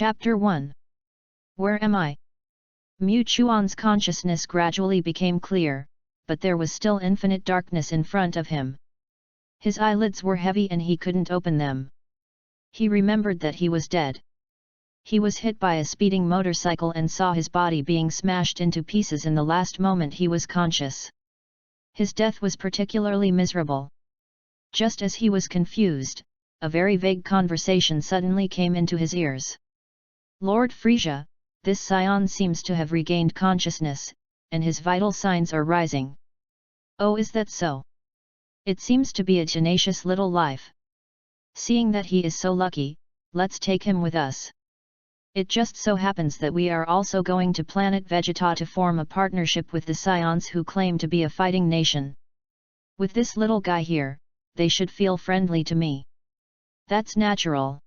Chapter 1. Where am I? Mu Chuan's consciousness gradually became clear, but there was still infinite darkness in front of him. His eyelids were heavy and he couldn't open them. He remembered that he was dead. He was hit by a speeding motorcycle and saw his body being smashed into pieces in the last moment he was conscious. His death was particularly miserable. Just as he was confused, a very vague conversation suddenly came into his ears. Lord Frieza, this scion seems to have regained consciousness, and his vital signs are rising. Oh, is that so? It seems to be a tenacious little life. Seeing that he is so lucky, let's take him with us. It just so happens that we are also going to planet Vegeta to form a partnership with the scions who claim to be a fighting nation. With this little guy here, they should feel friendly to me. That's natural.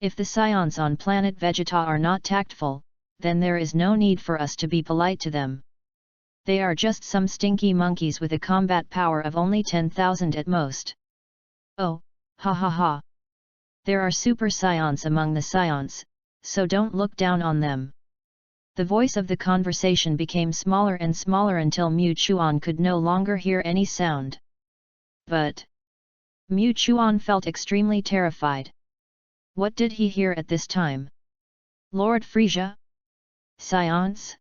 If the scions on planet Vegeta are not tactful, then there is no need for us to be polite to them. They are just some stinky monkeys with a combat power of only 10,000 at most. Oh, ha ha ha. There are super scions among the scions, so don't look down on them. The voice of the conversation became smaller and smaller until Mu Chuan could no longer hear any sound. But Mu Chuan felt extremely terrified. What did he hear at this time? Lord Frieza? Scions?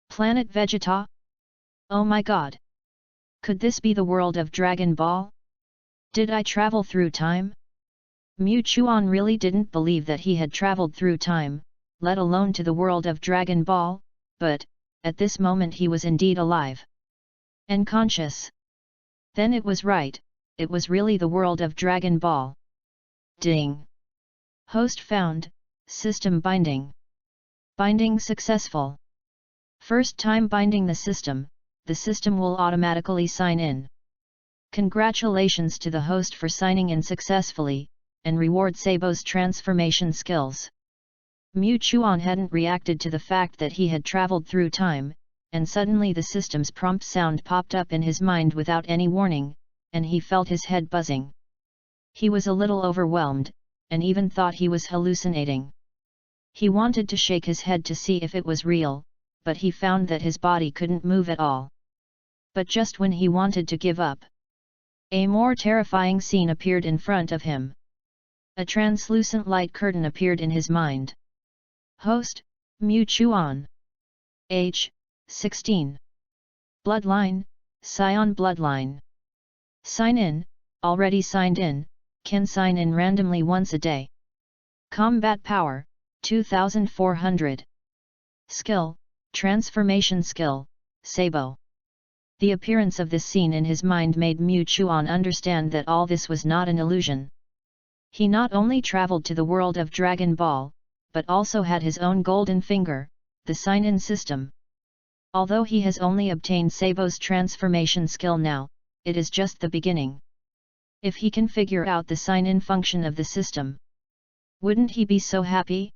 Planet Vegeta? Oh my god! Could this be the world of Dragon Ball? Did I travel through time? Mu Chuan really didn't believe that he had traveled through time, let alone to the world of Dragon Ball, but, at this moment he was indeed alive. And conscious. Then it was right, it was really the world of Dragon Ball. Ding! Host found, system binding. Binding successful. First time binding the system will automatically sign in. Congratulations to the host for signing in successfully, and reward Sabo's transformation skills. Mu Chuan hadn't reacted to the fact that he had traveled through time, and suddenly the system's prompt sound popped up in his mind without any warning, and he felt his head buzzing. He was a little overwhelmed, and even thought he was hallucinating. He wanted to shake his head to see if it was real, but he found that his body couldn't move at all. But just when he wanted to give up, a more terrifying scene appeared in front of him. A translucent light curtain appeared in his mind. Host, Mu Chuan. Age, 16. Bloodline, Scion Bloodline. Sign in, already signed in, can sign in randomly once a day. Combat power, 2400. Skill, Transformation Skill, Sabo. The appearance of this scene in his mind made Mu Chuan understand that all this was not an illusion. He not only traveled to the world of Dragon Ball, but also had his own golden finger, the sign-in system. Although he has only obtained Sabo's transformation skill now, it is just the beginning. If he can figure out the sign-in function of the system, wouldn't he be so happy?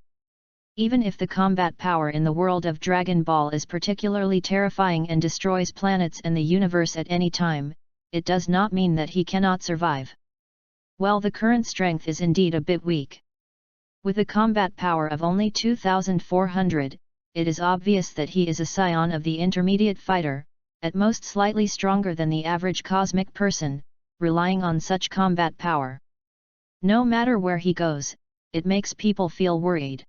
Even if the combat power in the world of Dragon Ball is particularly terrifying and destroys planets and the universe at any time, it does not mean that he cannot survive. Well, the current strength is indeed a bit weak. With a combat power of only 2400, it is obvious that he is a scion of the intermediate fighter, at most slightly stronger than the average cosmic person, relying on such combat power. No matter where he goes, it makes people feel worried.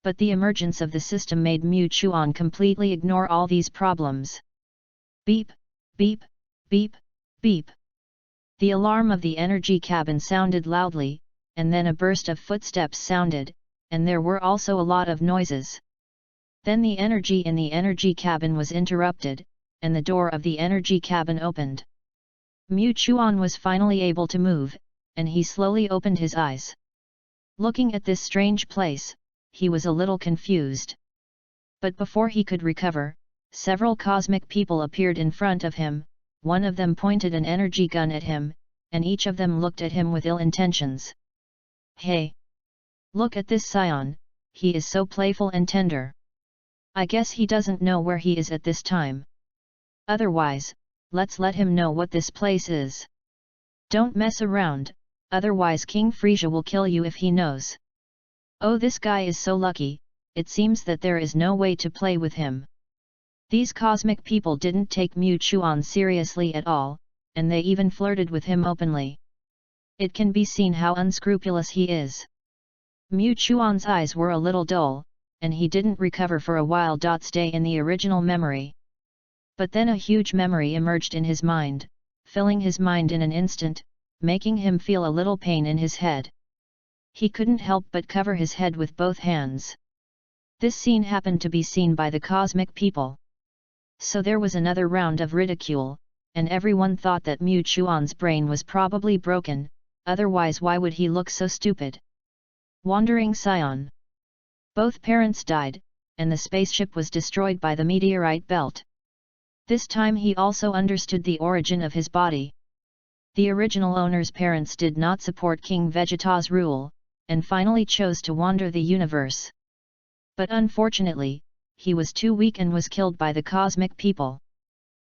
But the emergence of the system made Mu Chuan completely ignore all these problems. Beep, beep, beep, beep. The alarm of the energy cabin sounded loudly, and then a burst of footsteps sounded, and there were also a lot of noises. Then the energy in the energy cabin was interrupted, and the door of the energy cabin opened. Mu Chuan was finally able to move, and he slowly opened his eyes. Looking at this strange place, he was a little confused. But before he could recover, several cosmic people appeared in front of him, one of them pointed an energy gun at him, and each of them looked at him with ill intentions. Hey! Look at this scion, he is so playful and tender. I guess he doesn't know where he is at this time. Otherwise, let's let him know what this place is. Don't mess around, otherwise King Frieza will kill you if he knows. Oh, this guy is so lucky, it seems that there is no way to play with him. These cosmic people didn't take Mu Chuan seriously at all, and they even flirted with him openly. It can be seen how unscrupulous he is. Mu Chuan's eyes were a little dull, and he didn't recover for a while. Stay in the original memory. But then a huge memory emerged in his mind, filling his mind in an instant, making him feel a little pain in his head. He couldn't help but cover his head with both hands. This scene happened to be seen by the cosmic people. So there was another round of ridicule, and everyone thought that Mu Chuan's brain was probably broken, otherwise why would he look so stupid? Wandering Scion. Both parents died, and the spaceship was destroyed by the meteorite belt. This time he also understood the origin of his body. The original owner's parents did not support King Vegeta's rule, and finally chose to wander the universe. But unfortunately, he was too weak and was killed by the cosmic people.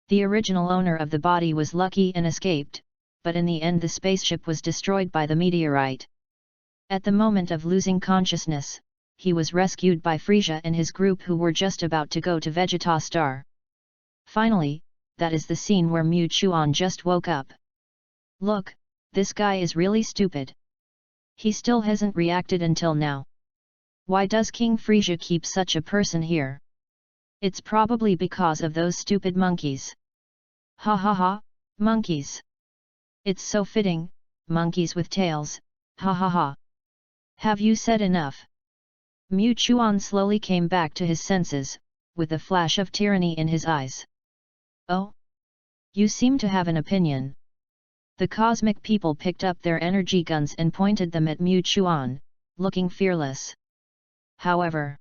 The original owner of the body was lucky and escaped, but in the end the spaceship was destroyed by the meteorite. At the moment of losing consciousness, he was rescued by Frieza and his group, who were just about to go to Vegeta Star. Finally, that is the scene where Mu Chuan just woke up. Look, this guy is really stupid. He still hasn't reacted until now. Why does King Frieza keep such a person here? It's probably because of those stupid monkeys. Ha ha ha, monkeys. It's so fitting, monkeys with tails, ha ha ha. Have you said enough? Mu Chuan slowly came back to his senses, with a flash of tyranny in his eyes. Oh? You seem to have an opinion. The cosmic people picked up their energy guns and pointed them at Mu Chuan, looking fearless. However,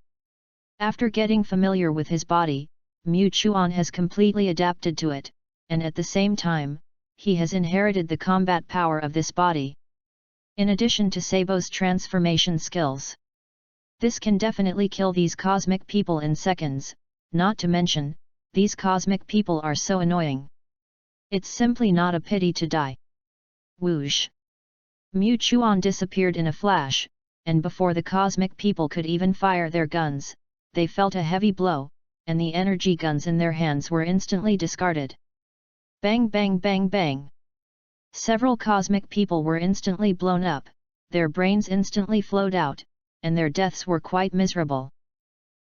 after getting familiar with his body, Mu Chuan has completely adapted to it, and at the same time, he has inherited the combat power of this body. In addition to Sabo's transformation skills. This can definitely kill these cosmic people in seconds, not to mention, these cosmic people are so annoying. It's simply not a pity to die. Whoosh! Mu Chuan disappeared in a flash, and before the cosmic people could even fire their guns, they felt a heavy blow, and the energy guns in their hands were instantly discarded. Bang bang bang bang! Several cosmic people were instantly blown up, their brains instantly flowed out, and their deaths were quite miserable.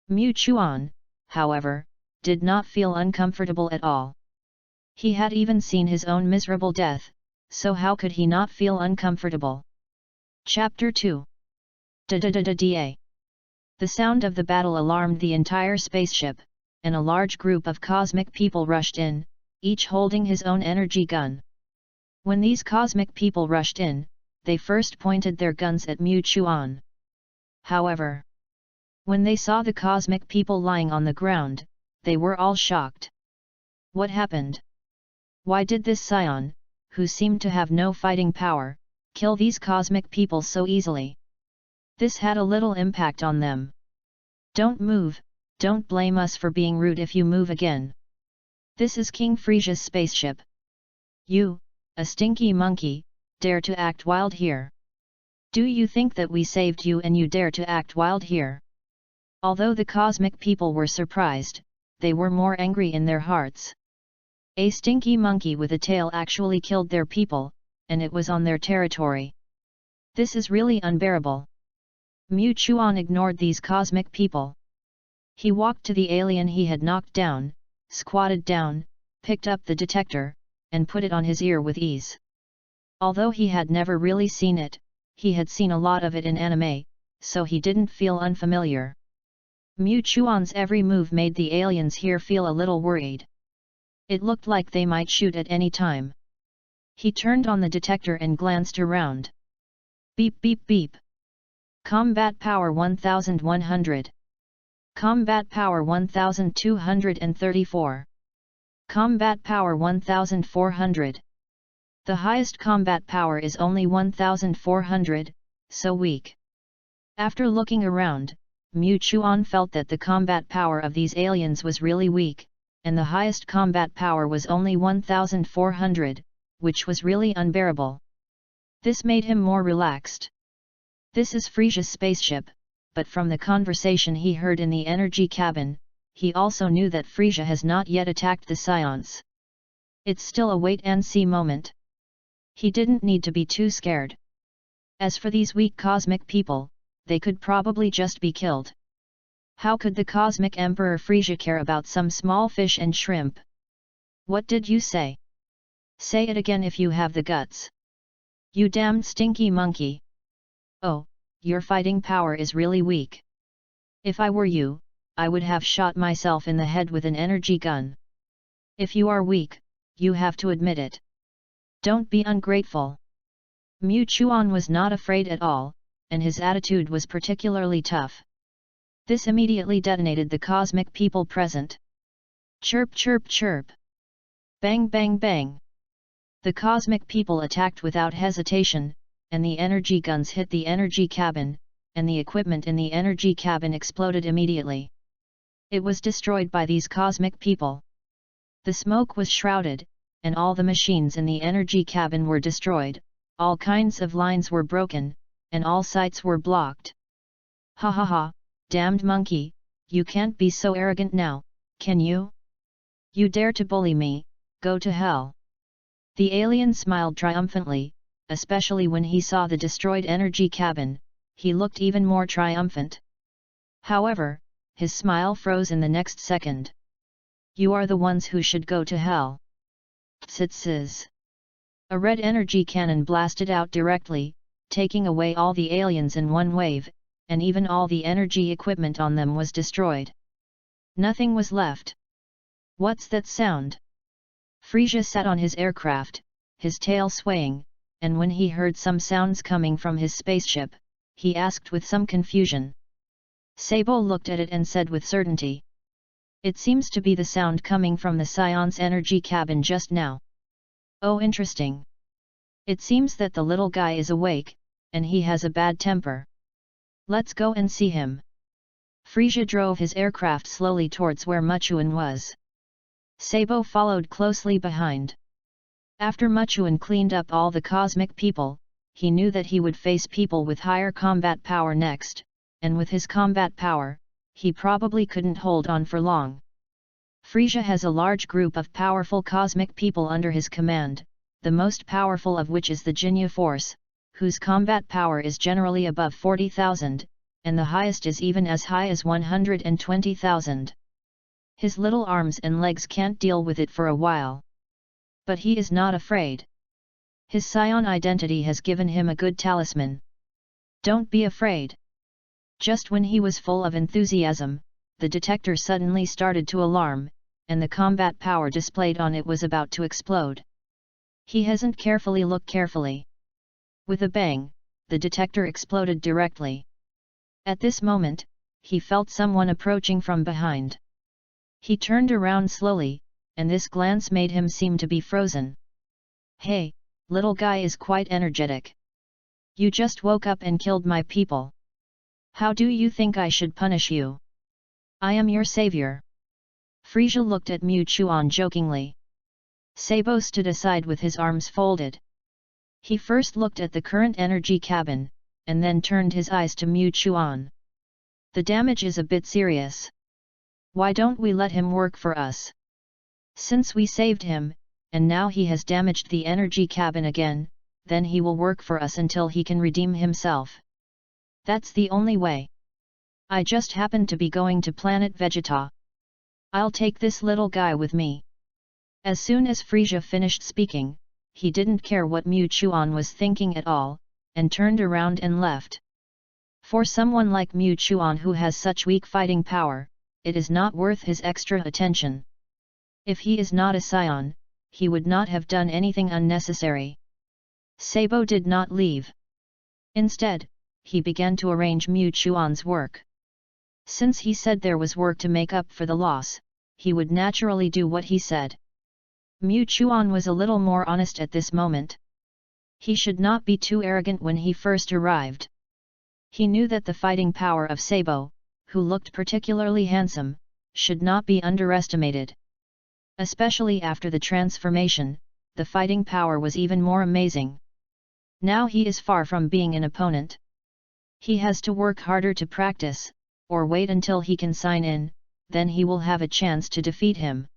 Mu Chuan, however, did not feel uncomfortable at all. He had even seen his own miserable death, so how could he not feel uncomfortable? Chapter 2. Da-da-da-da-da. The sound of the battle alarmed the entire spaceship, and a large group of cosmic people rushed in, each holding his own energy gun. When these cosmic people rushed in, they first pointed their guns at Mu Chuan. However, when they saw the cosmic people lying on the ground, they were all shocked. What happened? Why did this Scion, who seemed to have no fighting power, kill these cosmic people so easily? This had a little impact on them. Don't move, don't blame us for being rude if you move again. This is King Frieza's spaceship. You, a stinky monkey, dare to act wild here. Do you think that we saved you and you dare to act wild here? Although the cosmic people were surprised, they were more angry in their hearts. A stinky monkey with a tail actually killed their people, and it was on their territory. This is really unbearable. Mu Chuan ignored these cosmic people. He walked to the alien he had knocked down, squatted down, picked up the detector, and put it on his ear with ease. Although he had never really seen it, he had seen a lot of it in anime, so he didn't feel unfamiliar. Mu Chuan's every move made the aliens here feel a little worried. It looked like they might shoot at any time. He turned on the detector and glanced around. Beep beep beep. Combat power 1100. Combat power 1234. Combat power 1400. The highest combat power is only 1400, so weak. After looking around, Mu Chuan felt that the combat power of these aliens was really weak, and the highest combat power was only 1400, which was really unbearable. This made him more relaxed. This is Frieza's spaceship, but from the conversation he heard in the energy cabin, he also knew that Frieza has not yet attacked the Scions. It's still a wait-and-see moment. He didn't need to be too scared. As for these weak cosmic people, they could probably just be killed. How could the Cosmic Emperor Frieza care about some small fish and shrimp? What did you say? Say it again if you have the guts. You damned stinky monkey. Oh, your fighting power is really weak. If I were you, I would have shot myself in the head with an energy gun. If you are weak, you have to admit it. Don't be ungrateful. Mu Chuan was not afraid at all, and his attitude was particularly tough. This immediately detonated the cosmic people present. Chirp chirp chirp. Bang bang bang. The cosmic people attacked without hesitation, and the energy guns hit the energy cabin, and the equipment in the energy cabin exploded immediately. It was destroyed by these cosmic people. The smoke was shrouded, and all the machines in the energy cabin were destroyed, all kinds of lines were broken, and all sights were blocked. Ha ha ha, damned monkey, you can't be so arrogant now, can you? You dare to bully me, go to hell. The alien smiled triumphantly, especially when he saw the destroyed energy cabin, he looked even more triumphant. However, his smile froze in the next second. You are the ones who should go to hell. Tzitzis. A red energy cannon blasted out directly, taking away all the aliens in one wave, and even all the energy equipment on them was destroyed. Nothing was left. What's that sound? Frieza sat on his aircraft, his tail swaying, and when he heard some sounds coming from his spaceship, he asked with some confusion. Sabo looked at it and said with certainty. It seems to be the sound coming from the Scion's energy cabin just now. Oh, interesting. It seems that the little guy is awake, and he has a bad temper. Let's go and see him. Frieza drove his aircraft slowly towards where Muchuan was. Sabo followed closely behind. After Muchuan cleaned up all the cosmic people, he knew that he would face people with higher combat power next, and with his combat power, he probably couldn't hold on for long. Frieza has a large group of powerful cosmic people under his command, the most powerful of which is the Jinya Force, whose combat power is generally above 40,000, and the highest is even as high as 120,000. His little arms and legs can't deal with it for a while. But he is not afraid. His Scion identity has given him a good talisman. Don't be afraid. Just when he was full of enthusiasm, the detector suddenly started to alarm, and the combat power displayed on it was about to explode. He hasn't looked carefully. With a bang, the detector exploded directly. At this moment, he felt someone approaching from behind. He turned around slowly, and this glance made him seem to be frozen. Hey, little guy is quite energetic. You just woke up and killed my people. How do you think I should punish you? I am your savior. Frieza looked at Mu Chuan jokingly. Sabo stood aside with his arms folded. He first looked at the current energy cabin, and then turned his eyes to Mu Chuan. The damage is a bit serious. Why don't we let him work for us? Since we saved him, and now he has damaged the energy cabin again, then he will work for us until he can redeem himself. That's the only way. I just happen to be going to planet Vegeta. I'll take this little guy with me. As soon as Frieza finished speaking, he didn't care what Mu Chuan was thinking at all, and turned around and left. For someone like Mu Chuan who has such weak fighting power, it is not worth his extra attention. If he is not a Scion, he would not have done anything unnecessary. Sabo did not leave. Instead, he began to arrange Mu Chuan's work. Since he said there was work to make up for the loss, he would naturally do what he said. Mu Chuan was a little more honest at this moment. He should not be too arrogant when he first arrived. He knew that the fighting power of Sabo, who looked particularly handsome, should not be underestimated. Especially after the transformation, the fighting power was even more amazing. Now he is far from being an opponent. He has to work harder to practice, or wait until he can sign in, then he will have a chance to defeat him.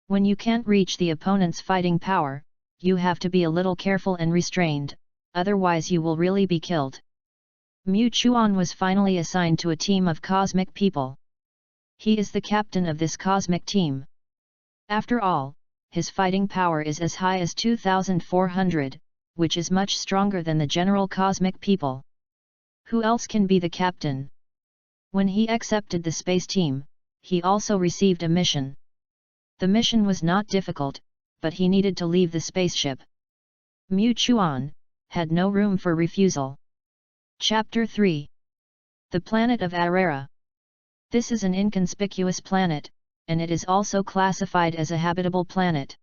When you can't reach the opponent's fighting power, you have to be a little careful and restrained, otherwise you will really be killed. Mu Chuan was finally assigned to a team of cosmic people. He is the captain of this cosmic team. After all, his fighting power is as high as 2,400, which is much stronger than the general cosmic people. Who else can be the captain? When he accepted the space team, he also received a mission. The mission was not difficult, but he needed to leave the spaceship. Mu Chuan had no room for refusal. Chapter 3. The planet of Arera. This is an inconspicuous planet, and it is also classified as a habitable planet.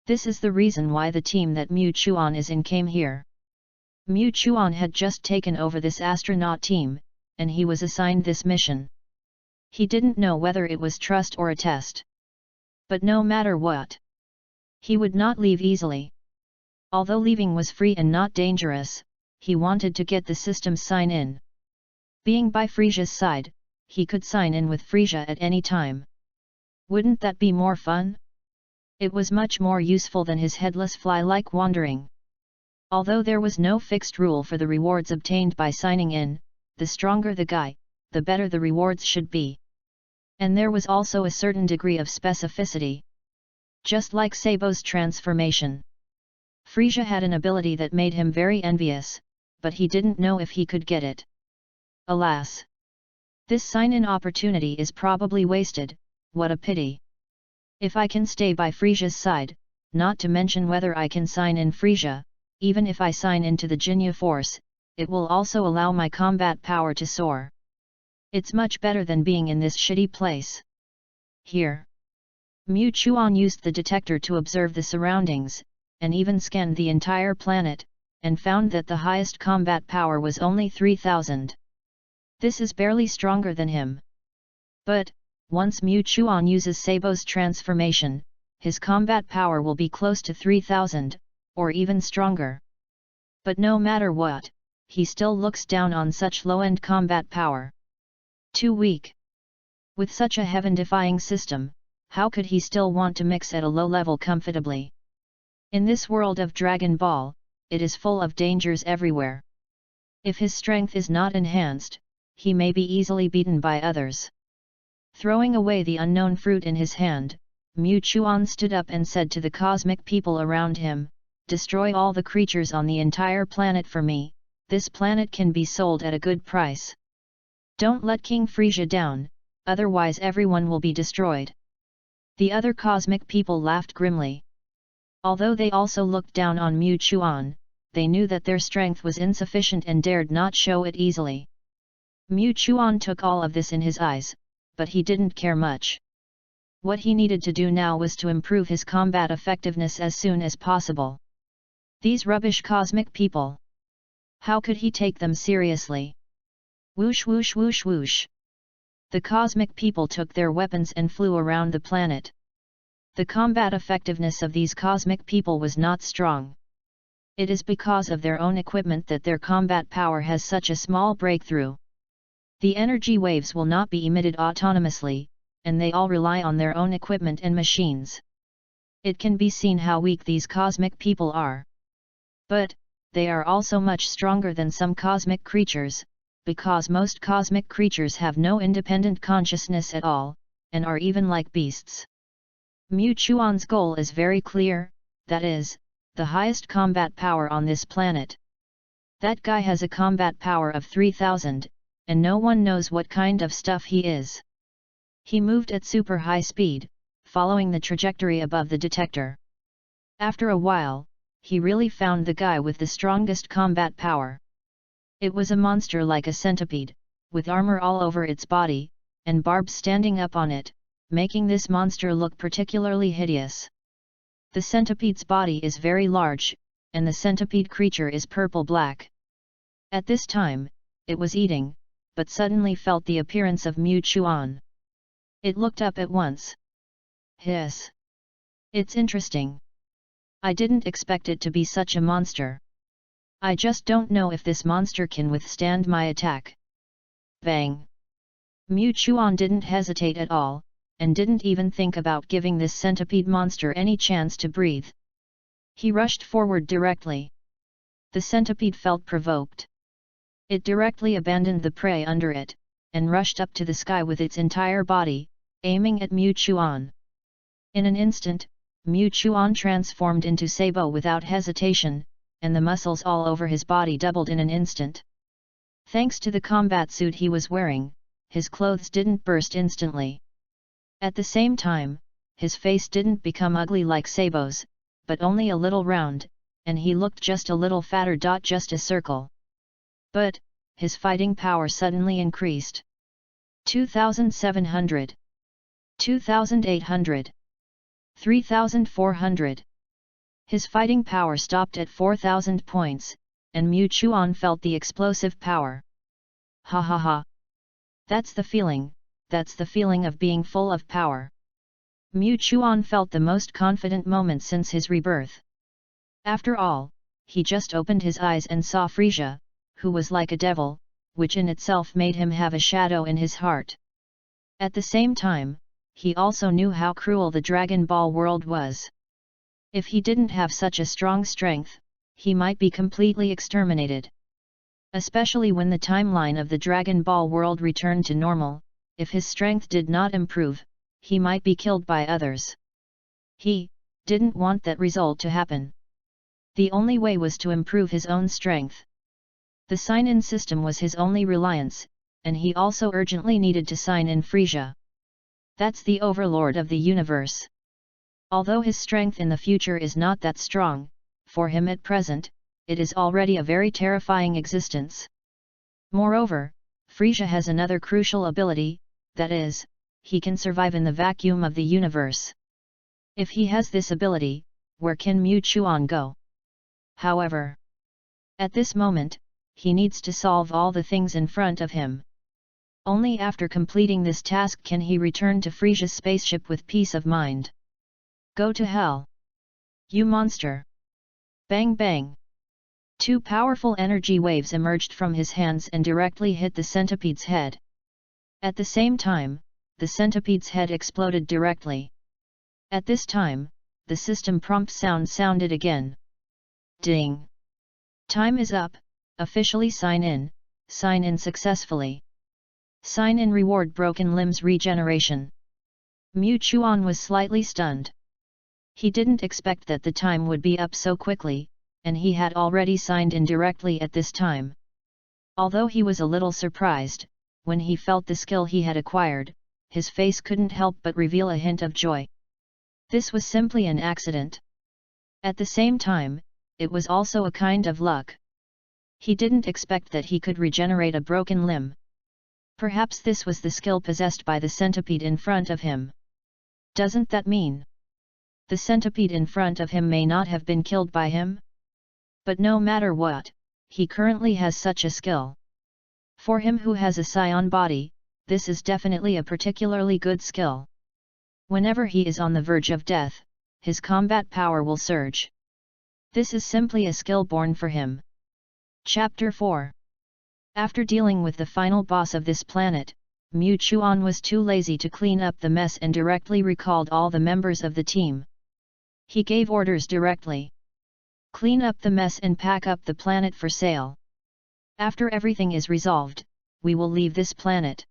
This is the reason why the team that Mu Chuan is in came here. Mu Chuan had just taken over this astronaut team, and he was assigned this mission. He didn't know whether it was trust or a test. But no matter what, he would not leave easily. Although leaving was free and not dangerous, he wanted to get the system's sign-in. Being by Frieza's side, he could sign in with Frieza at any time. Wouldn't that be more fun? It was much more useful than his headless fly-like wandering. Although there was no fixed rule for the rewards obtained by signing in, the stronger the guy, the better the rewards should be. And there was also a certain degree of specificity. Just like Sabo's transformation. Frieza had an ability that made him very envious, but he didn't know if he could get it. Alas! This sign-in opportunity is probably wasted, what a pity. If I can stay by Frieza's side, not to mention whether I can sign in Frieza, even if I sign into the Jinya Force, it will also allow my combat power to soar. It's much better than being in this shitty place. Here. Mu Chuan used the detector to observe the surroundings, and even scanned the entire planet, and found that the highest combat power was only 3,000. This is barely stronger than him. But, once Mu Chuan uses Sabo's transformation, his combat power will be close to 3,000, or even stronger. But no matter what, he still looks down on such low-end combat power. Too weak. With such a heaven-defying system, how could he still want to mix at a low level comfortably? In this world of Dragon Ball, it is full of dangers everywhere. If his strength is not enhanced, he may be easily beaten by others. Throwing away the unknown fruit in his hand, Mu Chuan stood up and said to the cosmic people around him, "Destroy all the creatures on the entire planet for me, this planet can be sold at a good price. Don't let King Frieza down, otherwise everyone will be destroyed." The other cosmic people laughed grimly. Although they also looked down on Mu Chuan, they knew that their strength was insufficient and dared not show it easily. Mu Chuan took all of this in his eyes, but he didn't care much. What he needed to do now was to improve his combat effectiveness as soon as possible. These rubbish cosmic people. How could he take them seriously? Whoosh whoosh whoosh whoosh. The cosmic people took their weapons and flew around the planet. The combat effectiveness of these cosmic people was not strong. It is because of their own equipment that their combat power has such a small breakthrough. The energy waves will not be emitted autonomously, and they all rely on their own equipment and machines. It can be seen how weak these cosmic people are. But, they are also much stronger than some cosmic creatures, because most cosmic creatures have no independent consciousness at all, and are even like beasts. Mu Chuan's goal is very clear, that is, the highest combat power on this planet. That guy has a combat power of 3,000, and no one knows what kind of stuff he is. He moved at super high speed, following the trajectory above the detector. After a while, he really found the guy with the strongest combat power. It was a monster like a centipede, with armor all over its body, and barbs standing up on it, making this monster look particularly hideous. The centipede's body is very large, and the centipede creature is purple-black. At this time, it was eating, but suddenly felt the appearance of Mu Chuan. It looked up at once. Hiss! It's interesting. I didn't expect it to be such a monster. I just don't know if this monster can withstand my attack. Bang! Mu Chuan didn't hesitate at all, and didn't even think about giving this centipede monster any chance to breathe. He rushed forward directly. The centipede felt provoked. It directly abandoned the prey under it, and rushed up to the sky with its entire body, aiming at Mu Chuan. In an instant, Mu Chuan transformed into Sabo without hesitation, and the muscles all over his body doubled in an instant. Thanks to the combat suit he was wearing, his clothes didn't burst instantly. At the same time, his face didn't become ugly like Sabo's, but only a little round, and he looked just a little fatter. Just a circle. But, his fighting power suddenly increased. 2,700. 2,800. 3,400. His fighting power stopped at 4,000 points, and Mu Chuan felt the explosive power. Ha ha ha. That's the feeling of being full of power. Mu Chuan felt the most confident moment since his rebirth. After all, he just opened his eyes and saw Frieza, who was like a devil, which in itself made him have a shadow in his heart. At the same time, he also knew how cruel the Dragon Ball world was. If he didn't have such a strong strength, he might be completely exterminated. Especially when the timeline of the Dragon Ball world returned to normal, if his strength did not improve, he might be killed by others. He didn't want that result to happen. The only way was to improve his own strength. The sign-in system was his only reliance, and he also urgently needed to sign in Frieza. That's the overlord of the universe. Although his strength in the future is not that strong, for him at present, it is already a very terrifying existence. Moreover, Frieza has another crucial ability, that is, he can survive in the vacuum of the universe. If he has this ability, where can Mu Chuan go? However, at this moment, he needs to solve all the things in front of him. Only after completing this task can he return to Frieza's spaceship with peace of mind. Go to hell! You monster! Bang bang! Two powerful energy waves emerged from his hands and directly hit the centipede's head. At the same time, the centipede's head exploded directly. At this time, the system prompt sound sounded again. Ding! Time is up, officially sign in successfully. Sign in reward broken limbs regeneration. Mu Chuan was slightly stunned. He didn't expect that the time would be up so quickly, and he had already signed in directly at this time. Although he was a little surprised, when he felt the skill he had acquired, his face couldn't help but reveal a hint of joy. This was simply an accident. At the same time, it was also a kind of luck. He didn't expect that he could regenerate a broken limb. Perhaps this was the skill possessed by the centipede in front of him. Doesn't that mean the centipede in front of him may not have been killed by him? But no matter what, he currently has such a skill. For him who has a scion body, this is definitely a particularly good skill. Whenever he is on the verge of death, his combat power will surge. This is simply a skill born for him. Chapter 4. After dealing with the final boss of this planet, Mu Chuan was too lazy to clean up the mess and directly recalled all the members of the team. He gave orders directly. Clean up the mess and pack up the planet for sale. After everything is resolved, we will leave this planet.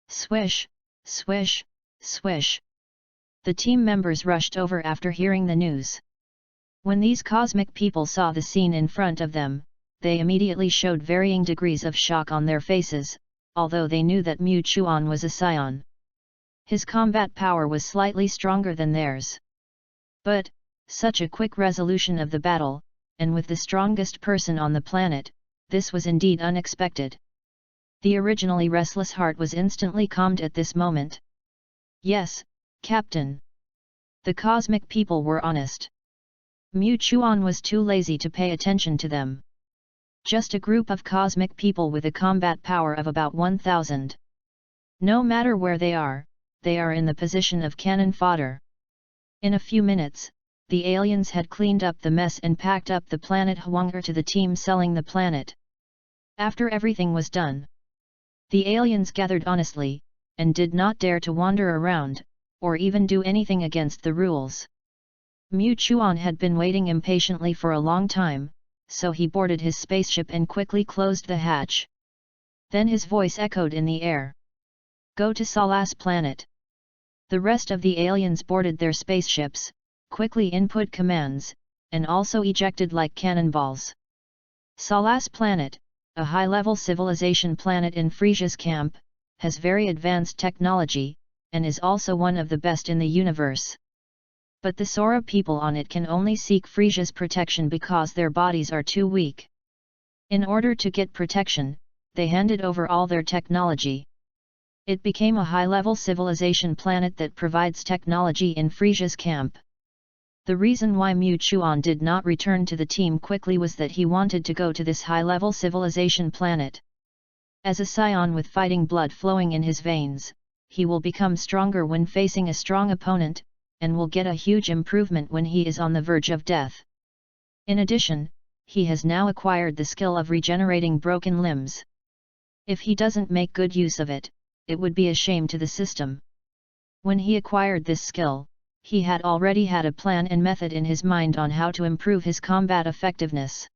Swish, swish, swish. The team members rushed over after hearing the news. When these cosmic people saw the scene in front of them, they immediately showed varying degrees of shock on their faces, although they knew that Mu Chuan was a scion. His combat power was slightly stronger than theirs. But, such a quick resolution of the battle, and with the strongest person on the planet, this was indeed unexpected. The originally restless heart was instantly calmed at this moment. Yes, Captain. The cosmic people were honest. Mu Chuan was too lazy to pay attention to them. Just a group of cosmic people with a combat power of about 1,000. No matter where they are in the position of cannon fodder. In a few minutes, the aliens had cleaned up the mess and packed up the planet Hwanger to the team selling the planet. After everything was done, the aliens gathered honestly, and did not dare to wander around, or even do anything against the rules. Mu Chuan had been waiting impatiently for a long time, so he boarded his spaceship and quickly closed the hatch. Then his voice echoed in the air. Go to Salas planet. The rest of the aliens boarded their spaceships, quickly input commands, and also ejected like cannonballs. Salas planet, a high-level civilization planet in Frieza's camp, has very advanced technology, and is also one of the best in the universe. But the Sora people on it can only seek Frieza's protection because their bodies are too weak. In order to get protection, they handed over all their technology. It became a high-level civilization planet that provides technology in Frieza's camp. The reason why Mu Chuan did not return to the team quickly was that he wanted to go to this high-level civilization planet. As a scion with fighting blood flowing in his veins, he will become stronger when facing a strong opponent, and will get a huge improvement when he is on the verge of death. In addition, he has now acquired the skill of regenerating broken limbs. If he doesn't make good use of it, it would be a shame to the system. When he acquired this skill, he had already had a plan and method in his mind on how to improve his combat effectiveness.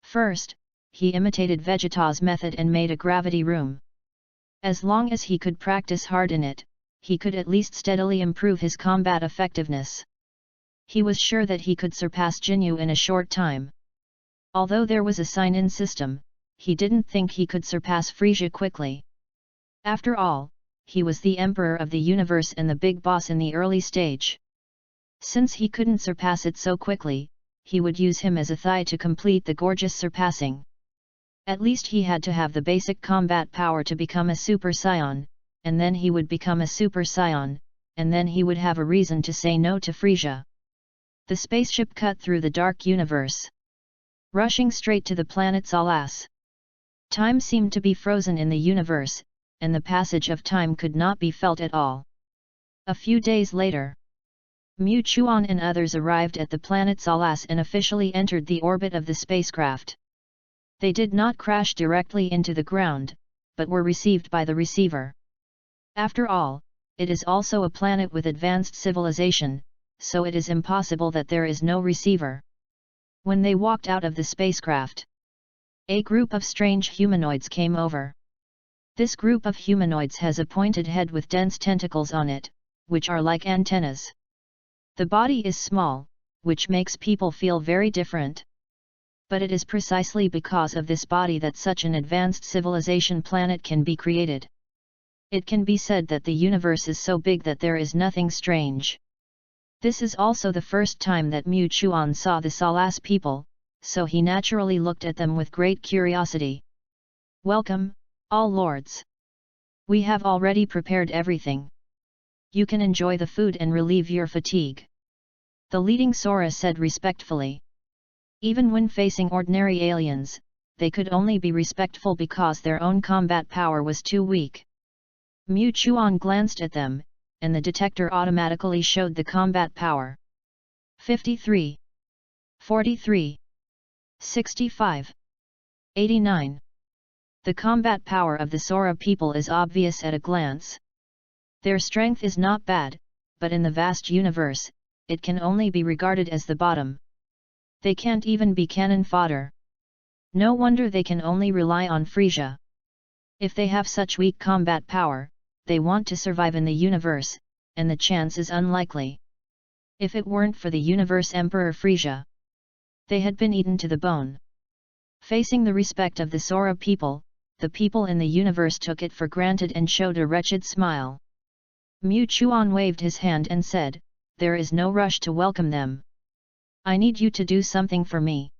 First, he imitated Vegeta's method and made a gravity room. As long as he could practice hard in it, he could at least steadily improve his combat effectiveness. He was sure that he could surpass Jinyu in a short time. Although there was a sign-in system, he didn't think he could surpass Frieza quickly. After all, he was the emperor of the universe and the big boss in the early stage. Since he couldn't surpass it so quickly, he would use him as a thigh to complete the gorgeous surpassing. At least he had to have the basic combat power to become a Super Saiyan, and then he would become a Super Saiyan, and then he would have a reason to say no to Frieza. The spaceship cut through the dark universe, rushing straight to the planet Salas. Time seemed to be frozen in the universe, and the passage of time could not be felt at all. A few days later, Mu Chuan and others arrived at the planet Salas and officially entered the orbit of the spacecraft. They did not crash directly into the ground, but were received by the receiver. After all, it is also a planet with advanced civilization, so it is impossible that there is no receiver. When they walked out of the spacecraft, a group of strange humanoids came over. This group of humanoids has a pointed head with dense tentacles on it, which are like antennas. The body is small, which makes people feel very different. But it is precisely because of this body that such an advanced civilization planet can be created. It can be said that the universe is so big that there is nothing strange. This is also the first time that Mu Chuan saw the Salas people, so he naturally looked at them with great curiosity. Welcome, all lords. We have already prepared everything. You can enjoy the food and relieve your fatigue. The leading Sora said respectfully. Even when facing ordinary aliens, they could only be respectful because their own combat power was too weak. Mu Chuan glanced at them, and the detector automatically showed the combat power. 53. 43. 65. 89. The combat power of the Sora people is obvious at a glance. Their strength is not bad, but in the vast universe, it can only be regarded as the bottom. They can't even be cannon fodder. No wonder they can only rely on Frieza. If they have such weak combat power, they want to survive in the universe, and the chance is unlikely. If it weren't for the universe Emperor Frieza, they had been eaten to the bone. Facing the respect of the Sora people, the people in the universe took it for granted and showed a wretched smile. Mu Chuan waved his hand and said, "There is no rush to welcome them. I need you to do something for me."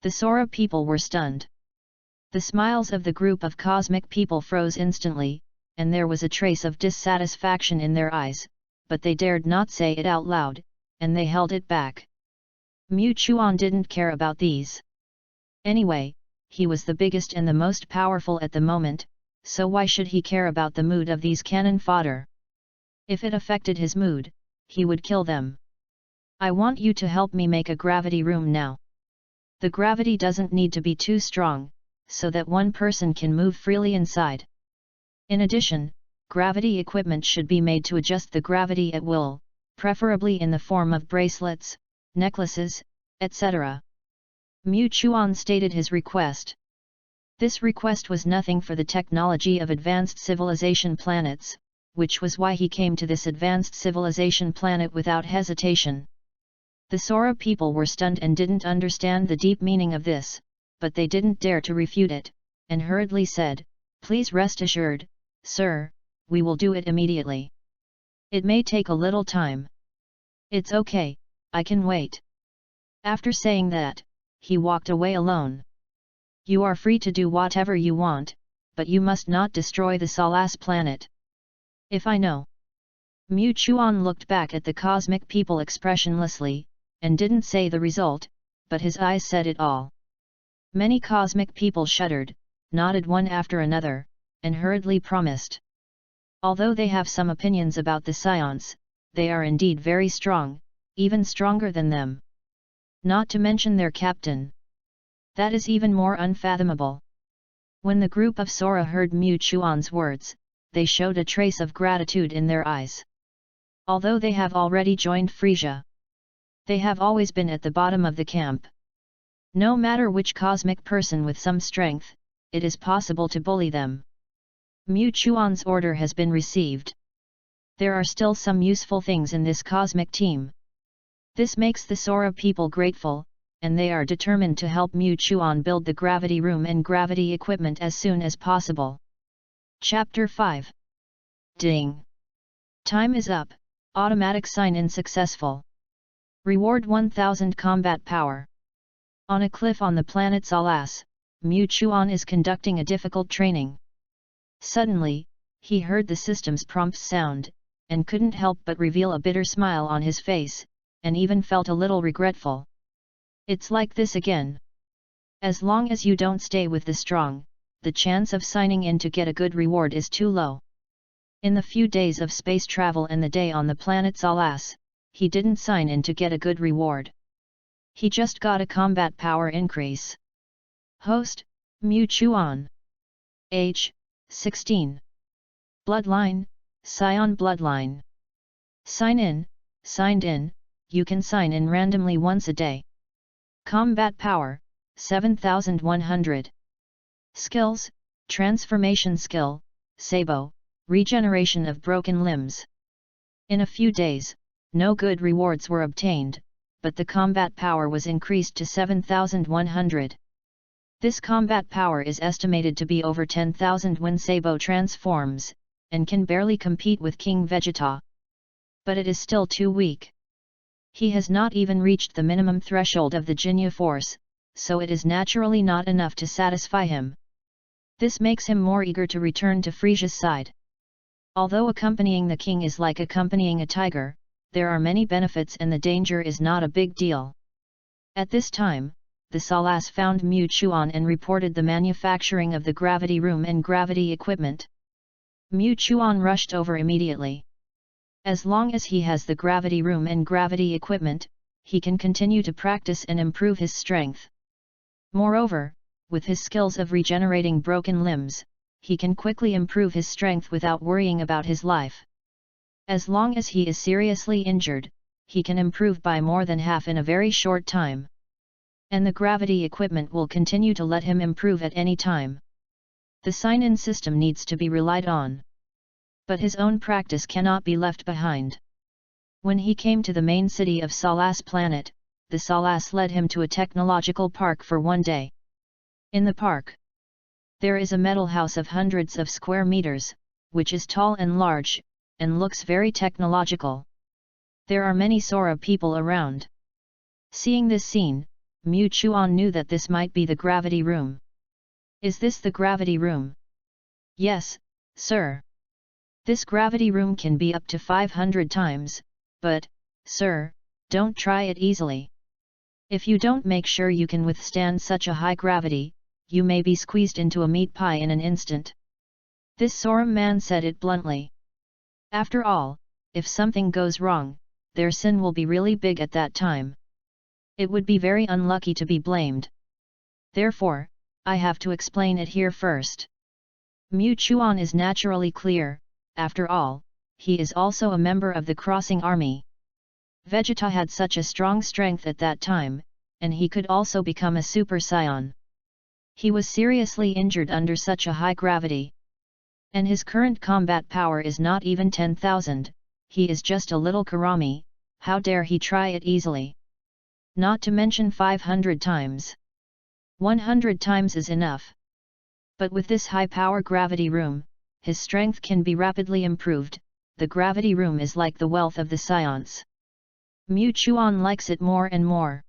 The Sora people were stunned. The smiles of the group of cosmic people froze instantly, and there was a trace of dissatisfaction in their eyes, but they dared not say it out loud, and they held it back. Mu Chuan didn't care about these. Anyway, he was the biggest and the most powerful at the moment, so why should he care about the mood of these cannon fodder? If it affected his mood, he would kill them. I want you to help me make a gravity room now. The gravity doesn't need to be too strong, so that one person can move freely inside. In addition, gravity equipment should be made to adjust the gravity at will, preferably in the form of bracelets, necklaces, etc. Mu Chuan stated his request. This request was nothing for the technology of advanced civilization planets, which was why he came to this advanced civilization planet without hesitation. The Sora people were stunned and didn't understand the deep meaning of this, but they didn't dare to refute it, and hurriedly said, "Please rest assured, sir, we will do it immediately. It may take a little time. It's okay, I can wait." After saying that, he walked away alone. "You are free to do whatever you want, but you must not destroy the Salas planet. If I know." Mu Chuan looked back at the cosmic people expressionlessly, and didn't say the result, but his eyes said it all. Many cosmic people shuddered, nodded one after another, and hurriedly promised. Although they have some opinions about the Scions, they are indeed very strong, even stronger than them. Not to mention their captain. That is even more unfathomable. When the group of Sora heard Mu Chuan's words, they showed a trace of gratitude in their eyes. Although they have already joined Frieza, they have always been at the bottom of the camp. No matter which cosmic person with some strength, it is possible to bully them. Mu Chuan's order has been received. There are still some useful things in this cosmic team. This makes the Sora people grateful, and they are determined to help Mu Chuan build the gravity room and gravity equipment as soon as possible. Chapter 5. Ding! Time is up, automatic sign-in successful. Reward 1000 combat power. On a cliff on the planet Salas, Mu Chuan is conducting a difficult training. Suddenly, he heard the system's prompts sound, and couldn't help but reveal a bitter smile on his face, and even felt a little regretful. It's like this again. As long as you don't stay with the strong, the chance of signing in to get a good reward is too low. In the few days of space travel and the day on the planet Salas, he didn't sign in to get a good reward. He just got a combat power increase. Host, Mu Chuan. Age, 16. Bloodline, Scion bloodline. Sign in, signed in, you can sign in randomly once a day. Combat power, 7100. Skills, Transformation skill, Sabo, regeneration of broken limbs. In a few days, no good rewards were obtained, but the combat power was increased to 7100. This combat power is estimated to be over 10,000 when Sabo transforms, and can barely compete with King Vegeta. But it is still too weak. He has not even reached the minimum threshold of the Jinya force, so it is naturally not enough to satisfy him. This makes him more eager to return to Frieza's side. Although accompanying the king is like accompanying a tiger, there are many benefits and the danger is not a big deal. At this time, the Salas found Mu Chuan and reported the manufacturing of the gravity room and gravity equipment. Mu Chuan rushed over immediately. As long as he has the gravity room and gravity equipment, he can continue to practice and improve his strength. Moreover, with his skills of regenerating broken limbs, he can quickly improve his strength without worrying about his life. As long as he is seriously injured, he can improve by more than half in a very short time. And the gravity equipment will continue to let him improve at any time. The sign-in system needs to be relied on. But his own practice cannot be left behind. When he came to the main city of Salas planet, the Salas led him to a technological park for one day. In the park, there is a metal house of hundreds of square meters, which is tall and large, and looks very technological. There are many Sora people around. Seeing this scene, Mu Chuan knew that this might be the gravity room. Is this the gravity room? Yes, sir. This gravity room can be up to 500 times, but, sir, don't try it easily. If you don't make sure you can withstand such a high gravity, you may be squeezed into a meat pie in an instant. This Sora man said it bluntly. After all, if something goes wrong, their sin will be really big at that time. It would be very unlucky to be blamed. Therefore, I have to explain it here first. Mu Chuan is naturally clear, after all, he is also a member of the crossing army. Vegeta had such a strong strength at that time, and he could also become a Super Saiyan. He was seriously injured under such a high gravity. And his current combat power is not even 10,000, he is just a little Karami, how dare he try it easily. Not to mention 500 times. 100 times is enough. But with this high-power gravity room, his strength can be rapidly improved. The gravity room is like the wealth of the Science. Mu Chuan likes it more and more.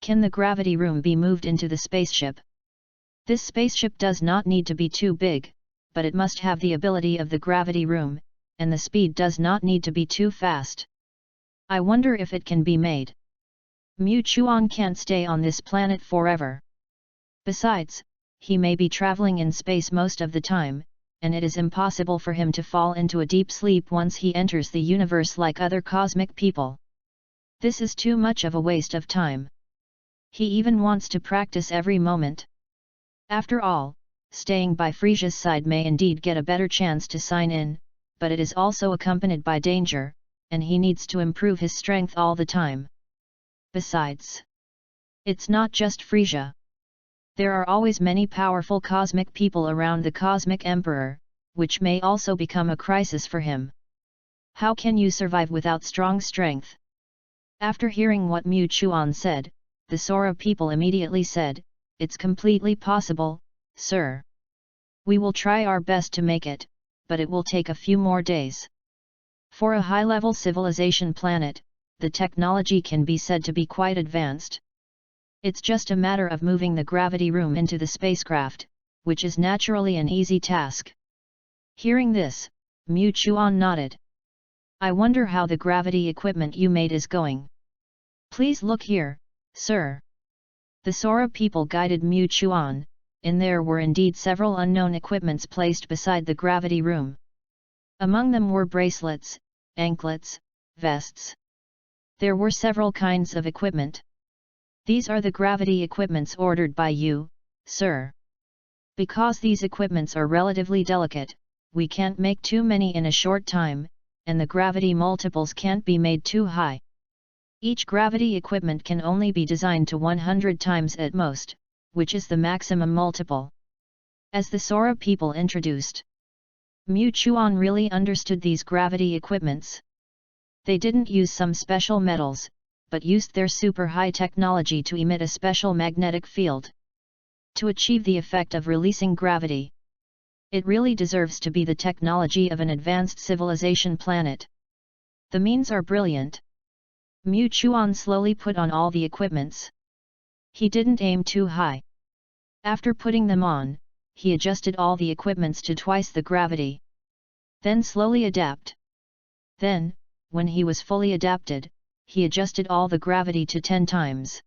Can the gravity room be moved into the spaceship? This spaceship does not need to be too big, but it must have the ability of the gravity room, and the speed does not need to be too fast. I wonder if it can be made. Mu Chuan can't stay on this planet forever. Besides, he may be traveling in space most of the time, and it is impossible for him to fall into a deep sleep once he enters the universe like other cosmic people. This is too much of a waste of time. He even wants to practice every moment. After all, staying by Frieza's side may indeed get a better chance to sign in, but it is also accompanied by danger, and he needs to improve his strength all the time. Besides, it's not just Frieza. There are always many powerful cosmic people around the Cosmic Emperor, which may also become a crisis for him. How can you survive without strong strength? After hearing what Mu Chuan said, the Sora people immediately said, "It's completely possible, sir. We will try our best to make it, but it will take a few more days." For a high-level civilization planet, the technology can be said to be quite advanced. It's just a matter of moving the gravity room into the spacecraft, which is naturally an easy task. Hearing this, Mu Chuan nodded. "I wonder how the gravity equipment you made is going. Please look here, sir." The Sora people guided Mu Chuan. In there were indeed several unknown equipments placed beside the gravity room. Among them were bracelets, anklets, vests. There were several kinds of equipment. "These are the gravity equipments ordered by you, sir. Because these equipments are relatively delicate, we can't make too many in a short time, and the gravity multiples can't be made too high. Each gravity equipment can only be designed to 100 times at most, which is the maximum multiple." As the Sora people introduced, Mu Chuan really understood these gravity equipments. They didn't use some special metals, but used their super high technology to emit a special magnetic field to achieve the effect of releasing gravity. It really deserves to be the technology of an advanced civilization planet. The means are brilliant. Mu Chuan slowly put on all the equipments. He didn't aim too high. After putting them on, he adjusted all the equipments to twice the gravity. Then slowly adapt. Then, when he was fully adapted, he adjusted all the gravity to 10 times.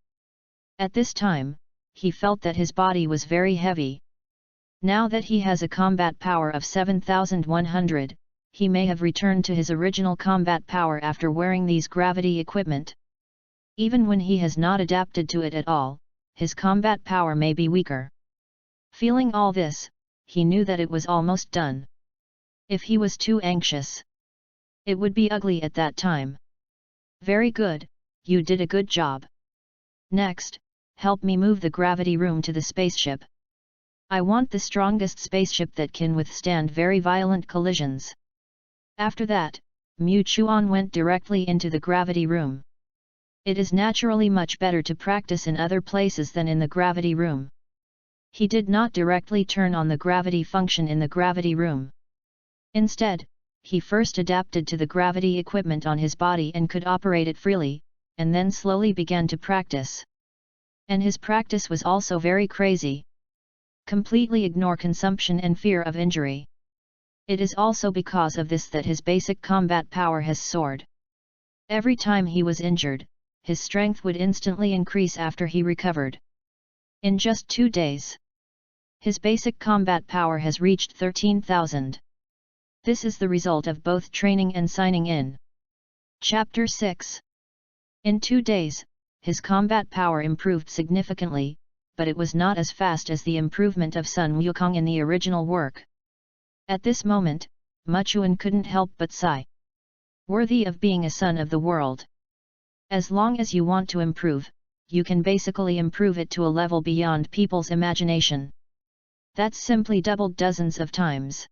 At this time, he felt that his body was very heavy. Now that he has a combat power of 7,100, he may have returned to his original combat power after wearing these gravity equipment. Even when he has not adapted to it at all, his combat power may be weaker. Feeling all this, he knew that it was almost done. If he was too anxious, it would be ugly at that time. "Very good, you did a good job. Next, help me move the gravity room to the spaceship. I want the strongest spaceship that can withstand very violent collisions." After that, Mu Chuan went directly into the gravity room. It is naturally much better to practice in other places than in the gravity room. He did not directly turn on the gravity function in the gravity room. Instead, he first adapted to the gravity equipment on his body and could operate it freely, and then slowly began to practice. And his practice was also very crazy. Completely ignore consumption and fear of injury. It is also because of this that his basic combat power has soared. Every time he was injured, his strength would instantly increase after he recovered. In just 2 days, his basic combat power has reached 13,000. This is the result of both training and signing in. Chapter 6. In 2 days, his combat power improved significantly, but it was not as fast as the improvement of Sun Wukong in the original work. At this moment, Muchuan couldn't help but sigh. Worthy of being a son of the world. As long as you want to improve, you can basically improve it to a level beyond people's imagination. That's simply doubled dozens of times.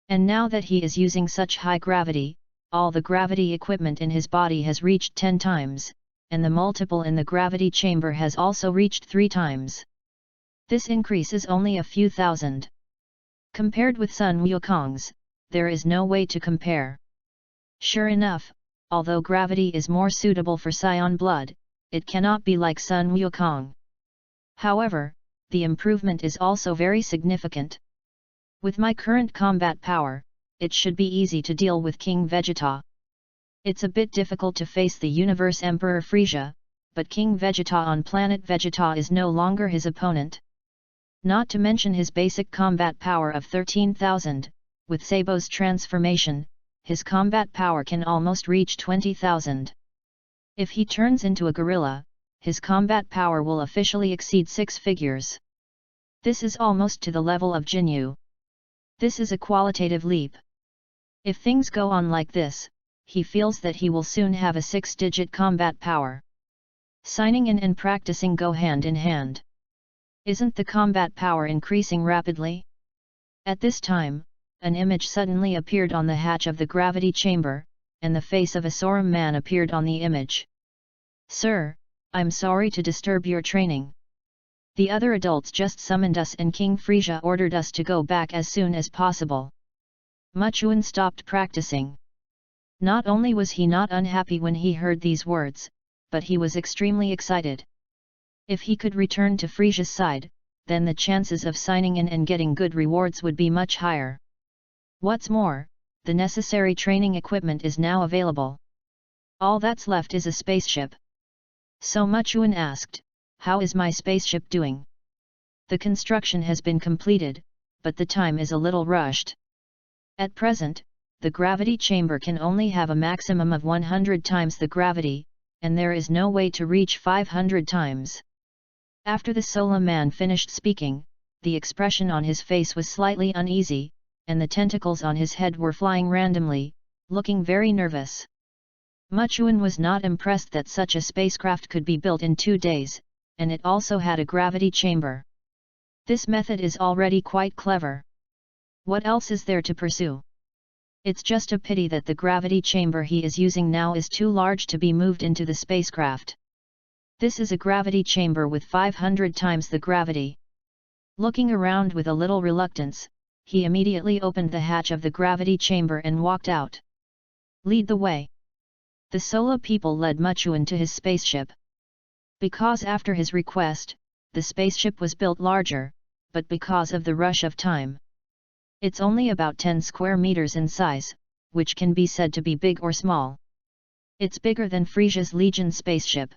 And now that he is using such high gravity, all the gravity equipment in his body has reached 10 times, and the multiple in the gravity chamber has also reached 3 times. This increase is only a few thousand. Compared with Sun Wukong's, there is no way to compare. Sure enough, although gravity is more suitable for Scion blood, it cannot be like Sun Wukong. However, the improvement is also very significant. With my current combat power, it should be easy to deal with King Vegeta. It's a bit difficult to face the Universe Emperor Frieza, but King Vegeta on planet Vegeta is no longer his opponent. Not to mention his basic combat power of 13,000, with Sabo's transformation, his combat power can almost reach 20,000. If he turns into a gorilla, his combat power will officially exceed 6 figures. This is almost to the level of Jinyu. This is a qualitative leap. If things go on like this, he feels that he will soon have a 6-digit combat power. Signing in and practicing go hand in hand. Isn't the combat power increasing rapidly? At this time, an image suddenly appeared on the hatch of the gravity chamber, and the face of a Sorum man appeared on the image. "Sir, I'm sorry to disturb your training. The other adults just summoned us and King Frieza ordered us to go back as soon as possible." Muchuan stopped practicing. Not only was he not unhappy when he heard these words, but he was extremely excited. If he could return to Frieza's side, then the chances of signing in and getting good rewards would be much higher. What's more, the necessary training equipment is now available. All that's left is a spaceship. So Muchuan asked, "How is my spaceship doing?" "The construction has been completed, but the time is a little rushed. At present, the gravity chamber can only have a maximum of 100 times the gravity, and there is no way to reach 500 times. After the Sola man finished speaking, the expression on his face was slightly uneasy, and the tentacles on his head were flying randomly, looking very nervous. Muchuan was not impressed that such a spacecraft could be built in 2 days, and it also had a gravity chamber. This method is already quite clever. What else is there to pursue? It's just a pity that the gravity chamber he is using now is too large to be moved into the spacecraft. This is a gravity chamber with 500 times the gravity." Looking around with a little reluctance, he immediately opened the hatch of the gravity chamber and walked out. "Lead the way." The Sola people led Muchuan to his spaceship. Because after his request, the spaceship was built larger, but because of the rush of time. It's only about 10 square meters in size, which can be said to be big or small. It's bigger than Frieza's Legion spaceship.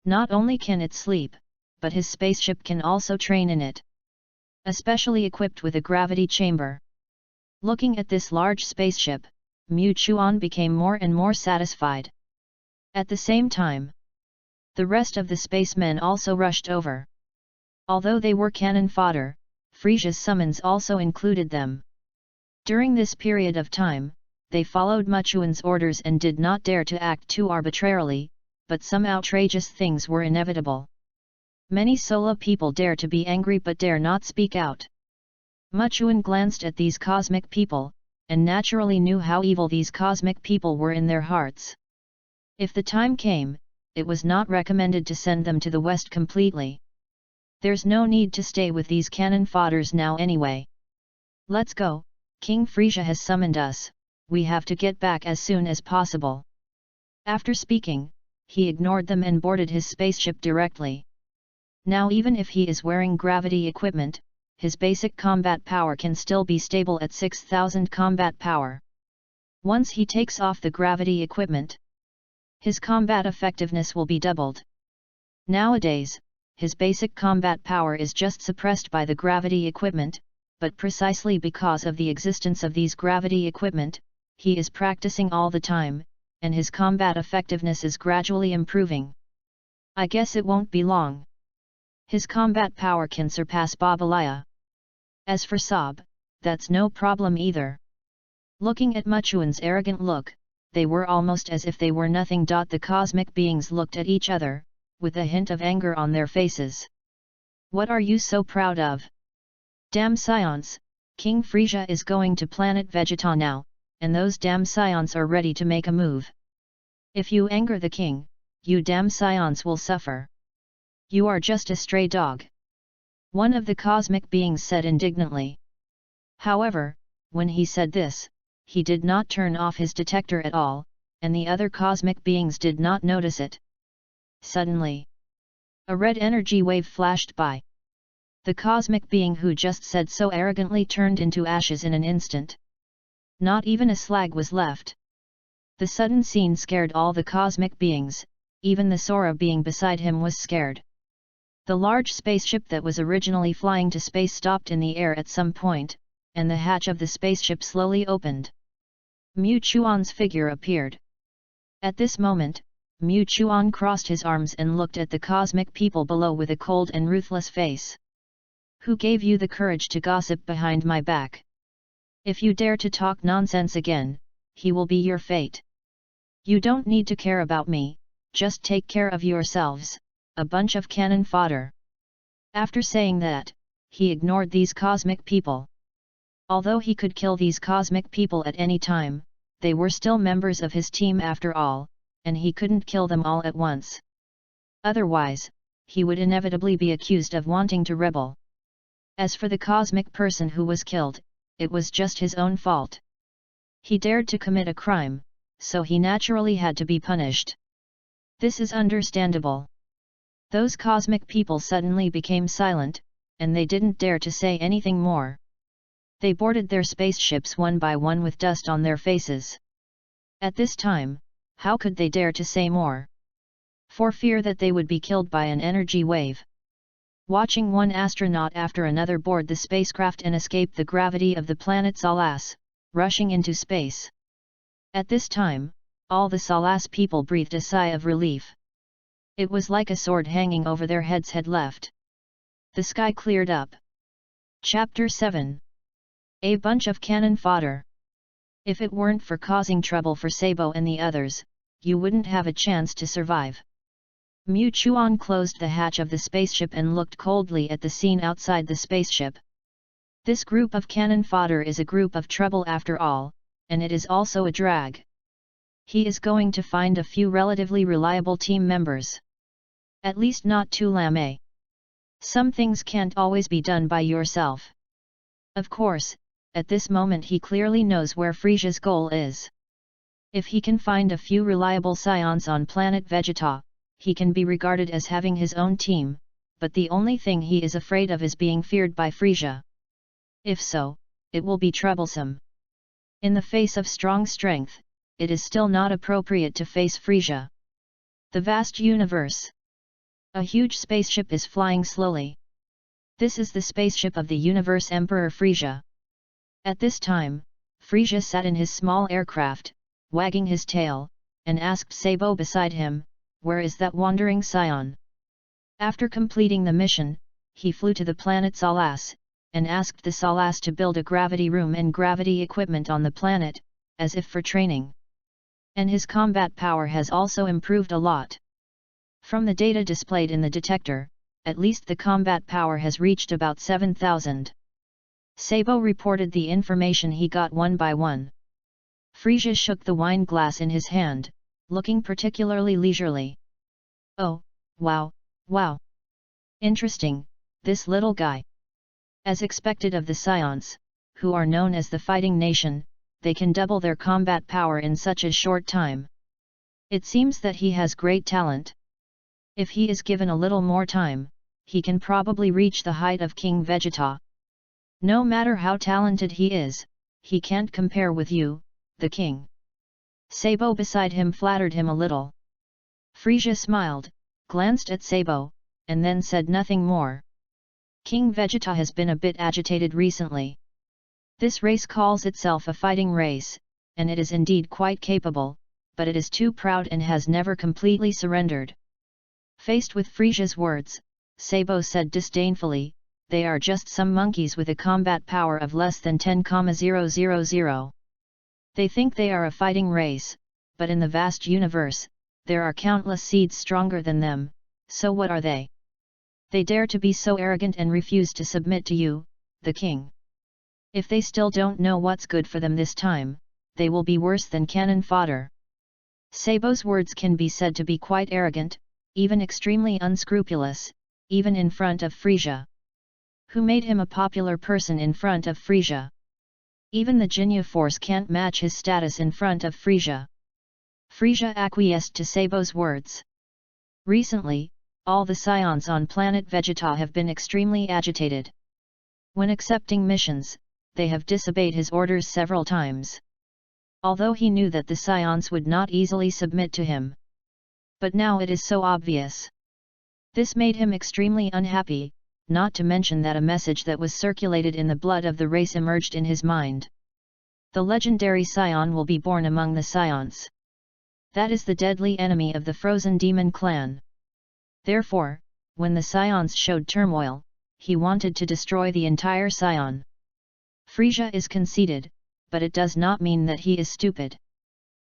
Not only can it sleep, but his spaceship can also train in it. Especially equipped with a gravity chamber. Looking at this large spaceship, Muchuan became more and more satisfied. At the same time, the rest of the spacemen also rushed over. Although they were cannon fodder, Frieza's summons also included them. During this period of time, they followed Muchuan's orders and did not dare to act too arbitrarily, but some outrageous things were inevitable. Many Sola people dare to be angry but dare not speak out. Muchuan glanced at these cosmic people, and naturally knew how evil these cosmic people were in their hearts. If the time came, it was not recommended to send them to the west completely. There's no need to stay with these cannon fodders now anyway. Let's go, King Frieza has summoned us, we have to get back as soon as possible. After speaking, he ignored them and boarded his spaceship directly. Now even if he is wearing gravity equipment, his basic combat power can still be stable at 6,000 combat power. Once he takes off the gravity equipment, his combat effectiveness will be doubled. Nowadays, his basic combat power is just suppressed by the gravity equipment, but precisely because of the existence of these gravity equipment, he is practicing all the time, and his combat effectiveness is gradually improving. I guess it won't be long. His combat power can surpass Babalaya. As for Sob, that's no problem either. Looking at Muchuan's arrogant look, they were almost as if they were nothing. The cosmic beings looked at each other, with a hint of anger on their faces. What are you so proud of? Damn scions, King Frieza is going to planet Vegeta now, and those damn scions are ready to make a move. If you anger the king, you damn scions will suffer. You are just a stray dog. One of the cosmic beings said indignantly. However, when he said this, he did not turn off his detector at all, and the other cosmic beings did not notice it. Suddenly, a red energy wave flashed by. The cosmic being who just said so arrogantly turned into ashes in an instant. Not even a slag was left. The sudden scene scared all the cosmic beings, even the Sora being beside him was scared. The large spaceship that was originally flying to space stopped in the air at some point, and the hatch of the spaceship slowly opened. Mu Chuan's figure appeared. At this moment, Mu Chuan crossed his arms and looked at the cosmic people below with a cold and ruthless face. Who gave you the courage to gossip behind my back? If you dare to talk nonsense again, he will be your fate. You don't need to care about me, just take care of yourselves, a bunch of cannon fodder. After saying that, he ignored these cosmic people. Although he could kill these cosmic people at any time, they were still members of his team after all, and he couldn't kill them all at once. Otherwise, he would inevitably be accused of wanting to rebel. As for the cosmic person who was killed, it was just his own fault. He dared to commit a crime, so he naturally had to be punished. This is understandable. Those cosmic people suddenly became silent, and they didn't dare to say anything more. They boarded their spaceships one by one with dust on their faces. At this time, how could they dare to say more? For fear that they would be killed by an energy wave. Watching one astronaut after another board the spacecraft and escape the gravity of the planet Salas, rushing into space. At this time, all the Salas people breathed a sigh of relief. It was like a sword hanging over their heads had left. The sky cleared up. Chapter 7. A bunch of cannon fodder. If it weren't for causing trouble for Sabo and the others, you wouldn't have a chance to survive. Mu Chuan closed the hatch of the spaceship and looked coldly at the scene outside the spaceship. This group of cannon fodder is a group of trouble after all, and it is also a drag. He is going to find a few relatively reliable team members. At least not too lame. Some things can't always be done by yourself. Of course, at this moment he clearly knows where Frieza's goal is. If he can find a few reliable scions on planet Vegeta, he can be regarded as having his own team, but the only thing he is afraid of is being feared by Frieza. If so, it will be troublesome. In the face of strong strength, it is still not appropriate to face Frieza. The vast universe. A huge spaceship is flying slowly. This is the spaceship of the universe Emperor Frieza. At this time, Frieza sat in his small aircraft, wagging his tail, and asked Sabo beside him, "Where is that wandering scion?" After completing the mission, he flew to the planet Salas, and asked the Salas to build a gravity room and gravity equipment on the planet, as if for training. And his combat power has also improved a lot. From the data displayed in the detector, at least the combat power has reached about 7,000. Sabo reported the information he got one by one. Frieza shook the wine glass in his hand, looking particularly leisurely. "Oh, wow, wow. Interesting, this little guy." As expected of the Scions, who are known as the Fighting Nation, they can double their combat power in such a short time. It seems that he has great talent. If he is given a little more time, he can probably reach the height of King Vegeta. No matter how talented he is, he can't compare with you, the king. Sabo beside him flattered him a little. Frieza smiled, glanced at Sabo, and then said nothing more. King Vegeta has been a bit agitated recently. This race calls itself a fighting race, and it is indeed quite capable, but it is too proud and has never completely surrendered. Faced with Frieza's words, Sabo said disdainfully, "They are just some monkeys with a combat power of less than 10,000. They think they are a fighting race, but in the vast universe, there are countless seeds stronger than them, so what are they? They dare to be so arrogant and refuse to submit to you, the king. If they still don't know what's good for them this time, they will be worse than cannon fodder." Sabo's words can be said to be quite arrogant, even extremely unscrupulous, even in front of Frieza. Who made him a popular person in front of Frieza? Even the Jinyu force can't match his status in front of Frieza. Frieza acquiesced to Sabo's words. Recently, all the scions on planet Vegeta have been extremely agitated. When accepting missions, they have disobeyed his orders several times. Although he knew that the scions would not easily submit to him. But now it is so obvious. This made him extremely unhappy, not to mention that a message that was circulated in the blood of the race emerged in his mind. The legendary scion will be born among the scions. That is the deadly enemy of the Frozen Demon clan. Therefore, when the scions showed turmoil, he wanted to destroy the entire scion. Frieza is conceited, but it does not mean that he is stupid.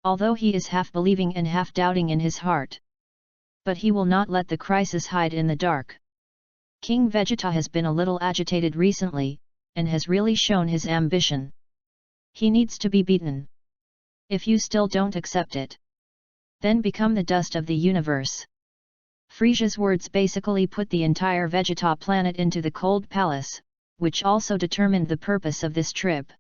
Although he is half believing and half doubting in his heart. But he will not let the crisis hide in the dark. King Vegeta has been a little agitated recently, and has really shown his ambition. He needs to be beaten. If you still don't accept it, then become the dust of the universe. Frieza's words basically put the entire Vegeta planet into the cold palace, which also determined the purpose of this trip.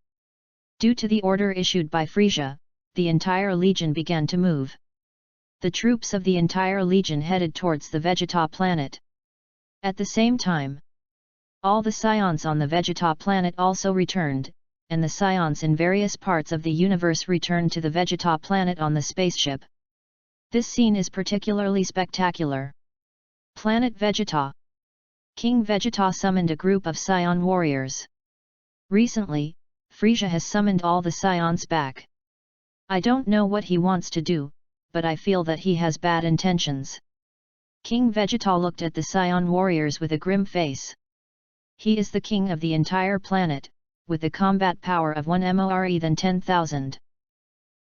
Due to the order issued by Frieza, the entire legion began to move. The troops of the entire legion headed towards the Vegeta planet. At the same time, all the scions on the Vegeta planet also returned, and the scions in various parts of the universe returned to the Vegeta planet on the spaceship. This scene is particularly spectacular. Planet Vegeta. King Vegeta summoned a group of scion warriors. Recently, Frieza has summoned all the scions back. I don't know what he wants to do, but I feel that he has bad intentions. King Vegeta looked at the scion warriors with a grim face. He is the king of the entire planet, with a combat power of 1 more than 10,000.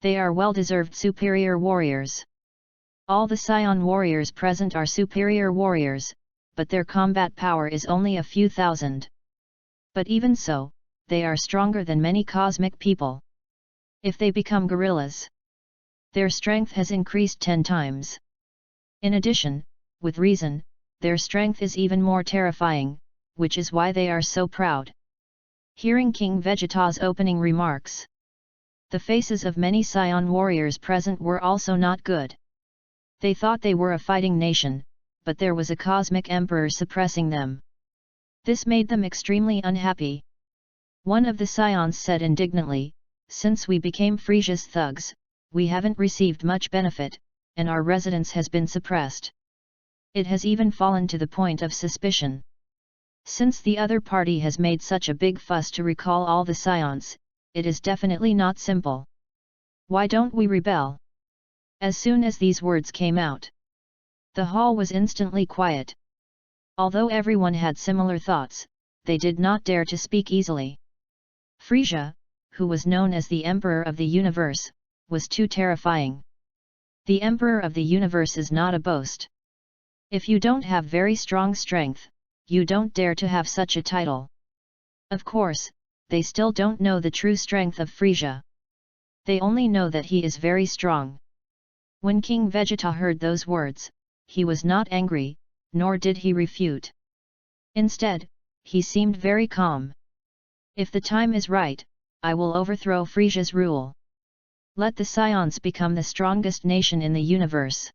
They are well-deserved superior warriors. All the scion warriors present are superior warriors, but their combat power is only a few thousand. But even so, they are stronger than many cosmic people. If they become gorillas, their strength has increased 10 times. In addition, with reason, their strength is even more terrifying, which is why they are so proud. Hearing King Vegeta's opening remarks, the faces of many scion warriors present were also not good. They thought they were a fighting nation, but there was a cosmic emperor suppressing them. This made them extremely unhappy. One of the scions said indignantly, "Since we became Frieza's thugs, we haven't received much benefit, and our residence has been suppressed. It has even fallen to the point of suspicion. Since the other party has made such a big fuss to recall all the scions, it is definitely not simple. Why don't we rebel?" As soon as these words came out, the hall was instantly quiet. Although everyone had similar thoughts, they did not dare to speak easily. Frieza, who was known as the Emperor of the Universe, was too terrifying. The Emperor of the Universe is not a boast. If you don't have very strong strength, you don't dare to have such a title. Of course, they still don't know the true strength of Frieza. They only know that he is very strong. When King Vegeta heard those words, he was not angry, nor did he refute. Instead, he seemed very calm. If the time is right, I will overthrow Frieza's rule. Let the scions become the strongest nation in the universe.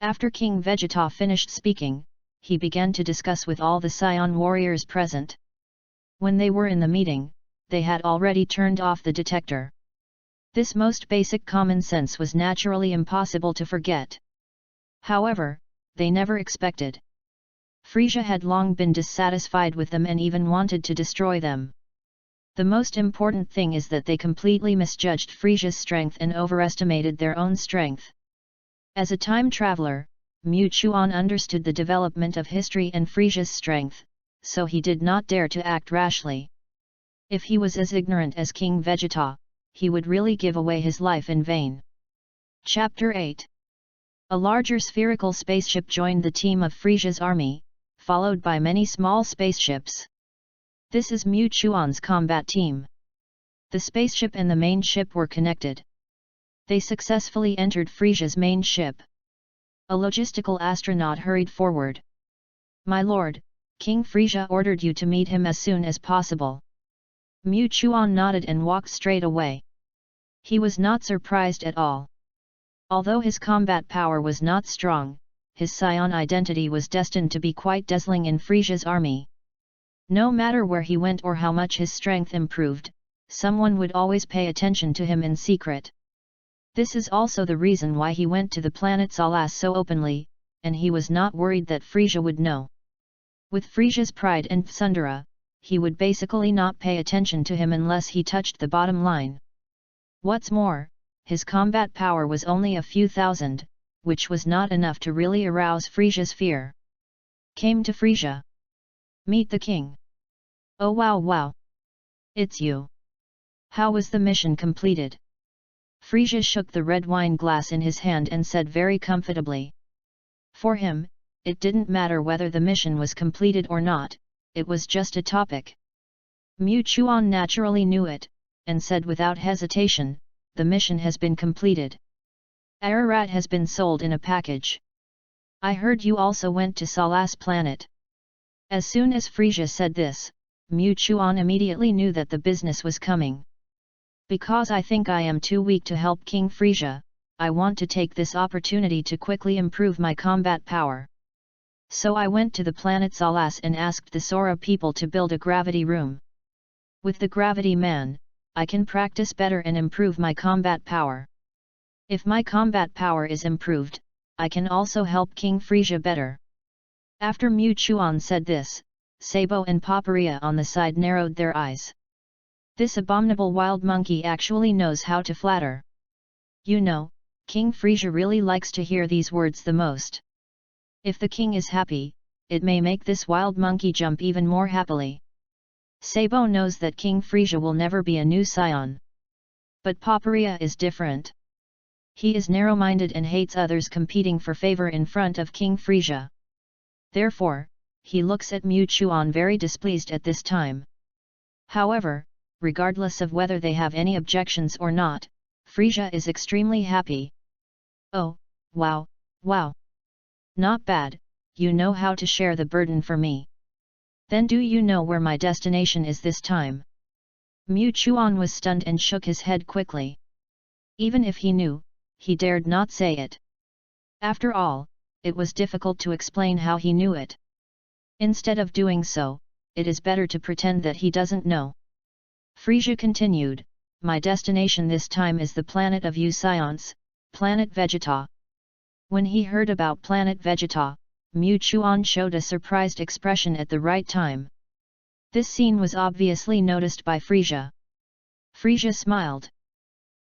After King Vegeta finished speaking, he began to discuss with all the scion warriors present. When they were in the meeting, they had already turned off the detector. This most basic common sense was naturally impossible to forget. However, they never expected. Frieza had long been dissatisfied with them and even wanted to destroy them. The most important thing is that they completely misjudged Frieza's strength and overestimated their own strength. As a time traveler, Mu Chuan understood the development of history and Frieza's strength, so he did not dare to act rashly. If he was as ignorant as King Vegeta, he would really give away his life in vain. Chapter 8. A larger spherical spaceship joined the team of Frieza's army, followed by many small spaceships. This is Mu Chuan's combat team. The spaceship and the main ship were connected. They successfully entered Frieza's main ship. A logistical astronaut hurried forward. "My lord, King Frieza ordered you to meet him as soon as possible." Mu Chuan nodded and walked straight away. He was not surprised at all. Although his combat power was not strong, his scion identity was destined to be quite dazzling in Frieza's army. No matter where he went or how much his strength improved, someone would always pay attention to him in secret. This is also the reason why he went to the planet Salas so openly, and he was not worried that Frieza would know. With Frieza's pride and tsundere, he would basically not pay attention to him unless he touched the bottom line. What's more, his combat power was only a few thousand, which was not enough to really arouse Frieza's fear. Came to Frieza. "Meet the king." "Oh wow. It's you. How was the mission completed?" Frieza shook the red wine glass in his hand and said very comfortably. For him, it didn't matter whether the mission was completed or not, it was just a topic. Mu Chuan naturally knew it, and said without hesitation, "The mission has been completed. Ararat has been sold in a package. I heard you also went to Salas planet." As soon as Frieza said this, Mu Chuan immediately knew that the business was coming. "Because I think I am too weak to help King Frieza, I want to take this opportunity to quickly improve my combat power. So I went to the planet Salas and asked the Sora people to build a gravity room. With the gravity man, I can practice better and improve my combat power. If my combat power is improved, I can also help King Frieza better." After Mu Chuan said this, Sabo and Paparia on the side narrowed their eyes. This abominable wild monkey actually knows how to flatter. You know, King Frieza really likes to hear these words the most. If the king is happy, it may make this wild monkey jump even more happily. Sabo knows that King Frieza will never be a new scion. But Paparia is different. He is narrow-minded and hates others competing for favor in front of King Frieza. Therefore, he looks at Mu Chuan very displeased at this time. However, regardless of whether they have any objections or not, Frieza is extremely happy. "Oh, wow. Not bad, you know how to share the burden for me. Then do you know where my destination is this time?" Mu Chuan was stunned and shook his head quickly. Even if he knew, he dared not say it. After all, it was difficult to explain how he knew it. Instead of doing so, it is better to pretend that he doesn't know. Frieza continued, "My destination this time is the planet of you scions, planet Vegeta." When he heard about planet Vegeta, Mu Chuan showed a surprised expression at the right time. This scene was obviously noticed by Frieza. Frieza smiled.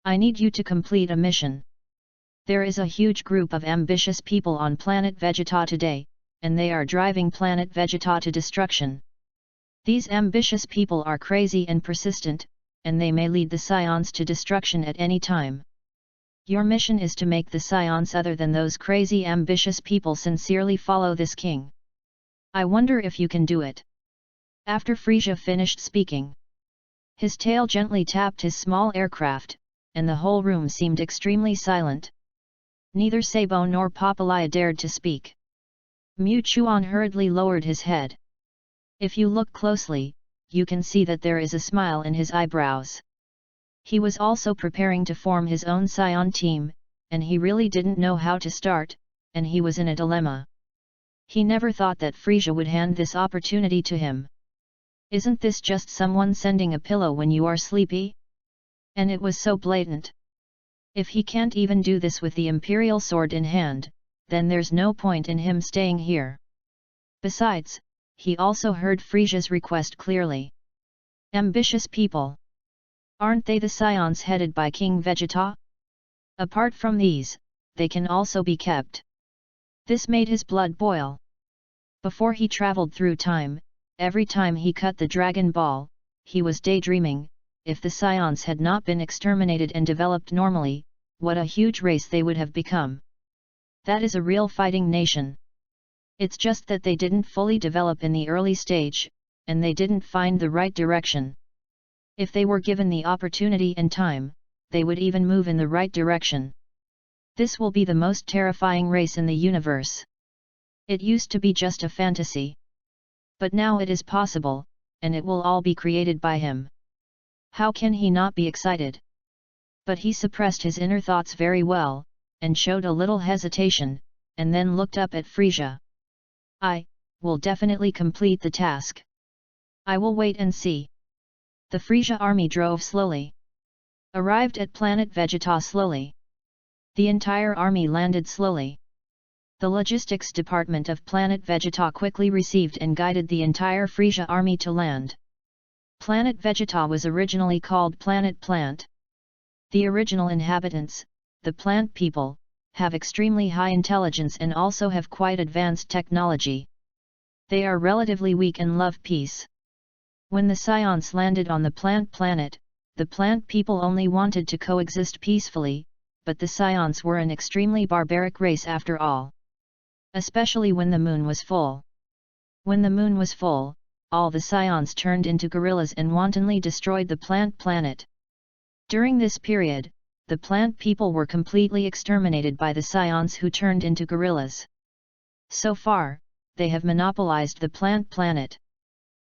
"I need you to complete a mission. There is a huge group of ambitious people on planet Vegeta today, and they are driving planet Vegeta to destruction. These ambitious people are crazy and persistent, and they may lead the scions to destruction at any time. Your mission is to make the scions other than those crazy ambitious people sincerely follow this king. I wonder if you can do it." After Frieza finished speaking, his tail gently tapped his small aircraft, and the whole room seemed extremely silent. Neither Sabo nor Papalia dared to speak. Mu Chuan hurriedly lowered his head. If you look closely, you can see that there is a smile in his eyebrows. He was also preparing to form his own scion team, and he really didn't know how to start, and he was in a dilemma. He never thought that Frieza would hand this opportunity to him. Isn't this just someone sending a pillow when you are sleepy? And it was so blatant. If he can't even do this with the imperial sword in hand, then there's no point in him staying here. Besides, he also heard Frieza's request clearly. Ambitious people. Aren't they the scions headed by King Vegeta? Apart from these, they can also be kept. This made his blood boil. Before he traveled through time, every time he cut the Dragon Ball, he was daydreaming, if the scions had not been exterminated and developed normally, what a huge race they would have become. That is a real fighting nation. It's just that they didn't fully develop in the early stage, and they didn't find the right direction. If they were given the opportunity and time, they would even move in the right direction. This will be the most terrifying race in the universe. It used to be just a fantasy. But now it is possible, and it will all be created by him. How can he not be excited? But he suppressed his inner thoughts very well, and showed a little hesitation, and then looked up at Frieza. I will definitely complete the task. I will wait and see. The Frieza army drove slowly. Arrived at planet Vegeta slowly. The entire army landed slowly. The logistics department of planet Vegeta quickly received and guided the entire Frieza army to land. Planet Vegeta was originally called Planet Plant. The original inhabitants, the plant people, have extremely high intelligence and also have quite advanced technology. They are relatively weak and love peace. When the scions landed on the plant planet, the plant people only wanted to coexist peacefully, but the scions were an extremely barbaric race after all. Especially when the moon was full. When the moon was full, all the scions turned into gorillas and wantonly destroyed the plant planet. During this period, the plant people were completely exterminated by the scions who turned into gorillas. So far, they have monopolized the plant planet.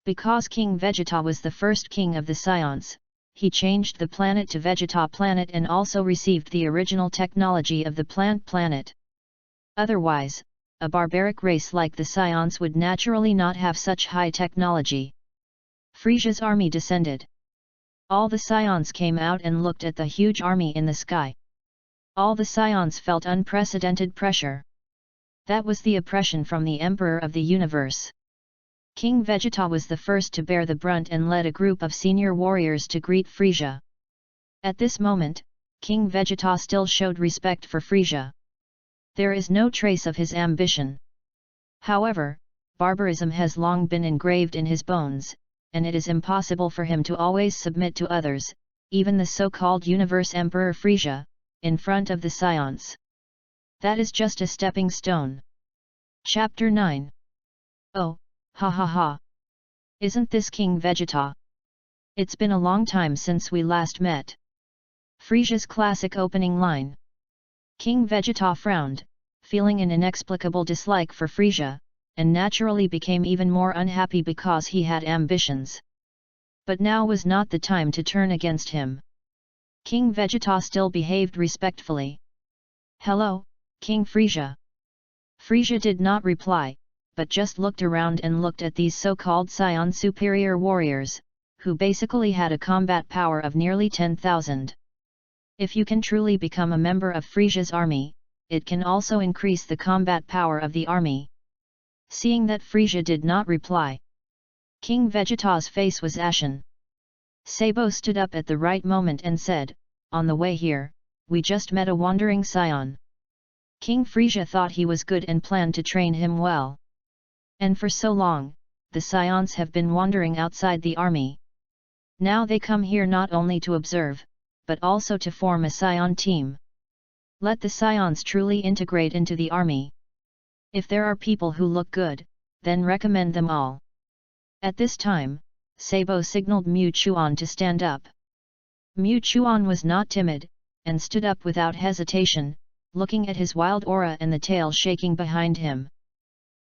Because King Vegeta was the first king of the scions, he changed the planet to Vegeta planet and also received the original technology of the plant planet. Otherwise, a barbaric race like the scions would naturally not have such high technology. Frieza's army descended. All the scions came out and looked at the huge army in the sky. All the scions felt unprecedented pressure. That was the oppression from the Emperor of the Universe. King Vegeta was the first to bear the brunt and led a group of senior warriors to greet Frieza. At this moment, King Vegeta still showed respect for Frieza. There is no trace of his ambition. However, barbarism has long been engraved in his bones, and it is impossible for him to always submit to others, even the so-called Universe Emperor Frieza, in front of the scions. That is just a stepping stone. Chapter 9. Oh, ha ha ha. Isn't this King Vegeta? It's been a long time since we last met. Frieza's classic opening line. King Vegeta frowned, feeling an inexplicable dislike for Frieza, and naturally became even more unhappy because he had ambitions. But now was not the time to turn against him. King Vegeta still behaved respectfully. Hello, King Frieza. Frieza did not reply, but just looked around and looked at these so-called Scion superior warriors, who basically had a combat power of nearly 10,000. If you can truly become a member of Frieza's army, it can also increase the combat power of the army. Seeing that Frieza did not reply, King Vegeta's face was ashen. Sabo stood up at the right moment and said, "On the way here, we just met a wandering scion." King Frieza thought he was good and planned to train him well. And for so long, the scions have been wandering outside the army. Now they come here not only to observe, but also to form a scion team. Let the scions truly integrate into the army. If there are people who look good, then recommend them all. At this time, Sabo signaled Mu Chuan to stand up. Mu Chuan was not timid, and stood up without hesitation, looking at his wild aura and the tail shaking behind him.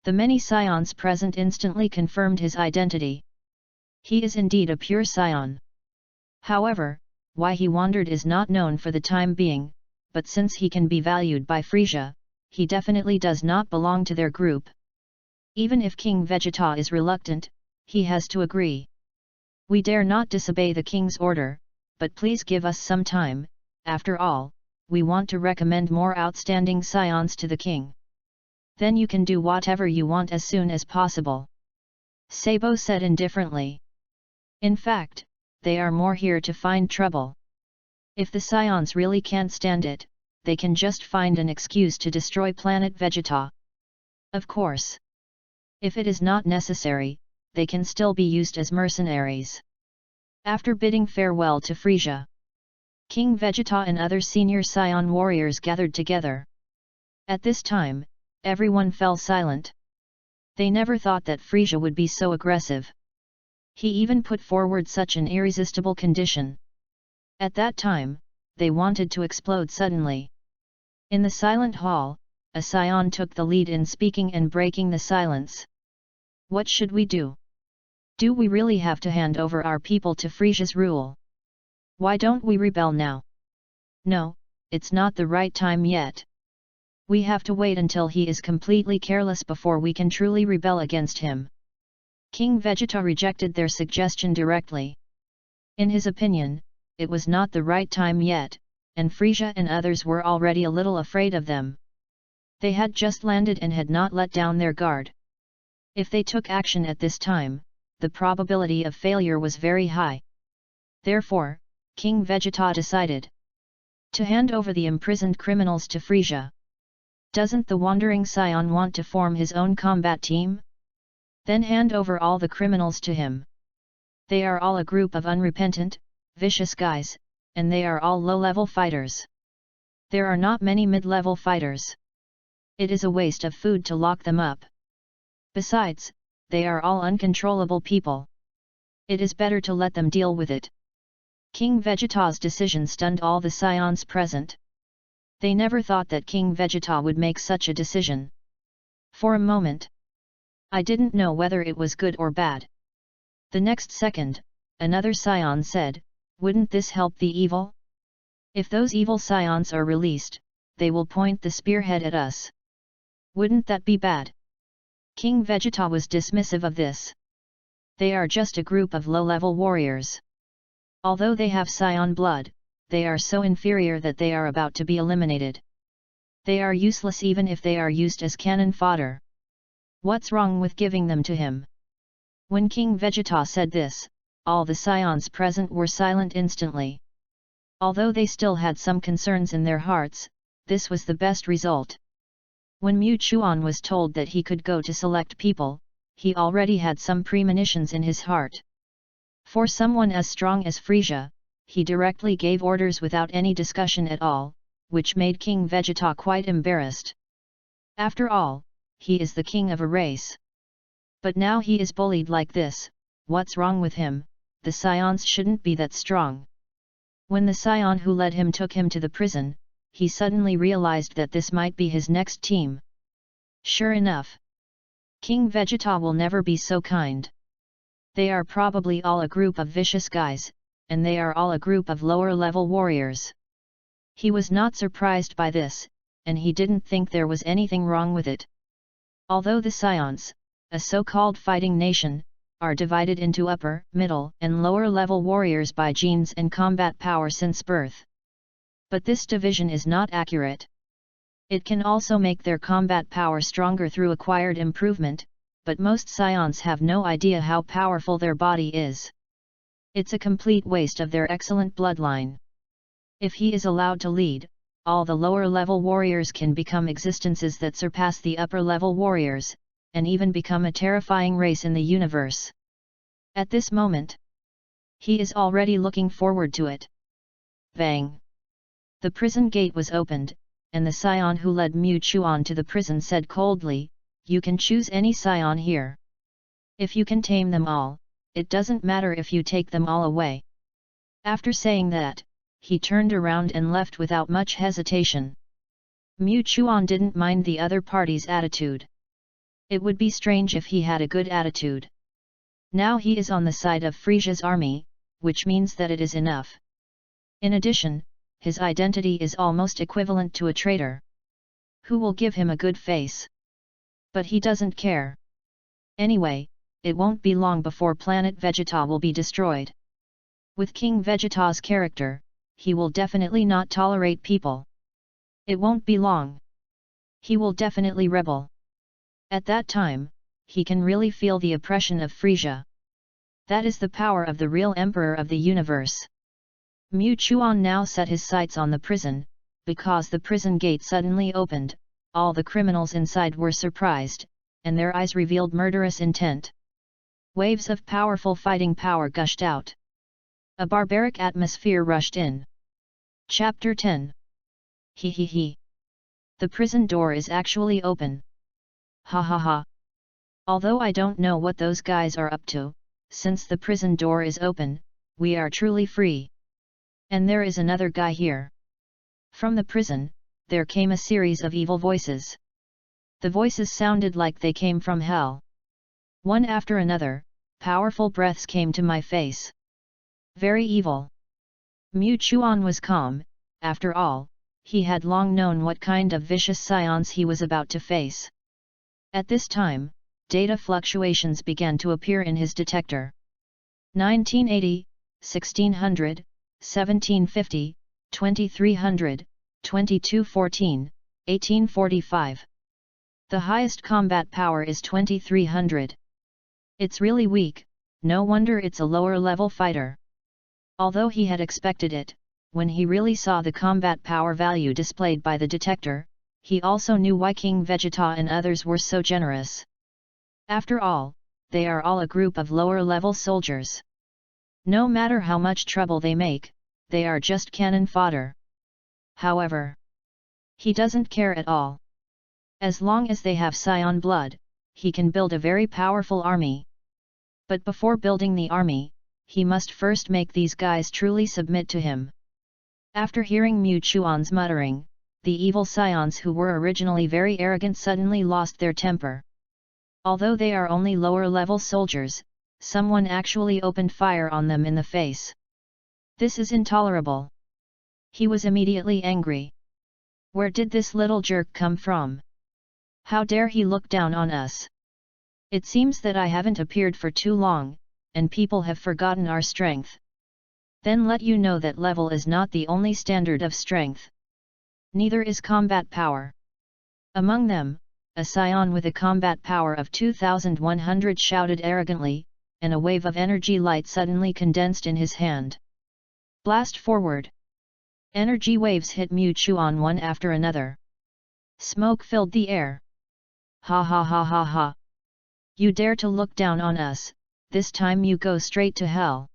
The many scions present instantly confirmed his identity. He is indeed a pure scion. However, why he wandered is not known for the time being, but since he can be valued by Frieza, he definitely does not belong to their group. Even if King Vegeta is reluctant, he has to agree. We dare not disobey the king's order, but please give us some time. After all, we want to recommend more outstanding scions to the king. Then you can do whatever you want as soon as possible. Sabo said indifferently. In fact, they are more here to find trouble. If the Scions really can't stand it, they can just find an excuse to destroy planet Vegeta. Of course. If it is not necessary, they can still be used as mercenaries. After bidding farewell to Frieza, King Vegeta and other senior Scion warriors gathered together. At this time, everyone fell silent. They never thought that Frieza would be so aggressive. He even put forward such an irresistible condition. At that time, they wanted to explode suddenly. In the silent hall, a Scion took the lead in speaking and breaking the silence. What should we do? Do we really have to hand over our people to Frieza's rule? Why don't we rebel now? No, it's not the right time yet. We have to wait until he is completely careless before we can truly rebel against him. King Vegeta rejected their suggestion directly. In his opinion, it was not the right time yet, and Frieza and others were already a little afraid of them. They had just landed and had not let down their guard. If they took action at this time, the probability of failure was very high. Therefore, King Vegeta decided to hand over the imprisoned criminals to Frieza. Doesn't the Wandering Scion want to form his own combat team? Then hand over all the criminals to him. They are all a group of unrepentant, vicious guys, and they are all low-level fighters. There are not many mid-level fighters. It is a waste of food to lock them up. Besides, they are all uncontrollable people. It is better to let them deal with it. King Vegeta's decision stunned all the Scions present. They never thought that King Vegeta would make such a decision. For a moment, I didn't know whether it was good or bad. The next second, another Scion said, wouldn't this help the evil? If those evil Scions are released, they will point the spearhead at us. Wouldn't that be bad? King Vegeta was dismissive of this. They are just a group of low-level warriors. Although they have Scion blood, they are so inferior that they are about to be eliminated. They are useless even if they are used as cannon fodder. What's wrong with giving them to him? When King Vegeta said this, all the Scions present were silent instantly. Although they still had some concerns in their hearts, this was the best result. When Mu Chuan was told that he could go to select people, he already had some premonitions in his heart. For someone as strong as Frieza, he directly gave orders without any discussion at all, which made King Vegeta quite embarrassed. After all, he is the king of a race. But now he is bullied like this. What's wrong with him? The Scions shouldn't be that strong. When the Scion who led him took him to the prison, he suddenly realized that this might be his next team. Sure enough, King Vegeta will never be so kind. They are probably all a group of vicious guys, and they are all a group of lower-level warriors. He was not surprised by this, and he didn't think there was anything wrong with it. Although the Scions, a so-called fighting nation, are divided into upper, middle, and lower-level warriors by genes and combat power since birth. But this division is not accurate. It can also make their combat power stronger through acquired improvement, but most Scions have no idea how powerful their body is. It's a complete waste of their excellent bloodline. If he is allowed to lead, all the lower-level warriors can become existences that surpass the upper-level warriors, and even become a terrifying race in the universe. At this moment, he is already looking forward to it. Bang! The prison gate was opened, and the Scion who led Mu Chuan to the prison said coldly, "You can choose any Scion here. If you can tame them all, it doesn't matter if you take them all away." After saying that, he turned around and left without much hesitation. Mu Chuan didn't mind the other party's attitude. It would be strange if he had a good attitude. Now he is on the side of Frieza's army, which means that it is enough. In addition, his identity is almost equivalent to a traitor. Who will give him a good face? But he doesn't care. Anyway, it won't be long before planet Vegeta will be destroyed. With King Vegeta's character, he will definitely not tolerate people. It won't be long. He will definitely rebel. At that time, he can really feel the oppression of Frieza. That is the power of the real Emperor of the universe. Mu Chuan now set his sights on the prison, because the prison gate suddenly opened, all the criminals inside were surprised, and their eyes revealed murderous intent. Waves of powerful fighting power gushed out. A barbaric atmosphere rushed in. Chapter 10. He he he. The prison door is actually open. Ha ha ha. Although I don't know what those guys are up to, since the prison door is open, we are truly free. And there is another guy here. From the prison, there came a series of evil voices. The voices sounded like they came from hell. One after another, powerful breaths came to my face. Very evil. Mu Chuan was calm. After all, he had long known what kind of vicious scions he was about to face. At this time, data fluctuations began to appear in his detector. 1980, 1600, 1750, 2300, 2214, 1845. The highest combat power is 2300. It's really weak, no wonder it's a lower-level fighter. Although he had expected it, when he really saw the combat power value displayed by the detector, he also knew why King Vegeta and others were so generous. After all, they are all a group of lower-level soldiers. No matter how much trouble they make, they are just cannon fodder. However, he doesn't care at all. As long as they have scion blood, he can build a very powerful army. But before building the army, he must first make these guys truly submit to him. After hearing Mu Chuan's muttering, the evil scions who were originally very arrogant suddenly lost their temper. Although they are only lower-level soldiers, someone actually opened fire on them in the face. This is intolerable. He was immediately angry. Where did this little jerk come from? How dare he look down on us? It seems that I haven't appeared for too long, and people have forgotten our strength. Then let you know that level is not the only standard of strength. Neither is combat power. Among them, a scion with a combat power of 2100 shouted arrogantly, and a wave of energy light suddenly condensed in his hand. Blast forward! Energy waves hit Mu Chuan one after another. Smoke filled the air. Ha ha ha ha ha! You dare to look down on us, this time you go straight to hell.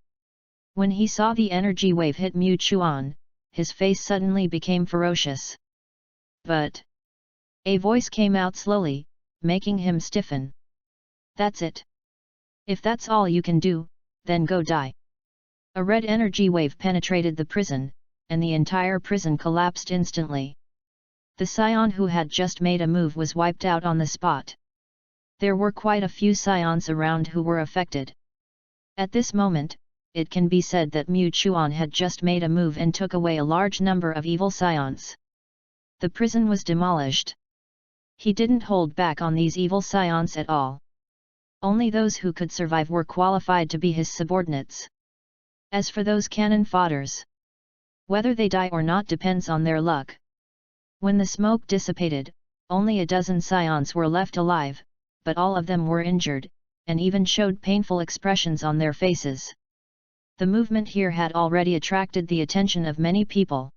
When he saw the energy wave hit Mu Chuan, his face suddenly became ferocious. But a voice came out slowly, making him stiffen. That's it. If that's all you can do, then go die. A red energy wave penetrated the prison, and the entire prison collapsed instantly. The scion who had just made a move was wiped out on the spot. There were quite a few scions around who were affected. At this moment, it can be said that Mu Chuan had just made a move and took away a large number of evil scions. The prison was demolished. He didn't hold back on these evil scions at all. Only those who could survive were qualified to be his subordinates. As for those cannon fodders, whether they die or not depends on their luck. When the smoke dissipated, only a dozen scions were left alive, but all of them were injured, and even showed painful expressions on their faces. The movement here had already attracted the attention of many people.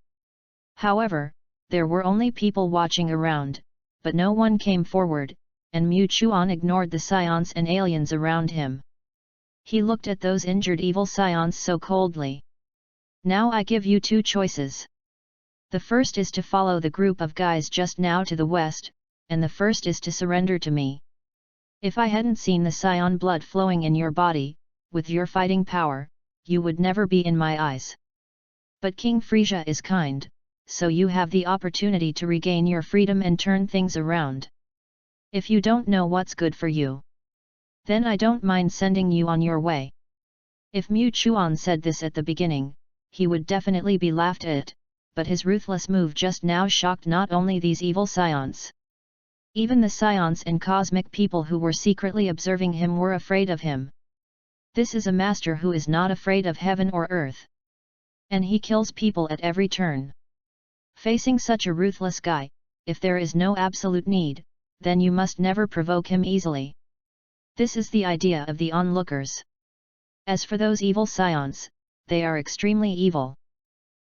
However, there were only people watching around, but no one came forward, and Mu Chuan ignored the scions and aliens around him. He looked at those injured evil scions so coldly. Now I give you two choices. The first is to follow the group of guys just now to the west, and the first is to surrender to me. If I hadn't seen the scion blood flowing in your body, with your fighting power, you would never be in my eyes. But King Frieza is kind, so you have the opportunity to regain your freedom and turn things around. If you don't know what's good for you, then I don't mind sending you on your way. If Mu Chuan said this at the beginning, he would definitely be laughed at, but his ruthless move just now shocked not only these evil scions. Even the scions and cosmic people who were secretly observing him were afraid of him. This is a master who is not afraid of heaven or earth. And he kills people at every turn. Facing such a ruthless guy, if there is no absolute need, then you must never provoke him easily. This is the idea of the onlookers. As for those evil scions, they are extremely evil.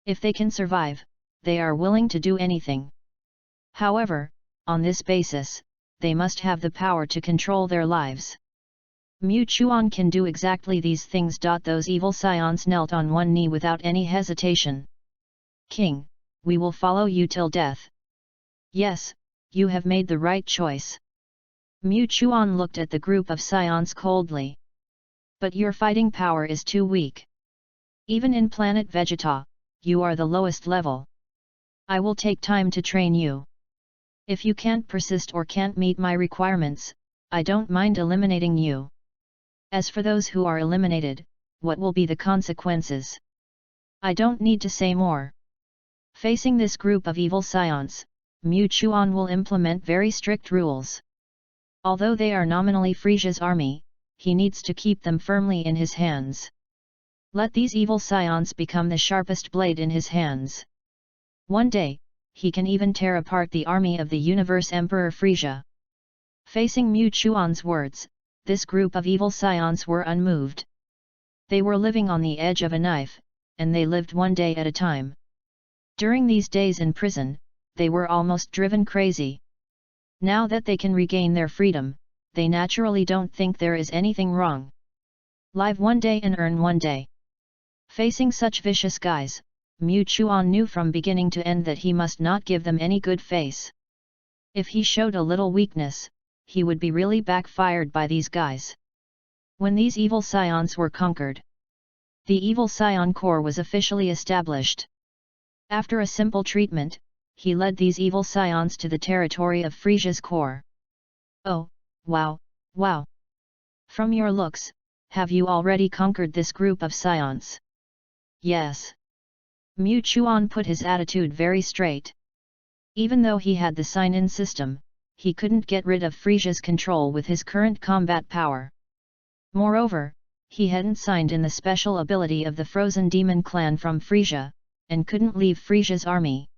If they can survive, they are willing to do anything. However, on this basis, they must have the power to control their lives. Mu Chuan can do exactly these things. Those evil scions knelt on one knee without any hesitation. King, we will follow you till death. Yes, you have made the right choice. Mu Chuan looked at the group of scions coldly. But your fighting power is too weak. Even in planet Vegeta, you are the lowest level. I will take time to train you. If you can't persist or can't meet my requirements, I don't mind eliminating you. As for those who are eliminated, what will be the consequences? I don't need to say more. Facing this group of evil scions, Mu Chuan will implement very strict rules. Although they are nominally Frieza's army, he needs to keep them firmly in his hands. Let these evil scions become the sharpest blade in his hands. One day, he can even tear apart the army of the Universe Emperor Frieza. Facing Mu Chuan's words, this group of evil scions were unmoved. They were living on the edge of a knife, and they lived one day at a time. During these days in prison, they were almost driven crazy. Now that they can regain their freedom, they naturally don't think there is anything wrong. Live one day and earn one day. Facing such vicious guys, Mu Chuan knew from beginning to end that he must not give them any good face. If he showed a little weakness, he would be really backfired by these guys. When these evil scions were conquered, the evil scion corps was officially established. After a simple treatment, he led these evil scions to the territory of Frieza's corps. Oh, wow, wow! From your looks, have you already conquered this group of scions? Yes. Mu Chuan put his attitude very straight. Even though he had the sign-in system, he couldn't get rid of Frieza's control with his current combat power. Moreover, he hadn't signed in the special ability of the Frozen Demon clan from Frieza, and couldn't leave Frieza's army.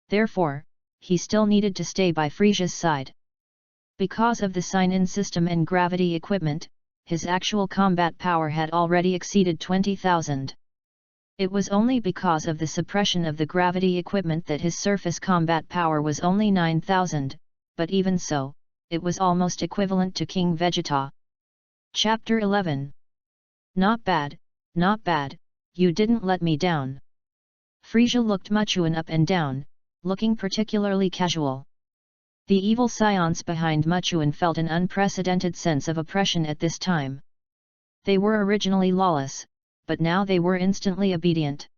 Therefore, he still needed to stay by Frieza's side. Because of the sign-in system and gravity equipment, his actual combat power had already exceeded 20,000. It was only because of the suppression of the gravity equipment that his surface combat power was only 9,000, but even so, it was almost equivalent to King Vegeta. Chapter 11. Not bad, you didn't let me down. Frieza looked Muchuan up and down, looking particularly casual. The evil scions behind Muchuan felt an unprecedented sense of oppression at this time. They were originally lawless, but now they were instantly obedient.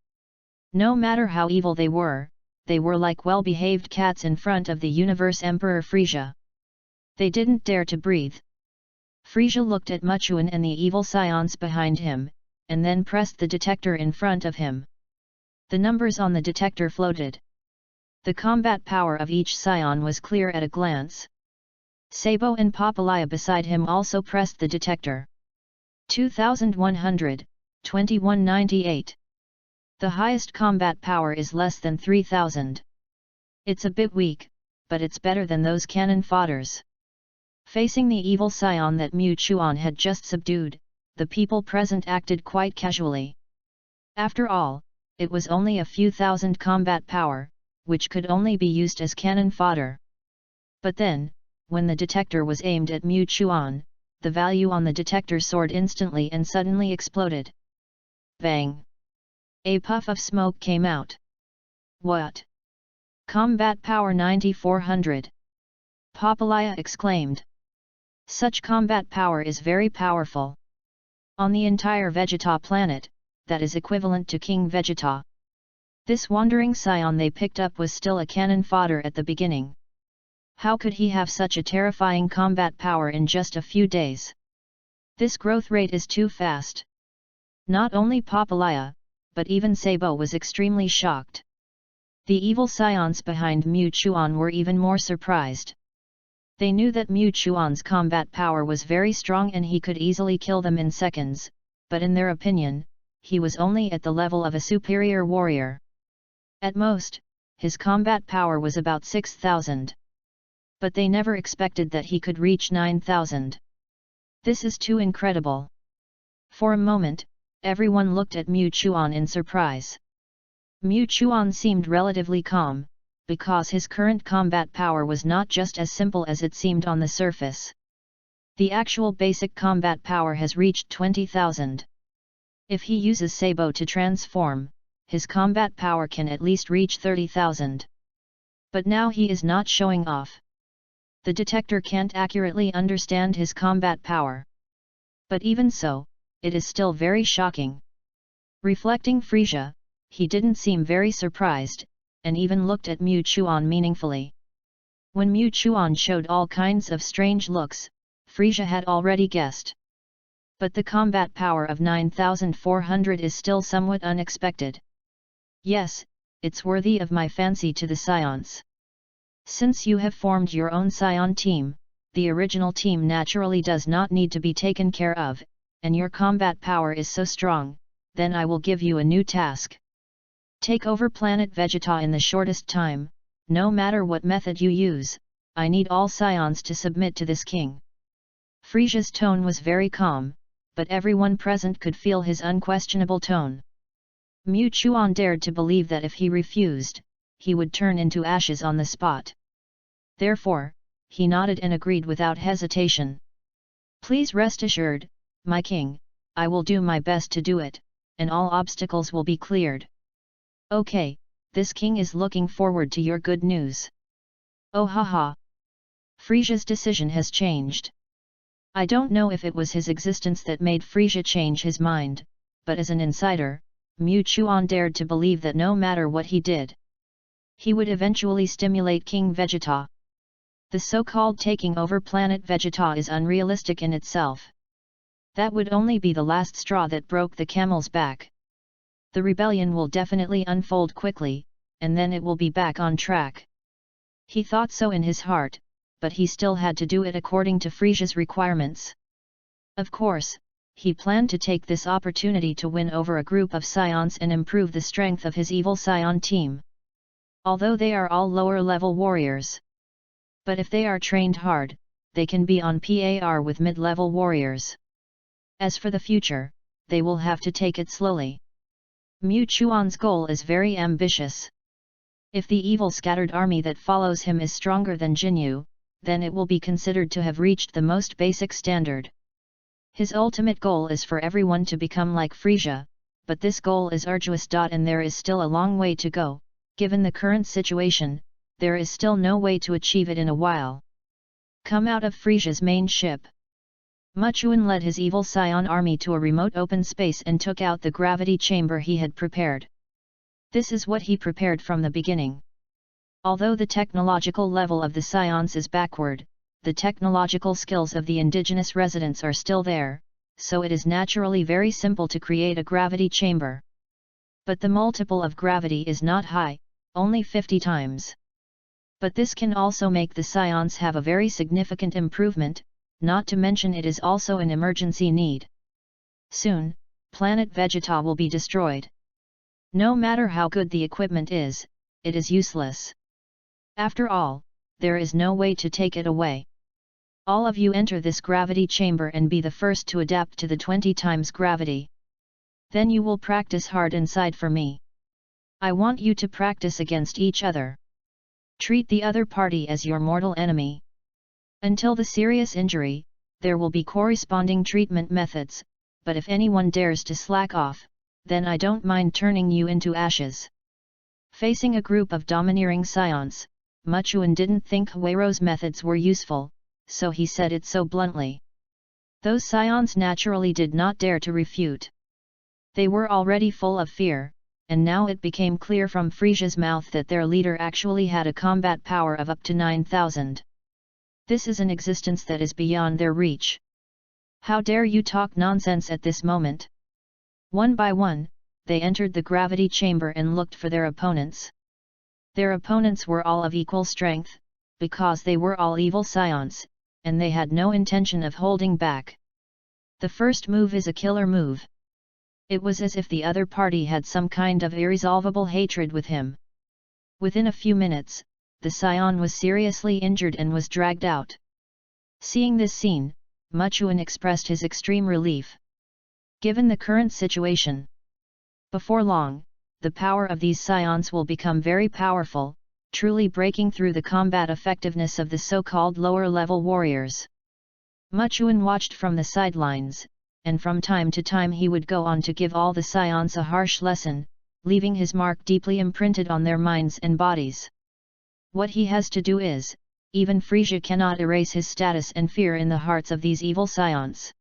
No matter how evil they were like well-behaved cats in front of the Universe Emperor Frieza. They didn't dare to breathe. Frieza looked at Muchuan and the evil scions behind him, and then pressed the detector in front of him. The numbers on the detector floated. The combat power of each scion was clear at a glance. Sabo and Papalaya beside him also pressed the detector. 2100, 2198. The highest combat power is less than 3000. It's a bit weak, but it's better than those cannon fodders. Facing the evil scion that Mu Chuan had just subdued, the people present acted quite casually. After all, it was only a few thousand combat power, which could only be used as cannon fodder. But then, when the detector was aimed at Mu Chuan, the value on the detector soared instantly and suddenly exploded. Bang! A puff of smoke came out. What? Combat power 9400! Papalaya exclaimed. Such combat power is very powerful. On the entire Vegeta planet, that is equivalent to King Vegeta. This wandering scion they picked up was still a cannon fodder at the beginning. How could he have such a terrifying combat power in just a few days? This growth rate is too fast. Not only Papalaya, but even Sabo was extremely shocked. The evil scions behind Mu Chuan were even more surprised. They knew that Mu Chuan's combat power was very strong and he could easily kill them in seconds, but in their opinion, he was only at the level of a superior warrior. At most, his combat power was about 6,000. But they never expected that he could reach 9,000. This is too incredible. For a moment, everyone looked at Mu Chuan in surprise. Mu Chuan seemed relatively calm, because his current combat power was not just as simple as it seemed on the surface. The actual basic combat power has reached 20,000. If he uses Sabo to transform, his combat power can at least reach 30,000. But now he is not showing off. The detector can't accurately understand his combat power. But even so, it is still very shocking. Reflecting Frieza, he didn't seem very surprised, and even looked at Mu Chuan meaningfully. When Mu Chuan showed all kinds of strange looks, Frieza had already guessed. But the combat power of 9,400 is still somewhat unexpected. Yes, it's worthy of my fancy to the Scions. Since you have formed your own Scion team, the original team naturally does not need to be taken care of, and your combat power is so strong, then I will give you a new task. Take over planet Vegeta in the shortest time, no matter what method you use. I need all Scions to submit to this king. Frieza's tone was very calm, but everyone present could feel his unquestionable tone. Mu Chuan dared to believe that if he refused, he would turn into ashes on the spot. Therefore, he nodded and agreed without hesitation. Please rest assured, my king, I will do my best to do it, and all obstacles will be cleared. Okay, this king is looking forward to your good news. Oh haha! Frieza's decision has changed. I don't know if it was his existence that made Frieza change his mind, but as an insider, Mu Chuan dared to believe that no matter what he did, he would eventually stimulate King Vegeta. The so-called taking over planet Vegeta is unrealistic in itself. That would only be the last straw that broke the camel's back. The rebellion will definitely unfold quickly, and then it will be back on track. He thought so in his heart, but he still had to do it according to Frieza's requirements. Of course, he planned to take this opportunity to win over a group of Scions and improve the strength of his evil Scion team. Although they are all lower-level warriors. But if they are trained hard, they can be on par with mid-level warriors. As for the future, they will have to take it slowly. Mu Chuan's goal is very ambitious. If the evil scattered army that follows him is stronger than Jinyu, then it will be considered to have reached the most basic standard. His ultimate goal is for everyone to become like Frieza, but this goal is arduous. And there is still a long way to go. Given the current situation, there is still no way to achieve it in a while. Come out of Frieza's main ship. Muchuan led his evil Scion army to a remote open space and took out the gravity chamber he had prepared. This is what he prepared from the beginning. Although the technological level of the Scions is backward, the technological skills of the indigenous residents are still there, so it is naturally very simple to create a gravity chamber. But the multiple of gravity is not high, only 50 times. But this can also make the Scions have a very significant improvement, not to mention it is also an emergency need. Soon, planet Vegeta will be destroyed. No matter how good the equipment is, it is useless. After all, there is no way to take it away. All of you enter this gravity chamber and be the first to adapt to the 20 times gravity. Then you will practice hard inside for me. I want you to practice against each other. Treat the other party as your mortal enemy. Until the serious injury, there will be corresponding treatment methods, but if anyone dares to slack off, then I don't mind turning you into ashes. Facing a group of domineering Scions, Muchuan didn't think Huero's methods were useful, so he said it so bluntly. Those Scions naturally did not dare to refute. They were already full of fear, and now it became clear from Frieza's mouth that their leader actually had a combat power of up to 9,000. This is an existence that is beyond their reach. How dare you talk nonsense at this moment? One by one, they entered the gravity chamber and looked for their opponents. Their opponents were all of equal strength, because they were all evil Scions, and they had no intention of holding back. The first move is a killer move. It was as if the other party had some kind of irresolvable hatred with him. Within a few minutes, the Scion was seriously injured and was dragged out. Seeing this scene, Muchuan expressed his extreme relief. Given the current situation, before long, the power of these scions will become very powerful, truly breaking through the combat effectiveness of the so-called lower-level warriors. Ma Chuan watched from the sidelines, and from time to time he would go on to give all the scions a harsh lesson, leaving his mark deeply imprinted on their minds and bodies. What he has to do is, even Frieza cannot erase his status and fear in the hearts of these evil scions.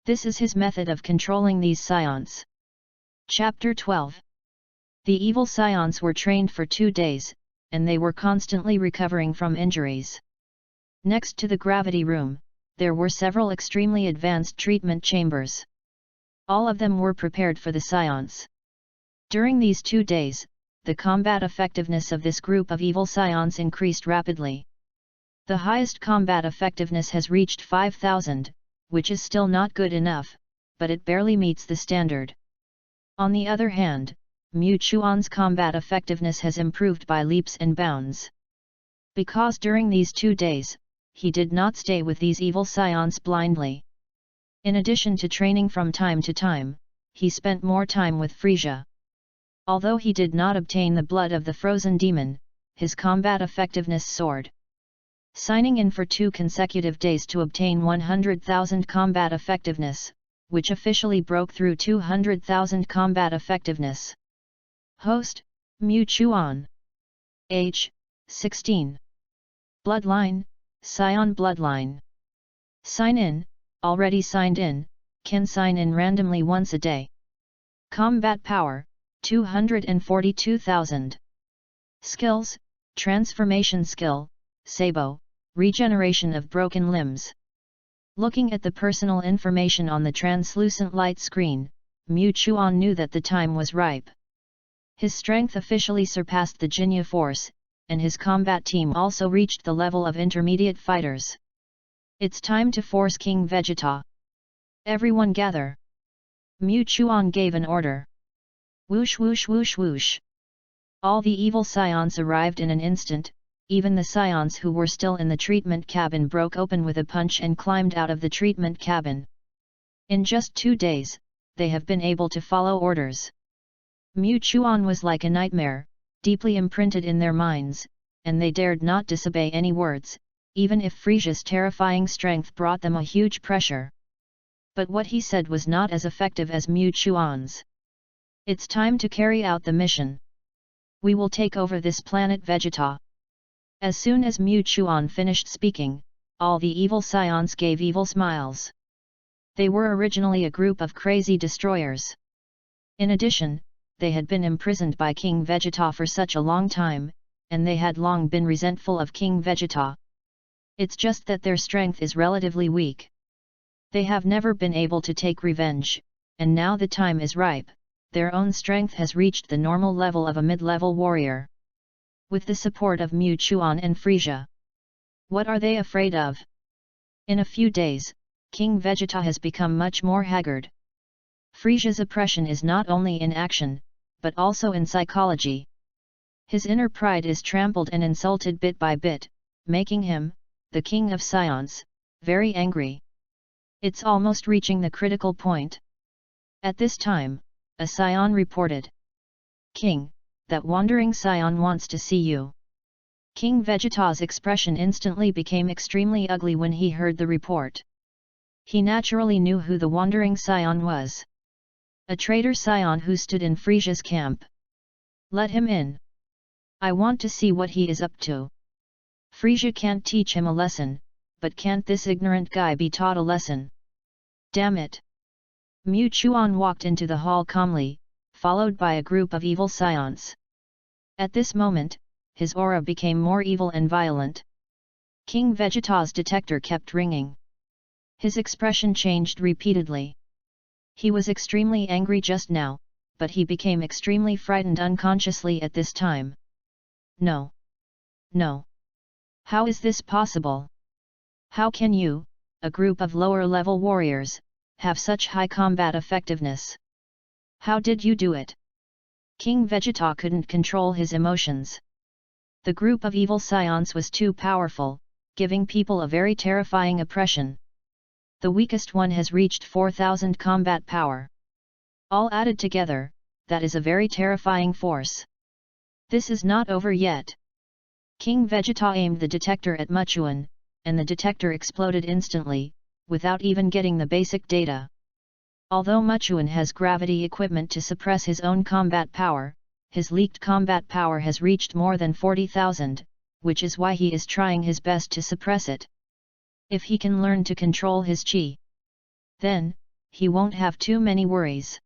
This is his method of controlling these scions. Chapter 12. The evil scions were trained for 2 days, and they were constantly recovering from injuries. Next to the gravity room, there were several extremely advanced treatment chambers. All of them were prepared for the scions. During these 2 days, the combat effectiveness of this group of evil scions increased rapidly. The highest combat effectiveness has reached 5,000, which is still not good enough, but it barely meets the standard. On the other hand, Mu Chuan's combat effectiveness has improved by leaps and bounds. Because during these 2 days, he did not stay with these evil scions blindly. In addition to training from time to time, he spent more time with Frieza. Although he did not obtain the blood of the frozen demon, his combat effectiveness soared. Signing in for 2 consecutive days to obtain 100,000 combat effectiveness, which officially broke through 200,000 combat effectiveness. Host, Mu Chuan. Age, 16. Bloodline, Scion Bloodline. Sign in, already signed in, can sign in randomly once a day. Combat power, 242,000. Skills, Transformation Skill, Sabo, Regeneration of Broken Limbs. Looking at the personal information on the translucent light screen, Mu Chuan knew that the time was ripe. His strength officially surpassed the Jinya force, and his combat team also reached the level of intermediate fighters. It's time to force King Vegeta. Everyone gather. Mu Chuan gave an order. Whoosh whoosh whoosh whoosh. All the evil scions arrived in an instant. Even the scions who were still in the treatment cabin broke open with a punch and climbed out of the treatment cabin. In just 2 days, they have been able to follow orders. Mu Chuan was like a nightmare, deeply imprinted in their minds, and they dared not disobey any words, even if Frieza's terrifying strength brought them a huge pressure. But what he said was not as effective as Mu Chuan's. It's time to carry out the mission. We will take over this planet Vegeta. As soon as Mu Chuan finished speaking, all the evil scions gave evil smiles. They were originally a group of crazy destroyers. In addition, they had been imprisoned by King Vegeta for such a long time, and they had long been resentful of King Vegeta. It's just that their strength is relatively weak. They have never been able to take revenge, and now the time is ripe. Their own strength has reached the normal level of a mid-level warrior. With the support of Mu Chuan and Frieza. What are they afraid of? In a few days, King Vegeta has become much more haggard. Frieza's oppression is not only in action, but also in psychology. His inner pride is trampled and insulted bit by bit, making him, the king of scions, very angry. It's almost reaching the critical point. At this time, a scion reported. King, that wandering scion wants to see you. King Vegeta's expression instantly became extremely ugly when he heard the report. He naturally knew who the wandering scion was. A traitor scion who stood in Frieza's camp. Let him in. I want to see what he is up to. Frieza can't teach him a lesson, but can't this ignorant guy be taught a lesson? Damn it! Mu Chuan walked into the hall calmly, followed by a group of evil scions. At this moment, his aura became more evil and violent. King Vegeta's detector kept ringing. His expression changed repeatedly. He was extremely angry just now, but he became extremely frightened unconsciously at this time. No. No. How is this possible? How can you, a group of lower-level warriors, have such high combat effectiveness? How did you do it? King Vegeta couldn't control his emotions. The group of evil scions was too powerful, giving people a very terrifying oppression. The weakest one has reached 4,000 combat power. All added together, that is a very terrifying force. This is not over yet. King Vegeta aimed the detector at Muchuan, and the detector exploded instantly, without even getting the basic data. Although Muchuan has gravity equipment to suppress his own combat power, his leaked combat power has reached more than 40,000, which is why he is trying his best to suppress it. If he can learn to control his chi, then, he won't have too many worries.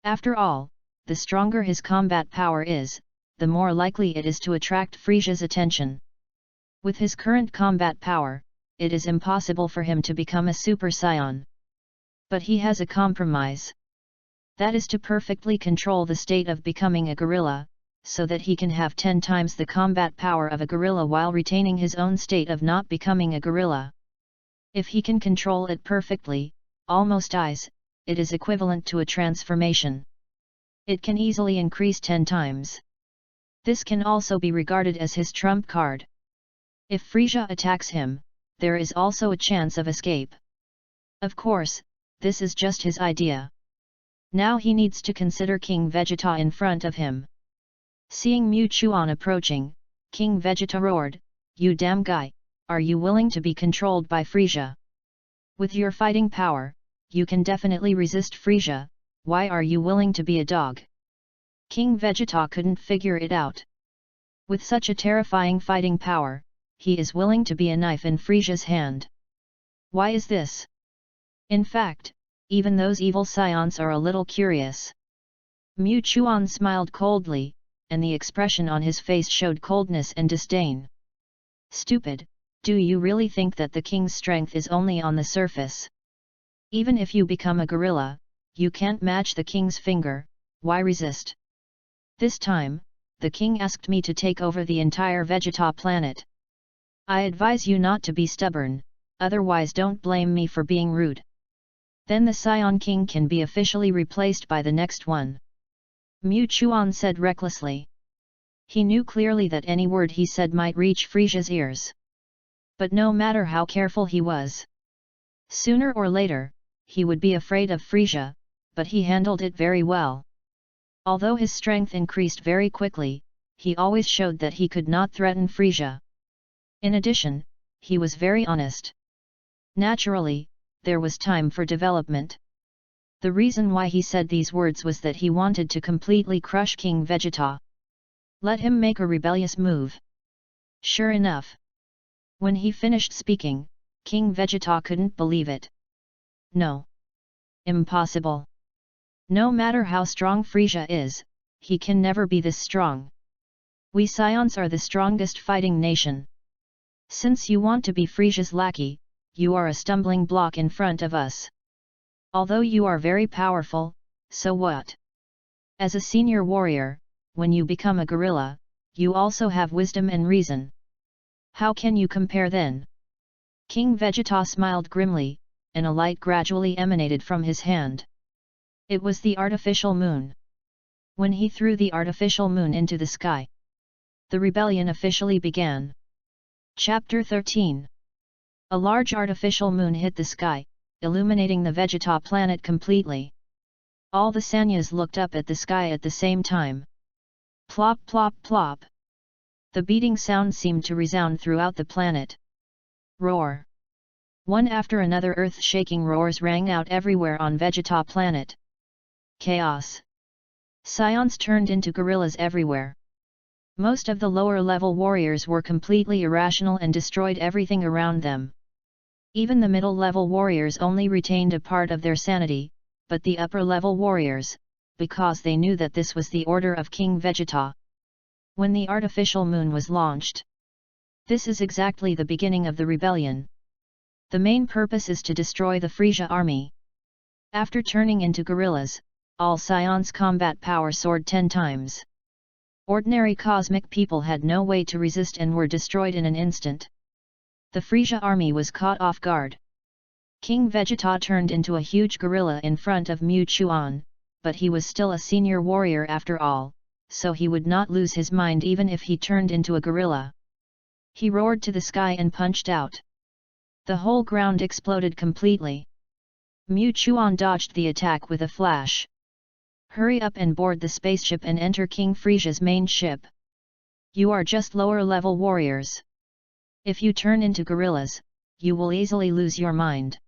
After all, the stronger his combat power is, the more likely it is to attract Frieza's attention. With his current combat power, it is impossible for him to become a Super Saiyan. But he has a compromise. That is to perfectly control the state of becoming a gorilla, so that he can have 10 times the combat power of a gorilla while retaining his own state of not becoming a gorilla. If he can control it perfectly, almost it is equivalent to a transformation. It can easily increase 10 times. This can also be regarded as his trump card. If Frieza attacks him, there is also a chance of escape. Of course, this is just his idea. Now he needs to consider King Vegeta in front of him. Seeing Muchuan approaching, King Vegeta roared, "You damn guy, are you willing to be controlled by Frieza? With your fighting power, you can definitely resist Frieza, why are you willing to be a dog?" King Vegeta couldn't figure it out. With such a terrifying fighting power, he is willing to be a knife in Frieza's hand. Why is this? In fact, even those evil Saiyans are a little curious. Muchuan smiled coldly, and the expression on his face showed coldness and disdain. "Stupid, do you really think that the king's strength is only on the surface? Even if you become a gorilla, you can't match the king's finger, why resist? This time, the king asked me to take over the entire Vegeta planet. I advise you not to be stubborn, otherwise don't blame me for being rude. Then the Saiyan King can be officially replaced by the next one," Muchuan said recklessly. He knew clearly that any word he said might reach Frieza's ears. But no matter how careful he was, sooner or later, he would be afraid of Frieza, but he handled it very well. Although his strength increased very quickly, he always showed that he could not threaten Frieza. In addition, he was very honest. Naturally, there was time for development. The reason why he said these words was that he wanted to completely crush King Vegeta. Let him make a rebellious move. Sure enough, when he finished speaking, King Vegeta couldn't believe it. No. Impossible. No matter how strong Frieza is, he can never be this strong. We Saiyans are the strongest fighting nation. Since you want to be Frieza's lackey, you are a stumbling block in front of us. Although you are very powerful, so what? As a senior warrior, when you become a gorilla, you also have wisdom and reason. How can you compare then?" King Vegeta smiled grimly, and a light gradually emanated from his hand. It was the artificial moon. When he threw the artificial moon into the sky, the rebellion officially began. Chapter 13. A large artificial moon hit the sky, illuminating the Vegeta planet completely. All the Sanyas looked up at the sky at the same time. Plop plop plop. The beating sound seemed to resound throughout the planet. Roar. One after another earth-shaking roars rang out everywhere on Vegeta planet. Chaos. Saiyans turned into gorillas everywhere. Most of the lower-level warriors were completely irrational and destroyed everything around them. Even the middle-level warriors only retained a part of their sanity, but the upper-level warriors, because they knew that this was the order of King Vegeta. When the artificial moon was launched. This is exactly the beginning of the rebellion. The main purpose is to destroy the Frieza army. After turning into gorillas, all Saiyans' combat power soared 10 times. Ordinary cosmic people had no way to resist and were destroyed in an instant. The Frieza army was caught off guard. King Vegeta turned into a huge gorilla in front of Muchuan, but he was still a senior warrior after all, so he would not lose his mind even if he turned into a gorilla. He roared to the sky and punched out. The whole ground exploded completely. Mu Chuan dodged the attack with a flash. Hurry up and board the spaceship and enter King Frieza's main ship. You are just lower-level warriors. If you turn into gorillas, you will easily lose your mind.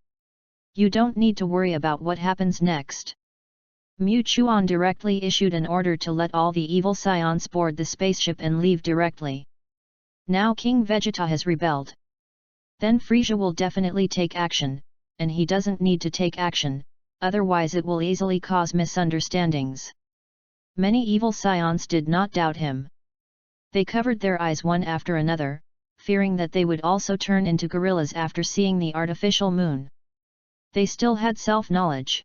You don't need to worry about what happens next. Mu Chuan directly issued an order to let all the evil scions board the spaceship and leave directly. Now King Vegeta has rebelled. Then Frieza will definitely take action, and he doesn't need to take action, otherwise it will easily cause misunderstandings. Many evil scions did not doubt him. They covered their eyes one after another, fearing that they would also turn into gorillas after seeing the artificial moon. They still had self-knowledge.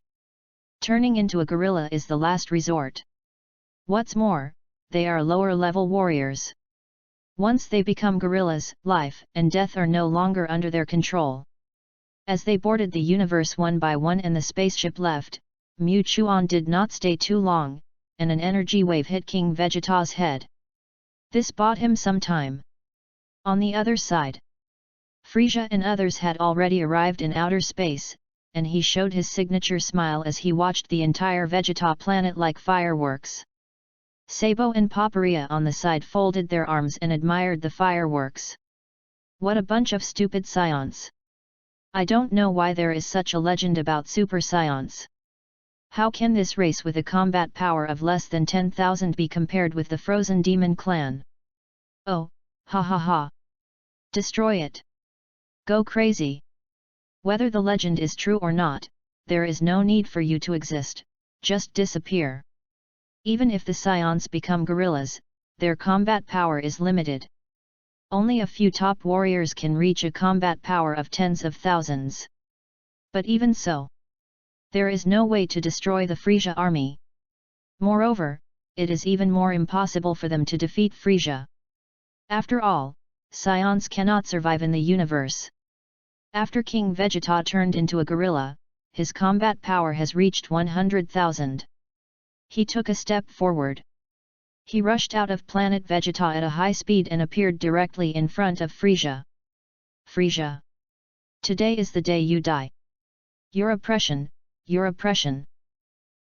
Turning into a gorilla is the last resort. What's more, they are lower-level warriors. Once they become gorillas, life and death are no longer under their control. As they boarded the universe one by one and the spaceship left, Mu Chuan did not stay too long, and an energy wave hit King Vegeta's head. This bought him some time. On the other side, Frieza and others had already arrived in outer space, and he showed his signature smile as he watched the entire Vegeta planet like fireworks. Sabo and Paparia on the side folded their arms and admired the fireworks. What a bunch of stupid scions! I don't know why there is such a legend about super scions. How can this race with a combat power of less than 10,000 be compared with the frozen demon clan? Oh, ha ha ha! Destroy it! Go crazy! Whether the legend is true or not, there is no need for you to exist, just disappear. Even if the scions become gorillas, their combat power is limited. Only a few top warriors can reach a combat power of tens of thousands. But even so, there is no way to destroy the Frieza army. Moreover, it is even more impossible for them to defeat Frieza. After all, scions cannot survive in the universe. After King Vegeta turned into a gorilla, his combat power has reached 100,000. He took a step forward. He rushed out of planet Vegeta at a high speed and appeared directly in front of Frieza. Frieza! Today is the day you die. Your oppression, your oppression.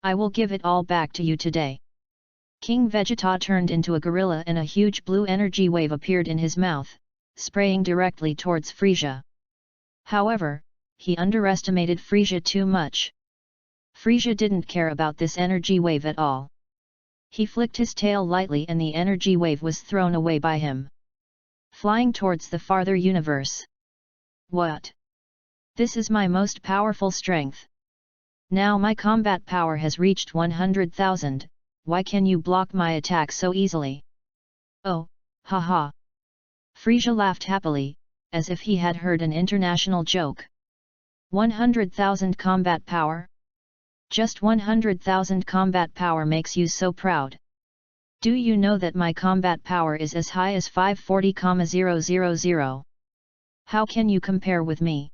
I will give it all back to you today. King Vegeta turned into a gorilla and a huge blue energy wave appeared in his mouth, spraying directly towards Frieza. However, he underestimated Frieza too much. Frieza didn't care about this energy wave at all. He flicked his tail lightly and the energy wave was thrown away by him, flying towards the farther universe. What? This is my most powerful strength. Now my combat power has reached 100,000, why can you block my attack so easily? Oh, haha. Frieza laughed happily, as if he had heard an international joke. 100,000 combat power? Just 100,000 combat power makes you so proud. Do you know that my combat power is as high as 540,000? How can you compare with me?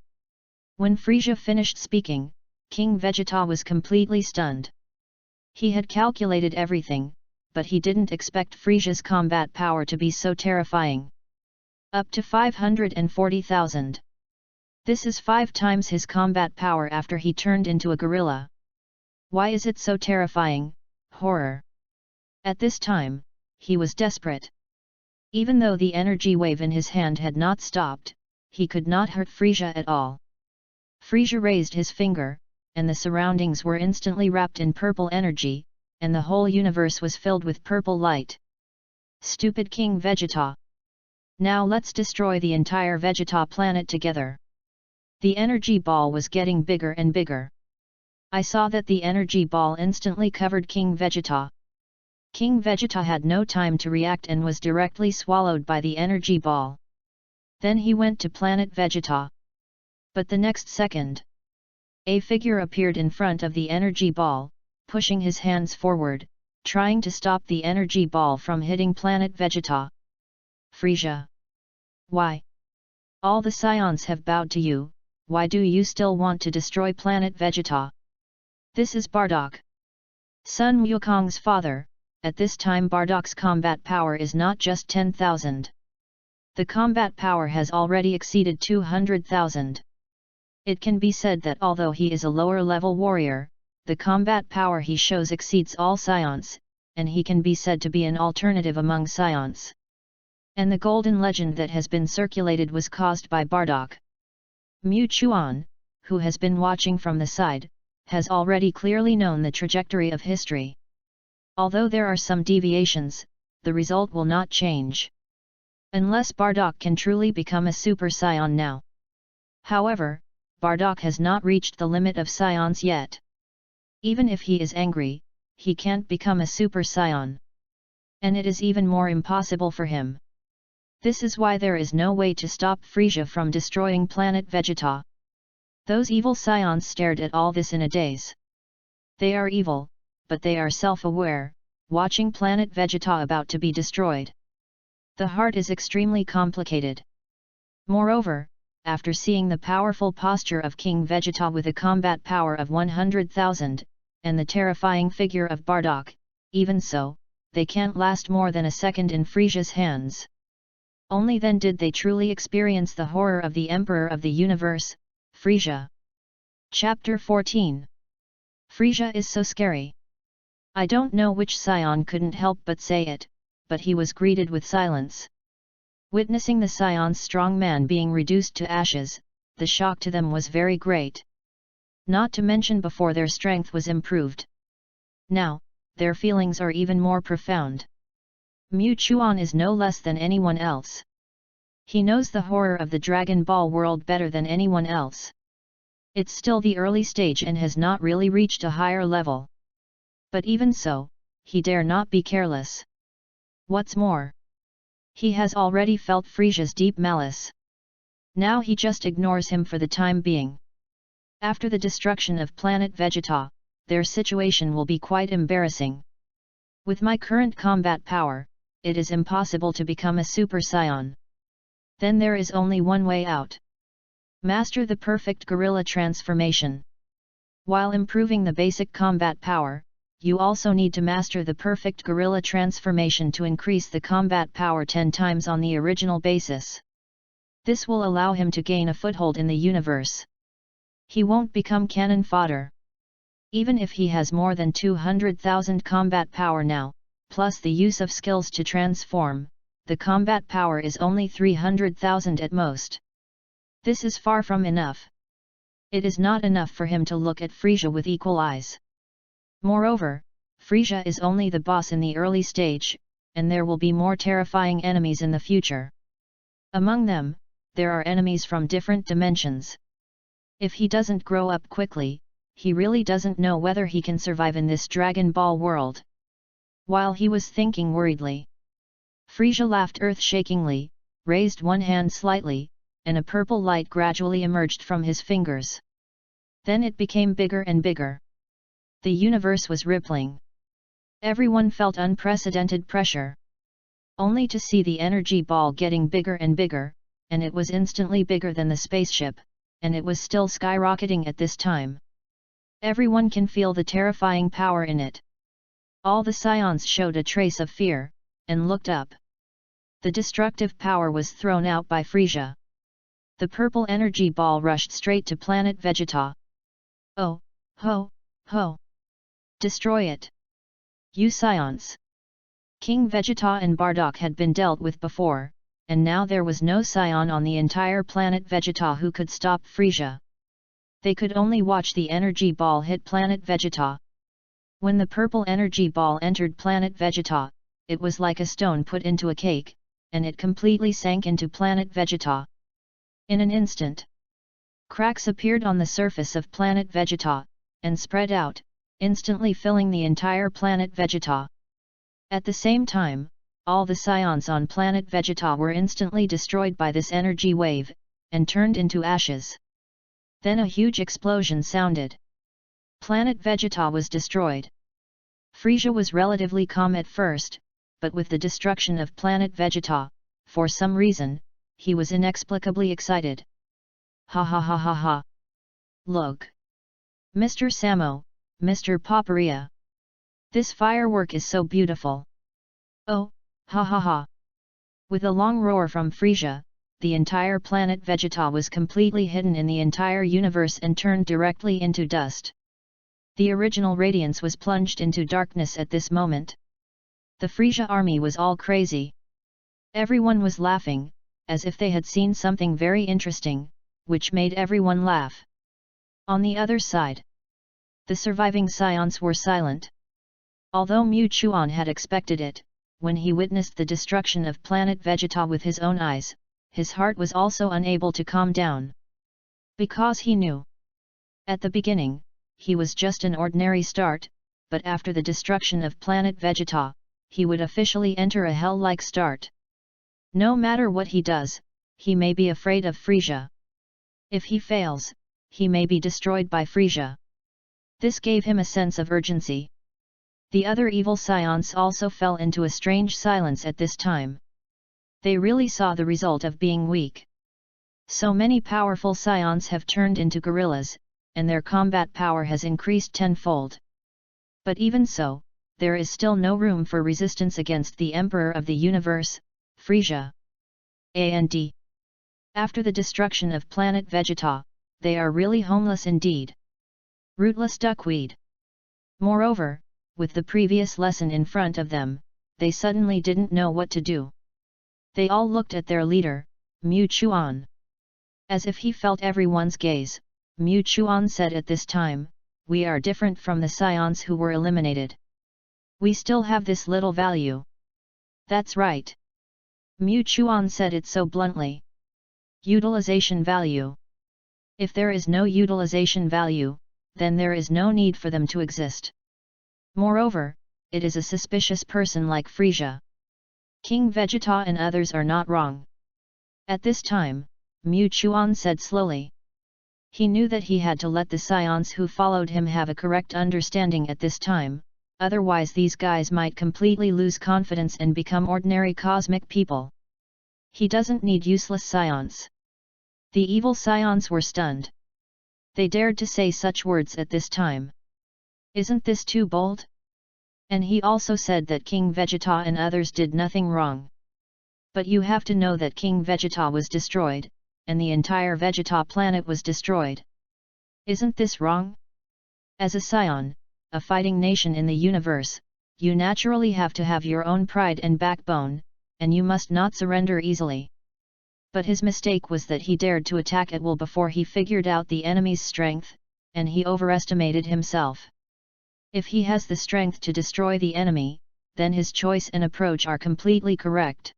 When Frieza finished speaking, King Vegeta was completely stunned. He had calculated everything, but he didn't expect Frieza's combat power to be so terrifying. Up to 540,000. This is 5 times his combat power after he turned into a gorilla. Why is it so terrifying? Horror! At this time, he was desperate. Even though the energy wave in his hand had not stopped, he could not hurt Frieza at all. Frieza raised his finger, and the surroundings were instantly wrapped in purple energy, and the whole universe was filled with purple light. Stupid King Vegeta! Now let's destroy the entire Vegeta planet together. The energy ball was getting bigger and bigger. I saw that the energy ball instantly covered King Vegeta. King Vegeta had no time to react and was directly swallowed by the energy ball. Then he went to planet Vegeta. But the next second, a figure appeared in front of the energy ball, pushing his hands forward, trying to stop the energy ball from hitting planet Vegeta. Frieza! Why? All the scions have bowed to you, why do you still want to destroy planet Vegeta? This is Bardock, Sun Wukong's father. At this time Bardock's combat power is not just 10,000. The combat power has already exceeded 200,000. It can be said that although he is a lower-level warrior, the combat power he shows exceeds all scions, and he can be said to be an alternative among scions. And the golden legend that has been circulated was caused by Bardock. Mu Chuan, who has been watching from the side, has already clearly known the trajectory of history. Although there are some deviations, the result will not change. Unless Bardock can truly become a super scion now. However, Bardock has not reached the limit of scions yet. Even if he is angry, he can't become a super scion. And it is even more impossible for him. This is why there is no way to stop Frieza from destroying planet Vegeta. Those evil scions stared at all this in a daze. They are evil, but they are self-aware, watching planet Vegeta about to be destroyed. The heart is extremely complicated. Moreover, after seeing the powerful posture of King Vegeta with a combat power of 100,000, and the terrifying figure of Bardock, even so, they can't last more than a second in Frieza's hands. Only then did they truly experience the horror of the Emperor of the Universe, Frieza. Chapter 14. Frieza is so scary. I don't know which scion couldn't help but say it, but he was greeted with silence. Witnessing the scion's strong man being reduced to ashes, the shock to them was very great. Not to mention before their strength was improved. Now, their feelings are even more profound. Mu Chuan is no less than anyone else. He knows the horror of the Dragon Ball world better than anyone else. It's still the early stage and has not really reached a higher level. But even so, he dare not be careless. What's more, he has already felt Frieza's deep malice. Now he just ignores him for the time being. After the destruction of planet Vegeta, their situation will be quite embarrassing. With my current combat power, it is impossible to become a super scion. Then there is only one way out. Master the perfect gorilla transformation. While improving the basic combat power, you also need to master the perfect gorilla transformation to increase the combat power 10 times on the original basis. This will allow him to gain a foothold in the universe. He won't become cannon fodder. Even if he has more than 200,000 combat power now, plus the use of skills to transform, the combat power is only 300,000 at most. This is far from enough. It is not enough for him to look at Frieza with equal eyes. Moreover, Frieza is only the boss in the early stage, and there will be more terrifying enemies in the future. Among them, there are enemies from different dimensions. If he doesn't grow up quickly, he really doesn't know whether he can survive in this Dragon Ball world. While he was thinking worriedly, Frieza laughed earth-shakingly, raised one hand slightly, and a purple light gradually emerged from his fingers. Then it became bigger and bigger. The universe was rippling. Everyone felt unprecedented pressure. Only to see the energy ball getting bigger and bigger, and it was instantly bigger than the spaceship, and it was still skyrocketing at this time. Everyone can feel the terrifying power in it. All the scions showed a trace of fear, and looked up. The destructive power was thrown out by Frieza. The purple energy ball rushed straight to planet Vegeta. Oh, ho, ho! Destroy it! You scions! King Vegeta and Bardock had been dealt with before, and now there was no scion on the entire planet Vegeta who could stop Frieza. They could only watch the energy ball hit planet Vegeta. When the purple energy ball entered planet Vegeta, it was like a stone put into a cake, and it completely sank into planet Vegeta. In an instant, cracks appeared on the surface of planet Vegeta, and spread out, instantly filling the entire planet Vegeta. At the same time, all the scions on planet Vegeta were instantly destroyed by this energy wave, and turned into ashes. Then a huge explosion sounded. Planet Vegeta was destroyed. Frieza was relatively calm at first, but with the destruction of planet Vegeta, for some reason, he was inexplicably excited. Ha ha ha ha ha! Look! Mr. Samo, Mr. Paparia! This firework is so beautiful! Oh, ha ha ha! With a long roar from Frieza, the entire planet Vegeta was completely hidden in the entire universe and turned directly into dust. The original radiance was plunged into darkness at this moment. The Frieza army was all crazy. Everyone was laughing, as if they had seen something very interesting, which made everyone laugh. On the other side, the surviving scions were silent. Although Mu Chuan had expected it, when he witnessed the destruction of planet Vegeta with his own eyes, his heart was also unable to calm down. Because he knew. At the beginning, he was just an ordinary start, but after the destruction of planet Vegeta, he would officially enter a hell-like start. No matter what he does, he may be afraid of Frieza. If he fails, he may be destroyed by Frieza. This gave him a sense of urgency. The other evil scions also fell into a strange silence at this time. They really saw the result of being weak. So many powerful scions have turned into gorillas, and their combat power has increased tenfold. But even so, there is still no room for resistance against the Emperor of the Universe, Frieza. And after the destruction of planet Vegeta, they are really homeless indeed. Rootless duckweed. Moreover, with the previous lesson in front of them, they suddenly didn't know what to do. They all looked at their leader, Mu Chuan. As if he felt everyone's gaze, Mu Chuan said at this time, "We are different from the scions who were eliminated. We still have this little value." That's right. Mu Chuan said it so bluntly. Utilization value. If there is no utilization value, then there is no need for them to exist. Moreover, it is a suspicious person like Frieza. King Vegeta and others are not wrong. At this time, Mu Chuan said slowly. He knew that he had to let the scions who followed him have a correct understanding at this time, otherwise these guys might completely lose confidence and become ordinary cosmic people. He doesn't need useless scions. The evil scions were stunned. They dared to say such words at this time. Isn't this too bold? And he also said that King Vegeta and others did nothing wrong. But you have to know that King Vegeta was destroyed, and the entire Vegeta planet was destroyed. Isn't this wrong? As a scion, a fighting nation in the universe, you naturally have to have your own pride and backbone, and you must not surrender easily. But his mistake was that he dared to attack at will before he figured out the enemy's strength, and he overestimated himself. If he has the strength to destroy the enemy, then his choice and approach are completely correct.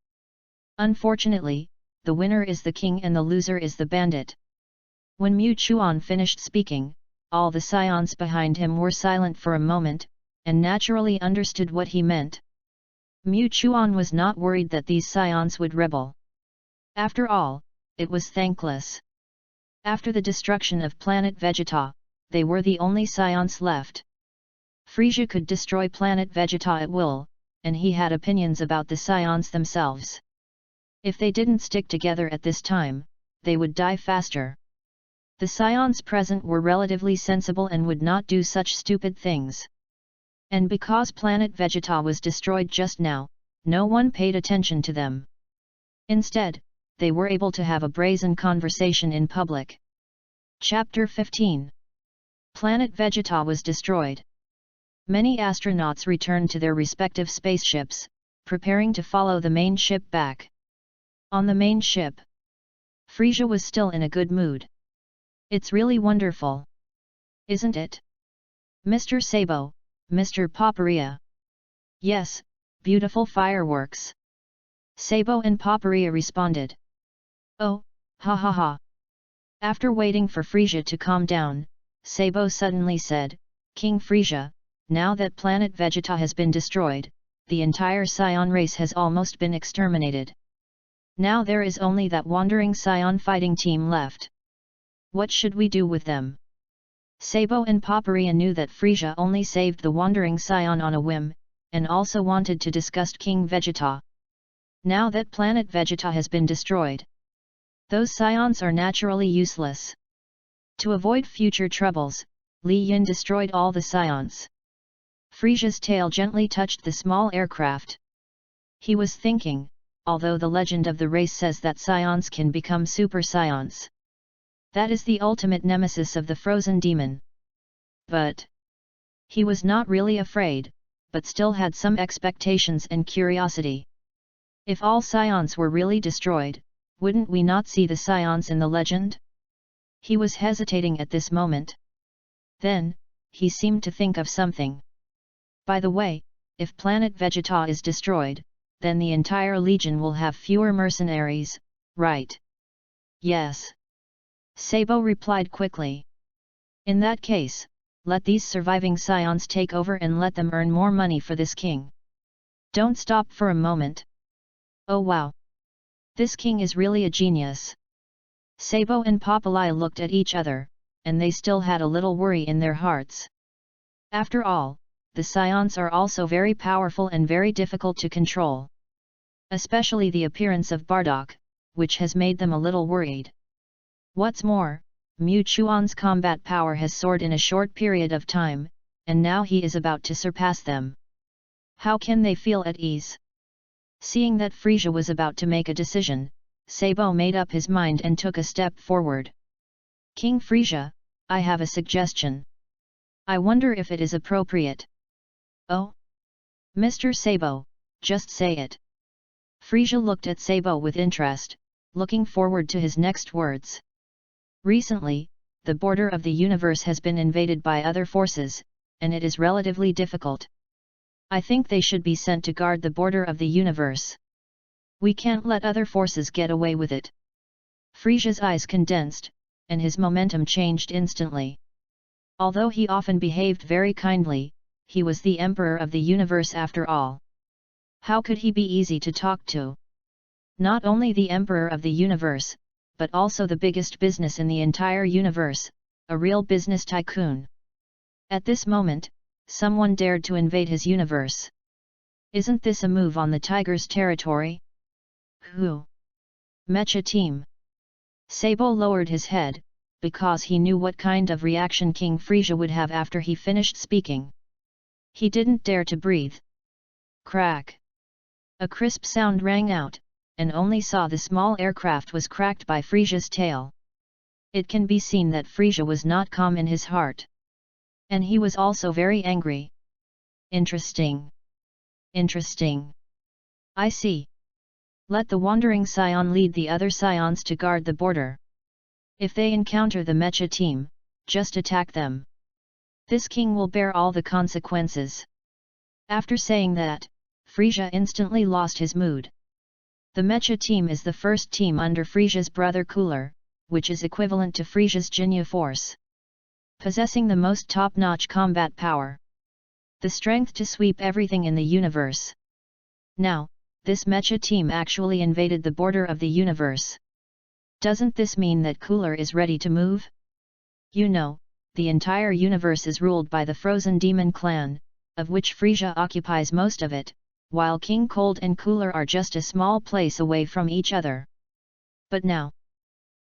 Unfortunately, the winner is the king and the loser is the bandit. When Mu Chuan finished speaking, all the scions behind him were silent for a moment, and naturally understood what he meant. Mu Chuan was not worried that these scions would rebel. After all, it was thankless. After the destruction of planet Vegeta, they were the only scions left. Frieza could destroy planet Vegeta at will, and he had opinions about the scions themselves. If they didn't stick together at this time, they would die faster. The scions present were relatively sensible and would not do such stupid things. And because planet Vegeta was destroyed just now, no one paid attention to them. Instead, they were able to have a brazen conversation in public. Chapter 15. Planet Vegeta was destroyed. Many astronauts returned to their respective spaceships, preparing to follow the main ship back. On the main ship, Frieza was still in a good mood. It's really wonderful. Isn't it? Mr. Sabo, Mr. Paparia. Yes, beautiful fireworks. Sabo and Paparia responded. Oh, ha ha ha. After waiting for Frieza to calm down, Sabo suddenly said, King Frieza, now that planet Vegeta has been destroyed, the entire Scion race has almost been exterminated. Now there is only that wandering Scion fighting team left. What should we do with them? Sabo and Paparia knew that Frieza only saved the wandering Scion on a whim, and also wanted to discuss King Vegeta. Now that planet Vegeta has been destroyed, those Scions are naturally useless. To avoid future troubles, Li Yin destroyed all the Scions. Frieza's tail gently touched the small aircraft. He was thinking, although the legend of the race says that scions can become super scions. That is the ultimate nemesis of the frozen demon. But he was not really afraid, but still had some expectations and curiosity. If all scions were really destroyed, wouldn't we not see the scions in the legend? He was hesitating at this moment. Then, he seemed to think of something. By the way, if planet Vegeta is destroyed, then the entire legion will have fewer mercenaries, right? Yes. Sabo replied quickly. In that case, let these surviving scions take over and let them earn more money for this king. Don't stop for a moment. Oh wow! This king is really a genius. Sabo and Popeye looked at each other, and they still had a little worry in their hearts. After all, the scions are also very powerful and very difficult to control. Especially the appearance of Bardock, which has made them a little worried. What's more, Mu Chuan's combat power has soared in a short period of time, and now he is about to surpass them. How can they feel at ease? Seeing that Frieza was about to make a decision, Sabo made up his mind and took a step forward. King Frieza, I have a suggestion. I wonder if it is appropriate. Oh? Mr. Sabo, just say it. Frieza looked at Sabo with interest, looking forward to his next words. Recently, the border of the universe has been invaded by other forces, and it is relatively difficult. I think they should be sent to guard the border of the universe. We can't let other forces get away with it. Frieza's eyes condensed, and his momentum changed instantly. Although he often behaved very kindly, he was the emperor of the universe after all. How could he be easy to talk to? Not only the emperor of the universe, but also the biggest business in the entire universe, a real business tycoon. At this moment, someone dared to invade his universe. Isn't this a move on the tiger's territory? Who? Mecha Team. Sabo lowered his head, because he knew what kind of reaction King Frieza would have after he finished speaking. He didn't dare to breathe. Crack! A crisp sound rang out, and only saw the small aircraft was cracked by Frieza's tail. It can be seen that Frieza was not calm in his heart. And he was also very angry. Interesting. Interesting. I see. Let the wandering scion lead the other scions to guard the border. If they encounter the Mecha Team, just attack them. This king will bear all the consequences. After saying that, Frieza instantly lost his mood. The Mecha Team is the first team under Frieza's brother Cooler, which is equivalent to Frieza's Jinyu force. Possessing the most top-notch combat power. The strength to sweep everything in the universe. Now, this Mecha Team actually invaded the border of the universe. Doesn't this mean that Cooler is ready to move? You know, the entire universe is ruled by the Frozen Demon Clan, of which Frieza occupies most of it, while King Cold and Cooler are just a small place away from each other. But now,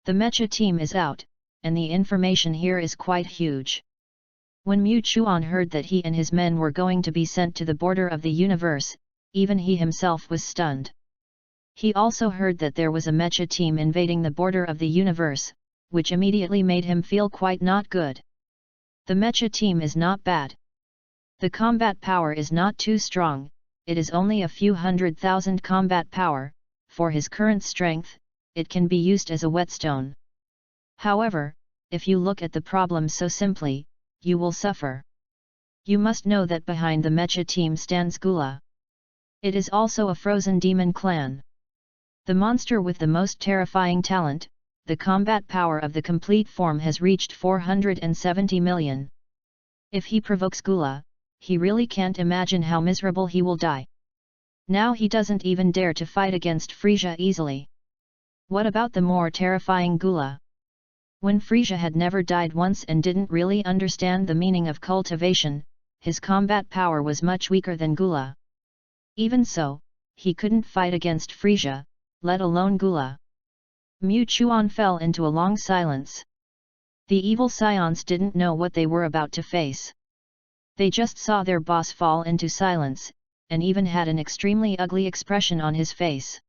the Mecha Team is out, and the information here is quite huge. When Mu Chuan heard that he and his men were going to be sent to the border of the universe, even he himself was stunned. He also heard that there was a Mecha Team invading the border of the universe, which immediately made him feel quite not good. The Mecha Team is not bad. The combat power is not too strong, it is only a few 100,000 combat power. For his current strength, it can be used as a whetstone. However, if you look at the problem so simply, you will suffer. You must know that behind the Mecha Team stands Gula. It is also a frozen demon clan. The monster with the most terrifying talent, the combat power of the complete form has reached 470 million. If he provokes Gula, he really can't imagine how miserable he will die. Now he doesn't even dare to fight against Frieza easily. What about the more terrifying Gula? When Frieza had never died once and didn't really understand the meaning of cultivation, his combat power was much weaker than Gula. Even so, he couldn't fight against Frieza, let alone Gula. Mu Chuan fell into a long silence. The evil scions didn't know what they were about to face. They just saw their boss fall into silence, and even had an extremely ugly expression on his face.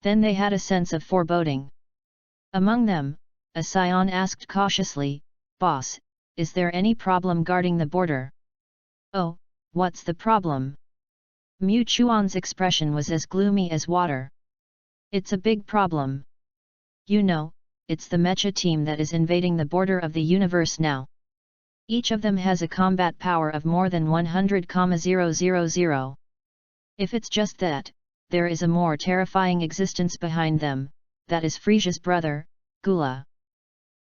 Then they had a sense of foreboding. Among them, a scion asked cautiously, "Boss, is there any problem guarding the border?" "Oh, what's the problem?" Mu Chuan's expression was as gloomy as water. "It's a big problem. You know, it's the mecha team that is invading the border of the universe now. Each of them has a combat power of more than 100,000. If it's just that, there is a more terrifying existence behind them, that is Frieza's brother, Gula.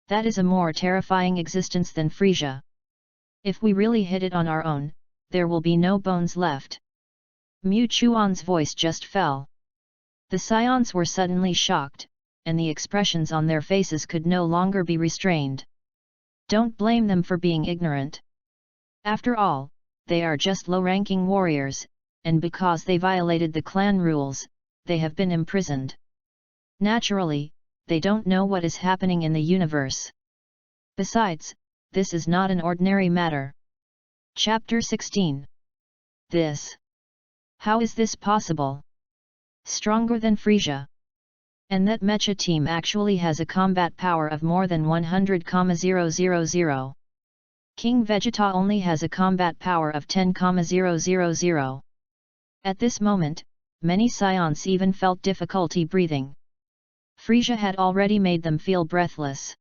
That is a more terrifying existence than Frieza. If we really hit it on our own, there will be no bones left." Mu Chuan's voice just fell. The scions were suddenly shocked, and the expressions on their faces could no longer be restrained. Don't blame them for being ignorant. After all, they are just low-ranking warriors, and because they violated the clan rules, they have been imprisoned. Naturally, they don't know what is happening in the universe. Besides, this is not an ordinary matter. Chapter 16. This. How is this possible? Stronger than Frieza. And that mecha team actually has a combat power of more than 100,000. King Vegeta only has a combat power of 10,000. At this moment, many scions even felt difficulty breathing. Frieza had already made them feel breathless.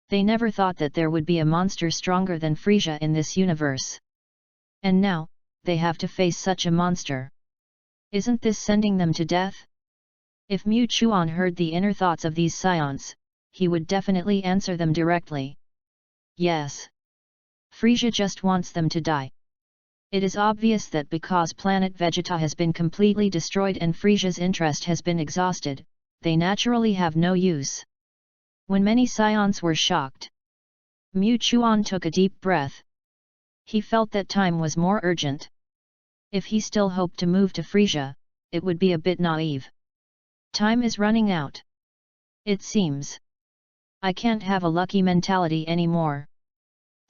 They never thought that there would be a monster stronger than Frieza in this universe. And now, they have to face such a monster. Isn't this sending them to death? If Mu Chuan heard the inner thoughts of these scions, he would definitely answer them directly. Yes. Frieza just wants them to die. It is obvious that because planet Vegeta has been completely destroyed and Frieza's interest has been exhausted, they naturally have no use. When many scions were shocked, Mu Chuan took a deep breath. He felt that time was more urgent. If he still hoped to move to Frieza, it would be a bit naive. Time is running out. It seems. I can't have a lucky mentality anymore.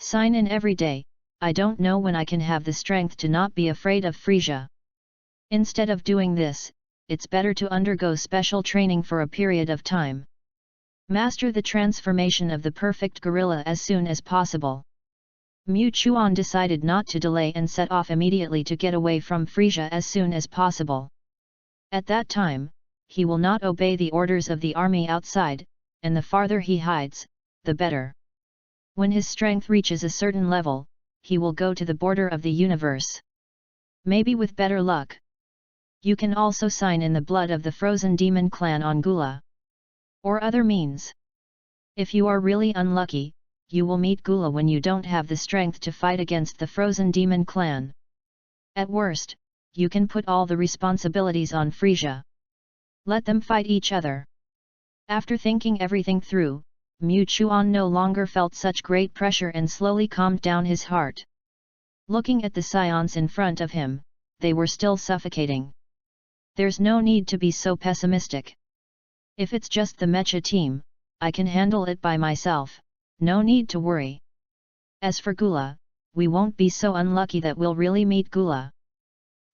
Sign in every day, I don't know when I can have the strength to not be afraid of Frieza. Instead of doing this, it's better to undergo special training for a period of time. Master the transformation of the perfect gorilla as soon as possible. Mu Chuan decided not to delay and set off immediately to get away from Frieza as soon as possible. At that time, he will not obey the orders of the army outside, and the farther he hides, the better. When his strength reaches a certain level, he will go to the border of the universe. Maybe with better luck. You can also sign in the blood of the frozen demon clan on Gula. Or other means. If you are really unlucky, you will meet Gula when you don't have the strength to fight against the frozen demon clan. At worst, you can put all the responsibilities on Frieza. Let them fight each other. After thinking everything through, Mu Chuan no longer felt such great pressure and slowly calmed down his heart. Looking at the scions in front of him, they were still suffocating. There's no need to be so pessimistic. If it's just the mecha team, I can handle it by myself, no need to worry. As for Gula, we won't be so unlucky that we'll really meet Gula.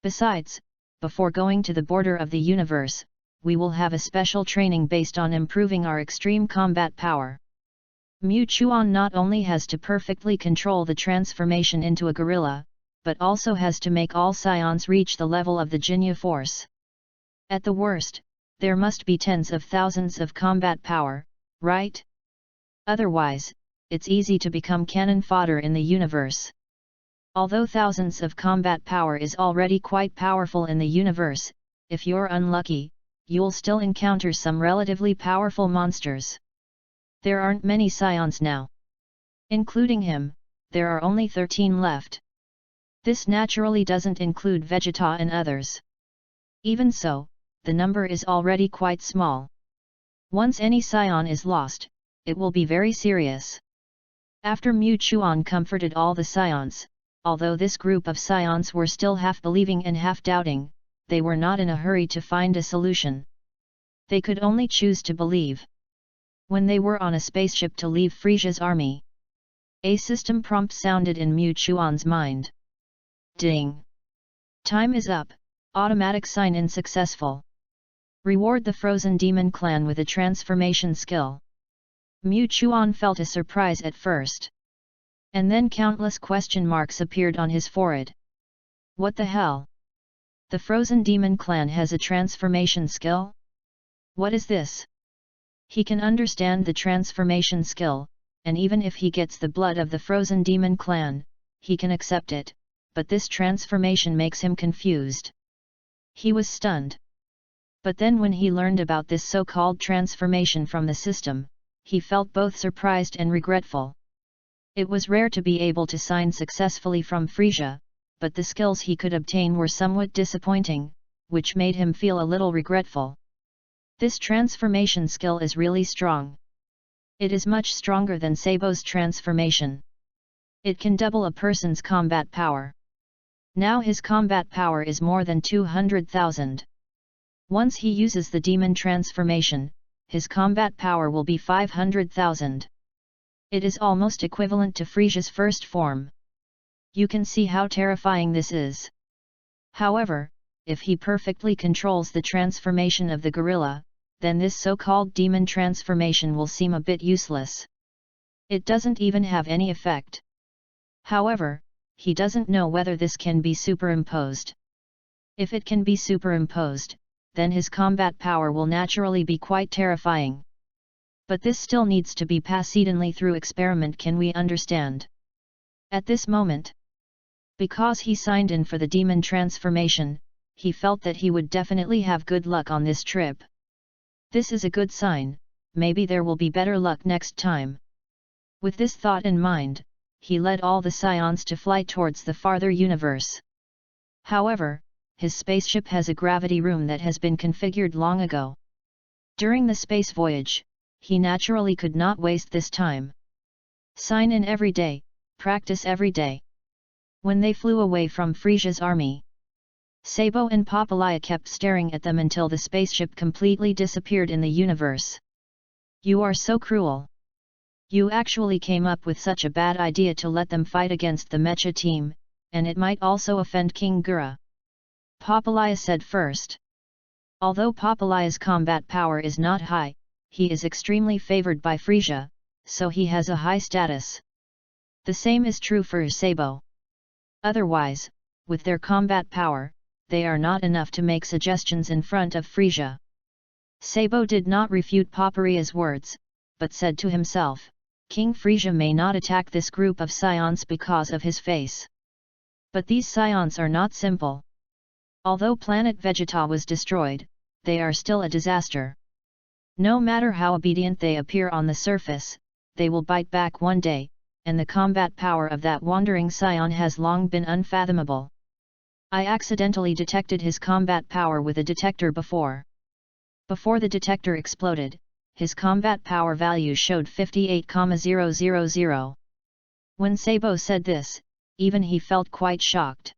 Besides, before going to the border of the universe, we will have a special training based on improving our extreme combat power. Mu Chuan not only has to perfectly control the transformation into a gorilla, but also has to make all scions reach the level of the Jinyu force. At the worst, there must be tens of thousands of combat power, right? Otherwise, it's easy to become cannon fodder in the universe. Although thousands of combat power is already quite powerful in the universe, if you're unlucky, you'll still encounter some relatively powerful monsters. There aren't many scions now. Including him, there are only 13 left. This naturally doesn't include Vegeta and others. Even so, the number is already quite small. Once any scion is lost, it will be very serious. After Mu Chuan comforted all the scions, although this group of scions were still half believing and half doubting, they were not in a hurry to find a solution. They could only choose to believe. When they were on a spaceship to leave Frieza's army, a system prompt sounded in Mu Chuan's mind. Ding! Time is up, automatic sign-in successful. Reward the Frozen Demon Clan with a transformation skill. Mu Chuan felt a surprise at first. And then countless question marks appeared on his forehead. What the hell? The Frozen Demon Clan has a transformation skill? What is this? He can understand the transformation skill, and even if he gets the blood of the Frozen Demon Clan, he can accept it, but this transformation makes him confused. He was stunned. But then when he learned about this so-called transformation from the system, he felt both surprised and regretful. It was rare to be able to sign successfully from Frieza, but the skills he could obtain were somewhat disappointing, which made him feel a little regretful. This transformation skill is really strong. It is much stronger than Sabo's transformation. It can double a person's combat power. Now his combat power is more than 200,000. Once he uses the demon transformation, his combat power will be 500,000. It is almost equivalent to Frieza's first form. You can see how terrifying this is. However, if he perfectly controls the transformation of the gorilla, then this so-called demon transformation will seem a bit useless. It doesn't even have any effect. However, he doesn't know whether this can be superimposed. If it can be superimposed, then his combat power will naturally be quite terrifying. But this still needs to be passed evenly through experiment, can we understand? At this moment, because he signed in for the demon transformation, he felt that he would definitely have good luck on this trip. This is a good sign, maybe there will be better luck next time. With this thought in mind, he led all the scions to fly towards the farther universe. However, his spaceship has a gravity room that has been configured long ago. During the space voyage, he naturally could not waste this time. Sign in every day, practice every day. When they flew away from Frieza's army, Sabo and Papalaya kept staring at them until the spaceship completely disappeared in the universe. You are so cruel. You actually came up with such a bad idea to let them fight against the Mecha team, and it might also offend King Gura. Papalaya said first. Although Papalaya's combat power is not high, he is extremely favored by Frieza, so he has a high status. The same is true for Sabo. Otherwise, with their combat power, they are not enough to make suggestions in front of Frieza. Sabo did not refute Paparia's words, but said to himself, King Frieza may not attack this group of scions because of his face. But these scions are not simple. Although planet Vegeta was destroyed, they are still a disaster. No matter how obedient they appear on the surface, they will bite back one day, and the combat power of that wandering scion has long been unfathomable. I accidentally detected his combat power with a detector before. Before the detector exploded, his combat power value showed 58,000. When Sabo said this, even he felt quite shocked.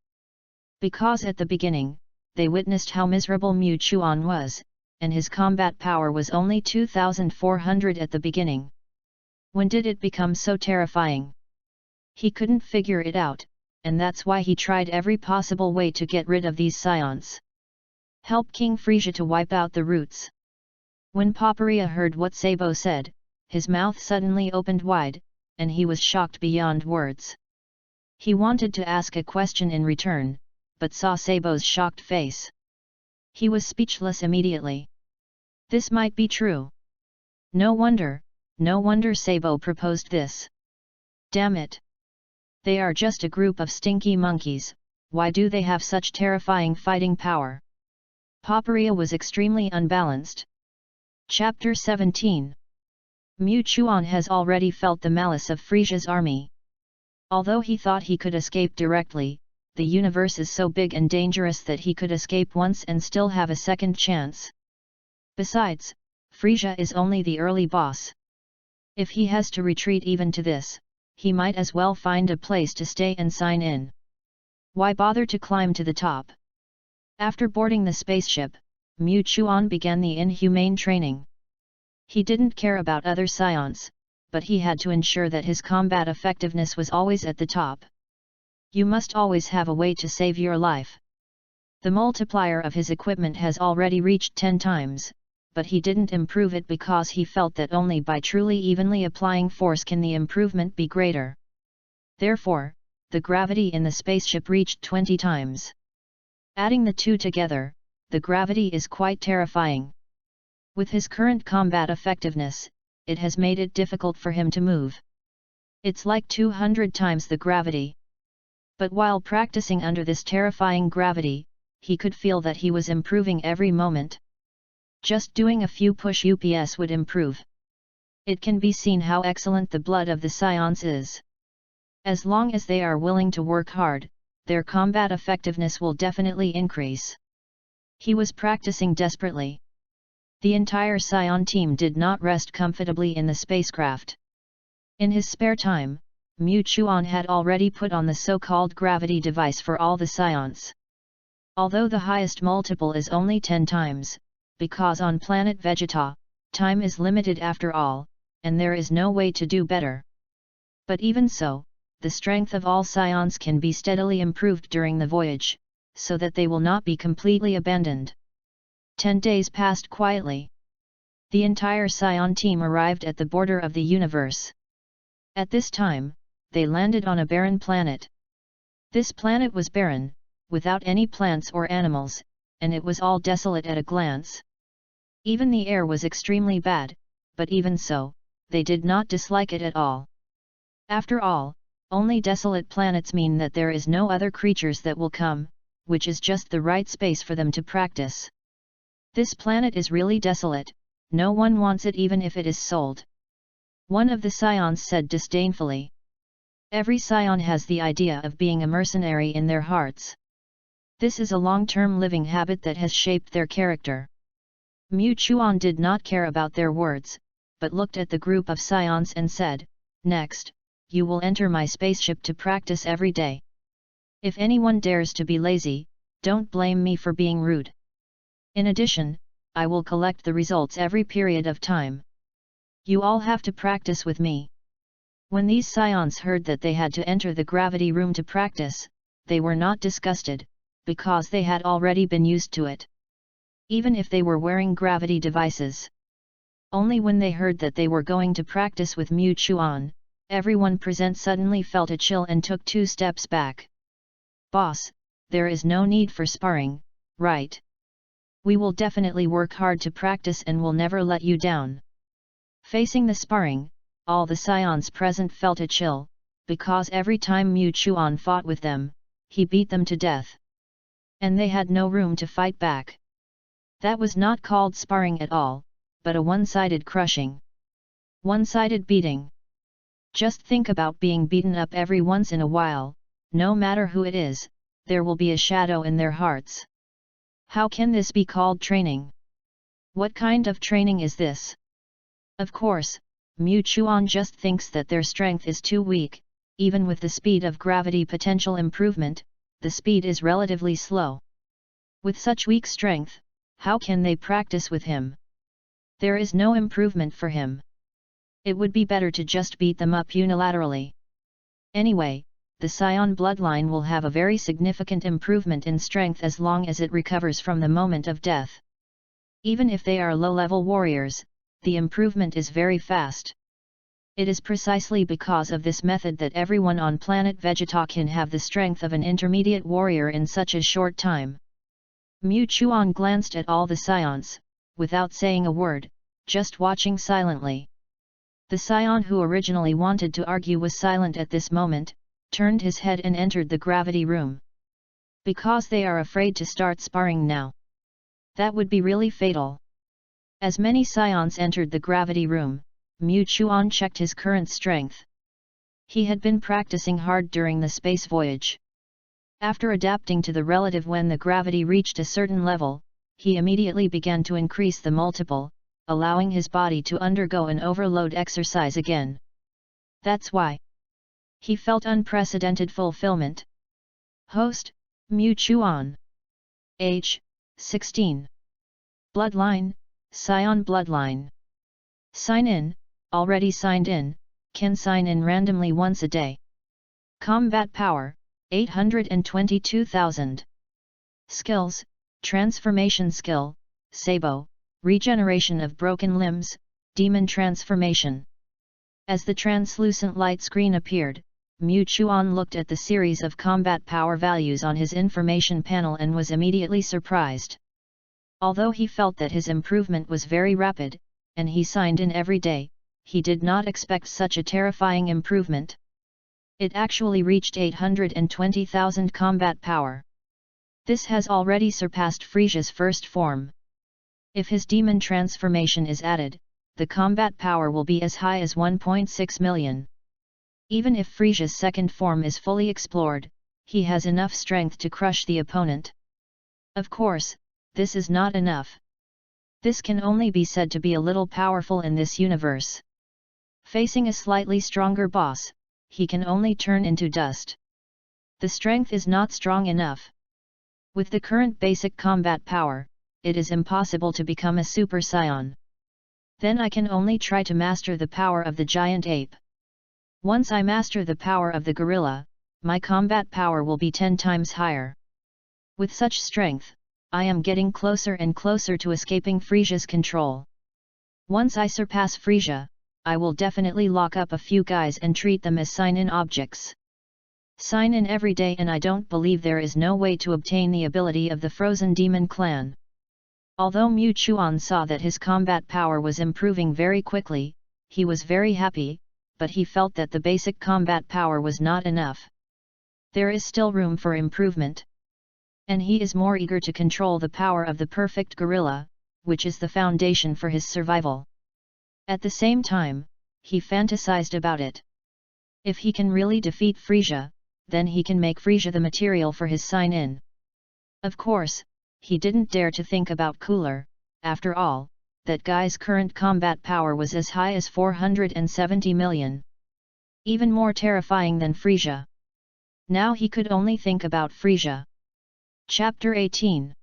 Because at the beginning, they witnessed how miserable Mu Chuan was, and his combat power was only 2,400 at the beginning. When did it become so terrifying? He couldn't figure it out, and that's why he tried every possible way to get rid of these scions. Help King Frieza to wipe out the roots. When Paparia heard what Sabo said, his mouth suddenly opened wide, and he was shocked beyond words. He wanted to ask a question in return, but saw Sabo's shocked face. He was speechless immediately. This might be true. No wonder Sabo proposed this. Damn it! They are just a group of stinky monkeys, why do they have such terrifying fighting power? Paparia was extremely unbalanced. Chapter 17. Mu Chuan has already felt the malice of Frieza's army. Although he thought he could escape directly, the universe is so big and dangerous that he could escape once and still have a second chance. Besides, Frieza is only the early boss. If he has to retreat even to this, he might as well find a place to stay and sign in. Why bother to climb to the top? After boarding the spaceship, Mu Chuan began the inhumane training. He didn't care about other scions, but he had to ensure that his combat effectiveness was always at the top. You must always have a way to save your life. The multiplier of his equipment has already reached 10 times, but he didn't improve it because he felt that only by truly evenly applying force can the improvement be greater. Therefore, the gravity in the spaceship reached 20 times. Adding the two together, the gravity is quite terrifying. With his current combat effectiveness, it has made it difficult for him to move. It's like 200 times the gravity. But while practicing under this terrifying gravity, he could feel that he was improving every moment. Just doing a few push-ups would improve. It can be seen how excellent the blood of the scions is. As long as they are willing to work hard, their combat effectiveness will definitely increase. He was practicing desperately. The entire Scion team did not rest comfortably in the spacecraft. In his spare time, Mu Chuan had already put on the so-called gravity device for all the Scions. Although the highest multiple is only 10 times, because on planet Vegeta, time is limited after all, and there is no way to do better. But even so, the strength of all Scions can be steadily improved during the voyage, so that they will not be completely abandoned. 10 days passed quietly. The entire Scion team arrived at the border of the universe. At this time, they landed on a barren planet. This planet was barren, without any plants or animals, and it was all desolate at a glance. Even the air was extremely bad, but even so, they did not dislike it at all. After all, only desolate planets mean that there is no other creatures that will come, which is just the right space for them to practice. This planet is really desolate, no one wants it even if it is sold. One of the Scions said disdainfully. Every Scion has the idea of being a mercenary in their hearts. This is a long-term living habit that has shaped their character. Mu Chuan did not care about their words, but looked at the group of Scions and said, "Next, you will enter my spaceship to practice every day. If anyone dares to be lazy, don't blame me for being rude. In addition, I will collect the results every period of time. You all have to practice with me." When these Scions heard that they had to enter the gravity room to practice, they were not disgusted, because they had already been used to it. Even if they were wearing gravity devices. Only when they heard that they were going to practice with Mu Chuan, everyone present suddenly felt a chill and took 2 steps back. "Boss, there is no need for sparring, right? We will definitely work hard to practice and will never let you down." Facing the sparring, all the Scions present felt a chill, because every time Mu Chuan fought with them, he beat them to death. And they had no room to fight back. That was not called sparring at all, but a one-sided crushing. One-sided beating. Just think about being beaten up every once in a while, no matter who it is, there will be a shadow in their hearts. How can this be called training? What kind of training is this? Of course, Mu Chuan just thinks that their strength is too weak. Even with the speed of gravity potential improvement, the speed is relatively slow. With such weak strength, how can they practice with him? There is no improvement for him. It would be better to just beat them up unilaterally. Anyway, the Scion bloodline will have a very significant improvement in strength as long as it recovers from the moment of death. Even if they are low-level warriors, the improvement is very fast. It is precisely because of this method that everyone on planet Vegeta can have the strength of an intermediate warrior in such a short time. Mu Chuan glanced at all the Scions, without saying a word, just watching silently. The Scion who originally wanted to argue was silent at this moment, turned his head and entered the gravity room. Because they are afraid to start sparring now. That would be really fatal. As many Scions entered the gravity room, Mu Chuan checked his current strength. He had been practicing hard during the space voyage. After adapting to the relative when the gravity reached a certain level, he immediately began to increase the multiple, allowing his body to undergo an overload exercise again. That's why he felt unprecedented fulfillment. Host, Mu Chuan. Age, 16. Bloodline, Scion bloodline. Sign in, already signed in, can sign in randomly once a day. Combat power, 822,000. Skills: Transformation Skill, Sabo, Regeneration of Broken Limbs, Demon Transformation. As the translucent light screen appeared, Mu Chuan looked at the series of combat power values on his information panel and was immediately surprised. Although he felt that his improvement was very rapid, and he signed in every day, he did not expect such a terrifying improvement. It actually reached 820,000 combat power. This has already surpassed Frieza's first form. If his demon transformation is added, the combat power will be as high as 1.6 million. Even if Frieza's second form is fully explored, he has enough strength to crush the opponent. Of course, this is not enough. This can only be said to be a little powerful in this universe. Facing a slightly stronger boss, he can only turn into dust. The strength is not strong enough. With the current basic combat power, it is impossible to become a Super Saiyan. Then I can only try to master the power of the giant ape. Once I master the power of the gorilla, my combat power will be 10 times higher. With such strength, I am getting closer and closer to escaping Frieza's control. Once I surpass Frieza, I will definitely lock up a few guys and treat them as sign-in objects. Sign in every day and I don't believe there is no way to obtain the ability of the Frozen Demon Clan. Although Mu Chuan saw that his combat power was improving very quickly, he was very happy, but he felt that the basic combat power was not enough. There is still room for improvement. And he is more eager to control the power of the perfect gorilla, which is the foundation for his survival. At the same time, he fantasized about it. If he can really defeat Frieza, then he can make Frieza the material for his sign-in. Of course, he didn't dare to think about Cooler. After all, that guy's current combat power was as high as 470 million. Even more terrifying than Frieza. Now he could only think about Frieza. Chapter 18.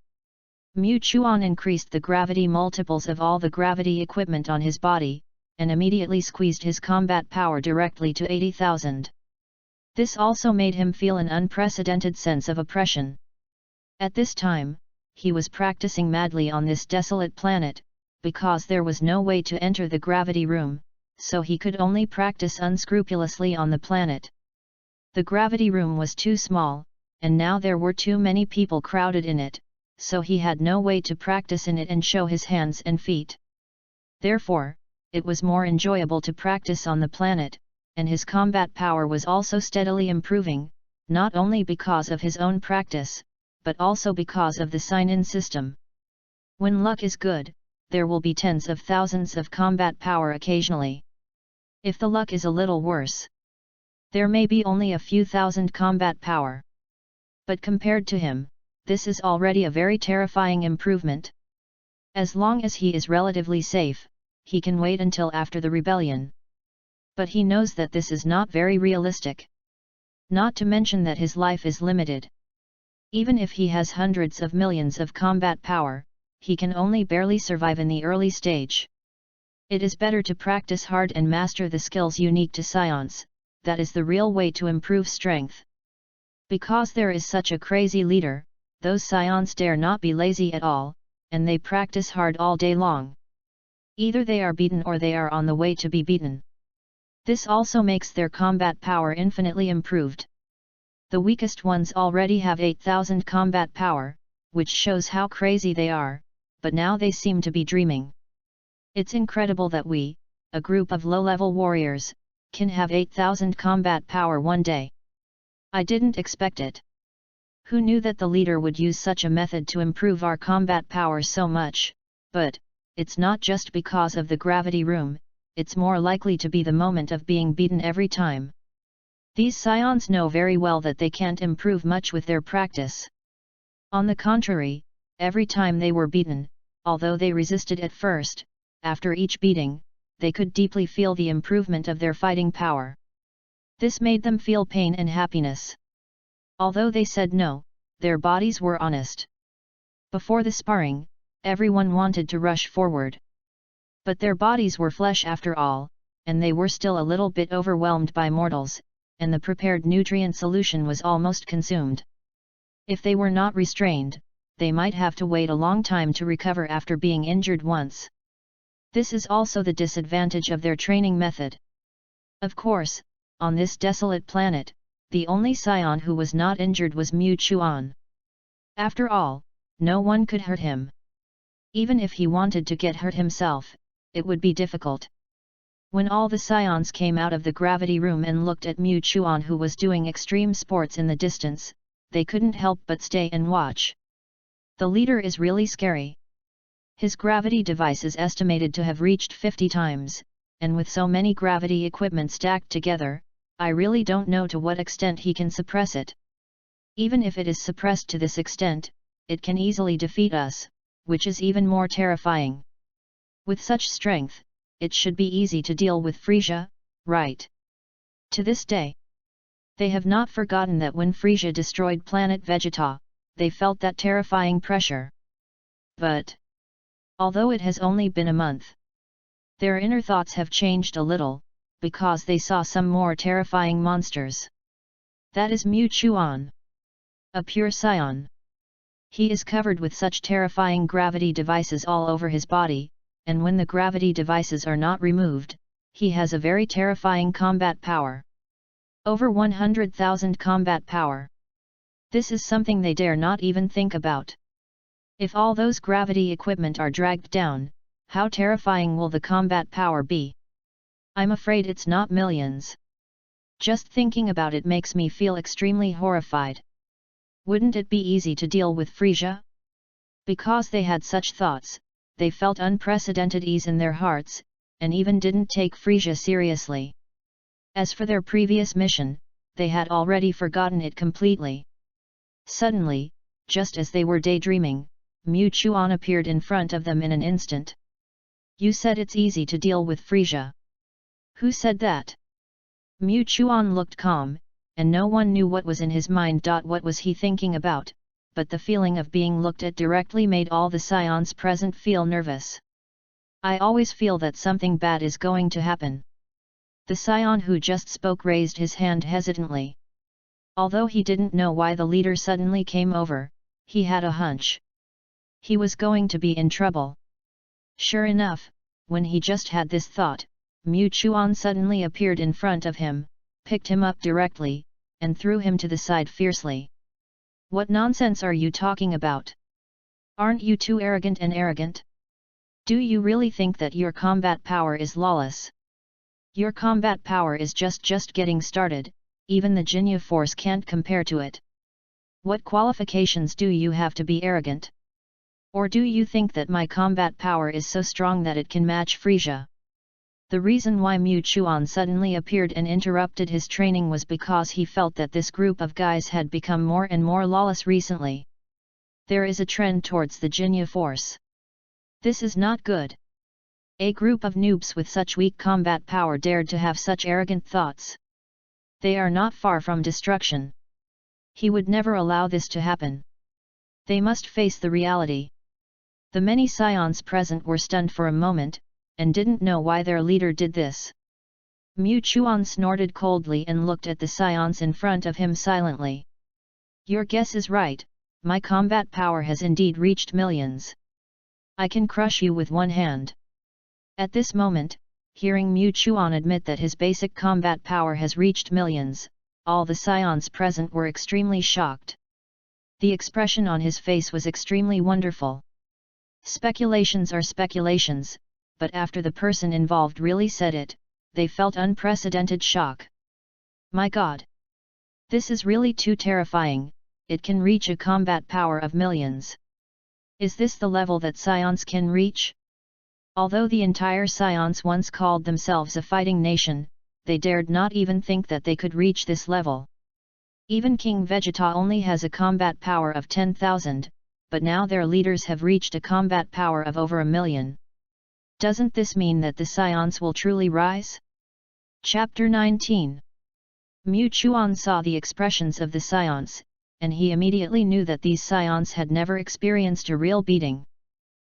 Mu Chuan increased the gravity multiples of all the gravity equipment on his body, and immediately squeezed his combat power directly to 80,000. This also made him feel an unprecedented sense of oppression. At this time, he was practicing madly on this desolate planet, because there was no way to enter the gravity room, so he could only practice unscrupulously on the planet. The gravity room was too small, and now there were too many people crowded in it, so he had no way to practice in it and show his hands and feet. Therefore, it was more enjoyable to practice on the planet, and his combat power was also steadily improving, not only because of his own practice, but also because of the sign-in system. When luck is good, there will be tens of thousands of combat power occasionally. If the luck is a little worse, there may be only a few thousand combat power. But compared to him, this is already a very terrifying improvement. As long as he is relatively safe, he can wait until after the rebellion. But he knows that this is not very realistic. Not to mention that his life is limited. Even if he has hundreds of millions of combat power, he can only barely survive in the early stage. It is better to practice hard and master the skills unique to Science, that is the real way to improve strength. Because there is such a crazy leader, those Scions dare not be lazy at all, and they practice hard all day long. Either they are beaten or they are on the way to be beaten. This also makes their combat power infinitely improved. The weakest ones already have 8,000 combat power, which shows how crazy they are, but now they seem to be dreaming. It's incredible that we, a group of low-level warriors, can have 8,000 combat power one day. I didn't expect it. Who knew that the leader would use such a method to improve our combat power so much? But it's not just because of the gravity room, it's more likely to be the moment of being beaten every time. These Scions know very well that they can't improve much with their practice. On the contrary, every time they were beaten, although they resisted at first, after each beating, they could deeply feel the improvement of their fighting power. This made them feel pain and happiness. Although they said no, their bodies were honest. Before the sparring, everyone wanted to rush forward. But their bodies were flesh after all, and they were still a little bit overwhelmed by mortals, and the prepared nutrient solution was almost consumed. If they were not restrained, they might have to wait a long time to recover after being injured once. This is also the disadvantage of their training method. Of course, on this desolate planet, the only scion who was not injured was Mu Chuan. After all, no one could hurt him. Even if he wanted to get hurt himself, it would be difficult. When all the scions came out of the gravity room and looked at Mu Chuan, who was doing extreme sports in the distance, they couldn't help but stay and watch. The leader is really scary. His gravity device is estimated to have reached 50 times, and with so many gravity equipment stacked together, I really don't know to what extent he can suppress it. Even if it is suppressed to this extent, it can easily defeat us, which is even more terrifying. With such strength, it should be easy to deal with Frieza, right? To this day, they have not forgotten that when Frieza destroyed planet Vegeta, they felt that terrifying pressure. But, although it has only been a month, their inner thoughts have changed a little, because they saw some more terrifying monsters. That is Mu Chuan, a pure scion. He is covered with such terrifying gravity devices all over his body, and when the gravity devices are not removed, he has a very terrifying combat power. Over 100,000 combat power. This is something they dare not even think about. If all those gravity equipment are dragged down, how terrifying will the combat power be? I'm afraid it's not millions. Just thinking about it makes me feel extremely horrified. Wouldn't it be easy to deal with Frieza? Because they had such thoughts, they felt unprecedented ease in their hearts, and even didn't take Frieza seriously. As for their previous mission, they had already forgotten it completely. Suddenly, just as they were daydreaming, Mu Chuan appeared in front of them in an instant. You said it's easy to deal with Frieza. Who said that? Mu Chuan looked calm, and no one knew what was in his mind. What was he thinking about? But the feeling of being looked at directly made all the scions present feel nervous. I always feel that something bad is going to happen. The scion who just spoke raised his hand hesitantly. Although he didn't know why the leader suddenly came over, he had a hunch. He was going to be in trouble. Sure enough, when he just had this thought, Mu Chuan suddenly appeared in front of him, picked him up directly, and threw him to the side fiercely. What nonsense are you talking about? Aren't you too arrogant and arrogant? Do you really think that your combat power is lawless? Your combat power is just getting started, even the Jinya force can't compare to it. What qualifications do you have to be arrogant? Or do you think that my combat power is so strong that it can match Frieza? The reason why Mu Chuan suddenly appeared and interrupted his training was because he felt that this group of guys had become more and more lawless recently. There is a trend towards the Jinya force. This is not good. A group of noobs with such weak combat power dared to have such arrogant thoughts. They are not far from destruction. He would never allow this to happen. They must face the reality. The many scions present were stunned for a moment, and didn't know why their leader did this. Mu Chuan snorted coldly and looked at the scions in front of him silently. Your guess is right, my combat power has indeed reached millions. I can crush you with one hand. At this moment, hearing Mu Chuan admit that his basic combat power has reached millions, all the scions present were extremely shocked. The expression on his face was extremely wonderful. Speculations are speculations, but after the person involved really said it, they felt unprecedented shock. My God! This is really too terrifying, it can reach a combat power of millions. Is this the level that scions can reach? Although the entire scions once called themselves a fighting nation, they dared not even think that they could reach this level. Even King Vegeta only has a combat power of 10,000, but now their leaders have reached a combat power of over 1,000,000. Doesn't this mean that the scions will truly rise? Chapter 19. Mu Chuan saw the expressions of the scions, and he immediately knew that these scions had never experienced a real beating.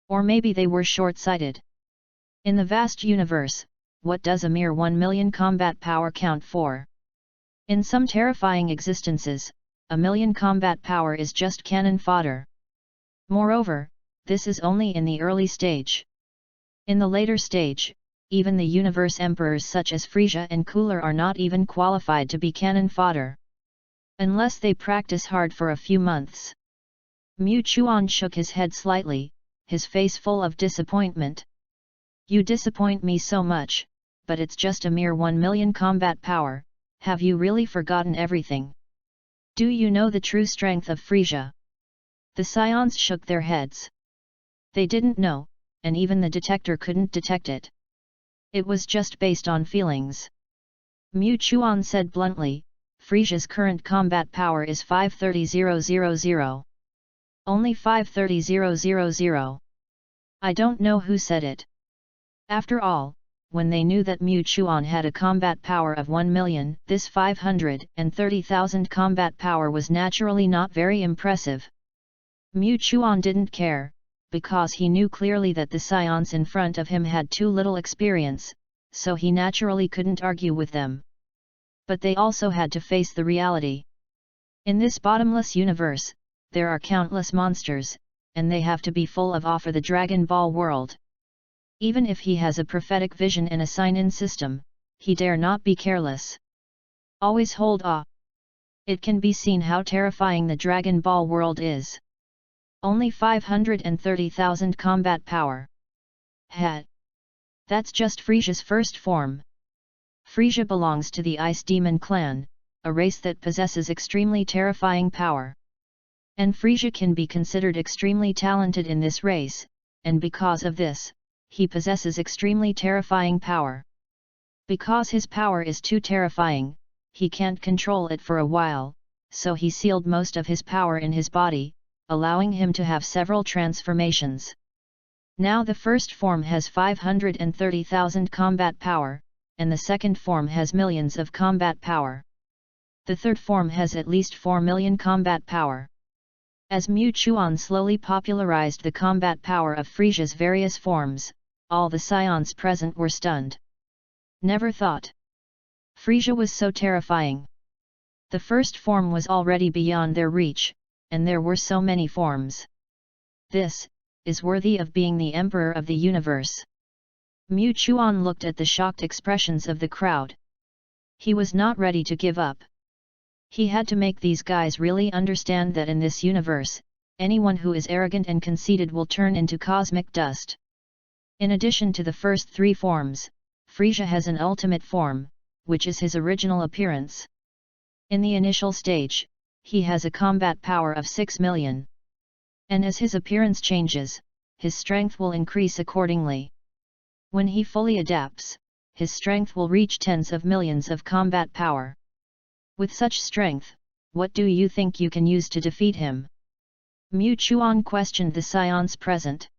Or maybe they were short-sighted. In the vast universe, what does a mere 1,000,000 combat power count for? In some terrifying existences, 1,000,000 combat power is just cannon fodder. Moreover, this is only in the early stage. In the later stage, even the universe emperors such as Frieza and Cooler are not even qualified to be cannon fodder. Unless they practice hard for a few months. Mu Chuan shook his head slightly, his face full of disappointment. You disappoint me so much, but it's just a mere 1 million combat power. Have you really forgotten everything? Do you know the true strength of Frieza? The Scions shook their heads. They didn't know, and even the detector couldn't detect it. It was just based on feelings. Mu Chuan said bluntly, Frieza's current combat power is 530,000. Only 530,000. I don't know who said it. After all, when they knew that Mu Chuan had a combat power of 1 million, this 530,000 combat power was naturally not very impressive. Mu Chuan didn't care, because he knew clearly that the Scions in front of him had too little experience, so he naturally couldn't argue with them. But they also had to face the reality. In this bottomless universe, there are countless monsters, and they have to be full of awe for the Dragon Ball world. Even if he has a prophetic vision and a sign-in system, he dare not be careless. Always hold awe. It can be seen how terrifying the Dragon Ball world is. Only 530,000 combat power. That's just Frieza's first form. Frieza belongs to the Ice Demon clan, a race that possesses extremely terrifying power. And Frieza can be considered extremely talented in this race, and because of this, he possesses extremely terrifying power. Because his power is too terrifying, he can't control it for a while, so he sealed most of his power in his body, allowing him to have several transformations. Now the first form has 530,000 combat power, and the second form has millions of combat power. The third form has at least 4 million combat power. As Mu Chuan slowly popularized the combat power of Frieza's various forms, all the Scions present were stunned. Never thought. Frieza was so terrifying. The first form was already beyond their reach, and there were so many forms. This is worthy of being the Emperor of the universe. Mu Chuan looked at the shocked expressions of the crowd. He was not ready to give up. He had to make these guys really understand that in this universe, anyone who is arrogant and conceited will turn into cosmic dust. In addition to the first three forms, Frieza has an ultimate form, which is his original appearance. In the initial stage, he has a combat power of 6 million. And as his appearance changes, his strength will increase accordingly. When he fully adapts, his strength will reach tens of millions of combat power. With such strength, what do you think you can use to defeat him? Mu Chuan questioned the Scions present.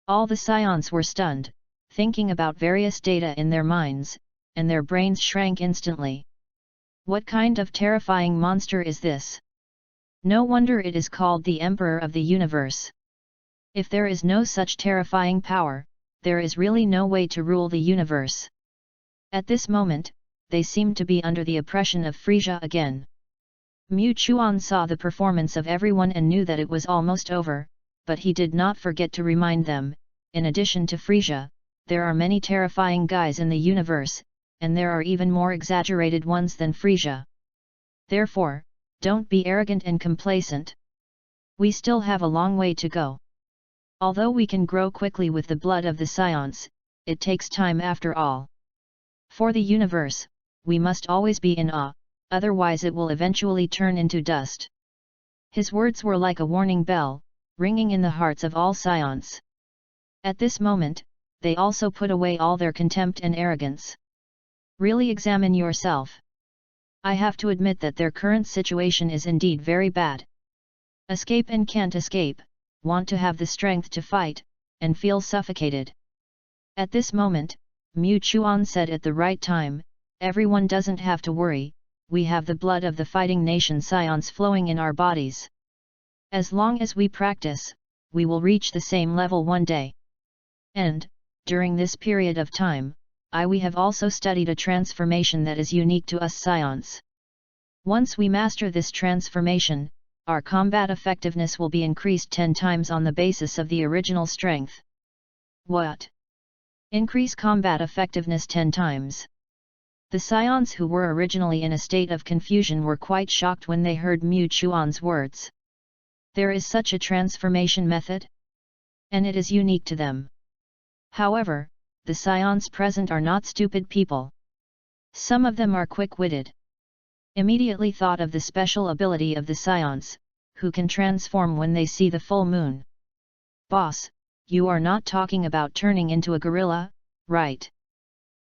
All the Scions were stunned, thinking about various data in their minds, and their brains shrank instantly. What kind of terrifying monster is this? No wonder it is called the Emperor of the Universe. If there is no such terrifying power, there is really no way to rule the universe. At this moment, they seemed to be under the oppression of Frieza again. Mu Chuan saw the performance of everyone and knew that it was almost over, but he did not forget to remind them, in addition to Frieza, there are many terrifying guys in the universe, and there are even more exaggerated ones than Frieza. Therefore, don't be arrogant and complacent. We still have a long way to go. Although we can grow quickly with the blood of the Scions, it takes time after all. For the universe, we must always be in awe, otherwise it will eventually turn into dust. His words were like a warning bell, ringing in the hearts of all Scions. At this moment, they also put away all their contempt and arrogance. Really examine yourself. I have to admit that their current situation is indeed very bad. Escape and can't escape, want to have the strength to fight, and feel suffocated. At this moment, Mu Chuan said at the right time, everyone doesn't have to worry, we have the blood of the fighting nation Scions flowing in our bodies. As long as we practice, we will reach the same level one day. And, during this period of time, we have also studied a transformation that is unique to us Scions. Once we master this transformation, our combat effectiveness will be increased 10 times on the basis of the original strength. What? Increase combat effectiveness 10 times. The scions who were originally in a state of confusion were quite shocked when they heard Mu Chuan's words. There is such a transformation method? And it is unique to them. However, the scions present are not stupid people. Some of them are quick-witted. Immediately thought of the special ability of the scions, who can transform when they see the full moon. Boss, you are not talking about turning into a gorilla, right?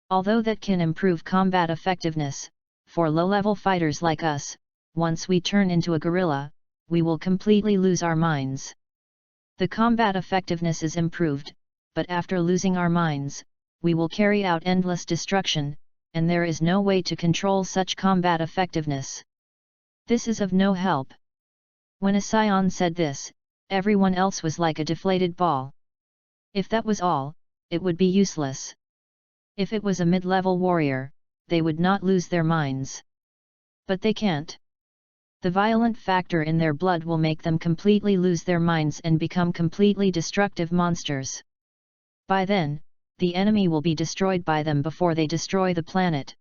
Although that can improve combat effectiveness, for low-level fighters like us, once we turn into a gorilla, we will completely lose our minds. The combat effectiveness is improved, but after losing our minds, we will carry out endless destruction, and there is no way to control such combat effectiveness. This is of no help. When a scion said this, everyone else was like a deflated ball. If that was all, it would be useless. If it was a mid-level warrior, they would not lose their minds. But they can't. The violent factor in their blood will make them completely lose their minds and become completely destructive monsters. By then, the enemy will be destroyed by them before they destroy the planet.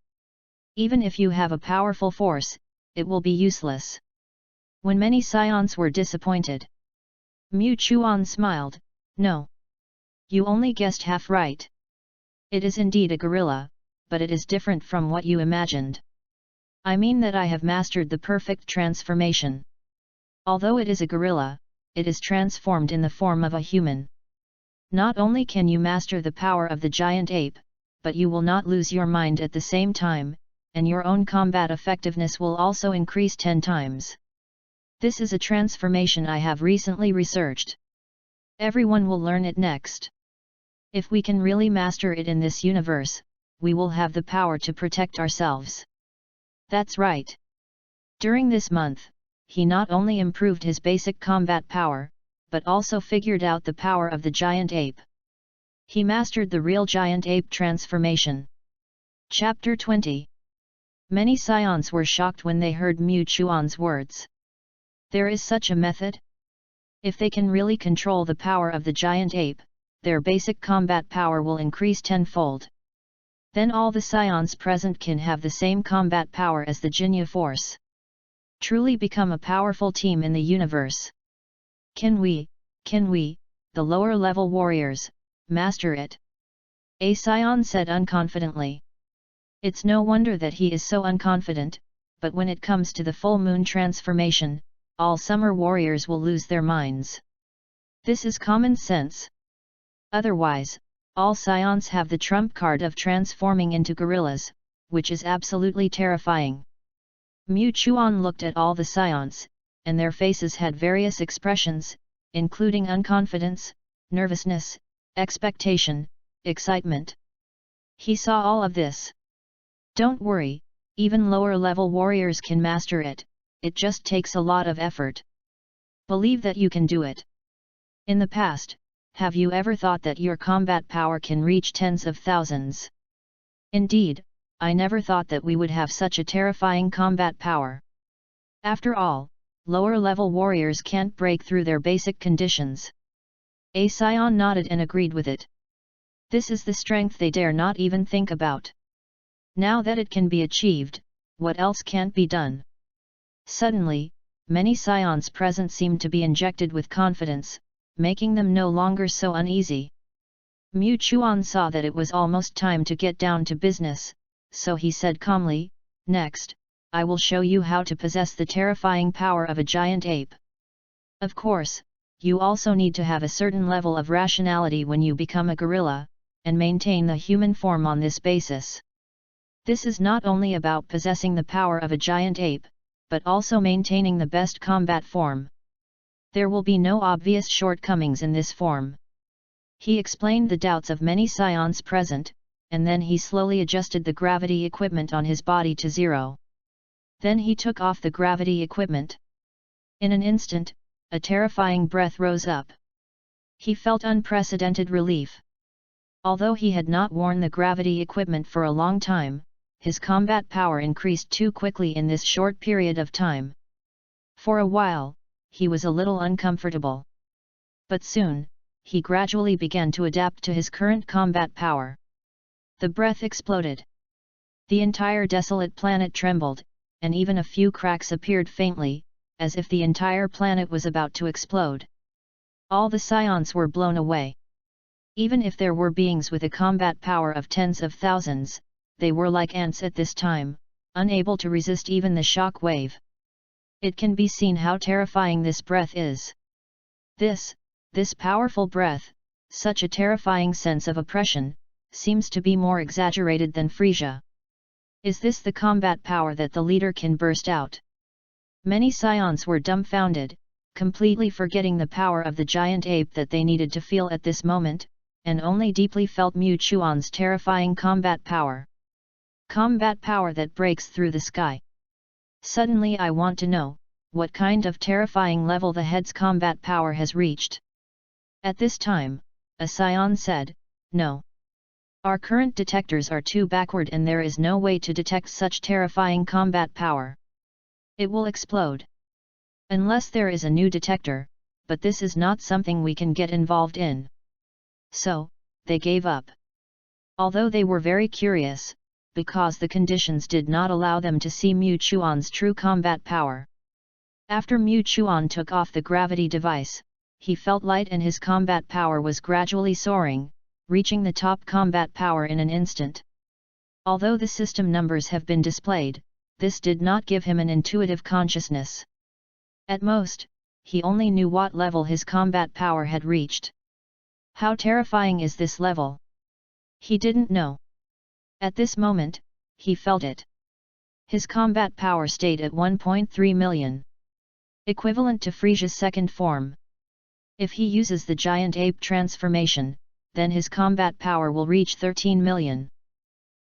Even if you have a powerful force, it will be useless. When many scions were disappointed, Mu Chuan smiled, "No. You only guessed half right. It is indeed a gorilla, but it is different from what you imagined. I mean that I have mastered the perfect transformation. Although it is a gorilla, it is transformed in the form of a human. Not only can you master the power of the giant ape, but you will not lose your mind at the same time, and your own combat effectiveness will also increase 10 times. This is a transformation I have recently researched. Everyone will learn it next. If we can really master it in this universe, we will have the power to protect ourselves." That's right. During this month, he not only improved his basic combat power, but also figured out the power of the giant ape. He mastered the real giant ape transformation. Chapter 20. Many scions were shocked when they heard Mu Chuan's words. There is such a method? If they can really control the power of the giant ape, their basic combat power will increase tenfold. Then all the scions present can have the same combat power as the Jinya force. Truly become a powerful team in the universe. Can we, the lower level warriors, master it? A scion said unconfidently. It's no wonder that he is so unconfident, but when it comes to the full moon transformation, all summer warriors will lose their minds. This is common sense. Otherwise, all scions have the trump card of transforming into gorillas, which is absolutely terrifying. Mu Chuan looked at all the scions, and their faces had various expressions, including unconfidence, nervousness, expectation, excitement. He saw all of this. Don't worry, even lower-level warriors can master it, it just takes a lot of effort. Believe that you can do it. In the past, have you ever thought that your combat power can reach tens of thousands? Indeed, I never thought that we would have such a terrifying combat power. After all, lower-level warriors can't break through their basic conditions. A scion nodded and agreed with it. This is the strength they dare not even think about. Now that it can be achieved, what else can't be done? Suddenly, many scions present seemed to be injected with confidence, making them no longer so uneasy. Mu Chuan saw that it was almost time to get down to business, so he said calmly, "Next, I will show you how to possess the terrifying power of a giant ape. Of course, you also need to have a certain level of rationality when you become a gorilla, and maintain the human form on this basis. This is not only about possessing the power of a giant ape, but also maintaining the best combat form. There will be no obvious shortcomings in this form." He explained the doubts of many scions present, and then he slowly adjusted the gravity equipment on his body to 0. Then he took off the gravity equipment. In an instant, a terrifying breath rose up. He felt unprecedented relief. Although he had not worn the gravity equipment for a long time, his combat power increased too quickly in this short period of time. For a while, he was a little uncomfortable. But soon, he gradually began to adapt to his current combat power. The breath exploded. The entire desolate planet trembled, and even a few cracks appeared faintly, as if the entire planet was about to explode. All the scions were blown away. Even if there were beings with a combat power of tens of thousands, they were like ants at this time, unable to resist even the shock wave. It can be seen how terrifying this breath is. This powerful breath, such a terrifying sense of oppression, seems to be more exaggerated than Frieza. Is this the combat power that the leader can burst out? Many scions were dumbfounded, completely forgetting the power of the giant ape that they needed to feel at this moment, and only deeply felt Mu Chuan's terrifying combat power. Combat power that breaks through the sky. Suddenly I want to know, what kind of terrifying level the head's combat power has reached. At this time, a scion said, "No. Our current detectors are too backward and there is no way to detect such terrifying combat power. It will explode. Unless there is a new detector, but this is not something we can get involved in." So, they gave up. Although they were very curious, because the conditions did not allow them to see Mu Chuan's true combat power. After Mu Chuan took off the gravity device, he felt light and his combat power was gradually soaring, reaching the top combat power in an instant. Although the system numbers have been displayed, this did not give him an intuitive consciousness. At most, he only knew what level his combat power had reached. How terrifying is this level? He didn't know. At this moment, he felt it. His combat power stayed at 1.3 million. Equivalent to Frieza's second form. If he uses the giant ape transformation, then his combat power will reach 13 million.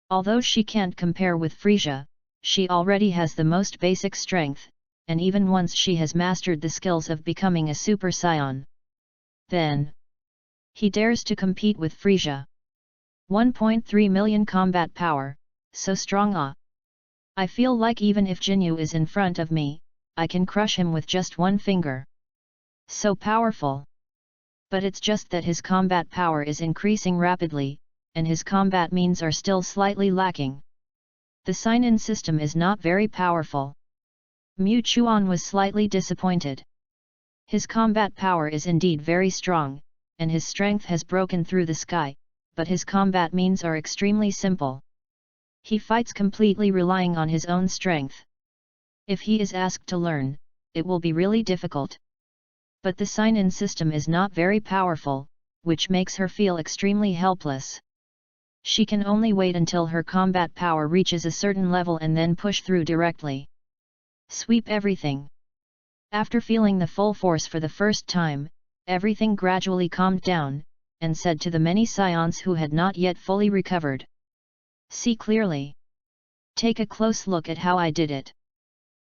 Although she can't compare with Frieza, she already has the most basic strength, and even once she has mastered the skills of becoming a super scion. Then, he dares to compete with Frieza. 1.3 million combat power, so strong ah! I feel like even if Jinyu is in front of me, I can crush him with just one finger. So powerful. But it's just that his combat power is increasing rapidly, and his combat means are still slightly lacking. The sign-in system is not very powerful. Mu Chuan was slightly disappointed. His combat power is indeed very strong, and his strength has broken through the sky, but his combat means are extremely simple. He fights completely relying on his own strength. If he is asked to learn, it will be really difficult. But the sign-in system is not very powerful, which makes her feel extremely helpless. She can only wait until her combat power reaches a certain level and then push through directly. Sweep everything. After feeling the full force for the first time, everything gradually calmed down, and said to the many scions who had not yet fully recovered, "See clearly. Take a close look at how I did it.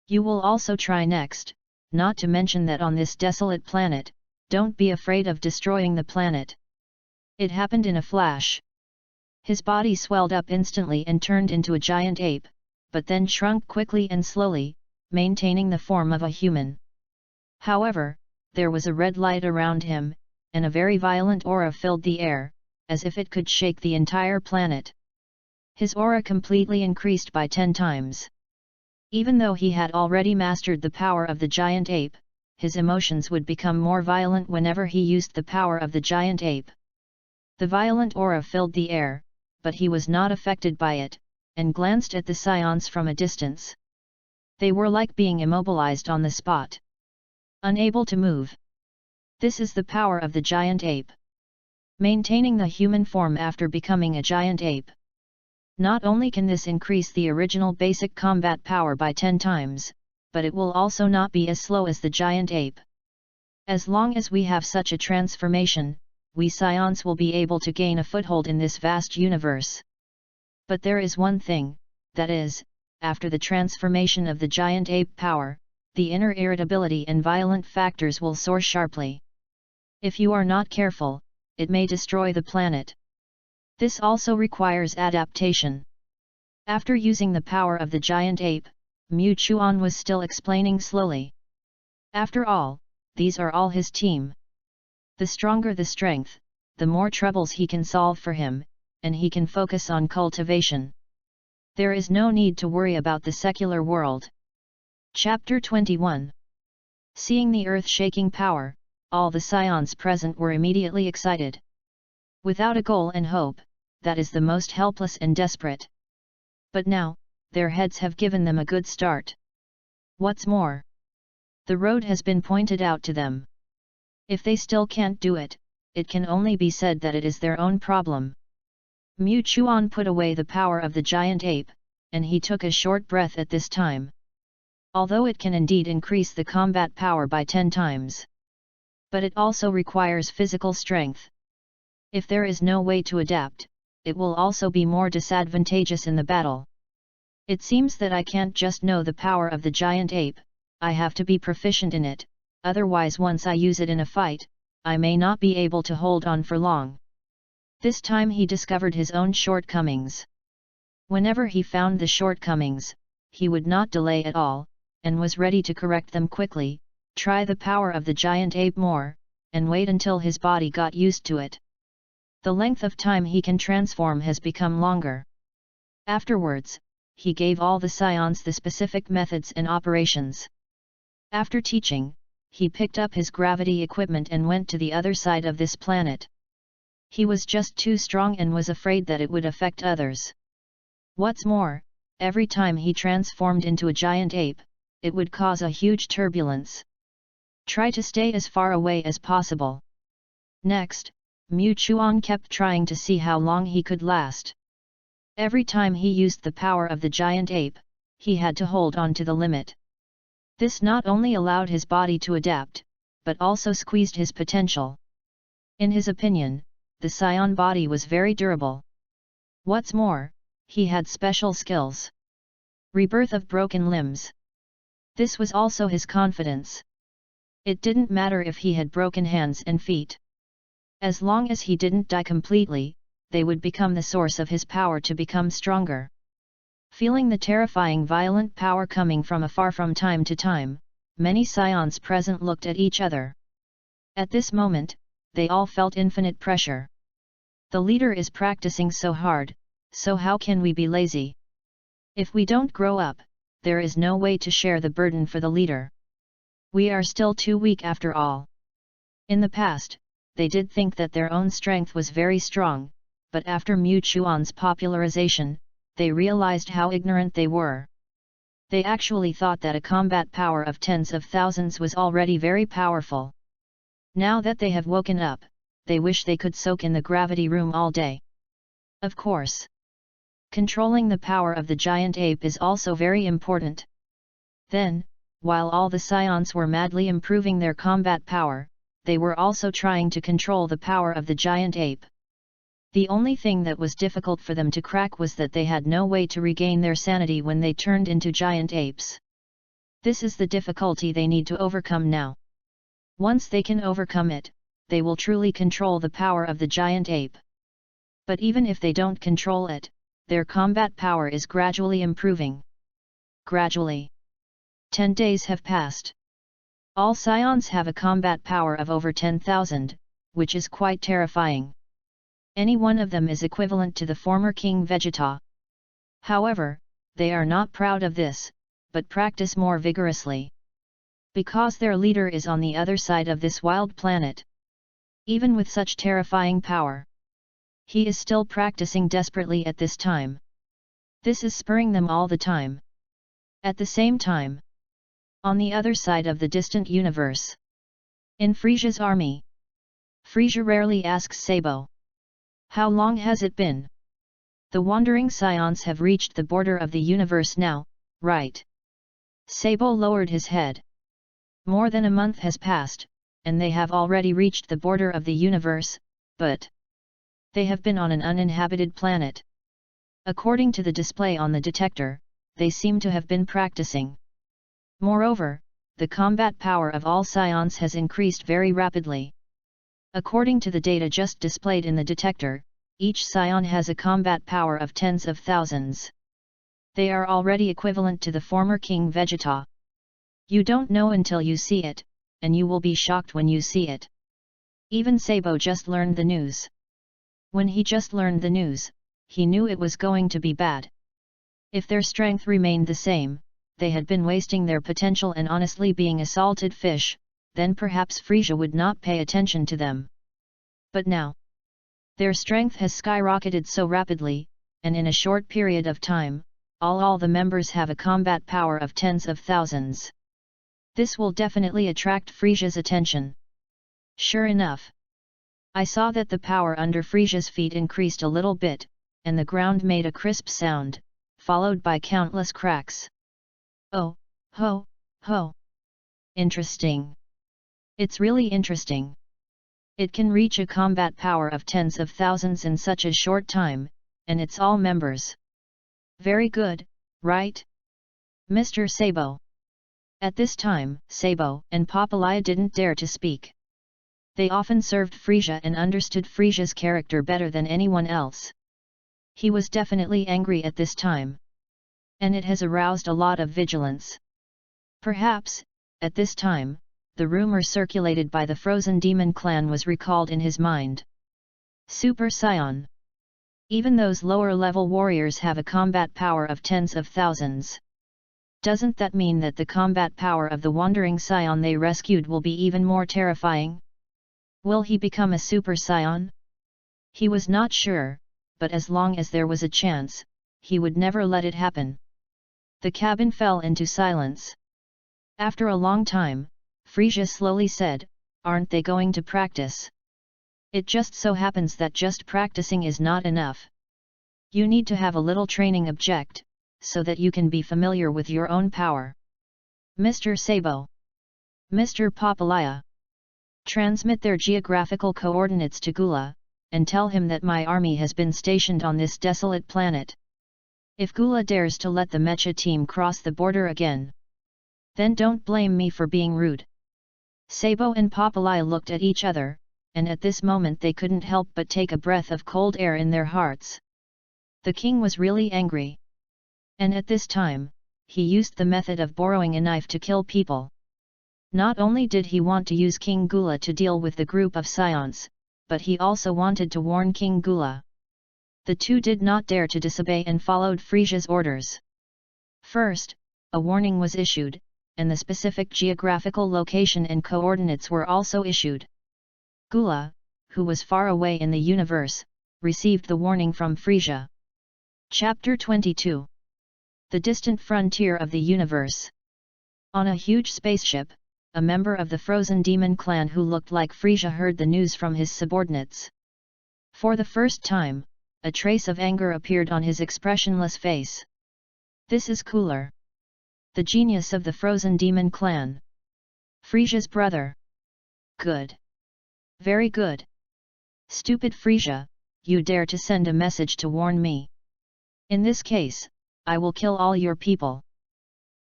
You will also try next, not to mention that on this desolate planet, don't be afraid of destroying the planet." It happened in a flash. His body swelled up instantly and turned into a giant ape, but then shrunk quickly and slowly, maintaining the form of a human. However, there was a red light around him, and a very violent aura filled the air, as if it could shake the entire planet. His aura completely increased by 10 times. Even though he had already mastered the power of the giant ape, his emotions would become more violent whenever he used the power of the giant ape. The violent aura filled the air, but he was not affected by it, and glanced at the scions from a distance. They were like being immobilized on the spot. Unable to move. This is the power of the giant ape. Maintaining the human form after becoming a giant ape. Not only can this increase the original basic combat power by 10 times, but it will also not be as slow as the giant ape. As long as we have such a transformation, we scions will be able to gain a foothold in this vast universe. But there is one thing, that is, after the transformation of the giant ape power, the inner irritability and violent factors will soar sharply. If you are not careful, it may destroy the planet. This also requires adaptation. After using the power of the giant ape, Mu Chuan was still explaining slowly. After all, these are all his team. The stronger the strength, the more troubles he can solve for him, and he can focus on cultivation. There is no need to worry about the secular world. Chapter 21. Seeing the earth-shaking power, all the scions present were immediately excited. Without a goal and hope, that is the most helpless and desperate. But now, their heads have given them a good start. What's more, the road has been pointed out to them. If they still can't do it, it can only be said that it is their own problem. Mu Chuan put away the power of the giant ape, and he took a short breath at this time. Although it can indeed increase the combat power by 10 times. But it also requires physical strength. If there is no way to adapt, it will also be more disadvantageous in the battle. It seems that I can't just know the power of the giant ape, I have to be proficient in it, otherwise once I use it in a fight, I may not be able to hold on for long. This time he discovered his own shortcomings. Whenever he found the shortcomings, he would not delay at all, and was ready to correct them quickly, try the power of the giant ape more, and wait until his body got used to it. The length of time he can transform has become longer. Afterwards, he gave all the scions the specific methods and operations. After teaching, he picked up his gravity equipment and went to the other side of this planet. He was just too strong and was afraid that it would affect others. What's more, every time he transformed into a giant ape, it would cause a huge turbulence. Try to stay as far away as possible. Next, Mu Chuan kept trying to see how long he could last. Every time he used the power of the giant ape, he had to hold on to the limit. This not only allowed his body to adapt, but also squeezed his potential. In his opinion, the scion body was very durable. What's more, he had special skills. Rebirth of broken limbs. This was also his confidence. It didn't matter if he had broken hands and feet. As long as he didn't die completely, they would become the source of his power to become stronger. Feeling the terrifying violent power coming from afar from time to time, many scions present looked at each other. At this moment, they all felt infinite pressure. The leader is practicing so hard, so how can we be lazy? If we don't grow up, there is no way to share the burden for the leader. We are still too weak after all. In the past, they did think that their own strength was very strong, but after Mu Chuan's popularization, they realized how ignorant they were. They actually thought that a combat power of tens of thousands was already very powerful. Now that they have woken up, they wish they could soak in the gravity room all day. Of course, controlling the power of the giant ape is also very important. Then, while all the scions were madly improving their combat power, they were also trying to control the power of the giant ape. The only thing that was difficult for them to crack was that they had no way to regain their sanity when they turned into giant apes. This is the difficulty they need to overcome now. Once they can overcome it, they will truly control the power of the giant ape. But even if they don't control it, their combat power is gradually improving. Gradually. 10 days have passed. All scions have a combat power of over 10,000, which is quite terrifying. Any one of them is equivalent to the former King Vegeta. However, they are not proud of this, but practice more vigorously. Because their leader is on the other side of this wild planet. Even with such terrifying power, he is still practicing desperately at this time. This is spurring them all the time. At the same time, on the other side of the distant universe, in Frieza's army, Frieza rarely asks Sabo, "How long has it been?" The wandering scions have reached the border of the universe now, right? Sabo lowered his head. More than a month has passed, and they have already reached the border of the universe, but they have been on an uninhabited planet. According to the display on the detector, they seem to have been practicing. Moreover, the combat power of all scions has increased very rapidly. According to the data just displayed in the detector, each scion has a combat power of tens of thousands. They are already equivalent to the former King Vegeta. You don't know until you see it, and you will be shocked when you see it. Even Sabo just learned the news. When he just learned the news, he knew it was going to be bad. If their strength remained the same, they had been wasting their potential and honestly being a salted fish, then perhaps Frieza would not pay attention to them. But now, their strength has skyrocketed so rapidly, and in a short period of time, all the members have a combat power of tens of thousands. This will definitely attract Frieza's attention. Sure enough, I saw that the power under Frieza's feet increased a little bit, and the ground made a crisp sound, followed by countless cracks. Oh, ho, ho. Interesting. It's really interesting. It can reach a combat power of tens of thousands in such a short time, and it's all members. Very good, right? Mr. Sabo. At this time, Sabo and Papalaya didn't dare to speak. They often served Frieza and understood Frieza's character better than anyone else. He was definitely angry at this time. And it has aroused a lot of vigilance. Perhaps, at this time, the rumor circulated by the Frozen Demon clan was recalled in his mind. Super Saiyan. Even those lower-level warriors have a combat power of tens of thousands. Doesn't that mean that the combat power of the Wandering Saiyan they rescued will be even more terrifying? Will he become a Super Saiyan? He was not sure, but as long as there was a chance, he would never let it happen. The cabin fell into silence. After a long time, Frieza slowly said, "Aren't they going to practice? It just so happens that just practicing is not enough. You need to have a little training object, so that you can be familiar with your own power. Mr. Sabo. Mr. Papalaya. Transmit their geographical coordinates to Gula, and tell him that my army has been stationed on this desolate planet. If Gula dares to let the mecha team cross the border again, then don't blame me for being rude." Sabo and Papalaya looked at each other, and at this moment they couldn't help but take a breath of cold air in their hearts. The king was really angry. And at this time, he used the method of borrowing a knife to kill people. Not only did he want to use King Gula to deal with the group of Scions, but he also wanted to warn King Gula. The two did not dare to disobey and followed Frieza's orders. First, a warning was issued, and the specific geographical location and coordinates were also issued. Gula, who was far away in the universe, received the warning from Frieza. Chapter 22. The Distant Frontier of the Universe. On a huge spaceship, a member of the Frozen Demon clan who looked like Frieza heard the news from his subordinates. For the first time, a trace of anger appeared on his expressionless face. This is Cooler, the genius of the Frozen Demon clan. Frieza's brother. Good. Very good. Stupid Frieza, you dare to send a message to warn me. In this case, I will kill all your people.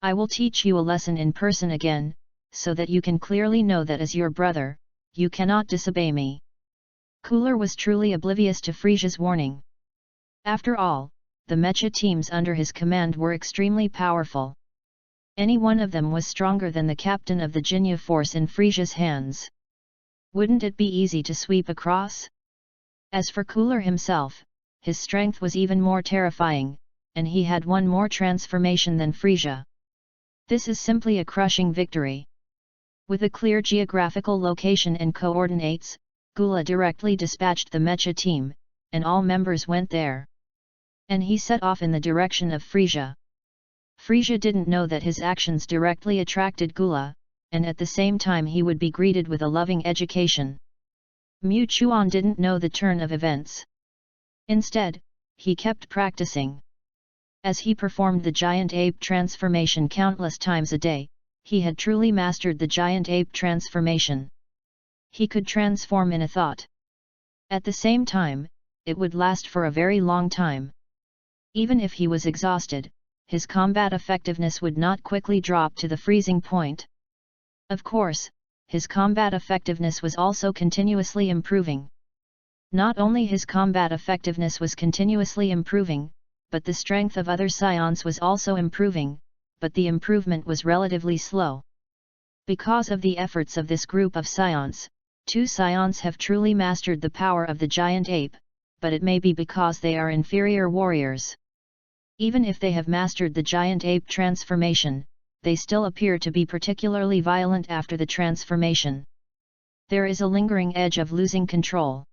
I will teach you a lesson in person again, so that you can clearly know that as your brother, you cannot disobey me. Cooler was truly oblivious to Frieza's warning. After all, the mecha teams under his command were extremely powerful. Any one of them was stronger than the captain of the Jinya force in Frieza's hands. Wouldn't it be easy to sweep across? As for Cooler himself, his strength was even more terrifying, and he had one more transformation than Frieza. This is simply a crushing victory. With a clear geographical location and coordinates, Gula directly dispatched the mecha team, and all members went there. And he set off in the direction of Frieza. Frieza didn't know that his actions directly attracted Gula, and at the same time he would be greeted with a loving education. Mu Chuan didn't know the turn of events. Instead, he kept practicing. As he performed the giant ape transformation countless times a day, he had truly mastered the giant ape transformation. He could transform in a thought. At the same time, it would last for a very long time. Even if he was exhausted, his combat effectiveness would not quickly drop to the freezing point. Of course, his combat effectiveness was also continuously improving. Not only his combat effectiveness was continuously improving, but the strength of other scions was also improving, but the improvement was relatively slow. Because of the efforts of this group of scions, 2 scions have truly mastered the power of the giant ape, but it may be because they are inferior warriors. Even if they have mastered the giant ape transformation, they still appear to be particularly violent after the transformation. There is a lingering edge of losing control.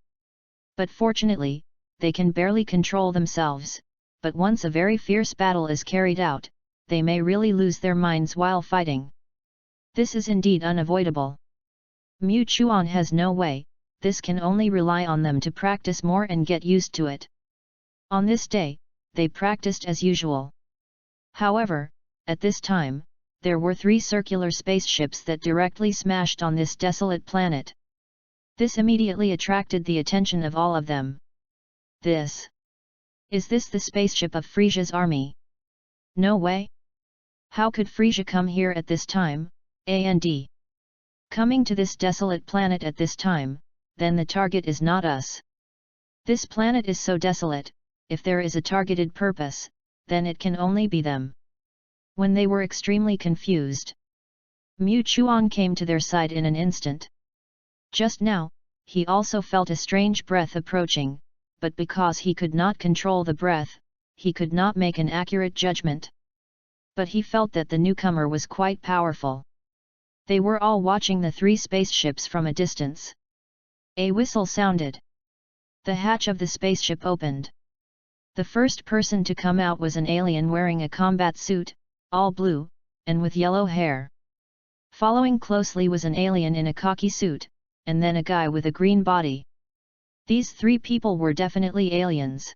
But fortunately, they can barely control themselves, but once a very fierce battle is carried out, they may really lose their minds while fighting. This is indeed unavoidable. Mu Chuan has no way, this can only rely on them to practice more and get used to it. On this day, they practiced as usual. However, at this time, there were 3 circular spaceships that directly smashed on this desolate planet. This immediately attracted the attention of all of them. Is this the spaceship of Frieza's army? No way! How could Frieza come here at this time, and coming to this desolate planet at this time, then the target is not us. This planet is so desolate, if there is a targeted purpose, then it can only be them. When they were extremely confused, Mu Chuan came to their side in an instant. Just now, he also felt a strange breath approaching, but because he could not control the breath, he could not make an accurate judgment. But he felt that the newcomer was quite powerful. They were all watching the 3 spaceships from a distance. A whistle sounded. The hatch of the spaceship opened. The first person to come out was an alien wearing a combat suit, all blue, and with yellow hair. Following closely was an alien in a khaki suit, and then a guy with a green body. These 3 people were definitely aliens.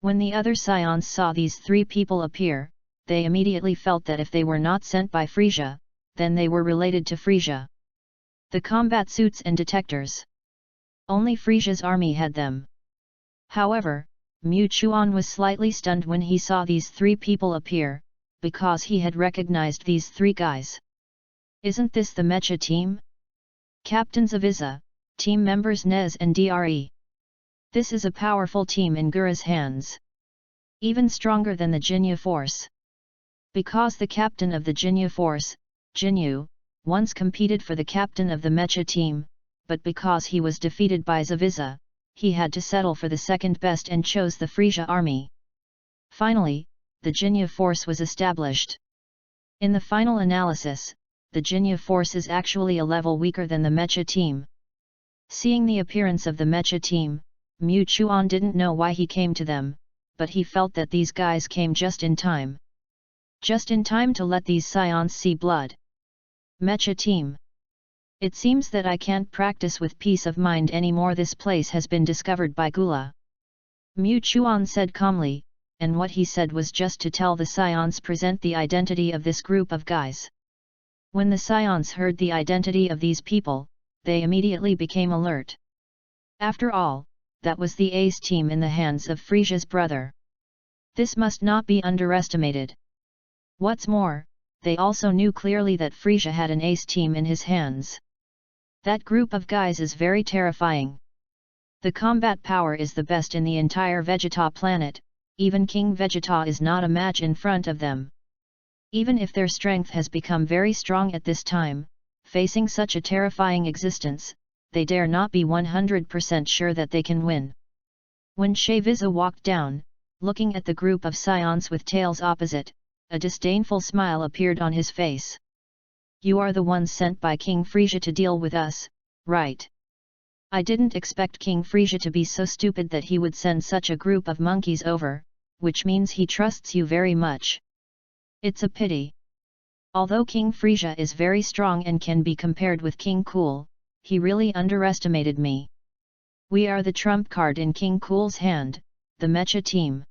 When the other scions saw these 3 people appear, they immediately felt that if they were not sent by Frieza, then they were related to Frieza. The combat suits and detectors. Only Frieza's army had them. However, Mu Chuan was slightly stunned when he saw these 3 people appear, because he had recognized these 3 guys. Isn't this the Mecha team? Captains of Iza, team members Nez and Dre. This is a powerful team in Gura's hands. Even stronger than the Jinyu force. Because the captain of the Jinyu force, Jinyu, once competed for the captain of the Mecha team, but because he was defeated by Zaviza, he had to settle for the second best and chose the Frieza army. Finally, the Jinyu force was established. In the final analysis, the Jinyu force is actually a level weaker than the Mecha team. Seeing the appearance of the Mecha team, Mu Chuan didn't know why he came to them, but he felt that these guys came just in time. Just in time to let these scions see blood. Mecha team. It seems that I can't practice with peace of mind anymore. This place has been discovered by Gula. Mu Chuan said calmly, and what he said was just to tell the scions present the identity of this group of guys. When the scions heard the identity of these people, they immediately became alert. After all, that was the ace team in the hands of Frieza's brother. This must not be underestimated. What's more, they also knew clearly that Frieza had an ace team in his hands. That group of guys is very terrifying. The combat power is the best in the entire Vegeta planet, even King Vegeta is not a match in front of them. Even if their strength has become very strong at this time, facing such a terrifying existence, they dare not be 100% sure that they can win. When Frieza walked down, looking at the group of scions with tails opposite, a disdainful smile appeared on his face. You are the ones sent by King Frieza to deal with us, right? I didn't expect King Frieza to be so stupid that he would send such a group of monkeys over, which means he trusts you very much. It's a pity. Although King Frieza is very strong and can be compared with King Cool, he really underestimated me. We are the trump card in King Cool's hand, the Mecha team.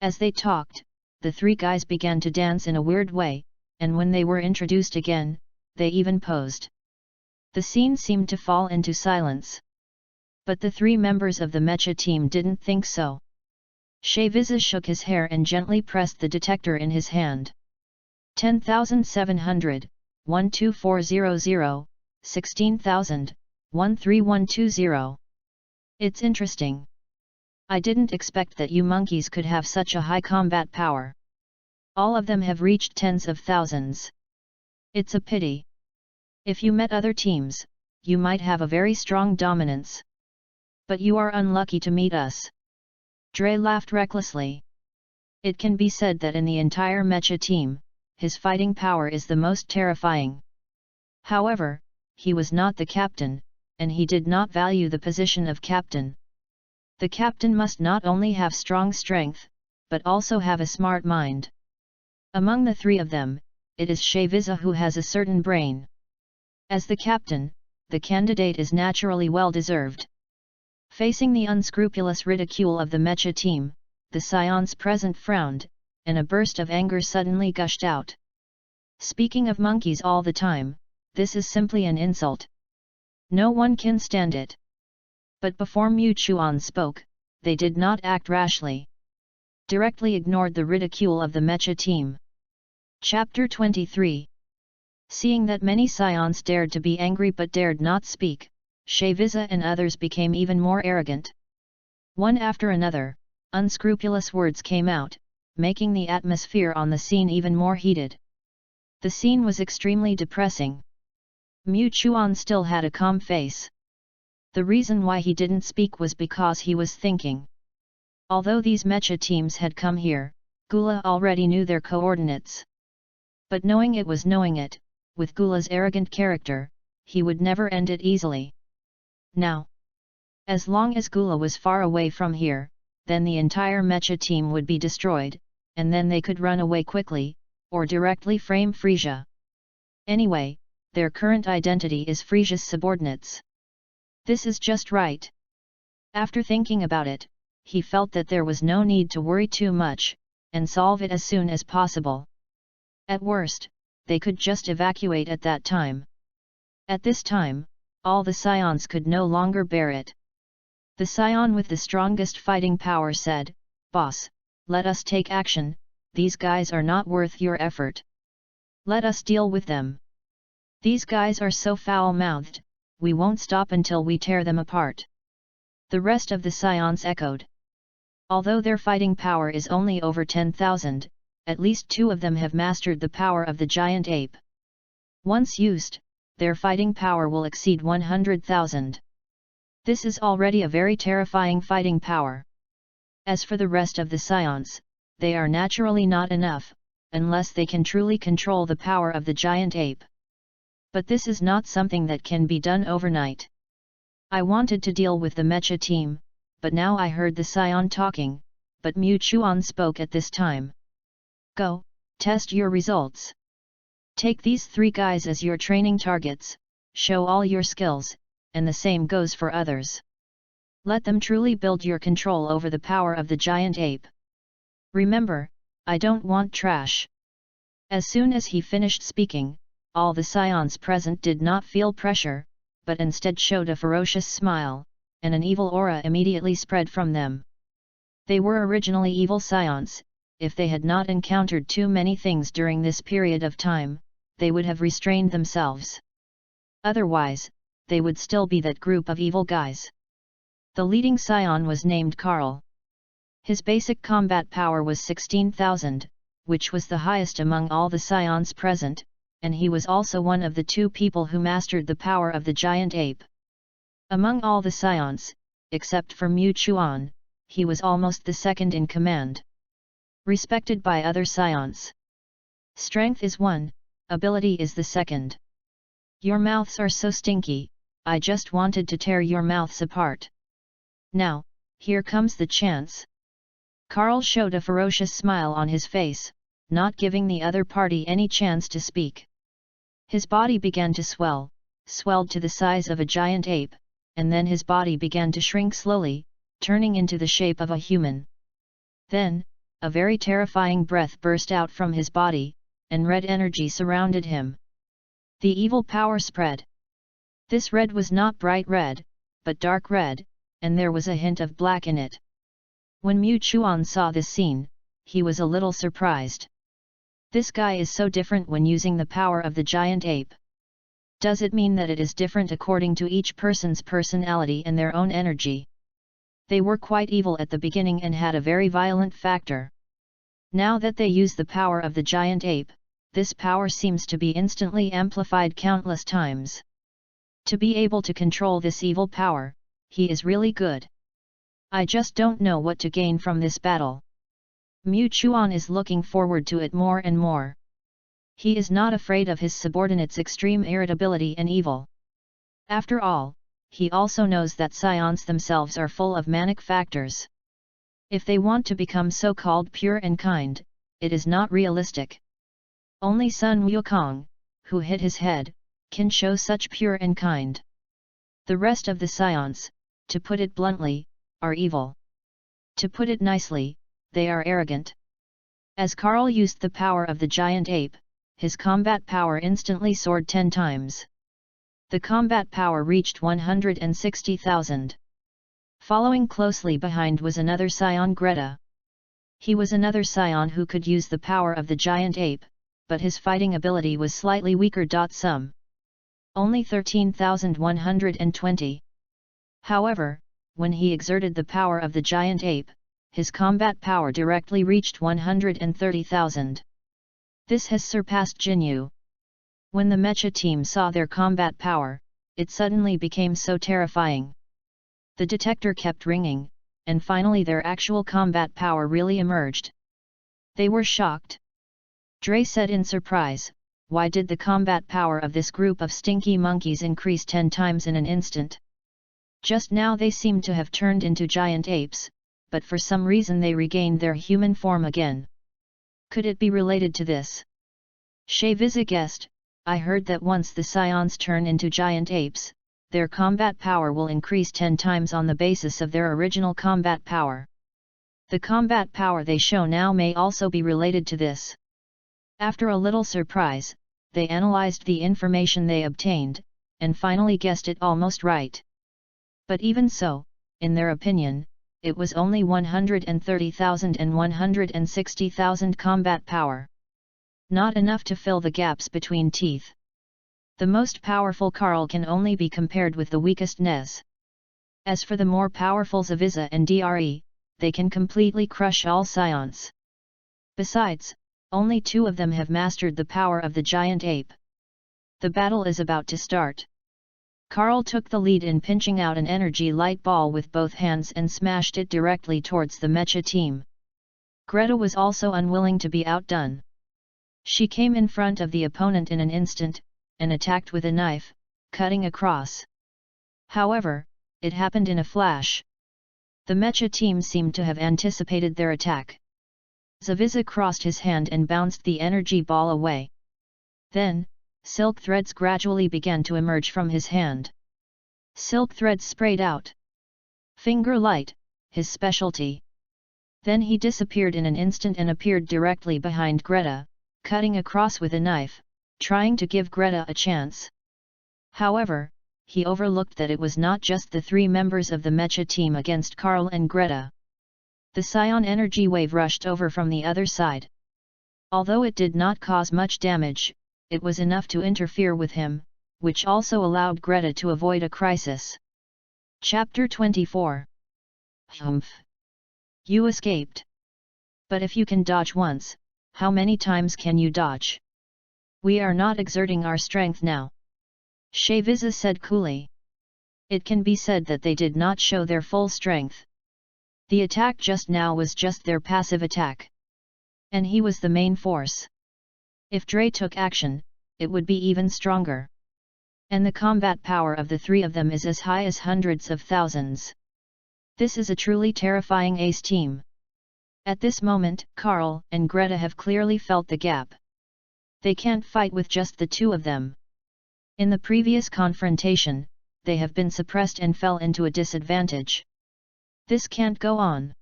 As they talked, the 3 guys began to dance in a weird way, and when they were introduced again, they even posed. The scene seemed to fall into silence. But the 3 members of the Mecha team didn't think so. Frieza shook his hair and gently pressed the detector in his hand. 10,700, 12400, 16,000, 13120. It's interesting. I didn't expect that you monkeys could have such a high combat power. All of them have reached tens of thousands. It's a pity. If you met other teams, you might have a very strong dominance. But you are unlucky to meet us. Dre laughed recklessly. It can be said that in the entire mecha team, his fighting power is the most terrifying. However, he was not the captain, and he did not value the position of captain. The captain must not only have strong strength, but also have a smart mind. Among the three of them, it is Frieza who has a certain brain. As the captain, the candidate is naturally well-deserved. Facing the unscrupulous ridicule of the mecha team, the scions present frowned, and a burst of anger suddenly gushed out. Speaking of monkeys all the time, this is simply an insult. No one can stand it. But before Mu Chuan spoke, they did not act rashly. Directly ignored the ridicule of the mecha team. Chapter 23. Seeing that many scions dared to be angry but dared not speak, Frieza and others became even more arrogant. One after another, unscrupulous words came out, making the atmosphere on the scene even more heated. The scene was extremely depressing. Mu Chuan still had a calm face. The reason why he didn't speak was because he was thinking. Although these mecha teams had come here, Gula already knew their coordinates. But knowing it was knowing it, with Gula's arrogant character, he would never end it easily. Now, as long as Gula was far away from here, then the entire mecha team would be destroyed, and then they could run away quickly, or directly frame Frieza. Anyway, their current identity is Frieza's subordinates. This is just right. After thinking about it, he felt that there was no need to worry too much, and solve it as soon as possible. At worst, they could just evacuate at that time. At this time, all the scions could no longer bear it. The scion with the strongest fighting power said, "Boss, let us take action, these guys are not worth your effort. Let us deal with them. These guys are so foul-mouthed, we won't stop until we tear them apart." The rest of the scions echoed. Although their fighting power is only over 10,000, at least two of them have mastered the power of the giant ape. Once used, their fighting power will exceed 100,000. This is already a very terrifying fighting power. As for the rest of the scions, they are naturally not enough, unless they can truly control the power of the giant ape. But this is not something that can be done overnight. I wanted to deal with the mecha team, but now I heard the scion talking, but Mu Chuan spoke at this time. Go, test your results. Take these three guys as your training targets, show all your skills, and the same goes for others. Let them truly build your control over the power of the giant ape. Remember, I don't want trash. As soon as he finished speaking, all the scions present did not feel pressure, but instead showed a ferocious smile, and an evil aura immediately spread from them. They were originally evil scions. If they had not encountered too many things during this period of time, they would have restrained themselves. Otherwise, they would still be that group of evil guys. The leading scion was named Karl. His basic combat power was 16,000, which was the highest among all the scions present, and he was also one of the two people who mastered the power of the giant ape. Among all the scions, except for Mu Chuan, he was almost the second in command. Respected by other scions. Strength is one, ability is the second. Your mouths are so stinky, I just wanted to tear your mouths apart. Now, here comes the chance. Karl showed a ferocious smile on his face, not giving the other party any chance to speak. His body began to swelled to the size of a giant ape, and then his body began to shrink slowly, turning into the shape of a human. Then, a very terrifying breath burst out from his body, and red energy surrounded him. The evil power spread. This red was not bright red, but dark red, and there was a hint of black in it. When Mu Chuan saw this scene, he was a little surprised. This guy is so different when using the power of the giant ape. Does it mean that it is different according to each person's personality and their own energy? They were quite evil at the beginning and had a very violent factor. Now that they use the power of the giant ape, this power seems to be instantly amplified countless times. To be able to control this evil power, he is really good. I just don't know what to gain from this battle. Mu Chuan is looking forward to it more and more. He is not afraid of his subordinates' extreme irritability and evil. After all, he also knows that scions themselves are full of manic factors. If they want to become so-called pure and kind, it is not realistic. Only Sun Wukong, who hit his head, can show such pure and kind. The rest of the scions, to put it bluntly, are evil. To put it nicely, they are arrogant. As Carl used the power of the giant ape, his combat power instantly soared 10 times. The combat power reached 160,000. Following closely behind was another scion, Greta. He was another scion who could use the power of the giant ape, but his fighting ability was slightly weaker. Some. Only 13,120. However, when he exerted the power of the giant ape, his combat power directly reached 130,000. This has surpassed Jinyu. When the mecha team saw their combat power, it suddenly became so terrifying. The detector kept ringing, and finally their actual combat power really emerged. They were shocked. Dre said in surprise, "Why did the combat power of this group of stinky monkeys increase 10 times in an instant? Just now they seemed to have turned into giant apes, but for some reason they regained their human form again. Could it be related to this?" Frieza guessed, "I heard that once the scions turn into giant apes, their combat power will increase 10 times on the basis of their original combat power. The combat power they show now may also be related to this." After a little surprise, they analyzed the information they obtained, and finally guessed it almost right. But even so, in their opinion, it was only 130,000 and 160,000 combat power. Not enough to fill the gaps between teeth. The most powerful Carl can only be compared with the weakest Nez. As for the more powerful Zaviza and Dre, they can completely crush all scions. Besides, only 2 of them have mastered the power of the giant ape. The battle is about to start. Carl took the lead in pinching out an energy light ball with both hands and smashed it directly towards the mecha team. Greta was also unwilling to be outdone. She came in front of the opponent in an instant, and attacked with a knife, cutting across. However, it happened in a flash. The mecha team seemed to have anticipated their attack. Zaviza crossed his hand and bounced the energy ball away. Then, silk threads gradually began to emerge from his hand. Silk threads sprayed out. Finger light, his specialty. Then he disappeared in an instant and appeared directly behind Greta, cutting across with a knife, trying to give Greta a chance. However, he overlooked that it was not just the 3 members of the mecha team against Carl and Greta. The scion energy wave rushed over from the other side. Although it did not cause much damage, it was enough to interfere with him, which also allowed Greta to avoid a crisis. Chapter 24. Humph! You escaped. But if you can dodge once, how many times can you dodge? We are not exerting our strength now. Frieza said coolly. It can be said that they did not show their full strength. The attack just now was just their passive attack. And he was the main force. If Dre took action, it would be even stronger. And the combat power of the 3 of them is as high as hundreds of thousands. This is a truly terrifying ace team. At this moment, Carl and Greta have clearly felt the gap. They can't fight with just the 2 of them. In the previous confrontation, they have been suppressed and fell into a disadvantage. This can't go on.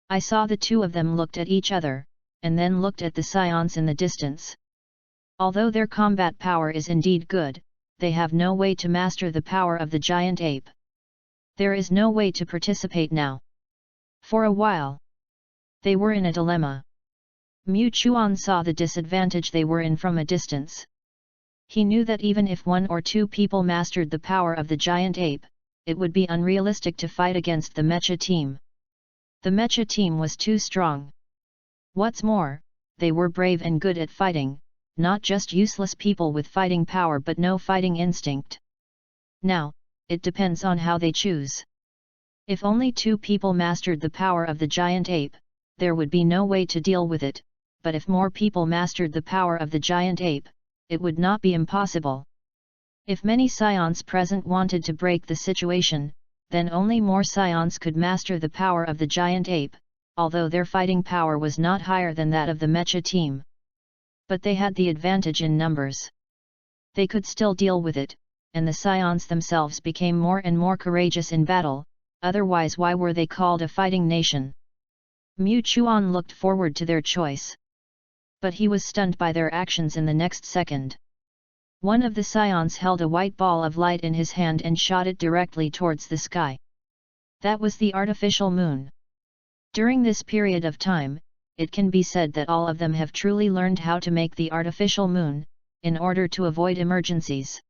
I saw the 2 of them looked at each other, and then looked at the scions in the distance. Although their combat power is indeed good, they have no way to master the power of the giant ape. There is no way to participate now. For a while, they were in a dilemma. Mu Chuan saw the disadvantage they were in from a distance. He knew that even if 1 or 2 people mastered the power of the giant ape, it would be unrealistic to fight against the mecha team. The mecha team was too strong. What's more, they were brave and good at fighting, not just useless people with fighting power but no fighting instinct. Now, it depends on how they choose. If only 2 people mastered the power of the giant ape, there would be no way to deal with it, but if more people mastered the power of the giant ape, it would not be impossible. If many scions present wanted to break the situation, then only more scions could master the power of the giant ape, although their fighting power was not higher than that of the mecha team. But they had the advantage in numbers. They could still deal with it, and the scions themselves became more and more courageous in battle, otherwise why were they called a fighting nation? Mu Chuan looked forward to their choice. But he was stunned by their actions in the next second. One of the scions held a white ball of light in his hand and shot it directly towards the sky. That was the artificial moon. During this period of time, it can be said that all of them have truly learned how to make the artificial moon, in order to avoid emergencies.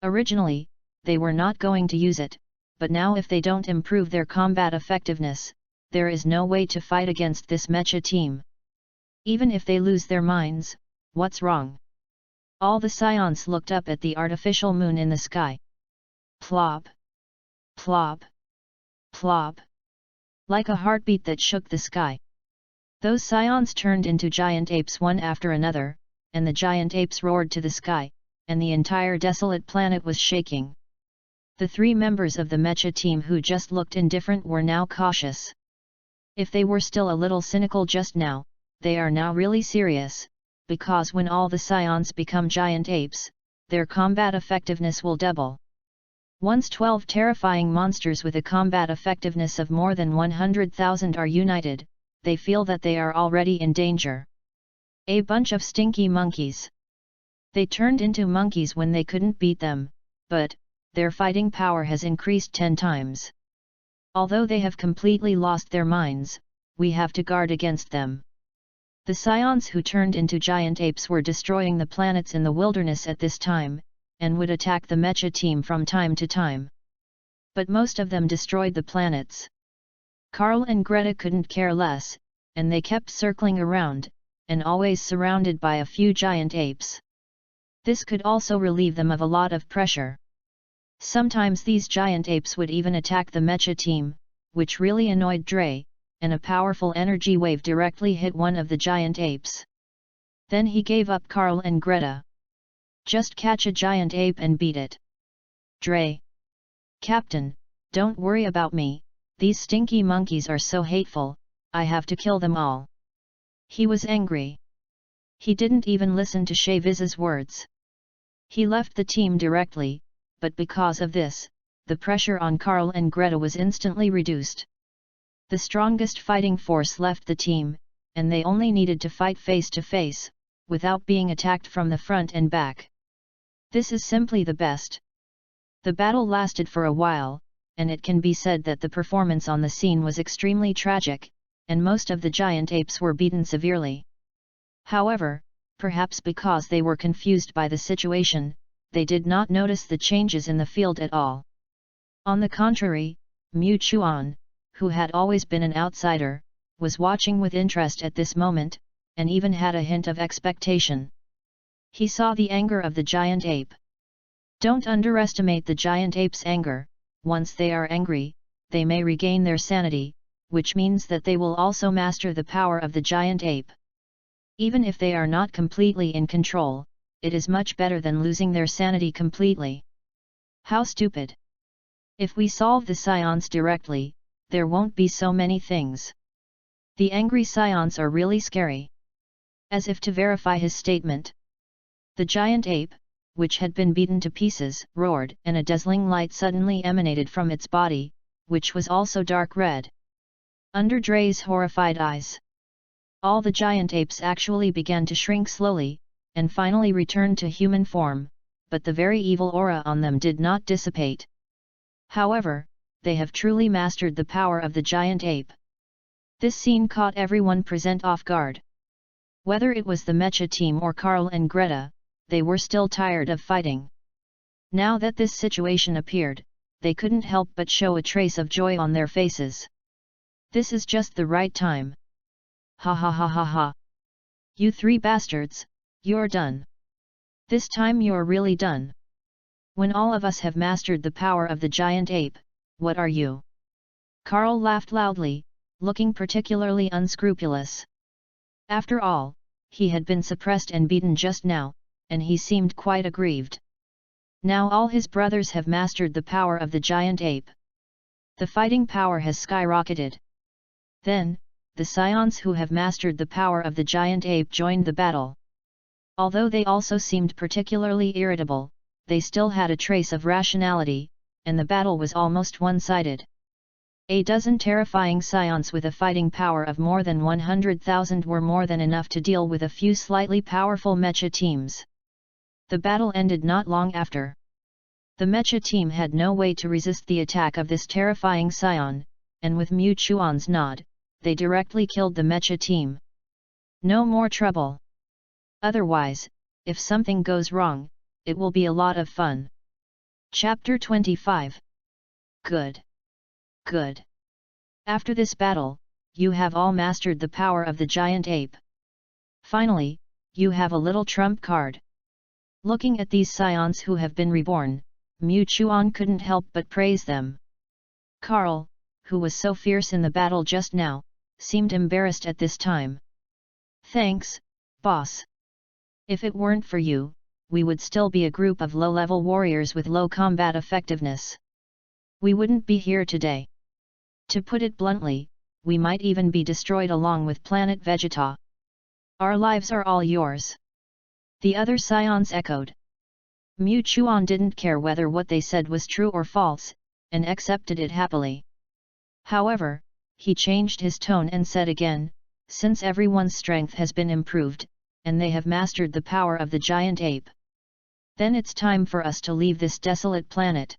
Originally, they were not going to use it, but now if they don't improve their combat effectiveness, there is no way to fight against this mecha team. Even if they lose their minds, what's wrong? All the scions looked up at the artificial moon in the sky. Plop! Plop! Plop! Like a heartbeat that shook the sky. Those scions turned into giant apes one after another, and the giant apes roared to the sky, and the entire desolate planet was shaking. The 3 members of the mecha team who just looked indifferent were now cautious. If they were still a little cynical just now, they are now really serious, because when all the scions become giant apes, their combat effectiveness will double. Once 12 terrifying monsters with a combat effectiveness of more than 100,000 are united, they feel that they are already in danger. A bunch of stinky monkeys. They turned into monkeys when they couldn't beat them, but their fighting power has increased 10 times. Although they have completely lost their minds, we have to guard against them. The scions who turned into giant apes were destroying the planets in the wilderness at this time, and would attack the mecha team from time to time. But most of them destroyed the planets. Carl and Greta couldn't care less, and they kept circling around, and always surrounded by a few giant apes. This could also relieve them of a lot of pressure. Sometimes these giant apes would even attack the mecha team, which really annoyed Dre, and a powerful energy wave directly hit one of the giant apes. Then he gave up Carl and Greta. Just catch a giant ape and beat it. Dre. Captain, don't worry about me, these stinky monkeys are so hateful, I have to kill them all. He was angry. He didn't even listen to Shaviz's words. He left the team directly, but because of this, the pressure on Carl and Greta was instantly reduced. The strongest fighting force left the team, and they only needed to fight face to face, without being attacked from the front and back. This is simply the best. The battle lasted for a while, and it can be said that the performance on the scene was extremely tragic, and most of the giant apes were beaten severely. However, perhaps because they were confused by the situation, they did not notice the changes in the field at all. On the contrary, Mu Chuan, who had always been an outsider, was watching with interest at this moment, and even had a hint of expectation. He saw the anger of the giant ape. Don't underestimate the giant ape's anger. Once they are angry, they may regain their sanity, which means that they will also master the power of the giant ape. Even if they are not completely in control, it is much better than losing their sanity completely. How stupid! If we solve the scions directly, there won't be so many things. The angry scions are really scary. As if to verify his statement, the giant ape, which had been beaten to pieces, roared, and a dazzling light suddenly emanated from its body, which was also dark red. Under Dre's horrified eyes, all the giant apes actually began to shrink slowly, and finally returned to human form, but the very evil aura on them did not dissipate. However, they have truly mastered the power of the giant ape. This scene caught everyone present off guard. Whether it was the mecha team or Carl and Greta, they were still tired of fighting. Now that this situation appeared, they couldn't help but show a trace of joy on their faces. This is just the right time. Ha ha ha ha ha. You 3 bastards, You're done. This time you're really done. When all of us have mastered the power of the giant ape, what are you? Carl laughed loudly, looking particularly unscrupulous. After all, he had been suppressed and beaten just now, and he seemed quite aggrieved. Now all his brothers have mastered the power of the giant ape. The fighting power has skyrocketed. Then, the scions who have mastered the power of the giant ape joined the battle. Although they also seemed particularly irritable, they still had a trace of rationality, and the battle was almost one-sided. A dozen terrifying scions with a fighting power of more than 100,000 were more than enough to deal with a few slightly powerful mecha teams. The battle ended not long after. The mecha team had no way to resist the attack of this terrifying scion, and with Mu Chuan's nod, they directly killed the mecha team. No more trouble. Otherwise, if something goes wrong, it will be a lot of fun. Chapter 25. Good. Good. After this battle, you have all mastered the power of the giant ape. Finally, you have a little trump card. Looking at these scions who have been reborn, Mu Chuan couldn't help but praise them. Carl, who was so fierce in the battle just now, seemed embarrassed at this time. Thanks, boss. If it weren't for you, we would still be a group of low-level warriors with low combat effectiveness. We wouldn't be here today. To put it bluntly, we might even be destroyed along with planet Vegeta. Our lives are all yours. The other scions echoed. Mu Chuan didn't care whether what they said was true or false, and accepted it happily. However, he changed his tone and said again, since everyone's strength has been improved, and they have mastered the power of the giant ape, then it's time for us to leave this desolate planet.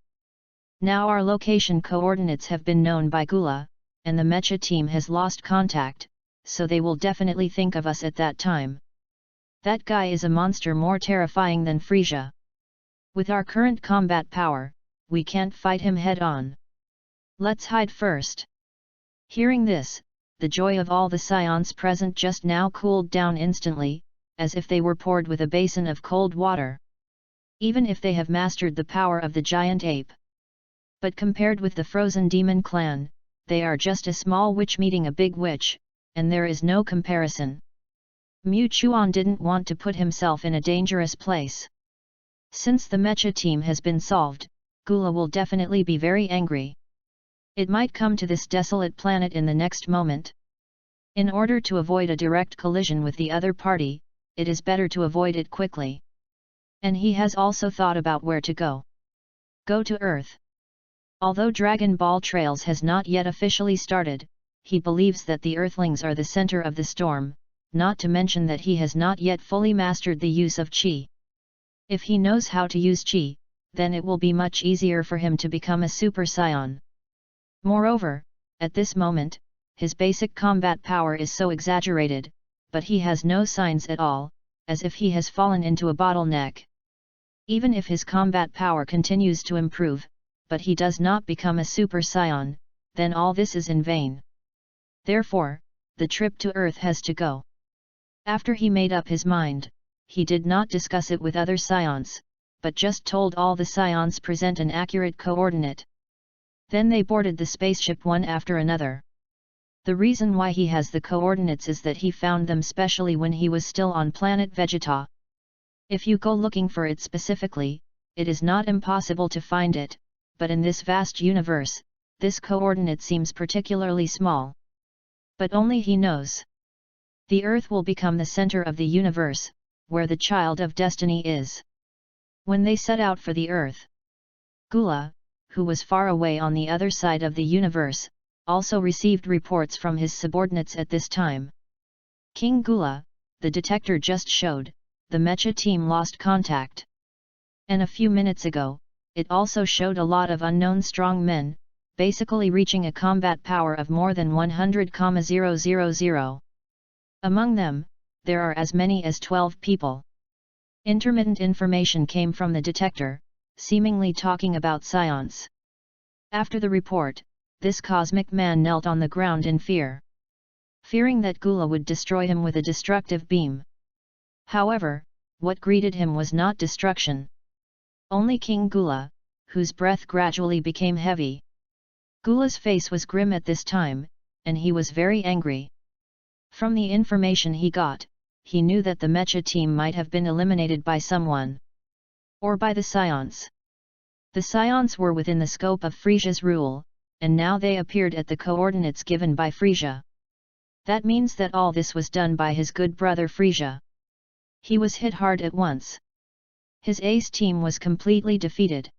Now our location coordinates have been known by Gula, and the mecha team has lost contact, so they will definitely think of us at that time. That guy is a monster more terrifying than Frieza. With our current combat power, we can't fight him head-on. Let's hide first. Hearing this, the joy of all the scions present just now cooled down instantly, as if they were poured with a basin of cold water. Even if they have mastered the power of the giant ape. But compared with the frozen demon clan, they are just a small witch meeting a big witch, and there is no comparison. Mu Chuan didn't want to put himself in a dangerous place. Since the mecha team has been solved, Gula will definitely be very angry. It might come to this desolate planet in the next moment. In order to avoid a direct collision with the other party, it is better to avoid it quickly. And he has also thought about where to go. Go to Earth. Although Dragon Ball Trails has not yet officially started, he believes that the Earthlings are the center of the storm, not to mention that he has not yet fully mastered the use of Qi. If he knows how to use Qi, then it will be much easier for him to become a Super Saiyan. Moreover, at this moment, his basic combat power is so exaggerated, but he has no signs at all, as if he has fallen into a bottleneck. Even if his combat power continues to improve, but he does not become a Super Saiyan, then all this is in vain. Therefore, the trip to Earth has to go. After he made up his mind, he did not discuss it with other scions, but just told all the scions present an accurate coordinate. Then they boarded the spaceship one after another. The reason why he has the coordinates is that he found them specially when he was still on planet Vegeta. If you go looking for it specifically, it is not impossible to find it, but in this vast universe, this coordinate seems particularly small. But only he knows. The Earth will become the center of the universe, where the child of destiny is. When they set out for the Earth, Gula, who was far away on the other side of the universe, also received reports from his subordinates at this time. King Gula, the detector just showed, the mecha team lost contact. And a few minutes ago, it also showed a lot of unknown strong men, basically reaching a combat power of more than 100,000. Among them, there are as many as 12 people. Intermittent information came from the detector, seemingly talking about scions. After the report, this cosmic man knelt on the ground in fear. Fearing that Gula would destroy him with a destructive beam. However, what greeted him was not destruction. Only King Gula, whose breath gradually became heavy. Gula's face was grim at this time, and he was very angry. From the information he got, he knew that the mecha team might have been eliminated by someone. Or by the Scions. The Scions were within the scope of Frieza's rule, and now they appeared at the coordinates given by Frieza. That means that all this was done by his good brother Frieza. He was hit hard at once. His ace team was completely defeated.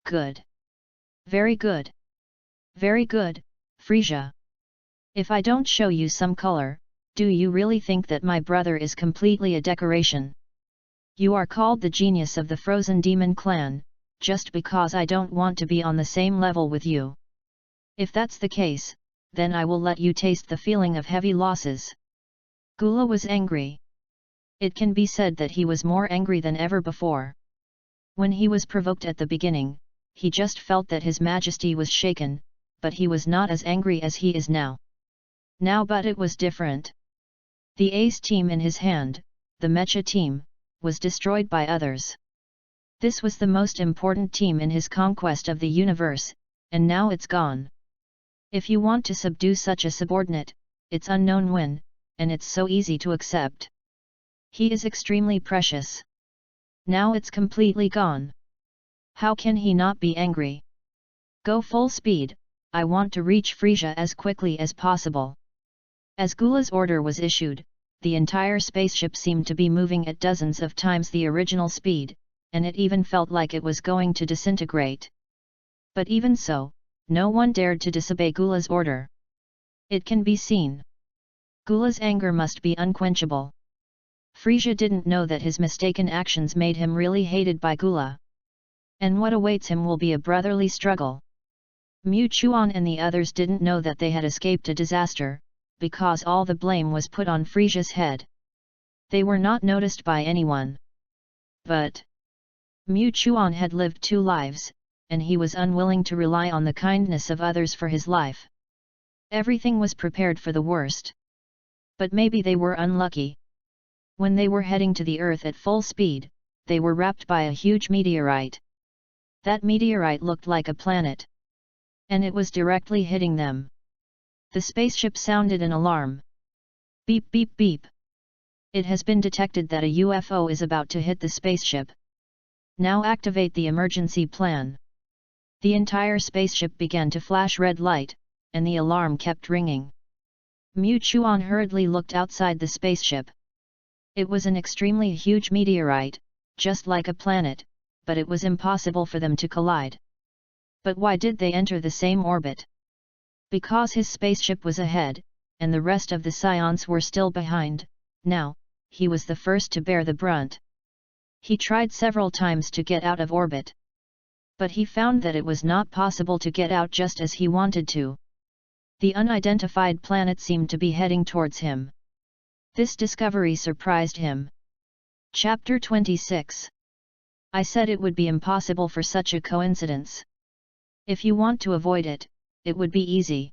Good. Very good. Very good, Frieza. If I don't show you some color, do you really think that my brother is completely a decoration? You are called the genius of the Frozen Demon clan, just because I don't want to be on the same level with you. If that's the case, then I will let you taste the feeling of heavy losses. Gula was angry. It can be said that he was more angry than ever before. When he was provoked at the beginning, he just felt that his majesty was shaken, but he was not as angry as he is now. But it was different. The ace team in his hand, the mecha team, was destroyed by others. This was the most important team in his conquest of the universe, and now it's gone. If you want to subdue such a subordinate, it's unknown when, and it's so easy to accept. He is extremely precious. Now it's completely gone. How can he not be angry? Go full speed, I want to reach Frieza as quickly as possible. As Gula's order was issued, the entire spaceship seemed to be moving at dozens of times the original speed, and it even felt like it was going to disintegrate. But even so, no one dared to disobey Gula's order. It can be seen. Gula's anger must be unquenchable. Frieza didn't know that his mistaken actions made him really hated by Gula. And what awaits him will be a brotherly struggle. Mu Chuan and the others didn't know that they had escaped a disaster, because all the blame was put on Frieza's head. They were not noticed by anyone. But Mu Chuan had lived 2 lives, and he was unwilling to rely on the kindness of others for his life. Everything was prepared for the worst. But maybe they were unlucky. When they were heading to the Earth at full speed, they were wrapped by a huge meteorite. That meteorite looked like a planet. And it was directly hitting them. The spaceship sounded an alarm. Beep beep beep. It has been detected that a UFO is about to hit the spaceship. Now activate the emergency plan. The entire spaceship began to flash red light, and the alarm kept ringing. Mu Chuan hurriedly looked outside the spaceship. It was an extremely huge meteorite, just like a planet, but it was impossible for them to collide. But why did they enter the same orbit? Because his spaceship was ahead, and the rest of the Scions were still behind. Now, he was the first to bear the brunt. He tried several times to get out of orbit. But he found that it was not possible to get out just as he wanted to. The unidentified planet seemed to be heading towards him. This discovery surprised him. Chapter 26. I said it would be impossible for such a coincidence. If you want to avoid it, it would be easy.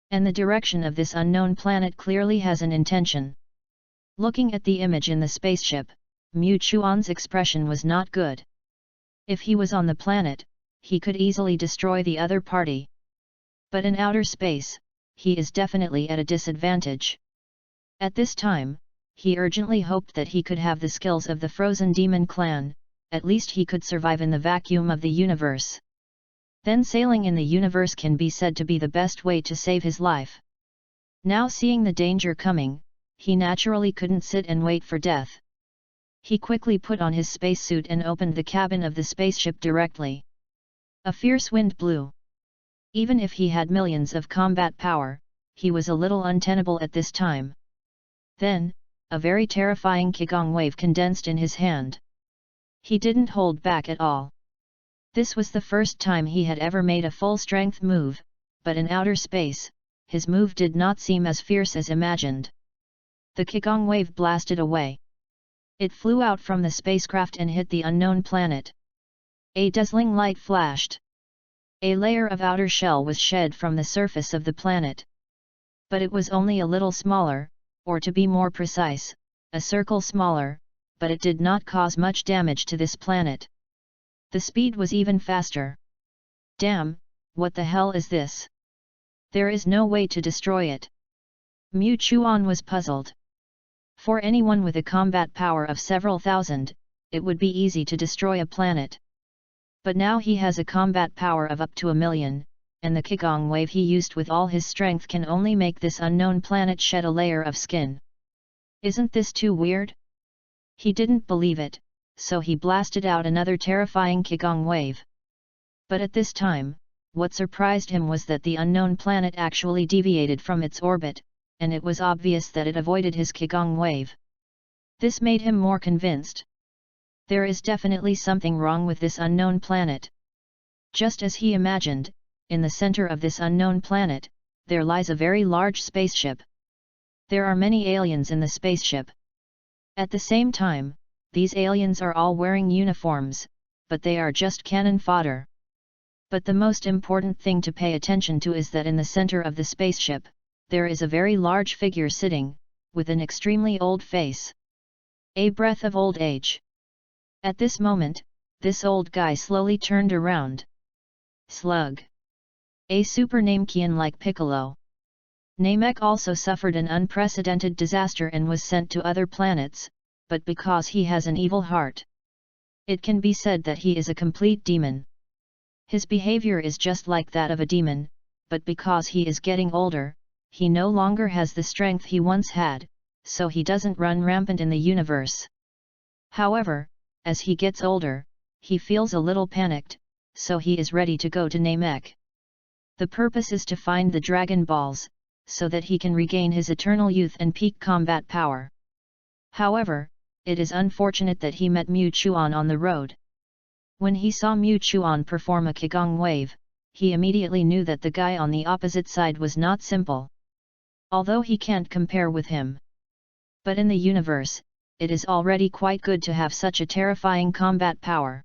And the direction of this unknown planet clearly has an intention. Looking at the image in the spaceship, Mu Chuan's expression was not good. If he was on the planet, he could easily destroy the other party. But in outer space, he is definitely at a disadvantage. At this time, he urgently hoped that he could have the skills of the Frozen Demon clan, at least he could survive in the vacuum of the universe. Then sailing in the universe can be said to be the best way to save his life. Now seeing the danger coming, he naturally couldn't sit and wait for death. He quickly put on his spacesuit and opened the cabin of the spaceship directly. A fierce wind blew. Even if he had millions of combat power, he was a little untenable at this time. Then, a very terrifying Qigong wave condensed in his hand. He didn't hold back at all. This was the first time he had ever made a full-strength move, but in outer space, his move did not seem as fierce as imagined. The Qigong wave blasted away. It flew out from the spacecraft and hit the unknown planet. A dazzling light flashed. A layer of outer shell was shed from the surface of the planet. But it was only a little smaller, or to be more precise, a circle smaller, but it did not cause much damage to this planet. The speed was even faster. Damn, what the hell is this? There is no way to destroy it. Mu Chuan was puzzled. For anyone with a combat power of several thousand, it would be easy to destroy a planet. But now he has a combat power of up to 1,000,000, and the Qigong wave he used with all his strength can only make this unknown planet shed a layer of skin. Isn't this too weird? He didn't believe it, so he blasted out another terrifying Qigong wave. But at this time, what surprised him was that the unknown planet actually deviated from its orbit, and it was obvious that it avoided his Qigong wave. This made him more convinced. There is definitely something wrong with this unknown planet. Just as he imagined, in the center of this unknown planet, there lies a very large spaceship. There are many aliens in the spaceship. At the same time, these aliens are all wearing uniforms, but they are just cannon fodder. But the most important thing to pay attention to is that in the center of the spaceship, there is a very large figure sitting, with an extremely old face. A breath of old age. At this moment, this old guy slowly turned around. Slug. A super Namekian like Piccolo. Namek also suffered an unprecedented disaster and was sent to other planets, but because he has an evil heart, it can be said that he is a complete demon. His behavior is just like that of a demon, but because he is getting older, he no longer has the strength he once had, so he doesn't run rampant in the universe. However, as he gets older, he feels a little panicked, so he is ready to go to Namek. The purpose is to find the Dragon Balls, so that he can regain his eternal youth and peak combat power. However, it is unfortunate that he met Mu Chuan on the road. When he saw Mu Chuan perform a Qigong wave, he immediately knew that the guy on the opposite side was not simple. Although he can't compare with him. But in the universe, it is already quite good to have such a terrifying combat power.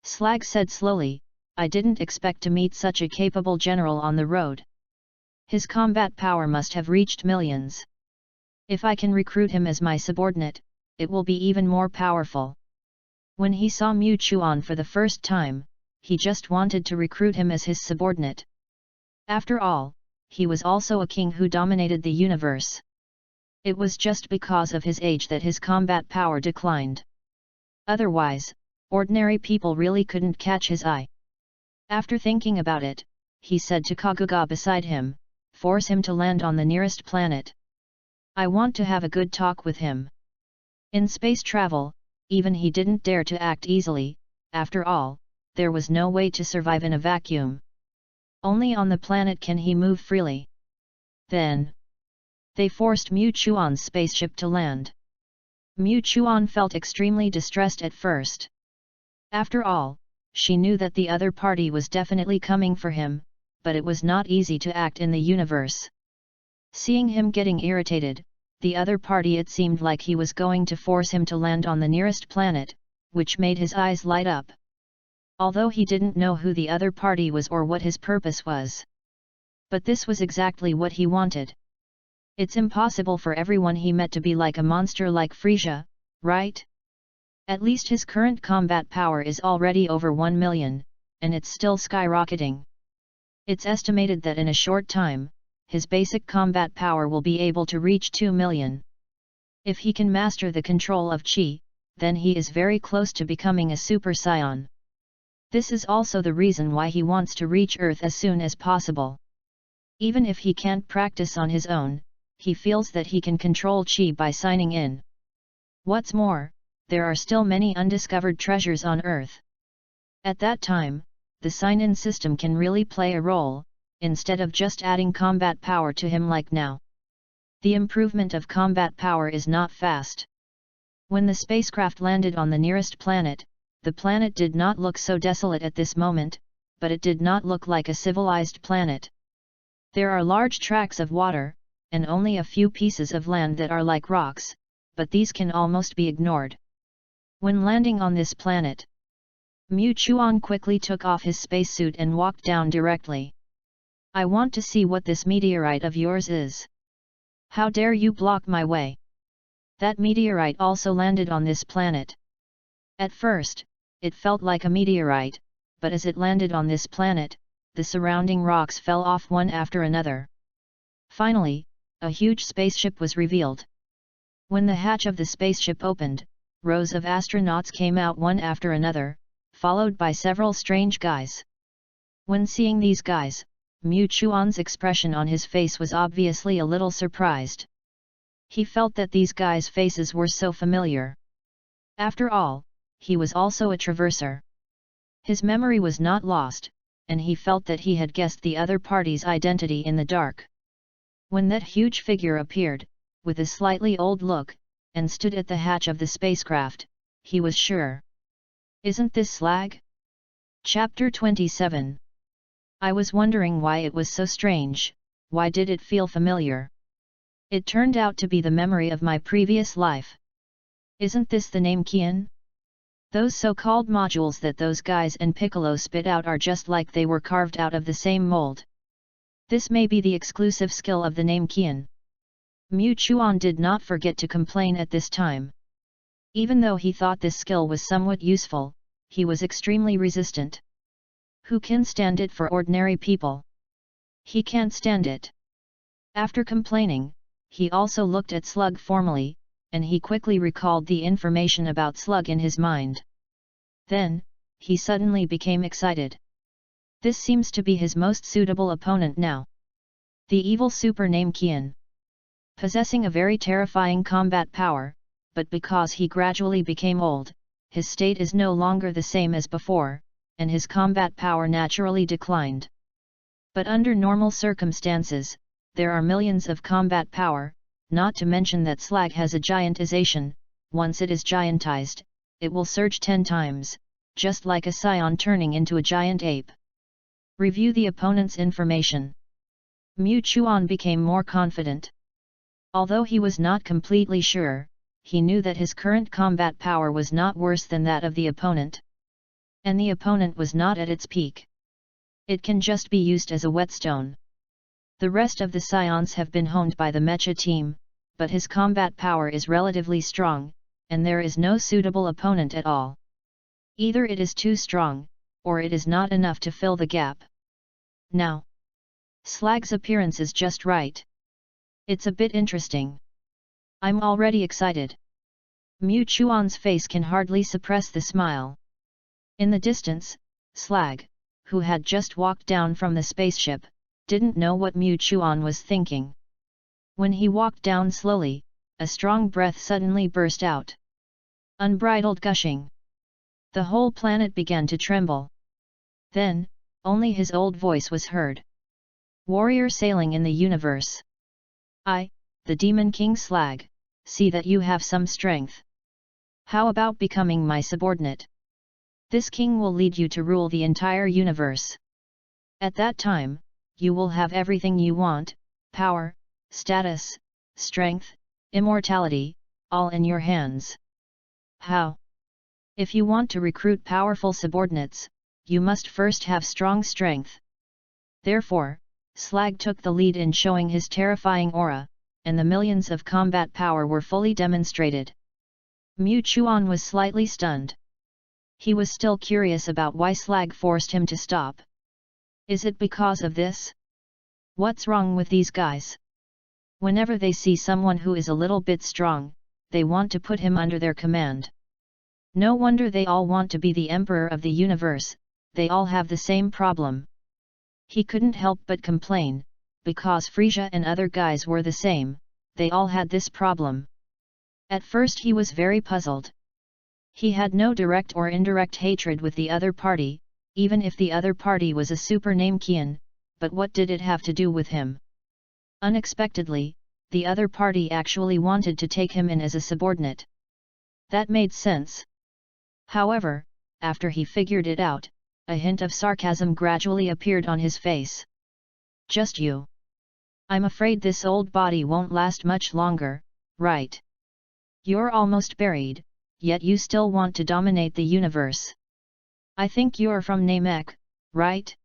Slag said slowly, I didn't expect to meet such a capable general on the road. His combat power must have reached millions. If I can recruit him as my subordinate, it will be even more powerful. When he saw Mu Chuan for the first time, he just wanted to recruit him as his subordinate. After all, he was also a king who dominated the universe. It was just because of his age that his combat power declined. Otherwise, ordinary people really couldn't catch his eye. After thinking about it, he said to Kaguga beside him, force him to land on the nearest planet. I want to have a good talk with him. In space travel, even he didn't dare to act easily, after all, there was no way to survive in a vacuum. Only on the planet can he move freely. Then, they forced Mu Chuan's spaceship to land. Mu Chuan felt extremely distressed at first. After all, she knew that the other party was definitely coming for him, but it was not easy to act in the universe. Seeing him getting irritated, the other party it seemed like he was going to force him to land on the nearest planet, which made his eyes light up. Although he didn't know who the other party was or what his purpose was. But this was exactly what he wanted. It's impossible for everyone he met to be like a monster like Frieza, right? At least his current combat power is already over 1,000,000, and it's still skyrocketing. It's estimated that in a short time, his basic combat power will be able to reach 2,000,000. If he can master the control of Qi, then he is very close to becoming a Super Saiyan. This is also the reason why he wants to reach Earth as soon as possible. Even if he can't practice on his own, he feels that he can control Qi by signing in. What's more, there are still many undiscovered treasures on Earth. At that time, the sign-in system can really play a role, instead of just adding combat power to him like now. The improvement of combat power is not fast. When the spacecraft landed on the nearest planet, the planet did not look so desolate at this moment, but it did not look like a civilized planet. There are large tracts of water, and only a few pieces of land that are like rocks, but these can almost be ignored. When landing on this planet, Mu Chuan quickly took off his spacesuit and walked down directly. I want to see what this meteorite of yours is. How dare you block my way? That meteorite also landed on this planet. At first, it felt like a meteorite, but as it landed on this planet, the surrounding rocks fell off one after another. Finally, a huge spaceship was revealed. When the hatch of the spaceship opened, rows of astronauts came out one after another, followed by several strange guys. When seeing these guys, Mu Chuan's expression on his face was obviously a little surprised. He felt that these guys' faces were so familiar. After all, he was also a traverser. His memory was not lost, and he felt that he had guessed the other party's identity in the dark. When that huge figure appeared, with a slightly old look, and stood at the hatch of the spacecraft, he was sure. Isn't this Slag? Chapter 27. I was wondering why it was so strange, why did it feel familiar? It turned out to be the memory of my previous life. Isn't this the name Qian? Those so-called modules that those guys and Piccolo spit out are just like they were carved out of the same mold. This may be the exclusive skill of the name Qian. Mu Chuan did not forget to complain at this time. Even though he thought this skill was somewhat useful, he was extremely resistant. Who can stand it for ordinary people? He can't stand it. After complaining, he also looked at Slug formally, and he quickly recalled the information about Slug in his mind. Then, he suddenly became excited. This seems to be his most suitable opponent now. The evil super named Qian. Possessing a very terrifying combat power, but because he gradually became old, his state is no longer the same as before, and his combat power naturally declined. But under normal circumstances, there are millions of combat power, not to mention that Slag has a giantization. Once it is giantized, it will surge 10 times, just like a scion turning into a giant ape. Review the opponent's information. Mu Chuan became more confident. Although he was not completely sure, he knew that his current combat power was not worse than that of the opponent. And the opponent was not at its peak. It can just be used as a whetstone. The rest of the scions have been honed by the mecha team, but his combat power is relatively strong, and there is no suitable opponent at all. Either it is too strong, or it is not enough to fill the gap. Now, Slag's appearance is just right. It's a bit interesting. I'm already excited. Mu Chuan's face can hardly suppress the smile. In the distance, Slag, who had just walked down from the spaceship, didn't know what Mu Chuan was thinking. When he walked down slowly, a strong breath suddenly burst out. Unbridled gushing. The whole planet began to tremble. Then, only his old voice was heard. Warrior sailing in the universe. I, the Demon King Slag, see that you have some strength. How about becoming my subordinate? This king will lead you to rule the entire universe. At that time, you will have everything you want, power, status, strength, immortality, all in your hands. How? If you want to recruit powerful subordinates, you must first have strong strength. Therefore, Slag took the lead in showing his terrifying aura, and the millions of combat power were fully demonstrated. Mu Chuan was slightly stunned. He was still curious about why Slag forced him to stop. Is it because of this? What's wrong with these guys? Whenever they see someone who is a little bit strong, they want to put him under their command. No wonder they all want to be the emperor of the universe, they all have the same problem. He couldn't help but complain, because Frieza and other guys were the same, they all had this problem. At first he was very puzzled. He had no direct or indirect hatred with the other party, even if the other party was a super named Qian, but what did it have to do with him? Unexpectedly, the other party actually wanted to take him in as a subordinate. That made sense. However, after he figured it out, a hint of sarcasm gradually appeared on his face. Just you. I'm afraid this old body won't last much longer, right? You're almost buried, yet you still want to dominate the universe. I think you're from Namek, right?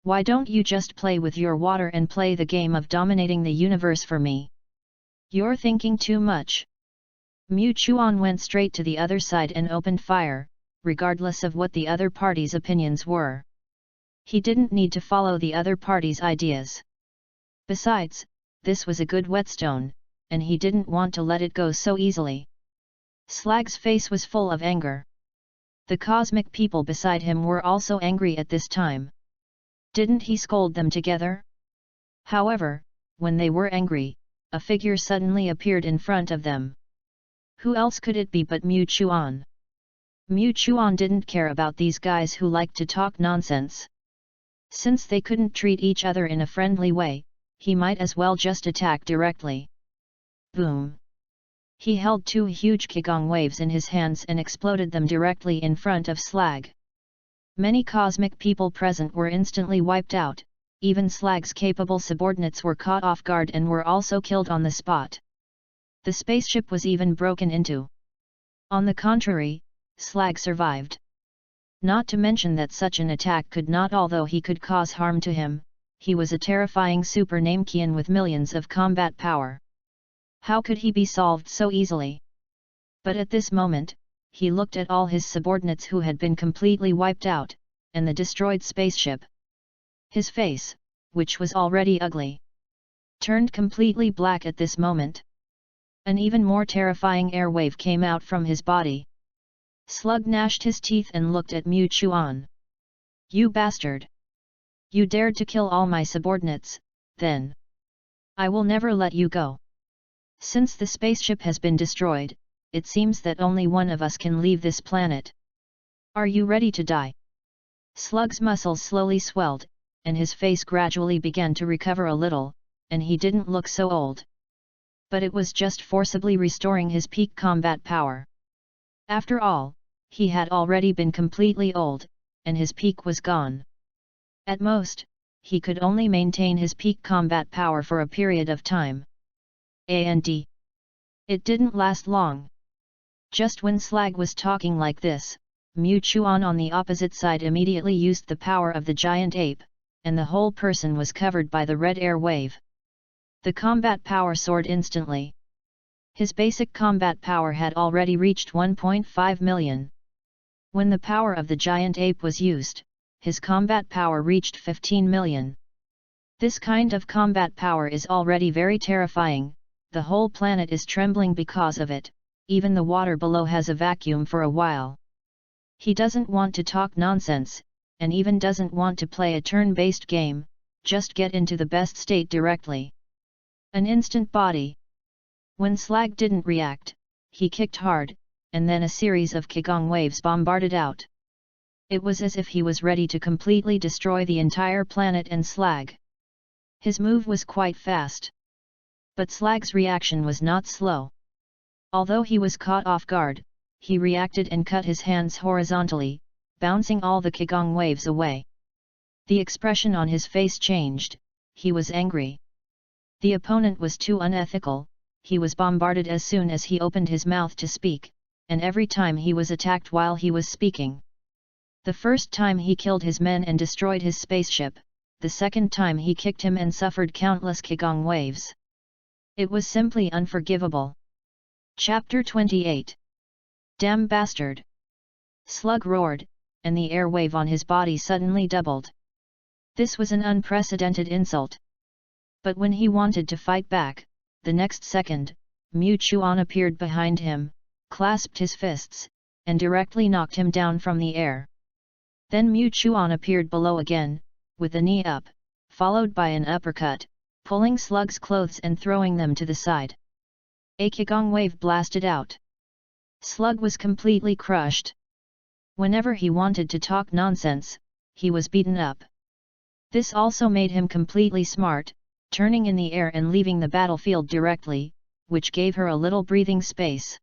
Why don't you just play with your water and play the game of dominating the universe for me? You're thinking too much. Mu Chuan went straight to the other side and opened fire, regardless of what the other party's opinions were. He didn't need to follow the other party's ideas. Besides, this was a good whetstone, and he didn't want to let it go so easily. Slag's face was full of anger. The cosmic people beside him were also angry at this time. Didn't he scold them together? However, when they were angry, a figure suddenly appeared in front of them. Who else could it be but Mu Chuan? Mu Chuan didn't care about these guys who liked to talk nonsense. Since they couldn't treat each other in a friendly way, he might as well just attack directly. Boom! He held two huge Qigong waves in his hands and exploded them directly in front of Slag. Many cosmic people present were instantly wiped out, even Slag's capable subordinates were caught off guard and were also killed on the spot. The spaceship was even broken into. On the contrary, Slag survived. Not to mention that such an attack could not, although he could cause harm to him, he was a terrifying super Namekian with millions of combat power. How could he be solved so easily? But at this moment, he looked at all his subordinates who had been completely wiped out, and the destroyed spaceship. His face, which was already ugly, turned completely black at this moment. An even more terrifying air wave came out from his body. Slug gnashed his teeth and looked at Mu Chuan. "You bastard! You dared to kill all my subordinates, then I will never let you go. Since the spaceship has been destroyed, it seems that only one of us can leave this planet. Are you ready to die?" Slug's muscles slowly swelled, and his face gradually began to recover a little, and he didn't look so old. But it was just forcibly restoring his peak combat power. After all, he had already been completely old, and his peak was gone. At most, he could only maintain his peak combat power for a period of time. And it didn't last long. Just when Slag was talking like this, Mu Chuan on the opposite side immediately used the power of the giant ape, and the whole person was covered by the red air wave. The combat power soared instantly. His basic combat power had already reached 1.5 million. When the power of the giant ape was used, his combat power reached 15 million. This kind of combat power is already very terrifying. The whole planet is trembling because of it, even the water below has a vacuum for a while. He doesn't want to talk nonsense, and even doesn't want to play a turn-based game, just get into the best state directly. An instant body. When Slag didn't react, he kicked hard, and then a series of Qigong waves bombarded out. It was as if he was ready to completely destroy the entire planet and Slag. His move was quite fast. But Slag's reaction was not slow. Although he was caught off guard, he reacted and cut his hands horizontally, bouncing all the Qigong waves away. The expression on his face changed, he was angry. The opponent was too unethical, he was bombarded as soon as he opened his mouth to speak, and every time he was attacked while he was speaking. The first time he killed his men and destroyed his spaceship, the second time he kicked him and suffered countless Qigong waves. It was simply unforgivable. Chapter 28. Damn bastard! Slug roared, and the air wave on his body suddenly doubled. This was an unprecedented insult. But when he wanted to fight back, the next second, Mu Chuan appeared behind him, clasped his fists, and directly knocked him down from the air. Then Mu Chuan appeared below again, with a knee up, followed by an uppercut, pulling Slug's clothes and throwing them to the side. A Qigong wave blasted out. Slug was completely crushed. Whenever he wanted to talk nonsense, he was beaten up. This also made him completely smart, turning in the air and leaving the battlefield directly, which gave her a little breathing space.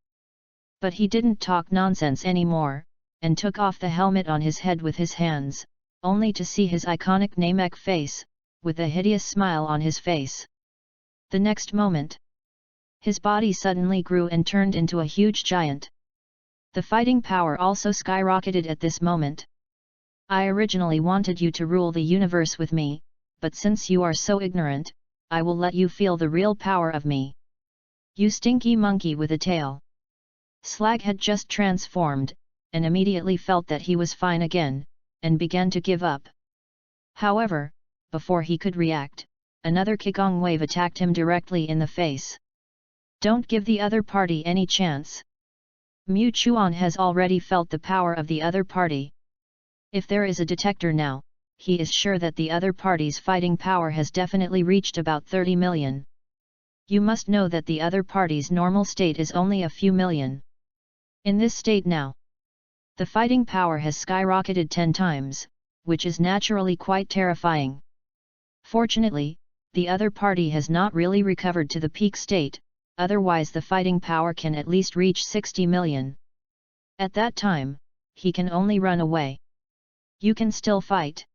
But he didn't talk nonsense anymore, and took off the helmet on his head with his hands, only to see his iconic Namek face, with a hideous smile on his face. The next moment, his body suddenly grew and turned into a huge giant. The fighting power also skyrocketed at this moment. "I originally wanted you to rule the universe with me, but since you are so ignorant, I will let you feel the real power of me. You stinky monkey with a tail. Slag had just transformed, and immediately felt that he was fine again, and began to give up. However, before he could react, another Qigong wave attacked him directly in the face. Don't give the other party any chance. Mu Chuan has already felt the power of the other party. If there is a detector now, he is sure that the other party's fighting power has definitely reached about 30 million. You must know that the other party's normal state is only a few million. In this state now, the fighting power has skyrocketed 10 times, which is naturally quite terrifying. Fortunately, the other party has not really recovered to the peak state, otherwise the fighting power can at least reach 60 million. At that time, he can only run away. You can still fight.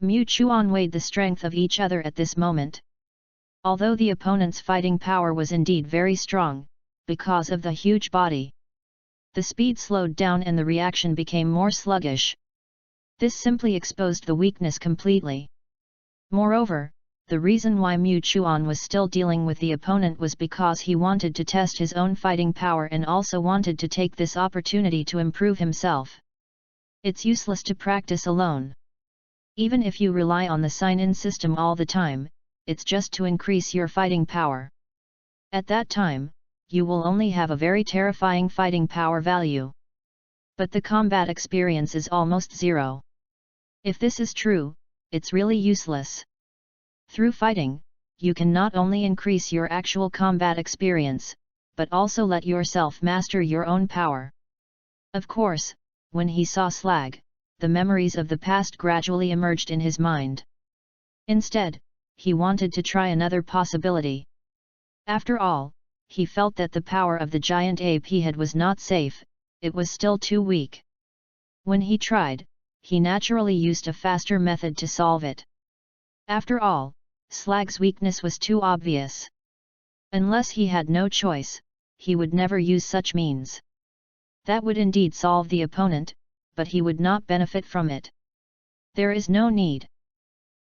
Mu Chuan weighed the strength of each other at this moment. Although the opponent's fighting power was indeed very strong, because of the huge body, the speed slowed down and the reaction became more sluggish. This simply exposed the weakness completely. Moreover, the reason why Mu Chuan was still dealing with the opponent was because he wanted to test his own fighting power and also wanted to take this opportunity to improve himself. It's useless to practice alone. Even if you rely on the sign-in system all the time, it's just to increase your fighting power. At that time, you will only have a very terrifying fighting power value. But the combat experience is almost zero. If this is true, it's really useless. Through fighting, you can not only increase your actual combat experience, but also let yourself master your own power. Of course, when he saw Slag, the memories of the past gradually emerged in his mind. Instead, he wanted to try another possibility. After all, he felt that the power of the giant ape he had was not safe, it was still too weak. When he tried, he naturally used a faster method to solve it. After all, Slag's weakness was too obvious. Unless he had no choice, he would never use such means. That would indeed solve the opponent, but he would not benefit from it. There is no need.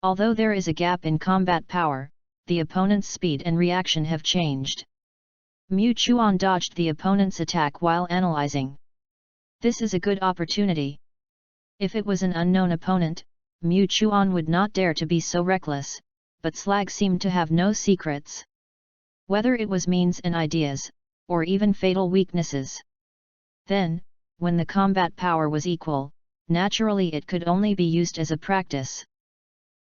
Although there is a gap in combat power, the opponent's speed and reaction have changed. Mu Chuan dodged the opponent's attack while analyzing. This is a good opportunity. If it was an unknown opponent, Mu Chuan would not dare to be so reckless, but Slag seemed to have no secrets. Whether it was means and ideas, or even fatal weaknesses. Then, when the combat power was equal, naturally it could only be used as a practice.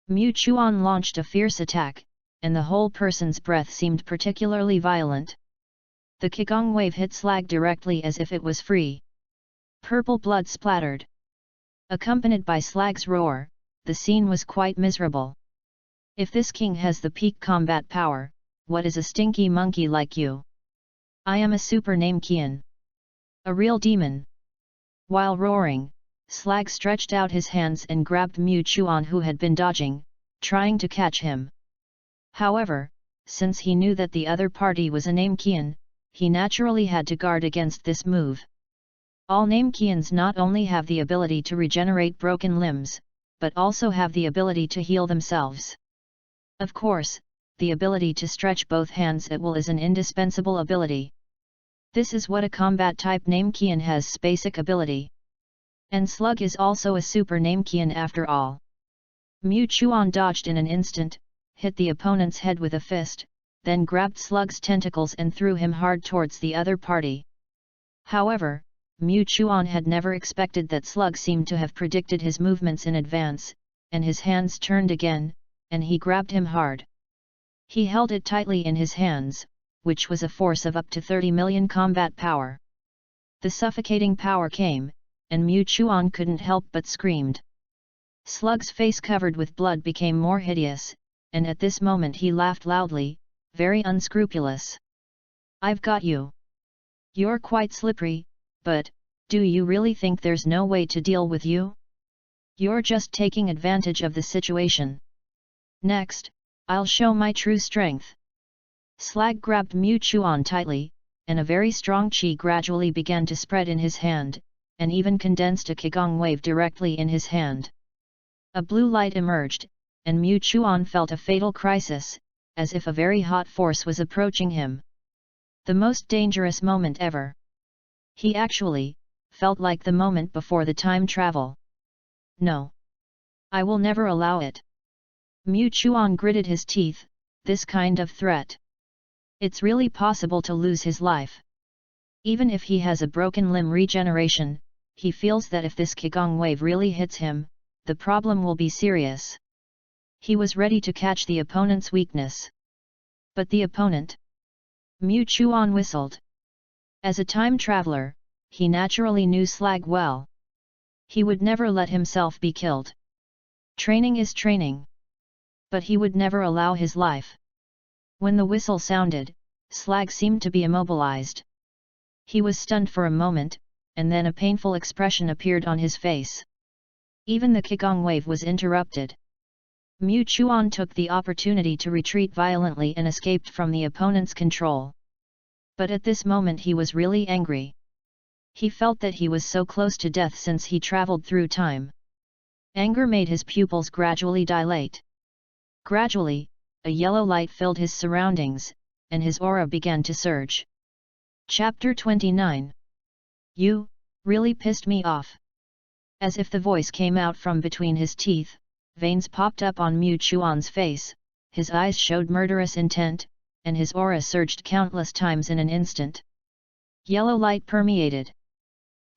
Mu Chuan launched a fierce attack, and the whole person's breath seemed particularly violent. The Qigong wave hit Slag directly as if it was free. Purple blood splattered. Accompanied by Slag's roar, the scene was quite miserable. If this king has the peak combat power, what is a stinky monkey like you? I am a super Namekian. A real demon. While roaring, Slag stretched out his hands and grabbed Mu Chuan, who had been dodging, trying to catch him. However, since he knew that the other party was a Namekian, he naturally had to guard against this move. All Namekians not only have the ability to regenerate broken limbs, but also have the ability to heal themselves. Of course, the ability to stretch both hands at will is an indispensable ability. This is what a combat-type Namekian has basic ability. And Slug is also a super Namekian after all. Mu Chuan dodged in an instant, hit the opponent's head with a fist, then grabbed Slug's tentacles and threw him hard towards the other party. However, Mu Chuan had never expected that Slug seemed to have predicted his movements in advance, and his hands turned again, and he grabbed him hard. He held it tightly in his hands, which was a force of up to 30 million combat power. The suffocating power came, and Mu Chuan couldn't help but screamed. Slug's face covered with blood became more hideous, and at this moment he laughed loudly, very unscrupulous. I've got you. You're quite slippery, but, do you really think there's no way to deal with you? You're just taking advantage of the situation. Next, I'll show my true strength. Slag grabbed Mu Chuan tightly, and a very strong chi gradually began to spread in his hand, and even condensed a Qigong wave directly in his hand. A blue light emerged, and Mu Chuan felt a fatal crisis, as if a very hot force was approaching him. The most dangerous moment ever. He actually felt like the moment before the time travel. No. I will never allow it. Mu Chuan gritted his teeth. This kind of threat. It's really possible to lose his life. Even if he has a broken limb regeneration, he feels that if this Qigong wave really hits him, the problem will be serious. He was ready to catch the opponent's weakness. But the opponent? Mu Chuan whistled. As a time traveler, he naturally knew Slag well. He would never let himself be killed. Training is training. But he would never allow his life. When the whistle sounded, Slag seemed to be immobilized. He was stunned for a moment, and then a painful expression appeared on his face. Even the Qigong wave was interrupted. Mu Chuan took the opportunity to retreat violently and escaped from the opponent's control. But at this moment he was really angry. He felt that he was so close to death since he traveled through time. Anger made his pupils gradually dilate. Gradually, a yellow light filled his surroundings, and his aura began to surge. Chapter 29. You really pissed me off. As if the voice came out from between his teeth, veins popped up on Mu Chuan's face, his eyes showed murderous intent, and his aura surged countless times in an instant. Yellow light permeated.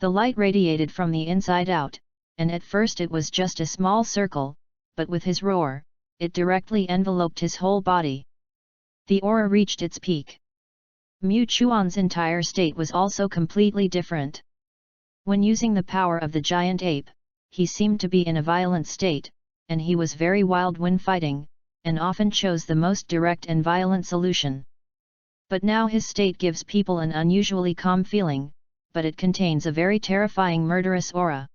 The light radiated from the inside out, and at first it was just a small circle, but with his roar, it directly enveloped his whole body. The aura reached its peak. Mu Chuan's entire state was also completely different. When using the power of the giant ape, he seemed to be in a violent state, and he was very wild when fighting, and often chose the most direct and violent solution. But now his state gives people an unusually calm feeling, but it contains a very terrifying murderous aura.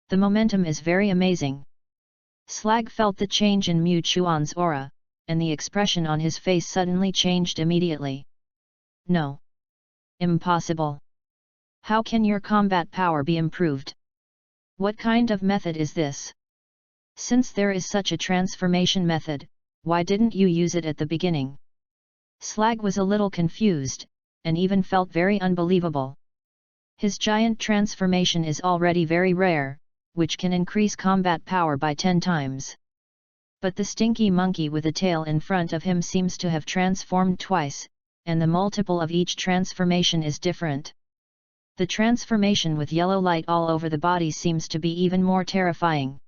The momentum is very amazing. Slag felt the change in Mu Chuan's aura, and the expression on his face suddenly changed immediately. No. Impossible. How can your combat power be improved? What kind of method is this? Since there is such a transformation method, why didn't you use it at the beginning? Slag was a little confused, and even felt very unbelievable. His giant transformation is already very rare, which can increase combat power by 10 times. But the stinky monkey with a tail in front of him seems to have transformed twice, and the multiple of each transformation is different. The transformation with yellow light all over the body seems to be even more terrifying.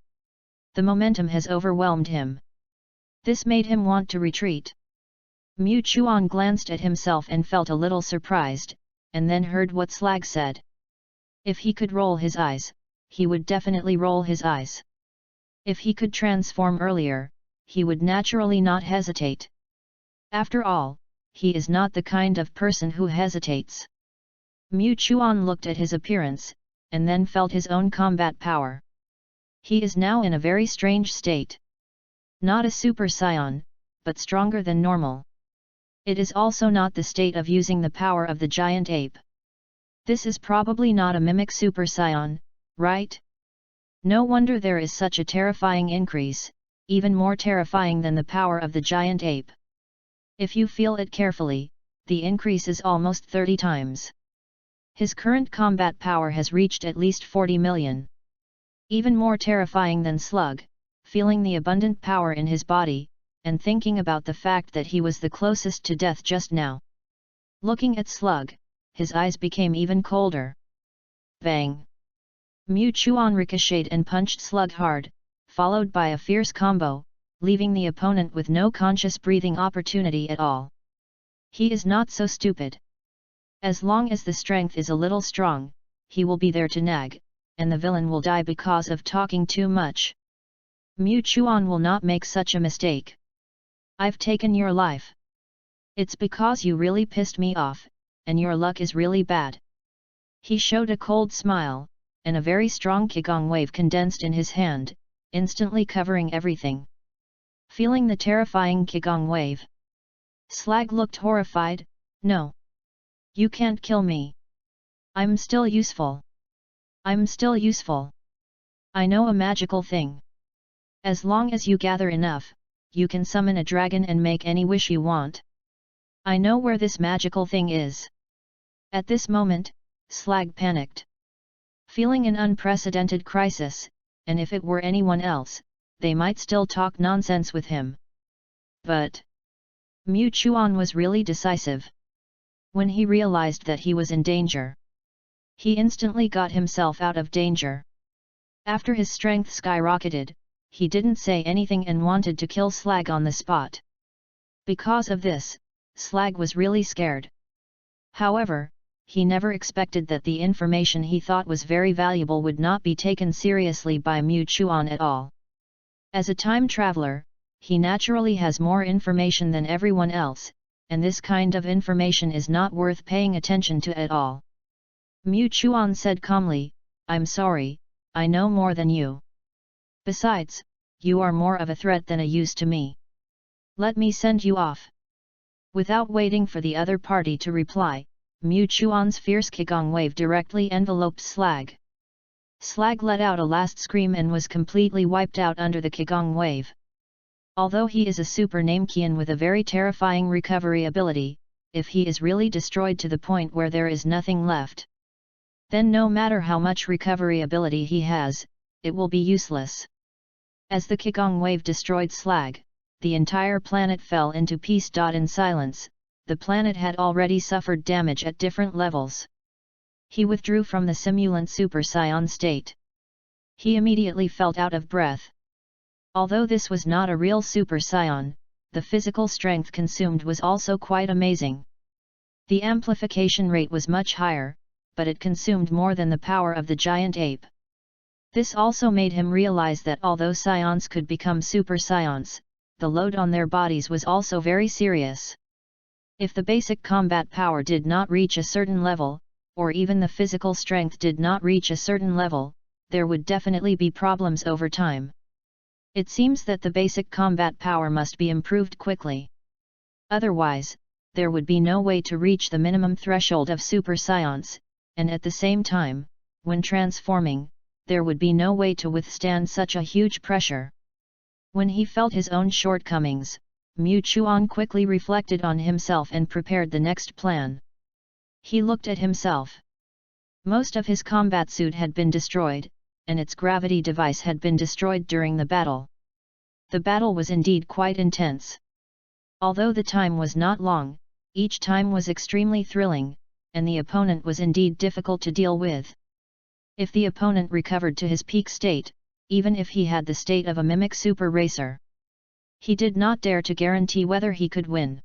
The momentum has overwhelmed him. This made him want to retreat. Mu Chuan glanced at himself and felt a little surprised, and then heard what Slag said. If he could roll his eyes, he would definitely roll his eyes. If he could transform earlier, he would naturally not hesitate. After all, he is not the kind of person who hesitates. Mu Chuan looked at his appearance, and then felt his own combat power. He is now in a very strange state. Not a Super Saiyan, but stronger than normal. It is also not the state of using the power of the giant ape. This is probably not a mimic Super Saiyan, right? No wonder there is such a terrifying increase, even more terrifying than the power of the giant ape. If you feel it carefully, the increase is almost 30 times. His current combat power has reached at least 40 million. Even more terrifying than Slug, feeling the abundant power in his body, and thinking about the fact that he was the closest to death just now. Looking at Slug, his eyes became even colder. Bang! Mu Chuan ricocheted and punched Slug hard, followed by a fierce combo, leaving the opponent with no conscious breathing opportunity at all. He is not so stupid. As long as the strength is a little strong, he will be there to nag, and the villain will die because of talking too much. Mu Chuan will not make such a mistake. I've taken your life. It's because you really pissed me off, and your luck is really bad. He showed a cold smile, and a very strong Qigong wave condensed in his hand, instantly covering everything. Feeling the terrifying Qigong wave, Slag looked horrified. No. You can't kill me. I'm still useful. I'm still useful. I know a magical thing. As long as you gather enough, you can summon a dragon and make any wish you want. I know where this magical thing is. At this moment, Slag panicked. Feeling an unprecedented crisis, and if it were anyone else, they might still talk nonsense with him. But Mu Chuan was really decisive. When he realized that he was in danger, he instantly got himself out of danger. After his strength skyrocketed, he didn't say anything and wanted to kill Slag on the spot. Because of this, Slag was really scared. However, he never expected that the information he thought was very valuable would not be taken seriously by Mu Chuan at all. As a time traveler, he naturally has more information than everyone else, and this kind of information is not worth paying attention to at all. Mu Chuan said calmly, "I'm sorry, I know more than you. Besides, you are more of a threat than a use to me. Let me send you off." Without waiting for the other party to reply, Mu Chuan's fierce Qigong wave directly enveloped Slag. Slag let out a last scream and was completely wiped out under the Qigong wave. Although he is a super Namekian with a very terrifying recovery ability, if he is really destroyed to the point where there is nothing left, then no matter how much recovery ability he has, it will be useless. As the Qigong wave destroyed Slag, the entire planet fell into peace. In silence, the planet had already suffered damage at different levels. He withdrew from the simulant Super Saiyan state. He immediately felt out of breath. Although this was not a real Super Saiyan, the physical strength consumed was also quite amazing. The amplification rate was much higher, but it consumed more than the power of the giant ape. This also made him realize that although Saiyans could become Super Saiyans, the load on their bodies was also very serious. If the basic combat power did not reach a certain level, or even the physical strength did not reach a certain level, there would definitely be problems over time. It seems that the basic combat power must be improved quickly. Otherwise, there would be no way to reach the minimum threshold of Super Saiyans, and at the same time, when transforming, there would be no way to withstand such a huge pressure. When he felt his own shortcomings, Mu Chuan quickly reflected on himself and prepared the next plan. He looked at himself. Most of his combat suit had been destroyed, and its gravity device had been destroyed during the battle. The battle was indeed quite intense. Although the time was not long, each time was extremely thrilling, and the opponent was indeed difficult to deal with. If the opponent recovered to his peak state, even if he had the state of a mimic super racer, he did not dare to guarantee whether he could win.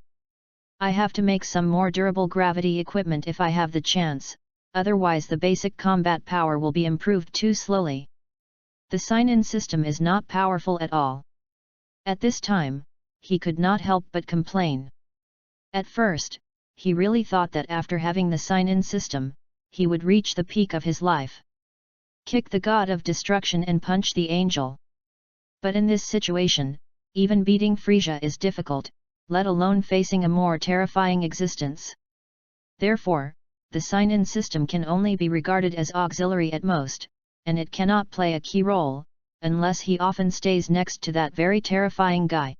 "I have to make some more durable gravity equipment if I have the chance, otherwise the basic combat power will be improved too slowly. The sign-in system is not powerful at all." At this time, he could not help but complain. At first, he really thought that after having the sign-in system, he would reach the peak of his life. Kick the god of destruction and punch the angel. But in this situation, even beating Frieza is difficult, let alone facing a more terrifying existence. Therefore, the sign-in system can only be regarded as auxiliary at most, and it cannot play a key role, unless he often stays next to that very terrifying guy.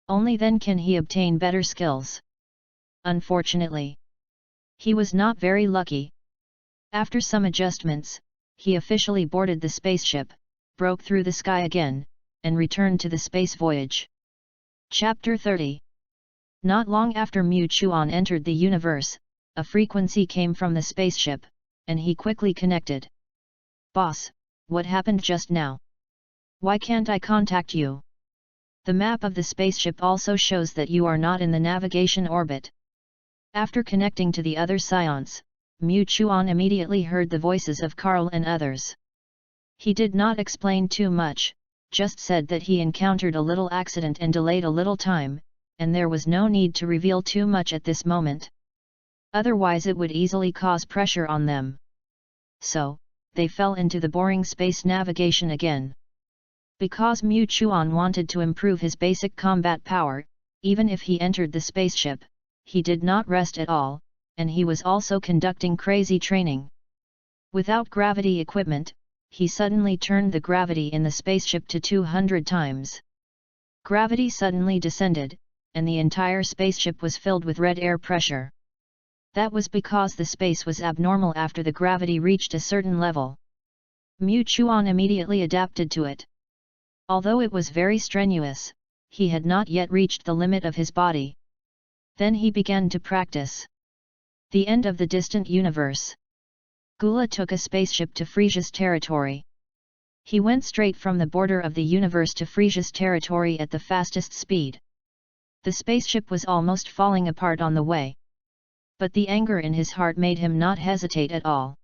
Only then can he obtain better skills. Unfortunately, he was not very lucky. After some adjustments, he officially boarded the spaceship, broke through the sky again, and returned to the space voyage. Chapter 30. Not long after Mu Chuan entered the universe, a frequency came from the spaceship, and he quickly connected. "Boss, what happened just now? Why can't I contact you? The map of the spaceship also shows that you are not in the navigation orbit." After connecting to the other Scions, Mu Chuan immediately heard the voices of Carl and others. He did not explain too much, just said that he encountered a little accident and delayed a little time, and there was no need to reveal too much at this moment. Otherwise it would easily cause pressure on them. So, they fell into the boring space navigation again. Because Mu Chuan wanted to improve his basic combat power, even if he entered the spaceship, he did not rest at all, and he was also conducting crazy training. Without gravity equipment, he suddenly turned the gravity in the spaceship to 200 times. Gravity suddenly descended, and the entire spaceship was filled with red air pressure. That was because the space was abnormal after the gravity reached a certain level. Mu Chuan immediately adapted to it. Although it was very strenuous, he had not yet reached the limit of his body. Then he began to practice. The end of the distant universe. Gula took a spaceship to Frieza's territory. He went straight from the border of the universe to Frieza's territory at the fastest speed. The spaceship was almost falling apart on the way. But the anger in his heart made him not hesitate at all.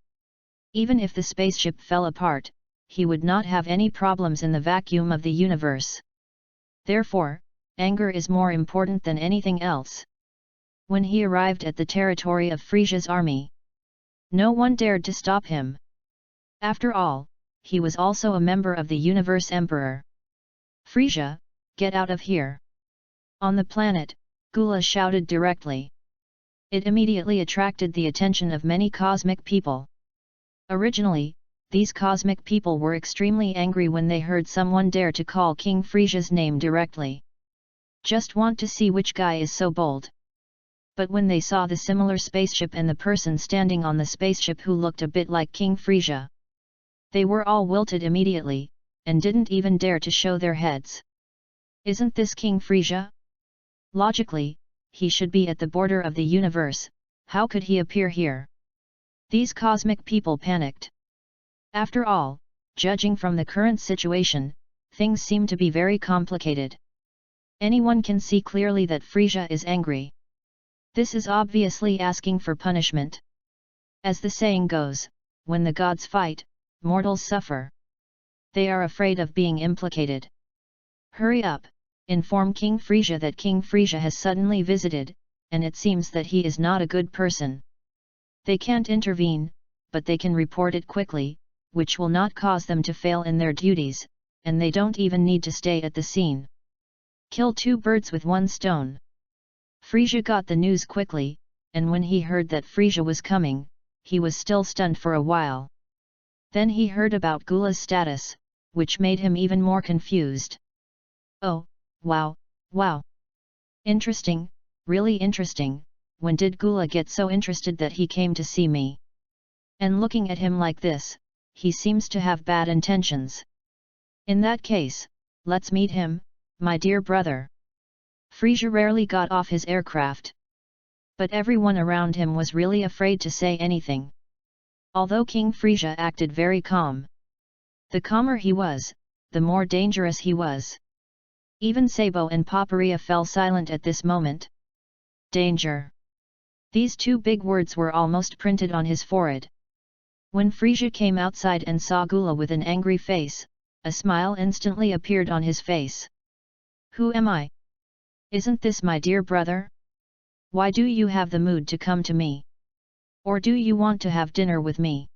Even if the spaceship fell apart, he would not have any problems in the vacuum of the universe. Therefore, anger is more important than anything else. When he arrived at the territory of Frieza's army, no one dared to stop him. After all, he was also a member of the Universe Emperor. Frieza, get out of here! On the planet, Gula shouted directly. It immediately attracted the attention of many cosmic people. Originally, these cosmic people were extremely angry when they heard someone dare to call King Frieza's name directly. Just want to see which guy is so bold. But when they saw the similar spaceship and the person standing on the spaceship who looked a bit like King Frieza, they were all wilted immediately, and didn't even dare to show their heads. Isn't this King Frieza? Logically, he should be at the border of the universe, how could he appear here? These cosmic people panicked. After all, judging from the current situation, things seem to be very complicated. Anyone can see clearly that Frieza is angry. This is obviously asking for punishment. As the saying goes, when the gods fight, mortals suffer. They are afraid of being implicated. Hurry up, inform King Frieza that King Frieza has suddenly visited, and it seems that he is not a good person. They can't intervene, but they can report it quickly, which will not cause them to fail in their duties, and they don't even need to stay at the scene. Kill two birds with one stone. Frieza got the news quickly, and when he heard that Frieza was coming, he was still stunned for a while. Then he heard about Gula's status, which made him even more confused. Oh, wow, wow. Interesting, really interesting, when did Gula get so interested that he came to see me? And looking at him like this, he seems to have bad intentions. In that case, let's meet him, my dear brother. Frieza rarely got off his aircraft. But everyone around him was really afraid to say anything. Although King Frieza acted very calm. The calmer he was, the more dangerous he was. Even Sabo and Paparia fell silent at this moment. Danger. These two big words were almost printed on his forehead. When Frieza came outside and saw Gula with an angry face, a smile instantly appeared on his face. Who am I? Isn't this my dear brother? Why do you have the mood to come to me? Or do you want to have dinner with me?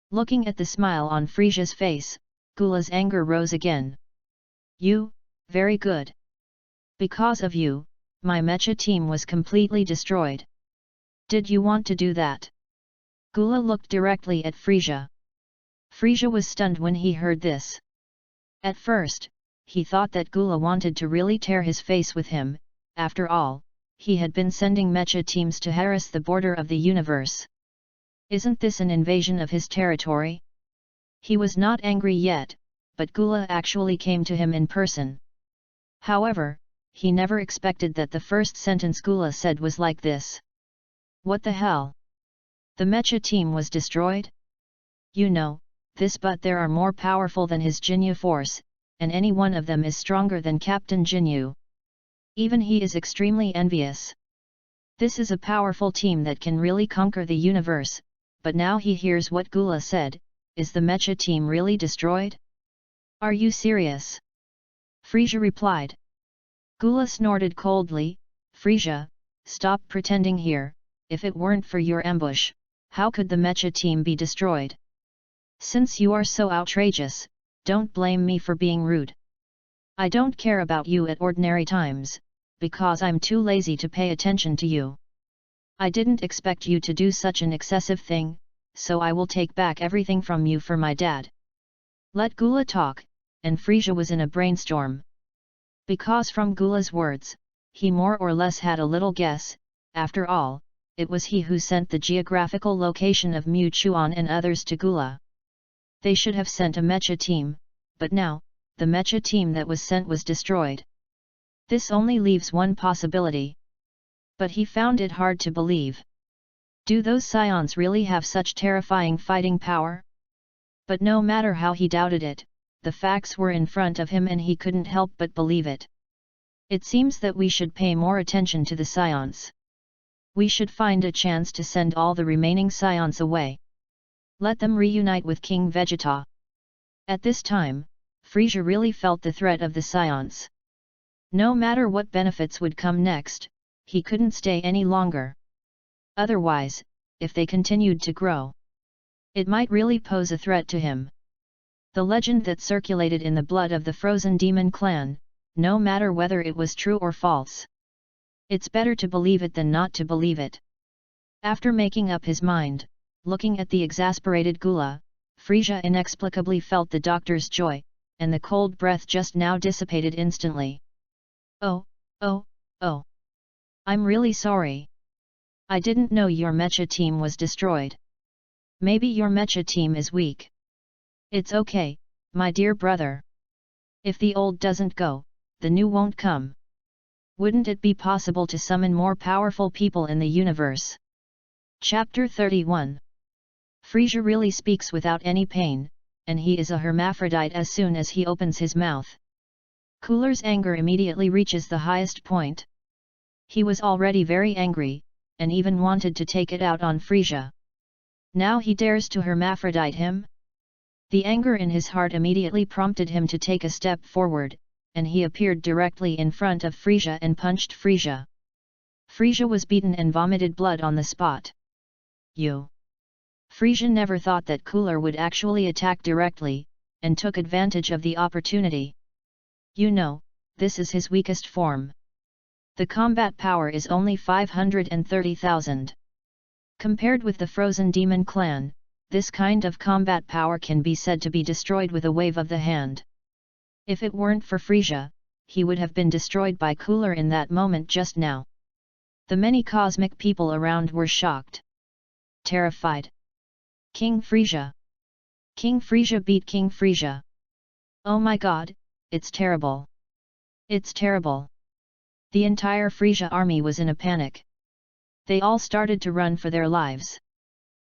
Looking at the smile on Frieza's face, Gula's anger rose again. You, very good. Because of you, my mecha team was completely destroyed. Did you want to do that? Gula looked directly at Frieza. Frieza was stunned when he heard this. At first, he thought that Gula wanted to really tear his face with him. After all, he had been sending mecha teams to harass the border of the universe. Isn't this an invasion of his territory? He was not angry yet, but Gula actually came to him in person. However, he never expected that the first sentence Gula said was like this. What the hell? The mecha team was destroyed? You know, this, but there are more powerful than his Jinyu force, and any one of them is stronger than Captain Jinyu. Even he is extremely envious. This is a powerful team that can really conquer the universe, but now he hears what Gula said. Is the mecha team really destroyed? Are you serious? Frieza replied. Gula snorted coldly. Frieza, stop pretending here. If it weren't for your ambush, how could the mecha team be destroyed? Since you are so outrageous, don't blame me for being rude. I don't care about you at ordinary times, because I'm too lazy to pay attention to you. I didn't expect you to do such an excessive thing, so I will take back everything from you for my dad. Let Gula talk, and Frieza was in a brainstorm. Because from Gula's words, he more or less had a little guess. After all, it was he who sent the geographical location of Mu Chuan and others to Gula. They should have sent a mecha team, but now, the mecha team that was sent was destroyed. This only leaves one possibility. But he found it hard to believe. Do those scions really have such terrifying fighting power? But no matter how he doubted it, the facts were in front of him and he couldn't help but believe it. It seems that we should pay more attention to the scions. We should find a chance to send all the remaining scions away. Let them reunite with King Vegeta. At this time, Frieza really felt the threat of the scions. No matter what benefits would come next, he couldn't stay any longer. Otherwise, if they continued to grow, it might really pose a threat to him. The legend that circulated in the blood of the Frozen Demon clan, no matter whether it was true or false. It's better to believe it than not to believe it. After making up his mind, looking at the exasperated Gula, Frieza inexplicably felt the doctor's joy, and the cold breath just now dissipated instantly. Oh. I'm really sorry. I didn't know your mecha team was destroyed. Maybe your mecha team is weak. It's okay, my dear brother. If the old doesn't go, the new won't come. Wouldn't it be possible to summon more powerful people in the universe? Chapter 31. Frieza really speaks without any pain, and he is a hermaphrodite as soon as he opens his mouth. Cooler's anger immediately reaches the highest point. He was already very angry, and even wanted to take it out on Frieza. Now he dares to hermaphrodite him? The anger in his heart immediately prompted him to take a step forward, and he appeared directly in front of Frieza and punched Frieza. Frieza was beaten and vomited blood on the spot. Frieza never thought that Cooler would actually attack directly, and took advantage of the opportunity. This is his weakest form. The combat power is only 530,000. Compared with the Frozen Demon clan, this kind of combat power can be said to be destroyed with a wave of the hand. If it weren't for Frieza, he would have been destroyed by Cooler in that moment just now. The many cosmic people around were shocked. Terrified. King Frieza! King Frieza beat King Frieza! Oh my god, it's terrible! It's terrible! The entire Frieza army was in a panic. They all started to run for their lives.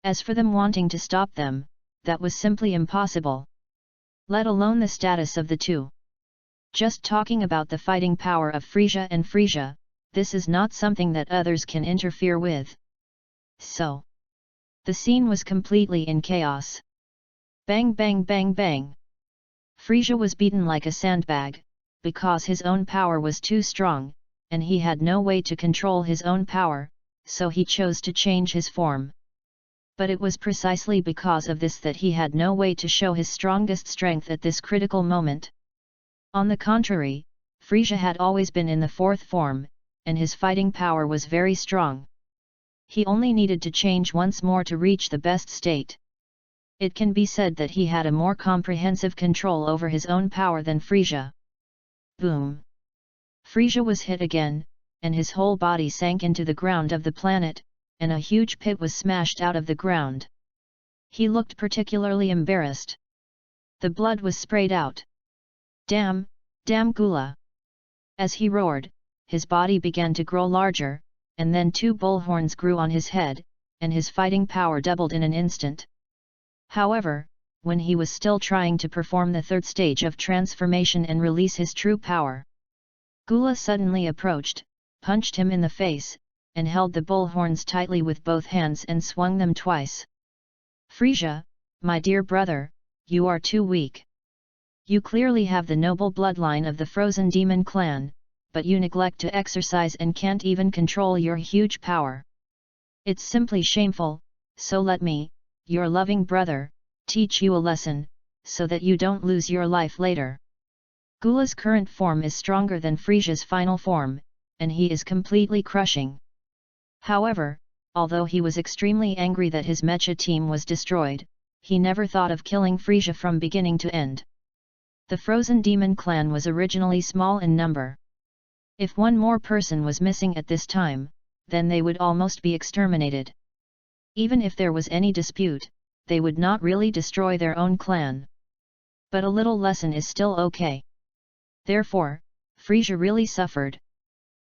As for them wanting to stop them, that was simply impossible. Let alone the status of the two. Just talking about the fighting power of Frieza and Frieza, this is not something that others can interfere with. So, the scene was completely in chaos. Bang bang bang bang. Frieza was beaten like a sandbag, because his own power was too strong, and he had no way to control his own power, so he chose to change his form. But it was precisely because of this that he had no way to show his strongest strength at this critical moment. On the contrary, Frieza had always been in the fourth form, and his fighting power was very strong. He only needed to change once more to reach the best state. It can be said that he had a more comprehensive control over his own power than Frieza. Boom! Frieza was hit again, and his whole body sank into the ground of the planet, and a huge pit was smashed out of the ground. He looked particularly embarrassed. The blood was sprayed out. Damn Gula! As he roared, his body began to grow larger, and then 2 bullhorns grew on his head, and his fighting power doubled in an instant. However, when he was still trying to perform the third stage of transformation and release his true power, Gula suddenly approached, punched him in the face, and held the bullhorns tightly with both hands and swung them twice. Frieza, my dear brother, you are too weak. You clearly have the noble bloodline of the Frozen Demon clan, but you neglect to exercise and can't even control your huge power. It's simply shameful, so let me, your loving brother, teach you a lesson, so that you don't lose your life later. Gula's current form is stronger than Frieza's final form, and he is completely crushing. However, although he was extremely angry that his mecha team was destroyed, he never thought of killing Frieza from beginning to end. The Frozen Demon clan was originally small in number. If one more person was missing at this time, then they would almost be exterminated. Even if there was any dispute, they would not really destroy their own clan. But a little lesson is still okay. Therefore, Frieza really suffered.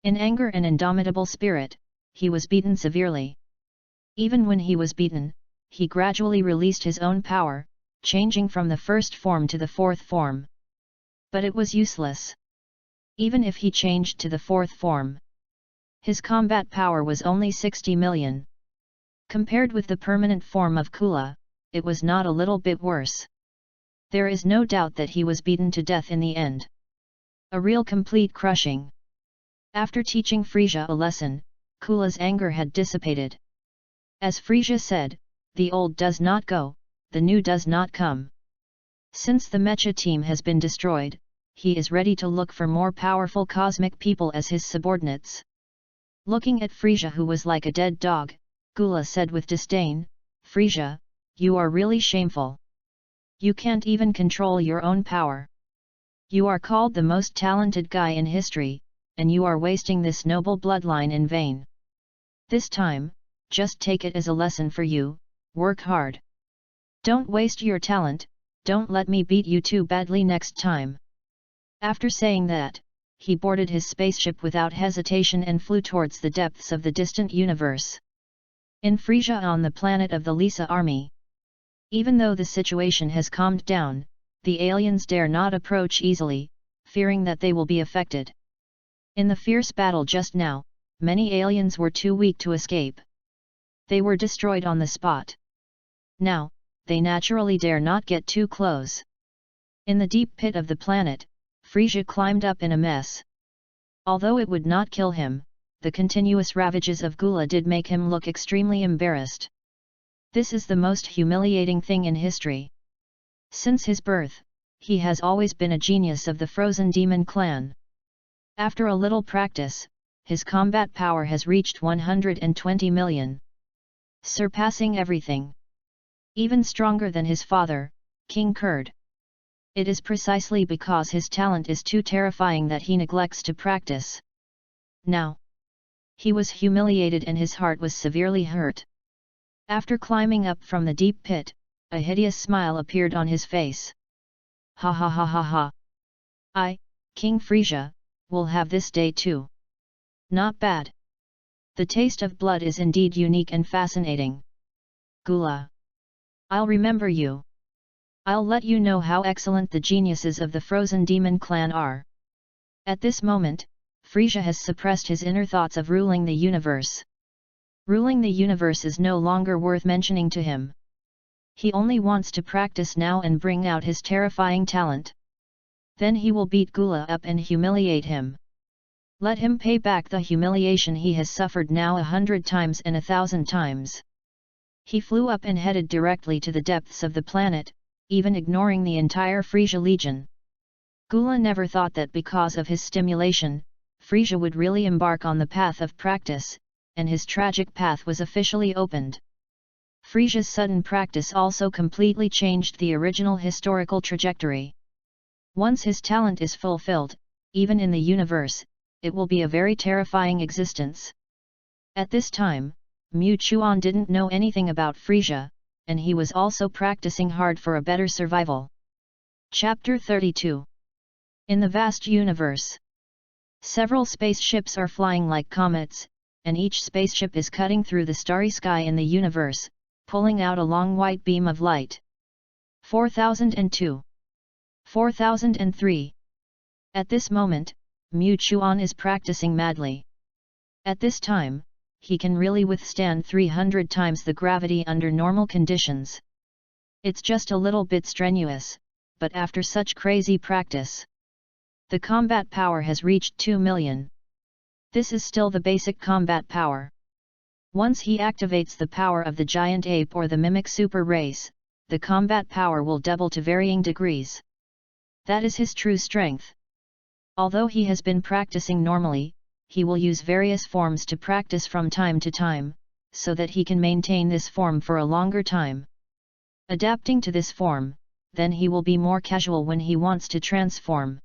In anger and indomitable spirit, he was beaten severely. Even when he was beaten, he gradually released his own power, changing from the first form to the fourth form. But it was useless. Even if he changed to the fourth form, his combat power was only 60 million. Compared with the permanent form of Kula, it was not a little bit worse. There is no doubt that he was beaten to death in the end. A real complete crushing. After teaching Frieza a lesson, Kula's anger had dissipated. As Frieza said, the old does not go, the new does not come. Since the mecha team has been destroyed, he is ready to look for more powerful cosmic people as his subordinates. Looking at Frieza, who was like a dead dog, Kula said with disdain, "Frieza, you are really shameful. You can't even control your own power. You are called the most talented guy in history, and you are wasting this noble bloodline in vain. This time, just take it as a lesson for you, work hard. Don't waste your talent, don't let me beat you too badly next time." After saying that, he boarded his spaceship without hesitation and flew towards the depths of the distant universe. In Frieza, on the planet of the Lisa army. Even though the situation has calmed down, the aliens dare not approach easily, fearing that they will be affected. In the fierce battle just now, many aliens were too weak to escape. They were destroyed on the spot. Now, they naturally dare not get too close. In the deep pit of the planet, Frieza climbed up in a mess. Although it would not kill him, the continuous ravages of Gula did make him look extremely embarrassed. This is the most humiliating thing in history. Since his birth, he has always been a genius of the Frozen Demon clan. After a little practice, his combat power has reached 120 million. Surpassing everything. Even stronger than his father, King Kurd. It is precisely because his talent is too terrifying that he neglects to practice. Now, he was humiliated and his heart was severely hurt. After climbing up from the deep pit, a hideous smile appeared on his face. "Ha ha ha ha ha! I, King Frieza, will have this day too. Not bad. The taste of blood is indeed unique and fascinating. Gula. I'll remember you. I'll let you know how excellent the geniuses of the Frozen Demon clan are." At this moment, Frieza has suppressed his inner thoughts of ruling the universe. Ruling the universe is no longer worth mentioning to him. He only wants to practice now and bring out his terrifying talent. Then he will beat Gula up and humiliate him. Let him pay back the humiliation he has suffered now 100 times and 1,000 times. He flew up and headed directly to the depths of the planet, even ignoring the entire Frieza Legion. Gula never thought that because of his stimulation, Frieza would really embark on the path of practice, and his tragic path was officially opened. Frieza's sudden practice also completely changed the original historical trajectory. Once his talent is fulfilled, even in the universe, it will be a very terrifying existence. At this time, Mu Chuan didn't know anything about Frieza, and he was also practicing hard for a better survival. Chapter 32. In the vast universe, several spaceships are flying like comets, and each spaceship is cutting through the starry sky in the universe, pulling out a long white beam of light. 4002. 4003. At this moment, Mu Chuan is practicing madly. At this time, he can really withstand 300 times the gravity under normal conditions. It's just a little bit strenuous, but after such crazy practice, the combat power has reached 2 million. This is still the basic combat power. Once he activates the power of the giant ape or the mimic super race, the combat power will double to varying degrees. That is his true strength. Although he has been practicing normally, he will use various forms to practice from time to time, so that he can maintain this form for a longer time. Adapting to this form, then he will be more casual when he wants to transform.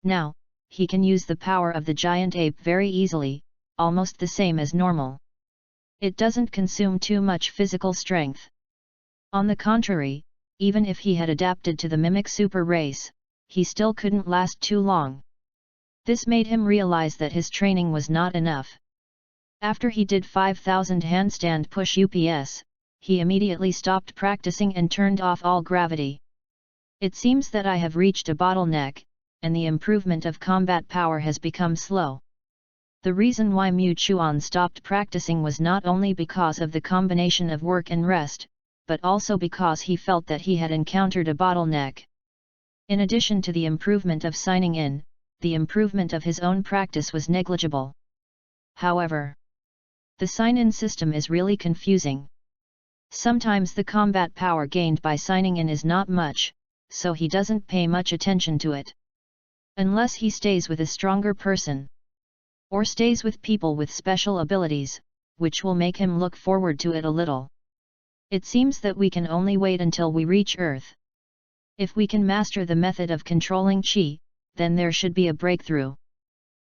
Now, he can use the power of the giant ape very easily, almost the same as normal. It doesn't consume too much physical strength. On the contrary, even if he had adapted to the mimic super race, he still couldn't last too long. This made him realize that his training was not enough. After he did 5,000 handstand push-ups, he immediately stopped practicing and turned off all gravity. It seems that I have reached a bottleneck, and the improvement of combat power has become slow. The reason why Mu Chuan stopped practicing was not only because of the combination of work and rest, but also because he felt that he had encountered a bottleneck. In addition to the improvement of signing in, the improvement of his own practice was negligible. However, the sign-in system is really confusing. Sometimes the combat power gained by signing in is not much, so he doesn't pay much attention to it. Unless he stays with a stronger person, or stays with people with special abilities, which will make him look forward to it a little. It seems that we can only wait until we reach Earth. If we can master the method of controlling Qi, then there should be a breakthrough.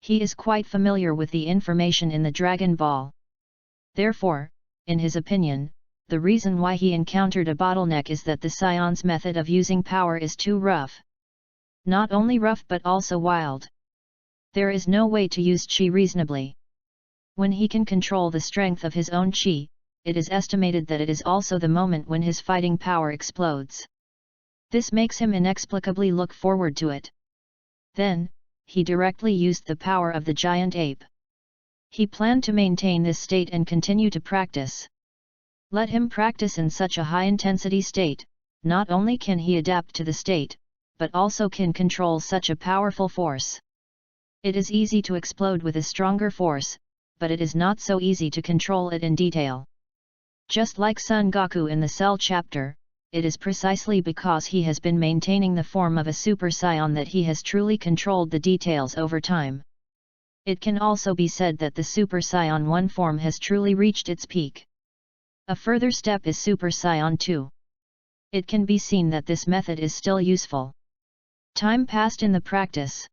He is quite familiar with the information in the Dragon Ball. Therefore, in his opinion, the reason why he encountered a bottleneck is that the Scion's method of using power is too rough. Not only rough but also wild. There is no way to use Qi reasonably. When he can control the strength of his own Qi, it is estimated that it is also the moment when his fighting power explodes. This makes him inexplicably look forward to it. Then, he directly used the power of the giant ape. He planned to maintain this state and continue to practice. Let him practice in such a high-intensity state, not only can he adapt to the state, but also can control such a powerful force. It is easy to explode with a stronger force, but it is not so easy to control it in detail. Just like Son Goku in the Cell chapter, it is precisely because he has been maintaining the form of a Super Saiyan that he has truly controlled the details over time. It can also be said that the Super Saiyan 1 form has truly reached its peak. A further step is Super Saiyan 2. It can be seen that this method is still useful. Time passed in the practice.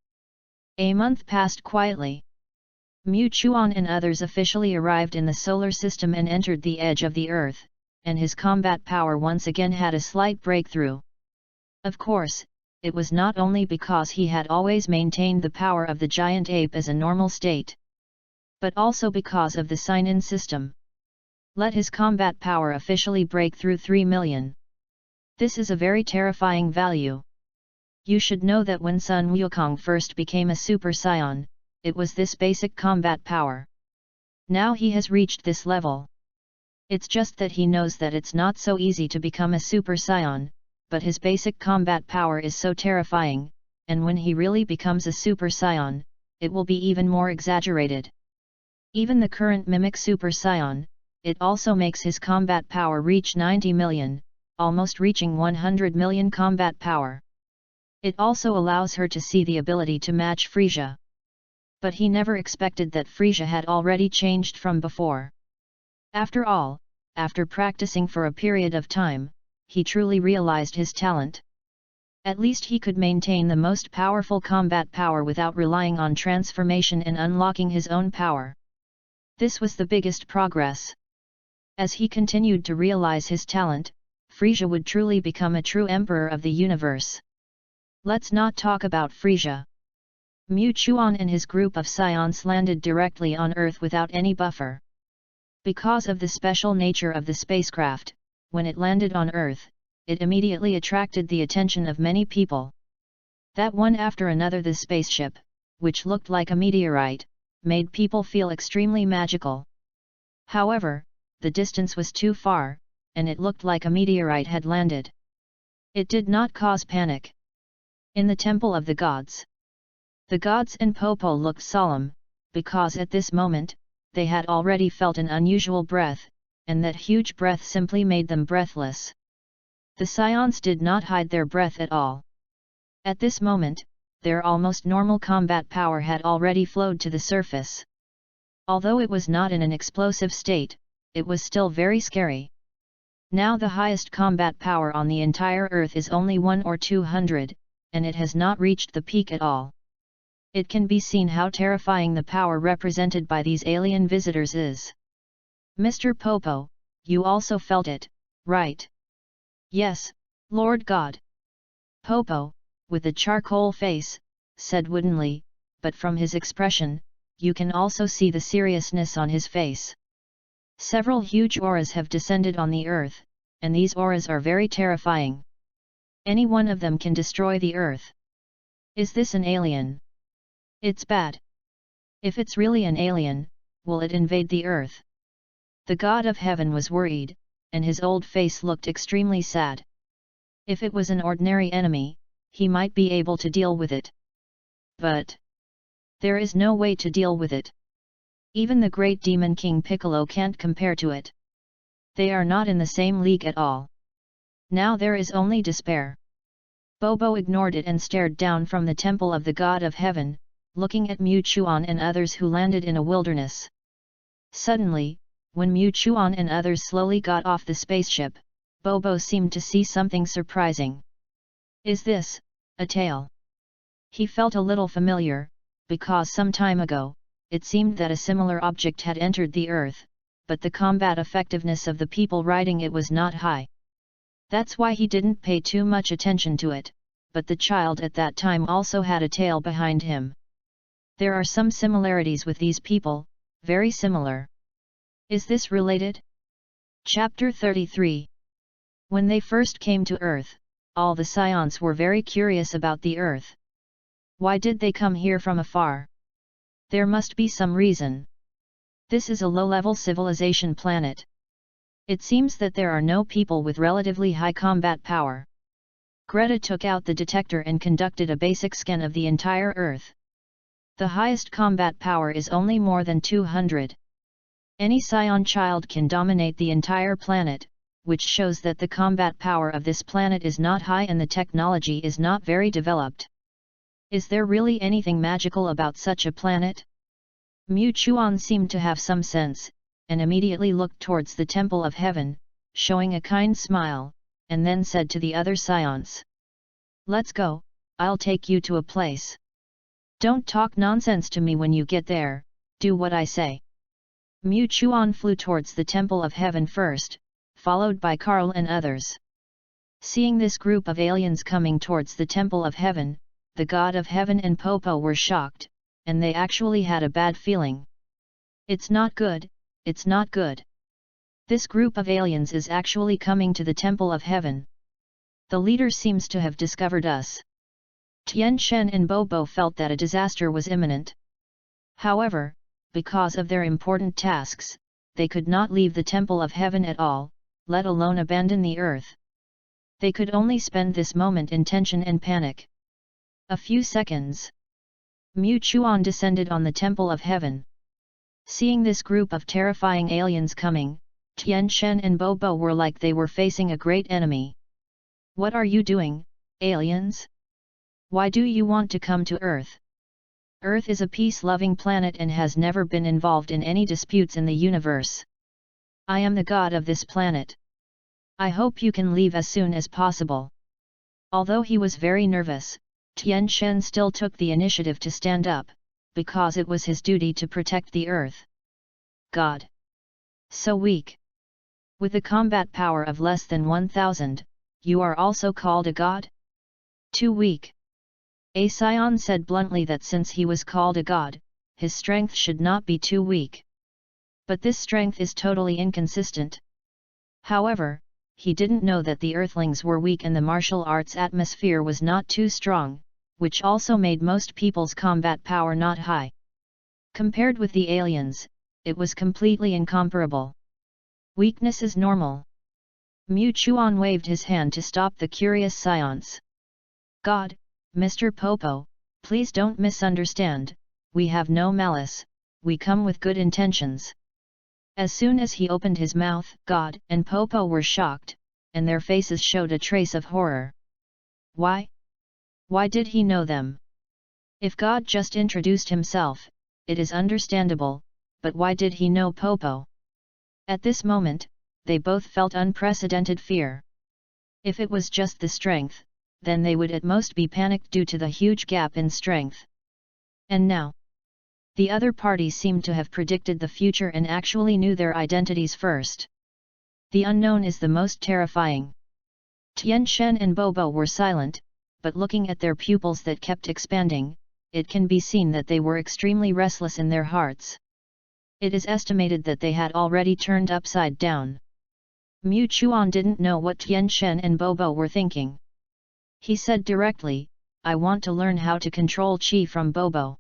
A month passed quietly. Mu Chuan and others officially arrived in the solar system and entered the edge of the Earth, and his combat power once again had a slight breakthrough. Of course, it was not only because he had always maintained the power of the giant ape as a normal state, but also because of the sign-in system. Let his combat power officially break through 3 million. This is a very terrifying value. You should know that when Sun Wukong first became a Super Saiyan, it was this basic combat power. Now he has reached this level. It's just that he knows that it's not so easy to become a Super Saiyan, but his basic combat power is so terrifying, and when he really becomes a Super Saiyan, it will be even more exaggerated. Even the current mimic Super Saiyan, it also makes his combat power reach 90 million, almost reaching 100 million combat power. It also allows her to see the ability to match Frieza. But he never expected that Frieza had already changed from before. After all, after practicing for a period of time, he truly realized his talent. At least he could maintain the most powerful combat power without relying on transformation and unlocking his own power. This was the biggest progress. As he continued to realize his talent, Frieza would truly become a true emperor of the universe. Let's not talk about Frieza. Mu Chuan and his group of Scions landed directly on Earth without any buffer. Because of the special nature of the spacecraft, when it landed on Earth, it immediately attracted the attention of many people. That one after another the spaceship, which looked like a meteorite, made people feel extremely magical. However, the distance was too far, and it looked like a meteorite had landed. It did not cause panic. In the Temple of the Gods, the gods and Popo looked solemn, because at this moment, they had already felt an unusual breath, and that huge breath simply made them breathless. The Scions did not hide their breath at all. At this moment, their almost normal combat power had already flowed to the surface. Although it was not in an explosive state, it was still very scary. Now the highest combat power on the entire Earth is only 1 or 200, and it has not reached the peak at all. It can be seen how terrifying the power represented by these alien visitors is. Mr. Popo, you also felt it, right? Yes, Lord God. Popo, with a charcoal face, said woodenly, but from his expression, you can also see the seriousness on his face. Several huge auras have descended on the earth, and these auras are very terrifying. Any one of them can destroy the earth. Is this an alien? It's bad. If it's really an alien, will it invade the earth? The god of heaven was worried, and his old face looked extremely sad. If it was an ordinary enemy, he might be able to deal with it. But there is no way to deal with it. Even the great demon King Piccolo can't compare to it. They are not in the same league at all. Now there is only despair. Bobo ignored it and stared down from the temple of the god of heaven, looking at Mu Chuan and others who landed in a wilderness. Suddenly, when Mu Chuan and others slowly got off the spaceship, Bobo seemed to see something surprising. Is this a tail? He felt a little familiar, because some time ago, it seemed that a similar object had entered the earth, but the combat effectiveness of the people riding it was not high. That's why he didn't pay too much attention to it, but the child at that time also had a tail behind him. There are some similarities with these people, very similar. Is this related? Chapter 33. When they first came to Earth, all the Scions were very curious about the Earth. Why did they come here from afar? There must be some reason. This is a low-level civilization planet. It seems that there are no people with relatively high combat power. Greta took out the detector and conducted a basic scan of the entire Earth. The highest combat power is only more than 200. Any Scion child can dominate the entire planet, which shows that the combat power of this planet is not high and the technology is not very developed. Is there really anything magical about such a planet? Mu Chuan seemed to have some sense, and immediately looked towards the Temple of Heaven, showing a kind smile, and then said to the other Scions. Let's go, I'll take you to a place. Don't talk nonsense to me when you get there, do what I say. Mu Chuan flew towards the Temple of Heaven first, followed by Carl and others. Seeing this group of aliens coming towards the Temple of Heaven, the god of heaven and Popo were shocked, and they actually had a bad feeling. It's not good, it's not good. This group of aliens is actually coming to the Temple of Heaven. The leader seems to have discovered us. Tian Shen and Bobo felt that a disaster was imminent. However, because of their important tasks, they could not leave the Temple of Heaven at all, let alone abandon the earth. They could only spend this moment in tension and panic. A few seconds. Mu Chuan descended on the Temple of Heaven. Seeing this group of terrifying aliens coming, Tian Shen and Bobo were like they were facing a great enemy. What are you doing, aliens? Why do you want to come to Earth? Earth is a peace-loving planet and has never been involved in any disputes in the universe. I am the god of this planet. I hope you can leave as soon as possible. Although he was very nervous, Tian Shen still took the initiative to stand up, because it was his duty to protect the earth. God! So weak! With a combat power of less than 1000, you are also called a god? Too weak! A Scion said bluntly that since he was called a god, his strength should not be too weak. But this strength is totally inconsistent. However, he didn't know that the Earthlings were weak and the martial arts atmosphere was not too strong, which also made most people's combat power not high. Compared with the aliens, it was completely incomparable. Weakness is normal. Mu Chuan waved his hand to stop the curious Scions. God, Mr. Popo, please don't misunderstand, we have no malice, we come with good intentions. As soon as he opened his mouth, God and Popo were shocked, and their faces showed a trace of horror. Why? Why did he know them? If God just introduced himself, it is understandable, but why did he know Popo? At this moment, they both felt unprecedented fear. If it was just the strength, then they would at most be panicked due to the huge gap in strength. And now, the other party seemed to have predicted the future and actually knew their identities first. The unknown is the most terrifying. Tian Shen and Bobo were silent, but looking at their pupils that kept expanding, it can be seen that they were extremely restless in their hearts. It is estimated that they had already turned upside down. Mu Chuan didn't know what Tian Shen and Bobo were thinking. He said directly, "I want to learn how to control Qi from Bobo.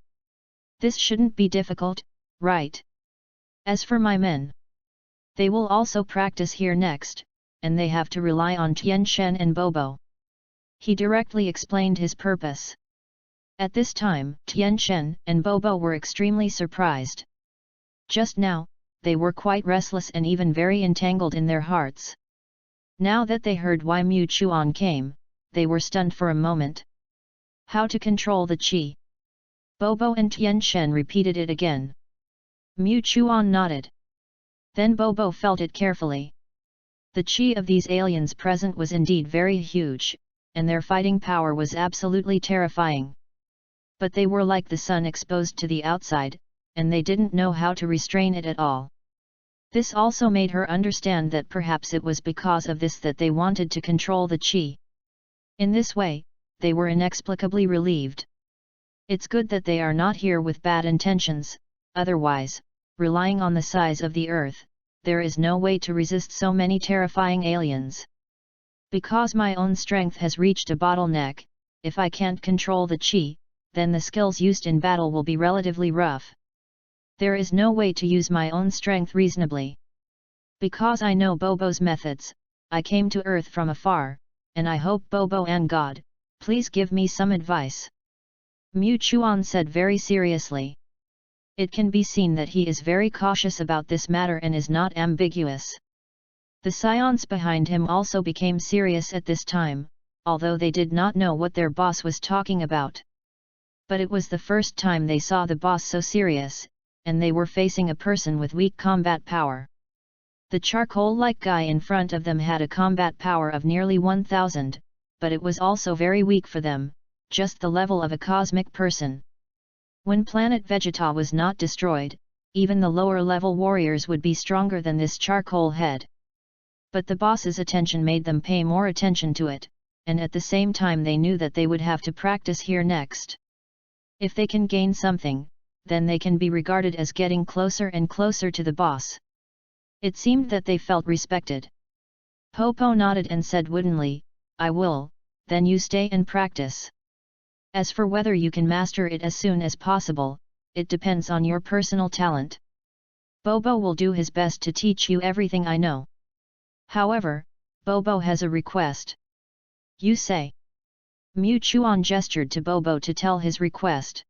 This shouldn't be difficult, right? As for my men, they will also practice here next, and they have to rely on Tian Shen and Bobo." He directly explained his purpose. At this time, Tian Shen and Bobo were extremely surprised. Just now, they were quite restless and even very entangled in their hearts. Now that they heard why Mu Chuan came, they were stunned for a moment. How to control the Qi? Bobo and Tian Shen repeated it again. Mu Chuan nodded. Then Bobo felt it carefully. The Qi of these aliens present was indeed very huge, and their fighting power was absolutely terrifying. But they were like the sun exposed to the outside, and they didn't know how to restrain it at all. This also made her understand that perhaps it was because of this that they wanted to control the Qi. In this way, they were inexplicably relieved. It's good that they are not here with bad intentions, otherwise, relying on the size of the earth, there is no way to resist so many terrifying aliens. Because my own strength has reached a bottleneck, if I can't control the Qi, then the skills used in battle will be relatively rough. There is no way to use my own strength reasonably. Because I know Bobo's methods, I came to Earth from afar, and I hope Bobo and God, please give me some advice. Mu Chuan said very seriously. It can be seen that he is very cautious about this matter and is not ambiguous. The scions behind him also became serious at this time, although they did not know what their boss was talking about. But it was the first time they saw the boss so serious, and they were facing a person with weak combat power. The charcoal-like guy in front of them had a combat power of nearly 1000, but it was also very weak for them, just the level of a cosmic person. When planet Vegeta was not destroyed, even the lower-level warriors would be stronger than this charcoal head. But the boss's attention made them pay more attention to it, and at the same time they knew that they would have to practice here next. If they can gain something, then they can be regarded as getting closer and closer to the boss. It seemed that they felt respected. Popo nodded and said woodenly, "I will, then you stay and practice. As for whether you can master it as soon as possible, it depends on your personal talent. Bobo will do his best to teach you everything I know. However, Bobo has a request." "You say?" Mu Chuan gestured to Bobo to tell his request.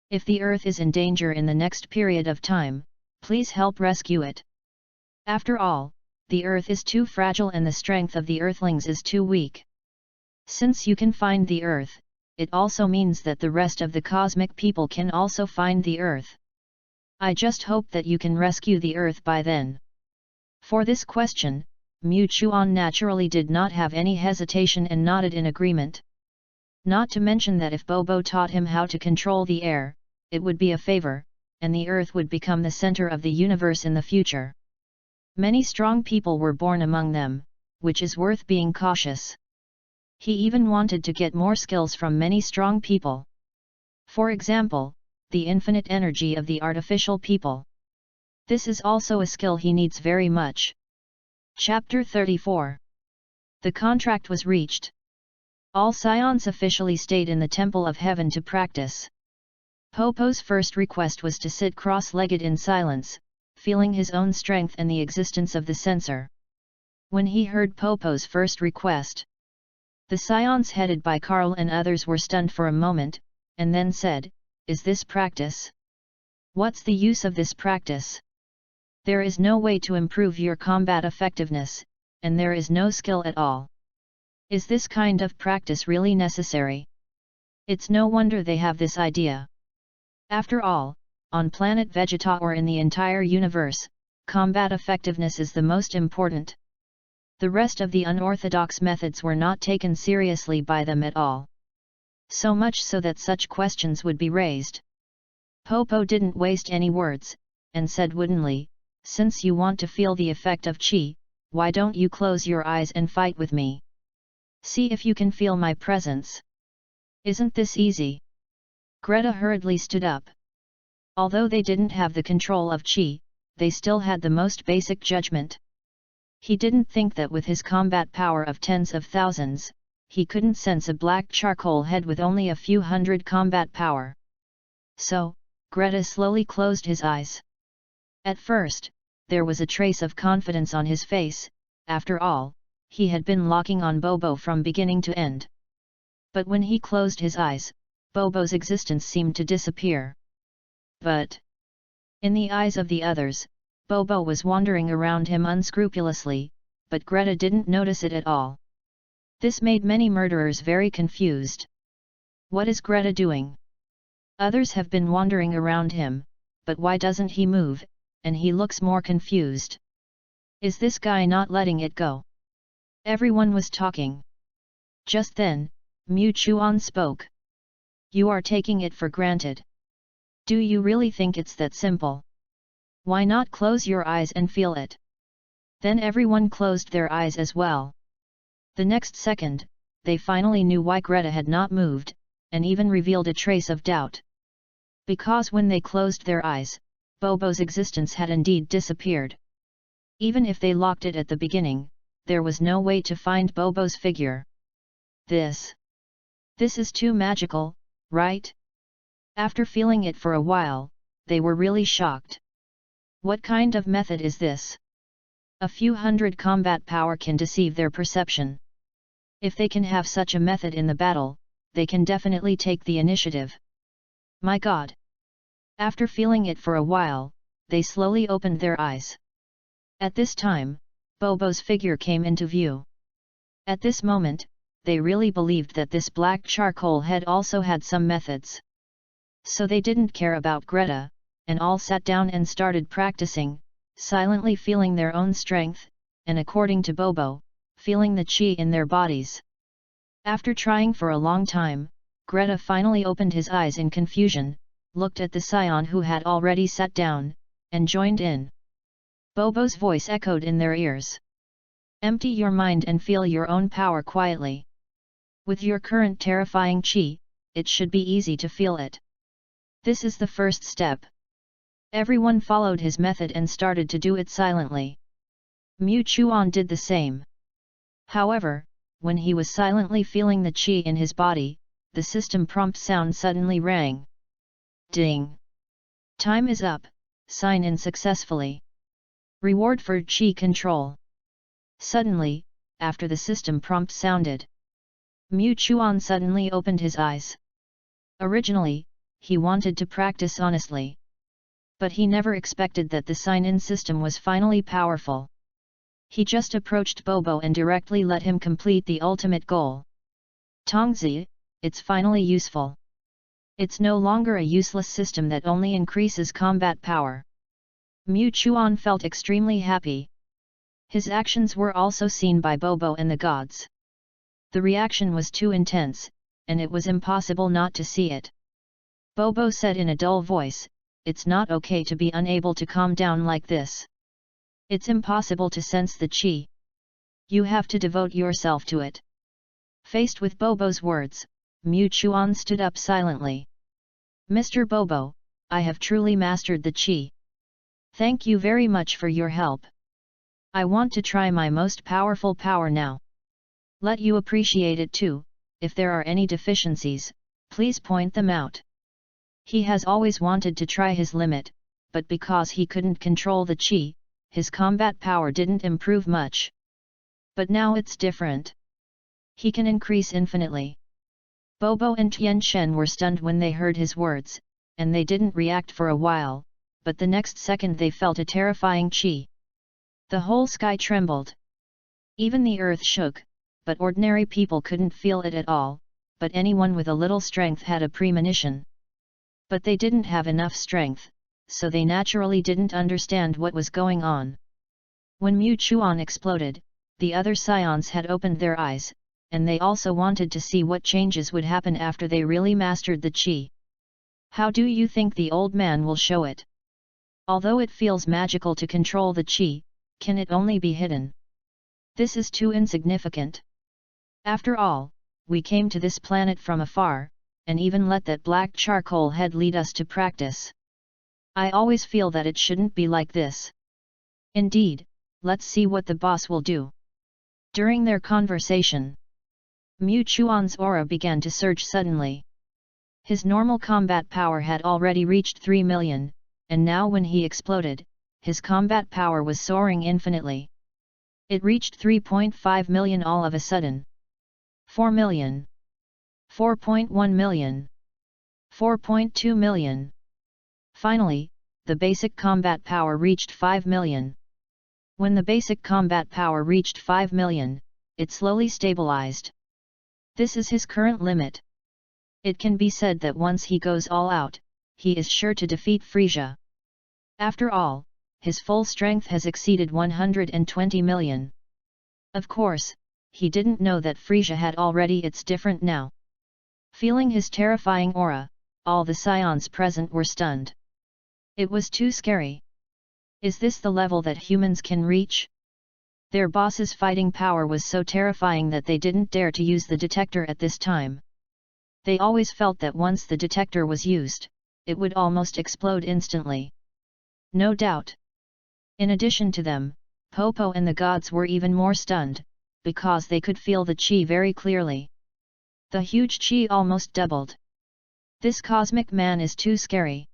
"If the Earth is in danger in the next period of time, please help rescue it. After all, the Earth is too fragile and the strength of the Earthlings is too weak. Since you can find the Earth, it also means that the rest of the cosmic people can also find the Earth. I just hope that you can rescue the Earth by then." For this question, Mu Chuan naturally did not have any hesitation and nodded in agreement. Not to mention that if Bobo taught him how to control the air, it would be a favor, and the Earth would become the center of the universe in the future. Many strong people were born among them, which is worth being cautious. He even wanted to get more skills from many strong people. For example, the infinite energy of the artificial people. This is also a skill he needs very much. Chapter 34. The contract was reached. All scions officially stayed in the Temple of Heaven to practice. Popo's first request was to sit cross-legged in silence, feeling his own strength and the existence of the censor. When he heard Popo's first request, the scions headed by Karl and others were stunned for a moment, and then said, "Is this practice? What's the use of this practice? There is no way to improve your combat effectiveness, and there is no skill at all. Is this kind of practice really necessary?" It's no wonder they have this idea. After all, on planet Vegeta or in the entire universe, combat effectiveness is the most important. The rest of the unorthodox methods were not taken seriously by them at all. So much so that such questions would be raised. Popo didn't waste any words, and said woodenly, "Since you want to feel the effect of chi, why don't you close your eyes and fight with me? See if you can feel my presence. Isn't this easy?" Greta hurriedly stood up. Although they didn't have the control of chi, they still had the most basic judgment. He didn't think that with his combat power of tens of thousands, he couldn't sense a black charcoal head with only a few hundred combat power. So, Greta slowly closed his eyes. At first, there was a trace of confidence on his face. After all, he had been locking on Bobo from beginning to end. But when he closed his eyes, Bobo's existence seemed to disappear. But in the eyes of the others, Bobo was wandering around him unscrupulously, but Greta didn't notice it at all. This made many murderers very confused. What is Greta doing? Others have been wandering around him, but why doesn't he move, and he looks more confused? Is this guy not letting it go? Everyone was talking. Just then, Mu Chuan spoke. You are taking it for granted. Do you really think it's that simple? Why not close your eyes and feel it? Then everyone closed their eyes as well. The next second, they finally knew why Greta had not moved, and even revealed a trace of doubt. Because when they closed their eyes, Bobo's existence had indeed disappeared. Even if they locked it at the beginning, there was no way to find Bobo's figure. This is too magical, right? After feeling it for a while, they were really shocked. What kind of method is this? A few hundred combat power can deceive their perception. If they can have such a method in the battle, they can definitely take the initiative. My God! After feeling it for a while, they slowly opened their eyes. At this time, Bobo's figure came into view. At this moment, they really believed that this black charcoal head also had some methods. So they didn't care about Greta, and all sat down and started practicing, silently feeling their own strength, and according to Bobo, feeling the chi in their bodies. After trying for a long time, Greta finally opened his eyes in confusion, looked at the scion who had already sat down, and joined in. Bobo's voice echoed in their ears. Empty your mind and feel your own power quietly. With your current terrifying chi, it should be easy to feel it. This is the first step. Everyone followed his method and started to do it silently. Mu Chuan did the same. However, when he was silently feeling the chi in his body, the system prompt sound suddenly rang. Ding! Time is up, sign in successfully. Reward for chi control. Suddenly, after the system prompt sounded, Mu Chuan suddenly opened his eyes. Originally, he wanted to practice honestly. But he never expected that the sign-in system was finally powerful. He just approached Bobo and directly let him complete the ultimate goal. Tongzi, it's finally useful. It's no longer a useless system that only increases combat power. Mu Chuan felt extremely happy. His actions were also seen by Bobo and the gods. The reaction was too intense, and it was impossible not to see it. Bobo said in a dull voice, "It's not okay to be unable to calm down like this. It's impossible to sense the chi. You have to devote yourself to it." Faced with Bobo's words, Mu Chuan stood up silently. "Mr. Bobo, I have truly mastered the chi. Thank you very much for your help. I want to try my most powerful power now. Let you appreciate it too. If there are any deficiencies, please point them out." He has always wanted to try his limit, but because he couldn't control the chi, his combat power didn't improve much. But now it's different. He can increase infinitely. Bobo and Tian Shen were stunned when they heard his words, and they didn't react for a while, but the next second they felt a terrifying chi. The whole sky trembled. Even the earth shook, but ordinary people couldn't feel it at all, but anyone with a little strength had a premonition. But they didn't have enough strength, so they naturally didn't understand what was going on. When Mu Chuan exploded, the other scions had opened their eyes, and they also wanted to see what changes would happen after they really mastered the chi. How do you think the old man will show it? Although it feels magical to control the chi, can it only be hidden? This is too insignificant. After all, we came to this planet from afar, and even let that black charcoal head lead us to practice. I always feel that it shouldn't be like this. Indeed, let's see what the boss will do. During their conversation, Mu Chuan's aura began to surge suddenly. His normal combat power had already reached 3 million, and now when he exploded, his combat power was soaring infinitely. It reached 3.5 million all of a sudden. 4 million. 4.1 million. 4.2 million. Finally, the basic combat power reached 5 million. When the basic combat power reached 5 million, it slowly stabilized. This is his current limit. It can be said that once he goes all out, he is sure to defeat Frieza. After all, his full strength has exceeded 120 million. Of course, he didn't know that Frieza had already. It's different now. Feeling his terrifying aura, all the scions present were stunned. It was too scary. Is this the level that humans can reach? Their boss's fighting power was so terrifying that they didn't dare to use the detector at this time. They always felt that once the detector was used, it would almost explode instantly. No doubt. In addition to them, Popo and the gods were even more stunned, because they could feel the chi very clearly. The huge chi almost doubled. This cosmic man is too scary.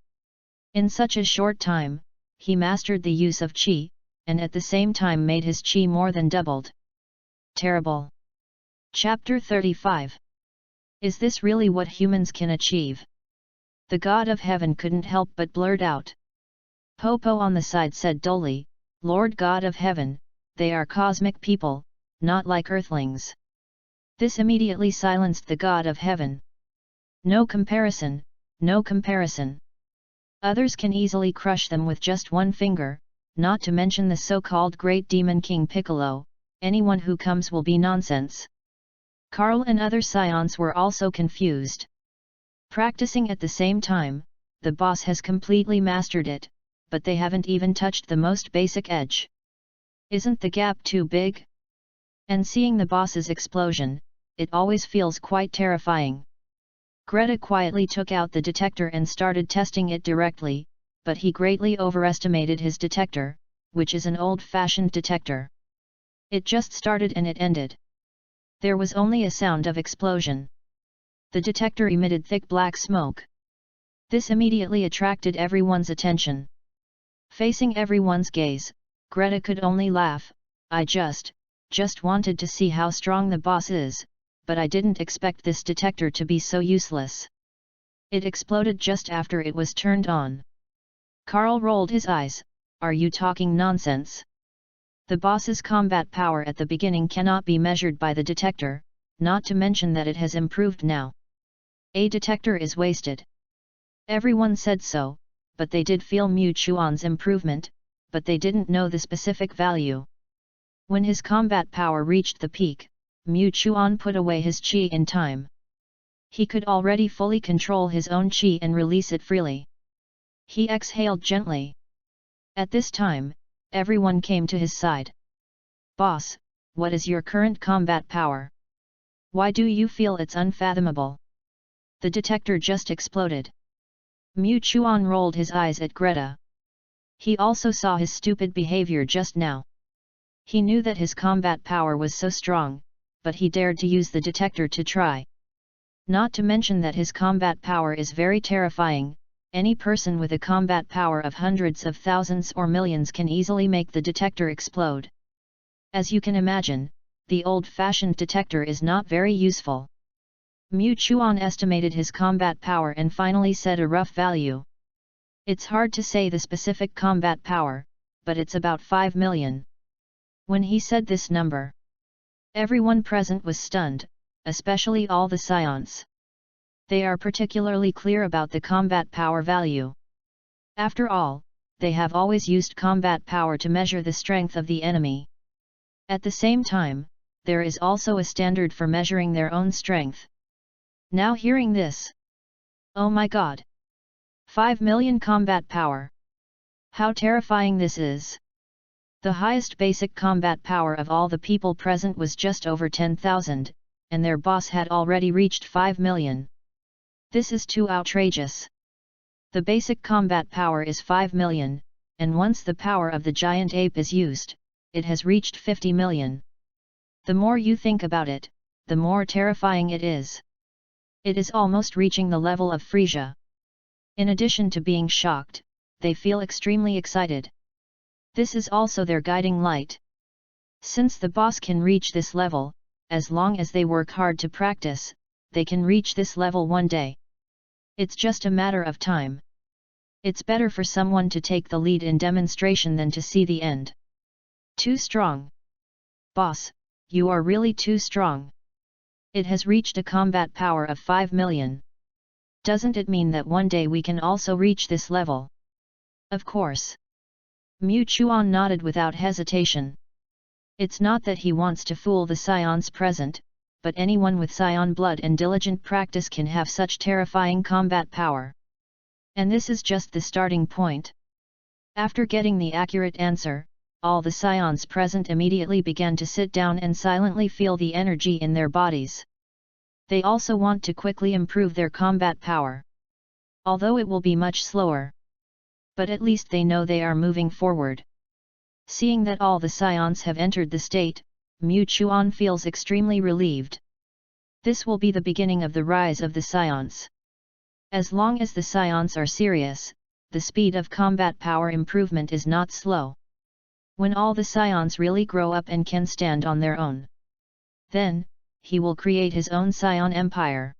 In such a short time, he mastered the use of chi, and at the same time made his chi more than doubled. Terrible. Chapter 35. Is this really what humans can achieve? The god of heaven couldn't help but blurt out. Popo on the side said dully, Lord God of heaven, they are cosmic people, not like earthlings. This immediately silenced the god of heaven. No comparison, no comparison. Others can easily crush them with just one finger, not to mention the so-called Great Demon King Piccolo. Anyone who comes will be nonsense. Carl and other scions were also confused. Practicing at the same time, the boss has completely mastered it, but they haven't even touched the most basic edge. Isn't the gap too big? And seeing the boss's explosion, it always feels quite terrifying. Greta quietly took out the detector and started testing it directly, but he greatly overestimated his detector, which is an old-fashioned detector. It just started and it ended. There was only a sound of explosion. The detector emitted thick black smoke. This immediately attracted everyone's attention. Facing everyone's gaze, Greta could only laugh. I just wanted to see how strong the boss is, but I didn't expect this detector to be so useless. It exploded just after it was turned on. Carl rolled his eyes. Are you talking nonsense? The boss's combat power at the beginning cannot be measured by the detector, not to mention that it has improved now. A detector is wasted. Everyone said so, but they did feel Mu Chuan's improvement, but they didn't know the specific value. When his combat power reached the peak, Mu Chuan put away his chi in time. He could already fully control his own chi and release it freely. He exhaled gently. At this time, everyone came to his side. Boss, what is your current combat power? Why do you feel it's unfathomable? The detector just exploded. Mu Chuan rolled his eyes at Greta. He also saw his stupid behavior just now. He knew that his combat power was so strong, but he dared to use the detector to try. Not to mention that his combat power is very terrifying. Any person with a combat power of hundreds of thousands or millions can easily make the detector explode. As you can imagine, the old-fashioned detector is not very useful. Mu Chuan estimated his combat power and finally said a rough value. It's hard to say the specific combat power, but it's about 5 million. When he said this number, everyone present was stunned, especially all the scions. They are particularly clear about the combat power value. After all, they have always used combat power to measure the strength of the enemy. At the same time, there is also a standard for measuring their own strength. Now hearing this, oh my god! 5 million combat power. How terrifying this is! The highest basic combat power of all the people present was just over 10,000, and their boss had already reached 5 million. This is too outrageous. The basic combat power is 5 million, and once the power of the giant ape is used, it has reached 50 million. The more you think about it, the more terrifying it is. It is almost reaching the level of Frieza. In addition to being shocked, they feel extremely excited. This is also their guiding light. Since the boss can reach this level, as long as they work hard to practice, they can reach this level one day. It's just a matter of time. It's better for someone to take the lead in demonstration than to see the end. Too strong. Boss, you are really too strong. It has reached a combat power of 5 million. Doesn't it mean that one day we can also reach this level? Of course. Mu Chuan nodded without hesitation. It's not that he wants to fool the scions present, but anyone with scion blood and diligent practice can have such terrifying combat power. And this is just the starting point. After getting the accurate answer, all the scions present immediately began to sit down and silently feel the energy in their bodies. They also want to quickly improve their combat power. Although it will be much slower. But at least they know they are moving forward. Seeing that all the scions have entered the state, Mu Chuan feels extremely relieved. This will be the beginning of the rise of the scions. As long as the scions are serious, the speed of combat power improvement is not slow. When all the scions really grow up and can stand on their own, then, he will create his own scion empire.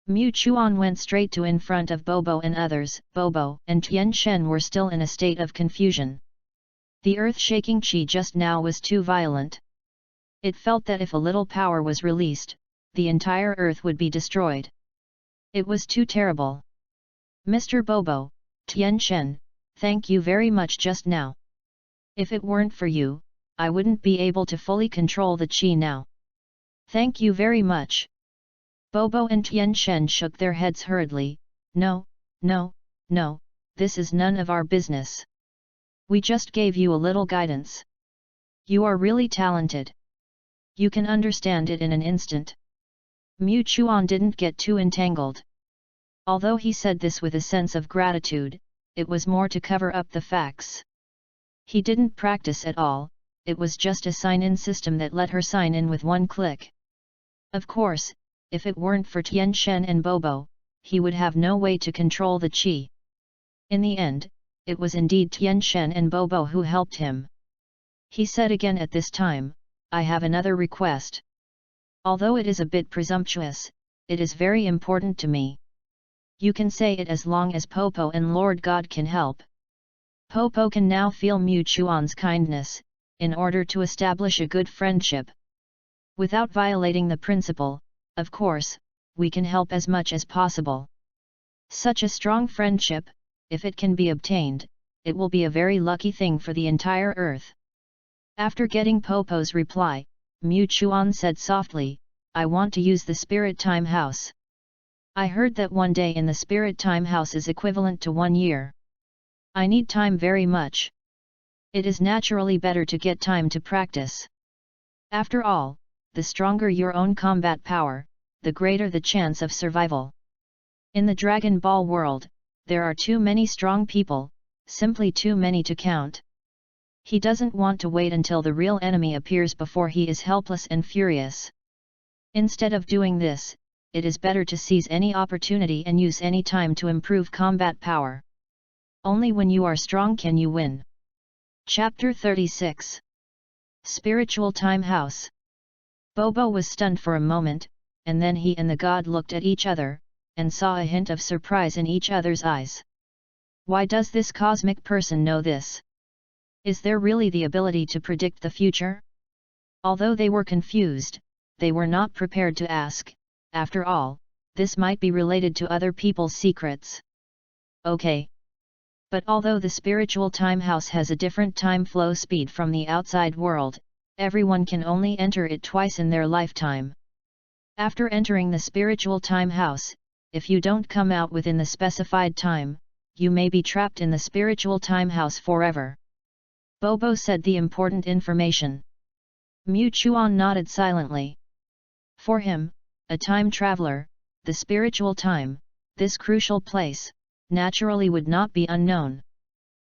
Mu Chuan went straight to in front of Bobo and others. Bobo and Tian Shen were still in a state of confusion. The earth-shaking qi just now was too violent. It felt that if a little power was released, the entire earth would be destroyed. It was too terrible. Mr. Bobo, Tian Shen, thank you very much just now. If it weren't for you, I wouldn't be able to fully control the qi now. Thank you very much. Bobo and Tian Shen shook their heads hurriedly. No, no, no, this is none of our business. We just gave you a little guidance. You are really talented. You can understand it in an instant. Mu Chuan didn't get too entangled. Although he said this with a sense of gratitude, it was more to cover up the facts. He didn't practice at all, it was just a sign-in system that let her sign in with one click. Of course, if it weren't for Tian Shen and Bobo, he would have no way to control the qi. In the end, it was indeed Tian Shen and Bobo who helped him. He said again at this time, I have another request. Although it is a bit presumptuous, it is very important to me. You can say it as long as Popo and Lord God can help. Popo can now feel Mu Chuan's kindness, in order to establish a good friendship. Without violating the principle, of course, we can help as much as possible. Such a strong friendship, if it can be obtained, it will be a very lucky thing for the entire earth. After getting Popo's reply, Mu Chuan said softly, I want to use the Spirit Time House. I heard that one day in the Spirit Time House is equivalent to 1 year. I need time very much. It is naturally better to get time to practice. After all, the stronger your own combat power, the greater the chance of survival. In the Dragon Ball world, there are too many strong people, simply too many to count. He doesn't want to wait until the real enemy appears before he is helpless and furious. Instead of doing this, it is better to seize any opportunity and use any time to improve combat power. Only when you are strong can you win. Chapter 36. Spiritual Time House. Bobo was stunned for a moment, and then he and the god looked at each other, and saw a hint of surprise in each other's eyes. Why does this cosmic person know this? Is there really the ability to predict the future? Although they were confused, they were not prepared to ask. After all, this might be related to other people's secrets. Okay. But although the spiritual time house has a different time flow speed from the outside world, everyone can only enter it twice in their lifetime. After entering the spiritual time house, if you don't come out within the specified time, you may be trapped in the spiritual time house forever. Bobo said the important information. Mu Chuan nodded silently. For him, a time traveler, the spiritual time, this crucial place, naturally would not be unknown.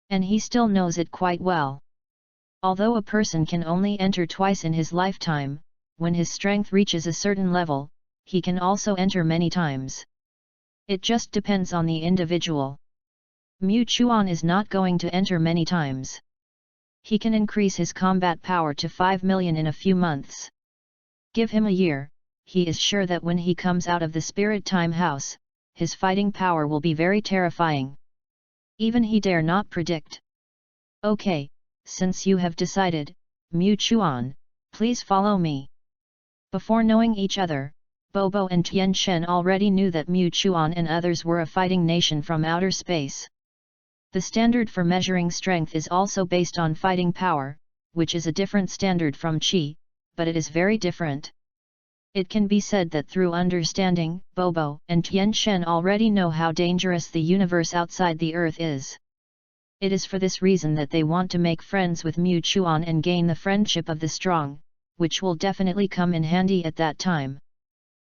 And he still knows it quite well. Although a person can only enter twice in his lifetime, when his strength reaches a certain level, he can also enter many times. It just depends on the individual. Mu Chuan is not going to enter many times. He can increase his combat power to 5 million in a few months. Give him a year, he is sure that when he comes out of the spirit time house, his fighting power will be very terrifying. Even he dare not predict. Okay, since you have decided, Mu Chuan, please follow me. Before knowing each other, Bobo and Tian Shen already knew that Mu Chuan and others were a fighting nation from outer space. The standard for measuring strength is also based on fighting power, which is a different standard from Qi, but it is very different. It can be said that through understanding, Bobo and Tian Shen already know how dangerous the universe outside the earth is. It is for this reason that they want to make friends with Mu Chuan and gain the friendship of the strong, which will definitely come in handy at that time.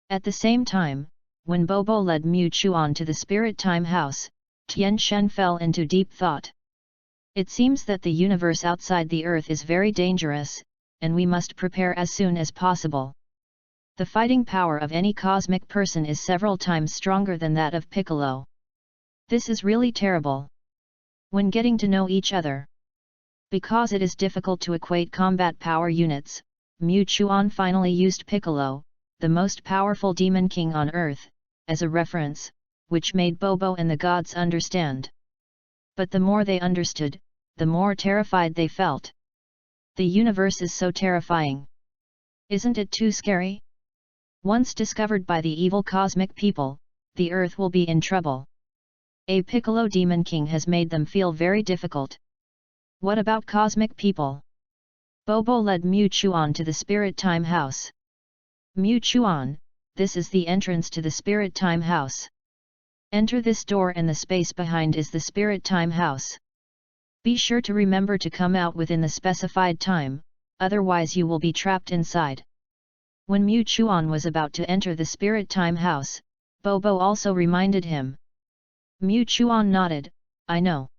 At the same time, when Bobo led Mu Chuan to the spirit time house, Tian Shen fell into deep thought. It seems that the universe outside the earth is very dangerous, and we must prepare as soon as possible. The fighting power of any cosmic person is several times stronger than that of Piccolo. This is really terrible. When getting to know each other, because it is difficult to equate combat power units, Mu Chuan finally used Piccolo, the most powerful demon king on earth, as a reference, which made Bobo and the gods understand. But the more they understood, the more terrified they felt. The universe is so terrifying. Isn't it too scary? Once discovered by the evil cosmic people, the earth will be in trouble. A Piccolo Demon King has made them feel very difficult. What about cosmic people? Bobo led Mu Chuan to the spirit time house. Mu Chuan, this is the entrance to the spirit time house. Enter this door and the space behind is the spirit time house. Be sure to remember to come out within the specified time, otherwise you will be trapped inside. When Mu Chuan was about to enter the spirit time house, Bobo also reminded him. Mu Chuan nodded, I know.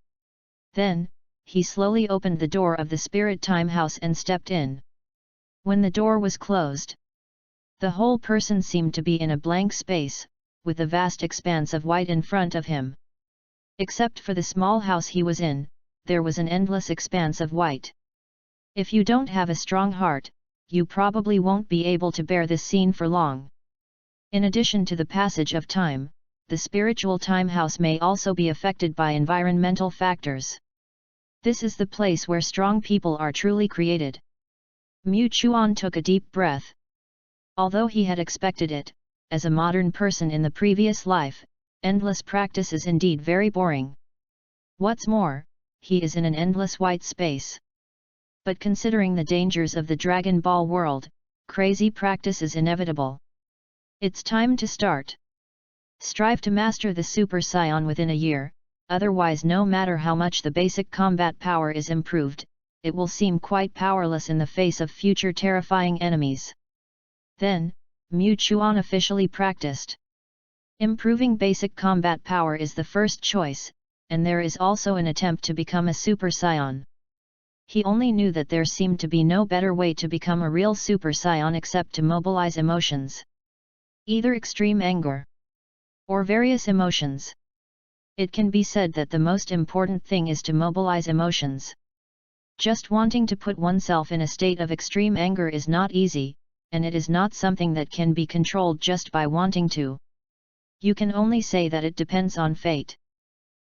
Then, he slowly opened the door of the spirit time house and stepped in. When the door was closed, the whole person seemed to be in a blank space, with a vast expanse of white in front of him. Except for the small house he was in, there was an endless expanse of white. If you don't have a strong heart, you probably won't be able to bear this scene for long. In addition to the passage of time, the spiritual time house may also be affected by environmental factors. This is the place where strong people are truly created. Mu Chuan took a deep breath. Although he had expected it, as a modern person in the previous life, endless practice is indeed very boring. What's more, he is in an endless white space. But considering the dangers of the Dragon Ball world, crazy practice is inevitable. It's time to start. Strive to master the Super Saiyan within a year, otherwise no matter how much the basic combat power is improved, it will seem quite powerless in the face of future terrifying enemies. Then, Mu Chuan officially practiced. Improving basic combat power is the first choice, and there is also an attempt to become a Super Saiyan. He only knew that there seemed to be no better way to become a real Super Saiyan except to mobilize emotions. Either extreme anger or various emotions. It can be said that the most important thing is to mobilize emotions. Just wanting to put oneself in a state of extreme anger is not easy, and it is not something that can be controlled just by wanting to. You can only say that it depends on fate.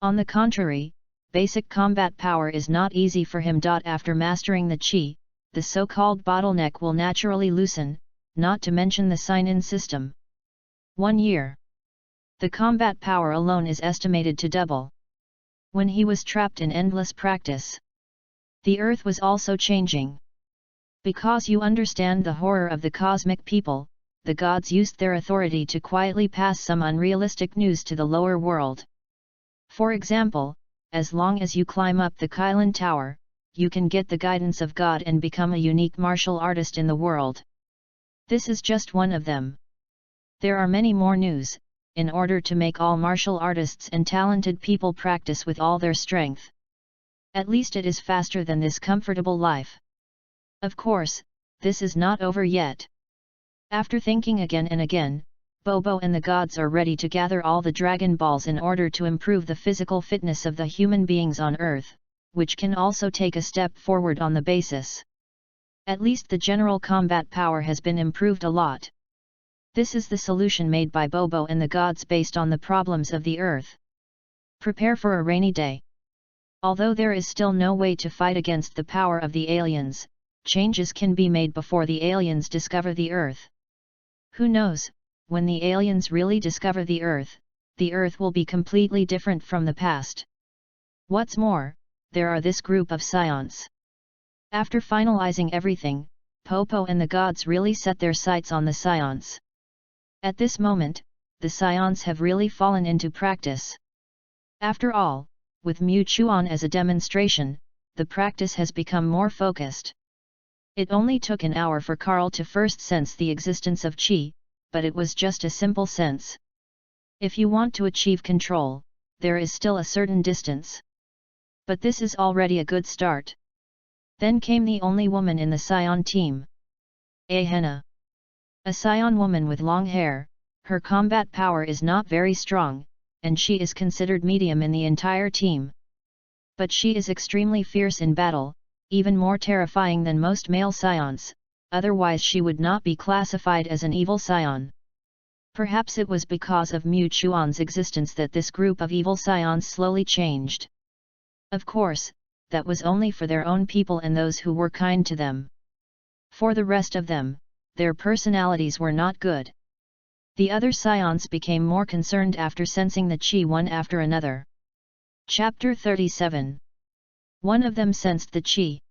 On the contrary, basic combat power is not easy for him. After mastering the Qi, the so-called bottleneck will naturally loosen, not to mention the sign-in system. 1 year. The combat power alone is estimated to double. When he was trapped in endless practice, the earth was also changing. Because you understand the horror of the cosmic people, the gods used their authority to quietly pass some unrealistic news to the lower world. For example, as long as you climb up the Kylan Tower, you can get the guidance of God and become a unique martial artist in the world. This is just one of them. There are many more news, in order to make all martial artists and talented people practice with all their strength. At least it is faster than this comfortable life. Of course, this is not over yet. After thinking again and again, Bobo and the gods are ready to gather all the Dragon Balls in order to improve the physical fitness of the human beings on Earth, which can also take a step forward on the basis. At least the general combat power has been improved a lot. This is the solution made by Bobo and the gods based on the problems of the Earth. Prepare for a rainy day. Although there is still no way to fight against the power of the aliens, changes can be made before the aliens discover the Earth. Who knows, when the aliens really discover the Earth will be completely different from the past. What's more, there are this group of scions. After finalizing everything, Popo and the gods really set their sights on the scions. At this moment, the scions have really fallen into practice. After all, with Mu Chuan as a demonstration, the practice has become more focused. It only took an hour for Carl to first sense the existence of Qi, but it was just a simple sense. If you want to achieve control, there is still a certain distance. But this is already a good start. Then came the only woman in the Scion team. Ahena. A Scion woman with long hair, her combat power is not very strong, and she is considered medium in the entire team. But she is extremely fierce in battle, even more terrifying than most male Scions, otherwise she would not be classified as an evil Scion. Perhaps it was because of Mu Chuan's existence that this group of evil Scions slowly changed. Of course, that was only for their own people and those who were kind to them. For the rest of them, their personalities were not good. The other Scions became more concerned after sensing the Qi one after another. Chapter 37. One of them sensed the Qi.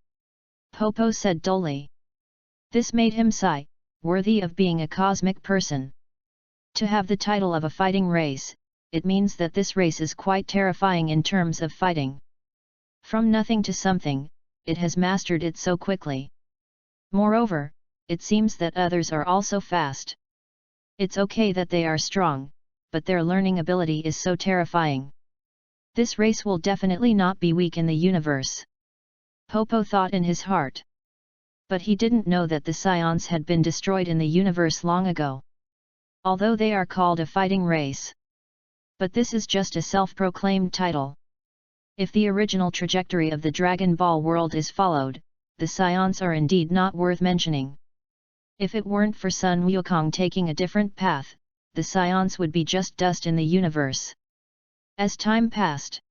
Popo said dully. This made him sigh, worthy of being a cosmic person. To have the title of a fighting race, it means that this race is quite terrifying in terms of fighting. From nothing to something, it has mastered it so quickly. Moreover, it seems that others are also fast. It's okay that they are strong, but their learning ability is so terrifying. This race will definitely not be weak in the universe. Popo thought in his heart. But he didn't know that the Scions had been destroyed in the universe long ago. Although they are called a fighting race. But this is just a self-proclaimed title. If the original trajectory of the Dragon Ball world is followed, the Scions are indeed not worth mentioning. If it weren't for Sun Wukong taking a different path, the Scions would be just dust in the universe. As time passed,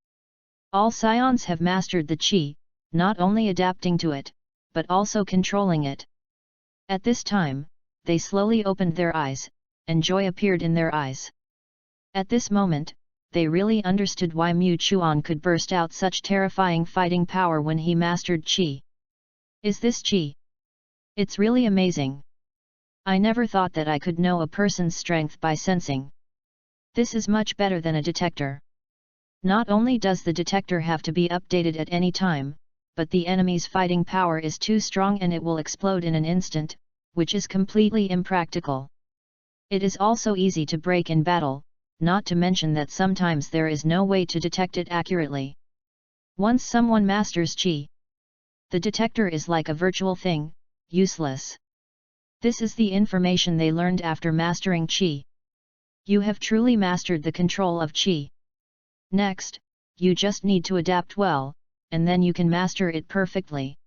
all Scions have mastered the Qi, not only adapting to it, but also controlling it. At this time, they slowly opened their eyes, and joy appeared in their eyes. At this moment, they really understood why Mu Chuan could burst out such terrifying fighting power when he mastered Qi. Is this Qi? It's really amazing. I never thought that I could know a person's strength by sensing. This is much better than a detector. Not only does the detector have to be updated at any time, but the enemy's fighting power is too strong and it will explode in an instant, which is completely impractical. It is also easy to break in battle, not to mention that sometimes there is no way to detect it accurately. Once someone masters Qi, the detector is like a virtual thing, useless. This is the information they learned after mastering Qi. You have truly mastered the control of Qi. Next, you just need to adapt well, and then you can master it perfectly.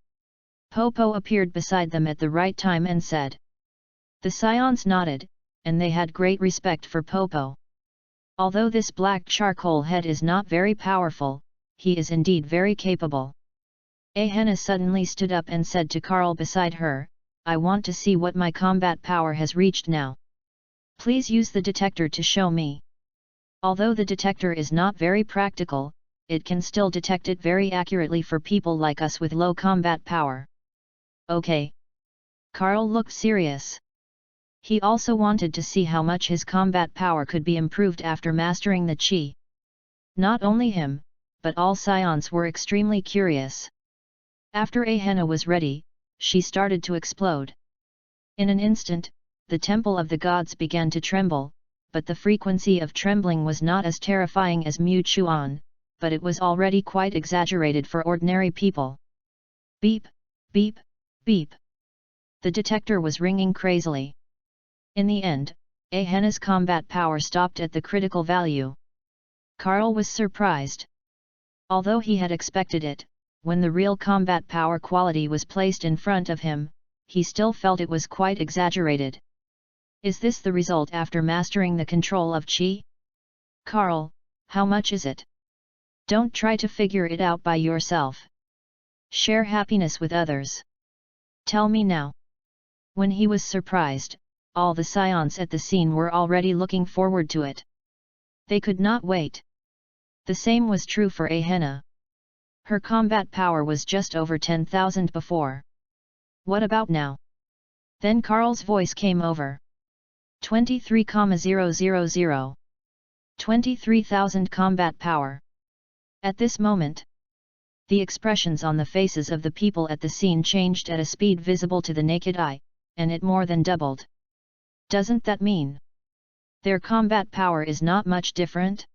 Popo appeared beside them at the right time and said. The Scions nodded, and they had great respect for Popo. Although this black charcoal head is not very powerful, he is indeed very capable. Ahena suddenly stood up and said to Carl beside her, I want to see what my combat power has reached now. Please use the detector to show me. Although the detector is not very practical, it can still detect it very accurately for people like us with low combat power. Okay. Carl looked serious. He also wanted to see how much his combat power could be improved after mastering the Qi. Not only him, but all scions were extremely curious. After Ahenna was ready, she started to explode. In an instant, the temple of the gods began to tremble, but the frequency of trembling was not as terrifying as Mu Chuan, but it was already quite exaggerated for ordinary people. Beep, beep, beep. The detector was ringing crazily. In the end, Ahenna's combat power stopped at the critical value. Karl was surprised. Although he had expected it, when the real combat power quality was placed in front of him, he still felt it was quite exaggerated. Is this the result after mastering the control of Qi? Karl, how much is it? Don't try to figure it out by yourself. Share happiness with others. Tell me now. When he was surprised, all the scions at the scene were already looking forward to it. They could not wait. The same was true for Ahenna. Her combat power was just over 10,000 before. What about now? Then Karl's voice came over. 23,000. 23,000 combat power. At this moment, the expressions on the faces of the people at the scene changed at a speed visible to the naked eye, and it more than doubled. Doesn't that mean their combat power is not much different?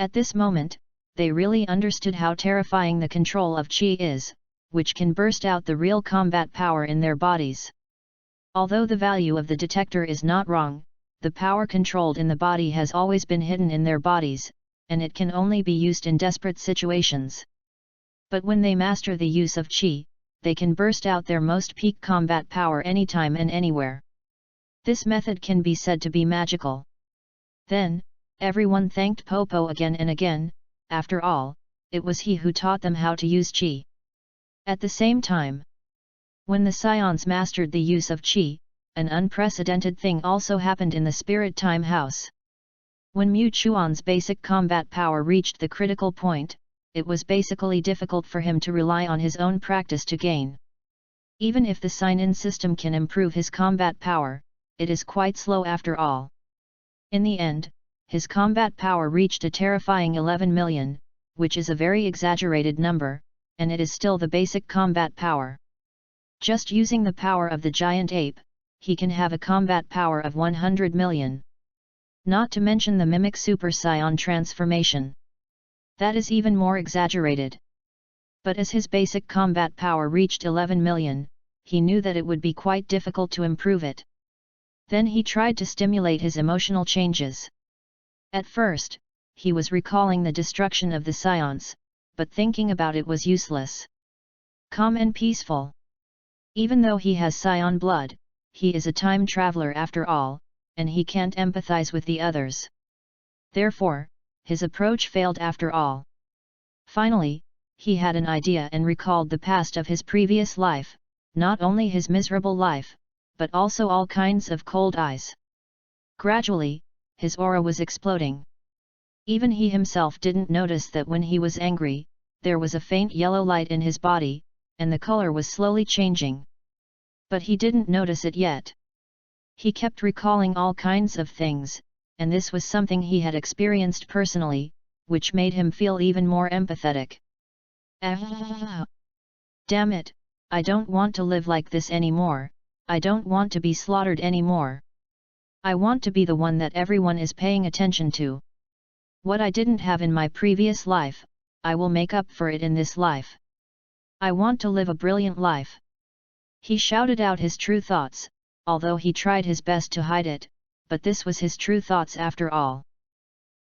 At this moment, they really understood how terrifying the control of Qi is, which can burst out the real combat power in their bodies. Although the value of the detector is not wrong, the power controlled in the body has always been hidden in their bodies, and it can only be used in desperate situations. But when they master the use of Qi, they can burst out their most peak combat power anytime and anywhere. This method can be said to be magical. Then, everyone thanked Popo again and again. After all, it was he who taught them how to use Qi. At the same time, when the scions mastered the use of Qi, an unprecedented thing also happened in the Spirit Time House. When Mu Chuan's basic combat power reached the critical point, it was basically difficult for him to rely on his own practice to gain. Even if the sign-in system can improve his combat power, it is quite slow after all. In the end, his combat power reached a terrifying 11 million, which is a very exaggerated number, and it is still the basic combat power. Just using the power of the giant ape, he can have a combat power of 100 million. Not to mention the mimic Super Saiyan transformation. That is even more exaggerated. But as his basic combat power reached 11 million, he knew that it would be quite difficult to improve it. Then he tried to stimulate his emotional changes. At first, he was recalling the destruction of the scions, but thinking about it was useless. Calm and peaceful. Even though he has scion blood, he is a time traveler after all, and he can't empathize with the others. Therefore, his approach failed after all. Finally, he had an idea and recalled the past of his previous life, not only his miserable life, but also all kinds of cold eyes. Gradually, his aura was exploding. Even he himself didn't notice that when he was angry, there was a faint yellow light in his body, and the color was slowly changing. But he didn't notice it yet. He kept recalling all kinds of things, and this was something he had experienced personally, which made him feel even more empathetic. Ah! Damn it, I don't want to live like this anymore, I don't want to be slaughtered anymore. I want to be the one that everyone is paying attention to. What I didn't have in my previous life, I will make up for it in this life. I want to live a brilliant life. He shouted out his true thoughts, although he tried his best to hide it, but this was his true thoughts after all.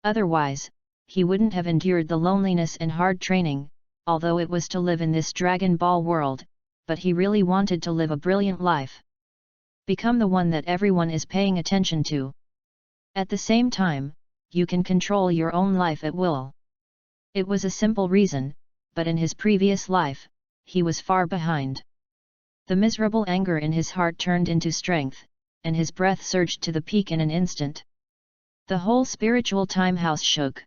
Otherwise, he wouldn't have endured the loneliness and hard training, although it was to live in this Dragon Ball world, but he really wanted to live a brilliant life. Become the one that everyone is paying attention to. At the same time, you can control your own life at will. It was a simple reason, but in his previous life, he was far behind. The miserable anger in his heart turned into strength, and his breath surged to the peak in an instant. The whole spiritual time house shook.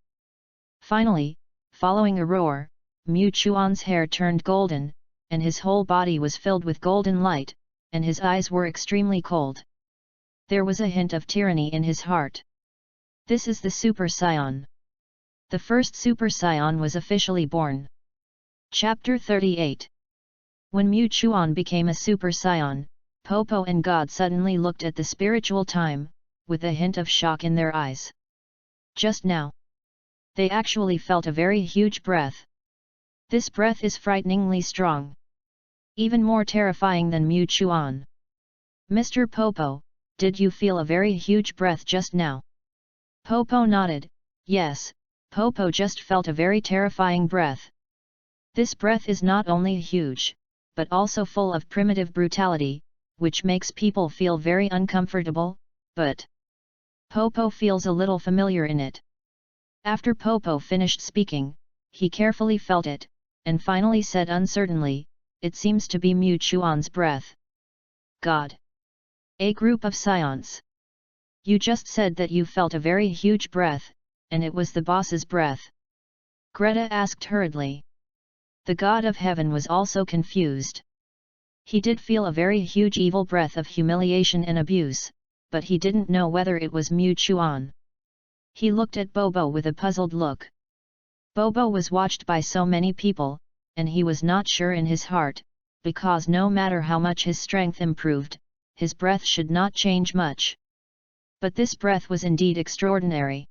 Finally, following a roar, Mu Chuan's hair turned golden, and his whole body was filled with golden light, and his eyes were extremely cold. There was a hint of tyranny in his heart. This is the Super Saiyan. The first Super Saiyan was officially born. Chapter 38. When Mu Chuan became a Super Saiyan, Popo and God suddenly looked at the spiritual time, with a hint of shock in their eyes. Just now, they actually felt a very huge breath. This breath is frighteningly strong. Even more terrifying than Mu Chuan. Mr. Popo, did you feel a very huge breath just now? Popo nodded. Yes, Popo just felt a very terrifying breath. This breath is not only huge, but also full of primitive brutality, which makes people feel very uncomfortable, but Popo feels a little familiar in it. After Popo finished speaking, he carefully felt it, and finally said uncertainly, "It seems to be Mu Chuan's breath." God. A group of Scions. You just said that you felt a very huge breath, and it was the boss's breath. Greta asked hurriedly. The God of Heaven was also confused. He did feel a very huge evil breath of humiliation and abuse, but he didn't know whether it was Mu Chuan. He looked at Bobo with a puzzled look. Bobo was watched by so many people, and he was not sure in his heart, because no matter how much his strength improved, his breath should not change much. But this breath was indeed extraordinary.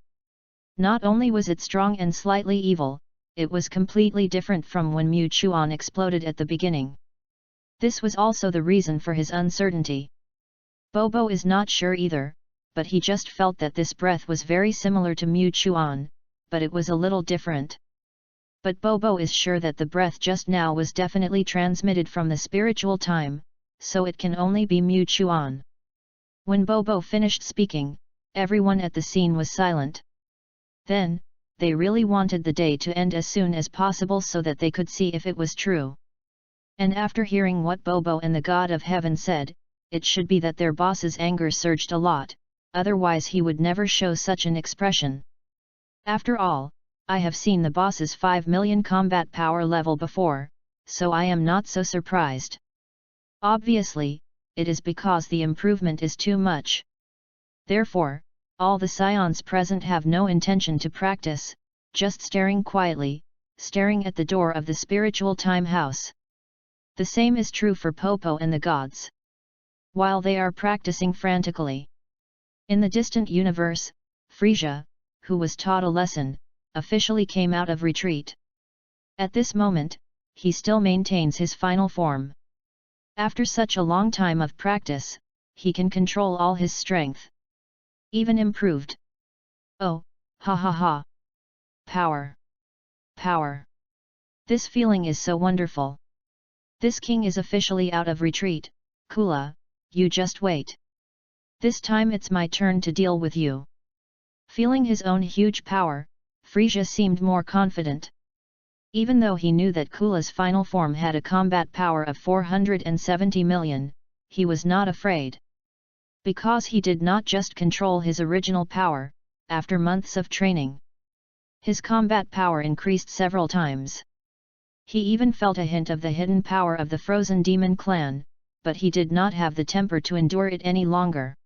Not only was it strong and slightly evil, it was completely different from when Mu Chuan exploded at the beginning. This was also the reason for his uncertainty. Bobo is not sure either, but he just felt that this breath was very similar to Mu Chuan, but it was a little different. But Bobo is sure that the breath just now was definitely transmitted from the spiritual time, so it can only be Mu Chuan. When Bobo finished speaking, everyone at the scene was silent. Then, they really wanted the day to end as soon as possible so that they could see if it was true. And after hearing what Bobo and the God of Heaven said, it should be that their boss's anger surged a lot, otherwise he would never show such an expression. After all, I have seen the boss's 5 million combat power level before, so I am not so surprised. Obviously, it is because the improvement is too much. Therefore, all the Scions present have no intention to practice, just staring quietly, staring at the door of the spiritual time house. The same is true for Popo and the gods. While they are practicing frantically. In the distant universe, Frieza, who was taught a lesson, officially came out of retreat. At this moment, he still maintains his final form. After such a long time of practice, he can control all his strength. Even improved. Oh, ha ha ha. Power. Power. This feeling is so wonderful. This king is officially out of retreat. Kula, you just wait. This time it's my turn to deal with you. Feeling his own huge power, Frieza seemed more confident. Even though he knew that Kula's final form had a combat power of 470 million, he was not afraid. Because he did not just control his original power, after months of training. His combat power increased several times. He even felt a hint of the hidden power of the Frozen Demon clan, but he did not have the temper to endure it any longer.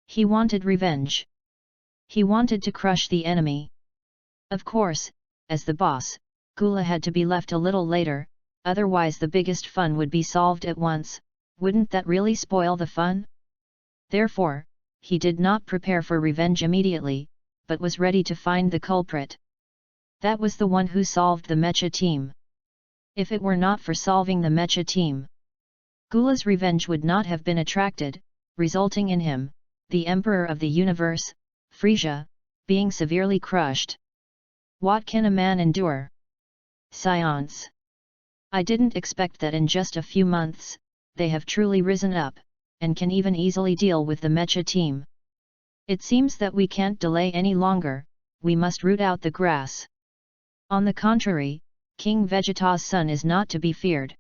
He wanted revenge. He wanted to crush the enemy. Of course, as the boss, Kula had to be left a little later, otherwise the biggest fun would be solved at once. Wouldn't that really spoil the fun? Therefore, he did not prepare for revenge immediately, but was ready to find the culprit. That was the one who solved the mecha team. If it were not for solving the mecha team, Kula's revenge would not have been attracted, resulting in him, the Emperor of the Universe, Frieza, being severely crushed. What can a man endure? Scions. I didn't expect that in just a few months, they have truly risen up, and can even easily deal with the mecha team. It seems that we can't delay any longer, we must root out the grass. On the contrary, King Vegeta's son is not to be feared.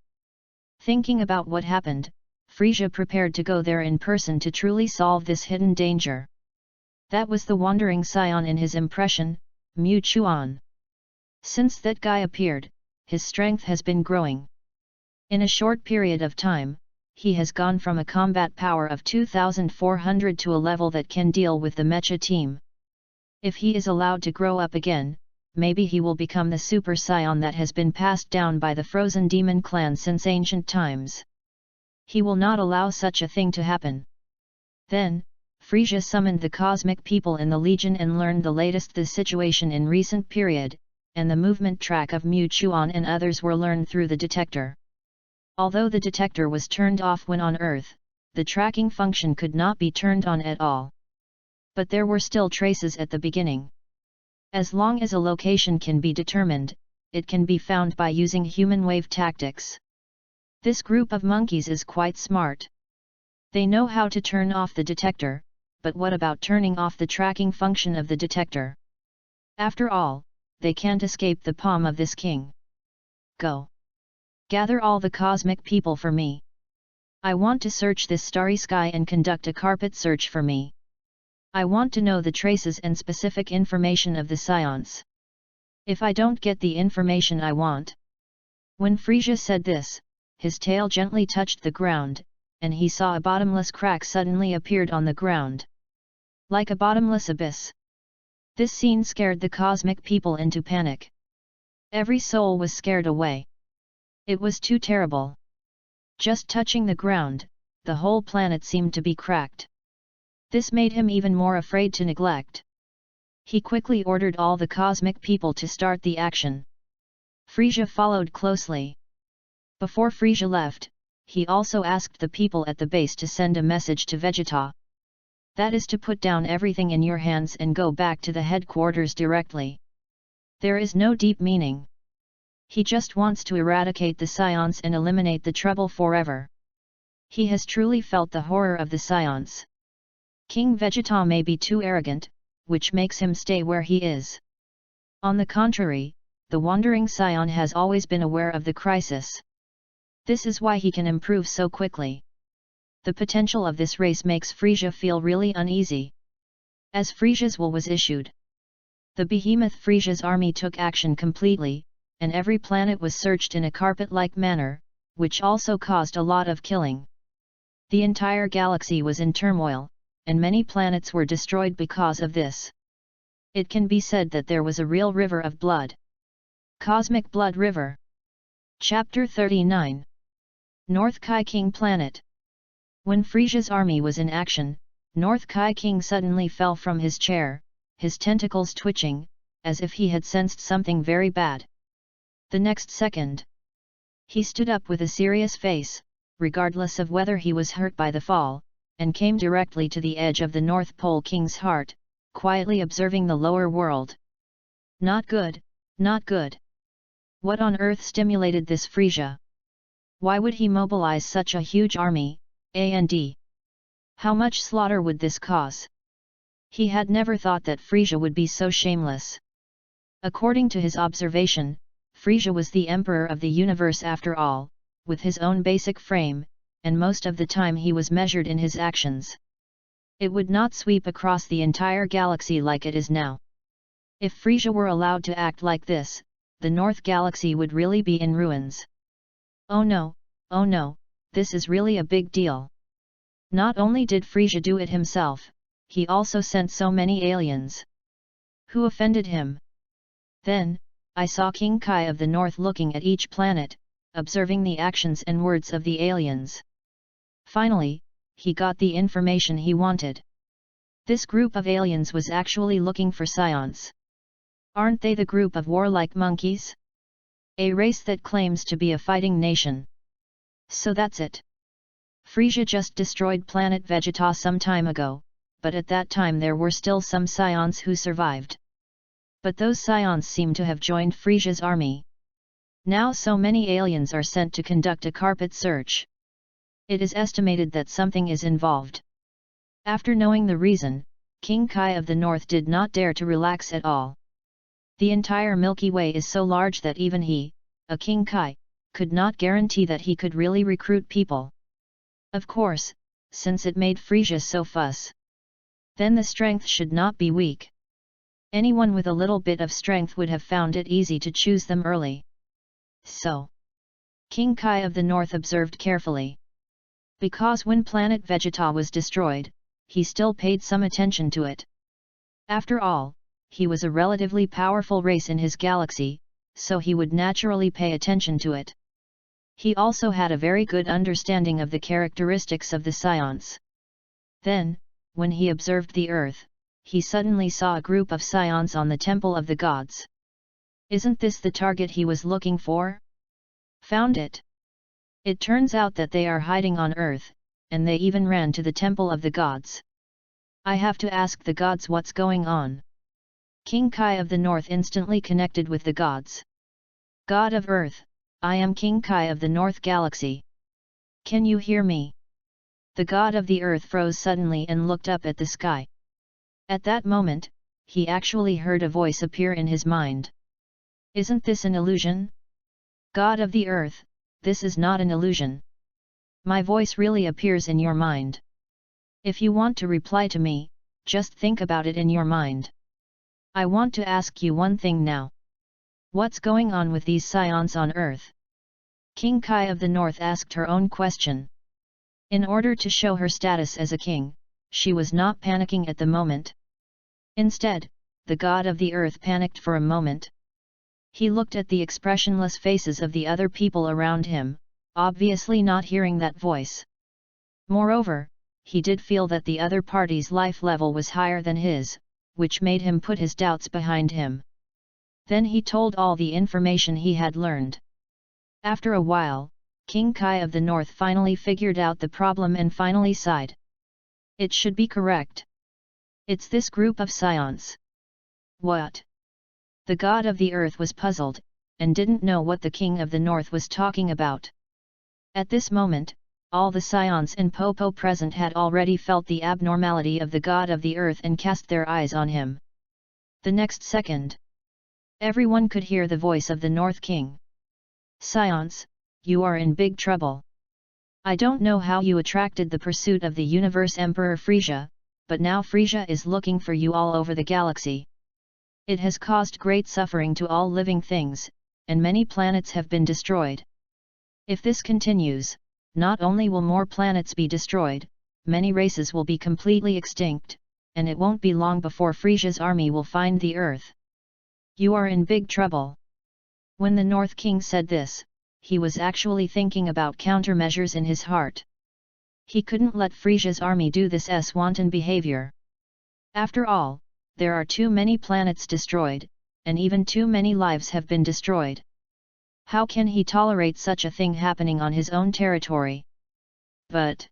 Thinking about what happened, Frieza prepared to go there in person to truly solve this hidden danger. That was the wandering scion in his impression, Mu Chuan. Since that guy appeared, his strength has been growing. In a short period of time, he has gone from a combat power of 2,400 to a level that can deal with the mecha team. If he is allowed to grow up again, maybe he will become the Super Saiyan that has been passed down by the Frozen Demon clan since ancient times. He will not allow such a thing to happen. Then, Frieza summoned the cosmic people in the Legion and learned the situation in recent period, and the movement track of Mu Chuan and others were learned through the detector. Although the detector was turned off when on Earth, the tracking function could not be turned on at all. But there were still traces at the beginning. As long as a location can be determined, it can be found by using human wave tactics. This group of monkeys is quite smart. They know how to turn off the detector, but what about turning off the tracking function of the detector? After all, they can't escape the palm of this king. Go! Gather all the cosmic people for me. I want to search this starry sky and conduct a carpet search for me. I want to know the traces and specific information of the Scions. If I don't get the information I want. When Frieza said this, his tail gently touched the ground, and he saw a bottomless crack suddenly appeared on the ground. Like a bottomless abyss. This scene scared the cosmic people into panic. Every soul was scared away. It was too terrible. Just touching the ground, the whole planet seemed to be cracked. This made him even more afraid to neglect. He quickly ordered all the cosmic people to start the action. Frieza followed closely. Before Frieza left, he also asked the people at the base to send a message to Vegeta. That is to put down everything in your hands and go back to the headquarters directly. There is no deep meaning. He just wants to eradicate the Scions and eliminate the trouble forever. He has truly felt the horror of the Scions. King Vegeta may be too arrogant, which makes him stay where he is. On the contrary, the wandering Scion has always been aware of the crisis. This is why he can improve so quickly. The potential of this race makes Frieza feel really uneasy. As Frieza's will was issued, the behemoth Frieza's army took action completely, and every planet was searched in a carpet-like manner, which also caused a lot of killing. The entire galaxy was in turmoil, and many planets were destroyed because of this. It can be said that there was a real river of blood. Cosmic Blood River. Chapter 39. North Kai King Planet. When Frieza's army was in action, North Kai King suddenly fell from his chair, his tentacles twitching, as if he had sensed something very bad. The next second, he stood up with a serious face, regardless of whether he was hurt by the fall, and came directly to the edge of the North Pole King's heart, quietly observing the lower world. Not good, not good. What on earth stimulated this Frieza? Why would he mobilize such a huge army, and how much slaughter would this cause? He had never thought that Frieza would be so shameless. According to his observation, Frieza was the emperor of the universe after all, with his own basic frame, and most of the time he was measured in his actions. It would not sweep across the entire galaxy like it is now. If Frieza were allowed to act like this, the North Galaxy would really be in ruins. Oh no, this is really a big deal. Not only did Frieza do it himself, he also sent so many aliens. Who offended him? Then, I saw King Kai of the North looking at each planet, observing the actions and words of the aliens. Finally, he got the information he wanted. This group of aliens was actually looking for Scions. Aren't they the group of warlike monkeys? A race that claims to be a fighting nation. So that's it. Frieza just destroyed planet Vegeta some time ago, but at that time there were still some Scions who survived. But those Scions seem to have joined Frieza's army. Now so many aliens are sent to conduct a carpet search. It is estimated that something is involved. After knowing the reason, King Kai of the North did not dare to relax at all. The entire Milky Way is so large that even he, a King Kai, could not guarantee that he could really recruit people. Of course, since it made Frieza so fuss. Then the strength should not be weak. Anyone with a little bit of strength would have found it easy to choose them early. So, King Kai of the North observed carefully. Because when planet Vegeta was destroyed, he still paid some attention to it. After all, he was a relatively powerful race in his galaxy, so he would naturally pay attention to it. He also had a very good understanding of the characteristics of the scions. Then, when he observed the Earth, he suddenly saw a group of scions on the Temple of the Gods. Isn't this the target he was looking for? Found it. It turns out that they are hiding on Earth, and they even ran to the Temple of the Gods. I have to ask the gods what's going on. King Kai of the North instantly connected with the gods. God of Earth, I am King Kai of the North Galaxy. Can you hear me? The god of the Earth froze suddenly and looked up at the sky. At that moment, he actually heard a voice appear in his mind. Isn't this an illusion? God of the Earth, this is not an illusion. My voice really appears in your mind. If you want to reply to me, just think about it in your mind. I want to ask you one thing now. What's going on with these scions on Earth? King Kai of the North asked her own question. In order to show her status as a king, she was not panicking at the moment. Instead, the god of the Earth panicked for a moment. He looked at the expressionless faces of the other people around him, obviously not hearing that voice. Moreover, he did feel that the other party's life level was higher than his, which made him put his doubts behind him. Then he told all the information he had learned. After a while, King Kai of the North finally figured out the problem and finally sighed. It should be correct. It's this group of scions. What? The god of the Earth was puzzled, and didn't know what the King of the North was talking about. At this moment, all the scions and Popo present had already felt the abnormality of the god of the Earth and cast their eyes on him. The next second, everyone could hear the voice of the North King. Scions, you are in big trouble. I don't know how you attracted the pursuit of the Universe Emperor Frieza, but now Frieza is looking for you all over the galaxy. It has caused great suffering to all living things, and many planets have been destroyed. If this continues, not only will more planets be destroyed, many races will be completely extinct, and it won't be long before Frieza's army will find the Earth. You are in big trouble. When the North King said this, he was actually thinking about countermeasures in his heart. He couldn't let Frieza's army do this wanton behavior. After all, there are too many planets destroyed, and even too many lives have been destroyed. How can he tolerate such a thing happening on his own territory? But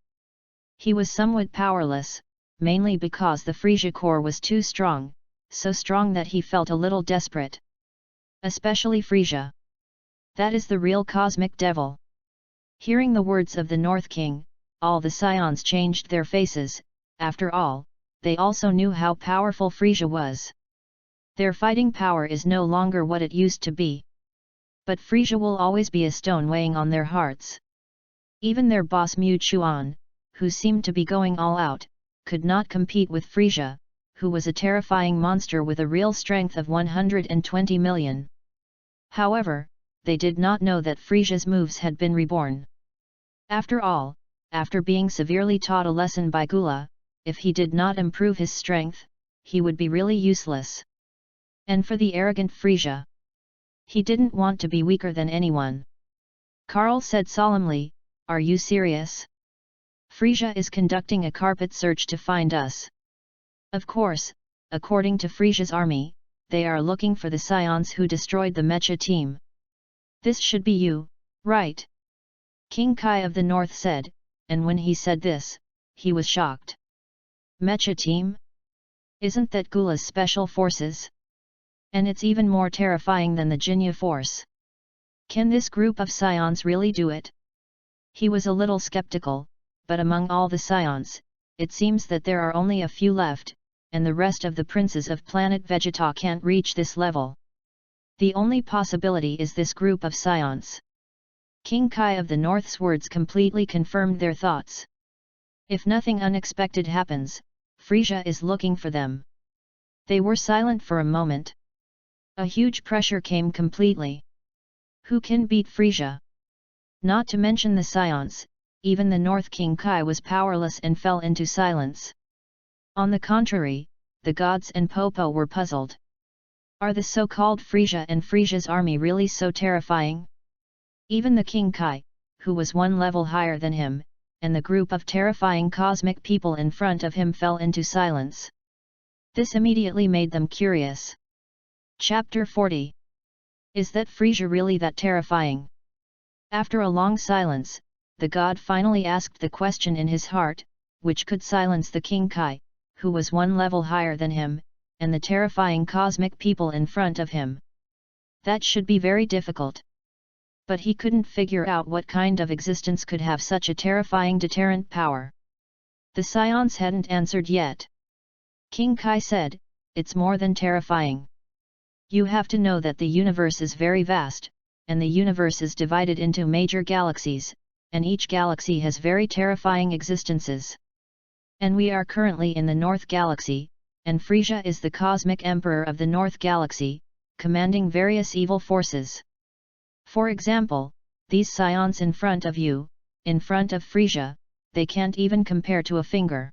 he was somewhat powerless, mainly because the Frieza core was too strong, so strong that he felt a little desperate. Especially Frieza. That is the real cosmic devil. Hearing the words of the North King, all the scions changed their faces. After all, they also knew how powerful Frieza was. Their fighting power is no longer what it used to be. But Frieza will always be a stone weighing on their hearts. Even their boss Mu Chuan, who seemed to be going all out, could not compete with Frieza, who was a terrifying monster with a real strength of 120 million. However, they did not know that Frieza's moves had been reborn. After all, after being severely taught a lesson by Gula, if he did not improve his strength, he would be really useless. And for the arrogant Frieza, he didn't want to be weaker than anyone. Karl said solemnly, "Are you serious? Frieza is conducting a carpet search to find us." Of course, according to Frieza's army, they are looking for the scions who destroyed the Mecha team. This should be you, right? King Kai of the North said, and when he said this, he was shocked. Mecha team? Isn't that Gula's special forces? And it's even more terrifying than the Jinya force. Can this group of scions really do it? He was a little skeptical, but among all the scions, it seems that there are only a few left, and the rest of the princes of planet Vegeta can't reach this level. The only possibility is this group of scions. King Kai of the North's words completely confirmed their thoughts. If nothing unexpected happens, Frieza is looking for them. They were silent for a moment. A huge pressure came completely. Who can beat Frieza? Not to mention the scions, even the North King Kai was powerless and fell into silence. On the contrary, the gods and Popo were puzzled. Are the so-called Frieza and Frieza's army really so terrifying? Even the King Kai, who was one level higher than him, and the group of terrifying cosmic people in front of him fell into silence. This immediately made them curious. Chapter 40. Is that Frieza really that terrifying? After a long silence, the god finally asked the question in his heart, which could silence the King Kai, who was one level higher than him, and the terrifying cosmic people in front of him. That should be very difficult. But he couldn't figure out what kind of existence could have such a terrifying deterrent power. The scions hadn't answered yet. King Kai said, "It's more than terrifying. You have to know that the universe is very vast, and the universe is divided into major galaxies, and each galaxy has very terrifying existences. And we are currently in the North Galaxy, and Frieza is the cosmic emperor of the North Galaxy, commanding various evil forces. For example, these scions in front of you, in front of Frieza, they can't even compare to a finger."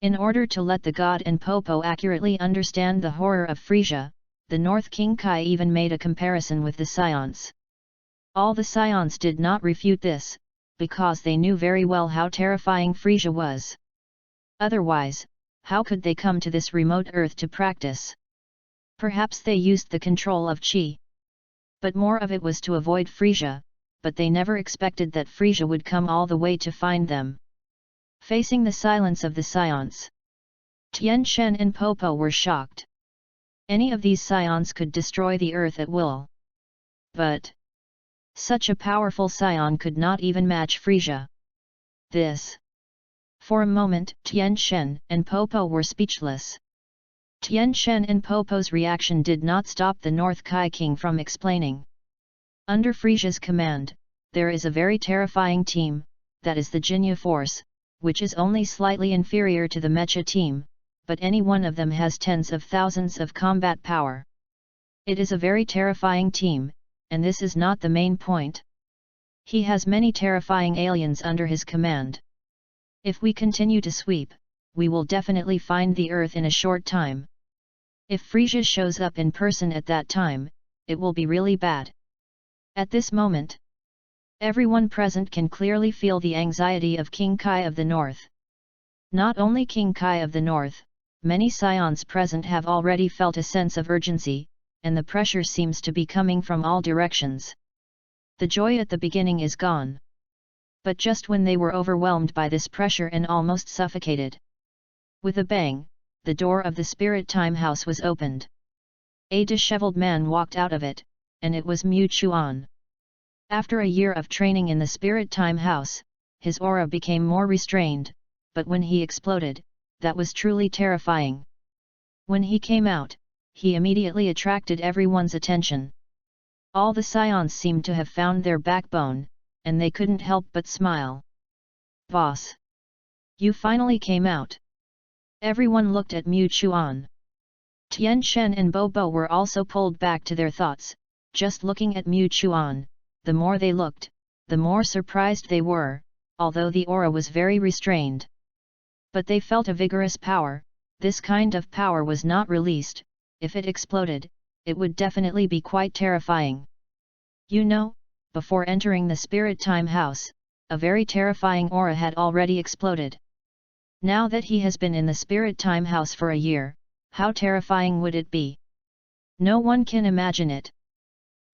In order to let the god and Popo accurately understand the horror of Frieza, the North King Kai even made a comparison with the scions. All the scions did not refute this, because they knew very well how terrifying Frieza was. Otherwise, how could they come to this remote Earth to practice? Perhaps they used the control of Chi. But more of it was to avoid Frieza, but they never expected that Frieza would come all the way to find them. Facing the silence of the scions, Tien Shen and Popo were shocked. Any of these scions could destroy the Earth at will. But such a powerful scion could not even match Frieza. This. For a moment, Tien Shen and Popo were speechless. Tien Shen and Popo's reaction did not stop the North Kai King from explaining. Under Frieza's command, there is a very terrifying team, that is the Jinya Force, which is only slightly inferior to the Mecha team, but any one of them has tens of thousands of combat power. It is a very terrifying team, and this is not the main point. He has many terrifying aliens under his command. If we continue to sweep, we will definitely find the Earth in a short time. If Frieza shows up in person at that time, it will be really bad. At this moment, everyone present can clearly feel the anxiety of King Kai of the North. Not only King Kai of the North, many scions present have already felt a sense of urgency, and the pressure seems to be coming from all directions. The joy at the beginning is gone. But just when they were overwhelmed by this pressure and almost suffocated, with a bang, the door of the Spirit Time House was opened. A disheveled man walked out of it, and it was Mu Chuan. After a year of training in the Spirit Time House, his aura became more restrained, but when he exploded, that was truly terrifying. When he came out, he immediately attracted everyone's attention. All the scions seemed to have found their backbone, and they couldn't help but smile. "Boss! You finally came out!" Everyone looked at Mu Chuan. Tien Shen and Bobo were also pulled back to their thoughts, just looking at Mu Chuan. The more they looked, the more surprised they were, although the aura was very restrained. But they felt a vigorous power. This kind of power was not released. If it exploded, it would definitely be quite terrifying. You know, before entering the Spirit Time House, a very terrifying aura had already exploded. Now that he has been in the Spirit Time House for a year, how terrifying would it be? No one can imagine it.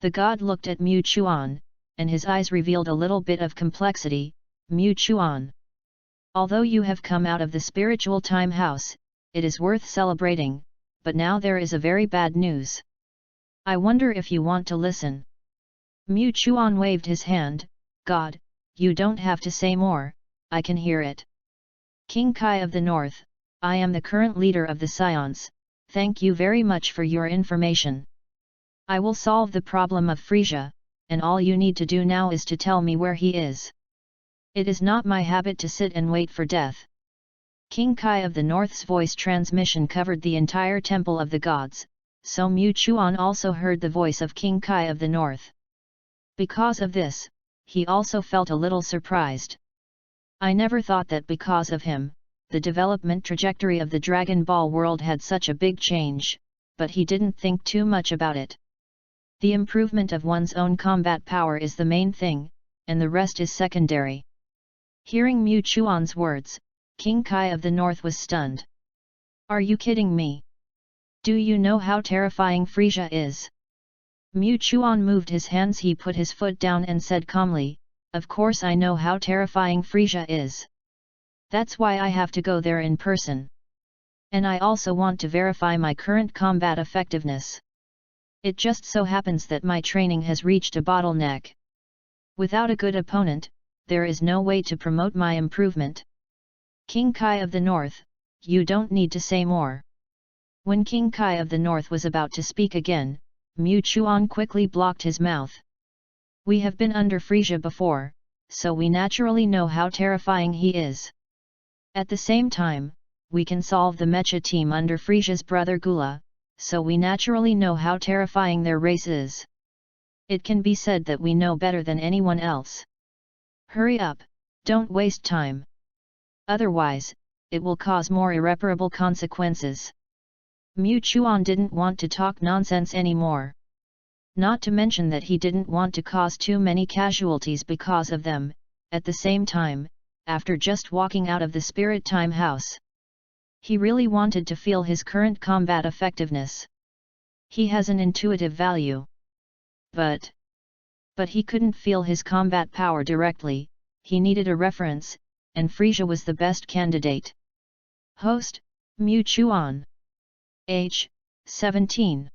The god looked at Mu Chuan, and his eyes revealed a little bit of complexity. "Mu Chuan, although you have come out of the Spiritual Time House, it is worth celebrating, but now there is a very bad news. I wonder if you want to listen." Mu Chuan waved his hand. "God, you don't have to say more, I can hear it. King Kai of the North, I am the current leader of the Scions, thank you very much for your information. I will solve the problem of Frieza, and all you need to do now is to tell me where he is. It is not my habit to sit and wait for death." King Kai of the North's voice transmission covered the entire Temple of the Gods, so Mu Chuan also heard the voice of King Kai of the North. Because of this, he also felt a little surprised. "I never thought that because of him, the development trajectory of the Dragon Ball world had such a big change, but he didn't think too much about it. The improvement of one's own combat power is the main thing, and the rest is secondary. Hearing Mu Chuan's words, King Kai of the North was stunned. Are you kidding me? Do you know how terrifying Frieza is? Mu Chuan moved his hands. He put his foot down and said calmly, of course I know how terrifying Frieza is. That's why I have to go there in person. And I also want to verify my current combat effectiveness. It just so happens that my training has reached a bottleneck. Without a good opponent, there is no way to promote my improvement. King Kai of the North, you don't need to say more. When King Kai of the North was about to speak again, Mu Chuan quickly blocked his mouth. We have been under Frieza before, so we naturally know how terrifying he is. At the same time, we can solve the mecha team under Frieza's brother Gula, so we naturally know how terrifying their race is. It can be said that we know better than anyone else. Hurry up, don't waste time. Otherwise, it will cause more irreparable consequences. Mu Chuan didn't want to talk nonsense anymore. Not to mention that he didn't want to cause too many casualties because of them. At the same time, after just walking out of the Spirit Time house, he really wanted to feel his current combat effectiveness. He has an intuitive value. But he couldn't feel his combat power directly, he needed a reference, and Frieza was the best candidate. Host, Mu Chuan. Age, 17.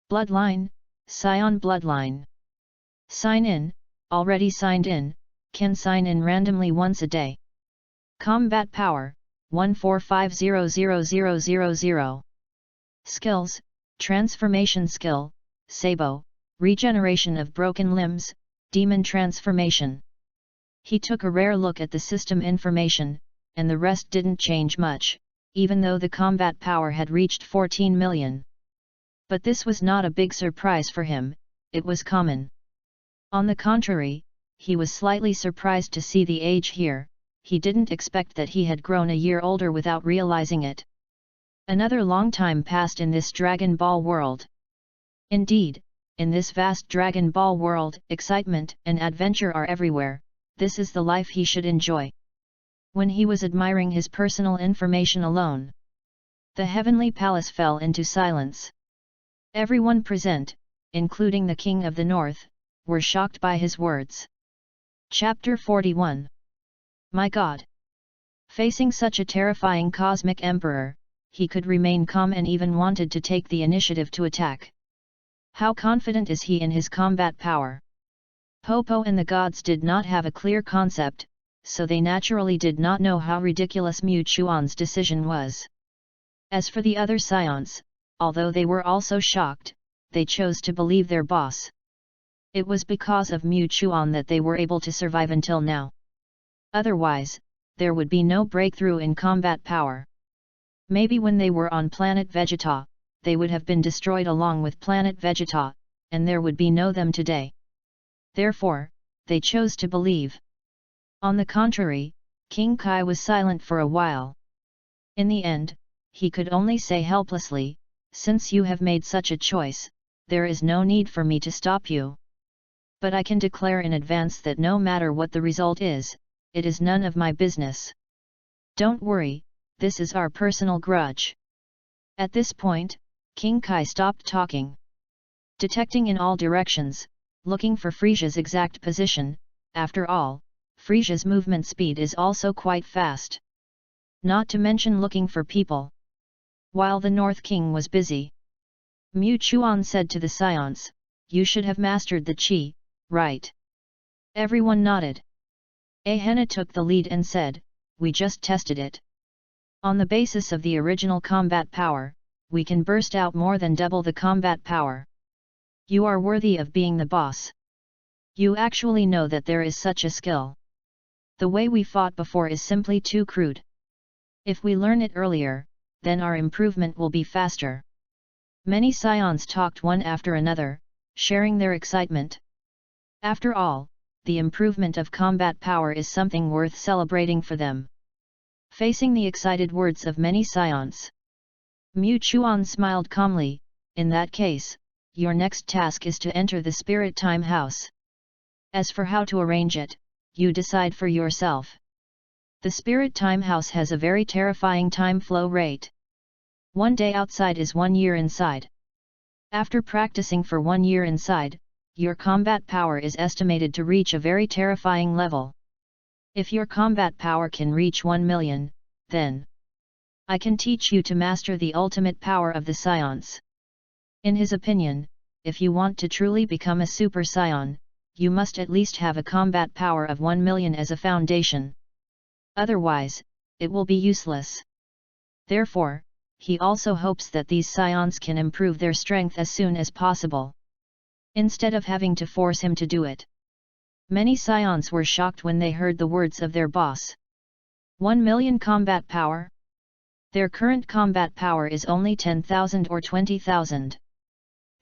Bloodline, Scion Bloodline. Sign in, already signed in, can sign in randomly once a day. Combat power, 1450000. Skills, Transformation Skill, Sabo, Regeneration of Broken Limbs, Demon Transformation. He took a rare look at the system information, and the rest didn't change much, even though the combat power had reached 14 million. But this was not a big surprise for him, it was common. On the contrary, he was slightly surprised to see the age here. He didn't expect that he had grown a year older without realizing it. Another long time passed in this Dragon Ball world. Indeed, in this vast Dragon Ball world, excitement and adventure are everywhere. This is the life he should enjoy. When he was admiring his personal information alone, the heavenly palace fell into silence. Everyone present, including the King of the North, were shocked by his words. Chapter 41. My God! Facing such a terrifying cosmic emperor, he could remain calm and even wanted to take the initiative to attack. How confident is he in his combat power? Popo and the gods did not have a clear concept, so they naturally did not know how ridiculous Mu Chuan's decision was. As for the other scions, although they were also shocked, they chose to believe their boss. It was because of Mu Chuan that they were able to survive until now. Otherwise, there would be no breakthrough in combat power. Maybe when they were on planet Vegeta, they would have been destroyed along with planet Vegeta, and there would be no them today. Therefore, they chose to believe. On the contrary, King Kai was silent for a while. In the end, he could only say helplessly, since you have made such a choice, there is no need for me to stop you. But I can declare in advance that no matter what the result is, it is none of my business. Don't worry, this is our personal grudge. At this point, King Kai stopped talking. Detecting in all directions, looking for Frieza's exact position. After all, Frieza's movement speed is also quite fast. Not to mention looking for people. While the North King was busy, Mu Chuan said to the scions, you should have mastered the Qi, right? Everyone nodded. Ahena took the lead and said, we just tested it. On the basis of the original combat power, we can burst out more than double the combat power. You are worthy of being the boss. You actually know that there is such a skill. The way we fought before is simply too crude. If we learn it earlier, then our improvement will be faster. Many scions talked one after another, sharing their excitement. After all, the improvement of combat power is something worth celebrating for them. Facing the excited words of many scions, Mu Chuan smiled calmly, in that case, your next task is to enter the spirit time house. As for how to arrange it, you decide for yourself. The spirit time house has a very terrifying time flow rate. 1 day outside is 1 year inside. After practicing for 1 year inside, your combat power is estimated to reach a very terrifying level. If your combat power can reach 1 million, then I can teach you to master the ultimate power of the scions. In his opinion, if you want to truly become a super scion, you must at least have a combat power of 1 million as a foundation. Otherwise, it will be useless. Therefore, he also hopes that these scions can improve their strength as soon as possible, instead of having to force him to do it. Many scions were shocked when they heard the words of their boss. 1 million combat power? Their current combat power is only 10,000 or 20,000.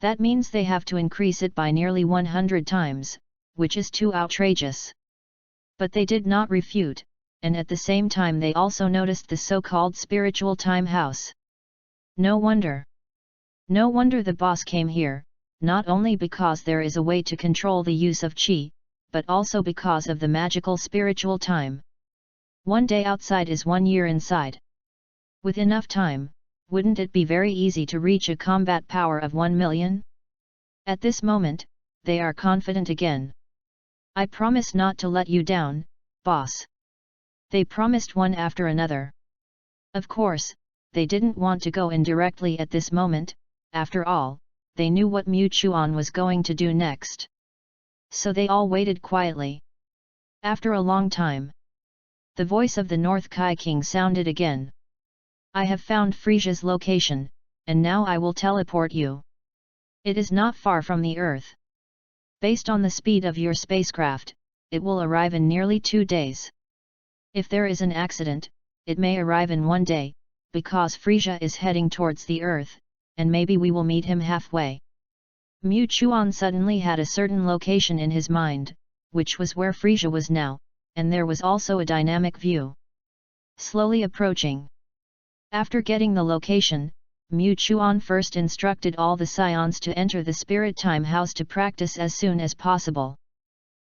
That means they have to increase it by nearly 100 times, which is too outrageous. But they did not refute, and at the same time they also noticed the so-called spiritual time house. No wonder. No wonder the boss came here, not only because there is a way to control the use of chi, but also because of the magical spiritual time. 1 day outside is 1 year inside. With enough time, wouldn't it be very easy to reach a combat power of 1 million? At this moment, they are confident again. I promise not to let you down, boss. They promised one after another. Of course, they didn't want to go in directly at this moment. After all, they knew what Mu Chuan was going to do next. So they all waited quietly. After a long time, the voice of the North Kai King sounded again. I have found Frieza's location, and now I will teleport you. It is not far from the Earth. Based on the speed of your spacecraft, it will arrive in nearly 2 days. If there is an accident, it may arrive in 1 day, because Frieza is heading towards the Earth, and maybe we will meet him halfway. Mu Chuan suddenly had a certain location in his mind, which was where Frieza was now, and there was also a dynamic view. Slowly approaching. After getting the location, Mu Chuan first instructed all the scions to enter the spirit time house to practice as soon as possible.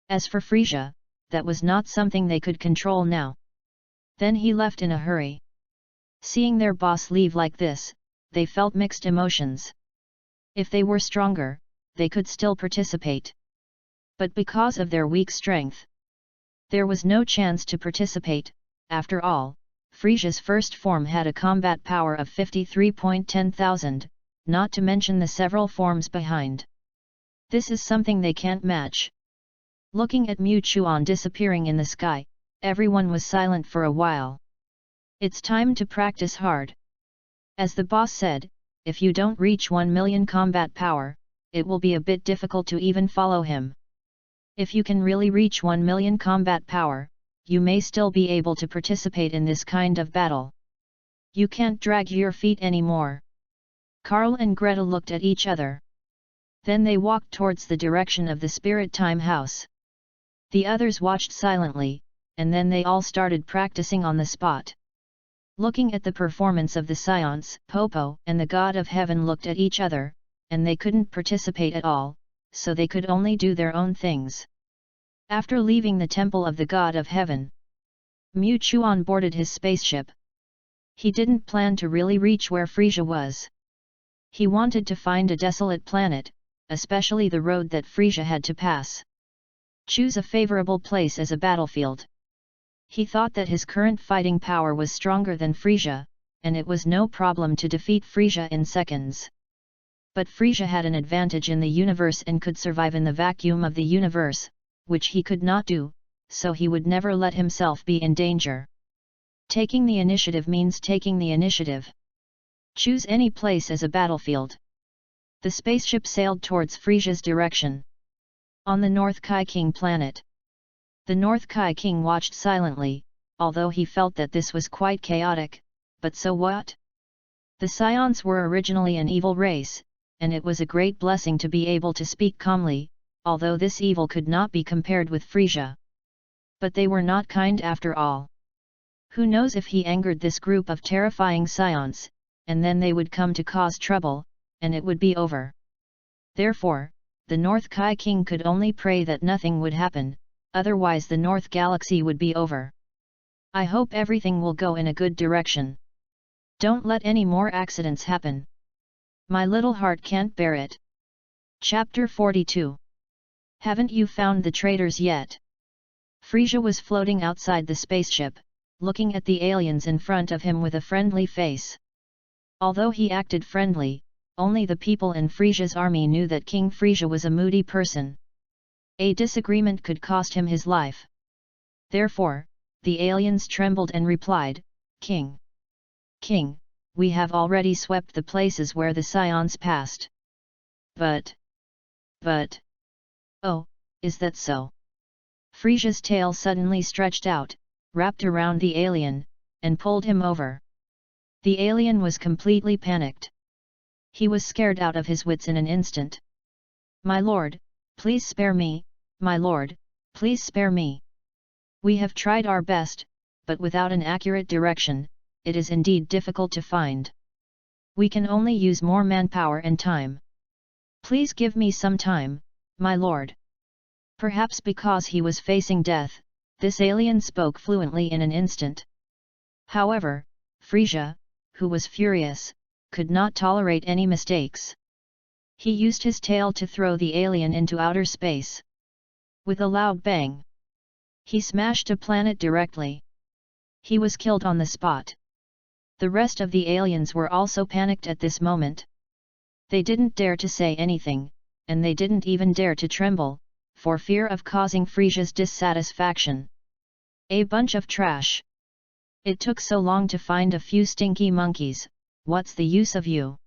As for Frieza, that was not something they could control now. Then he left in a hurry. Seeing their boss leave like this, they felt mixed emotions. If they were stronger, they could still participate. But because of their weak strength, there was no chance to participate. After all, Frieza's first form had a combat power of 53,10,000, not to mention the several forms behind. This is something they can't match. Looking at Mu Chuan disappearing in the sky, everyone was silent for a while. It's time to practice hard. As the boss said, if you don't reach 1 million combat power, it will be a bit difficult to even follow him. If you can really reach 1 million combat power, you may still be able to participate in this kind of battle. You can't drag your feet anymore. Karl and Greta looked at each other. Then they walked towards the direction of the spirit time house. The others watched silently, and then they all started practicing on the spot. Looking at the performance of the scions, Popo and the God of Heaven looked at each other, and they couldn't participate at all, so they could only do their own things. After leaving the temple of the God of Heaven, Mu Chuan boarded his spaceship. He didn't plan to really reach where Frieza was. He wanted to find a desolate planet, especially the road that Frieza had to pass. Choose a favorable place as a battlefield. He thought that his current fighting power was stronger than Frieza, and it was no problem to defeat Frieza in seconds. But Frieza had an advantage in the universe and could survive in the vacuum of the universe, which he could not do, so he would never let himself be in danger. Taking the initiative means taking the initiative. Choose any place as a battlefield. The spaceship sailed towards Frieza's direction. On the North Kai King planet. The North Kai King watched silently, although he felt that this was quite chaotic, but so what? The scions were originally an evil race, and it was a great blessing to be able to speak calmly, although this evil could not be compared with Frieza. But they were not kind after all. Who knows if he angered this group of terrifying scions, and then they would come to cause trouble, and it would be over. Therefore, the North Kai King could only pray that nothing would happen, otherwise the North Galaxy would be over. I hope everything will go in a good direction. Don't let any more accidents happen. My little heart can't bear it. Chapter 42. Haven't you found the traitors yet? Frieza was floating outside the spaceship, looking at the aliens in front of him with a friendly face. Although he acted friendly, only the people in Frieza's army knew that King Frieza was a moody person. A disagreement could cost him his life. Therefore, the aliens trembled and replied, King! King, we have already swept the places where the scions passed. But... Oh, is that so? Frieza's tail suddenly stretched out, wrapped around the alien, and pulled him over. The alien was completely panicked. He was scared out of his wits in an instant. My lord, please spare me, my lord, please spare me. We have tried our best, but without an accurate direction, it is indeed difficult to find. We can only use more manpower and time. Please give me some time, my lord. Perhaps because he was facing death, this alien spoke fluently in an instant. However, Frieza, who was furious, could not tolerate any mistakes. He used his tail to throw the alien into outer space. With a loud bang, he smashed a planet directly. He was killed on the spot. The rest of the aliens were also panicked at this moment. They didn't dare to say anything, and they didn't even dare to tremble, for fear of causing Frieza's dissatisfaction. A bunch of trash. It took so long to find a few stinky monkeys, what's the use of you?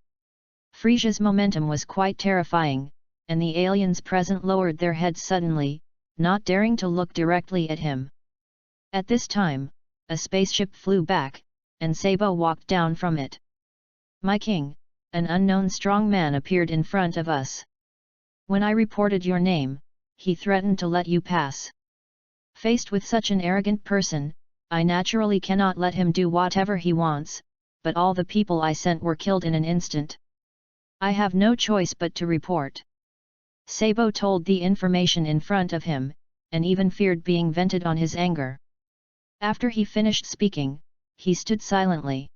Frieza's momentum was quite terrifying, and the aliens present lowered their heads suddenly, not daring to look directly at him. At this time, a spaceship flew back, and Sabo walked down from it. My king, an unknown strong man appeared in front of us. When I reported your name, he threatened to let you pass. Faced with such an arrogant person, I naturally cannot let him do whatever he wants, but all the people I sent were killed in an instant. I have no choice but to report. Sabo told the information in front of him, and even feared being vented on his anger. After he finished speaking, he stood silently.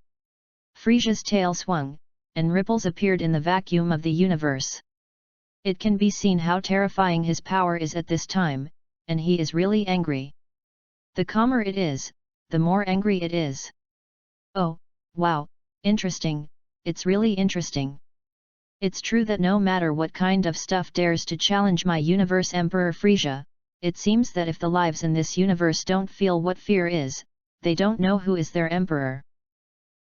Frieza's tail swung, and ripples appeared in the vacuum of the universe. It can be seen how terrifying his power is at this time, and he is really angry. The calmer it is, the more angry it is. Oh, wow, interesting, it's really interesting. It's true that no matter what kind of stuff dares to challenge my universe Emperor Frieza, it seems that if the lives in this universe don't feel what fear is, they don't know who is their emperor.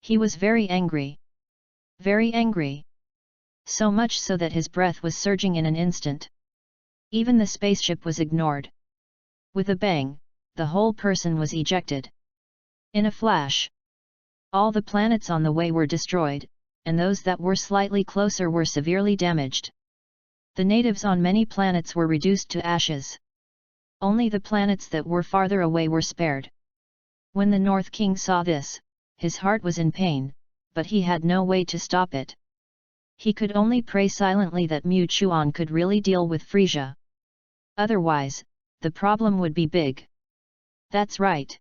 He was very angry. Very angry. So much so that his breath was surging in an instant. Even the spaceship was ignored. With a bang, the whole person was ejected. In a flash, all the planets on the way were destroyed, and those that were slightly closer were severely damaged. The natives on many planets were reduced to ashes. Only the planets that were farther away were spared. When the North King saw this, his heart was in pain, but he had no way to stop it. He could only pray silently that Mu Chuan could really deal with Frieza. Otherwise, the problem would be big. That's right.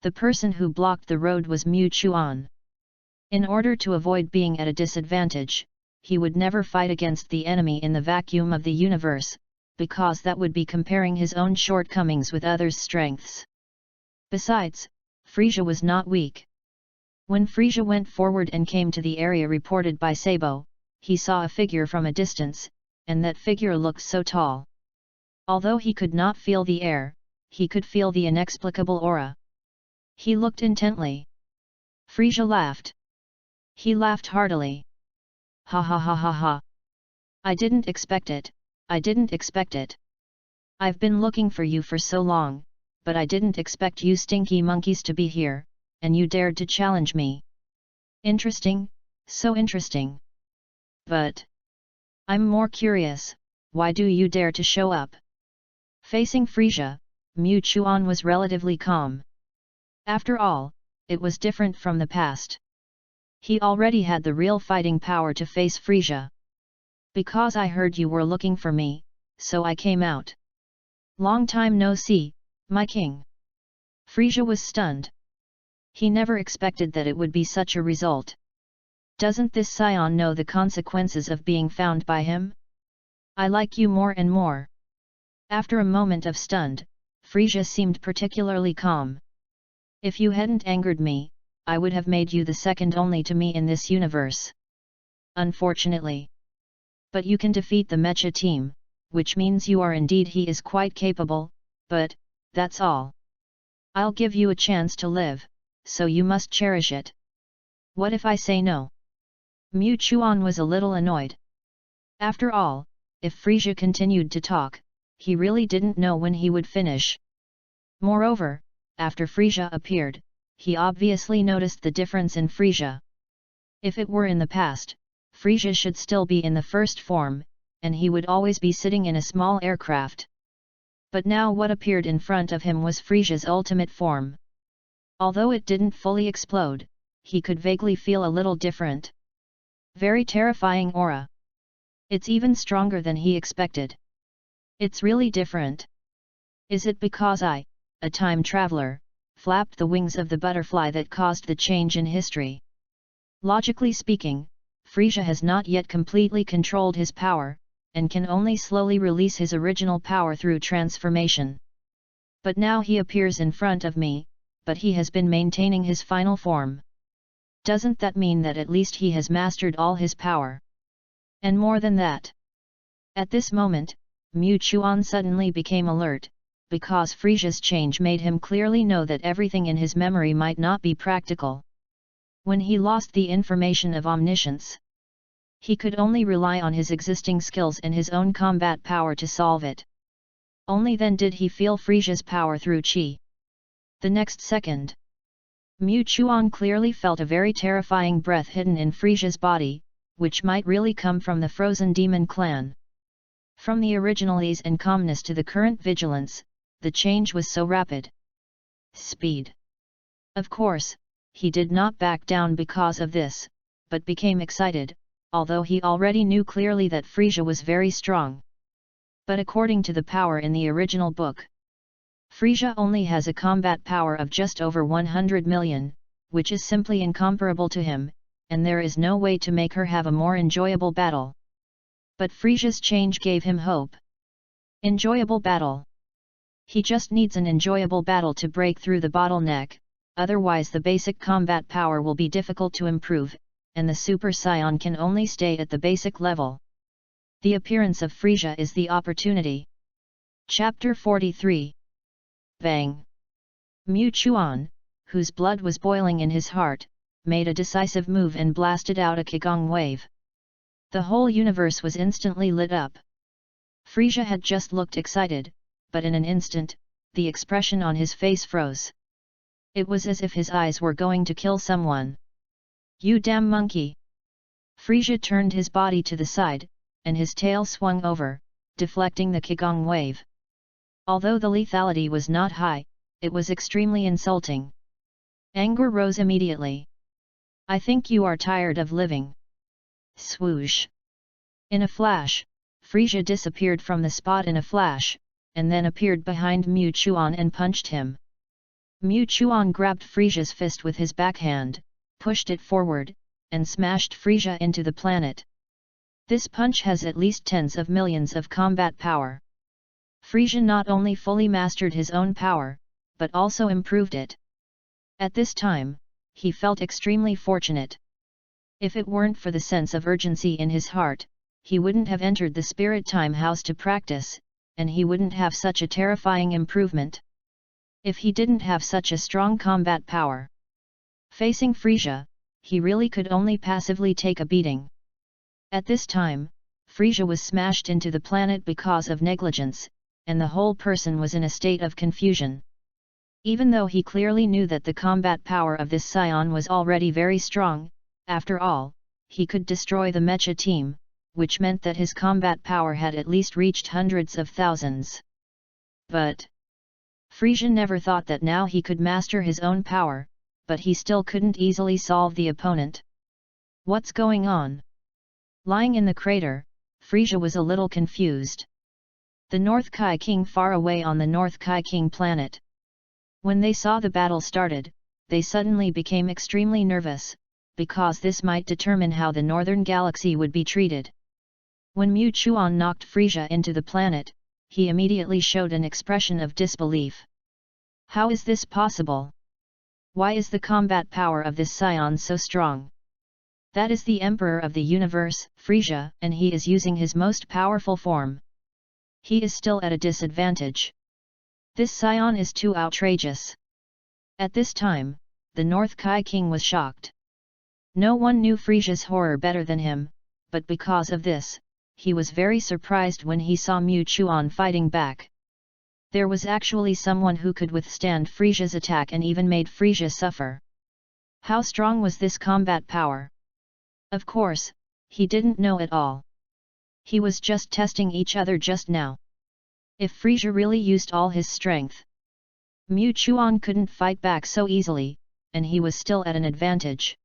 The person who blocked the road was Mu Chuan. In order to avoid being at a disadvantage, he would never fight against the enemy in the vacuum of the universe, because that would be comparing his own shortcomings with others' strengths. Besides, Frieza was not weak. When Frieza went forward and came to the area reported by Sabo, he saw a figure from a distance, and that figure looked so tall. Although he could not feel the air, he could feel the inexplicable aura. He looked intently. Frieza laughed. He laughed heartily. Ha ha ha ha ha. I didn't expect it, I didn't expect it. I've been looking for you for so long, but I didn't expect you stinky monkeys to be here, and you dared to challenge me. Interesting, so interesting. But I'm more curious, why do you dare to show up? Facing Frieza, Mu Chuan was relatively calm. After all, it was different from the past. He already had the real fighting power to face Frieza. Because I heard you were looking for me, so I came out. Long time no see, my king. Frieza was stunned. He never expected that it would be such a result. Doesn't this scion know the consequences of being found by him? I like you more and more. After a moment of stunned, Frieza seemed particularly calm. If you hadn't angered me, I would have made you the second only to me in this universe. Unfortunately. But you can defeat the mecha team, which means you are indeed he is quite capable, but, that's all. I'll give you a chance to live, so you must cherish it. What if I say no? Mu Chuan was a little annoyed. After all, if Frieza continued to talk, he really didn't know when he would finish. Moreover, after Frieza appeared, he obviously noticed the difference in Frieza. If it were in the past, Frieza should still be in the first form, and he would always be sitting in a small aircraft. But now what appeared in front of him was Frieza's ultimate form. Although it didn't fully explode, he could vaguely feel a little different. Very terrifying aura. It's even stronger than he expected. It's really different. Is it because I, a time traveler, flapped the wings of the butterfly that caused the change in history? Logically speaking, Frieza has not yet completely controlled his power, and can only slowly release his original power through transformation. But now he appears in front of me, but he has been maintaining his final form. Doesn't that mean that at least he has mastered all his power? And more than that. At this moment, Mu Chuan suddenly became alert, because Frieza's change made him clearly know that everything in his memory might not be practical. When he lost the information of omniscience, he could only rely on his existing skills and his own combat power to solve it. Only then did he feel Frieza's power through Qi. The next second, Mu Chuan clearly felt a very terrifying breath hidden in Frieza's body, which might really come from the frozen demon clan. From the original ease and calmness to the current vigilance, the change was so rapid. Speed. Of course, he did not back down because of this, but became excited, although he already knew clearly that Frieza was very strong. But according to the power in the original book, Frieza only has a combat power of just over 100 million, which is simply incomparable to him, and there is no way to make her have a more enjoyable battle. But Frieza's change gave him hope. Enjoyable battle. He just needs an enjoyable battle to break through the bottleneck, otherwise the basic combat power will be difficult to improve, and the Super Saiyan can only stay at the basic level. The appearance of Frieza is the opportunity. Chapter 43. Bang! Mu Chuan, whose blood was boiling in his heart, made a decisive move and blasted out a Qigong wave. The whole universe was instantly lit up. Frieza had just looked excited, but in an instant, the expression on his face froze. It was as if his eyes were going to kill someone. You damn monkey! Frieza turned his body to the side, and his tail swung over, deflecting the Qigong wave. Although the lethality was not high, it was extremely insulting. Anger rose immediately. I think you are tired of living. Swoosh! In a flash, Frieza disappeared from the spot in a flash, and then appeared behind Mu Chuan and punched him. Mu Chuan grabbed Frieza's fist with his backhand, pushed it forward, and smashed Frieza into the planet. This punch has at least tens of millions of combat power. Frieza not only fully mastered his own power, but also improved it. At this time, he felt extremely fortunate. If it weren't for the sense of urgency in his heart, he wouldn't have entered the Spirit Time House to practice, and he wouldn't have such a terrifying improvement. If he didn't have such a strong combat power. Facing Frieza, he really could only passively take a beating. At this time, Frieza was smashed into the planet because of negligence, and the whole person was in a state of confusion. Even though he clearly knew that the combat power of this scion was already very strong, after all, he could destroy the mecha team, which meant that his combat power had at least reached hundreds of thousands. But Frieza never thought that now he could master his own power, but he still couldn't easily solve the opponent. What's going on? Lying in the crater, Frieza was a little confused. The North Kai King far away on the North Kai King planet. When they saw the battle started, they suddenly became extremely nervous, because this might determine how the Northern Galaxy would be treated. When Mu Chuan knocked Frieza into the planet, he immediately showed an expression of disbelief. How is this possible? Why is the combat power of this scion so strong? That is the Emperor of the Universe, Frieza, and he is using his most powerful form. He is still at a disadvantage. This scion is too outrageous. At this time, the North Kai King was shocked. No one knew Frieza's horror better than him, but because of this, he was very surprised when he saw Mu Chuan fighting back. There was actually someone who could withstand Frieza's attack and even made Frieza suffer. How strong was this combat power? Of course, he didn't know at all. He was just testing each other just now. If Frieza really used all his strength, Mu Chuan couldn't fight back so easily, and he was still at an advantage.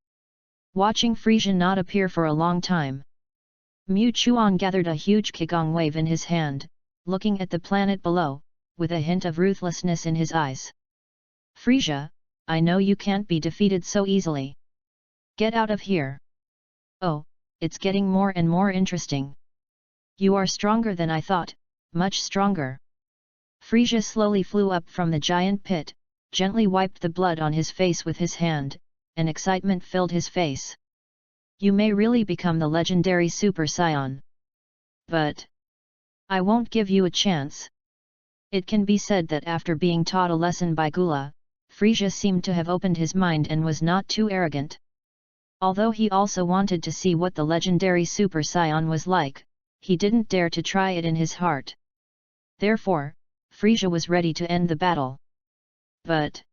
Watching Frieza not appear for a long time, Mu Chuan gathered a huge Qigong wave in his hand, looking at the planet below, with a hint of ruthlessness in his eyes. Frieza, I know you can't be defeated so easily. Get out of here. Oh, it's getting more and more interesting. You are stronger than I thought, much stronger. Frieza slowly flew up from the giant pit, gently wiped the blood on his face with his hand, and excitement filled his face. You may really become the legendary Super Saiyan. But I won't give you a chance. It can be said that after being taught a lesson by Gula, Frieza seemed to have opened his mind and was not too arrogant. Although he also wanted to see what the legendary Super Saiyan was like, he didn't dare to try it in his heart. Therefore, Frieza was ready to end the battle. But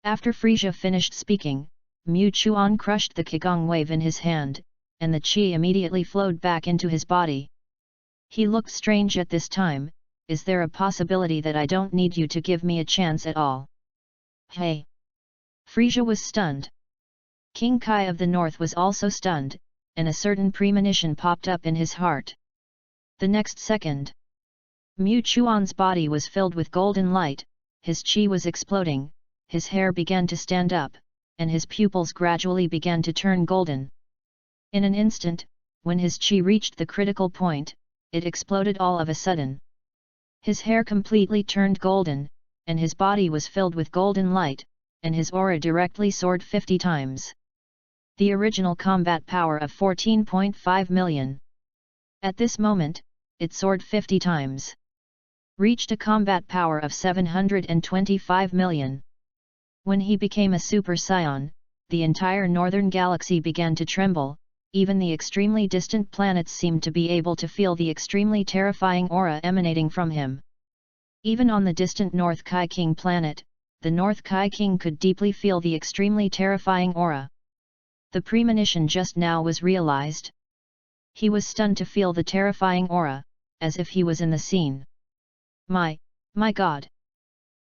after Frieza finished speaking, Mu Chuan crushed the Qigong wave in his hand, and the qi immediately flowed back into his body. He looked strange at this time. Is there a possibility that I don't need you to give me a chance at all? Hey! Frieza was stunned. King Kai of the North was also stunned, and a certain premonition popped up in his heart. The next second, Mu Chuan's body was filled with golden light, his qi was exploding, his hair began to stand up, and his pupils gradually began to turn golden. In an instant, when his qi reached the critical point, it exploded all of a sudden. His hair completely turned golden, and his body was filled with golden light, and his aura directly soared 50 times. The original combat power of 14.5 million. At this moment, it soared 50 times. Reached a combat power of 725 million. When he became a Super Saiyan, the entire northern galaxy began to tremble, even the extremely distant planets seemed to be able to feel the extremely terrifying aura emanating from him. Even on the distant North Kai King planet, the North Kai King could deeply feel the extremely terrifying aura. The premonition just now was realized. He was stunned to feel the terrifying aura, as if he was in the scene. My God!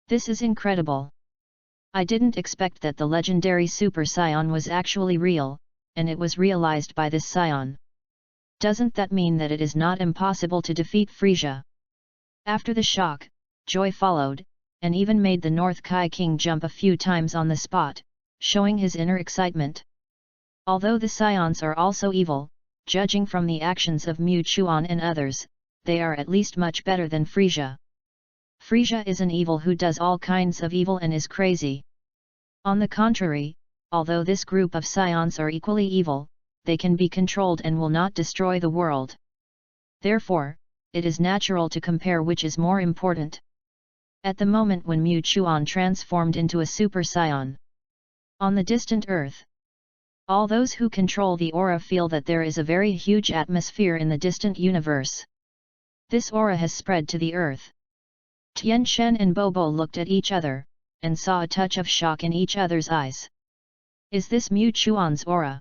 This is incredible! I didn't expect that the legendary Super Saiyan was actually real, and it was realized by this scion. Doesn't that mean that it is not impossible to defeat Frieza? After the shock, joy followed, and even made the North Kai King jump a few times on the spot, showing his inner excitement. Although the scions are also evil, judging from the actions of Mu Chuan and others, they are at least much better than Frieza. Frieza is an evil who does all kinds of evil and is crazy. On the contrary, although this group of scions are equally evil, they can be controlled and will not destroy the world. Therefore, it is natural to compare which is more important. At the moment when Mu Chuan transformed into a Super Saiyan, on the distant Earth, all those who control the aura feel that there is a very huge atmosphere in the distant universe. This aura has spread to the Earth. Tian Shen and Bobo looked at each other, and saw a touch of shock in each other's eyes. Is this Mu Chuan's aura?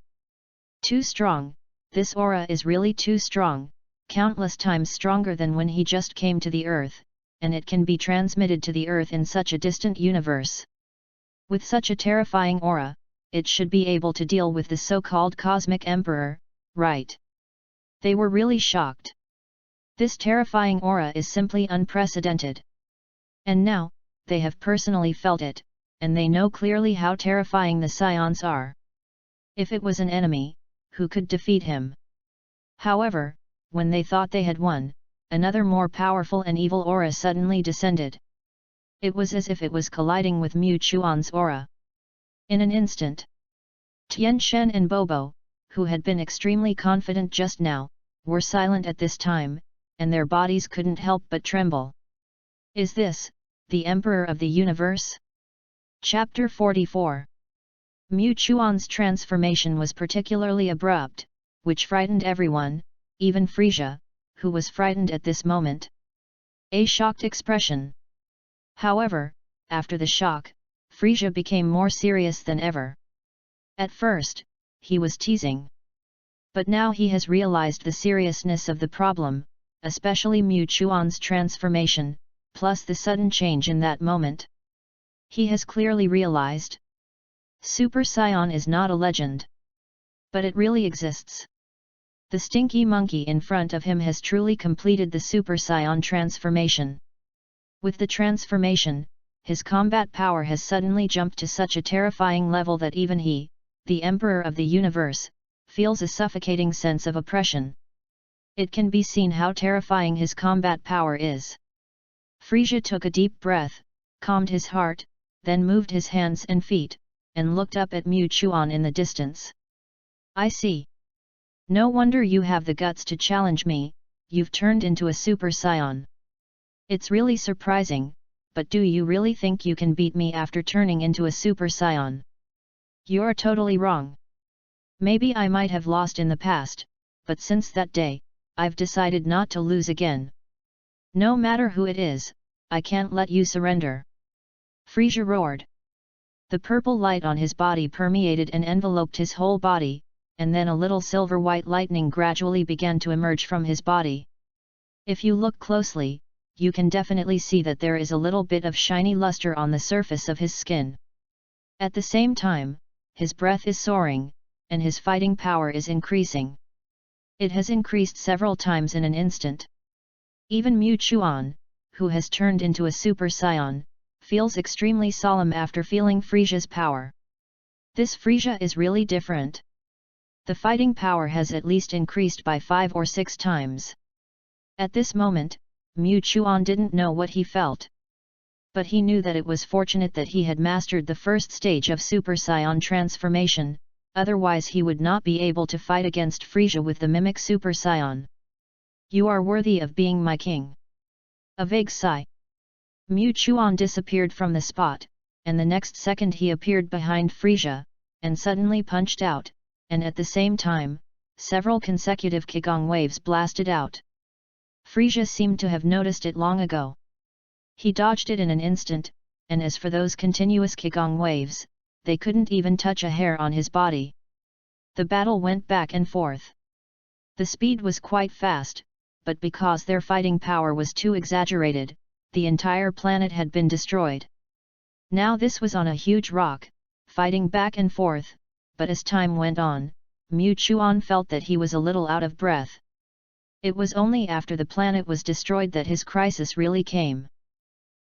Too strong, this aura is really too strong, countless times stronger than when he just came to the Earth, and it can be transmitted to the Earth in such a distant universe. With such a terrifying aura, it should be able to deal with the so-called Cosmic Emperor, right? They were really shocked. This terrifying aura is simply unprecedented. And now, they have personally felt it, and they know clearly how terrifying the Scions are. If it was an enemy, who could defeat him? However, when they thought they had won, another more powerful and evil aura suddenly descended. It was as if it was colliding with Mu Chuan's aura. In an instant, Tian Shen and Bobo, who had been extremely confident just now, were silent at this time, and their bodies couldn't help but tremble. Is this, the Emperor of the Universe? Chapter 44. Mu Chuan's transformation was particularly abrupt, which frightened everyone, even Frieza, who was frightened at this moment. A shocked expression. However, after the shock, Frieza became more serious than ever. At first, he was teasing. But now he has realized the seriousness of the problem, especially Mu Chuan's transformation, plus the sudden change in that moment. He has clearly realized. Super Saiyan is not a legend. But it really exists. The stinky monkey in front of him has truly completed the Super Saiyan transformation. With the transformation, his combat power has suddenly jumped to such a terrifying level that even he, the Emperor of the Universe, feels a suffocating sense of oppression. It can be seen how terrifying his combat power is. Frieza took a deep breath, calmed his heart, then moved his hands and feet, and looked up at Mu Chuan in the distance. I see. No wonder you have the guts to challenge me, you've turned into a Super Saiyan. It's really surprising, but do you really think you can beat me after turning into a Super Saiyan? You're totally wrong. Maybe I might have lost in the past, but since that day, I've decided not to lose again. No matter who it is, I can't let you surrender. Frieza roared. The purple light on his body permeated and enveloped his whole body, and then a little silver-white lightning gradually began to emerge from his body. If you look closely, you can definitely see that there is a little bit of shiny luster on the surface of his skin. At the same time, his breath is soaring, and his fighting power is increasing. It has increased several times in an instant. Even Mu Chuan, who has turned into a Super Saiyan, feels extremely solemn after feeling Frieza's power. This Frieza is really different. The fighting power has at least increased by 5 or 6 times. At this moment, Mu Chuan didn't know what he felt. But he knew that it was fortunate that he had mastered the first stage of Super Saiyan transformation, otherwise he would not be able to fight against Frieza with the mimic Super Saiyan. You are worthy of being my king. A vague sigh. Mu Chuan disappeared from the spot, and the next second he appeared behind Frieza, and suddenly punched out, and at the same time, several consecutive Qigong waves blasted out. Frieza seemed to have noticed it long ago. He dodged it in an instant, and as for those continuous Qigong waves, they couldn't even touch a hair on his body. The battle went back and forth. The speed was quite fast, but because their fighting power was too exaggerated, the entire planet had been destroyed. Now this was on a huge rock, fighting back and forth, but as time went on, Mu Chuan felt that he was a little out of breath. It was only after the planet was destroyed that his crisis really came.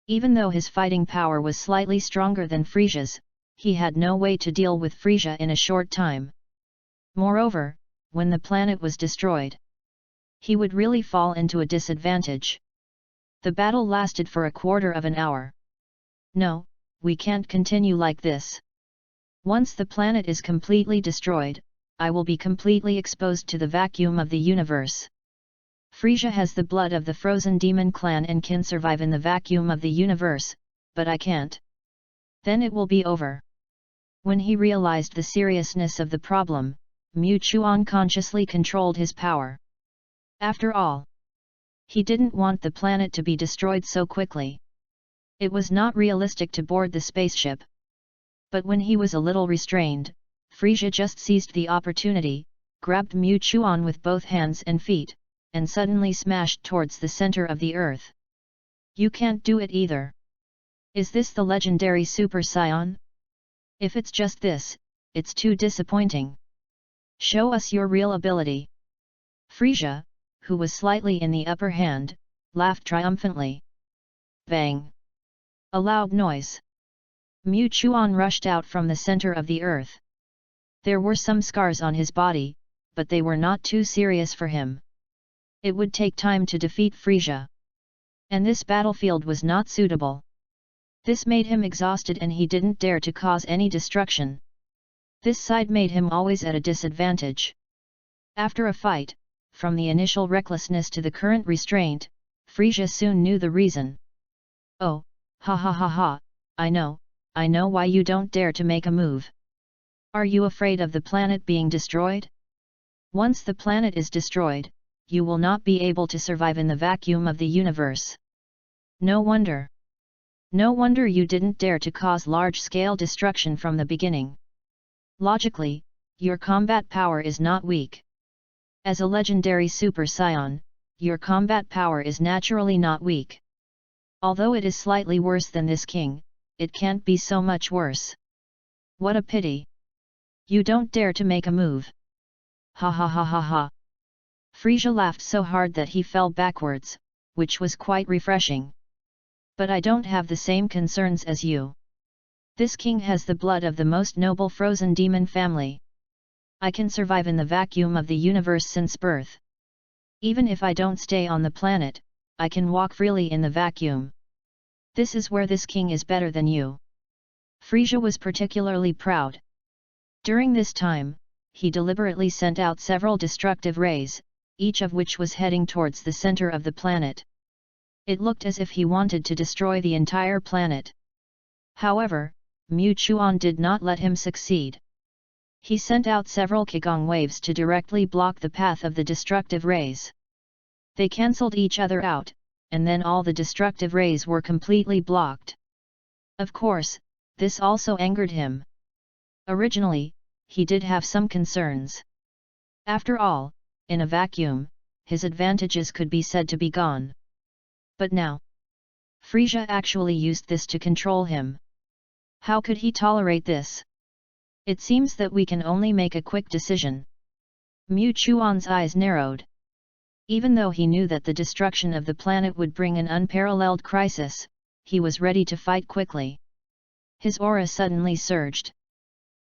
Even though his fighting power was slightly stronger than Frieza's, he had no way to deal with Frieza in a short time. Moreover, when the planet was destroyed, he would really fall into a disadvantage. The battle lasted for a quarter of an hour. No, we can't continue like this. Once the planet is completely destroyed, I will be completely exposed to the vacuum of the universe. Frieza has the blood of the frozen demon clan and can survive in the vacuum of the universe, but I can't. Then it will be over. When he realized the seriousness of the problem, Mu Chuan consciously controlled his power. After all, he didn't want the planet to be destroyed so quickly. It was not realistic to board the spaceship. But when he was a little restrained, Frieza just seized the opportunity, grabbed Mu Chuan with both hands and feet, and suddenly smashed towards the center of the earth. You can't do it either. Is this the legendary Super Saiyan? If it's just this, it's too disappointing. Show us your real ability. Frieza, who was slightly in the upper hand, laughed triumphantly. Bang! A loud noise. Mu Chuan rushed out from the center of the earth. There were some scars on his body, but they were not too serious for him. It would take time to defeat Frieza. And this battlefield was not suitable. This made him exhausted and he didn't dare to cause any destruction. This side made him always at a disadvantage. After a fight, from the initial recklessness to the current restraint, Frieza soon knew the reason. Oh, ha ha ha ha, I know why you don't dare to make a move. Are you afraid of the planet being destroyed? Once the planet is destroyed, you will not be able to survive in the vacuum of the universe. No wonder. No wonder you didn't dare to cause large-scale destruction from the beginning. Logically, your combat power is not weak. As a legendary Super Saiyan, your combat power is naturally not weak. Although it is slightly worse than this king, it can't be so much worse. What a pity. You don't dare to make a move. Ha ha ha ha ha. Frieza laughed so hard that he fell backwards, which was quite refreshing. But I don't have the same concerns as you. This king has the blood of the most noble frozen demon family. I can survive in the vacuum of the universe since birth. Even if I don't stay on the planet, I can walk freely in the vacuum. This is where this king is better than you. Frieza was particularly proud. During this time, he deliberately sent out several destructive rays, each of which was heading towards the center of the planet. It looked as if he wanted to destroy the entire planet. However, Mu Chuan did not let him succeed. He sent out several Qigong waves to directly block the path of the destructive rays. They cancelled each other out, and then all the destructive rays were completely blocked. Of course, this also angered him. Originally, he did have some concerns. After all, in a vacuum, his advantages could be said to be gone. But now, Frieza actually used this to control him. How could he tolerate this? It seems that we can only make a quick decision. Mu Chuan's eyes narrowed. Even though he knew that the destruction of the planet would bring an unparalleled crisis, he was ready to fight quickly. His aura suddenly surged.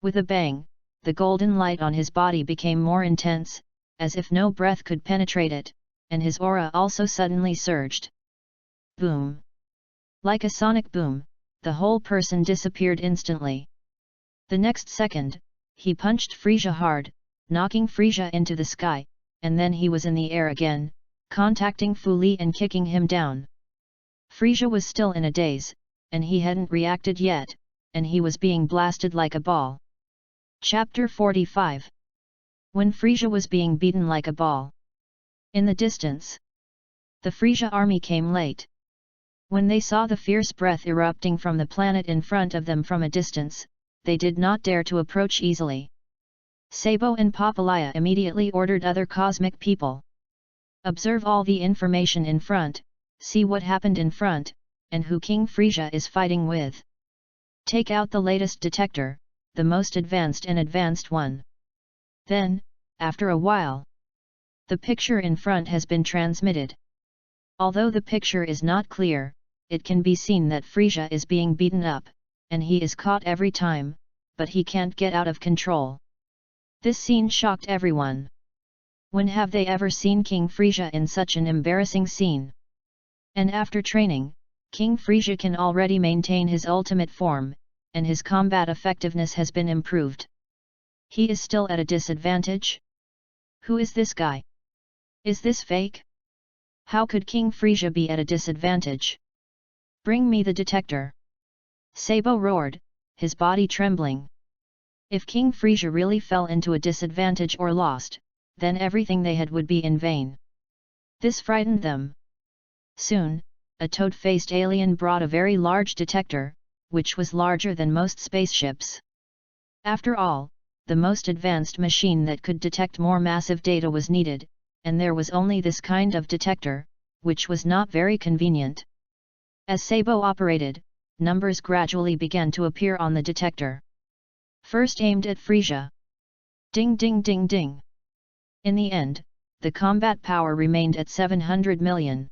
With a bang, the golden light on his body became more intense, as if no breath could penetrate it, and his aura also suddenly surged. Boom! Like a sonic boom, the whole person disappeared instantly. The next second, he punched Frieza hard, knocking Frieza into the sky, and then he was in the air again, contacting Fu Li and kicking him down. Frieza was still in a daze, and he hadn't reacted yet, and he was being blasted like a ball. Chapter 45. When Frieza was being beaten like a ball. In the distance, the Frieza army came late. When they saw the fierce breath erupting from the planet in front of them from a distance, they did not dare to approach easily. Sabo and Papalaya immediately ordered other cosmic people. Observe all the information in front, see what happened in front, and who King Frieza is fighting with. Take out the latest detector, the most advanced and advanced one. Then, after a while, the picture in front has been transmitted. Although the picture is not clear, it can be seen that Frieza is being beaten up, and he is caught every time, but he can't get out of control. This scene shocked everyone. When have they ever seen King Frieza in such an embarrassing scene? And after training, King Frieza can already maintain his ultimate form, and his combat effectiveness has been improved. He is still at a disadvantage? Who is this guy? Is this fake? How could King Frieza be at a disadvantage? Bring me the detector! Sabo roared, his body trembling. If King Frieza really fell into a disadvantage or lost, then everything they had would be in vain. This frightened them. Soon, a toad-faced alien brought a very large detector, which was larger than most spaceships. After all, the most advanced machine that could detect more massive data was needed, and there was only this kind of detector, which was not very convenient. As Sabo operated, numbers gradually began to appear on the detector. first aimed at Frieza. Ding ding ding ding. In the end, the combat power remained at 700 million.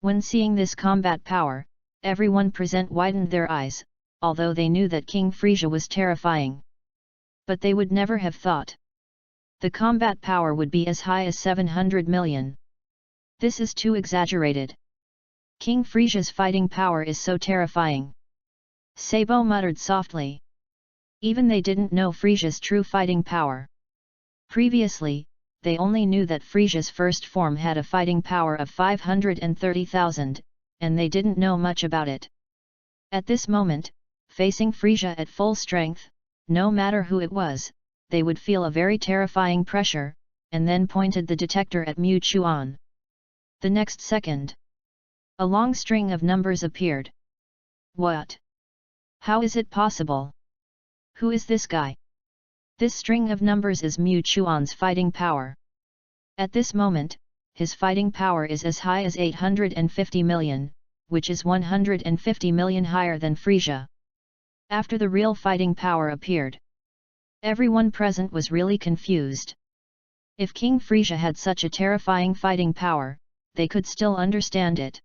When seeing this combat power, everyone present widened their eyes, although they knew that King Frieza was terrifying. But they would never have thought the combat power would be as high as 700 million. This is too exaggerated. King Frieza's fighting power is so terrifying. Sabo muttered softly. Even they didn't know Frieza's true fighting power. Previously, they only knew that Frieza's first form had a fighting power of 530,000, and they didn't know much about it. At this moment, facing Frieza at full strength, no matter who it was, they would feel a very terrifying pressure, and then pointed the detector at Mu Chuan. The next second, a long string of numbers appeared. What? How is it possible? Who is this guy? This string of numbers is Mu Chuan's fighting power. At this moment, his fighting power is as high as 850 million, which is 150 million higher than Frieza. After the real fighting power appeared, everyone present was really confused. If King Frieza had such a terrifying fighting power, they could still understand it.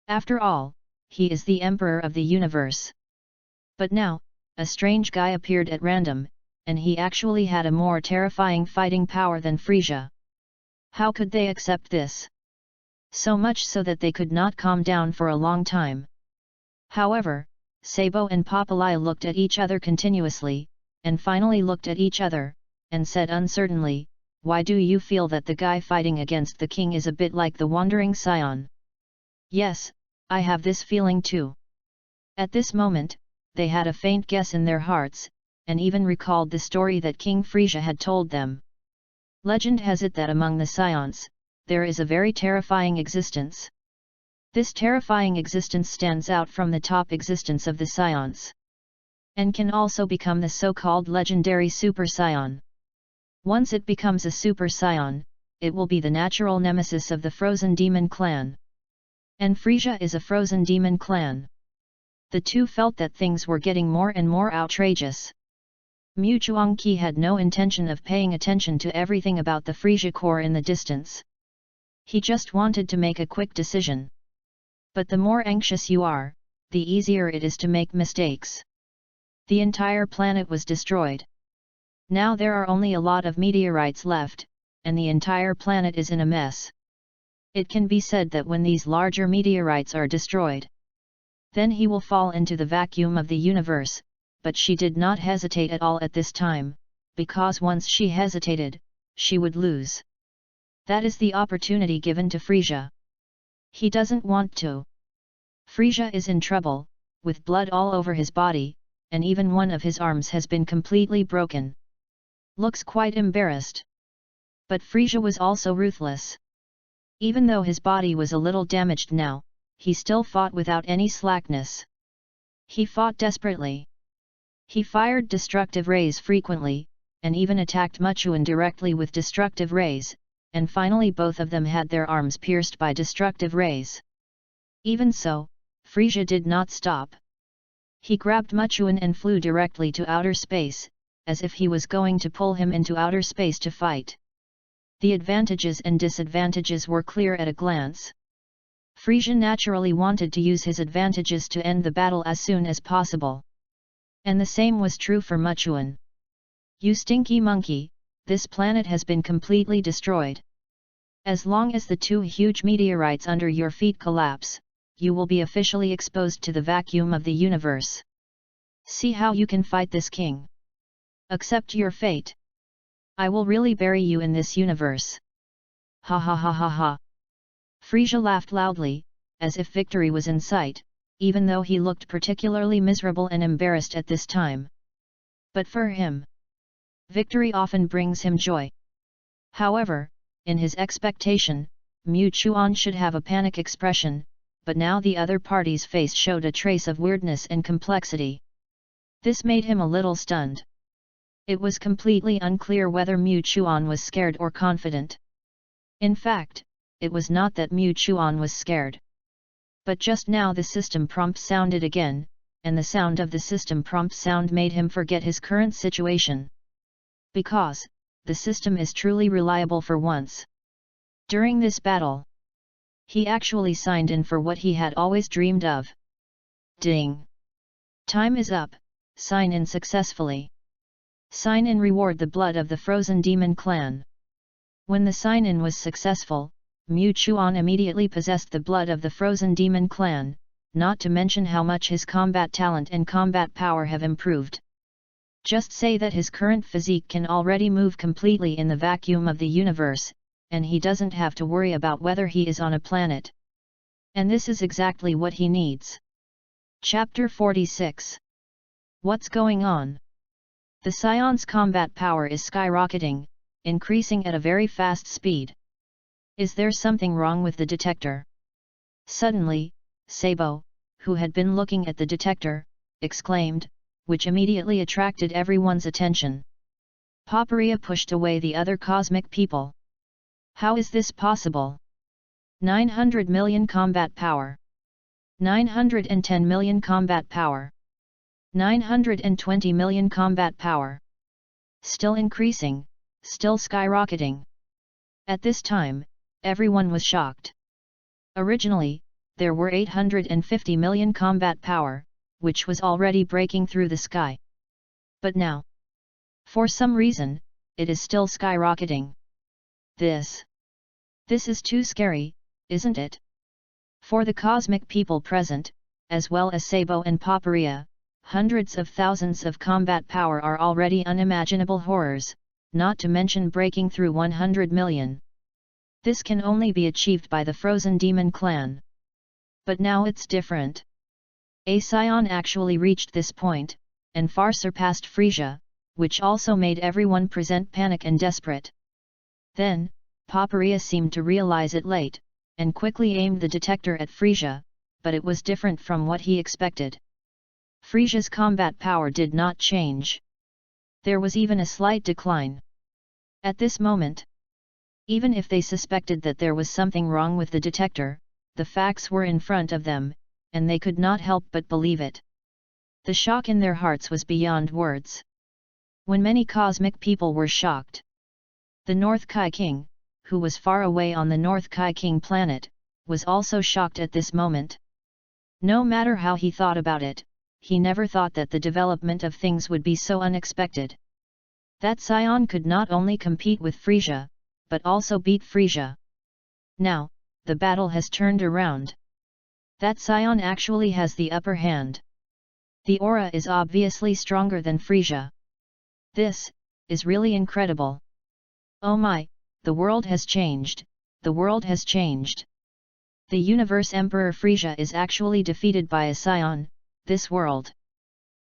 After all, he is the Emperor of the universe. But now, a strange guy appeared at random, and he actually had a more terrifying fighting power than Frieza. How could they accept this? So much so that they could not calm down for a long time. However, Sabo and Papalai looked at each other continuously, and finally looked at each other, and said uncertainly, "Why do you feel that the guy fighting against the king is a bit like the Wandering Scion?" "Yes, I have this feeling too." At this moment, they had a faint guess in their hearts, and even recalled the story that King Frieza had told them. Legend has it that among the Scions, there is a very terrifying existence. This terrifying existence stands out from the top existence of the Scions, and can also become the so-called legendary Super Scion. Once it becomes a Super Scion, it will be the natural nemesis of the Frozen Demon clan. And Frieza is a Frozen Demon clan. The two felt that things were getting more and more outrageous. Mu Chuangqi had no intention of paying attention to everything about the Frieza Corps in the distance. He just wanted to make a quick decision. But the more anxious you are, the easier it is to make mistakes. The entire planet was destroyed. Now there are only a lot of meteorites left, and the entire planet is in a mess. It can be said that when these larger meteorites are destroyed, then he will fall into the vacuum of the universe, but she did not hesitate at all at this time, because once she hesitated, she would lose. That is the opportunity given to Frieza. He doesn't want to. Frieza is in trouble, with blood all over his body, and even one of his arms has been completely broken. Looks quite embarrassed. But Frieza was also ruthless. Even though his body was a little damaged now, he still fought without any slackness. He fought desperately. He fired destructive rays frequently, and even attacked Muchuan directly with destructive rays, and finally both of them had their arms pierced by destructive rays. Even so, Frieza did not stop. He grabbed Muchuan and flew directly to outer space, as if he was going to pull him into outer space to fight. The advantages and disadvantages were clear at a glance. Frieza naturally wanted to use his advantages to end the battle as soon as possible. And the same was true for Muchuan. "You stinky monkey, this planet has been completely destroyed. As long as the two huge meteorites under your feet collapse, you will be officially exposed to the vacuum of the universe. See how you can fight this king. Accept your fate. I will really bury you in this universe." Ha ha ha ha ha. Frieza laughed loudly, as if victory was in sight, even though he looked particularly miserable and embarrassed at this time. But for him, victory often brings him joy. However, in his expectation, Mu Chuan should have a panic expression, but now the other party's face showed a trace of weirdness and complexity. This made him a little stunned. It was completely unclear whether Mu Chuan was scared or confident. In fact, it was not that Mu Chuan was scared. But just now the system prompt sounded again, and the sound of the system prompt sound made him forget his current situation. Because the system is truly reliable for once. During this battle, he actually signed in for what he had always dreamed of. Ding! Time is up, sign in successfully. Sign in reward the blood of the frozen demon clan. When the sign-in was successful, Mu Chuan immediately possessed the blood of the frozen demon clan, not to mention how much his combat talent and combat power have improved. Just say that his current physique can already move completely in the vacuum of the universe, and he doesn't have to worry about whether he is on a planet. And this is exactly what he needs. Chapter 46. What's going on? The Scion's combat power is skyrocketing, increasing at a very fast speed. Is there something wrong with the detector? Suddenly, Sabo, who had been looking at the detector, exclaimed, which immediately attracted everyone's attention. Paparia pushed away the other cosmic people. How is this possible? 900 million combat power. 910 million combat power. 920 million combat power. Still increasing, still skyrocketing. At this time, everyone was shocked. Originally, there were 850 million combat power, which was already breaking through the sky. But now, for some reason, it is still skyrocketing. This is too scary, isn't it? For the cosmic people present, as well as Sabo and Paparia, hundreds of thousands of combat power are already unimaginable horrors, not to mention breaking through 100 million. This can only be achieved by the frozen demon clan. But now it's different. A Scion actually reached this point, and far surpassed Frieza, which also made everyone present panic and desperate. Then, Paparia seemed to realize it late, and quickly aimed the detector at Frieza, but it was different from what he expected. Frieza's combat power did not change. There was even a slight decline. At this moment, even if they suspected that there was something wrong with the detector, the facts were in front of them, and they could not help but believe it. The shock in their hearts was beyond words. When many cosmic people were shocked, the North Kai King, who was far away on the North Kai King planet, was also shocked at this moment. No matter how he thought about it, he never thought that the development of things would be so unexpected. That Scion could not only compete with Frieza, but also beat Frieza. Now, the battle has turned around. That Scion actually has the upper hand. The aura is obviously stronger than Frieza. This is really incredible. Oh my, the world has changed, the world has changed. The Universe Emperor Frieza is actually defeated by a Scion, this world.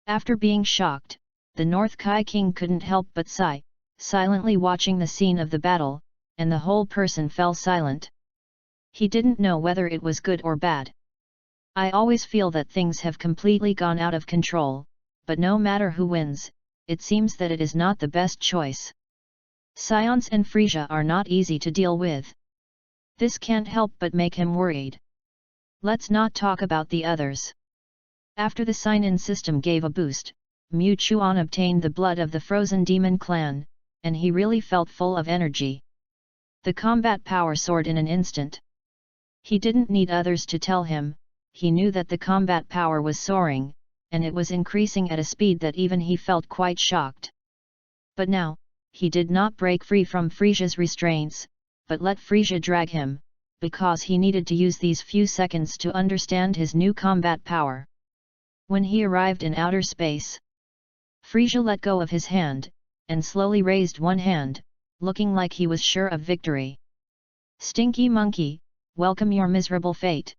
After being shocked, the North Kai King couldn't help but sigh, silently watching the scene of the battle, and the whole person fell silent. He didn't know whether it was good or bad. I always feel that things have completely gone out of control, but no matter who wins, it seems that it is not the best choice. Scions and Frieza are not easy to deal with. This can't help but make him worried. Let's not talk about the others. After the sign-in system gave a boost, Mu Chuan obtained the blood of the frozen demon clan, and he really felt full of energy. The combat power soared in an instant. He didn't need others to tell him, he knew that the combat power was soaring, and it was increasing at a speed that even he felt quite shocked. But now, he did not break free from Frieza's restraints, but let Frieza drag him, because he needed to use these few seconds to understand his new combat power. When he arrived in outer space, Frieza let go of his hand, and slowly raised one hand, looking like he was sure of victory. Stinky monkey, welcome your miserable fate.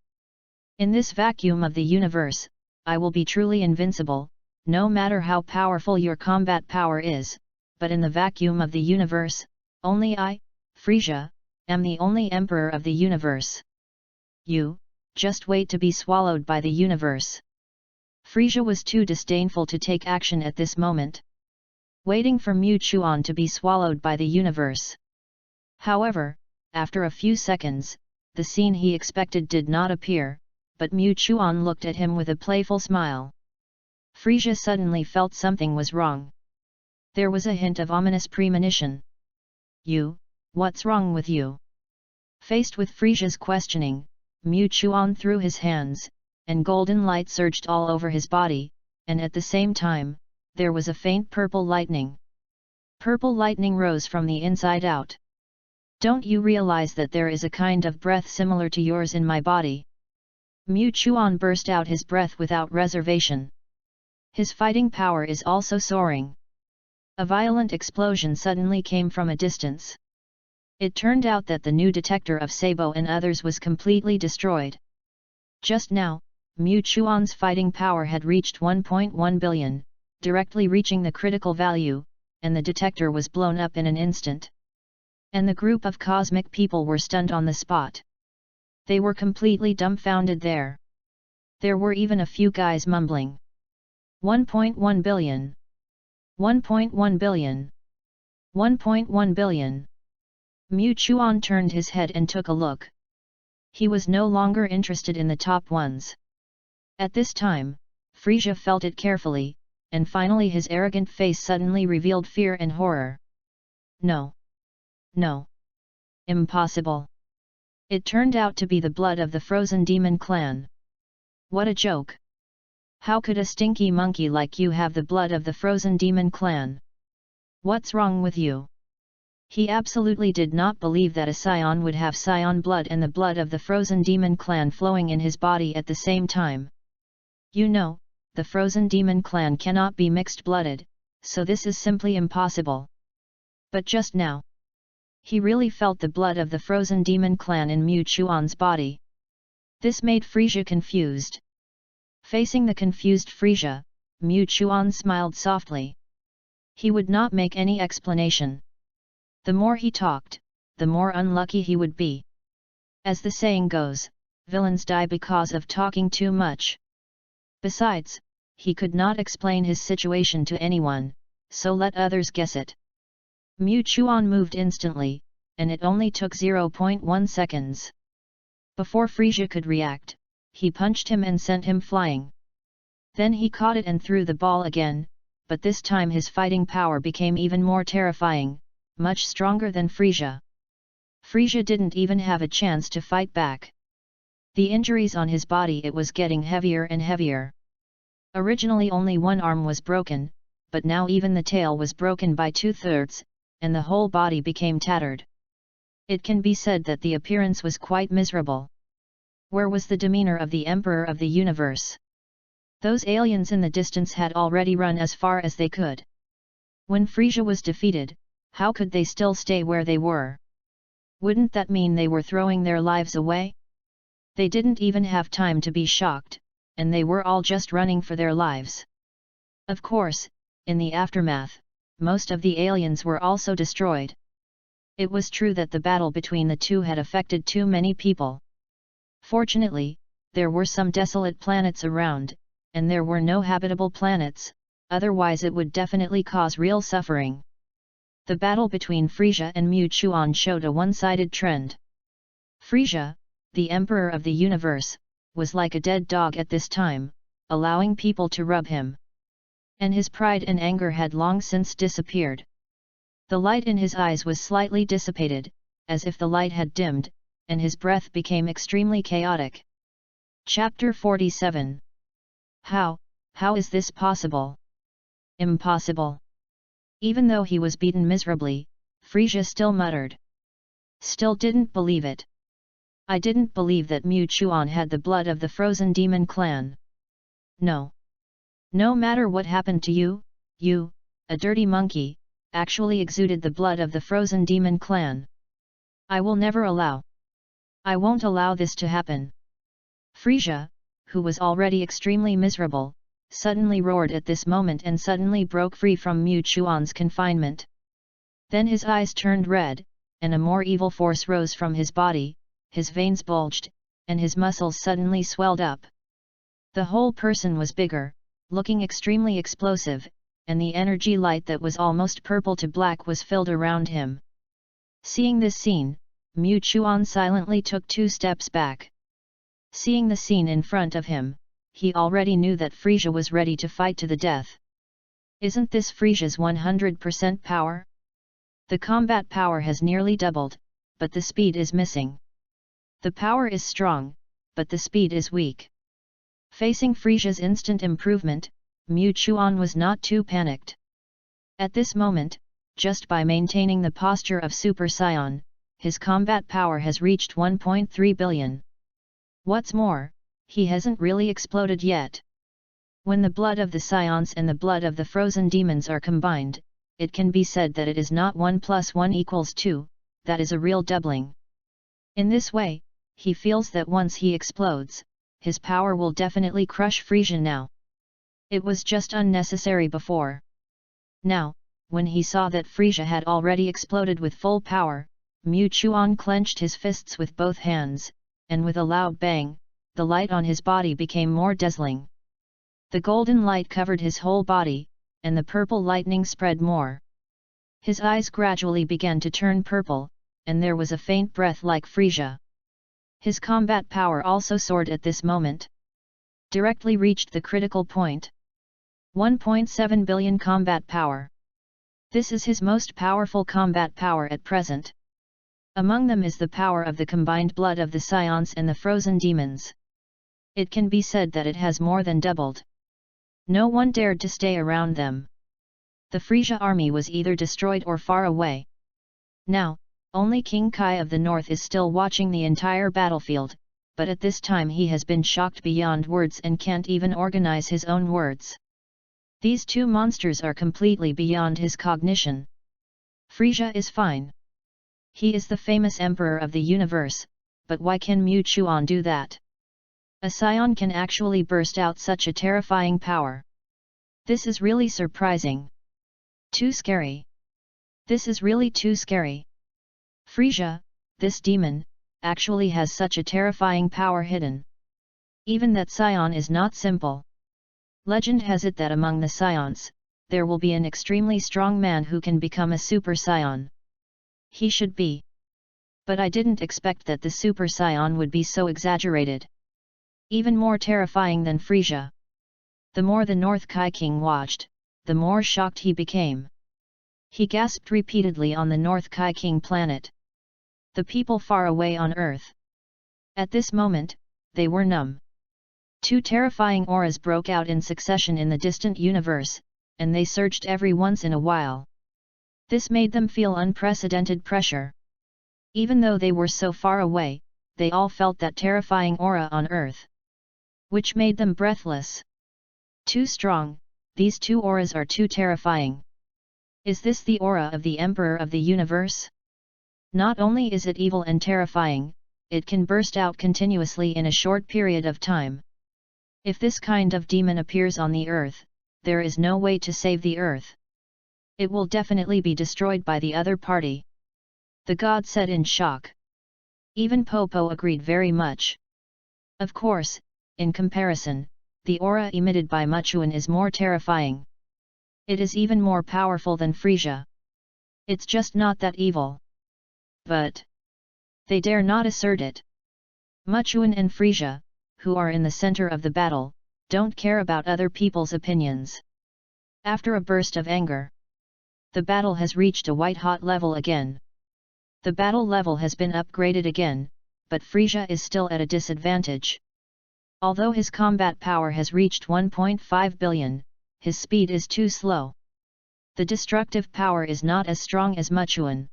In this vacuum of the universe, I will be truly invincible, no matter how powerful your combat power is, but in the vacuum of the universe, only I, Frieza, am the only emperor of the universe. You, just wait to be swallowed by the universe. Frieza was too disdainful to take action at this moment, waiting for Mu Chuan to be swallowed by the universe. However, after a few seconds, the scene he expected did not appear, but Mu Chuan looked at him with a playful smile. Frieza suddenly felt something was wrong. There was a hint of ominous premonition. What's wrong with you? Faced with Frieza's questioning, Mu Chuan threw his hands, and golden light surged all over his body, and at the same time, there was a faint purple lightning. Purple lightning rose from the inside out. Don't you realize that there is a kind of breath similar to yours in my body? Mu Chuan burst out his breath without reservation. His fighting power is also soaring. A violent explosion suddenly came from a distance. It turned out that the new detector of Sabo and others was completely destroyed. Just now, Mu Chuan's fighting power had reached 1.1 billion, directly reaching the critical value, and the detector was blown up in an instant. And the group of cosmic people were stunned on the spot. They were completely dumbfounded there. There were even a few guys mumbling. 1.1 billion. 1.1 billion. 1.1 billion. Mu Chuan turned his head and took a look. He was no longer interested in the top ones. At this time, Frieza felt it carefully, and finally his arrogant face suddenly revealed fear and horror. No. No. Impossible. It turned out to be the blood of the Frozen Demon clan. What a joke! How could a stinky monkey like you have the blood of the Frozen Demon clan? What's wrong with you? He absolutely did not believe that a scion would have scion blood and the blood of the Frozen Demon clan flowing in his body at the same time. You know, the Frozen Demon clan cannot be mixed-blooded, so this is simply impossible. But just now, he really felt the blood of the Frozen Demon clan in Mu Chuan's body. This made Frieza confused. Facing the confused Frieza, Mu Chuan smiled softly. He would not make any explanation. The more he talked, the more unlucky he would be. As the saying goes, villains die because of talking too much. Besides, he could not explain his situation to anyone, so let others guess it. Mu Chuan moved instantly, and it only took 0.1 seconds. Before Frieza could react, he punched him and sent him flying. Then he caught it and threw the ball again, but this time his fighting power became even more terrifying, much stronger than Frieza. Frieza didn't even have a chance to fight back. The injuries on his body it was getting heavier and heavier. Originally only one arm was broken, but now even the tail was broken by 2/3, and the whole body became tattered. It can be said that the appearance was quite miserable. Where was the demeanor of the Emperor of the Universe? Those aliens in the distance had already run as far as they could. When Frieza was defeated, how could they still stay where they were? Wouldn't that mean they were throwing their lives away? They didn't even have time to be shocked, and they were all just running for their lives. Of course, in the aftermath, most of the aliens were also destroyed. It was true that the battle between the two had affected too many people. Fortunately, there were some desolate planets around, and there were no habitable planets, otherwise it would definitely cause real suffering. The battle between Frieza and Mu Chuan showed a one-sided trend. Frieza, the Emperor of the Universe, was like a dead dog at this time, allowing people to rub him. And his pride and anger had long since disappeared. The light in his eyes was slightly dissipated, as if the light had dimmed, and his breath became extremely chaotic. Chapter 47. How is this possible? Impossible. Even though he was beaten miserably, Frieza still muttered. Still didn't believe it. I didn't believe that Mu Chuan had the blood of the Frozen Demon clan. No. No matter what happened to you, a dirty monkey, actually exuded the blood of the Frozen Demon clan. I will never allow. I won't allow this to happen. Frieza, who was already extremely miserable, suddenly roared at this moment and suddenly broke free from Mu Chuan's confinement. Then his eyes turned red, and a more evil force rose from his body, his veins bulged, and his muscles suddenly swelled up. The whole person was bigger, looking extremely explosive, and the energy light that was almost purple to black was filled around him. Seeing this scene, Mu Chuan silently took 2 steps back. Seeing the scene in front of him, he already knew that Frieza was ready to fight to the death. Isn't this Frieza's 100% power? The combat power has nearly doubled, but the speed is missing. The power is strong, but the speed is weak. Facing Frieza's instant improvement, Mu Chuan was not too panicked. At this moment, just by maintaining the posture of Super Saiyan, his combat power has reached 1.3 billion. What's more, he hasn't really exploded yet. When the blood of the Saiyans and the blood of the frozen demons are combined, it can be said that it is not 1 + 1 = 2, that is a real doubling. In this way, he feels that once he explodes, his power will definitely crush Frieza now. It was just unnecessary before. Now, when he saw that Frieza had already exploded with full power, Mu Chuan clenched his fists with both hands, and with a loud bang, the light on his body became more dazzling. The golden light covered his whole body, and the purple lightning spread more. His eyes gradually began to turn purple, and there was a faint breath like Frieza. His combat power also soared at this moment. Directly reached the critical point. 1.7 billion combat power. This is his most powerful combat power at present. Among them is the power of the combined blood of the Saiyans and the frozen demons. It can be said that it has more than doubled. No one dared to stay around them. The Frieza army was either destroyed or far away. Now, only King Kai of the North is still watching the entire battlefield, but at this time he has been shocked beyond words and can't even organize his own words. These two monsters are completely beyond his cognition. Frieza is fine. He is the famous emperor of the universe, but why can Mu Chuan do that? A Saiyan can actually burst out such a terrifying power. This is really surprising. Too scary. This is really too scary. Frieza, this demon, actually has such a terrifying power hidden. Even that Saiyan is not simple. Legend has it that among the Saiyans, there will be an extremely strong man who can become a Super Saiyan. He should be. But I didn't expect that the Super Saiyan would be so exaggerated. Even more terrifying than Frieza. The more the North Kai King watched, the more shocked he became. He gasped repeatedly on the North Kai King planet. The people far away on Earth. At this moment, they were numb. Two terrifying auras broke out in succession in the distant universe, and they surged every once in a while. This made them feel unprecedented pressure. Even though they were so far away, they all felt that terrifying aura on Earth, which made them breathless. Too strong, these two auras are too terrifying. Is this the aura of the Emperor of the Universe? Not only is it evil and terrifying, it can burst out continuously in a short period of time. If this kind of demon appears on the Earth, there is no way to save the Earth. It will definitely be destroyed by the other party. The god said in shock. Even Popo agreed very much. Of course, in comparison, the aura emitted by Muchuan is more terrifying. It is even more powerful than Frieza. It's just not that evil. But they dare not assert it. Muchuan and Frieza, who are in the center of the battle, don't care about other people's opinions. After a burst of anger, the battle has reached a white-hot level again. The battle level has been upgraded again, but Frieza is still at a disadvantage. Although his combat power has reached 1.5 billion, his speed is too slow. The destructive power is not as strong as Muchuan.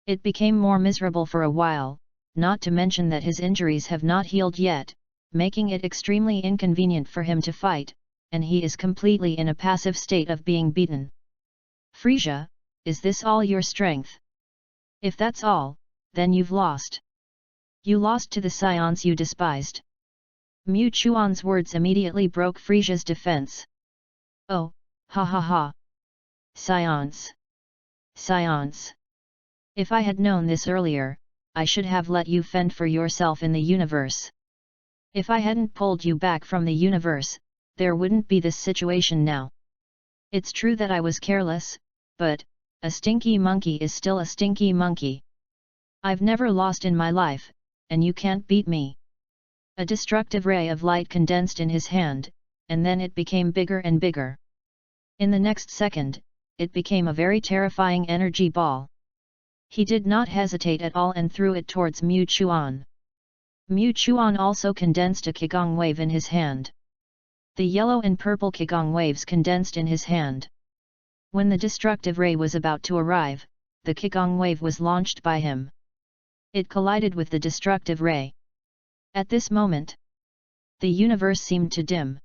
It became more miserable for a while, not to mention that his injuries have not healed yet, making it extremely inconvenient for him to fight, and he is completely in a passive state of being beaten. Frieza, is this all your strength? If that's all, then you've lost. You lost to the Saiyans you despised. Mu Chuan's words immediately broke Frieza's defense. Oh, ha ha ha. Saiyans. Saiyans. If I had known this earlier, I should have let you fend for yourself in the universe. If I hadn't pulled you back from the universe, there wouldn't be this situation now. It's true that I was careless, but a stinky monkey is still a stinky monkey. I've never lost in my life, and you can't beat me. A destructive ray of light condensed in his hand, and then it became bigger and bigger. In the next second, it became a very terrifying energy ball. He did not hesitate at all and threw it towards Mu Chuan. Mu Chuan also condensed a Qigong wave in his hand. The yellow and purple Qigong waves condensed in his hand. When the destructive ray was about to arrive, the Qigong wave was launched by him. It collided with the destructive ray. At this moment, the universe seemed to dim.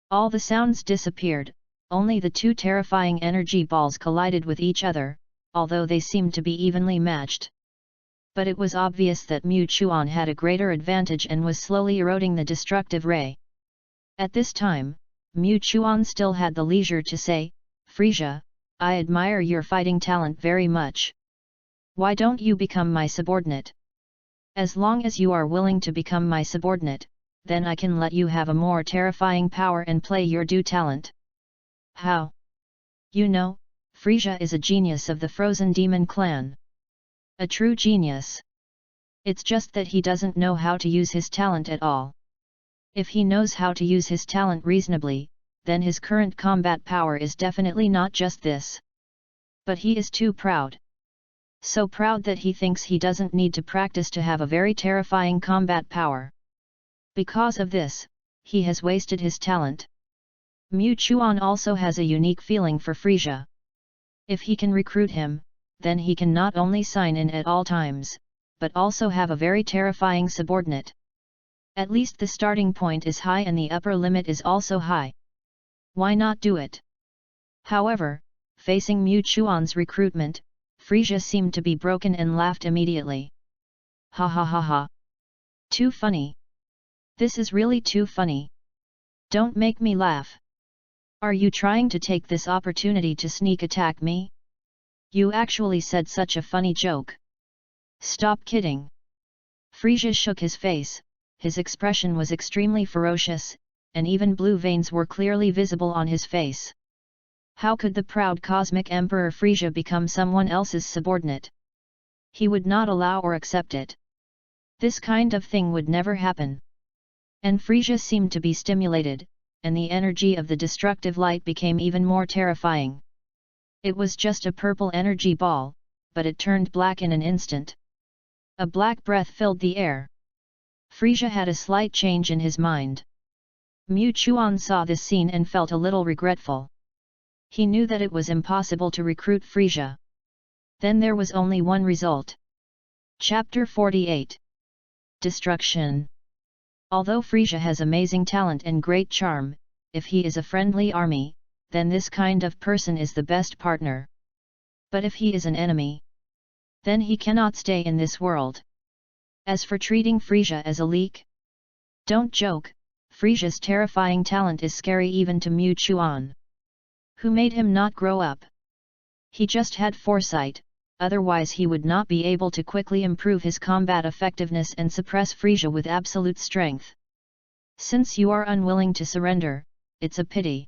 All the sounds disappeared, only the two terrifying energy balls collided with each other, although they seemed to be evenly matched. But it was obvious that Mu Chuan had a greater advantage and was slowly eroding the destructive ray. At this time, Mu Chuan still had the leisure to say, "Frieza, I admire your fighting talent very much. Why don't you become my subordinate? As long as you are willing to become my subordinate, then I can let you have a more terrifying power and play your due talent." "How? You know, Frieza is a genius of the Frozen Demon clan. A true genius. It's just that he doesn't know how to use his talent at all. If he knows how to use his talent reasonably, then his current combat power is definitely not just this. But he is too proud. So proud that he thinks he doesn't need to practice to have a very terrifying combat power. Because of this, he has wasted his talent." Mu Chuan also has a unique feeling for Frieza. If he can recruit him, then he can not only sign in at all times, but also have a very terrifying subordinate. At least the starting point is high and the upper limit is also high. Why not do it? However, facing Mu Chuan's recruitment, Frieza seemed to be broken and laughed immediately. "Ha ha ha ha! Too funny! This is really too funny! Don't make me laugh! Are you trying to take this opportunity to sneak attack me? You actually said such a funny joke! Stop kidding!" Frieza shook his face, his expression was extremely ferocious, and even blue veins were clearly visible on his face. How could the proud cosmic emperor Frieza become someone else's subordinate? He would not allow or accept it. This kind of thing would never happen. And Frieza seemed to be stimulated, and the energy of the destructive light became even more terrifying. It was just a purple energy ball, but it turned black in an instant. A black breath filled the air. Frieza had a slight change in his mind. Mu Chuan saw this scene and felt a little regretful. He knew that it was impossible to recruit Frieza. Then there was only one result. Chapter 48. Destruction. Although Frieza has amazing talent and great charm, if he is a friendly army, then this kind of person is the best partner. But if he is an enemy, then he cannot stay in this world. As for treating Frieza as a leak, don't joke, Frieza's terrifying talent is scary even to Mu Chuan. Who made him not grow up? He just had foresight, otherwise he would not be able to quickly improve his combat effectiveness and suppress Frieza with absolute strength. Since you are unwilling to surrender, it's a pity.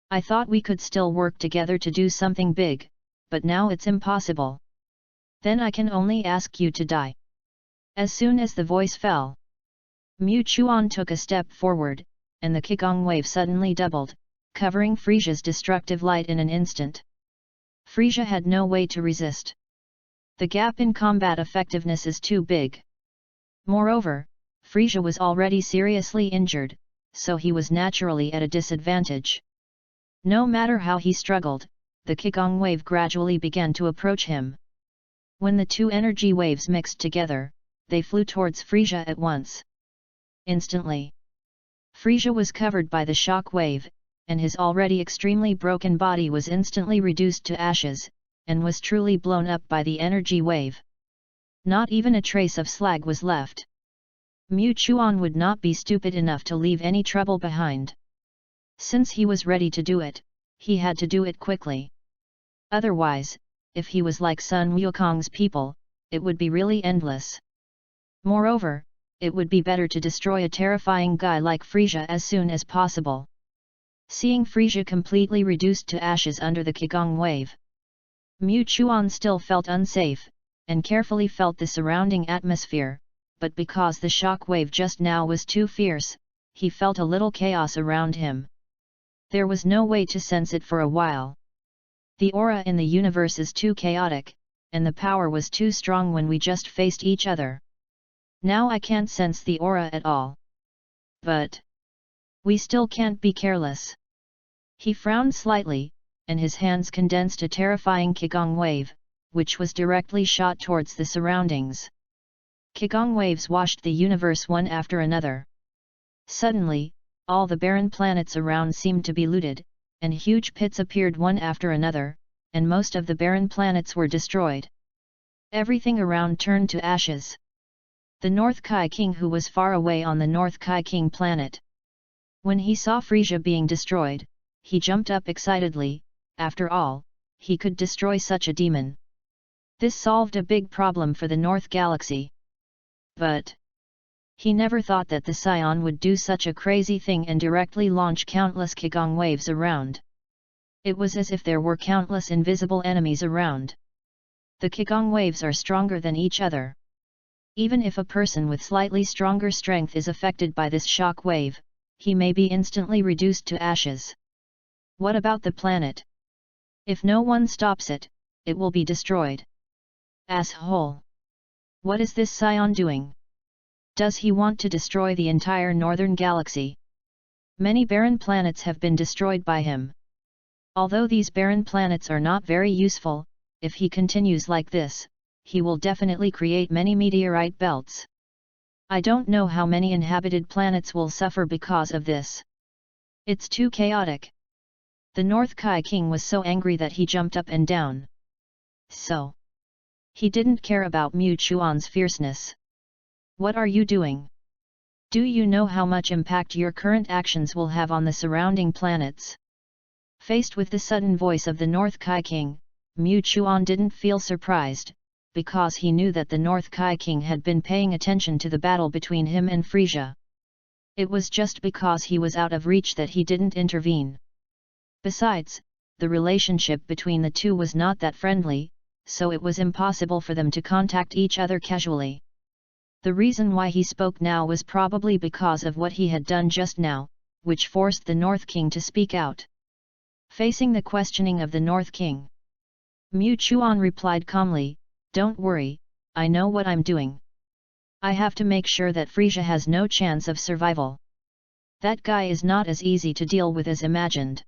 I thought we could still work together to do something big, but now it's impossible. Then I can only ask you to die. As soon as the voice fell, Mu Chuan took a step forward, and the Qigong wave suddenly doubled, covering Frieza's destructive light in an instant. Frieza had no way to resist. The gap in combat effectiveness is too big. Moreover, Frieza was already seriously injured, so he was naturally at a disadvantage. No matter how he struggled, the Qigong wave gradually began to approach him. When the two energy waves mixed together, they flew towards Frieza at once. Instantly, Frieza was covered by the shock wave, and his already extremely broken body was instantly reduced to ashes, and was truly blown up by the energy wave. Not even a trace of slag was left. Mu Chuan would not be stupid enough to leave any trouble behind. Since he was ready to do it, he had to do it quickly. Otherwise, if he was like Sun Wukong's people, it would be really endless. Moreover, it would be better to destroy a terrifying guy like Frieza as soon as possible. Seeing Frieza completely reduced to ashes under the Qigong wave, Mu Chuan still felt unsafe, and carefully felt the surrounding atmosphere, but because the shock wave just now was too fierce, he felt a little chaos around him. There was no way to sense it for a while. The aura in the universe is too chaotic, and the power was too strong when we just faced each other. Now I can't sense the aura at all. But we still can't be careless. He frowned slightly, and his hands condensed a terrifying Qigong wave, which was directly shot towards the surroundings. Qigong waves washed the universe one after another. Suddenly, all the barren planets around seemed to be looted, and huge pits appeared one after another, and most of the barren planets were destroyed. Everything around turned to ashes. The North Kai King, who was far away on the North Kai King planet. When he saw Frieza being destroyed, he jumped up excitedly. After all, he could destroy such a demon. This solved a big problem for the North Galaxy. But he never thought that the Scion would do such a crazy thing and directly launch countless Qigong waves around. It was as if there were countless invisible enemies around. The Qigong waves are stronger than each other. Even if a person with slightly stronger strength is affected by this shock wave, he may be instantly reduced to ashes. What about the planet? If no one stops it, it will be destroyed. Asshole! What is this Scion doing? Does he want to destroy the entire northern galaxy? Many barren planets have been destroyed by him. Although these barren planets are not very useful, if he continues like this, he will definitely create many meteorite belts. I don't know how many inhabited planets will suffer because of this. It's too chaotic. The North Kai King was so angry that he jumped up and down. So he didn't care about Mu Chuan's fierceness. What are you doing? Do you know how much impact your current actions will have on the surrounding planets? Faced with the sudden voice of the North Kai King, Mu Chuan didn't feel surprised, because he knew that the North Kai King had been paying attention to the battle between him and Frieza. It was just because he was out of reach that he didn't intervene. Besides, the relationship between the two was not that friendly, so it was impossible for them to contact each other casually. The reason why he spoke now was probably because of what he had done just now, which forced the North King to speak out. Facing the questioning of the North King, Mu Chuan replied calmly, "Don't worry, I know what I'm doing. I have to make sure that Frieza has no chance of survival. That guy is not as easy to deal with as imagined.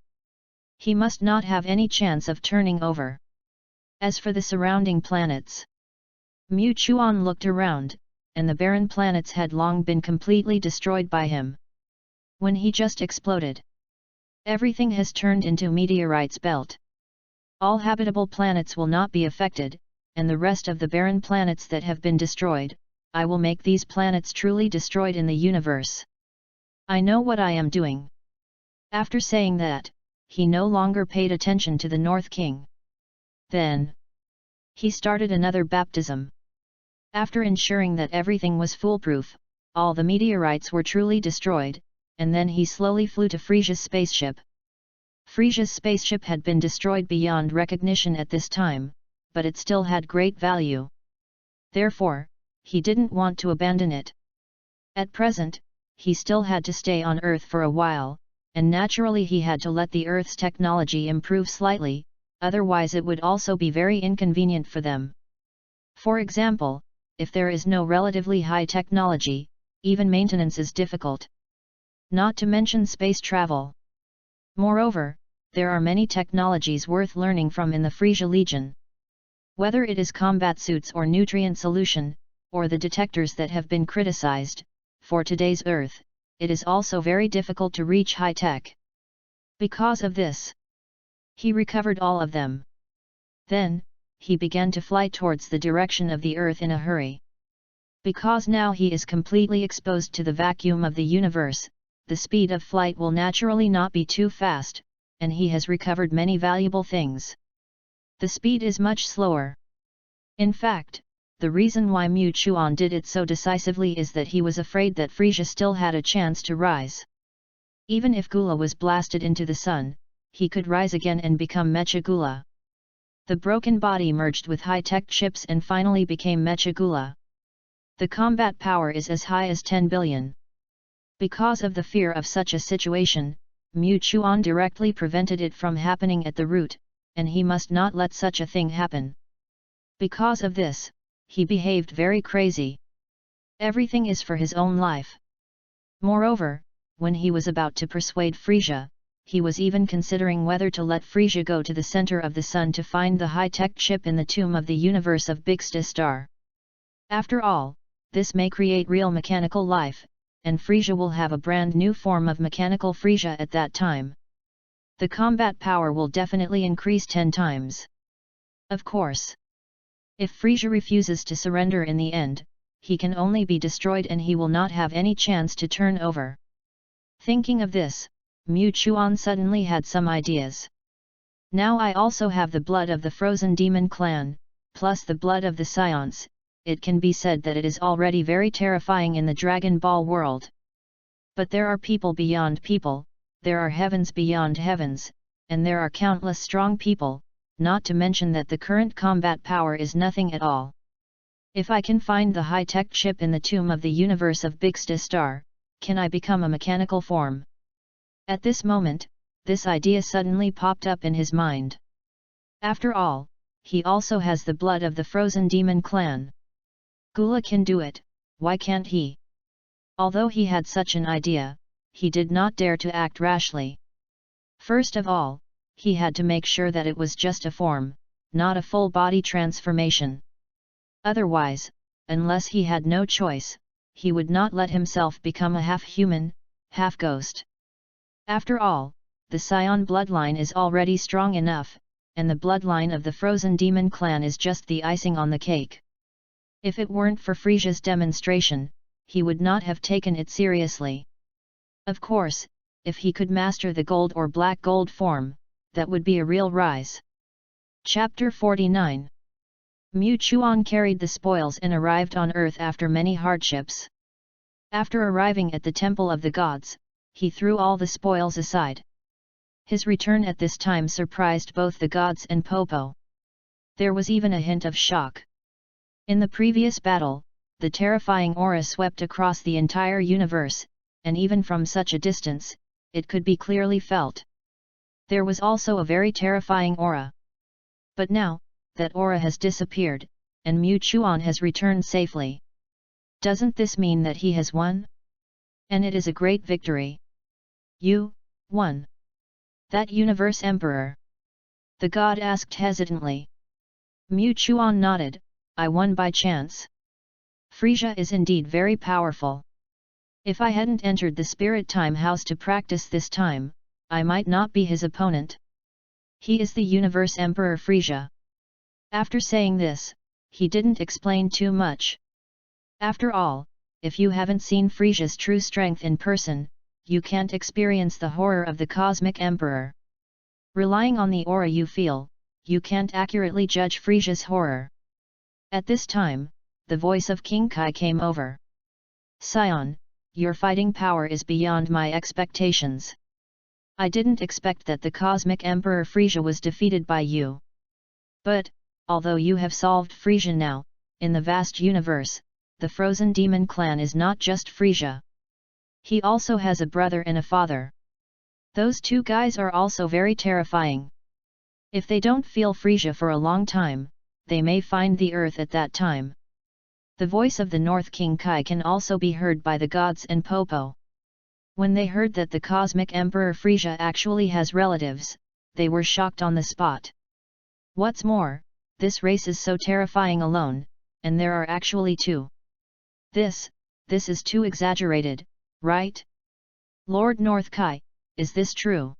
He must not have any chance of turning over." As for the surrounding planets, Mu Chuan looked around, and the barren planets had long been completely destroyed by him. When he just exploded, everything has turned into meteorites belt. All habitable planets will not be affected, and the rest of the barren planets that have been destroyed, I will make these planets truly destroyed in the universe. I know what I am doing. After saying that, he no longer paid attention to the North King. Then he started another baptism. After ensuring that everything was foolproof, all the meteorites were truly destroyed, and then he slowly flew to Frieza's spaceship. Frieza's spaceship had been destroyed beyond recognition at this time, but it still had great value. Therefore, he didn't want to abandon it. At present, he still had to stay on Earth for a while, and naturally he had to let the Earth's technology improve slightly, otherwise it would also be very inconvenient for them. For example, if there is no relatively high technology, even maintenance is difficult. Not to mention space travel. Moreover, there are many technologies worth learning from in the Frieza Legion. Whether it is combat suits or nutrient solution, or the detectors that have been criticized, for today's Earth, it is also very difficult to reach high tech. Because of this, he recovered all of them. Then, he began to fly towards the direction of the Earth in a hurry. Because now he is completely exposed to the vacuum of the universe, the speed of flight will naturally not be too fast, and he has recovered many valuable things. The speed is much slower. In fact, the reason why Mu Chuan did it so decisively is that he was afraid that Frieza still had a chance to rise. Even if Gula was blasted into the sun, he could rise again and become Mecha Gula. The broken body merged with high-tech chips and finally became Mecha Gula. The combat power is as high as 10 billion. Because of the fear of such a situation, Mu Chuan directly prevented it from happening at the root, and he must not let such a thing happen. Because of this, he behaved very crazy. Everything is for his own life. Moreover, when he was about to persuade Frieza, he was even considering whether to let Frieza go to the center of the sun to find the high-tech chip in the tomb of the universe of Vegeta star. After all, this may create real mechanical life, and Frieza will have a brand new form of mechanical Frieza at that time. The combat power will definitely increase 10 times. Of course. If Frieza refuses to surrender in the end, he can only be destroyed and he will not have any chance to turn over. Thinking of this, Mu Chuan suddenly had some ideas. Now I also have the blood of the Frozen Demon clan, plus the blood of the Scions. It can be said that it is already very terrifying in the Dragon Ball world. But there are people beyond people, there are heavens beyond heavens, and there are countless strong people, not to mention that the current combat power is nothing at all. If I can find the high-tech chip in the tomb of the universe of Vegeta star, can I become a mechanical form? At this moment, this idea suddenly popped up in his mind. After all, he also has the blood of the Frozen Demon clan. Gula can do it, why can't he? Although he had such an idea, he did not dare to act rashly. First of all, he had to make sure that it was just a form, not a full body transformation. Otherwise, unless he had no choice, he would not let himself become a half-human, half-ghost. After all, the Scion bloodline is already strong enough, and the bloodline of the Frozen Demon clan is just the icing on the cake. If it weren't for Frieza's demonstration, he would not have taken it seriously. Of course, if he could master the gold or black gold form, that would be a real rise. Chapter 49. Mu Chuan carried the spoils and arrived on Earth after many hardships. After arriving at the Temple of the Gods, he threw all the spoils aside. His return at this time surprised both the gods and Popo. There was even a hint of shock. In the previous battle, the terrifying aura swept across the entire universe, and even from such a distance, it could be clearly felt. There was also a very terrifying aura. But now, that aura has disappeared, and Mu Chuan has returned safely. Doesn't this mean that he has won? And it is a great victory. You won. That universe emperor? The god asked hesitantly. Mu Chuan nodded, I won by chance. Frieza is indeed very powerful. If I hadn't entered the Spirit Time House to practice this time, I might not be his opponent. He is the Universe Emperor Frieza. After saying this, he didn't explain too much. After all, if you haven't seen Frieza's true strength in person, you can't experience the horror of the Cosmic Emperor. Relying on the aura you feel, you can't accurately judge Frieza's horror. At this time, the voice of King Kai came over. Scion, your fighting power is beyond my expectations. I didn't expect that the Cosmic Emperor Frieza was defeated by you. But, although you have solved Frieza now, in the vast universe, the Frozen Demon clan is not just Frieza. He also has a brother and a father. Those two guys are also very terrifying. If they don't feel Frieza for a long time, they may find the earth at that time. The voice of the North King Kai can also be heard by the gods and Popo. When they heard that the Cosmic Emperor Frieza actually has relatives, they were shocked on the spot. What's more, this race is so terrifying alone, and there are actually two. This is too exaggerated, right? Lord North Kai, is this true?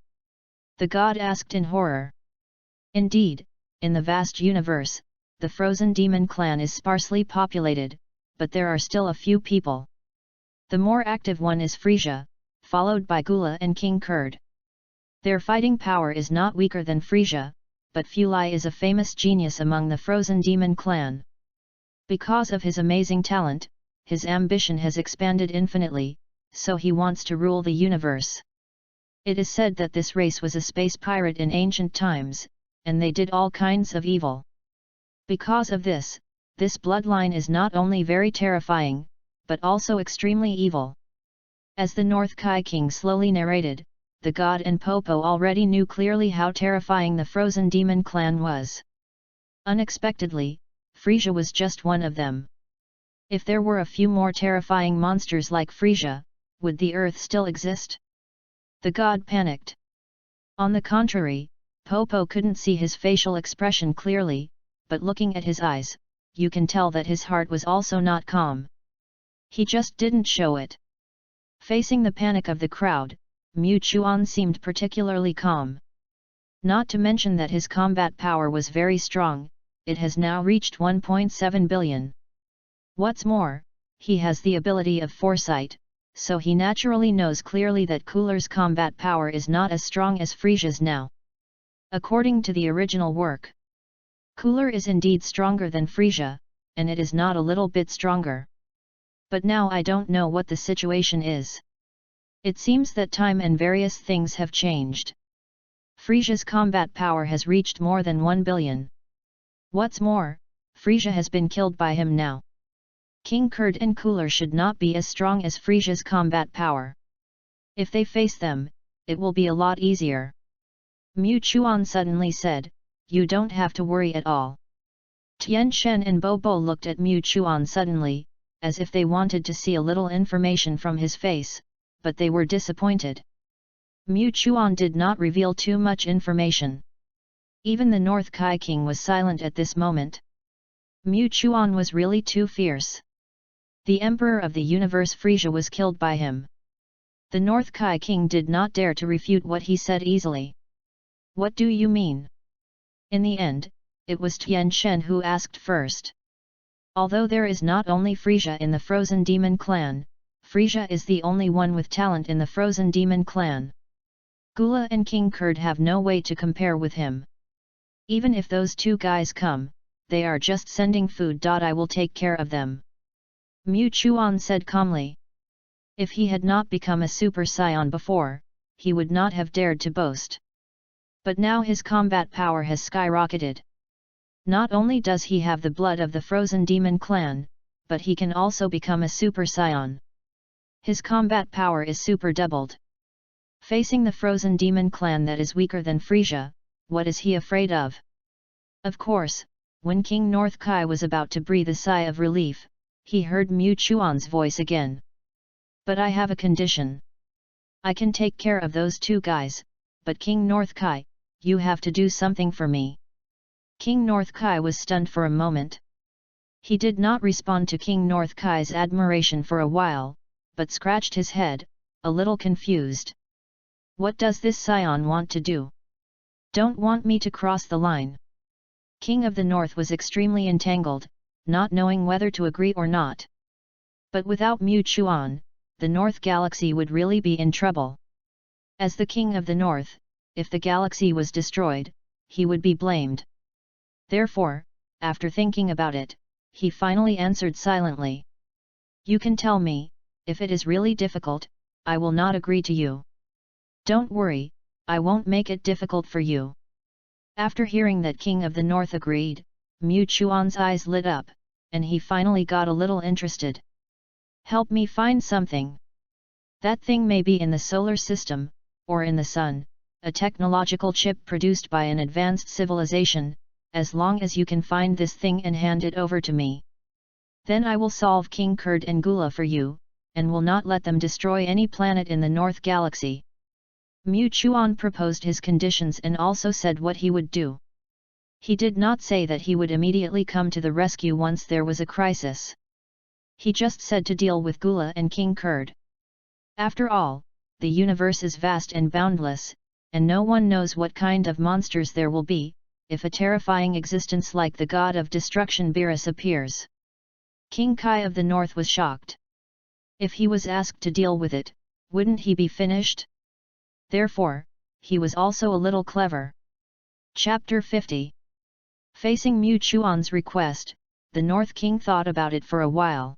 The god asked in horror. Indeed, in the vast universe, the Frozen Demon clan is sparsely populated, but there are still a few people. The more active one is Frieza, followed by Gula and King Kurd. Their fighting power is not weaker than Frieza, but Fulai is a famous genius among the Frozen Demon clan. Because of his amazing talent, his ambition has expanded infinitely, so he wants to rule the universe. It is said that this race was a space pirate in ancient times, and they did all kinds of evil. Because of this, This bloodline is not only very terrifying, but also extremely evil. As the North Kai King slowly narrated, the god and Popo already knew clearly how terrifying the Frozen Demon clan was. Unexpectedly, Frieza was just one of them. If there were a few more terrifying monsters like Frieza, would the earth still exist? The god panicked. On the contrary, Popo couldn't see his facial expression clearly, but looking at his eyes, you can tell that his heart was also not calm. He just didn't show it. Facing the panic of the crowd, Mu Chuan seemed particularly calm. Not to mention that his combat power was very strong, it has now reached 1.7 billion. What's more, he has the ability of foresight, so he naturally knows clearly that Cooler's combat power is not as strong as Frieza's now. According to the original work, Cooler is indeed stronger than Frieza, and it is not a little bit stronger. But now I don't know what the situation is. It seems that time and various things have changed. Frieza's combat power has reached more than 1 billion. What's more, Frieza has been killed by him now. King Kurd and Cooler should not be as strong as Frieza's combat power. If they face them, it will be a lot easier. Mu Chuan suddenly said, "You don't have to worry at all." Tian Shen and Bobo looked at Mu Chuan suddenly, as if they wanted to see a little information from his face, but they were disappointed. Mu Chuan did not reveal too much information. Even the North Kai King was silent at this moment. Mu Chuan was really too fierce. The Emperor of the Universe Frieza was killed by him. The North Kai King did not dare to refute what he said easily. "What do you mean?" In the end, it was Tian Shen who asked first. Although there is not only Frieza in the Frozen Demon clan, Frieza is the only one with talent in the Frozen Demon clan. Gula and King Kurd have no way to compare with him. Even if those two guys come, they are just sending food. I will take care of them. Mu Chuan said calmly. If he had not become a Super Saiyan before, he would not have dared to boast. But now his combat power has skyrocketed. Not only does he have the blood of the Frozen Demon clan, but he can also become a Super Saiyan. His combat power is super doubled. Facing the Frozen Demon clan that is weaker than Frieza, what is he afraid of? Of course, when King North Kai was about to breathe a sigh of relief, he heard Mu Chuan's voice again. "But I have a condition. I can take care of those two guys, but King North Kai, you have to do something for me." King North Kai was stunned for a moment. He did not respond to King North Kai's admiration for a while, but scratched his head, a little confused. "What does this scion want to do? Don't want me to cross the line?" King of the North was extremely entangled, not knowing whether to agree or not. But without Mu Chuan, the North Galaxy would really be in trouble. As the King of the North, if the galaxy was destroyed, he would be blamed. Therefore, after thinking about it, he finally answered silently. "You can tell me, if it is really difficult, I will not agree to you. Don't worry, I won't make it difficult for you." After hearing that King of the North agreed, Mu Chuan's eyes lit up, and he finally got a little interested. "Help me find something. That thing may be in the solar system, or in the sun, a technological chip produced by an advanced civilization, as long as you can find this thing and hand it over to me. Then I will solve King Kurd and Gula for you, and will not let them destroy any planet in the North Galaxy." Mu Chuan proposed his conditions and also said what he would do. He did not say that he would immediately come to the rescue once there was a crisis. He just said to deal with Gula and King Kurd. After all, the universe is vast and boundless, and no one knows what kind of monsters there will be, if a terrifying existence like the god of destruction Beerus appears. King Kai of the North was shocked. If he was asked to deal with it, wouldn't he be finished? Therefore, he was also a little clever. Chapter 50. Facing Mu Chuan's request, the North King thought about it for a while.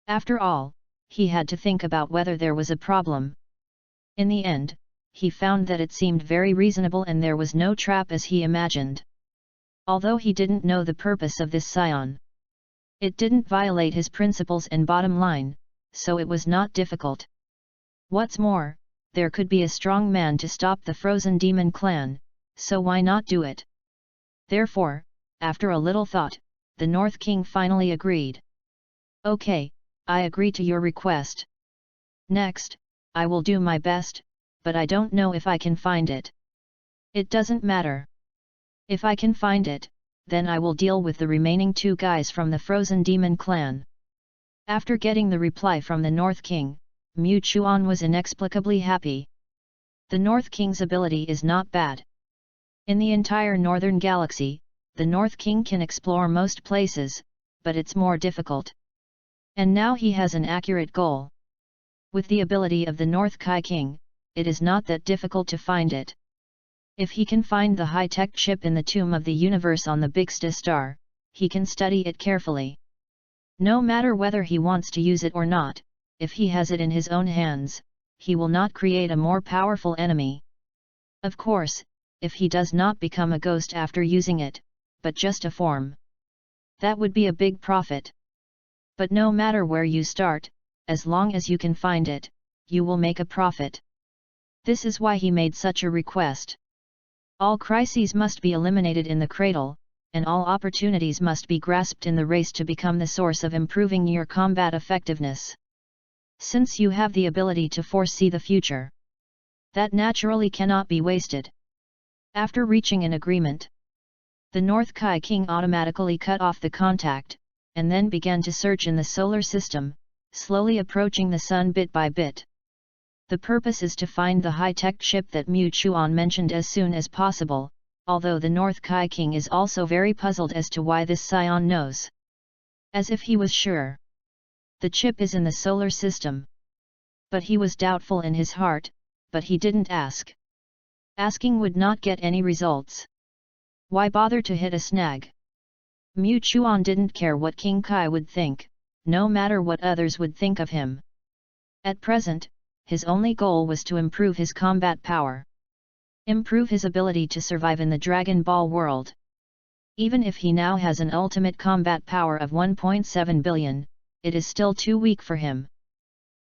After all, he had to think about whether there was a problem. In the end, he found that it seemed very reasonable and there was no trap as he imagined. Although he didn't know the purpose of this scion. It didn't violate his principles and bottom line, so it was not difficult. What's more, there could be a strong man to stop the frozen demon clan, so why not do it? Therefore, after a little thought, the North King finally agreed. Okay, I agree to your request. Next, I will do my best, but I don't know if I can find it. It doesn't matter. If I can find it, then I will deal with the remaining 2 guys from the Frozen Demon clan. After getting the reply from the North King, Mu Chuan was inexplicably happy. The North King's ability is not bad. In the entire Northern Galaxy, the North King can explore most places, but it's more difficult. And now he has an accurate goal. With the ability of the North Kai King, it is not that difficult to find it. If he can find the high-tech chip in the tomb of the universe on the Big Star, he can study it carefully. No matter whether he wants to use it or not, if he has it in his own hands, he will not create a more powerful enemy. Of course, if he does not become a ghost after using it, but just a form. That would be a big profit. But no matter where you start, as long as you can find it, you will make a profit. This is why he made such a request. All crises must be eliminated in the cradle, and all opportunities must be grasped in the race to become the source of improving your combat effectiveness. Since you have the ability to foresee the future, that naturally cannot be wasted. After reaching an agreement, the North Kai King automatically cut off the contact, and then began to search in the solar system, slowly approaching the sun bit by bit. The purpose is to find the high-tech chip that Mu Chuan mentioned as soon as possible, although the North Kai King is also very puzzled as to why this scion knows. As if he was sure. The chip is in the solar system. But he was doubtful in his heart, but he didn't ask. Asking would not get any results. Why bother to hit a snag? Mu Chuan didn't care what King Kai would think, no matter what others would think of him. At present, his only goal was to improve his combat power. Improve his ability to survive in the Dragon Ball world. Even if he now has an ultimate combat power of 1.7 billion, it is still too weak for him.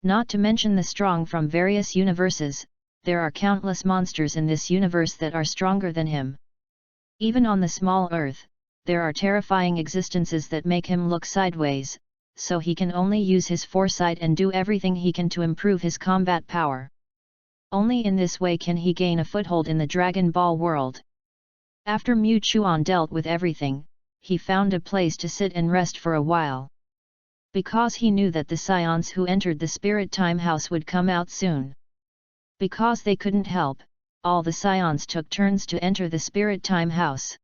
Not to mention the strong from various universes, there are countless monsters in this universe that are stronger than him. Even on the small Earth, there are terrifying existences that make him look sideways, so he can only use his foresight and do everything he can to improve his combat power. Only in this way can he gain a foothold in the Dragon Ball world. After Mu Chuan dealt with everything, he found a place to sit and rest for a while. Because he knew that the scions who entered the Spirit Time House would come out soon. Because they couldn't help, all the scions took turns to enter the Spirit Time House.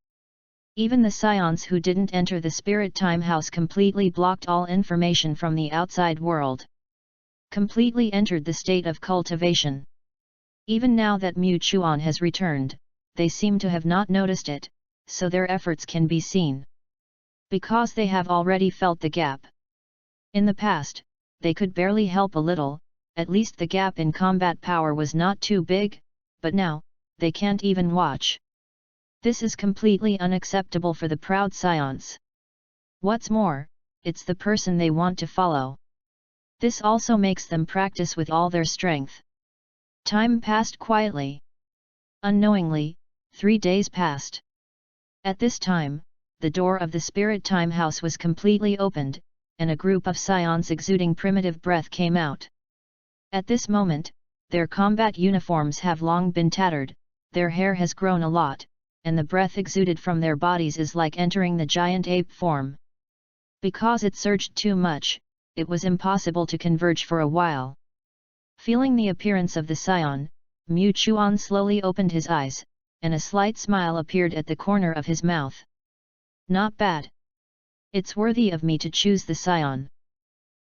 Even the scions who didn't enter the Spirit Time House completely blocked all information from the outside world. Completely entered the state of cultivation. Even now that Mu Chuan has returned, they seem to have not noticed it, so their efforts can be seen. Because they have already felt the gap. In the past, they could barely help a little, at least the gap in combat power was not too big, but now, they can't even watch. This is completely unacceptable for the proud scions. What's more, it's the person they want to follow. This also makes them practice with all their strength. Time passed quietly. Unknowingly, 3 days passed. At this time, the door of the Spirit Time House was completely opened, and a group of scions exuding primitive breath came out. At this moment, their combat uniforms have long been tattered, their hair has grown a lot, and the breath exuded from their bodies is like entering the giant ape form. Because it surged too much, it was impossible to converge for a while. Feeling the appearance of the scion, Mu Chuan slowly opened his eyes, and a slight smile appeared at the corner of his mouth. Not bad. It's worthy of me to choose the scion.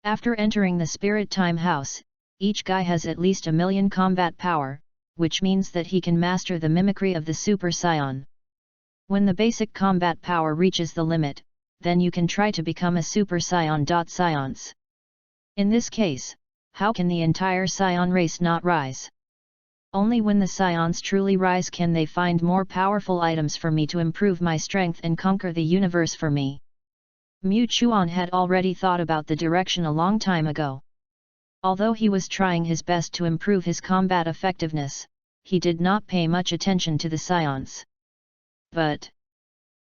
After entering the Spirit Time House, each guy has at least 1,000,000 combat power, which means that he can master the mimicry of the Super Scion. When the basic combat power reaches the limit, then you can try to become a Super Scion. Scions. In this case, how can the entire Scion race not rise? Only when the Scions truly rise can they find more powerful items for me to improve my strength and conquer the universe for me. Mu Chuan had already thought about the direction a long time ago. Although he was trying his best to improve his combat effectiveness, he did not pay much attention to the scions. But,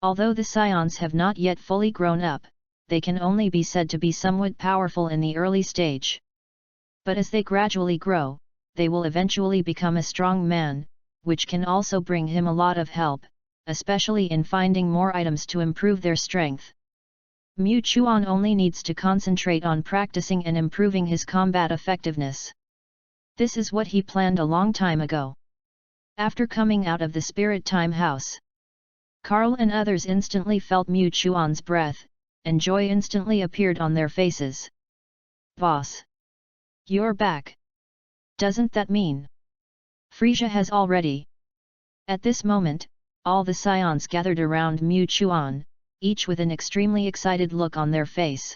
although the scions have not yet fully grown up, they can only be said to be somewhat powerful in the early stage. But as they gradually grow, they will eventually become a strong man, which can also bring him a lot of help, especially in finding more items to improve their strength. Mu Chuan only needs to concentrate on practicing and improving his combat effectiveness. This is what he planned a long time ago. After coming out of the Spirit Time House, Carl and others instantly felt Mu Chuan's breath, and joy instantly appeared on their faces. "Boss! You're back! Doesn't that mean Frieza has already?" At this moment, all the scions gathered around Mu Chuan, each with an extremely excited look on their face.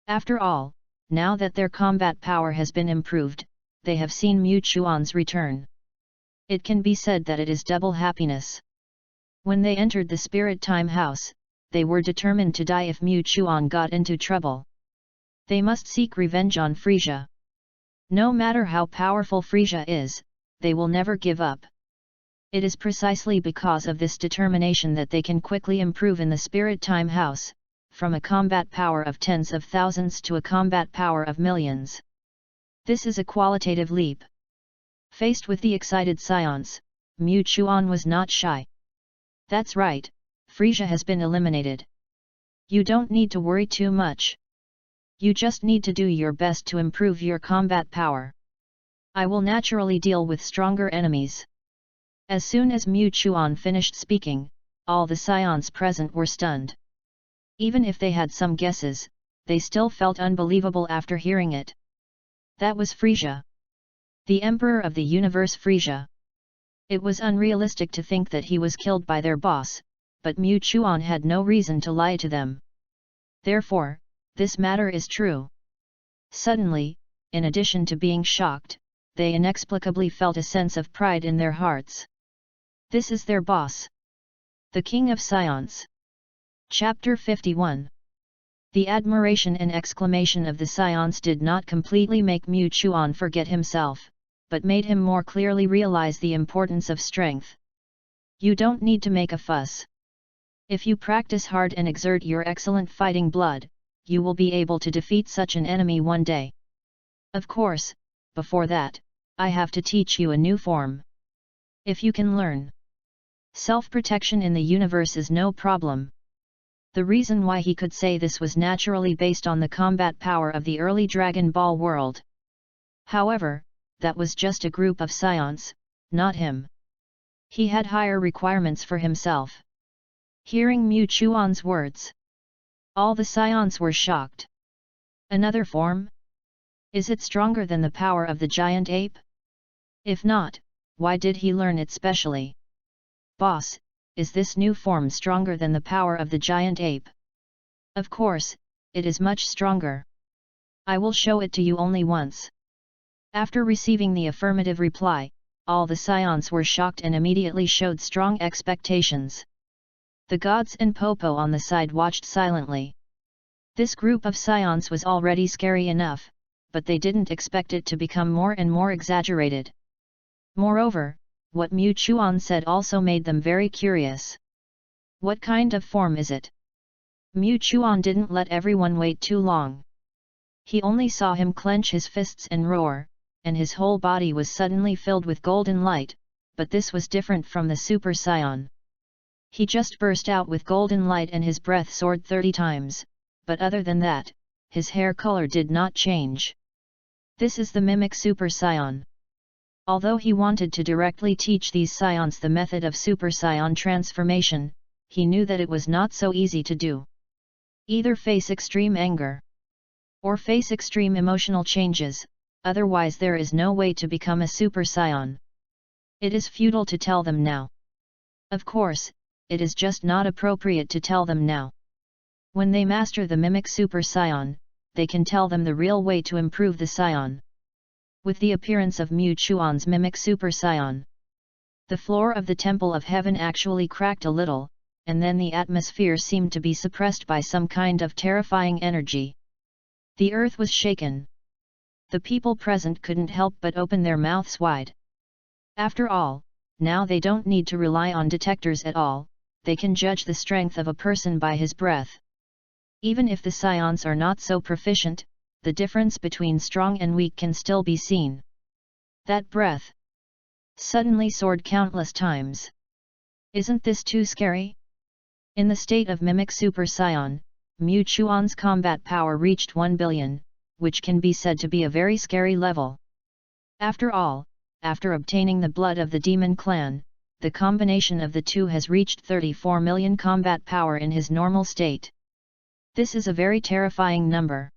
After all, now that their combat power has been improved, they have seen Mu Chuan's return. It can be said that it is double happiness. When they entered the Spirit Time House, they were determined to die if Mu Chuan got into trouble. They must seek revenge on Frieza. No matter how powerful Frieza is, they will never give up. It is precisely because of this determination that they can quickly improve in the Spirit Time House, from a combat power of tens of thousands to a combat power of millions. This is a qualitative leap. Faced with the excited scions, Mu Chuan was not shy. "That's right, Frieza has been eliminated. You don't need to worry too much. You just need to do your best to improve your combat power. I will naturally deal with stronger enemies." As soon as Mu Chuan finished speaking, all the scions present were stunned. Even if they had some guesses, they still felt unbelievable after hearing it. That was Frieza. The Emperor of the Universe Frieza. It was unrealistic to think that he was killed by their boss, but Mu Chuan had no reason to lie to them. Therefore, this matter is true. Suddenly, in addition to being shocked, they inexplicably felt a sense of pride in their hearts. This is their boss, the King of Scions. Chapter 51. The admiration and exclamation of the scions did not completely make Mu Chuan forget himself, but made him more clearly realize the importance of strength. You don't need to make a fuss. If you practice hard and exert your excellent fighting blood, you will be able to defeat such an enemy one day. Of course, before that, I have to teach you a new form. If you can learn self-protection in the universe is no problem. The reason why he could say this was naturally based on the combat power of the early Dragon Ball world. However, that was just a group of scions, not him. He had higher requirements for himself. Hearing Mu Chuan's words, all the scions were shocked. Another form? Is it stronger than the power of the giant ape? If not, why did he learn it specially? Boss, is this new form stronger than the power of the giant ape? Of course, it is much stronger. I will show it to you only once. After receiving the affirmative reply, all the scions were shocked and immediately showed strong expectations. The gods and Popo on the side watched silently. This group of scions was already scary enough, but they didn't expect it to become more and more exaggerated. Moreover, what Mu Chuan said also made them very curious. What kind of form is it? Mu Chuan didn't let everyone wait too long. He only saw him clench his fists and roar, and his whole body was suddenly filled with golden light, but this was different from the Super Saiyan. He just burst out with golden light and his breath soared 30 times, but other than that, his hair color did not change. This is the Mimic Super Saiyan. Although he wanted to directly teach these scions the method of Super Saiyan transformation, he knew that it was not so easy to do. Either face extreme anger, or face extreme emotional changes, otherwise there is no way to become a Super Saiyan. It is futile to tell them now. Of course, it is just not appropriate to tell them now. When they master the Mimic Super Saiyan, they can tell them the real way to improve the Saiyan. With the appearance of Mu Chuan's Mimic Super Saiyan, the floor of the Temple of Heaven actually cracked a little, and then the atmosphere seemed to be suppressed by some kind of terrifying energy. The earth was shaken. The people present couldn't help but open their mouths wide. After all, now they don't need to rely on detectors at all, they can judge the strength of a person by his breath. Even if the scions are not so proficient, the difference between strong and weak can still be seen. That breath suddenly soared countless times. Isn't this too scary? In the state of Mimic Super Scion, Mu Chuan's combat power reached 1 billion, which can be said to be a very scary level. After all, after obtaining the blood of the demon clan, the combination of the two has reached 34 million combat power in his normal state. This is a very terrifying number.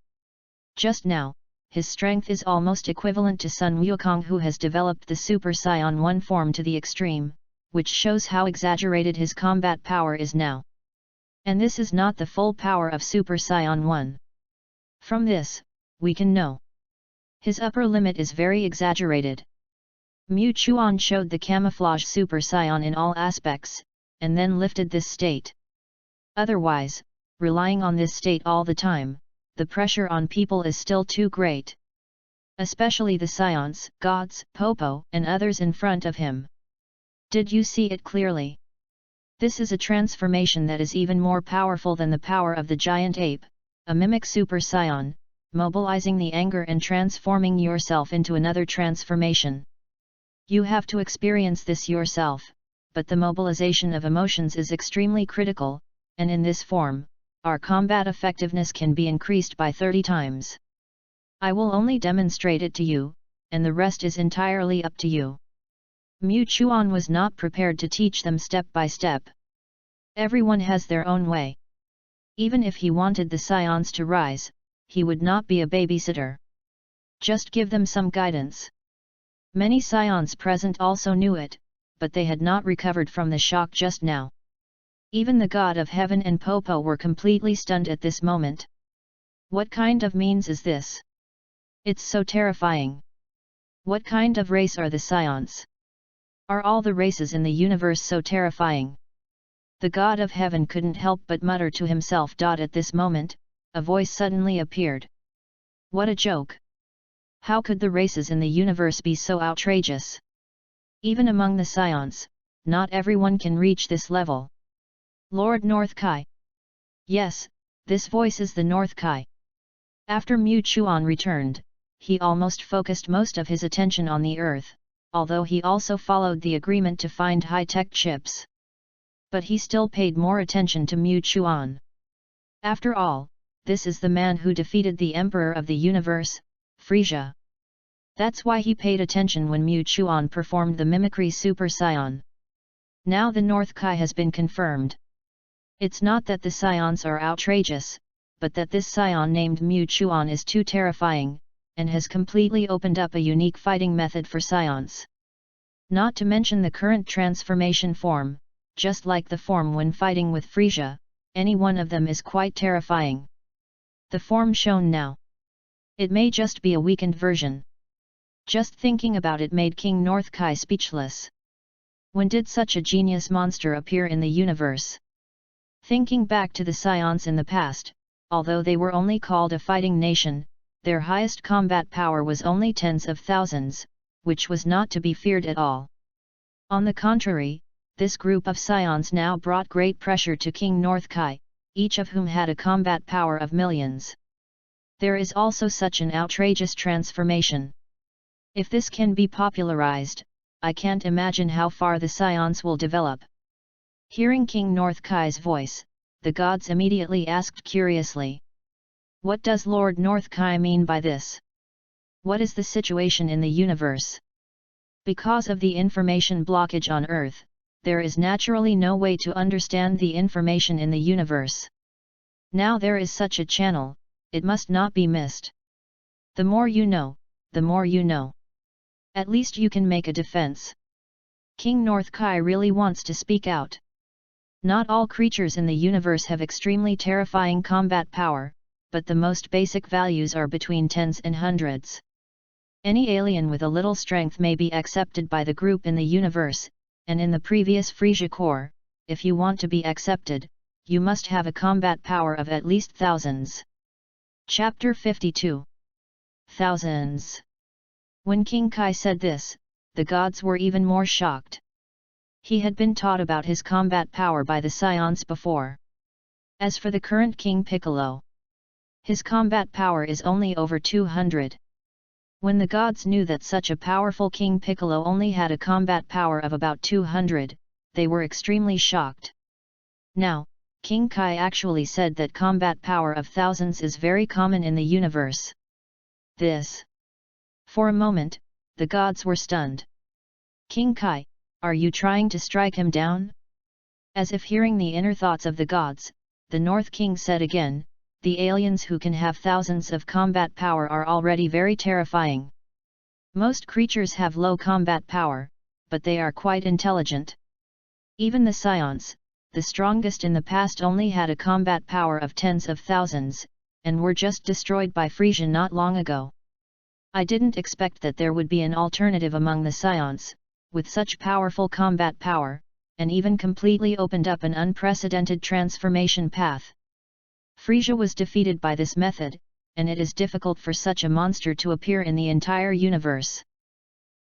Just now, his strength is almost equivalent to Sun Wukong, who has developed the Super Saiyan 1 form to the extreme, which shows how exaggerated his combat power is now. And this is not the full power of Super Saiyan 1. From this, we can know his upper limit is very exaggerated. Mu Chuan showed the camouflage Super Saiyan in all aspects, and then lifted this state. Otherwise, relying on this state all the time, the pressure on people is still too great. Especially the scions, gods, Popo, and others in front of him. Did you see it clearly? This is a transformation that is even more powerful than the power of the giant ape, a mimic Super Saiyan, mobilizing the anger and transforming yourself into another transformation. You have to experience this yourself, but the mobilization of emotions is extremely critical, and in this form, our combat effectiveness can be increased by 30 times. I will only demonstrate it to you, and the rest is entirely up to you. Mu Chuan was not prepared to teach them step by step. Everyone has their own way. Even if he wanted the scions to rise, he would not be a babysitter. Just give them some guidance. Many scions present also knew it, but they had not recovered from the shock just now. Even the god of heaven and Popo were completely stunned at this moment. What kind of means is this? It's so terrifying. What kind of race are the scions? Are all the races in the universe so terrifying? The god of heaven couldn't help but mutter to himself. At this moment, a voice suddenly appeared. What a joke! How could the races in the universe be so outrageous? Even among the scions, not everyone can reach this level. Lord North Kai. Yes, this voice is the North Kai. After Mu Chuan returned, he almost focused most of his attention on the earth, although he also followed the agreement to find high-tech chips. But he still paid more attention to Mu Chuan. After all, this is the man who defeated the Emperor of the Universe, Frieza. That's why he paid attention when Mu Chuan performed the mimicry Super Saiyan. Now the North Kai has been confirmed. It's not that the scions are outrageous, but that this scion named Mu Chuan is too terrifying, and has completely opened up a unique fighting method for scions. Not to mention the current transformation form, just like the form when fighting with Frieza, any one of them is quite terrifying. The form shown now. It may just be a weakened version. Just thinking about it made King North Kai speechless. When did such a genius monster appear in the universe? Thinking back to the scions in the past, although they were only called a fighting nation, their highest combat power was only tens of thousands, which was not to be feared at all. On the contrary, this group of scions now brought great pressure to King North Kai, each of whom had a combat power of millions. There is also such an outrageous transformation. If this can be popularized, I can't imagine how far the scions will develop. Hearing King North Kai's voice, the gods immediately asked curiously. What does Lord North Kai mean by this? What is the situation in the universe? Because of the information blockage on Earth, there is naturally no way to understand the information in the universe. Now there is such a channel, it must not be missed. The more you know, the more you know. At least you can make a defense. King North Kai really wants to speak out. Not all creatures in the universe have extremely terrifying combat power, but the most basic values are between tens and hundreds. Any alien with a little strength may be accepted by the group in the universe, and in the previous Frieza Corps, if you want to be accepted, you must have a combat power of at least thousands. Chapter 52. Thousands. When King Kai said this, the gods were even more shocked. He had been taught about his combat power by the scions before. As for the current King Piccolo, his combat power is only over 200. When the gods knew that such a powerful King Piccolo only had a combat power of about 200, they were extremely shocked. Now, King Kai actually said that combat power of thousands is very common in the universe. For a moment, the gods were stunned. King Kai, are you trying to strike him down? As if hearing the inner thoughts of the gods, the North King said again, the aliens who can have thousands of combat power are already very terrifying. Most creatures have low combat power, but they are quite intelligent. Even the scions, the strongest in the past, only had a combat power of tens of thousands, and were just destroyed by Frieza not long ago. I didn't expect that there would be an alternative among the scions, with such powerful combat power, and even completely opened up an unprecedented transformation path. Frieza was defeated by this method, and it is difficult for such a monster to appear in the entire universe.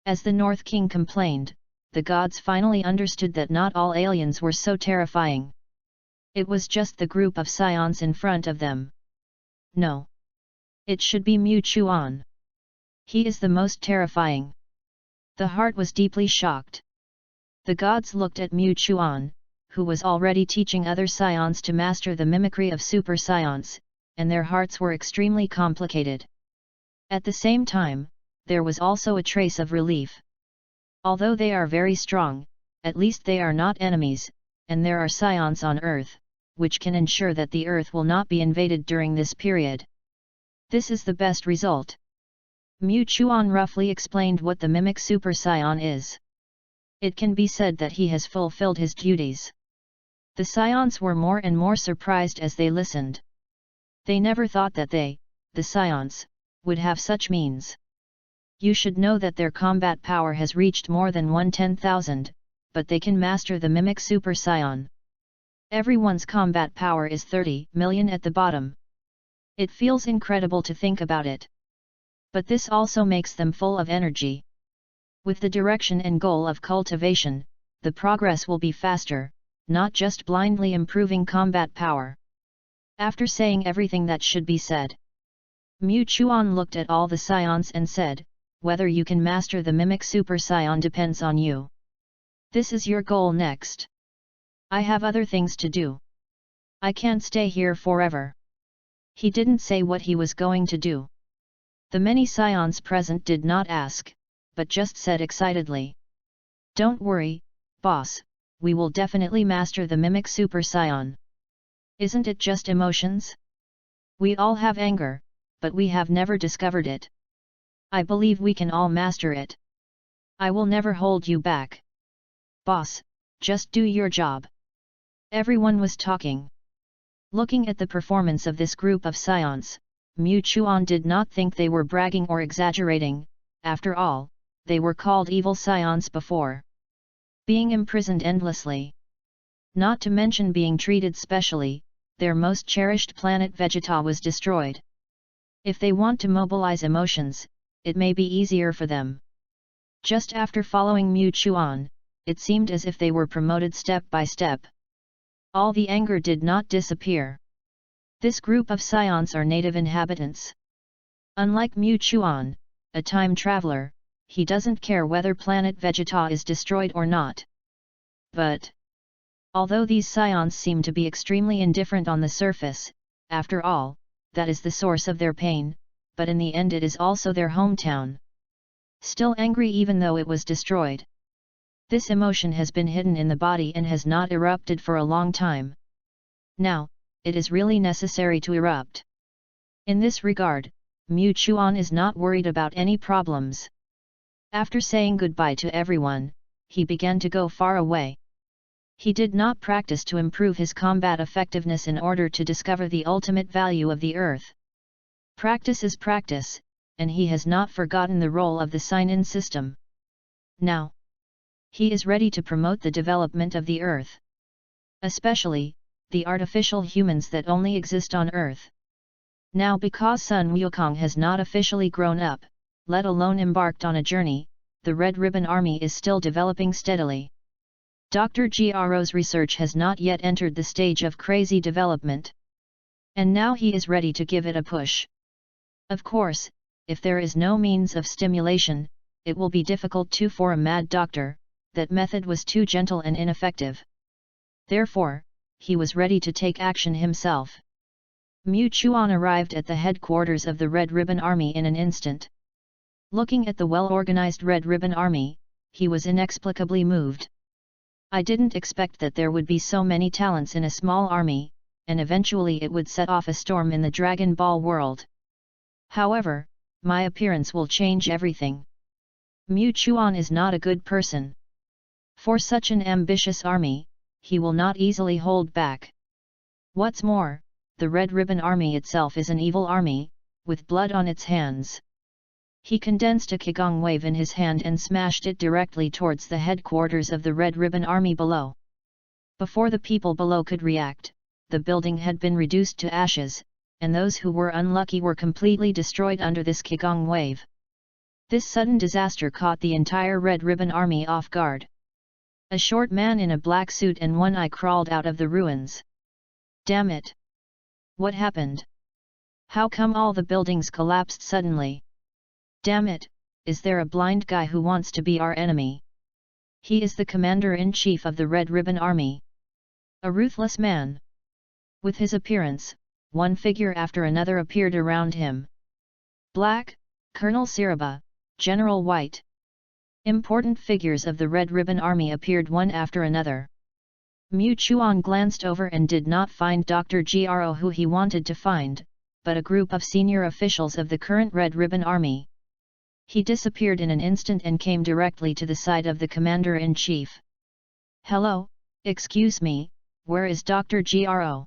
As the North King complained, the gods finally understood that not all aliens were so terrifying. It was just the group of scions in front of them. No. It should be Mu Chuan. He is the most terrifying. The heart was deeply shocked. The gods looked at Mu Chuan, who was already teaching other scions to master the mimicry of super scions, and their hearts were extremely complicated. At the same time, there was also a trace of relief. Although they are very strong, at least they are not enemies, and there are scions on Earth, which can ensure that the Earth will not be invaded during this period. This is the best result. Mu Chuan roughly explained what the mimic super scion is. It can be said that he has fulfilled his duties. The scions were more and more surprised as they listened. They never thought that they, the scions, would have such means. You should know that their combat power has reached more than 110,000, but they can master the mimic super scion. Everyone's combat power is 30 million at the bottom. It feels incredible to think about it. But this also makes them full of energy. With the direction and goal of cultivation, the progress will be faster, not just blindly improving combat power. After saying everything that should be said, Mu Chuan looked at all the scions and said, whether you can master the mimic super scion depends on you. This is your goal next. I have other things to do. I can't stay here forever. He didn't say what he was going to do. The many scions present did not ask, but just said excitedly, "Don't worry, boss, we will definitely master the mimic super scion. Isn't it just emotions? We all have anger, but we have never discovered it. I believe we can all master it. I will never hold you back. Boss, just do your job." Everyone was talking. Looking at the performance of this group of scions, Mu Chuan did not think they were bragging or exaggerating. After all, they were called evil scions before. Being imprisoned endlessly. Not to mention being treated specially, their most cherished planet Vegeta was destroyed. If they want to mobilize emotions, it may be easier for them. Just after following Mu Chuan, it seemed as if they were promoted step by step. All the anger did not disappear. This group of scions are native inhabitants. Unlike Mu Chuan, a time traveler, he doesn't care whether planet Vegeta is destroyed or not. But, although these scions seem to be extremely indifferent on the surface, after all, that is the source of their pain, but in the end it is also their hometown. Still angry even though it was destroyed. This emotion has been hidden in the body and has not erupted for a long time. Now, it is really necessary to erupt. In this regard, Mu Chuan is not worried about any problems. After saying goodbye to everyone, he began to go far away. He did not practice to improve his combat effectiveness in order to discover the ultimate value of the earth. Practice is practice, and he has not forgotten the role of the sign-in system. Now, he is ready to promote the development of the earth. Especially, the artificial humans that only exist on Earth. Now because Sun Wukong has not officially grown up, let alone embarked on a journey, the Red Ribbon Army is still developing steadily. Dr. Gro's research has not yet entered the stage of crazy development. And now he is ready to give it a push. Of course, if there is no means of stimulation, it will be difficult for a mad doctor. That method was too gentle and ineffective. Therefore, he was ready to take action himself. Mu Chuan arrived at the headquarters of the Red Ribbon Army in an instant. Looking at the well-organized Red Ribbon Army, he was inexplicably moved. I didn't expect that there would be so many talents in a small army, and eventually it would set off a storm in the Dragon Ball world. However, my appearance will change everything. Mu Chuan is not a good person. For such an ambitious army, he will not easily hold back. What's more, the Red Ribbon Army itself is an evil army, with blood on its hands. He condensed a Qigong wave in his hand and smashed it directly towards the headquarters of the Red Ribbon Army below. Before the people below could react, the building had been reduced to ashes, and those who were unlucky were completely destroyed under this Qigong wave. This sudden disaster caught the entire Red Ribbon Army off guard. A short man in a black suit and one eye crawled out of the ruins. Damn it! What happened? How come all the buildings collapsed suddenly? Damn it, is there a blind guy who wants to be our enemy? He is the commander-in-chief of the Red Ribbon Army. A ruthless man. With his appearance, one figure after another appeared around him. Black, Colonel Siriba, General White. Important figures of the Red Ribbon Army appeared one after another. Mu Chuan glanced over and did not find Dr. Gro who he wanted to find, but a group of senior officials of the current Red Ribbon Army. He disappeared in an instant and came directly to the side of the Commander-in-Chief. Hello, excuse me, where is Dr. Gro?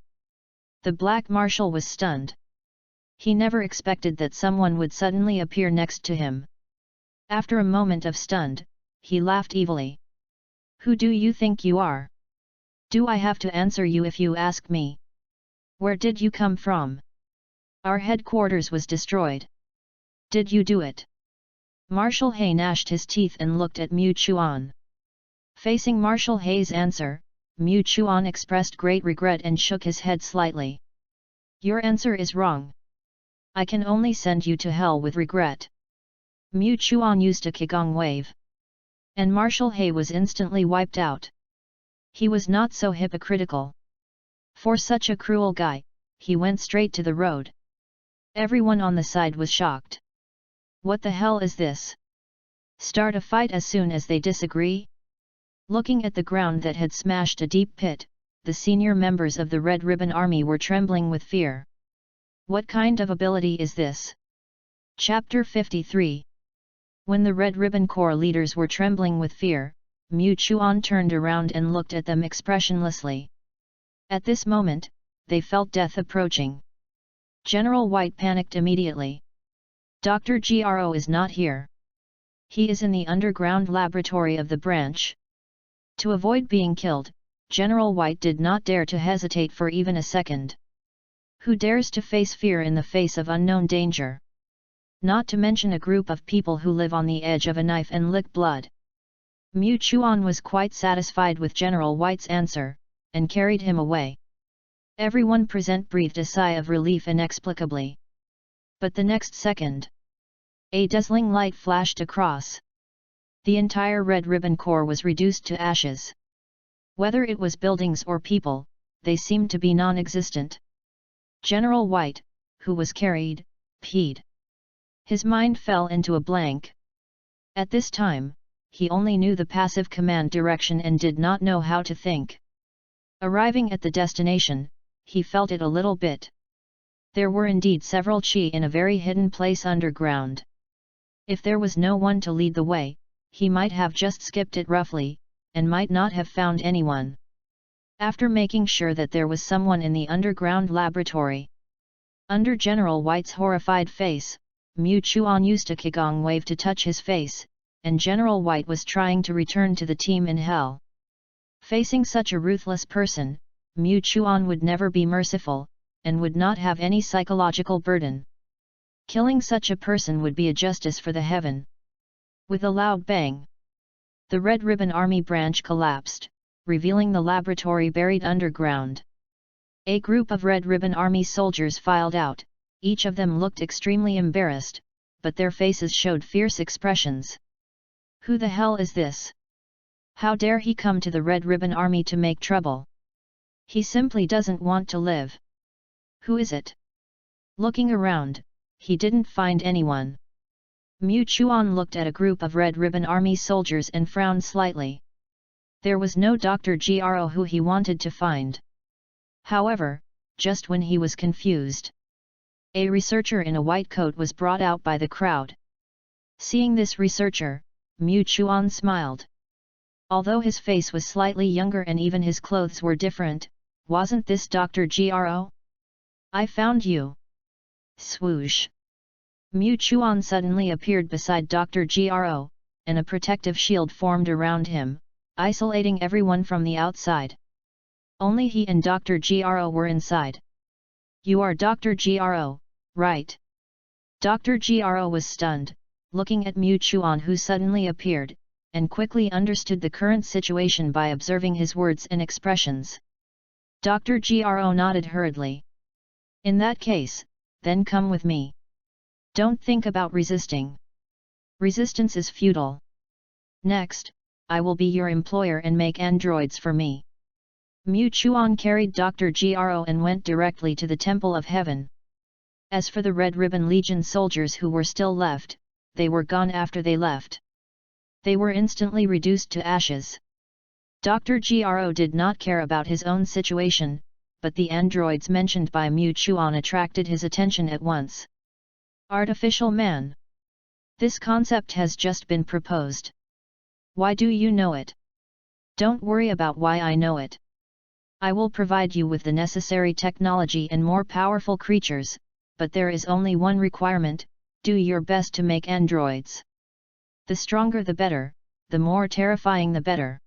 The Black Marshal was stunned. He never expected that someone would suddenly appear next to him. After a moment of stunned, he laughed evilly. Who do you think you are? Do I have to answer you if you ask me? Where did you come from? Our headquarters was destroyed. Did you do it? Marshal He gnashed his teeth and looked at Mu Chuan. Facing Marshal He's answer, Mu Chuan expressed great regret and shook his head slightly. Your answer is wrong. I can only send you to hell with regret. Mu Chuan used a Qigong wave. And Marshal He was instantly wiped out. He was not so hypocritical. For such a cruel guy, he went straight to the road. Everyone on the side was shocked. What the hell is this? Start a fight as soon as they disagree? Looking at the ground that had smashed a deep pit, the senior members of the Red Ribbon Army were trembling with fear. What kind of ability is this? Chapter 53. When the Red Ribbon Corps leaders were trembling with fear, Mu Chuan turned around and looked at them expressionlessly. At this moment, they felt death approaching. General White panicked immediately. Dr. Gro is not here. He is in the underground laboratory of the branch. To avoid being killed, General White did not dare to hesitate for even a second. Who dares to face fear in the face of unknown danger? Not to mention a group of people who live on the edge of a knife and lick blood. Mu Chuan was quite satisfied with General White's answer, and carried him away. Everyone present breathed a sigh of relief inexplicably. But the next second, a dazzling light flashed across. The entire Red Ribbon Corps was reduced to ashes. Whether it was buildings or people, they seemed to be non-existent. General White, who was carried, peed. His mind fell into a blank. At this time, he only knew the passive command direction and did not know how to think. Arriving at the destination, he felt it a little bit. There were indeed several chi in a very hidden place underground. If there was no one to lead the way, he might have just skipped it roughly, and might not have found anyone. After making sure that there was someone in the underground laboratory. Under General White's horrified face, Mu Chuan used a Qigong wave to touch his face, and General White was trying to return to the team in hell. Facing such a ruthless person, Mu Chuan would never be merciful, and would not have any psychological burden. Killing such a person would be a justice for the heaven. With a loud bang, the Red Ribbon Army branch collapsed, revealing the laboratory buried underground. A group of Red Ribbon Army soldiers filed out. Each of them looked extremely embarrassed, but their faces showed fierce expressions. Who the hell is this? How dare he come to the Red Ribbon Army to make trouble? He simply doesn't want to live. Who is it? Looking around, he didn't find anyone. Mu Chuan looked at a group of Red Ribbon Army soldiers and frowned slightly. There was no Dr. Gro who he wanted to find. However, just when he was confused, a researcher in a white coat was brought out by the crowd. Seeing this researcher, Mu Chuan smiled. Although his face was slightly younger and even his clothes were different, wasn't this Dr. Gro? I found you! Swoosh! Mu Chuan suddenly appeared beside Dr. Gro, and a protective shield formed around him, isolating everyone from the outside. Only he and Dr. Gro were inside. You are Dr. Gro, right? Dr. Gro was stunned, looking at Mu Chuan who suddenly appeared, and quickly understood the current situation by observing his words and expressions. Dr. Gro nodded hurriedly. In that case, then come with me. Don't think about resisting. Resistance is futile. Next, I will be your employer and make androids for me. Mu Chuan carried Dr. Gro and went directly to the Temple of Heaven. As for the Red Ribbon Legion soldiers who were still left, they were gone after they left. They were instantly reduced to ashes. Dr. Gro did not care about his own situation, but the androids mentioned by Mu Chuan attracted his attention at once. Artificial man. This concept has just been proposed. Why do you know it? Don't worry about why I know it. I will provide you with the necessary technology and more powerful creatures, but there is only one requirement: do your best to make androids. The stronger the better, the more terrifying the better.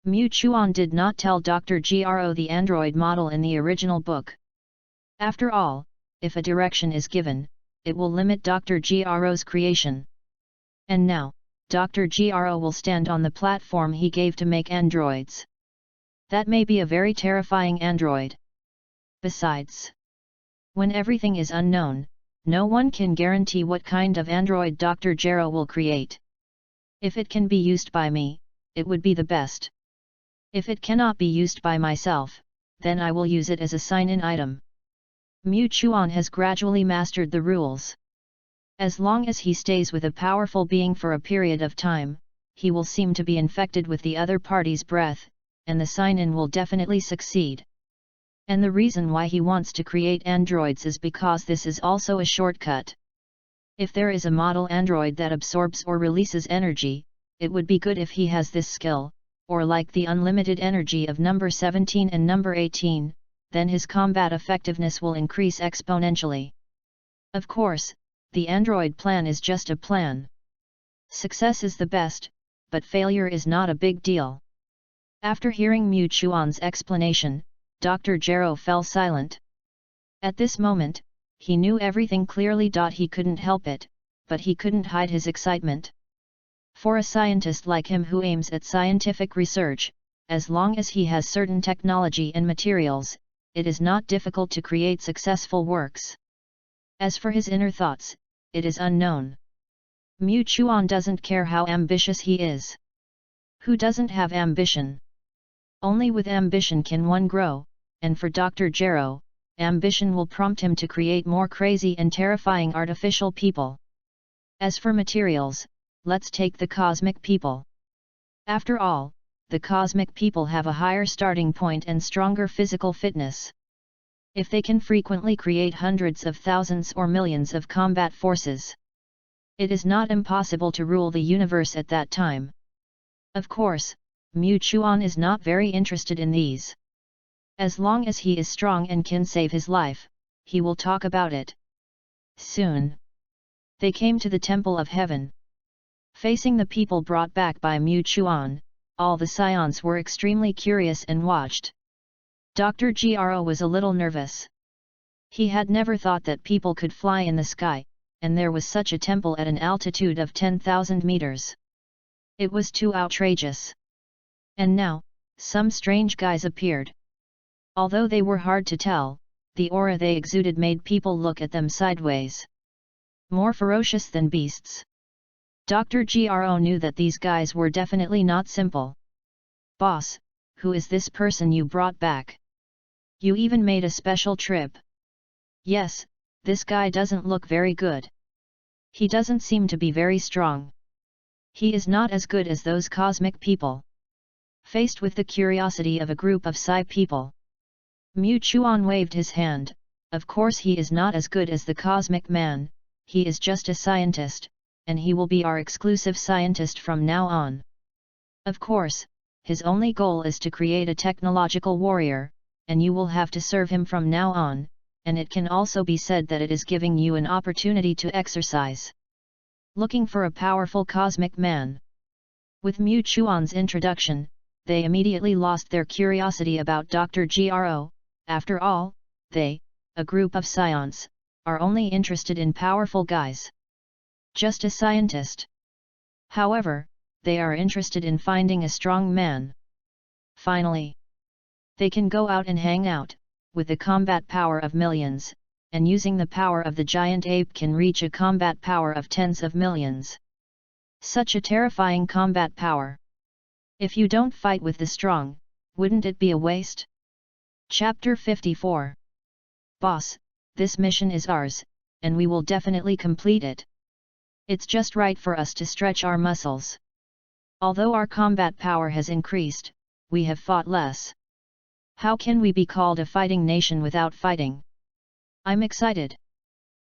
Mu Chuan did not tell Dr. Gro the android model in the original book. After all, if a direction is given, it will limit Dr. Gro's creation. And now, Dr. Gro will stand on the platform he gave to make androids. That may be a very terrifying android. Besides, when everything is unknown, no one can guarantee what kind of android Dr. Gro will create. If it can be used by me, it would be the best. If it cannot be used by myself, then I will use it as a sign-in item. Mu Chuan has gradually mastered the rules. As long as he stays with a powerful being for a period of time, he will seem to be infected with the other party's breath, and the sign-in will definitely succeed. And the reason why he wants to create androids is because this is also a shortcut. If there is a model android that absorbs or releases energy, it would be good if he has this skill, or like the unlimited energy of number 17 and number 18, then his combat effectiveness will increase exponentially. Of course, the android plan is just a plan. Success is the best, but failure is not a big deal. After hearing Mu Chuan's explanation, Dr. Gro fell silent. At this moment, he knew everything clearly. He couldn't help it, but he couldn't hide his excitement. For a scientist like him who aims at scientific research, as long as he has certain technology and materials, it is not difficult to create successful works. As for his inner thoughts, it is unknown. Mu Chuan doesn't care how ambitious he is. Who doesn't have ambition? Only with ambition can one grow, and for Dr. Gro, ambition will prompt him to create more crazy and terrifying artificial people. As for materials, let's take the cosmic people. After all, the cosmic people have a higher starting point and stronger physical fitness. If they can frequently create hundreds of thousands or millions of combat forces, it is not impossible to rule the universe at that time. Of course, Mu Chuan is not very interested in these. As long as he is strong and can save his life, he will talk about it. Soon, they came to the Temple of Heaven. Facing the people brought back by Mu Chuan, all the scions were extremely curious and watched. Dr. Gro was a little nervous. He had never thought that people could fly in the sky, and there was such a temple at an altitude of 10,000 meters. It was too outrageous. And now, some strange guys appeared. Although they were hard to tell, the aura they exuded made people look at them sideways. More ferocious than beasts. Dr. Gro knew that these guys were definitely not simple. "Boss, who is this person you brought back? You even made a special trip." "Yes, this guy doesn't look very good. He doesn't seem to be very strong. He is not as good as those cosmic people." Faced with the curiosity of a group of Psi people, Mu Chuan waved his hand. "Of course he is not as good as the cosmic man, he is just a scientist, and he will be our exclusive scientist from now on. Of course, his only goal is to create a technological warrior, and you will have to serve him from now on, and it can also be said that it is giving you an opportunity to exercise." Looking for a powerful cosmic man. With Mu Chuan's introduction, they immediately lost their curiosity about Dr. Gro. After all, they, a group of scions, are only interested in powerful guys. Just a scientist. However, they are interested in finding a strong man. Finally, they can go out and hang out, with the combat power of millions, and using the power of the giant ape can reach a combat power of tens of millions. Such a terrifying combat power. If you don't fight with the strong, wouldn't it be a waste? Chapter 54. Boss, this mission is ours, and we will definitely complete it. It's just right for us to stretch our muscles. Although our combat power has increased, we have fought less. How can we be called a fighting nation without fighting? I'm excited.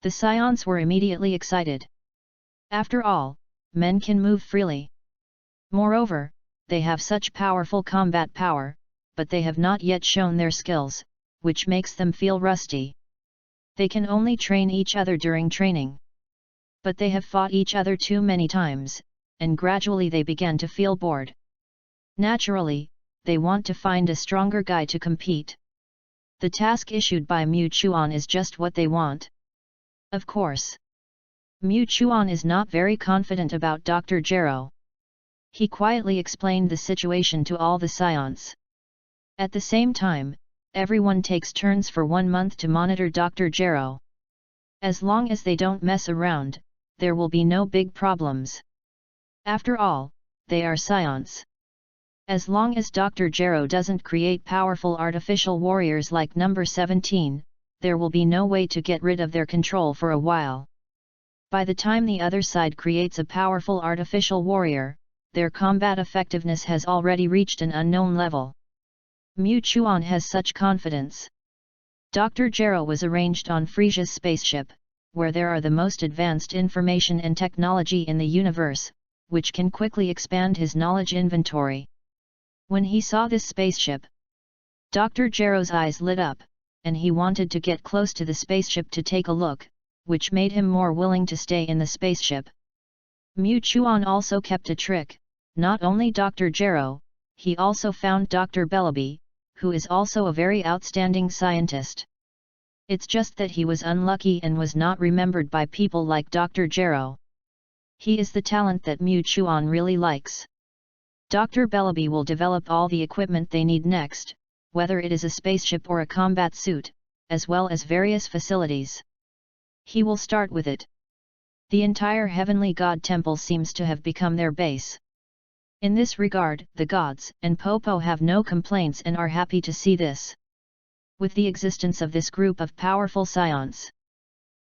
The scions were immediately excited. After all, men can move freely. Moreover, they have such powerful combat power, but they have not yet shown their skills, which makes them feel rusty. They can only train each other during training. But they have fought each other too many times, and gradually they began to feel bored. Naturally, they want to find a stronger guy to compete. The task issued by Mu Chuan is just what they want. Of course, Mu Chuan is not very confident about Dr. Gro. He quietly explained the situation to all the scions. At the same time, everyone takes turns for 1 month to monitor Dr. Gro. As long as they don't mess around, there will be no big problems. After all, they are scions. As long as Dr. Gro doesn't create powerful artificial warriors like number 17, there will be no way to get rid of their control for a while. By the time the other side creates a powerful artificial warrior, their combat effectiveness has already reached an unknown level. Mu Chuan has such confidence. Dr. Gro was arranged on Frieza's spaceship, where there are the most advanced information and technology in the universe, which can quickly expand his knowledge inventory. When he saw this spaceship, Dr. Gero's eyes lit up, and he wanted to get close to the spaceship to take a look, which made him more willing to stay in the spaceship. Mu Chuan also kept a trick. Not only Dr. Gro, he also found Dr. Bellaby, who is also a very outstanding scientist. It's just that he was unlucky and was not remembered by people like Dr. Gro. He is the talent that Mu Chuan really likes. Dr. Bellaby will develop all the equipment they need next, whether it is a spaceship or a combat suit, as well as various facilities. He will start with it. The entire Heavenly God Temple seems to have become their base. In this regard, the gods and Popo have no complaints and are happy to see this. With the existence of this group of powerful scions,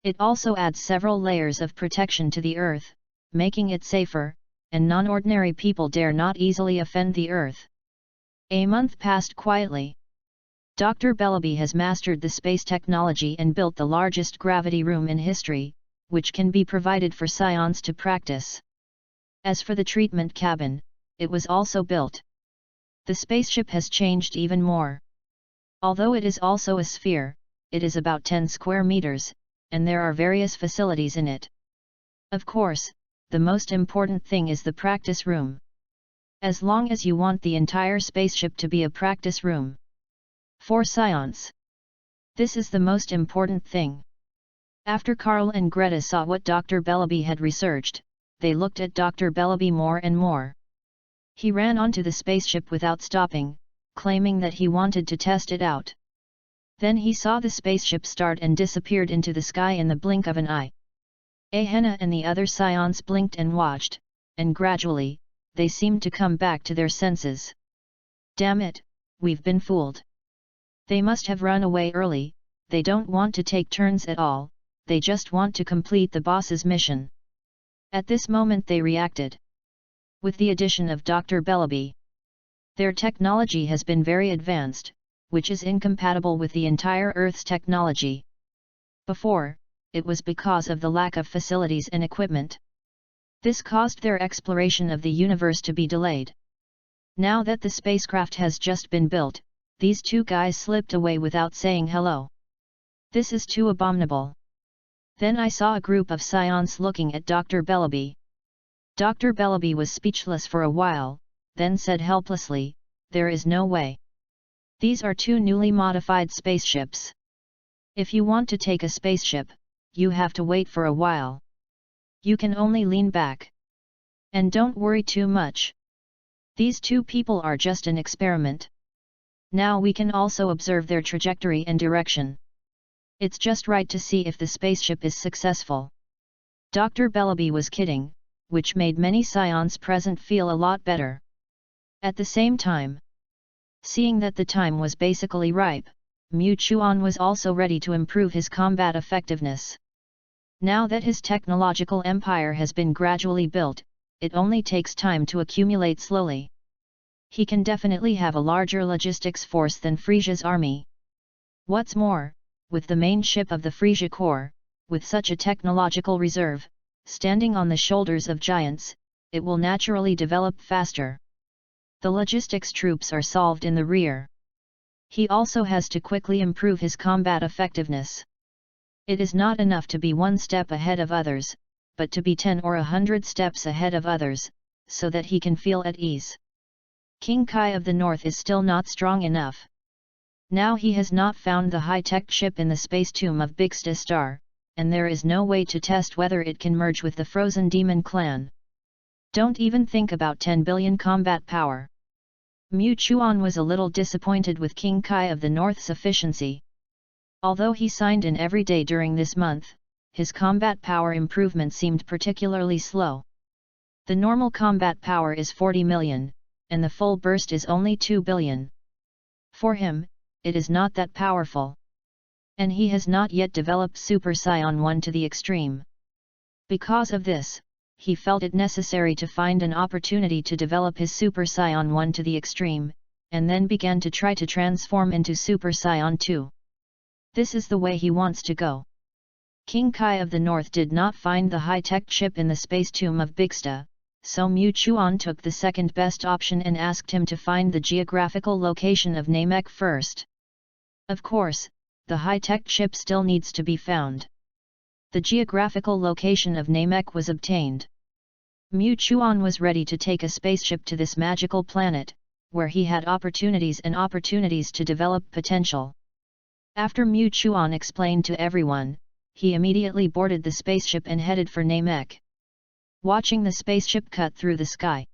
it also adds several layers of protection to the earth, making it safer, and non-ordinary people dare not easily offend the earth. A month passed quietly. Dr. Bellaby has mastered the space technology and built the largest gravity room in history, which can be provided for scions to practice. As for the treatment cabin, it was also built. The spaceship has changed even more. Although it is also a sphere, it is about 10 square meters, and there are various facilities in it. Of course, the most important thing is the practice room. As long as you want the entire spaceship to be a practice room. For science. This is the most important thing. After Carl and Greta saw what Dr. Bellaby had researched, they looked at Dr. Bellaby more and more. He ran onto the spaceship without stopping, claiming that he wanted to test it out. Then he saw the spaceship start and disappeared into the sky in the blink of an eye. Ahena and the other scions blinked and watched, and gradually, they seemed to come back to their senses. Damn it, we've been fooled. They must have run away early, they don't want to take turns at all, they just want to complete the boss's mission. At this moment they reacted. With the addition of Dr. Bellaby, their technology has been very advanced, which is incompatible with the entire Earth's technology. Before, it was because of the lack of facilities and equipment. This caused their exploration of the universe to be delayed. Now that the spacecraft has just been built, these two guys slipped away without saying hello. This is too abominable. Then I saw a group of scions looking at Dr. Bellaby. Dr. Bellaby was speechless for a while, then said helplessly, "There is no way. These are two newly modified spaceships. If you want to take a spaceship, you have to wait for a while. You can only lean back. And don't worry too much. These two people are just an experiment. Now we can also observe their trajectory and direction. It's just right to see if the spaceship is successful." Dr. Bellaby was kidding, which made many scions present feel a lot better. At the same time, seeing that the time was basically ripe, Mu Chuan was also ready to improve his combat effectiveness. Now that his technological empire has been gradually built, it only takes time to accumulate slowly. He can definitely have a larger logistics force than Frieza's army. What's more, with the main ship of the Frieza Corps, with such a technological reserve, standing on the shoulders of giants, it will naturally develop faster. The logistics troops are solved in the rear. He also has to quickly improve his combat effectiveness. It is not enough to be one step ahead of others, but to be 10 or 100 steps ahead of others, so that he can feel at ease. King Kai of the North is still not strong enough. Now he has not found the high-tech ship in the space tomb of Vegeta Star, and there is no way to test whether it can merge with the Frozen Demon clan. Don't even think about 10 billion combat power. Mu Chuan was a little disappointed with King Kai of the North's efficiency. Although he signed in every day during this month, his combat power improvement seemed particularly slow. The normal combat power is 40 million, and the full burst is only 2 billion. For him, it is not that powerful. And he has not yet developed Super Saiyan 1 to the extreme. Because of this, he felt it necessary to find an opportunity to develop his Super Saiyan 1 to the extreme, and then began to try to transform into Super Saiyan 2. This is the way he wants to go. King Kai of the North did not find the high-tech ship in the space tomb of Vegeta, so Mu Chuan took the second best option and asked him to find the geographical location of Namek first. Of course, the high-tech ship still needs to be found. The geographical location of Namek was obtained. Mu Chuan was ready to take a spaceship to this magical planet, where he had opportunities to develop potential. After Mu Chuan explained to everyone, he immediately boarded the spaceship and headed for Namek. Watching the spaceship cut through the sky,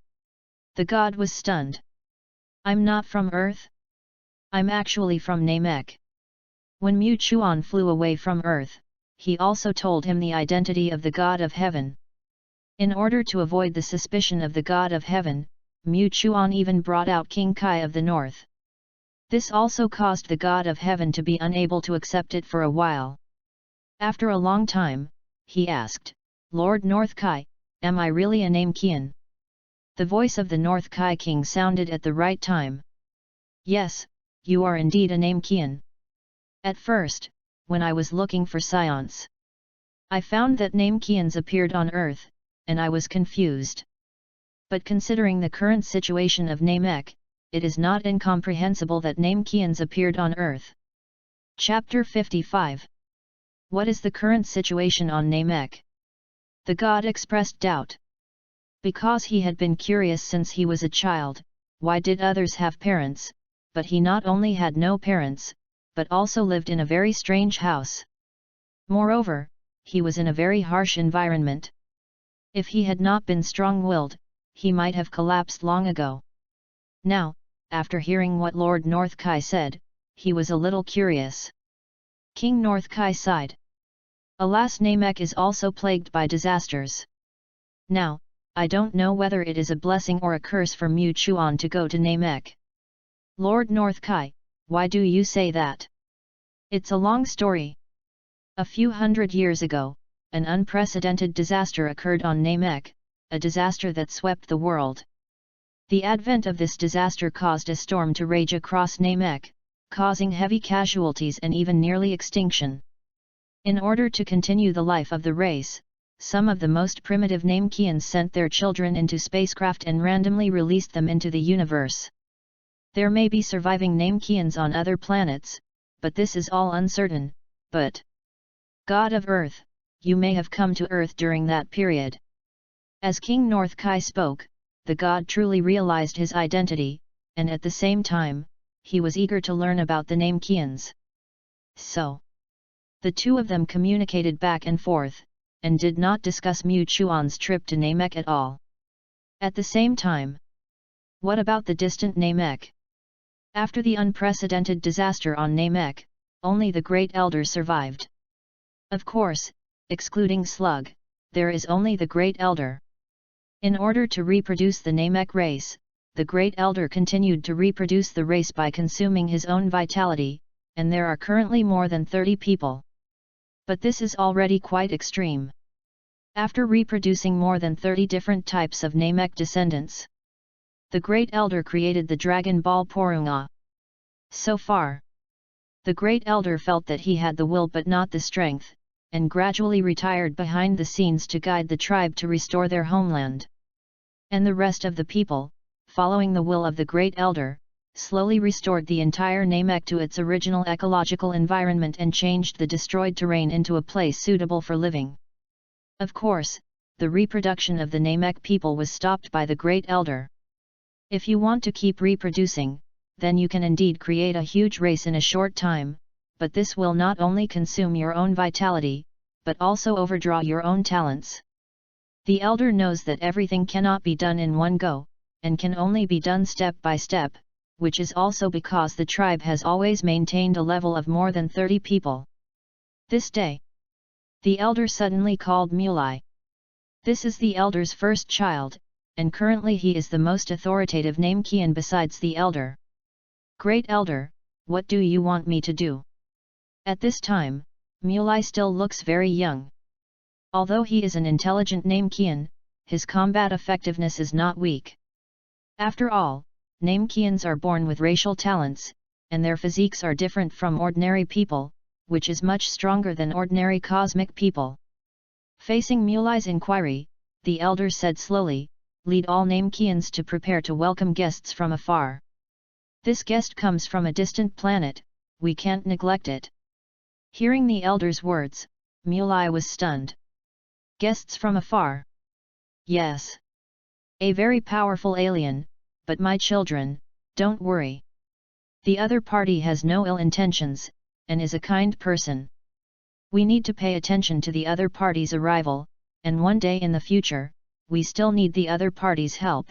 the god was stunned. "I'm not from Earth? I'm actually from Namek." When Mu Chuan flew away from Earth, he also told him the identity of the god of heaven. In order to avoid the suspicion of the god of heaven, Mu Chuan even brought out King Kai of the North. This also caused the god of heaven to be unable to accept it for a while. After a long time, he asked, "Lord North Kai, am I really a Namekian?" The voice of the North Kai king sounded at the right time. "Yes, you are indeed a Namekian. At first, when I was looking for scions, I found that Namekians appeared on Earth, and I was confused. But considering the current situation of Namek, it is not incomprehensible that Namekians appeared on Earth." Chapter 55. What is the current situation on Namek? The god expressed doubt. Because he had been curious since he was a child, why did others have parents, but he not only had no parents, but also lived in a very strange house. Moreover, he was in a very harsh environment. If he had not been strong-willed, he might have collapsed long ago. Now, after hearing what Lord North Kai said, he was a little curious. King North Kai sighed. Alas, Namek is also plagued by disasters. Now, I don't know whether it is a blessing or a curse for Mu Chuan to go to Namek. Lord North Kai, why do you say that? It's a long story. A few hundred years ago, an unprecedented disaster occurred on Namek, a disaster that swept the world. The advent of this disaster caused a storm to rage across Namek, causing heavy casualties and even nearly extinction. In order to continue the life of the race, some of the most primitive Namekians sent their children into spacecraft and randomly released them into the universe. There may be surviving Namekians on other planets, but this is all uncertain. But God of Earth, you may have come to Earth during that period. As King North Kai spoke, the god truly realized his identity, and at the same time, he was eager to learn about the Namekians. So, the two of them communicated back and forth, and did not discuss Mu Chuan's trip to Namek at all. At the same time, what about the distant Namek? After the unprecedented disaster on Namek, only the Great Elder survived. Of course, excluding Slug, there is only the Great Elder. In order to reproduce the Namek race, the Great Elder continued to reproduce the race by consuming his own vitality, and there are currently more than 30 people. But this is already quite extreme. After reproducing more than 30 different types of Namek descendants, the Great Elder created the Dragon Ball Porunga. So far, the Great Elder felt that he had the will but not the strength, and gradually retired behind the scenes to guide the tribe to restore their homeland. And the rest of the people, following the will of the Great Elder, slowly restored the entire Namek to its original ecological environment and changed the destroyed terrain into a place suitable for living. Of course, the reproduction of the Namek people was stopped by the Great Elder. If you want to keep reproducing, then you can indeed create a huge race in a short time, but this will not only consume your own vitality, but also overdraw your own talents. The Elder knows that everything cannot be done in one go, and can only be done step by step, which is also because the tribe has always maintained a level of more than 30 people. This day, the Elder suddenly called Mulai. This is the Elder's first child, and currently he is the most authoritative Namekian besides the Elder. Great Elder, what do you want me to do? At this time, Mulai still looks very young. Although he is an intelligent Namekian, his combat effectiveness is not weak. After all, Namekians are born with racial talents, and their physiques are different from ordinary people, which is much stronger than ordinary cosmic people. Facing Mulai's inquiry, the Elder said slowly, "Lead all Namekians to prepare to welcome guests from afar. This guest comes from a distant planet, we can't neglect it." Hearing the Elder's words, Mulai was stunned. Guests from afar? Yes. A very powerful alien, but my children, don't worry. The other party has no ill intentions, and is a kind person. We need to pay attention to the other party's arrival, and one day in the future, we still need the other party's help.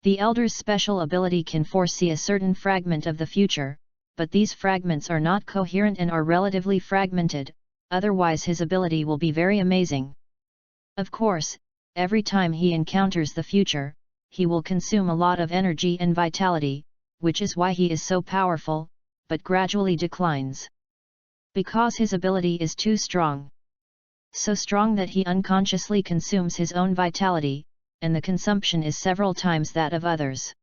The Elder's special ability can foresee a certain fragment of the future, but these fragments are not coherent and are relatively fragmented, otherwise his ability will be very amazing. Of course, every time he encounters the future, he will consume a lot of energy and vitality, which is why he is so powerful, but gradually declines. Because his ability is too strong. So strong that he unconsciously consumes his own vitality, and the consumption is several times that of others.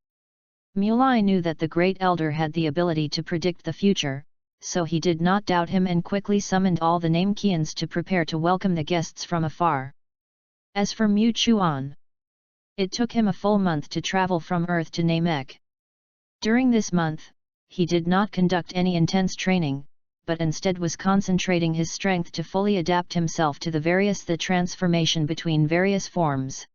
Mulai knew that the Great Elder had the ability to predict the future, so he did not doubt him and quickly summoned all the Namekians to prepare to welcome the guests from afar. As for Mu Chuan, it took him a full month to travel from Earth to Namek. During this month, he did not conduct any intense training, but instead was concentrating his strength to fully adapt himself to the transformation between various forms.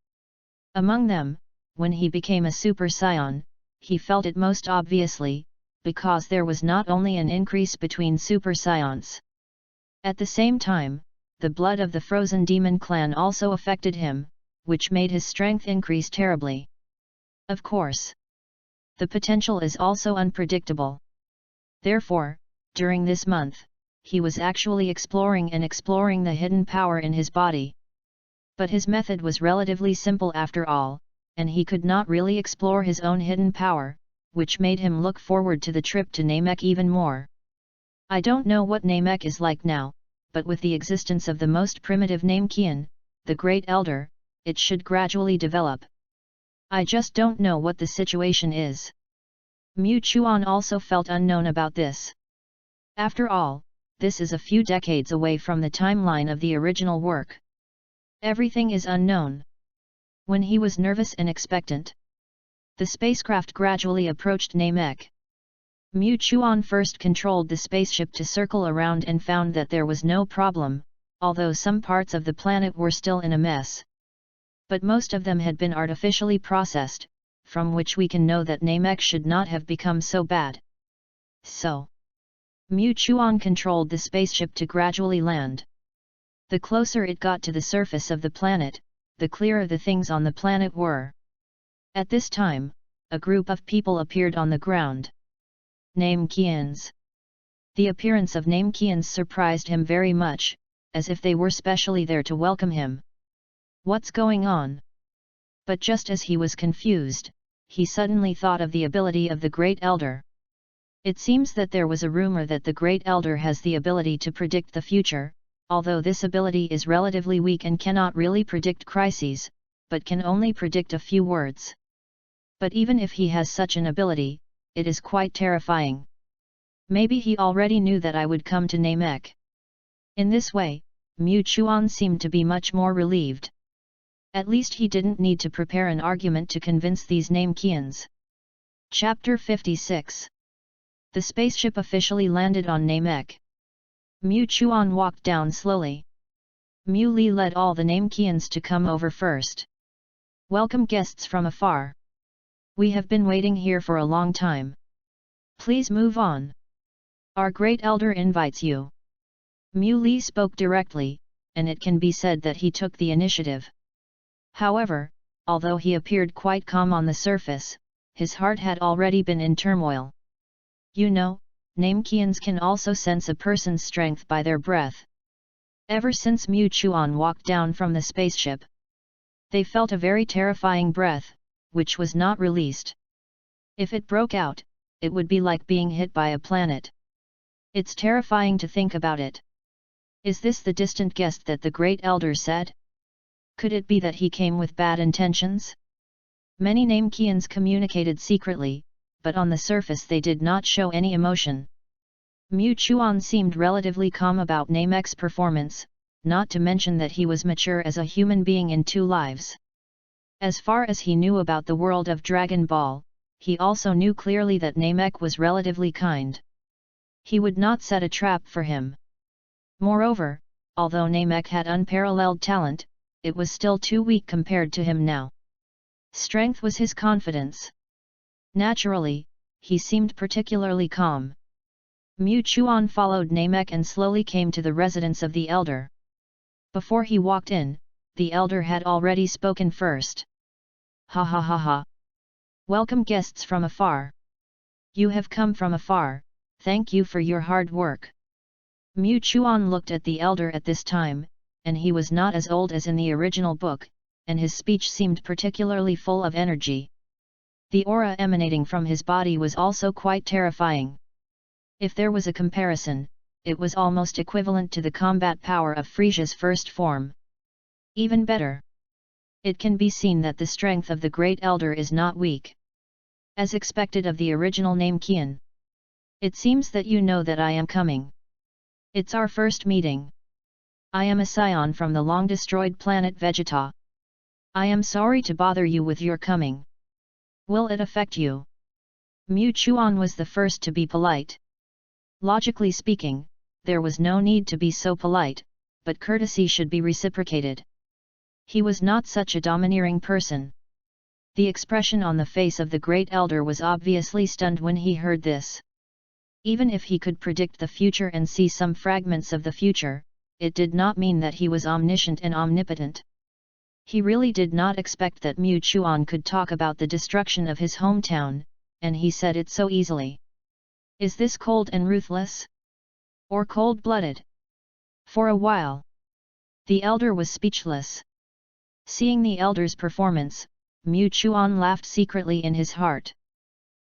Among them, when he became a Super Saiyan, he felt it most obviously, because there was not only an increase between Super Saiyans. At the same time, the blood of the Frozen Demon clan also affected him, which made his strength increase terribly. Of course, the potential is also unpredictable. Therefore, during this month, he was actually exploring the hidden power in his body. But his method was relatively simple after all, and he could not really explore his own hidden power, which made him look forward to the trip to Namek even more. I don't know what Namek is like now, but with the existence of the most primitive Namekian, the Great Elder, it should gradually develop. I just don't know what the situation is. Mu Chuan also felt unknown about this. After all, this is a few decades away from the timeline of the original work. Everything is unknown. When he was nervous and expectant, the spacecraft gradually approached Namek. Mu Chuan first controlled the spaceship to circle around and found that there was no problem, although some parts of the planet were still in a mess. But most of them had been artificially processed, from which we can know that Namek should not have become so bad. So, Mu Chuan controlled the spaceship to gradually land. The closer it got to the surface of the planet, the clearer the things on the planet were. At this time, a group of people appeared on the ground. Namekians. The appearance of Namekians surprised him very much, as if they were specially there to welcome him. What's going on? But just as he was confused, he suddenly thought of the ability of the Great Elder. It seems that there was a rumor that the Great Elder has the ability to predict the future, although this ability is relatively weak and cannot really predict crises, but can only predict a few words. But even if he has such an ability, it is quite terrifying. Maybe he already knew that I would come to Namek. In this way, Mu Chuan seemed to be much more relieved. At least he didn't need to prepare an argument to convince these Namekians. Chapter 56. The spaceship officially landed on Namek. Mu Chuan walked down slowly. Mu Li led all the Namekians to come over first. Welcome guests from afar. We have been waiting here for a long time. Please move on. Our Great Elder invites you. Mu Li spoke directly, and it can be said that he took the initiative. However, although he appeared quite calm on the surface, his heart had already been in turmoil. You know, Namekians can also sense a person's strength by their breath. Ever since Mu Chuan walked down from the spaceship, they felt a very terrifying breath, which was not released. If it broke out, it would be like being hit by a planet. It's terrifying to think about it. Is this the distant guest that the Great Elder said? Could it be that he came with bad intentions? Many Namekians communicated secretly, but on the surface they did not show any emotion. Mu Chuan seemed relatively calm about Namek's performance, not to mention that he was mature as a human being in 2 lives. As far as he knew about the world of Dragon Ball, he also knew clearly that Namek was relatively kind. He would not set a trap for him. Moreover, although Namek had unparalleled talent, it was still too weak compared to him now. Strength was his confidence. Naturally, he seemed particularly calm. Mu Chuan followed Namek and slowly came to the residence of the elder. Before he walked in, the elder had already spoken first. Ha ha ha ha. Welcome guests from afar. You have come from afar, thank you for your hard work. Mu Chuan looked at the elder at this time, and he was not as old as in the original book, and his speech seemed particularly full of energy. The aura emanating from his body was also quite terrifying. If there was a comparison, it was almost equivalent to the combat power of Frieza's first form. Even better. It can be seen that the strength of the Great Elder is not weak. As expected of the original Namekian. It seems that you know that I am coming. It's our first meeting. I am a scion from the long-destroyed planet Vegeta. I am sorry to bother you with your coming. Will it affect you? Mu Chuan was the first to be polite. Logically speaking, there was no need to be so polite, but courtesy should be reciprocated. He was not such a domineering person. The expression on the face of the great elder was obviously stunned when he heard this. Even if he could predict the future and see some fragments of the future, it did not mean that he was omniscient and omnipotent. He really did not expect that Mu Chuan could talk about the destruction of his hometown, and he said it so easily. Is this cold and ruthless? Or cold-blooded? For a while, the elder was speechless. Seeing the elder's performance, Mu Chuan laughed secretly in his heart.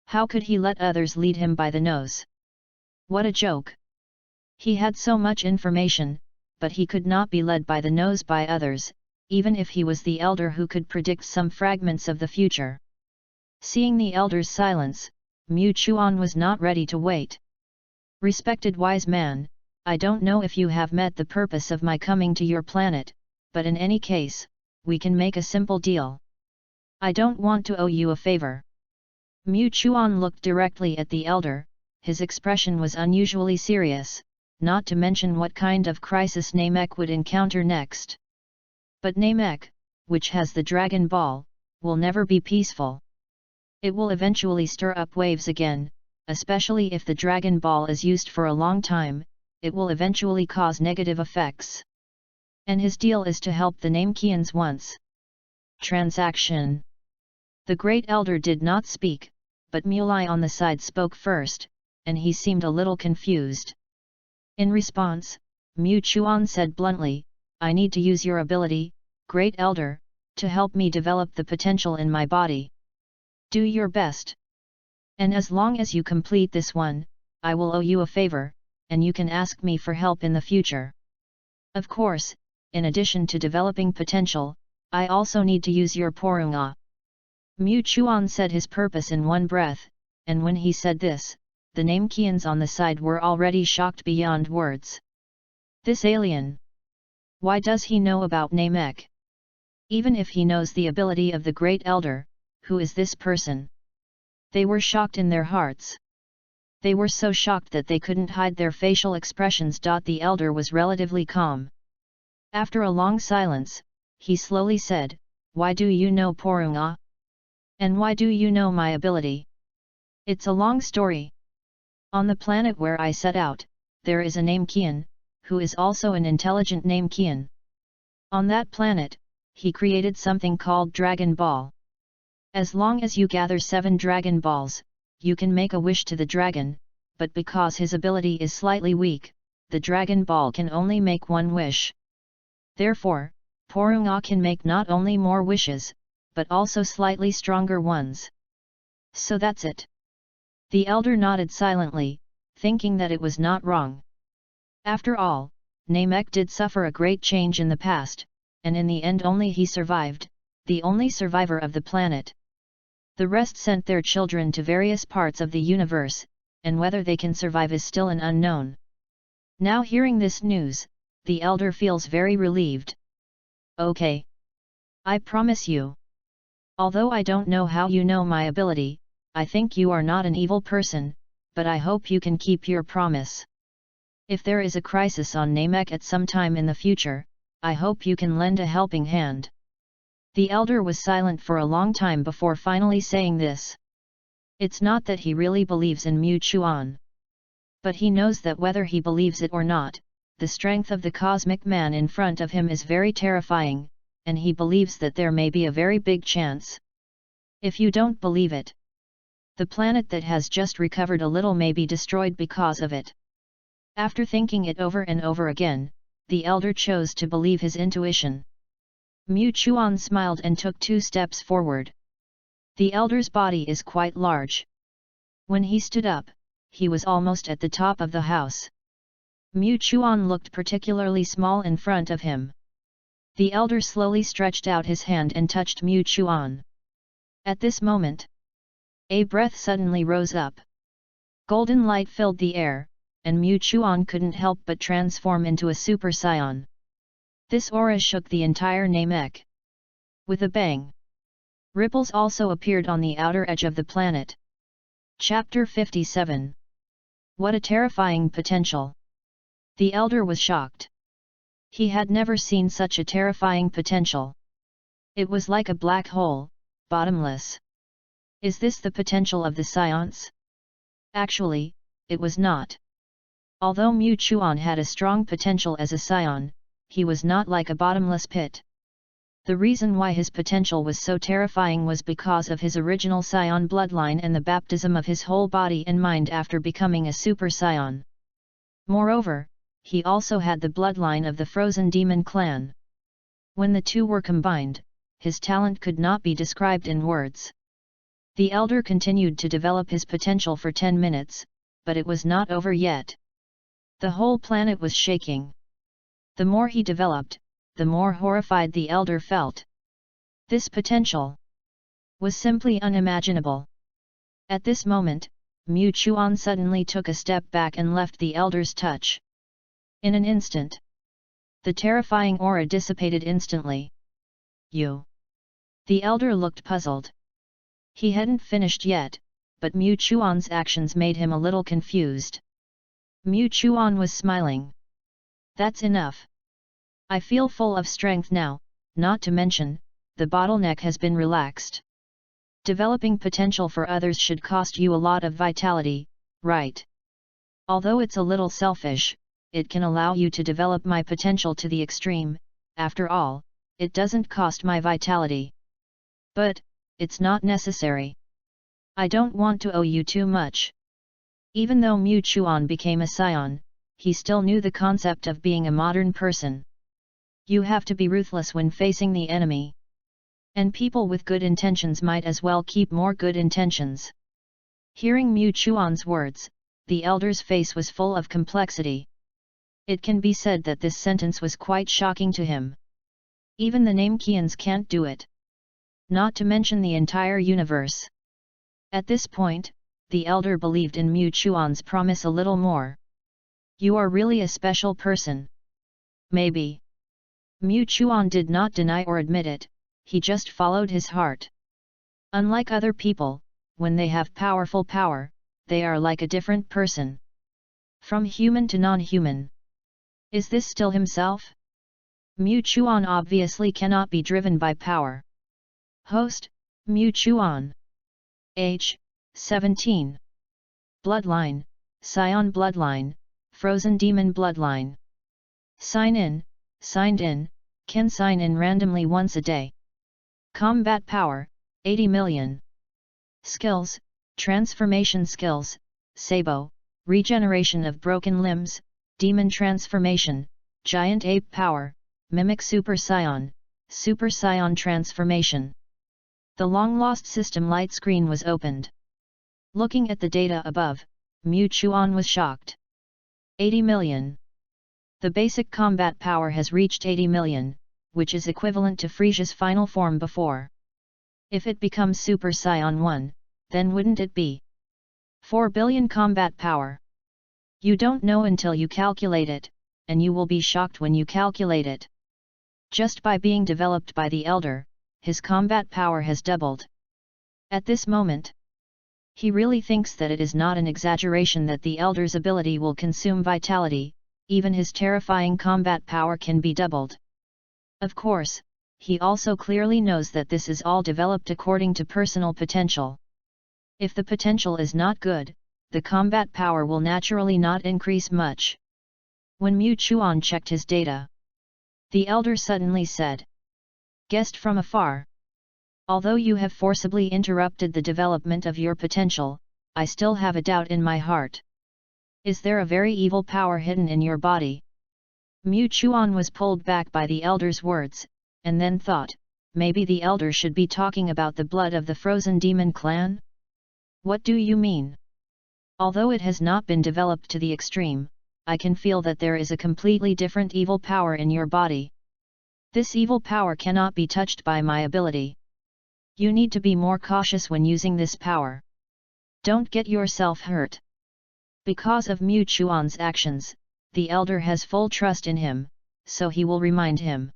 How could he let others lead him by the nose? What a joke! He had so much information, but he could not be led by the nose by others, even if he was the elder who could predict some fragments of the future. Seeing the elder's silence, Mu Chuan was not ready to wait. Respected wise man, I don't know if you have met the purpose of my coming to your planet, but in any case, we can make a simple deal. I don't want to owe you a favor. Mu Chuan looked directly at the elder, his expression was unusually serious, not to mention what kind of crisis Namek would encounter next. But Namek, which has the Dragon Ball, will never be peaceful. It will eventually stir up waves again, especially if the Dragon Ball is used for a long time, it will eventually cause negative effects. And his deal is to help the Namekians once. Transaction. The great elder did not speak, but Mulai on the side spoke first, and he seemed a little confused. In response, Mu Chuan said bluntly, I need to use your ability, great elder, to help me develop the potential in my body. Do your best. And as long as you complete this one, I will owe you a favor, and you can ask me for help in the future. Of course, in addition to developing potential, I also need to use your Porunga. Mu Chuan said his purpose in one breath, and when he said this, the Namekians on the side were already shocked beyond words. This alien. Why does he know about Namek? Even if he knows the ability of the great elder, who is this person? They were shocked in their hearts. They were so shocked that they couldn't hide their facial expressions. The elder was relatively calm. After a long silence, he slowly said, Why do you know Porunga? And why do you know my ability? It's a long story. On the planet where I set out, there is a Namekian, who is also an intelligent Namekian. On that planet, he created something called Dragon Ball. As long as you gather 7 Dragon Balls, you can make a wish to the dragon, but because his ability is slightly weak, the Dragon Ball can only make 1 wish. Therefore, Porunga can make not only more wishes, but also slightly stronger ones. So that's it. The elder nodded silently, thinking that it was not wrong. After all, Namek did suffer a great change in the past, and in the end only he survived, the only survivor of the planet. The rest sent their children to various parts of the universe, and whether they can survive is still an unknown. Now hearing this news, the elder feels very relieved. Okay. I promise you. Although I don't know how you know my ability, I think you are not an evil person, but I hope you can keep your promise. If there is a crisis on Namek at some time in the future, I hope you can lend a helping hand. The elder was silent for a long time before finally saying this. It's not that he really believes in Mu Chuan. But he knows that whether he believes it or not, the strength of the cosmic man in front of him is very terrifying, and he believes that there may be a very big chance. If you don't believe it, the planet that has just recovered a little may be destroyed because of it. After thinking it over and over again, the elder chose to believe his intuition. Mu Chuan smiled and took 2 steps forward. The elder's body is quite large. When he stood up, he was almost at the top of the house. Mu Chuan looked particularly small in front of him. The elder slowly stretched out his hand and touched Mu Chuan. At this moment, a breath suddenly rose up. Golden light filled the air, and Mu Chuan couldn't help but transform into a Super Saiyan. This aura shook the entire Namek. With a bang, ripples also appeared on the outer edge of the planet. Chapter 57. What a terrifying potential! The elder was shocked. He had never seen such a terrifying potential. It was like a black hole, bottomless. Is this the potential of the science? Actually, it was not. Although Mu Chuan had a strong potential as a scion, he was not like a bottomless pit. The reason why his potential was so terrifying was because of his original scion bloodline and the baptism of his whole body and mind after becoming a super scion. Moreover, he also had the bloodline of the frozen demon clan. When the two were combined, his talent could not be described in words. The elder continued to develop his potential for 10 minutes, but it was not over yet. The whole planet was shaking. The more he developed, the more horrified the elder felt. This potential was simply unimaginable. At this moment, Mu Chuan suddenly took a step back and left the elder's touch. In an instant, the terrifying aura dissipated instantly. You. The elder looked puzzled. He hadn't finished yet, but Mu Chuan's actions made him a little confused. Mu Chuan was smiling. That's enough. I feel full of strength now, not to mention, the bottleneck has been relaxed. Developing potential for others should cost you a lot of vitality, right? Although it's a little selfish, it can allow you to develop my potential to the extreme. After all, it doesn't cost my vitality. But, it's not necessary. I don't want to owe you too much. Even though Mu Chuan became a scion, he still knew the concept of being a modern person. You have to be ruthless when facing the enemy. And people with good intentions might as well keep more good intentions. Hearing Mu Chuan's words, the elder's face was full of complexity. It can be said that this sentence was quite shocking to him. Even the Namekians can't do it. Not to mention the entire universe. At this point, the elder believed in Mu Chuan's promise a little more. You are really a special person. Maybe. Mu Chuan did not deny or admit it, he just followed his heart. Unlike other people, when they have powerful power, they are like a different person. From human to non-human. Is this still himself? Mu Chuan obviously cannot be driven by power. Host, Mu Chuan. Age, 17. Bloodline, Scion bloodline, Frozen demon bloodline. Sign in, signed in, can sign in randomly once a day. Combat power, 80 million. Skills, transformation skills, Sabo, regeneration of broken limbs, demon transformation, giant ape power, mimic super scion transformation. The long-lost system light screen was opened. Looking at the data above, Mu Chuan was shocked. 80 million. The basic combat power has reached 80 million, which is equivalent to Frieza's final form before. If it becomes Super Saiyan 1, then wouldn't it be 4 billion combat power? You don't know until you calculate it, and you will be shocked when you calculate it. Just by being developed by the Elder, his combat power has doubled. At this moment, he really thinks that it is not an exaggeration that the Elder's ability will consume vitality, even his terrifying combat power can be doubled. Of course, he also clearly knows that this is all developed according to personal potential. If the potential is not good, the combat power will naturally not increase much. When Mu Chuan checked his data, the Elder suddenly said, "Guest from afar. Although you have forcibly interrupted the development of your potential, I still have a doubt in my heart. Is there a very evil power hidden in your body?" Mu Chuan was pulled back by the Elder's words, and then thought, maybe the Elder should be talking about the blood of the frozen demon clan? What do you mean? Although it has not been developed to the extreme, I can feel that there is a completely different evil power in your body. This evil power cannot be touched by my ability. You need to be more cautious when using this power. Don't get yourself hurt. Because of Mu Chuan's actions, the Elder has full trust in him, so he will remind him.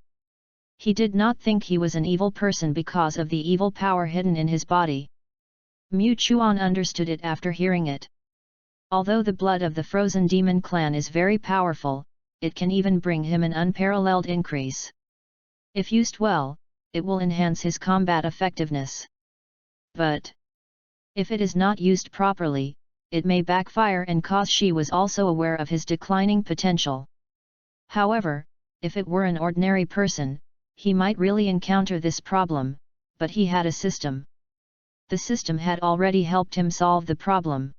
He did not think he was an evil person because of the evil power hidden in his body. Mu Chuan understood it after hearing it. Although the blood of the frozen demon clan is very powerful, it can even bring him an unparalleled increase. If used well, it will enhance his combat effectiveness. but if it is not used properly, it may backfire and cause. She was also aware of his declining potential. However, if it were an ordinary person, he might really encounter this problem, but he had a system. The system had already helped him solve the problem.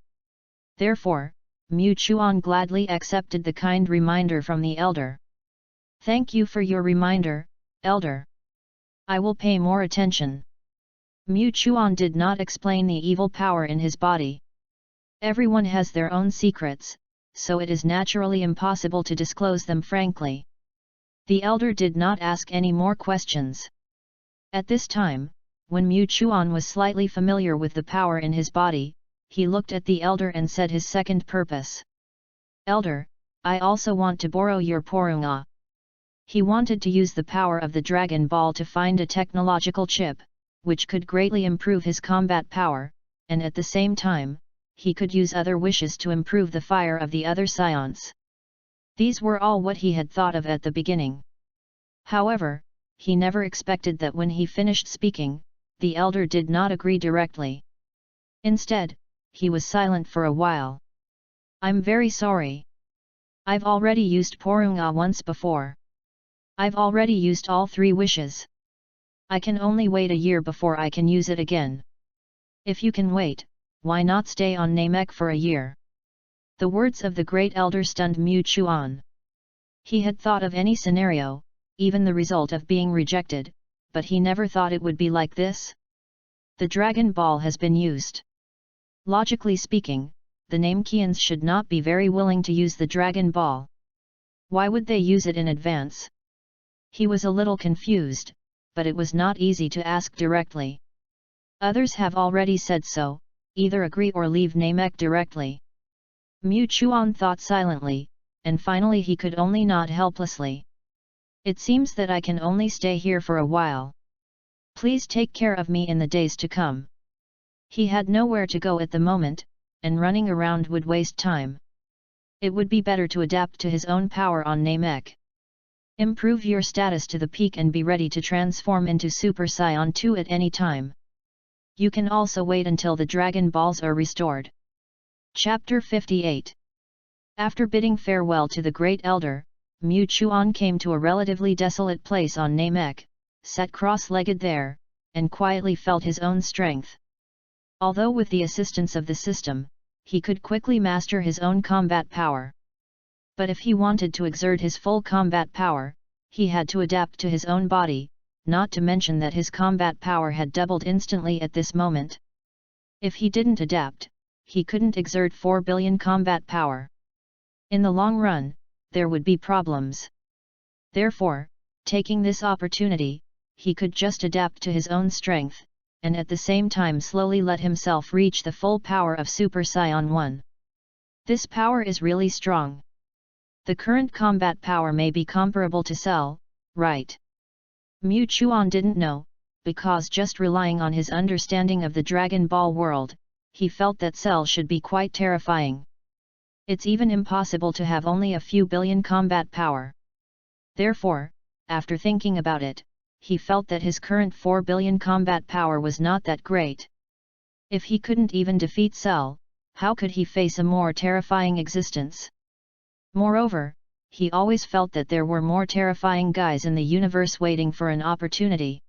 Therefore, Mu Chuan gladly accepted the kind reminder from the elder. "Thank you for your reminder, elder. I will pay more attention." Mu Chuan did not explain the evil power in his body. Everyone has their own secrets, so it is naturally impossible to disclose them frankly. The elder did not ask any more questions. At this time, when Mu Chuan was slightly familiar with the power in his body, he looked at the elder and said his second purpose. "Elder, I also want to borrow your Porunga." He wanted to use the power of the Dragon Ball to find a technological chip, which could greatly improve his combat power, and at the same time, he could use other wishes to improve the fire of the other scions. These were all what he had thought of at the beginning. However, he never expected that when he finished speaking, the elder did not agree directly. Instead, he was silent for a while. "I'm very sorry. I've already used Porunga once before. I've already used all 3 wishes. I can only wait a year before I can use it again. If you can wait, why not stay on Namek for a year?" The words of the great elder stunned Mu Chuan. He had thought of any scenario, even the result of being rejected, but he never thought it would be like this. The Dragon Ball has been used. Logically speaking, the Namekians should not be very willing to use the Dragon Ball. Why would they use it in advance? He was a little confused, but it was not easy to ask directly. Others have already said so, either agree or leave Namek directly. Mu Chuan thought silently, and finally he could only nod helplessly. "It seems that I can only stay here for a while. Please take care of me in the days to come." He had nowhere to go at the moment, and running around would waste time. It would be better to adapt to his own power on Namek. Improve your status to the peak and be ready to transform into Super Saiyan 2 at any time. You can also wait until the Dragon Balls are restored. Chapter 58. After bidding farewell to the great elder, Mu Chuan came to a relatively desolate place on Namek, sat cross-legged there, and quietly felt his own strength. Although with the assistance of the system, he could quickly master his own combat power. But if he wanted to exert his full combat power, he had to adapt to his own body, not to mention that his combat power had doubled instantly at this moment. If he didn't adapt, he couldn't exert 4 billion combat power. In the long run, there would be problems. Therefore, taking this opportunity, he could just adapt to his own strength, and at the same time slowly let himself reach the full power of Super Saiyan 1. This power is really strong. The current combat power may be comparable to Cell, right? Mu Chuan didn't know, because just relying on his understanding of the Dragon Ball world, he felt that Cell should be quite terrifying. It's even impossible to have only a few billion combat power. Therefore, after thinking about it, he felt that his current 4 billion combat power was not that great. If he couldn't even defeat Cell, how could he face a more terrifying existence? Moreover, he always felt that there were more terrifying guys in the universe waiting for an opportunity.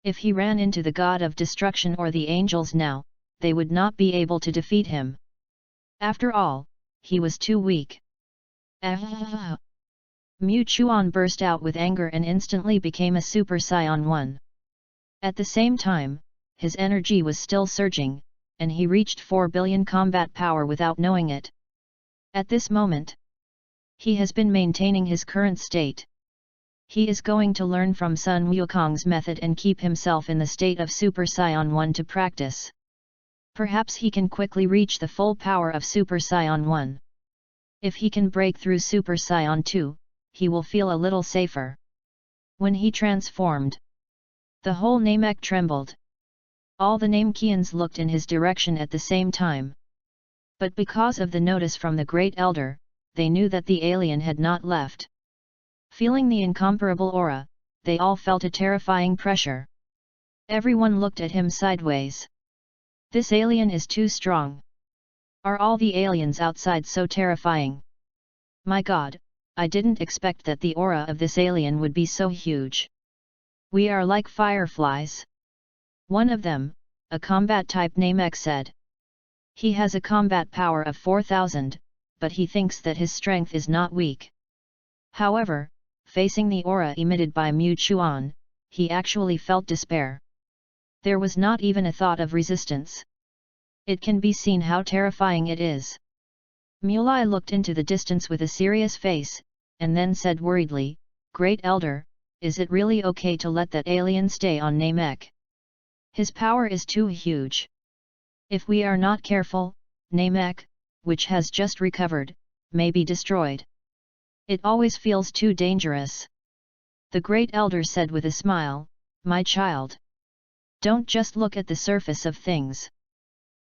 If he ran into the God of Destruction or the angels now, they would not be able to defeat him. After all, he was too weak. Mu Chuan burst out with anger and instantly became a Super Saiyan 1. At the same time, his energy was still surging, and he reached 4 billion combat power without knowing it. At this moment, he has been maintaining his current state. He is going to learn from Sun Wukong's method and keep himself in the state of Super Saiyan 1 to practice. Perhaps he can quickly reach the full power of Super Saiyan 1. If he can break through Super Saiyan 2, he will feel a little safer. When he transformed, the whole Namek trembled. All the Namekians looked in his direction at the same time. But because of the notice from the Great Elder, they knew that the alien had not left. Feeling the incomparable aura, they all felt a terrifying pressure. Everyone looked at him sideways. This alien is too strong. Are all the aliens outside so terrifying? My god, I didn't expect that the aura of this alien would be so huge. We are like fireflies. One of them, a combat type Namek said. He has a combat power of 4000, but he thinks that his strength is not weak. However, facing the aura emitted by Mu Chuan, he actually felt despair. There was not even a thought of resistance. It can be seen how terrifying it is. Mulai looked into the distance with a serious face, and then said worriedly, Great Elder, is it really okay to let that alien stay on Namek? His power is too huge. If we are not careful, Namek, which has just recovered, may be destroyed. It always feels too dangerous. The Great Elder said with a smile, My child. Don't just look at the surface of things.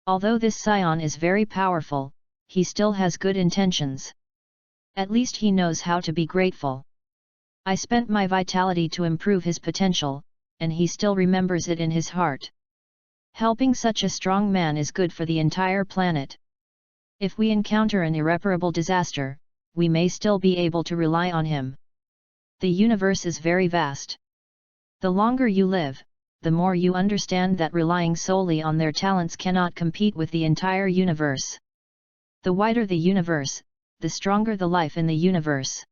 Although this scion is very powerful, he still has good intentions. At least he knows how to be grateful. I spent my vitality to improve his potential, and he still remembers it in his heart. Helping such a strong man is good for the entire planet. If we encounter an irreparable disaster, we may still be able to rely on him. The universe is very vast. The longer you live, the more you understand that relying solely on their talents cannot compete with the entire universe. The wider the universe, the stronger the life in the universe.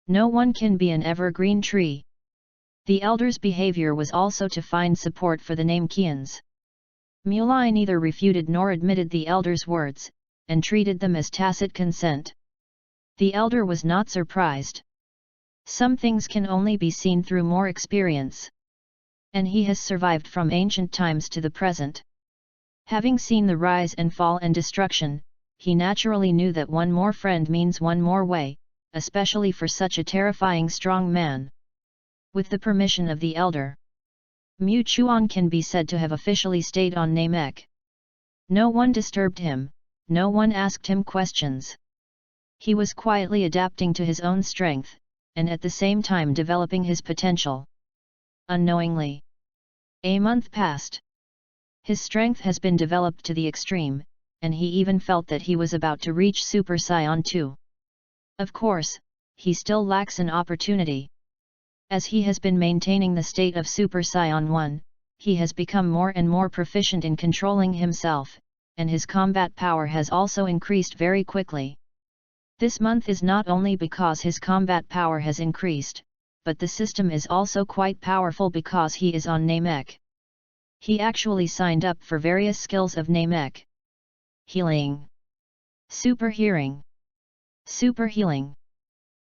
No one can be an evergreen tree. The elder's behavior was also to find support for the Namekians. Mulai neither refuted nor admitted the elder's words, and treated them as tacit consent. The elder was not surprised. Some things can only be seen through more experience. And he has survived from ancient times to the present. Having seen the rise and fall and destruction, he naturally knew that one more friend means one more way, especially for such a terrifying strong man. With the permission of the elder, Mu Chuan can be said to have officially stayed on Namek. No one disturbed him, no one asked him questions. He was quietly adapting to his own strength, and at the same time developing his potential. Unknowingly, a month passed. His strength has been developed to the extreme, and he even felt that he was about to reach Super Saiyan 2. Of course, he still lacks an opportunity. As he has been maintaining the state of Super Saiyan 1, he has become more and more proficient in controlling himself, and his combat power has also increased very quickly. This month is not only because his combat power has increased, but the system is also quite powerful because he is on Namek. He actually signed up for various skills of Namek. Healing. Super Hearing. Super Healing.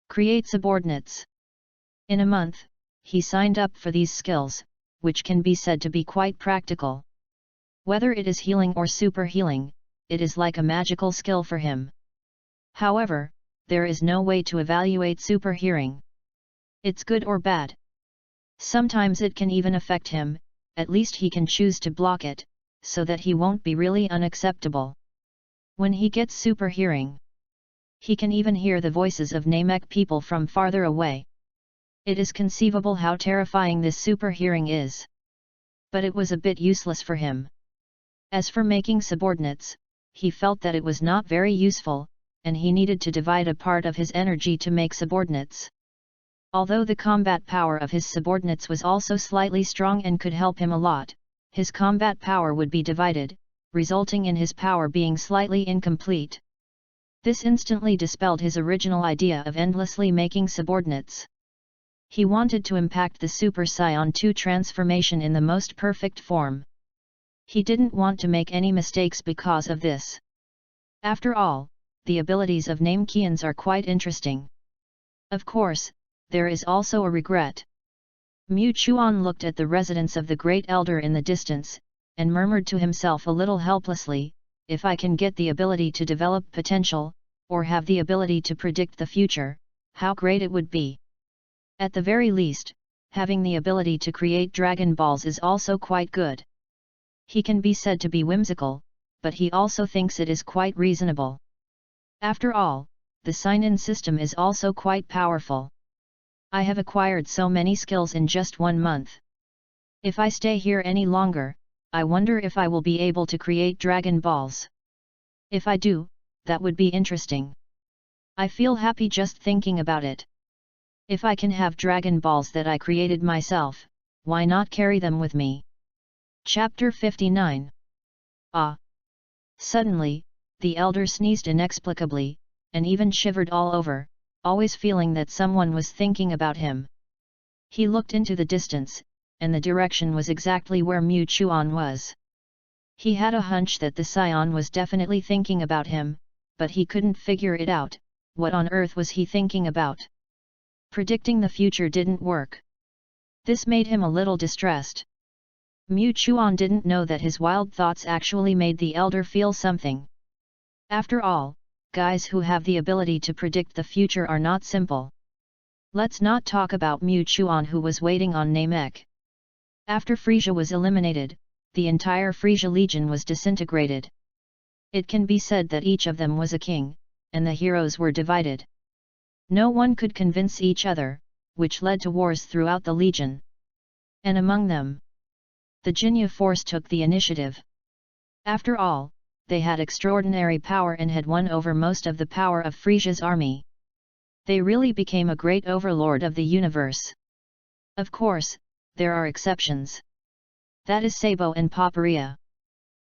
Create subordinates. In a month, he signed up for these skills, which can be said to be quite practical. Whether it is healing or super healing, it is like a magical skill for him. However, there is no way to evaluate super hearing. It's good or bad. Sometimes it can even affect him, at least he can choose to block it, so that he won't be really unacceptable. When he gets super hearing, he can even hear the voices of Namek people from farther away. It is conceivable how terrifying this super hearing is. But it was a bit useless for him. As for making subordinates, he felt that it was not very useful, and he needed to divide a part of his energy to make subordinates. Although the combat power of his subordinates was also slightly strong and could help him a lot, his combat power would be divided, resulting in his power being slightly incomplete. This instantly dispelled his original idea of endlessly making subordinates. He wanted to impact the Super Saiyan 2 transformation in the most perfect form. He didn't want to make any mistakes because of this. After all, the abilities of Namekians are quite interesting. Of course, there is also a regret. Mu Chuan looked at the residence of the Great Elder in the distance, and murmured to himself a little helplessly, if I can get the ability to develop potential, or have the ability to predict the future, how great it would be. At the very least, having the ability to create Dragon Balls is also quite good. He can be said to be whimsical, but he also thinks it is quite reasonable. After all, the sign-in system is also quite powerful. I have acquired so many skills in just 1 month. If I stay here any longer, I wonder if I will be able to create Dragon Balls. If I do, that would be interesting. I feel happy just thinking about it. If I can have Dragon Balls that I created myself, why not carry them with me? Chapter 59. Ah! Suddenly, the elder sneezed inexplicably, and even shivered all over, always feeling that someone was thinking about him. He looked into the distance, and the direction was exactly where Mu Chuan was. He had a hunch that the scion was definitely thinking about him, but he couldn't figure it out. What on earth was he thinking about? Predicting the future didn't work. This made him a little distressed. Mu Chuan didn't know that his wild thoughts actually made the elder feel something. After all, guys who have the ability to predict the future are not simple. Let's not talk about Mu Chuan, who was waiting on Namek. After Frieza was eliminated, the entire Frieza Legion was disintegrated. It can be said that each of them was a king, and the heroes were divided. No one could convince each other, which led to wars throughout the Legion. And among them, the Jinya force took the initiative. After all, they had extraordinary power and had won over most of the power of Frieza's army. They really became a great overlord of the universe. Of course, there are exceptions. That is Sabo and Paparia.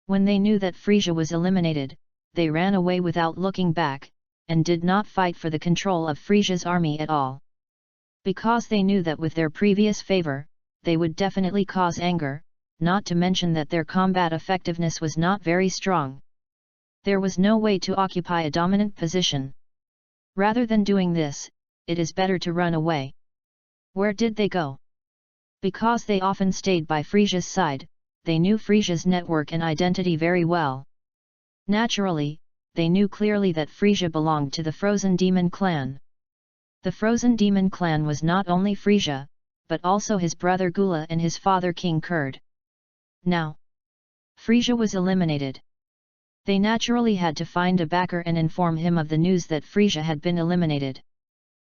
When they knew that Frieza was eliminated, they ran away without looking back, and did not fight for the control of Frieza's army at all. Because they knew that with their previous favor, they would definitely cause anger, not to mention that their combat effectiveness was not very strong. There was no way to occupy a dominant position. Rather than doing this, it is better to run away. Where did they go? Because they often stayed by Frieza's side, they knew Frieza's network and identity very well. Naturally, they knew clearly that Frieza belonged to the Frozen Demon clan. The Frozen Demon clan was not only Frieza, but also his brother Gula and his father King Kurd. Now, Frieza was eliminated. They naturally had to find a backer and inform him of the news that Frieza had been eliminated.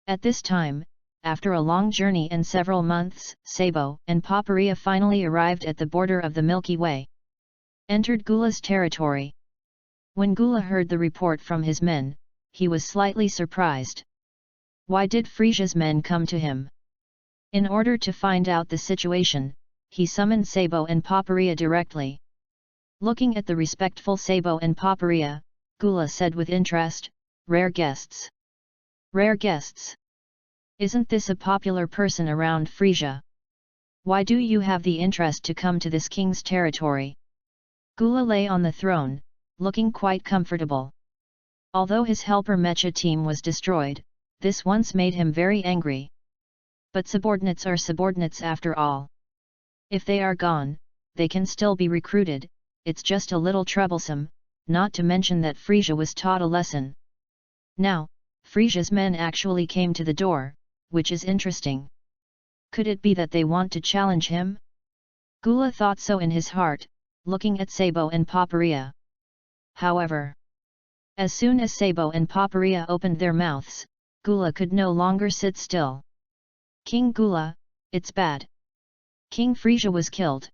At this time, after a long journey and several months, Sabo and Paparia finally arrived at the border of the Milky Way. Entered Gula's territory. When Gula heard the report from his men, he was slightly surprised. Why did Frieza's men come to him? In order to find out the situation, he summoned Sabo and Paparia directly. Looking at the respectful Sabo and Paparia, Gula said with interest, "Rare guests." Rare guests? Isn't this a popular person around Frieza? Why do you have the interest to come to this king's territory? Gula lay on the throne, looking quite comfortable. Although his helper Mecha team was destroyed, this once made him very angry. But subordinates are subordinates after all. If they are gone, they can still be recruited. It's just a little troublesome, not to mention that Frieza was taught a lesson. Now, Frieza's men actually came to the door, which is interesting. Could it be that they want to challenge him? Gula thought so in his heart, looking at Sabo and Paparia. However, as soon as Sabo and Paparia opened their mouths, Gula could no longer sit still. King Gula, it's bad. King Frieza was killed.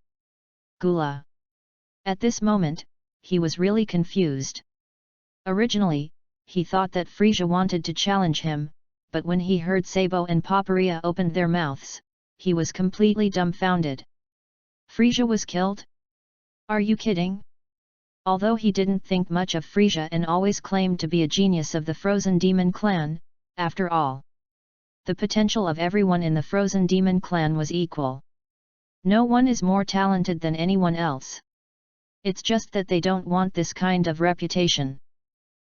Gula. At this moment, he was really confused. Originally, he thought that Frieza wanted to challenge him, but when he heard Sabo and Paparia opened their mouths, he was completely dumbfounded. Frieza was killed? Are you kidding? Although he didn't think much of Frieza and always claimed to be a genius of the Frozen Demon clan, after all, the potential of everyone in the Frozen Demon clan was equal. No one is more talented than anyone else. It's just that they don't want this kind of reputation.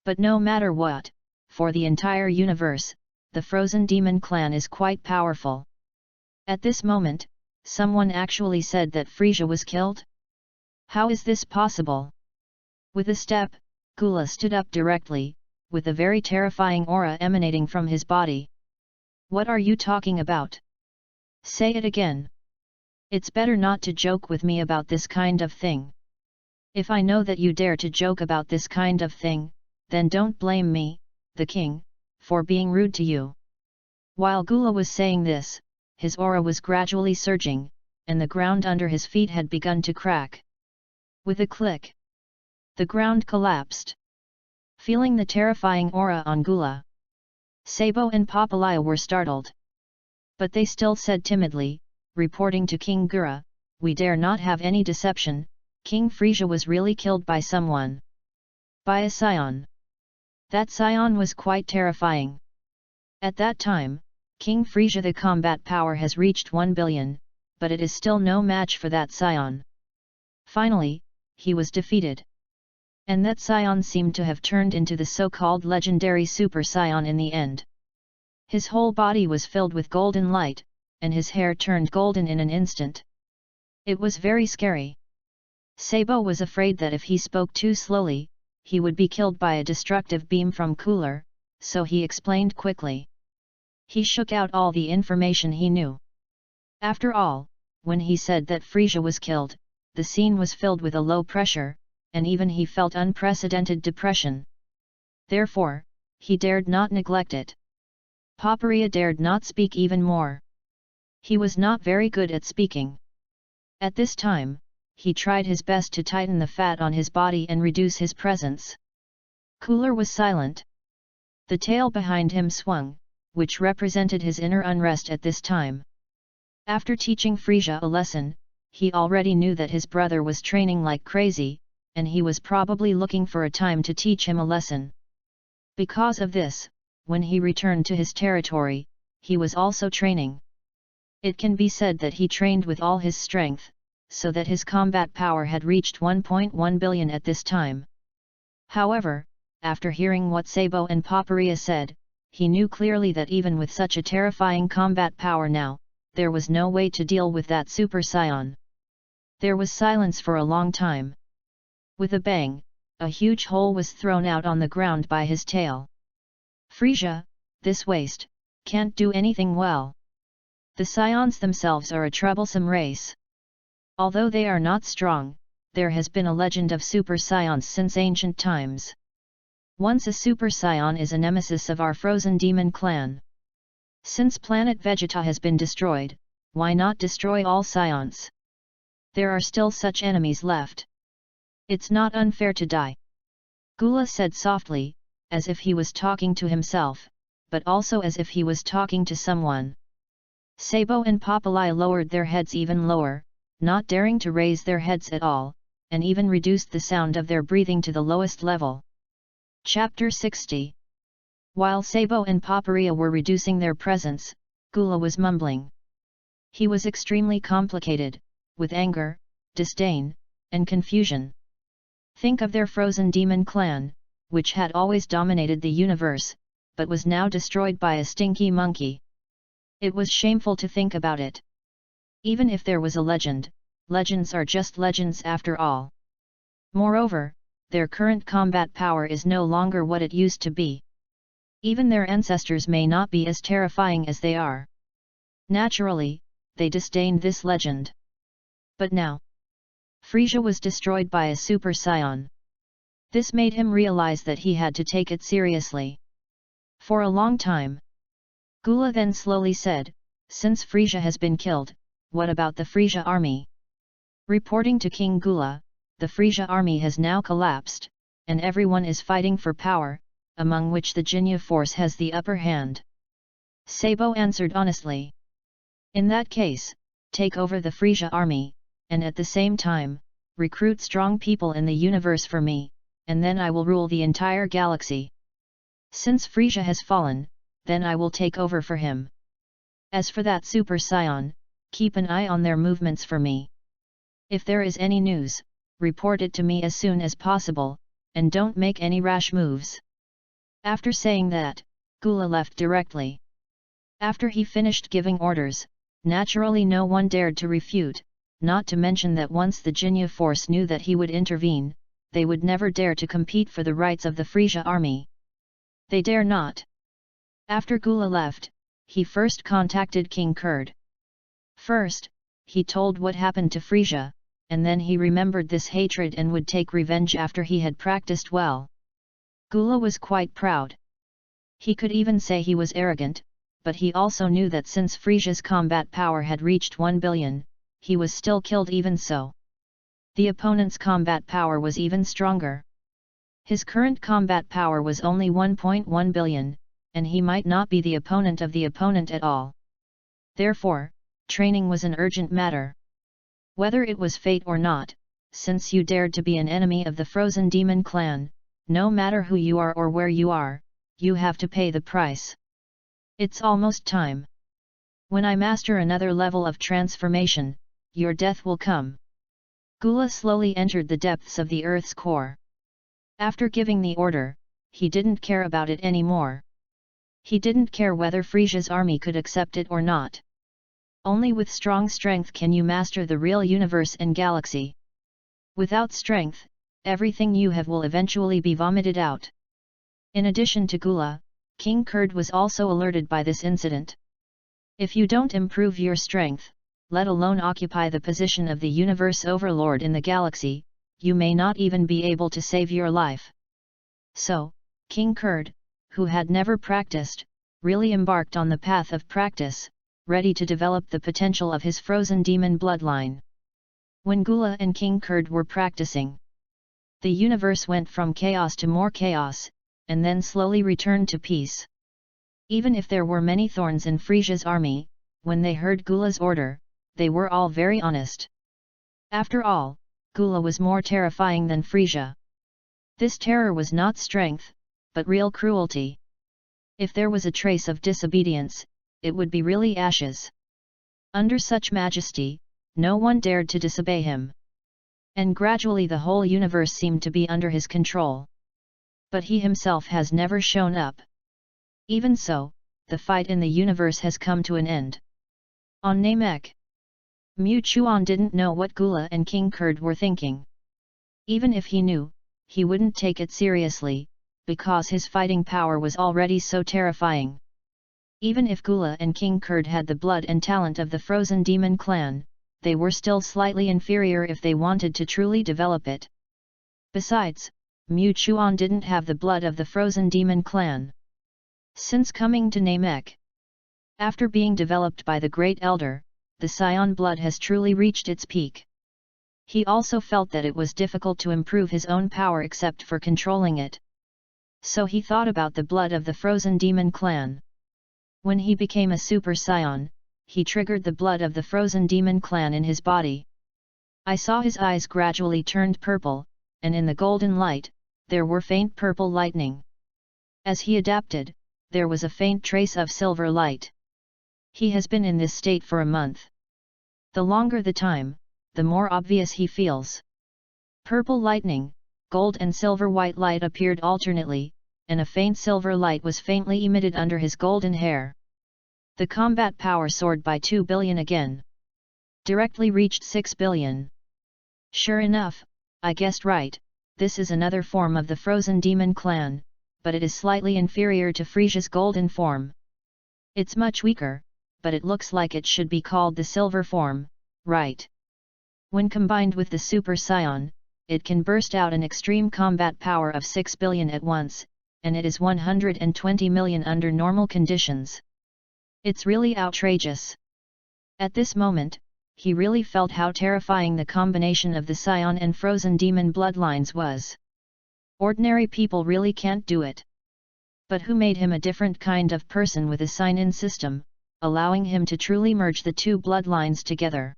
But no matter what, for the entire universe, the Frozen Demon clan is quite powerful. At this moment, someone actually said that Frieza was killed? How is this possible? With a step, Gula stood up directly, with a very terrifying aura emanating from his body. What are you talking about? Say it again. It's better not to joke with me about this kind of thing. If I know that you dare to joke about this kind of thing, then don't blame me, the king, for being rude to you. While Gula was saying this, his aura was gradually surging, and the ground under his feet had begun to crack. With a click, the ground collapsed. Feeling the terrifying aura on Gula, Sabo and Papalaya were startled. But they still said timidly, reporting to King Gura, "We dare not have any deception, King Frieza was really killed by someone. By a scion. That scion was quite terrifying. At that time, King Frieza the combat power has reached 1 billion, but it is still no match for that scion. Finally, he was defeated. And that scion seemed to have turned into the so-called legendary Super Saiyan in the end. His whole body was filled with golden light, and his hair turned golden in an instant. It was very scary. Sabo was afraid that if he spoke too slowly, he would be killed by a destructive beam from Cooler, so he explained quickly. He shook out all the information he knew. After all, when he said that Frieza was killed, the scene was filled with a low pressure, and even he felt unprecedented depression. Therefore, he dared not neglect it. Paparia dared not speak even more. He was not very good at speaking. At this time, he tried his best to tighten the fat on his body and reduce his presence. Cooler was silent. The tail behind him swung, which represented his inner unrest at this time. After teaching Frieza a lesson, he already knew that his brother was training like crazy, and he was probably looking for a time to teach him a lesson. Because of this, when he returned to his territory, he was also training. It can be said that he trained with all his strength, so that his combat power had reached 1.1 billion at this time. However, after hearing what Sabo and Paparia said, he knew clearly that even with such a terrifying combat power now, there was no way to deal with that Super Saiyan. There was silence for a long time. With a bang, a huge hole was thrown out on the ground by his tail. Frieza, this waste, can't do anything well. The Scions themselves are a troublesome race. Although they are not strong, there has been a legend of Super Scions since ancient times. Once a Super Saiyan is a nemesis of our frozen demon clan. Since planet Vegeta has been destroyed, why not destroy all Scions? There are still such enemies left. It's not unfair to die. Gula said softly, as if he was talking to himself, but also as if he was talking to someone. Sabo and Papalaya lowered their heads even lower, not daring to raise their heads at all, and even reduced the sound of their breathing to the lowest level. Chapter 60. While Sabo and Paparia were reducing their presence, Gula was mumbling. He was extremely complicated, with anger, disdain, and confusion. Think of their frozen demon clan, which had always dominated the universe, but was now destroyed by a stinky monkey. It was shameful to think about it. Even if there was a legend, legends are just legends after all. Moreover, their current combat power is no longer what it used to be. Even their ancestors may not be as terrifying as they are. Naturally, they disdained this legend. But now, Frieza was destroyed by a Super Saiyan. This made him realize that he had to take it seriously. For a long time. Gula then slowly said, "Since Frieza has been killed, what about the Frieza army?" Reporting to King Gula, the Frieza army has now collapsed, and everyone is fighting for power, among which the Jinya force has the upper hand. Sabo answered honestly. In that case, take over the Frieza army, and at the same time, recruit strong people in the universe for me, and then I will rule the entire galaxy. Since Frieza has fallen, then I will take over for him. As for that Super Saiyan, keep an eye on their movements for me. If there is any news, report it to me as soon as possible, and don't make any rash moves." After saying that, Gula left directly. After he finished giving orders, naturally no one dared to refute, not to mention that once the Jinya force knew that he would intervene, they would never dare to compete for the rights of the Frieza army. They dare not. After Gula left, he first contacted King Kurd. First, he told what happened to Frieza, and then he remembered this hatred and would take revenge after he had practiced well. Gula was quite proud. He could even say he was arrogant, but he also knew that since Frieza's combat power had reached 1 billion, he was still killed even so. The opponent's combat power was even stronger. His current combat power was only 1.1 billion, and he might not be the opponent of the opponent at all. Therefore, training was an urgent matter. Whether it was fate or not, since you dared to be an enemy of the Frozen Demon clan, no matter who you are or where you are, you have to pay the price. It's almost time. When I master another level of transformation, your death will come. Gula slowly entered the depths of the Earth's core. After giving the order, he didn't care about it anymore. He didn't care whether Frieza's army could accept it or not. Only with strong strength can you master the real universe and galaxy. Without strength, everything you have will eventually be vomited out. In addition to Gula, King Kurd was also alerted by this incident. If you don't improve your strength, let alone occupy the position of the universe overlord in the galaxy, you may not even be able to save your life. So, King Kurd, who had never practiced, really embarked on the path of practice, ready to develop the potential of his frozen demon bloodline. When Gula and King Kurd were practicing, the universe went from chaos to more chaos, and then slowly returned to peace. Even if there were many thorns in Frieza's army, when they heard Gula's order, they were all very honest. After all, Gula was more terrifying than Frieza. This terror was not strength, but real cruelty. If there was a trace of disobedience, it would be really ashes. Under such majesty, no one dared to disobey him. And gradually the whole universe seemed to be under his control. But he himself has never shown up. Even so, the fight in the universe has come to an end. On Namek, Mu Chuan didn't know what Gula and King Kurd were thinking. Even if he knew, he wouldn't take it seriously, because his fighting power was already so terrifying. Even if Gula and King Kurd had the blood and talent of the Frozen Demon clan, they were still slightly inferior if they wanted to truly develop it. Besides, Mu Chuan didn't have the blood of the Frozen Demon clan. Since coming to Namek, after being developed by the Great Elder, the Scion blood has truly reached its peak. He also felt that it was difficult to improve his own power except for controlling it. So he thought about the blood of the Frozen Demon clan. When he became a Super Scion, he triggered the blood of the Frozen Demon clan in his body. I saw his eyes gradually turned purple, and in the golden light, there were faint purple lightning. As he adapted, there was a faint trace of silver light. He has been in this state for a month. The longer the time, the more obvious he feels. Purple lightning, gold and silver white light appeared alternately, and a faint silver light was faintly emitted under his golden hair. The combat power soared by 2 billion again. Directly reached 6 billion. Sure enough, I guessed right, this is another form of the Frozen Demon clan, but it is slightly inferior to Frieza's golden form. It's much weaker, but it looks like it should be called the silver form, right? When combined with the Super Scion, it can burst out an extreme combat power of 6 billion at once, and it is 120 million under normal conditions. It's really outrageous. At this moment, he really felt how terrifying the combination of the Scion and Frozen Demon bloodlines was. Ordinary people really can't do it. But who made him a different kind of person with a sign-in system, allowing him to truly merge the two bloodlines together?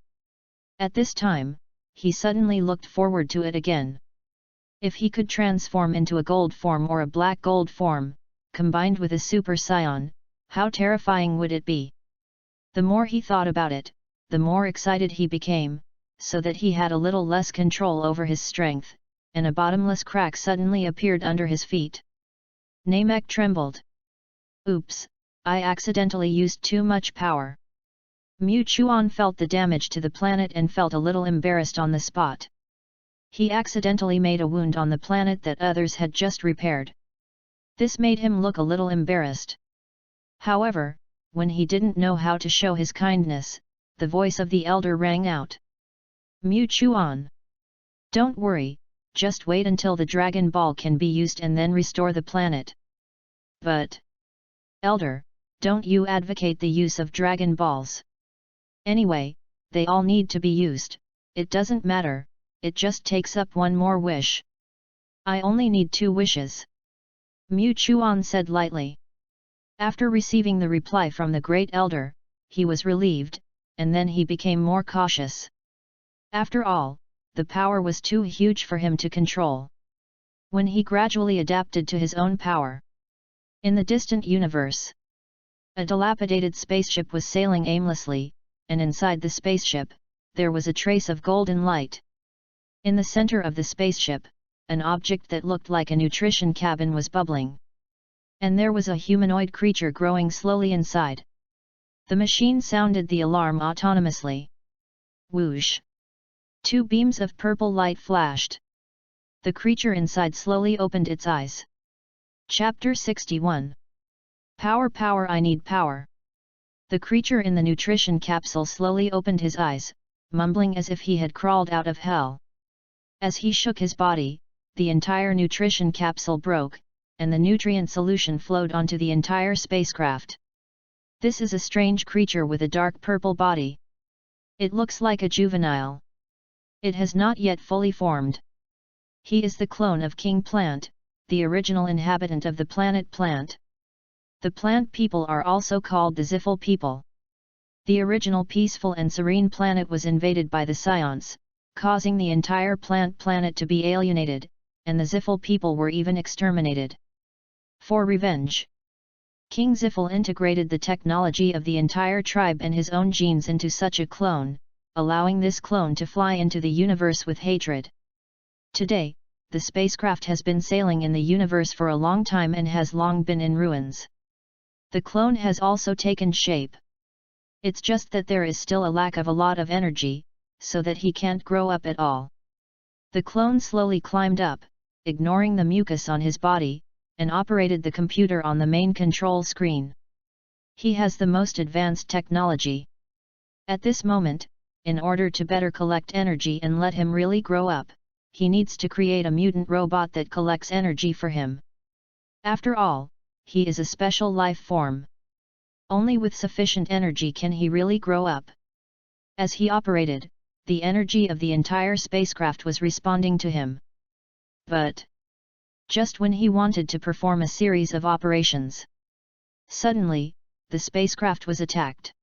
At this time, he suddenly looked forward to it again. If he could transform into a gold form or a black gold form, combined with a Super Scion, how terrifying would it be? The more he thought about it, the more excited he became, so that he had a little less control over his strength, and a bottomless crack suddenly appeared under his feet. Namek trembled. Oops, I accidentally used too much power. Mu Chuan felt the damage to the planet and felt a little embarrassed on the spot. He accidentally made a wound on the planet that others had just repaired. This made him look a little embarrassed. However, when he didn't know how to show his kindness, the voice of the elder rang out. Mu Chuan! Don't worry, just wait until the Dragon Ball can be used and then restore the planet. But, Elder, don't you advocate the use of Dragon Balls? Anyway, they all need to be used, it doesn't matter, it just takes up one more wish. I only need 2 wishes. Mu Chuan said lightly. After receiving the reply from the Great Elder, he was relieved, and then he became more cautious. After all, the power was too huge for him to control. When he gradually adapted to his own power. In the distant universe, a dilapidated spaceship was sailing aimlessly, and inside the spaceship, there was a trace of golden light. In the center of the spaceship, an object that looked like a nutrition cabin was bubbling. And there was a humanoid creature growing slowly inside. The machine sounded the alarm autonomously. Whoosh! 2 beams of purple light flashed. The creature inside slowly opened its eyes. Chapter 61. Power, power, I need power. The creature in the nutrition capsule slowly opened his eyes, mumbling as if he had crawled out of hell. As he shook his body, the entire nutrition capsule broke, and the nutrient solution flowed onto the entire spacecraft. This is a strange creature with a dark purple body. It looks like a juvenile. It has not yet fully formed. He is the clone of King Plant, the original inhabitant of the planet Plant. The plant people are also called the Ziffel people. The original peaceful and serene planet was invaded by the Scions, causing the entire plant planet to be alienated, and the Ziffel people were even exterminated. For revenge, King Ziffel integrated the technology of the entire tribe and his own genes into such a clone, allowing this clone to fly into the universe with hatred. Today, the spacecraft has been sailing in the universe for a long time and has long been in ruins. The clone has also taken shape. It's just that there is still a lack of a lot of energy, so that he can't grow up at all. The clone slowly climbed up, ignoring the mucus on his body, and operated the computer on the main control screen. He has the most advanced technology. At this moment, in order to better collect energy and let him really grow up, he needs to create a mutant robot that collects energy for him. After all, he is a special life form. Only with sufficient energy can he really grow up. As he operated, the energy of the entire spacecraft was responding to him. But just when he wanted to perform a series of operations, suddenly, the spacecraft was attacked.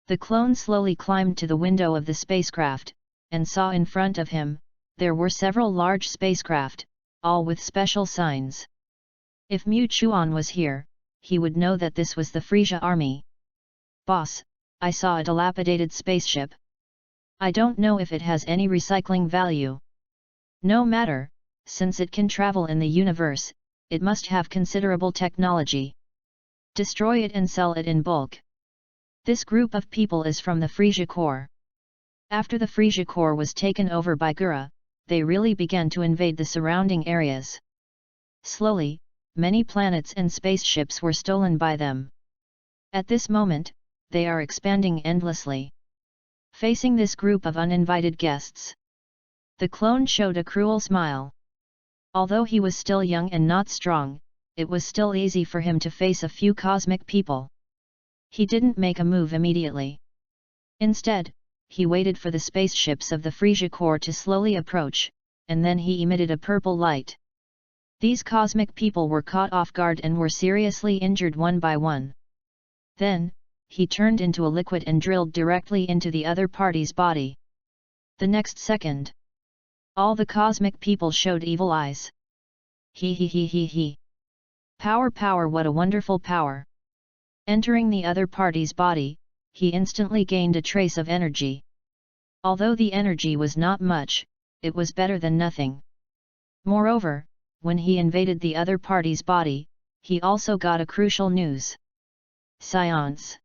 The clone slowly climbed to the window of the spacecraft, and saw in front of him, there were several large spacecraft, all with special signs. If Mu Chuan was here, he would know that this was the Frieza army. Boss, I saw a dilapidated spaceship. I don't know if it has any recycling value. No matter, since it can travel in the universe, it must have considerable technology. Destroy it and sell it in bulk. This group of people is from the Frieza Corps. After the Frieza Corps was taken over by Gura, they really began to invade the surrounding areas. Slowly, many planets and spaceships were stolen by them. At this moment, they are expanding endlessly. Facing this group of uninvited guests, the clone showed a cruel smile. Although he was still young and not strong, it was still easy for him to face a few cosmic people. He didn't make a move immediately. Instead, he waited for the spaceships of the Frieza Corps to slowly approach, and then he emitted a purple light. These cosmic people were caught off guard and were seriously injured one by one. Then, he turned into a liquid and drilled directly into the other party's body. The next second, all the cosmic people showed evil eyes. He he he he he. Power, power, what a wonderful power. Entering the other party's body, he instantly gained a trace of energy. Although the energy was not much, it was better than nothing. Moreover, when he invaded the other party's body, he also got a crucial news. Scions.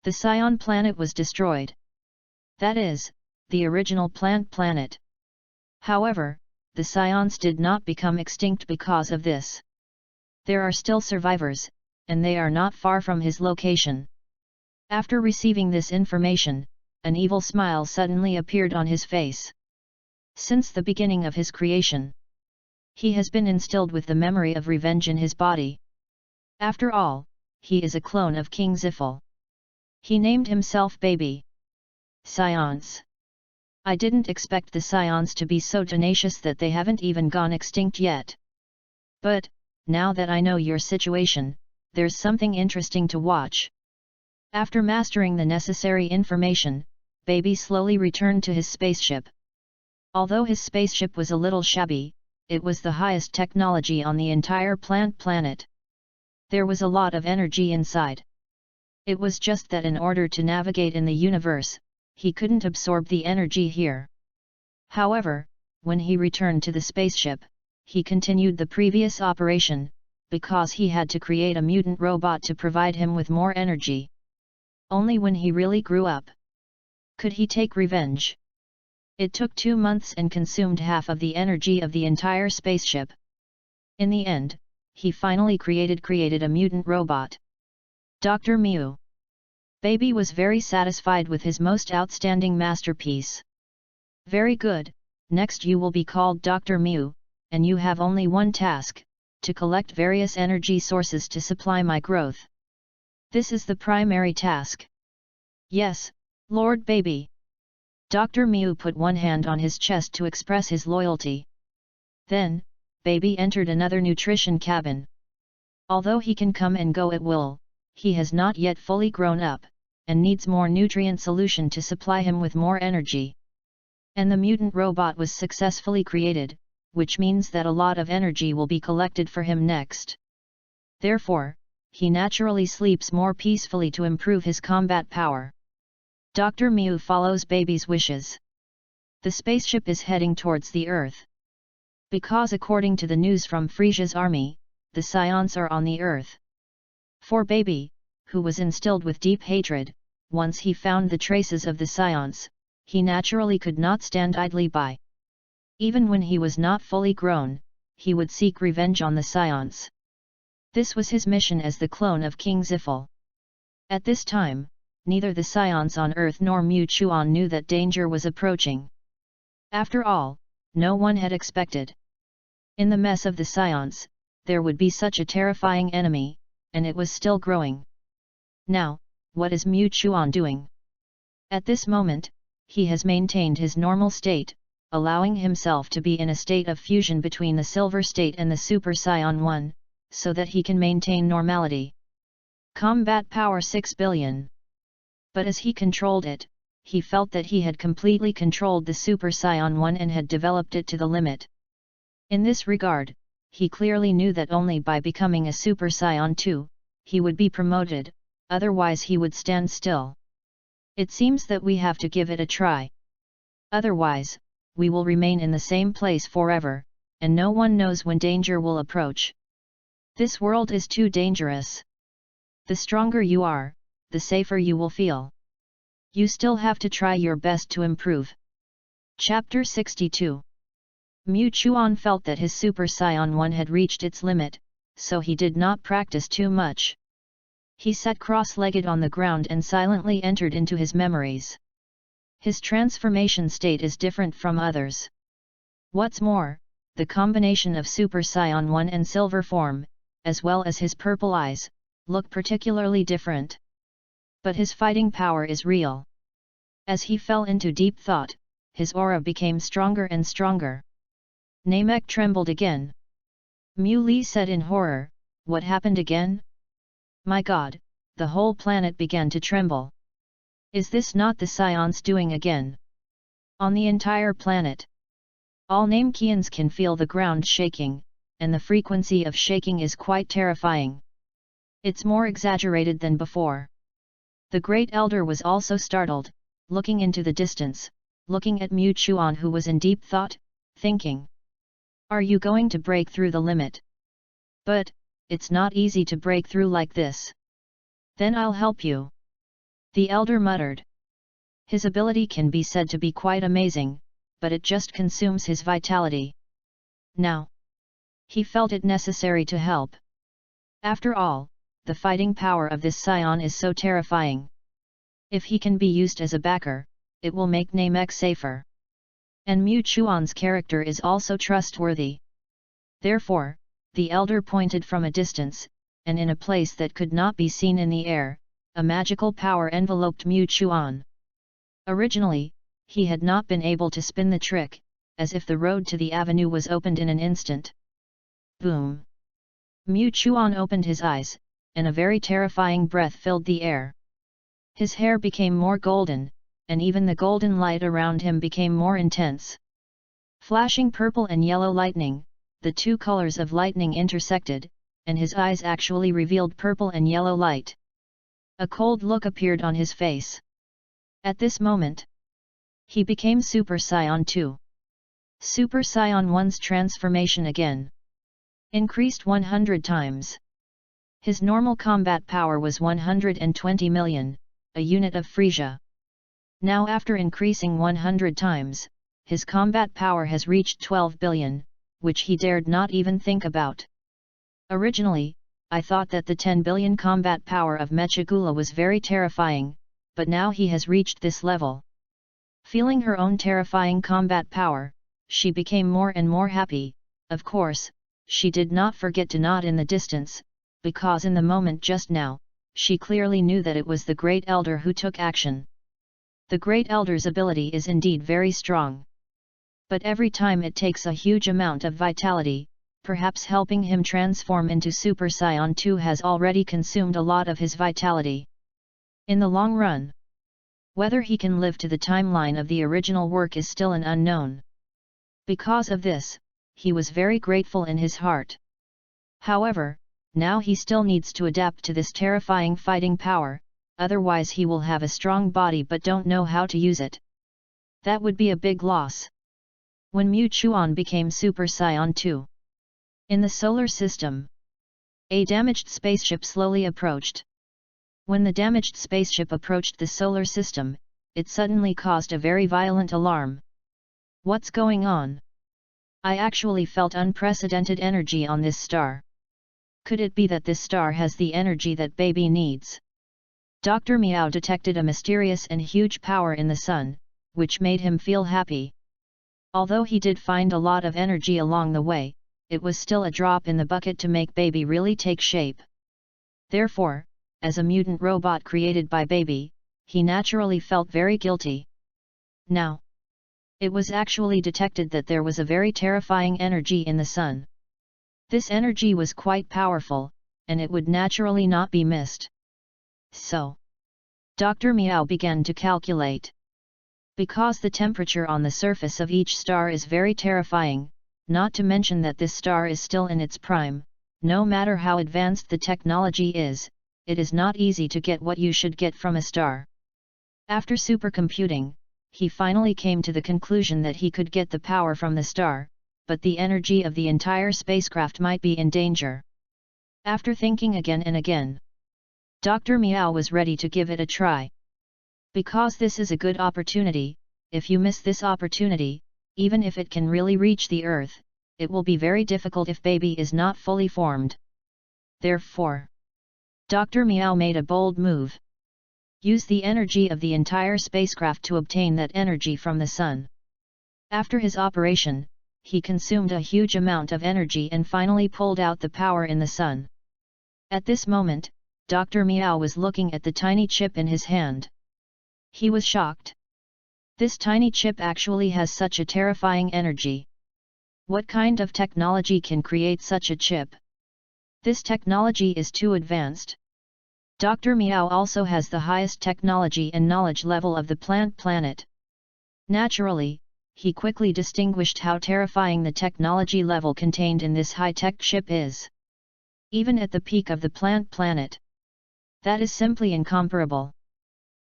The Scion planet was destroyed. That is, the original plant planet. However, the Scions did not become extinct because of this. There are still survivors, and they are not far from his location. After receiving this information, an evil smile suddenly appeared on his face. Since the beginning of his creation, he has been instilled with the memory of revenge in his body. After all, he is a clone of King Ziffel. He named himself Baby. Scions. I didn't expect the scions to be so tenacious that they haven't even gone extinct yet. But, now that I know your situation, there's something interesting to watch. After mastering the necessary information, Baby slowly returned to his spaceship. Although his spaceship was a little shabby, it was the highest technology on the entire planet. There was a lot of energy inside. It was just that in order to navigate in the universe, he couldn't absorb the energy here. However, when he returned to the spaceship, he continued the previous operation, because he had to create a mutant robot to provide him with more energy. Only when he really grew up could he take revenge. It took 2 months and consumed half of the energy of the entire spaceship. In the end, he finally created a mutant robot. Dr. Mew. Baby was very satisfied with his most outstanding masterpiece. Very good, next you will be called Dr. Mew, and you have only one task, to collect various energy sources to supply my growth. This is the primary task. Yes, Lord Baby. Dr. Mew put one hand on his chest to express his loyalty. Then, Baby entered another nutrition cabin. Although he can come and go at will, he has not yet fully grown up, and needs more nutrient solution to supply him with more energy. And the mutant robot was successfully created, which means that a lot of energy will be collected for him next. Therefore, he naturally sleeps more peacefully to improve his combat power. Dr. Mew follows Baby's wishes. The spaceship is heading towards the Earth. Because according to the news from Frieza's army, the scions are on the Earth. For Baby, who was instilled with deep hatred, once he found the traces of the scions, he naturally could not stand idly by. Even when he was not fully grown, he would seek revenge on the scions. This was his mission as the clone of King Ziffel. At this time, neither the scions on Earth nor Mu Chuan knew that danger was approaching. After all, no one had expected. In the mess of the scions, there would be such a terrifying enemy, and it was still growing. Now, what is Mu Chuan doing? At this moment, he has maintained his normal state, allowing himself to be in a state of fusion between the Silver State and the Super Saiyan 1, so that he can maintain normality. Combat power 6 billion. But as he controlled it, he felt that he had completely controlled the Super Saiyan 1 and had developed it to the limit. In this regard, he clearly knew that only by becoming a Super Saiyan 2, he would be promoted, otherwise he would stand still. It seems that we have to give it a try. Otherwise, we will remain in the same place forever, and no one knows when danger will approach. This world is too dangerous. The stronger you are, the safer you will feel. You still have to try your best to improve. Chapter 62. Mu Chuan felt that his Super Saiyan 1 had reached its limit, so he did not practice too much. He sat cross-legged on the ground and silently entered into his memories. His transformation state is different from others. What's more, the combination of Super Saiyan 1 and silver form, as well as his purple eyes, look particularly different. But his fighting power is real. As he fell into deep thought, his aura became stronger and stronger. Namek trembled again. Mu Li said in horror, "What happened again? My God, the whole planet began to tremble. Is this not the scions doing again? On the entire planet, all Namekians can feel the ground shaking, and the frequency of shaking is quite terrifying. It's more exaggerated than before." The Great Elder was also startled, looking into the distance, looking at Mu Chuan who was in deep thought, thinking. Are you going to break through the limit? But, it's not easy to break through like this. Then I'll help you. The elder muttered. His ability can be said to be quite amazing, but it just consumes his vitality. Now, he felt it necessary to help. After all, the fighting power of this scion is so terrifying. If he can be used as a backer, it will make Namek safer. And Mu Chuan's character is also trustworthy. Therefore, the elder pointed from a distance, and in a place that could not be seen in the air, a magical power enveloped Mu Chuan. Originally, he had not been able to spin the trick, as if the road to the avenue was opened in an instant. Boom! Mu Chuan opened his eyes, and a very terrifying breath filled the air. His hair became more golden, and even the golden light around him became more intense. Flashing purple and yellow lightning, the two colors of lightning intersected, and his eyes actually revealed purple and yellow light. A cold look appeared on his face. At this moment, he became Super Saiyan 2. Super Saiyan 1's transformation again increased 100 times. His normal combat power was 120 million, a unit of Frieza. Now after increasing 100 times, his combat power has reached 12 billion, which he dared not even think about. Originally, I thought that the 10 billion combat power of Mechagula was very terrifying, but now he has reached this level. Feeling her own terrifying combat power, she became more and more happy. Of course, she did not forget to nod in the distance, because in the moment just now, she clearly knew that it was the Great Elder who took action. The Great Elder's ability is indeed very strong. But every time it takes a huge amount of vitality, perhaps helping him transform into Super Saiyan 2 has already consumed a lot of his vitality. In the long run, whether he can live to the timeline of the original work is still an unknown. Because of this, he was very grateful in his heart. However, now he still needs to adapt to this terrifying fighting power, otherwise he will have a strong body but don't know how to use it. That would be a big loss. When Mu Chuan became Super Saiyan 2. In the solar system, a damaged spaceship slowly approached. When the damaged spaceship approached the solar system, it suddenly caused a very violent alarm. What's going on? I actually felt unprecedented energy on this star. Could it be that this star has the energy that baby needs? Dr. Miao detected a mysterious and huge power in the sun, which made him feel happy. Although he did find a lot of energy along the way, it was still a drop in the bucket to make baby really take shape. Therefore, as a mutant robot created by baby, he naturally felt very guilty. Now, it was actually detected that there was a very terrifying energy in the sun. This energy was quite powerful, and it would naturally not be missed. So, Dr. Miao began to calculate. Because the temperature on the surface of each star is very terrifying, not to mention that this star is still in its prime, no matter how advanced the technology is, it is not easy to get what you should get from a star. After supercomputing, he finally came to the conclusion that he could get the power from the star, but the energy of the entire spacecraft might be in danger. After thinking again and again, Dr. Miao was ready to give it a try. Because this is a good opportunity, if you miss this opportunity, even if it can really reach the Earth, it will be very difficult if baby is not fully formed. Therefore, Dr. Miao made a bold move. Use the energy of the entire spacecraft to obtain that energy from the sun. After his operation, he consumed a huge amount of energy and finally pulled out the power in the sun. At this moment, Dr. Miao was looking at the tiny chip in his hand. He was shocked. This tiny chip actually has such a terrifying energy. What kind of technology can create such a chip? This technology is too advanced. Dr. Miao also has the highest technology and knowledge level of the plant planet. Naturally, he quickly distinguished how terrifying the technology level contained in this high-tech chip is. Even at the peak of the plant planet, that is simply incomparable.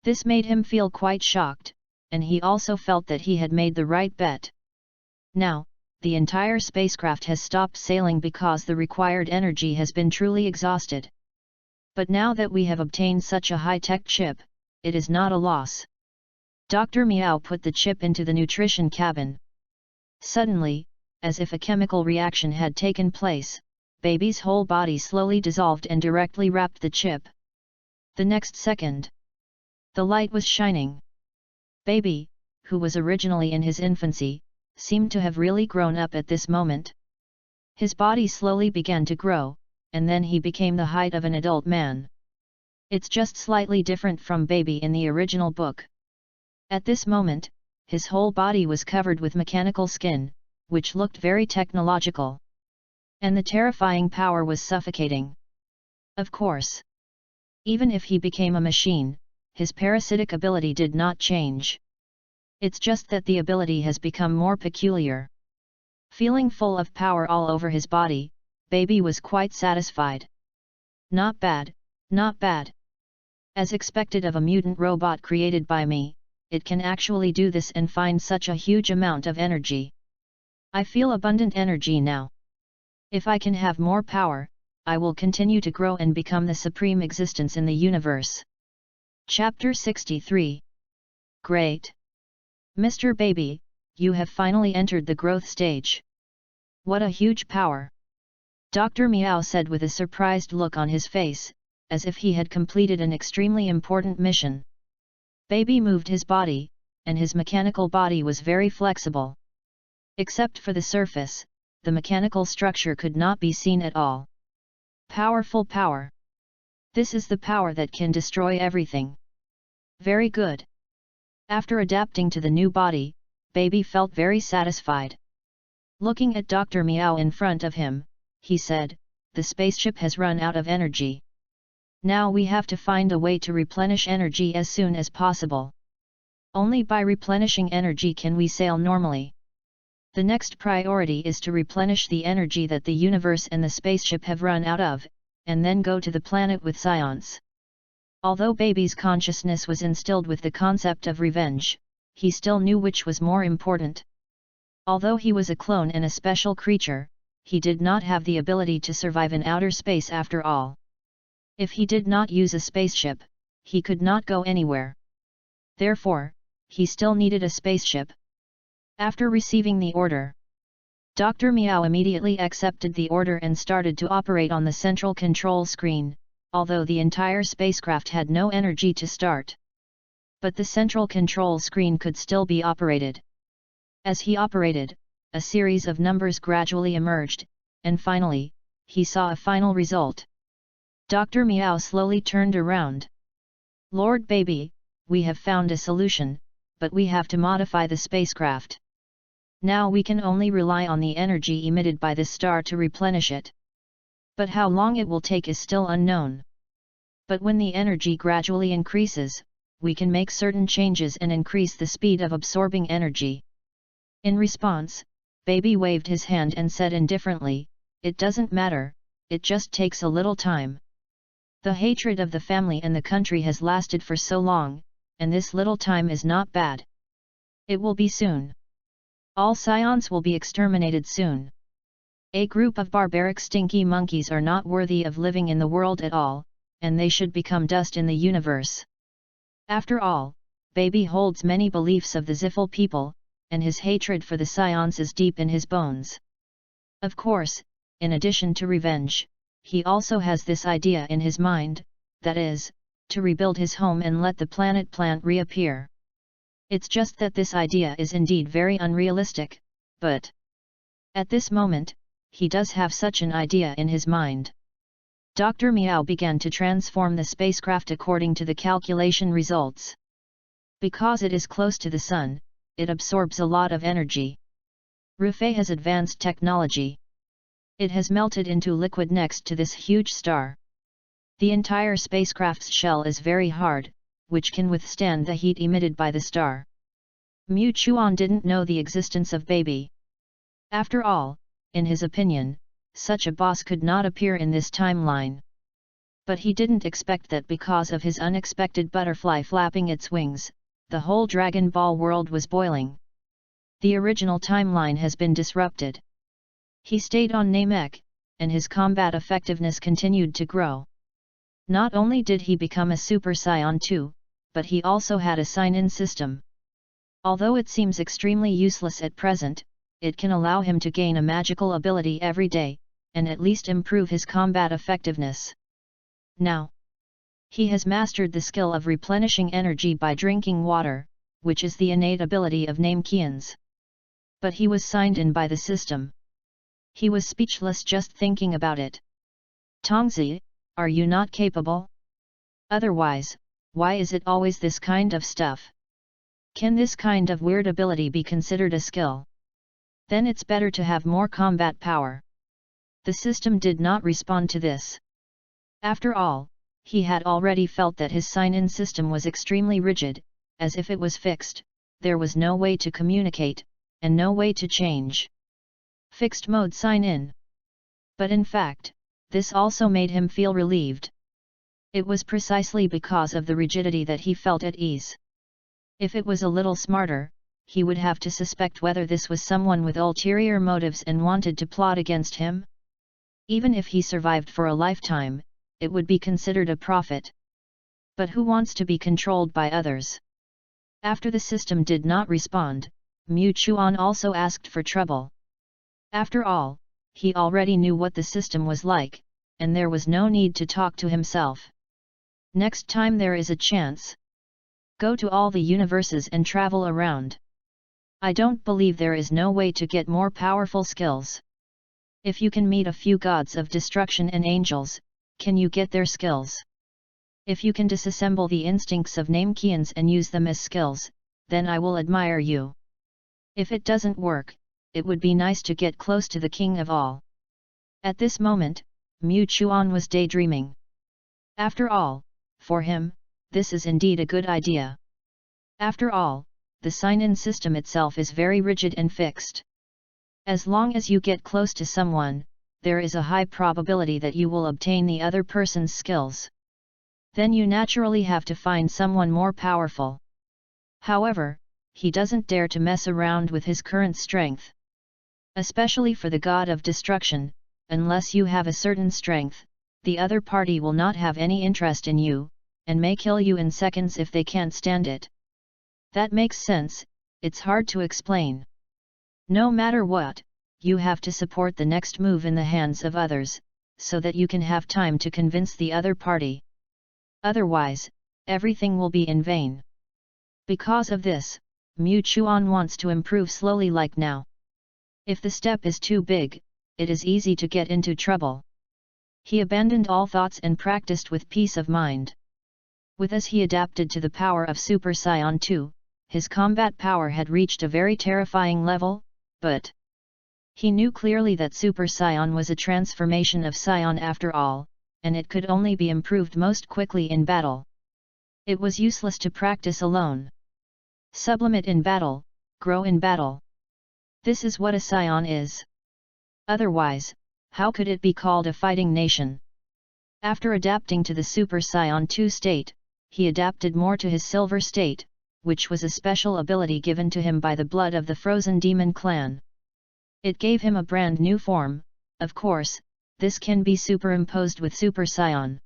This made him feel quite shocked, and he also felt that he had made the right bet. Now, the entire spacecraft has stopped sailing because the required energy has been truly exhausted. But now that we have obtained such a high-tech chip, it is not a loss. Dr. Miao put the chip into the nutrition cabin. Suddenly, as if a chemical reaction had taken place, baby's whole body slowly dissolved and directly wrapped the chip. The next second, the light was shining. Baby, who was originally in his infancy, seemed to have really grown up at this moment. His body slowly began to grow, and then he became the height of an adult man. It's just slightly different from baby in the original book. At this moment, his whole body was covered with mechanical skin, which looked very technological. And the terrifying power was suffocating. Of course. Even if he became a machine, his parasitic ability did not change. It's just that the ability has become more peculiar. Feeling full of power all over his body, Baby was quite satisfied. Not bad, not bad. As expected of a mutant robot created by me, it can actually do this and find such a huge amount of energy. I feel abundant energy now. If I can have more power, I will continue to grow and become the supreme existence in the universe. Chapter 63. Great! Mr. Baby, you have finally entered the growth stage. What a huge power! Dr. Meow said with a surprised look on his face, as if he had completed an extremely important mission. Baby moved his body, and his mechanical body was very flexible. Except for the surface, the mechanical structure could not be seen at all. Powerful power! This is the power that can destroy everything. Very good. After adapting to the new body, Baby felt very satisfied. Looking at Dr. Meow in front of him, he said, "The spaceship has run out of energy. Now we have to find a way to replenish energy as soon as possible. Only by replenishing energy can we sail normally. The next priority is to replenish the energy that the universe and the spaceship have run out of, and then go to the planet with science." Although Baby's consciousness was instilled with the concept of revenge, he still knew which was more important. Although he was a clone and a special creature, he did not have the ability to survive in outer space after all. If he did not use a spaceship, he could not go anywhere. Therefore, he still needed a spaceship. After receiving the order, Dr. Meow immediately accepted the order and started to operate on the central control screen, although the entire spacecraft had no energy to start. But the central control screen could still be operated. As he operated, a series of numbers gradually emerged, and finally, he saw a final result. Dr. Meow slowly turned around. "Lord Baby, we have found a solution, but we have to modify the spacecraft. Now we can only rely on the energy emitted by the star to replenish it. But how long it will take is still unknown. But when the energy gradually increases, we can make certain changes and increase the speed of absorbing energy." In response, Baby waved his hand and said indifferently, "It doesn't matter, it just takes a little time. The hatred of the family and the country has lasted for so long, and this little time is not bad. It will be soon. All scions will be exterminated soon. A group of barbaric stinky monkeys are not worthy of living in the world at all, and they should become dust in the universe." After all, Baby holds many beliefs of the Ziffle people, and his hatred for the scions is deep in his bones. Of course, in addition to revenge, he also has this idea in his mind, that is, to rebuild his home and let the planet plant reappear. It's just that this idea is indeed very unrealistic, but at this moment, he does have such an idea in his mind. Dr. Meow began to transform the spacecraft according to the calculation results. Because it is close to the sun, it absorbs a lot of energy. Rufei has advanced technology. It has melted into liquid next to this huge star. The entire spacecraft's shell is very hard, which can withstand the heat emitted by the star. Mu Chuan didn't know the existence of Baby. After all, in his opinion, such a boss could not appear in this timeline. But he didn't expect that because of his unexpected butterfly flapping its wings, the whole Dragon Ball world was boiling. The original timeline has been disrupted. He stayed on Namek, and his combat effectiveness continued to grow. Not only did he become a Super Saiyan 2, but he also had a sign-in system. Although it seems extremely useless at present, it can allow him to gain a magical ability every day, and at least improve his combat effectiveness. Now, he has mastered the skill of replenishing energy by drinking water, which is the innate ability of Namekians. But he was signed in by the system. He was speechless just thinking about it. "Tongzi, are you not capable? Otherwise, why is it always this kind of stuff?" Can this kind of weird ability be considered a skill? Then it's better to have more combat power. The system did not respond to this. After all, he had already felt that his sign-in system was extremely rigid, as if it was fixed. There was no way to communicate, and no way to change. Fixed mode sign-in. But in fact, this also made him feel relieved. It was precisely because of the rigidity that he felt at ease. If it was a little smarter, he would have to suspect whether this was someone with ulterior motives and wanted to plot against him. Even if he survived for a lifetime, it would be considered a profit. But who wants to be controlled by others? After the system did not respond, Mu Chuan also asked for trouble. After all, he already knew what the system was like, and there was no need to talk to himself. Next time there is a chance, go to all the universes and travel around. I don't believe there is no way to get more powerful skills. If you can meet a few gods of destruction and angels, can you get their skills? If you can disassemble the instincts of Namekians and use them as skills, then I will admire you. If it doesn't work, it would be nice to get close to the king of all. At this moment, Mu Chuan was daydreaming. After all, for him, this is indeed a good idea. After all, the sign-in system itself is very rigid and fixed. As long as you get close to someone, there is a high probability that you will obtain the other person's skills. Then you naturally have to find someone more powerful. However, he doesn't dare to mess around with his current strength. Especially for the god of destruction, unless you have a certain strength, the other party will not have any interest in you, and may kill you in seconds if they can't stand it. That makes sense, it's hard to explain. No matter what, you have to support the next move in the hands of others, so that you can have time to convince the other party. Otherwise, everything will be in vain. Because of this, Mu Chuan wants to improve slowly like now. If the step is too big, it is easy to get into trouble. He abandoned all thoughts and practiced with peace of mind. With as he adapted to the power of Super Saiyan 2, his combat power had reached a very terrifying level, but he knew clearly that Super Saiyan was a transformation of Saiyan after all, and it could only be improved most quickly in battle. It was useless to practice alone. Sublimate in battle, grow in battle. This is what a Saiyan is. Otherwise, how could it be called a fighting nation? After adapting to the Super Saiyan 2 state, he adapted more to his Silver state, which was a special ability given to him by the blood of the Frozen Demon clan. It gave him a brand new form. Of course, this can be superimposed with Super Saiyan.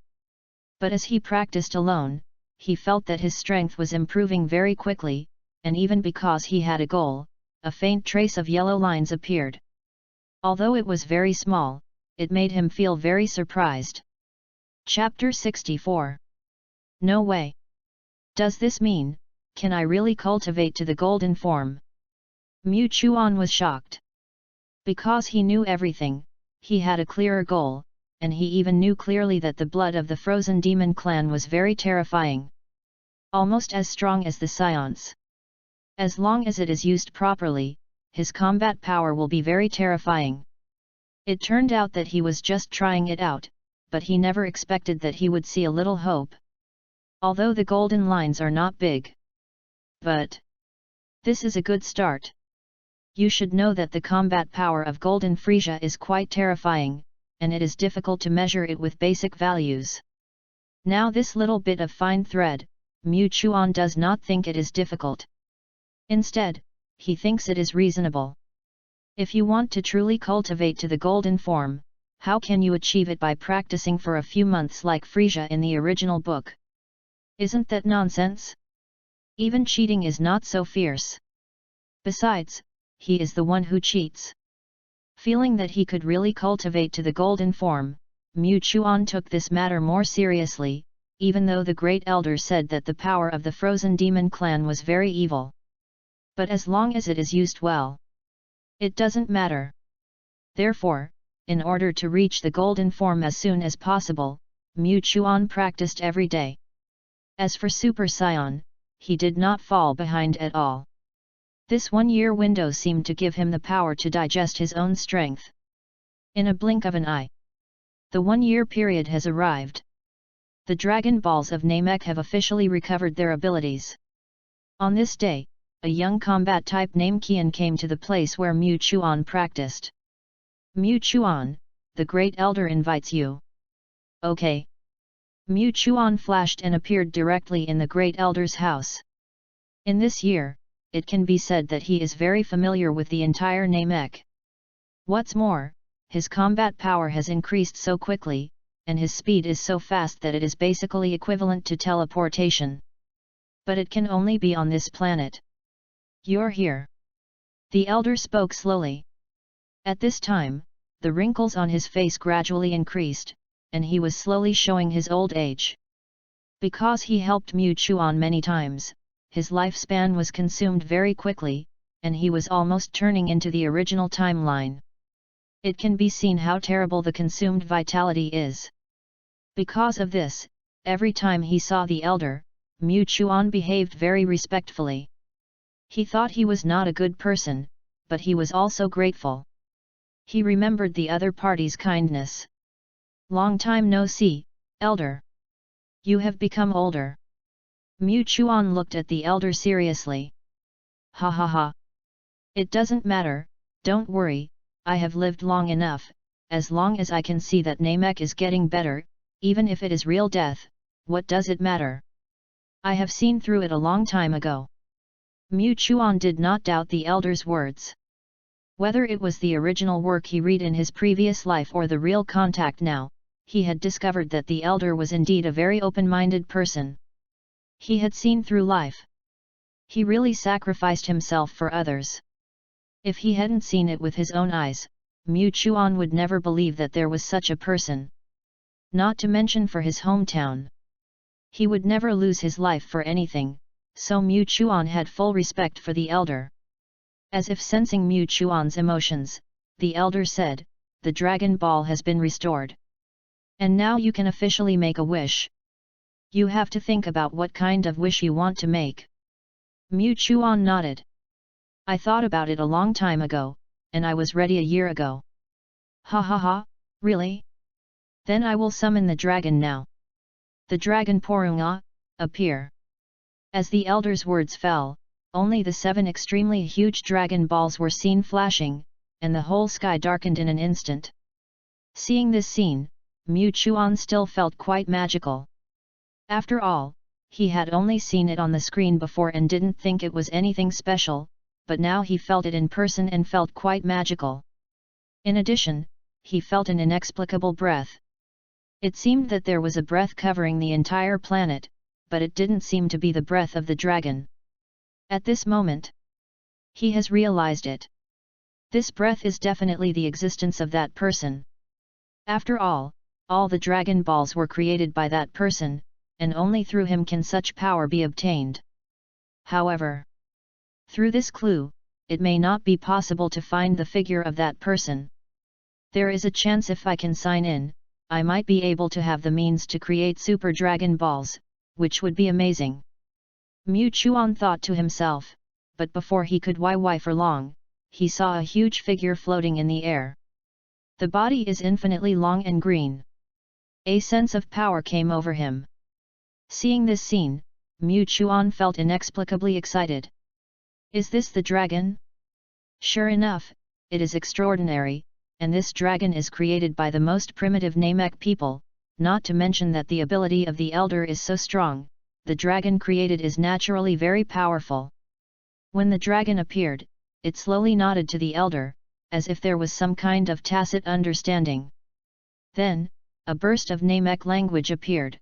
But as he practiced alone, he felt that his strength was improving very quickly, and even because he had a goal, a faint trace of yellow lines appeared. Although it was very small, it made him feel very surprised. Chapter 64. No way. Does this mean, can I really cultivate to the golden form? Mu Chuan was shocked. Because he knew everything, he had a clearer goal, and he even knew clearly that the blood of the Frozen Demon clan was very terrifying. Almost as strong as the Saiyans. As long as it is used properly, his combat power will be very terrifying. It turned out that he was just trying it out, but he never expected that he would see a little hope. Although the golden lines are not big. But this is a good start. You should know that the combat power of Golden Frieza is quite terrifying, and it is difficult to measure it with basic values. Now this little bit of fine thread, Mu Chuan does not think it is difficult. Instead, he thinks it is reasonable. If you want to truly cultivate to the golden form, how can you achieve it by practicing for a few months like Frieza in the original book? Isn't that nonsense? Even cheating is not so fierce. Besides, he is the one who cheats. Feeling that he could really cultivate to the golden form, Mu Chuan took this matter more seriously, even though the great elder said that the power of the Frozen Demon clan was very evil. But as long as it is used well, it doesn't matter. Therefore, in order to reach the golden form as soon as possible, Mu Chuan practiced every day. As for Super Saiyan, he did not fall behind at all. This 1-year window seemed to give him the power to digest his own strength. In a blink of an eye, the 1-year period has arrived. The Dragon Balls of Namek have officially recovered their abilities. On this day, a young combat type named Qian came to the place where Mu Chuan practiced. Mu Chuan, the Great Elder invites you. Okay. Mu Chuan flashed and appeared directly in the Great Elder's house. In this year, it can be said that he is very familiar with the entire Namek. What's more, his combat power has increased so quickly, and his speed is so fast that it is basically equivalent to teleportation. But it can only be on this planet. You're here. The elder spoke slowly. At this time, the wrinkles on his face gradually increased, and he was slowly showing his old age. Because he helped Mu Chuan many times, his lifespan was consumed very quickly, and he was almost turning into the original timeline. It can be seen how terrible the consumed vitality is. Because of this, every time he saw the elder, Mu Chuan behaved very respectfully. He thought he was not a good person, but he was also grateful. He remembered the other party's kindness. Long time no see, elder. You have become older. Mu Chuan looked at the elder seriously. Ha ha ha. It doesn't matter, don't worry, I have lived long enough, as long as I can see that Namek is getting better, even if it is real death, what does it matter? I have seen through it a long time ago. Mu Chuan did not doubt the elder's words. Whether it was the original work he read in his previous life or the real contact now, he had discovered that the elder was indeed a very open-minded person. He had seen through life. He really sacrificed himself for others. If he hadn't seen it with his own eyes, Mu Chuan would never believe that there was such a person. Not to mention for his hometown. He would never lose his life for anything, so Mu Chuan had full respect for the elder. As if sensing Mu Chuan's emotions, the elder said, "The Dragon Ball has been restored. And now you can officially make a wish. You have to think about what kind of wish you want to make." Mu Chuan nodded. "I thought about it a long time ago, and I was ready a year ago." Ha ha ha, really? Then I will summon the dragon now. The dragon Porunga, appear. As the elder's words fell, only the 7 extremely huge dragon balls were seen flashing, and the whole sky darkened in an instant. Seeing this scene, Mu Chuan still felt quite magical. After all, he had only seen it on the screen before and didn't think it was anything special, but now he felt it in person and felt quite magical. In addition, he felt an inexplicable breath. It seemed that there was a breath covering the entire planet, but it didn't seem to be the breath of the dragon. At this moment, he has realized it. This breath is definitely the existence of that person. After all the Dragon Balls were created by that person, and only through him can such power be obtained. However, through this clue, it may not be possible to find the figure of that person. There is a chance if I can sign in, I might be able to have the means to create Super Dragon Balls, which would be amazing. Mu Chuan thought to himself, but before he could why for long, he saw a huge figure floating in the air. The body is infinitely long and green. A sense of power came over him. Seeing this scene, Mu Chuan felt inexplicably excited. Is this the dragon? Sure enough, it is extraordinary, and this dragon is created by the most primitive Namek people, not to mention that the ability of the elder is so strong, the dragon created is naturally very powerful. When the dragon appeared, it slowly nodded to the elder, as if there was some kind of tacit understanding. Then, a burst of Namek language appeared.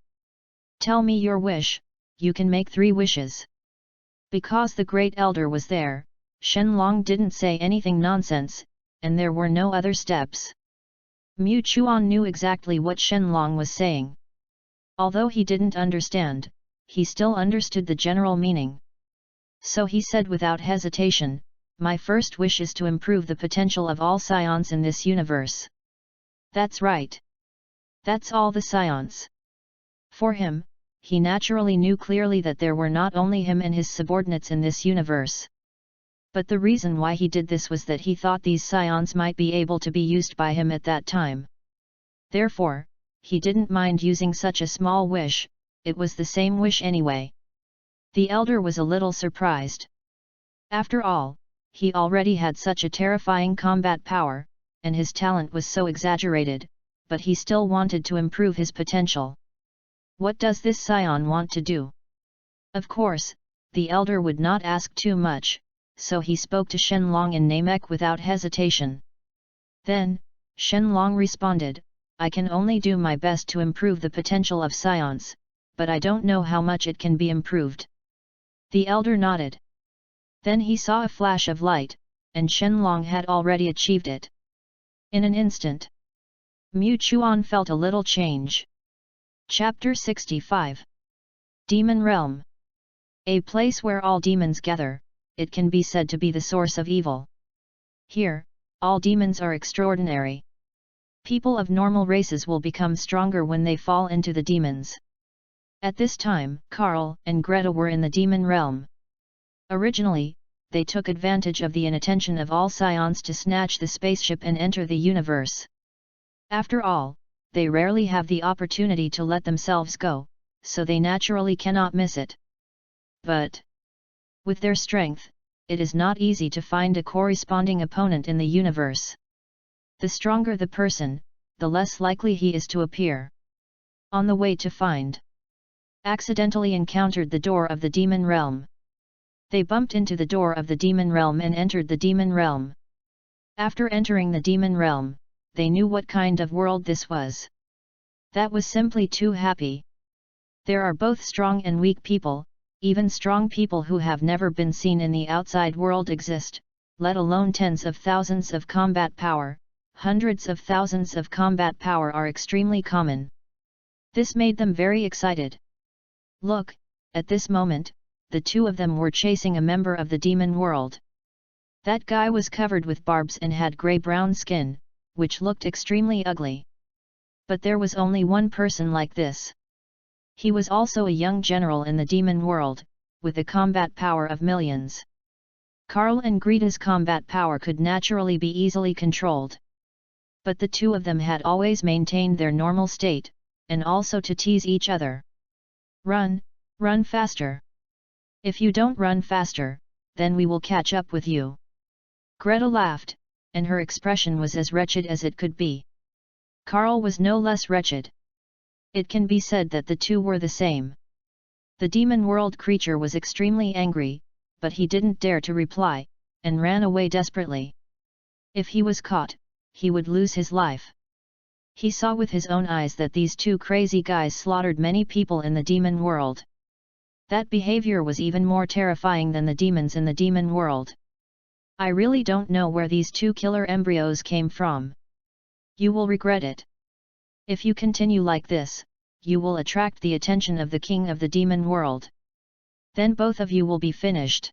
Tell me your wish, you can make 3 wishes. Because the great elder was there, Shenlong didn't say anything nonsense, and there were no other steps. Mu Chuan knew exactly what Shenlong was saying. Although he didn't understand, he still understood the general meaning. So he said without hesitation, my first wish is to improve the potential of all scions in this universe. That's right. That's all the scions. For him, he naturally knew clearly that there were not only him and his subordinates in this universe. But the reason why he did this was that he thought these scions might be able to be used by him at that time. Therefore, he didn't mind using such a small wish, it was the same wish anyway. The elder was a little surprised. After all, he already had such a terrifying combat power, and his talent was so exaggerated, but he still wanted to improve his potential. What does this scion want to do? Of course, the elder would not ask too much, so he spoke to Shenlong in Namek without hesitation. Then, Shenlong responded, I can only do my best to improve the potential of scions, but I don't know how much it can be improved. The elder nodded. Then he saw a flash of light, and Shenlong had already achieved it. In an instant, Mu Chuan felt a little change. Chapter 65. Demon Realm. A place where all demons gather, it can be said to be the source of evil. Here, all demons are extraordinary. People of normal races will become stronger when they fall into the demons. At this time, Karl and Greta were in the demon realm. Originally, they took advantage of the inattention of all scions to snatch the spaceship and enter the universe. After all, they rarely have the opportunity to let themselves go, so they naturally cannot miss it. But, with their strength, it is not easy to find a corresponding opponent in the universe. The stronger the person, the less likely he is to appear. On the way to find, accidentally encountered the door of the demon realm. They bumped into the door of the demon realm and entered the demon realm. After entering the demon realm, they knew what kind of world this was. That was simply too happy. There are both strong and weak people, even strong people who have never been seen in the outside world exist, let alone tens of thousands of combat power, hundreds of thousands of combat power are extremely common. This made them very excited. Look, at this moment, the two of them were chasing a member of the demon world. That guy was covered with barbs and had grey-brown skin, which looked extremely ugly. But there was only one person like this. He was also a young general in the demon world, with a combat power of millions. Karl and Greta's combat power could naturally be easily controlled. But the two of them had always maintained their normal state, and also to tease each other. Run, run faster. If you don't run faster, then we will catch up with you. Greta laughed, and her expression was as wretched as it could be. Karl was no less wretched. It can be said that the two were the same. The demon world creature was extremely angry, but he didn't dare to reply, and ran away desperately. If he was caught, he would lose his life. He saw with his own eyes that these two crazy guys slaughtered many people in the demon world. That behavior was even more terrifying than the demons in the demon world. I really don't know where these two killer embryos came from. You will regret it. If you continue like this, you will attract the attention of the king of the demon world. Then both of you will be finished.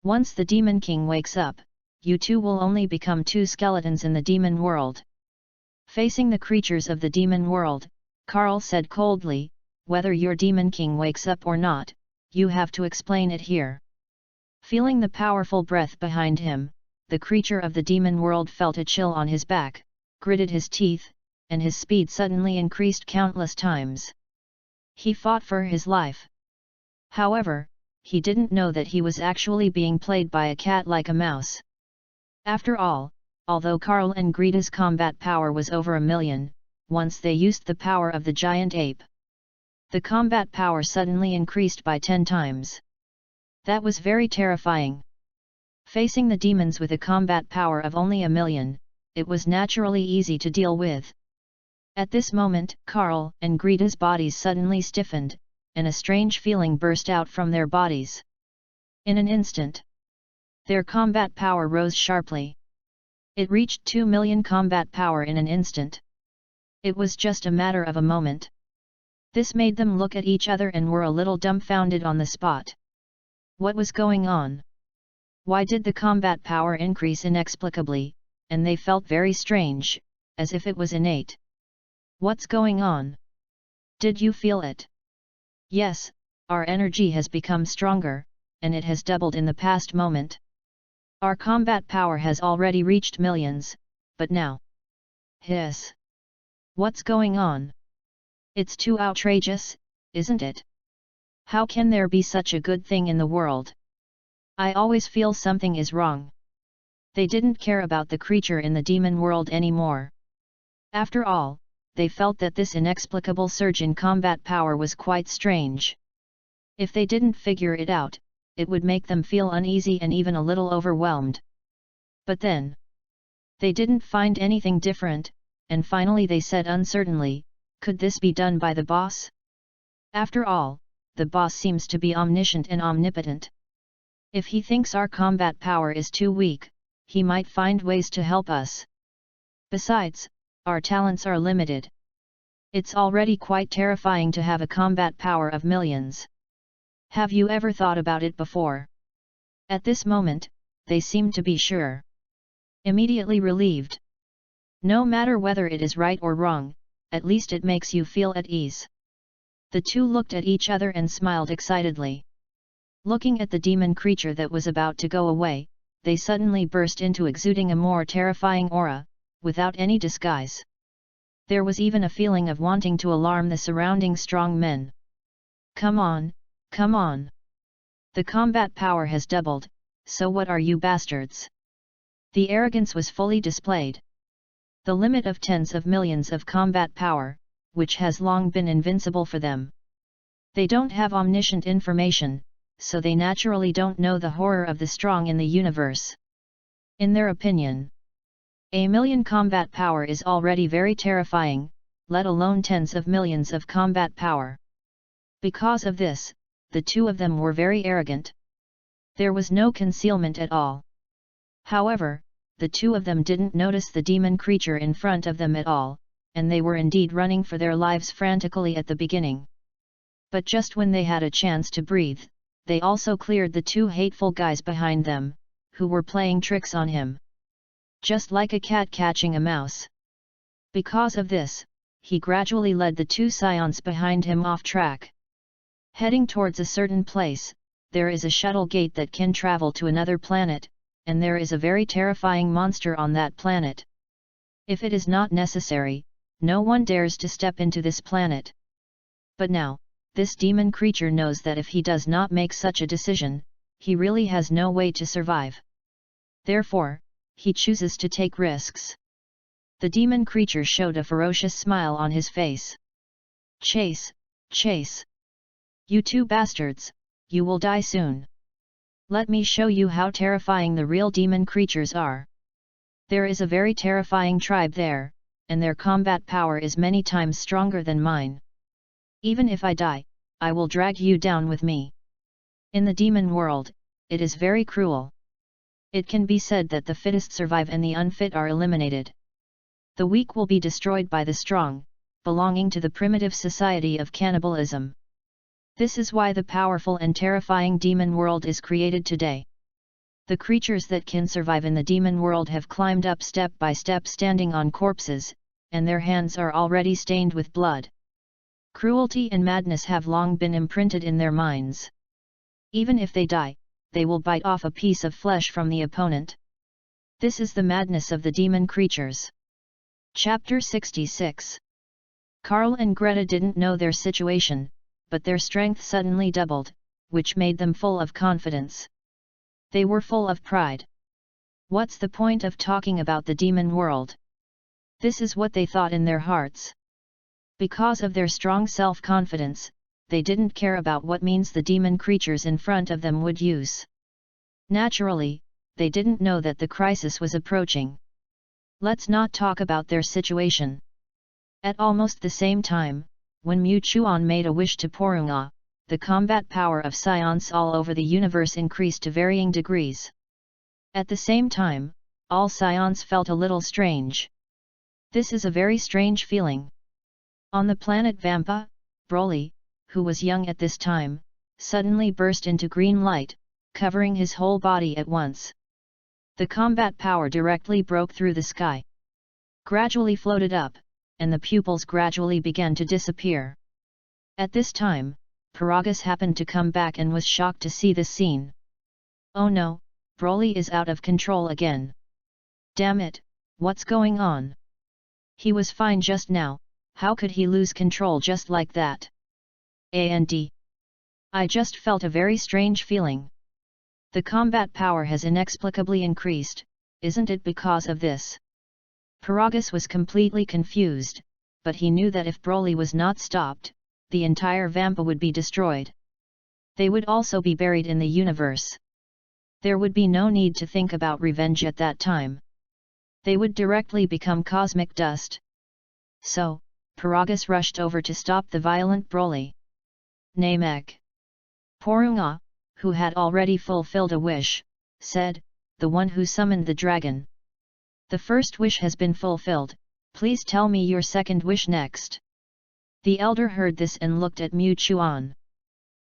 Once the demon king wakes up, you two will only become two skeletons in the demon world. Facing the creatures of the demon world, Karl said coldly, whether your demon king wakes up or not, you have to explain it here. Feeling the powerful breath behind him, the creature of the demon world felt a chill on his back, gritted his teeth, and his speed suddenly increased countless times. He fought for his life. However, he didn't know that he was actually being played by a cat like a mouse. After all, although Karl and Greta's combat power was over 1,000,000, once they used the power of the giant ape, the combat power suddenly increased by 10 times. That was very terrifying. Facing the demons with a combat power of only 1,000,000, it was naturally easy to deal with. At this moment, Karl and Greta's bodies suddenly stiffened, and a strange feeling burst out from their bodies. In an instant, their combat power rose sharply. It reached 2,000,000 combat power in an instant. It was just a matter of a moment. This made them look at each other and were a little dumbfounded on the spot. What was going on? Why did the combat power increase inexplicably, and they felt very strange, as if it was innate. What's going on? Did you feel it? Yes, our energy has become stronger, and it has doubled in the past moment. Our combat power has already reached millions, but now... Hiss! What's going on? It's too outrageous, isn't it? How can there be such a good thing in the world? I always feel something is wrong. They didn't care about the creature in the demon world anymore. After all, they felt that this inexplicable surge in combat power was quite strange. If they didn't figure it out, it would make them feel uneasy and even a little overwhelmed. But then, they didn't find anything different, and finally they said uncertainly, could this be done by the boss? After all, the boss seems to be omniscient and omnipotent. If he thinks our combat power is too weak, he might find ways to help us. Besides, our talents are limited. It's already quite terrifying to have a combat power of millions. Have you ever thought about it before? At this moment, they seem to be sure. Immediately relieved. No matter whether it is right or wrong, at least it makes you feel at ease. The two looked at each other and smiled excitedly. Looking at the demon creature that was about to go away, they suddenly burst into exuding a more terrifying aura, without any disguise. There was even a feeling of wanting to alarm the surrounding strong men. Come on, come on! The combat power has doubled, so what are you bastards? The arrogance was fully displayed. The limit of tens of millions of combat power, which has long been invincible for them. They don't have omniscient information, so they naturally don't know the horror of the strong in the universe. In their opinion, 1,000,000 combat power is already very terrifying, let alone tens of millions of combat power. Because of this, the two of them were very arrogant. There was no concealment at all. However, the two of them didn't notice the demon creature in front of them at all, and they were indeed running for their lives frantically at the beginning. But just when they had a chance to breathe, they also cleared the two hateful guys behind them, who were playing tricks on him. Just like a cat catching a mouse. Because of this, he gradually led the two scions behind him off track. Heading towards a certain place, there is a shuttle gate that can travel to another planet, and there is a very terrifying monster on that planet. If it is not necessary, no one dares to step into this planet. But now, this demon creature knows that if he does not make such a decision, he really has no way to survive. Therefore, he chooses to take risks. The demon creature showed a ferocious smile on his face. Chase, chase! You two bastards, you will die soon. Let me show you how terrifying the real demon creatures are. There is a very terrifying tribe there, and their combat power is many times stronger than mine. Even if I die, I will drag you down with me. In the demon world, it is very cruel. It can be said that the fittest survive and the unfit are eliminated. The weak will be destroyed by the strong, belonging to the primitive society of cannibalism. This is why the powerful and terrifying demon world is created today. The creatures that can survive in the demon world have climbed up step by step standing on corpses, and their hands are already stained with blood. Cruelty and madness have long been imprinted in their minds. Even if they die, they will bite off a piece of flesh from the opponent. This is the madness of the demon creatures. Chapter 66. Carl and Greta didn't know their situation, but their strength suddenly doubled, which made them full of confidence. They were full of pride. What's the point of talking about the demon world? This is what they thought in their hearts. Because of their strong self-confidence, they didn't care about what means the demon creatures in front of them would use. Naturally, they didn't know that the crisis was approaching. Let's not talk about their situation. At almost the same time, when Mu Chuan made a wish to Porunga, the combat power of scions all over the universe increased to varying degrees. At the same time, all scions felt a little strange. This is a very strange feeling. On the planet Vampa, Broly, who was young at this time, suddenly burst into green light, covering his whole body at once. The combat power directly broke through the sky. Gradually floated up, and the pupils gradually began to disappear. At this time, Paragus happened to come back and was shocked to see this scene. Oh no, Broly is out of control again. Damn it, what's going on? He was fine just now, how could he lose control just like that? I just felt a very strange feeling. The combat power has inexplicably increased, isn't it because of this? Paragus was completely confused, but he knew that if Broly was not stopped, the entire Vampa would be destroyed. They would also be buried in the universe. There would be no need to think about revenge at that time. They would directly become cosmic dust. So, Paragus rushed over to stop the violent Broly. Namek. Porunga, who had already fulfilled a wish, said, the one who summoned the dragon. The first wish has been fulfilled, please tell me your second wish next. The elder heard this and looked at Mu Chuan.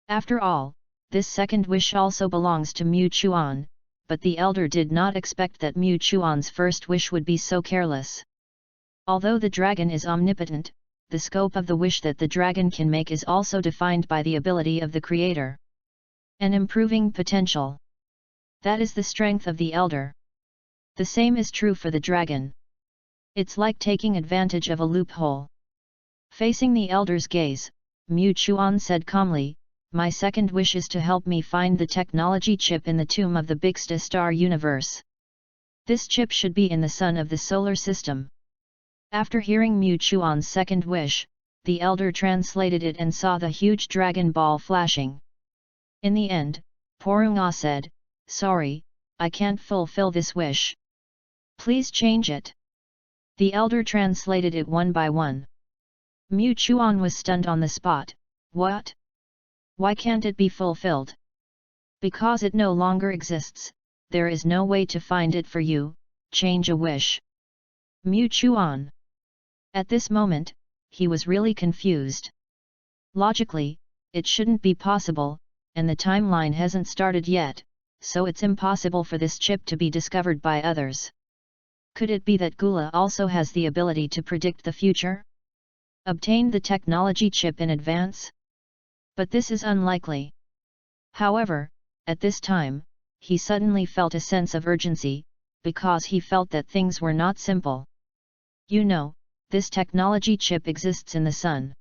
After all, this second wish also belongs to Mu Chuan, but the elder did not expect that Mu Chuan's first wish would be so careless. Although the dragon is omnipotent, the scope of the wish that the dragon can make is also defined by the ability of the creator. An improving potential. That is the strength of the elder. The same is true for the dragon. It's like taking advantage of a loophole. Facing the elder's gaze, Mu Chuan said calmly, my second wish is to help me find the technology chip in the tomb of the Big Star universe. This chip should be in the sun of the solar system. After hearing Mu Chuan's second wish, the elder translated it and saw the huge dragon ball flashing. In the end, Porunga said, sorry, I can't fulfill this wish. Please change it. The elder translated it one by one. Mu Chuan was stunned on the spot. What? Why can't it be fulfilled? Because it no longer exists, there is no way to find it for you, change a wish. Mu Chuan. At this moment, he was really confused. Logically, it shouldn't be possible, and the timeline hasn't started yet, so it's impossible for this chip to be discovered by others. Could it be that Gula also has the ability to predict the future? Obtain the technology chip in advance? But this is unlikely. However, at this time, he suddenly felt a sense of urgency, because he felt that things were not simple. You know, this technology chip exists in the sun.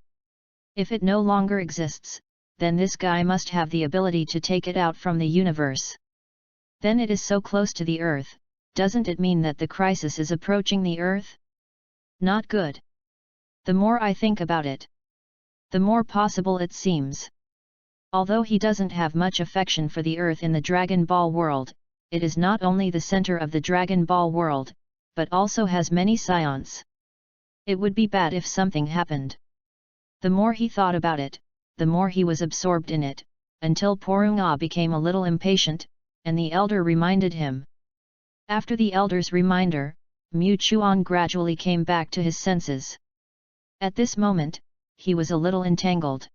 If it no longer exists, then this guy must have the ability to take it out from the universe. Then it is so close to the Earth, doesn't it mean that the crisis is approaching the Earth? Not good. The more I think about it, the more possible it seems. Although he doesn't have much affection for the Earth in the Dragon Ball world, it is not only the center of the Dragon Ball world, but also has many scions. It would be bad if something happened. The more he thought about it, the more he was absorbed in it, until Porunga became a little impatient, and the elder reminded him. After the elder's reminder, Mu Chuan gradually came back to his senses. At this moment, he was a little entangled.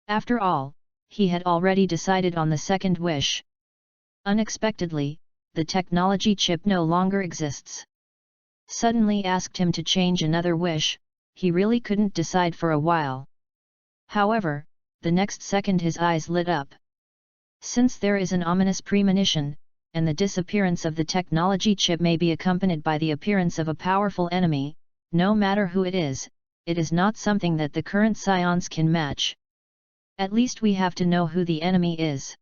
After all, he had already decided on the second wish. Unexpectedly, the technology chip no longer exists. Suddenly asked him to change another wish, he really couldn't decide for a while. However, the next second his eyes lit up. Since there is an ominous premonition, and the disappearance of the technology chip may be accompanied by the appearance of a powerful enemy, no matter who it is not something that the current scions can match. At least we have to know who the enemy is,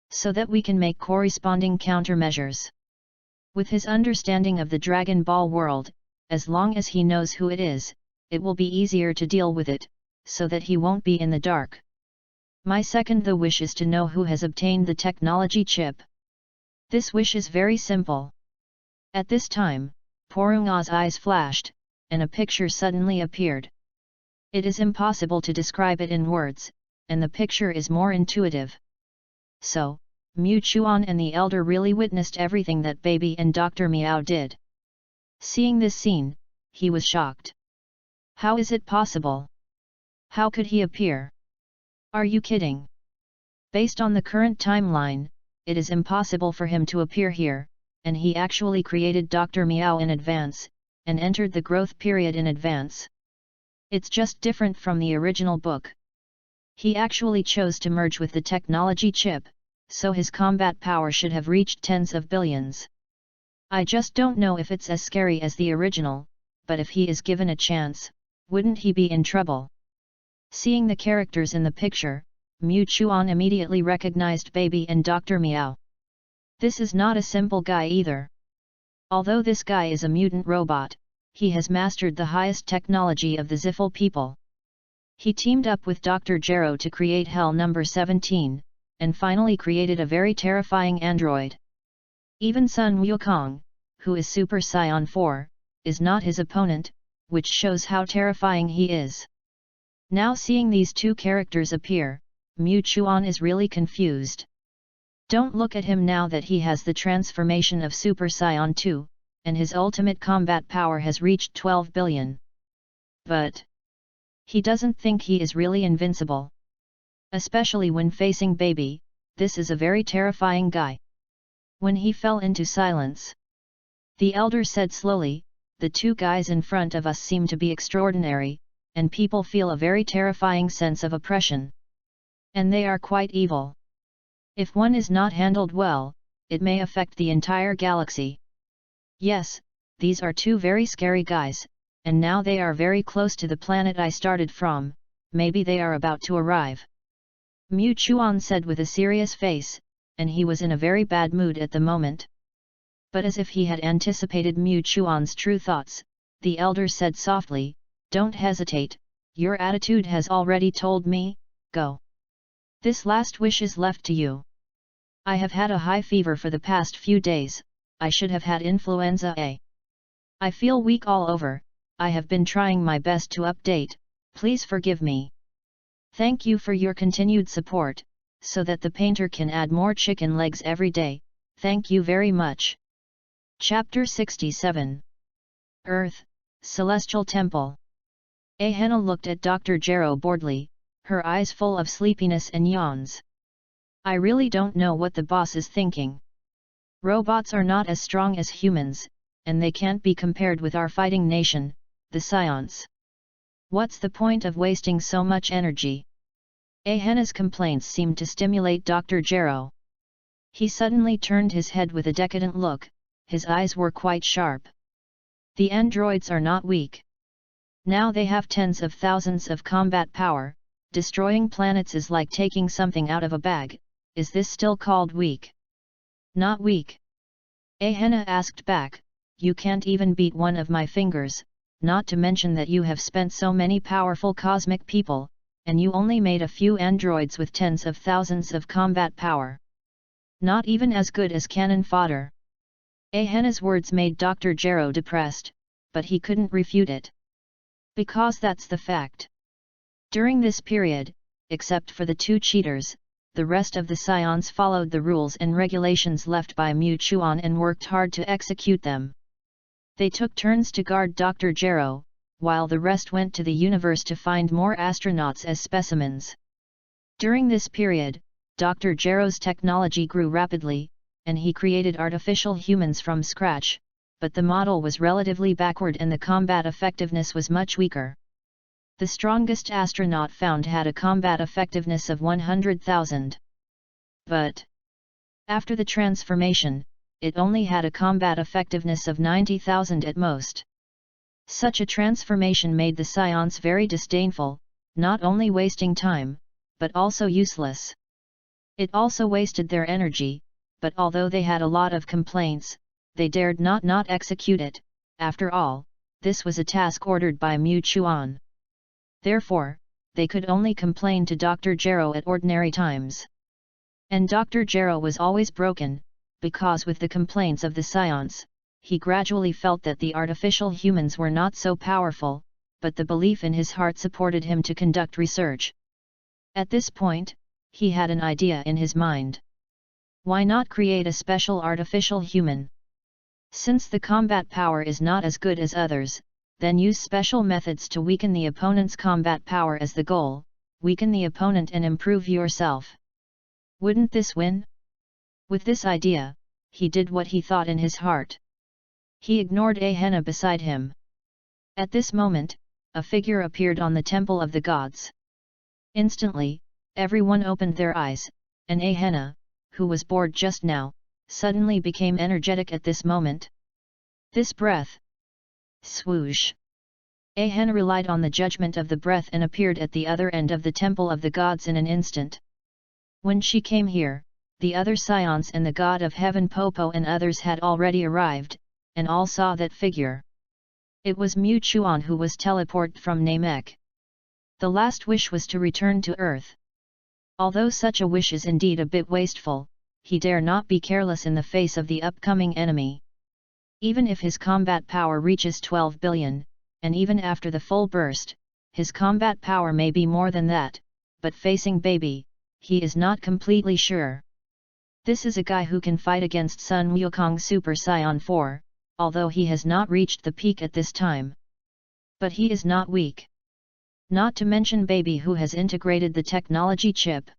so that we can make corresponding countermeasures. With his understanding of the Dragon Ball world, as long as he knows who it is, it will be easier to deal with it, so that he won't be in the dark. My second wish is to know who has obtained the technology chip. This wish is very simple. At this time, Porunga's eyes flashed, and a picture suddenly appeared. It is impossible to describe it in words, and the picture is more intuitive. So, Mu Chuan and the elder really witnessed everything that Baby and Dr. Meow did. Seeing this scene, he was shocked. How is it possible? How could he appear? Are you kidding? Based on the current timeline, it is impossible for him to appear here, and he actually created Dr. Meow in advance, and entered the growth period in advance. It's just different from the original book. He actually chose to merge with the technology chip, so his combat power should have reached tens of billions. I just don't know if it's as scary as the original, but if he is given a chance, wouldn't he be in trouble? Seeing the characters in the picture, Mu Chuan immediately recognized Baby and Dr. Meow. This is not a simple guy either. Although this guy is a mutant robot, he has mastered the highest technology of the Ziffel people. He teamed up with Dr. Gero to create Hell number 17, and finally created a very terrifying android. Even Sun Wukong, who is Super Saiyan 4, is not his opponent, which shows how terrifying he is. Now seeing these two characters appear, Mu Chuan is really confused. Don't look at him now that he has the transformation of Super Saiyan 2, and his ultimate combat power has reached 12 billion. But he doesn't think he is really invincible. Especially when facing Baby, this is a very terrifying guy. When he fell into silence, the elder said slowly, "The two guys in front of us seem to be extraordinary, and people feel a very terrifying sense of oppression. And they are quite evil. If one is not handled well, it may affect the entire galaxy. Yes, these are two very scary guys, and now they are very close to the planet I started from, maybe they are about to arrive." Mu Chuan said with a serious face, and he was in a very bad mood at the moment. But as if he had anticipated Mu Chuan's true thoughts, the elder said softly, "Don't hesitate, your attitude has already told me, go. This last wish is left to you. I have had a high fever for the past few days, I should have had influenza A. I feel weak all over, I have been trying my best to update, please forgive me. Thank you for your continued support, so that the painter can add more chicken legs every day, thank you very much." Chapter 67 Earth, Celestial Temple. Ahena looked at Dr. Gero boredly, her eyes full of sleepiness and yawns. "I really don't know what the boss is thinking. Robots are not as strong as humans, and they can't be compared with our fighting nation, the Scions. What's the point of wasting so much energy?" Ahena's complaints seemed to stimulate Dr. Gero. He suddenly turned his head with a decadent look, his eyes were quite sharp. "The androids are not weak. Now they have tens of thousands of combat power, destroying planets is like taking something out of a bag, is this still called weak?" "Not weak." Ahena asked back, "You can't even beat one of my fingers, not to mention that you have spent so many powerful cosmic people, and you only made a few androids with tens of thousands of combat power. Not even as good as cannon fodder." Ahena's words made Dr. Gero depressed, but he couldn't refute it. Because that's the fact. During this period, except for the two cheaters, the rest of the Scions followed the rules and regulations left by Mu Chuan and worked hard to execute them. They took turns to guard Dr. Gero, while the rest went to the universe to find more astronauts as specimens. During this period, Dr. Gero's technology grew rapidly, and he created artificial humans from scratch, but the model was relatively backward and the combat effectiveness was much weaker. The strongest astronaut found had a combat effectiveness of 100,000. But after the transformation, it only had a combat effectiveness of 90,000 at most. Such a transformation made the Scions very disdainful, not only wasting time, but also useless. It also wasted their energy, but although they had a lot of complaints, they dared not execute it. After all, this was a task ordered by Mu Chuan. Therefore, they could only complain to Dr. Gero at ordinary times. And Dr. Gero was always broken, because with the complaints of the Scions, he gradually felt that the artificial humans were not so powerful, but the belief in his heart supported him to conduct research. At this point, he had an idea in his mind. Why not create a special artificial human? Since the combat power is not as good as others, then use special methods to weaken the opponent's combat power as the goal, weaken the opponent and improve yourself. Wouldn't this win? With this idea, he did what he thought in his heart. He ignored Ahena beside him. At this moment, a figure appeared on the Temple of the Gods. Instantly, everyone opened their eyes, and Ahena, who was bored just now, suddenly became energetic at this moment. This breath! Swoosh! Ahena relied on the judgment of the breath and appeared at the other end of the temple of the gods in an instant. When she came here, the other scions and the god of heaven Popo and others had already arrived, and all saw that figure. It was Mu Chuan who was teleported from Namek. The last wish was to return to Earth. Although such a wish is indeed a bit wasteful, he dare not be careless in the face of the upcoming enemy. Even if his combat power reaches 12 billion, and even after the full burst, his combat power may be more than that, but facing Baby, he is not completely sure. This is a guy who can fight against Sun Wukong Super Saiyan 4, although he has not reached the peak at this time. But he is not weak. Not to mention Baby who has integrated the technology chip.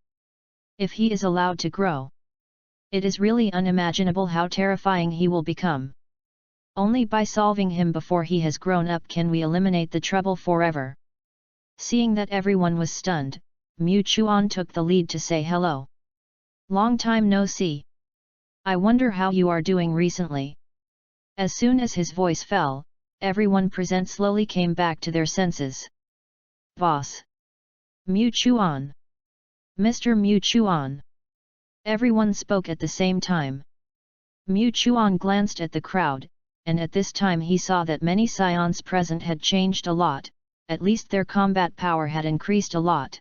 If he is allowed to grow, it is really unimaginable how terrifying he will become. Only by solving him before he has grown up can we eliminate the trouble forever. Seeing that everyone was stunned, Mu Chuan took the lead to say hello. Long time no see. I wonder how you are doing recently. As soon as his voice fell, everyone present slowly came back to their senses. Boss! Mu Chuan! Mr. Mu Chuan! Everyone spoke at the same time. Mu Chuan glanced at the crowd, and at this time he saw that many scions present had changed a lot, at least their combat power had increased a lot.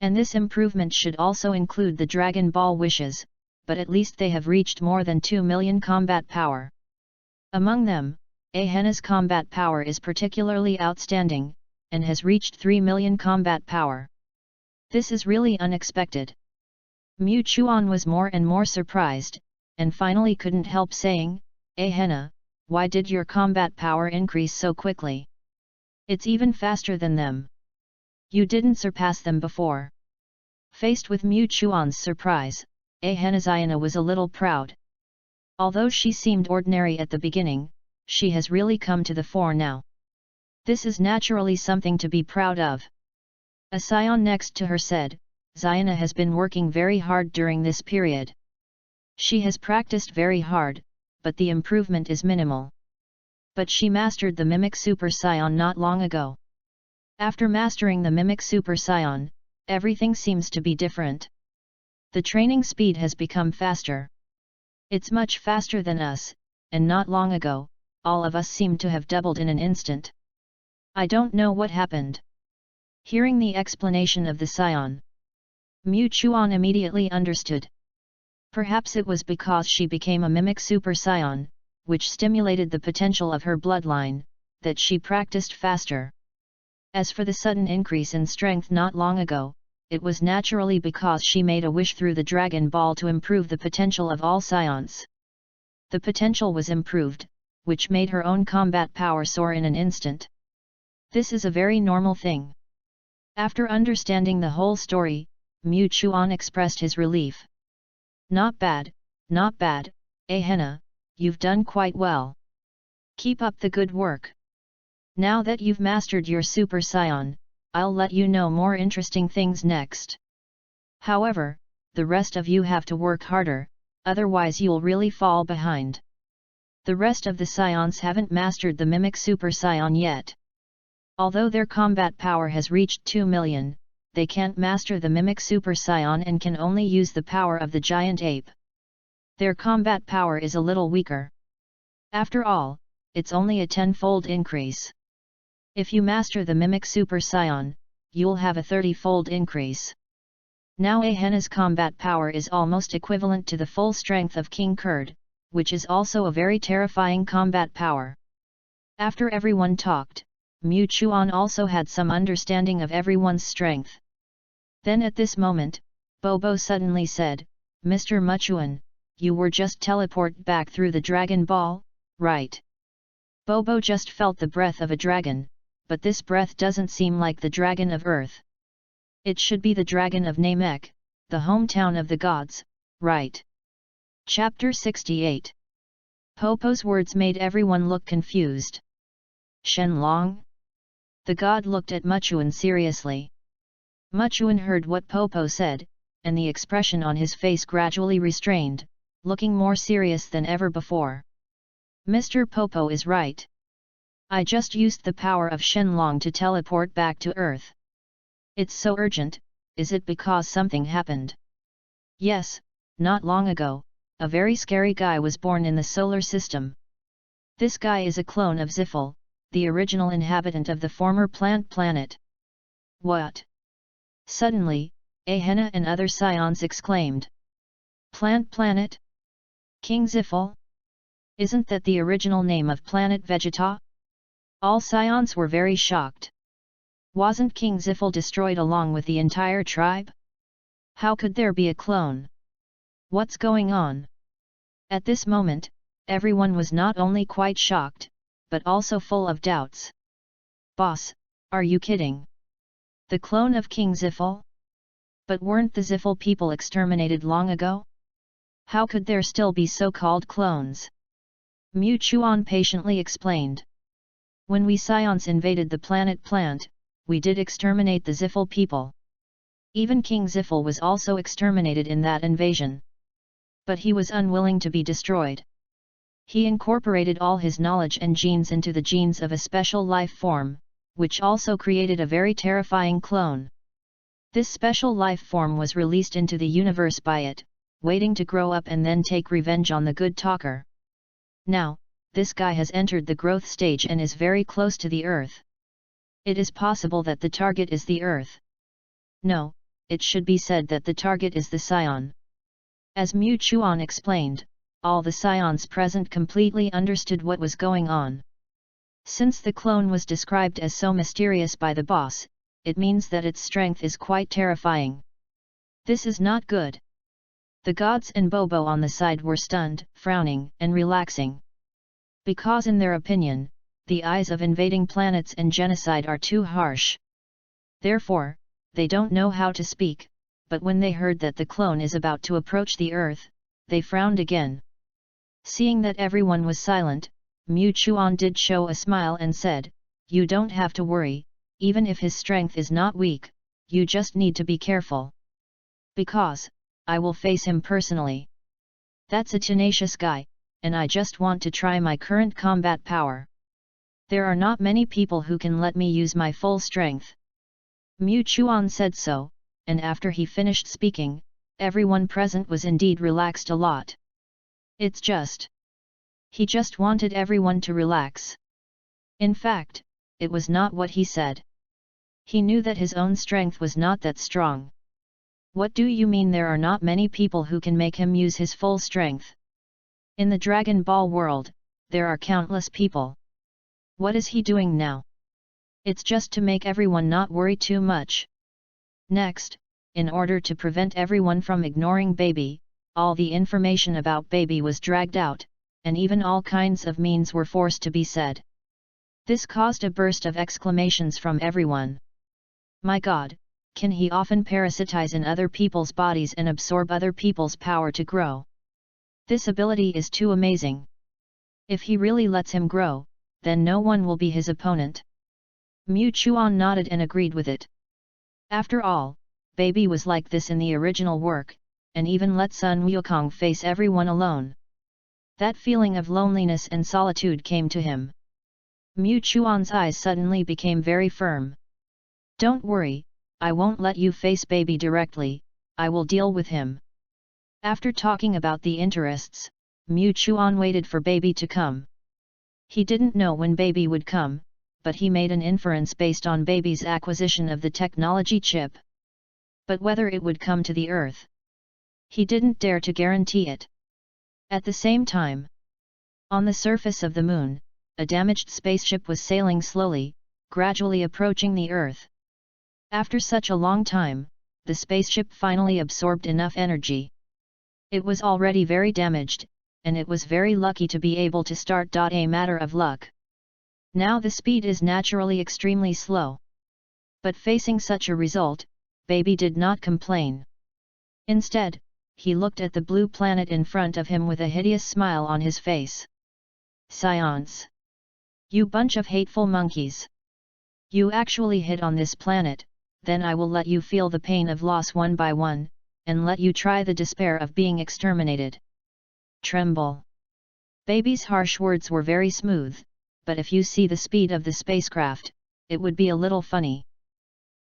And this improvement should also include the Dragon Ball wishes, but at least they have reached more than 2 million combat power. Among them, Ahena's combat power is particularly outstanding, and has reached 3 million combat power. This is really unexpected. Mu Chuan was more and more surprised, and finally couldn't help saying, Ahena, why did your combat power increase so quickly? It's even faster than them. You didn't surpass them before. Faced with Mu Chuan's surprise, Ahena's Ayana was a little proud. Although she seemed ordinary at the beginning, she has really come to the fore now. This is naturally something to be proud of. A scion next to her said, Ziana has been working very hard during this period. She has practiced very hard, but the improvement is minimal. But she mastered the Mimic Super Saiyan not long ago. After mastering the Mimic Super Saiyan, everything seems to be different. The training speed has become faster. It's much faster than us, and not long ago, all of us seemed to have doubled in an instant. I don't know what happened. Hearing the explanation of the scion, Mu Chuan immediately understood. Perhaps it was because she became a Mimic Super Saiyan, which stimulated the potential of her bloodline, that she practiced faster. As for the sudden increase in strength not long ago, it was naturally because she made a wish through the Dragon Ball to improve the potential of all scions. The potential was improved, which made her own combat power soar in an instant. This is a very normal thing. After understanding the whole story, Mu Chuan expressed his relief. Not bad, Ahena, you've done quite well. Keep up the good work. Now that you've mastered your Super Saiyan, I'll let you know more interesting things next. However, the rest of you have to work harder, otherwise you'll really fall behind. The rest of the scions haven't mastered the Mimic Super Saiyan yet. Although their combat power has reached 2 million, they can't master the Mimic Super Saiyan and can only use the power of the giant ape. Their combat power is a little weaker. After all, it's only a 10-fold increase. If you master the Mimic Super Saiyan, you'll have a 30-fold increase. Now Ahena's combat power is almost equivalent to the full strength of King Kurd, which is also a very terrifying combat power. After everyone talked, Mu Chuan also had some understanding of everyone's strength. Then at this moment, Bobo suddenly said, Mr. Muchuan, you were just teleported back through the Dragon Ball, right? Bobo just felt the breath of a dragon, but this breath doesn't seem like the dragon of Earth. It should be the dragon of Namek, the hometown of the gods, right? Chapter 68. Popo's words made everyone look confused. Shenlong? The god looked at Muchuan seriously. Muchuan heard what Popo said, and the expression on his face gradually restrained, looking more serious than ever before. Mr. Popo is right. I just used the power of Shenlong to teleport back to Earth. It's so urgent, is it because something happened? Yes, not long ago, a very scary guy was born in the solar system. This guy is a clone of Ziffel, the original inhabitant of the former plant planet. What? Suddenly, Ahena and other scions exclaimed. Plant planet? King Ziffel? Isn't that the original name of planet Vegeta? All scions were very shocked. Wasn't King Ziffel destroyed along with the entire tribe? How could there be a clone? What's going on? At this moment, everyone was not only quite shocked, but also full of doubts. Boss, are you kidding? The clone of King Ziffel? But weren't the Ziffel people exterminated long ago? How could there still be so-called clones? Muchuan patiently explained. When we scions invaded the planet Plant, we did exterminate the Ziffel people. Even King Ziffel was also exterminated in that invasion. But he was unwilling to be destroyed. He incorporated all his knowledge and genes into the genes of a special life form, which also created a very terrifying clone. This special life form was released into the universe by it, waiting to grow up and then take revenge on the good talker. Now, this guy has entered the growth stage and is very close to the Earth. It is possible that the target is the Earth. No, it should be said that the target is the scion. As Muchuan explained, all the scions present completely understood what was going on. Since the clone was described as so mysterious by the boss, it means that its strength is quite terrifying. This is not good. The gods and Bobo on the side were stunned, frowning, and relaxing. Because in their opinion, the eyes of invading planets and genocide are too harsh. Therefore, they don't know how to speak, but when they heard that the clone is about to approach the Earth, they frowned again. Seeing that everyone was silent, Muchuan did show a smile and said, "You don't have to worry, even if his strength is not weak, you just need to be careful. Because, I will face him personally. That's a tenacious guy, and I just want to try my current combat power. There are not many people who can let me use my full strength." Muchuan said so, and after he finished speaking, everyone present was indeed relaxed a lot. It's just. He just wanted everyone to relax. In fact, it was not what he said. He knew that his own strength was not that strong. What do you mean there are not many people who can make him use his full strength? In the Dragon Ball world, there are countless people. What is he doing now? It's just to make everyone not worry too much. Next, in order to prevent everyone from ignoring Baby, all the information about Baby was dragged out, and even all kinds of means were forced to be said. This caused a burst of exclamations from everyone. My God, can he often parasitize in other people's bodies and absorb other people's power to grow? This ability is too amazing. If he really lets him grow, then no one will be his opponent. Muchuan nodded and agreed with it. After all, Baby was like this in the original work, and even let Sun Wukong face everyone alone. That feeling of loneliness and solitude came to him. Muchuan's eyes suddenly became very firm. Don't worry, I won't let you face Baby directly, I will deal with him. After talking about the interests, Muchuan waited for Baby to come. He didn't know when Baby would come, but he made an inference based on Baby's acquisition of the technology chip. But whether it would come to the Earth, he didn't dare to guarantee it. At the same time, on the surface of the moon, a damaged spaceship was sailing slowly, gradually approaching the Earth. After such a long time, the spaceship finally absorbed enough energy. It was already very damaged, and it was very lucky to be able to start. A matter of luck. Now the speed is naturally extremely slow. But facing such a result, Baby did not complain. Instead, he looked at the blue planet in front of him with a hideous smile on his face. Scions! You bunch of hateful monkeys! You actually hid on this planet, then I will let you feel the pain of loss one by one, and let you try the despair of being exterminated. Tremble. Baby's harsh words were very smooth, but if you see the speed of the spacecraft, it would be a little funny.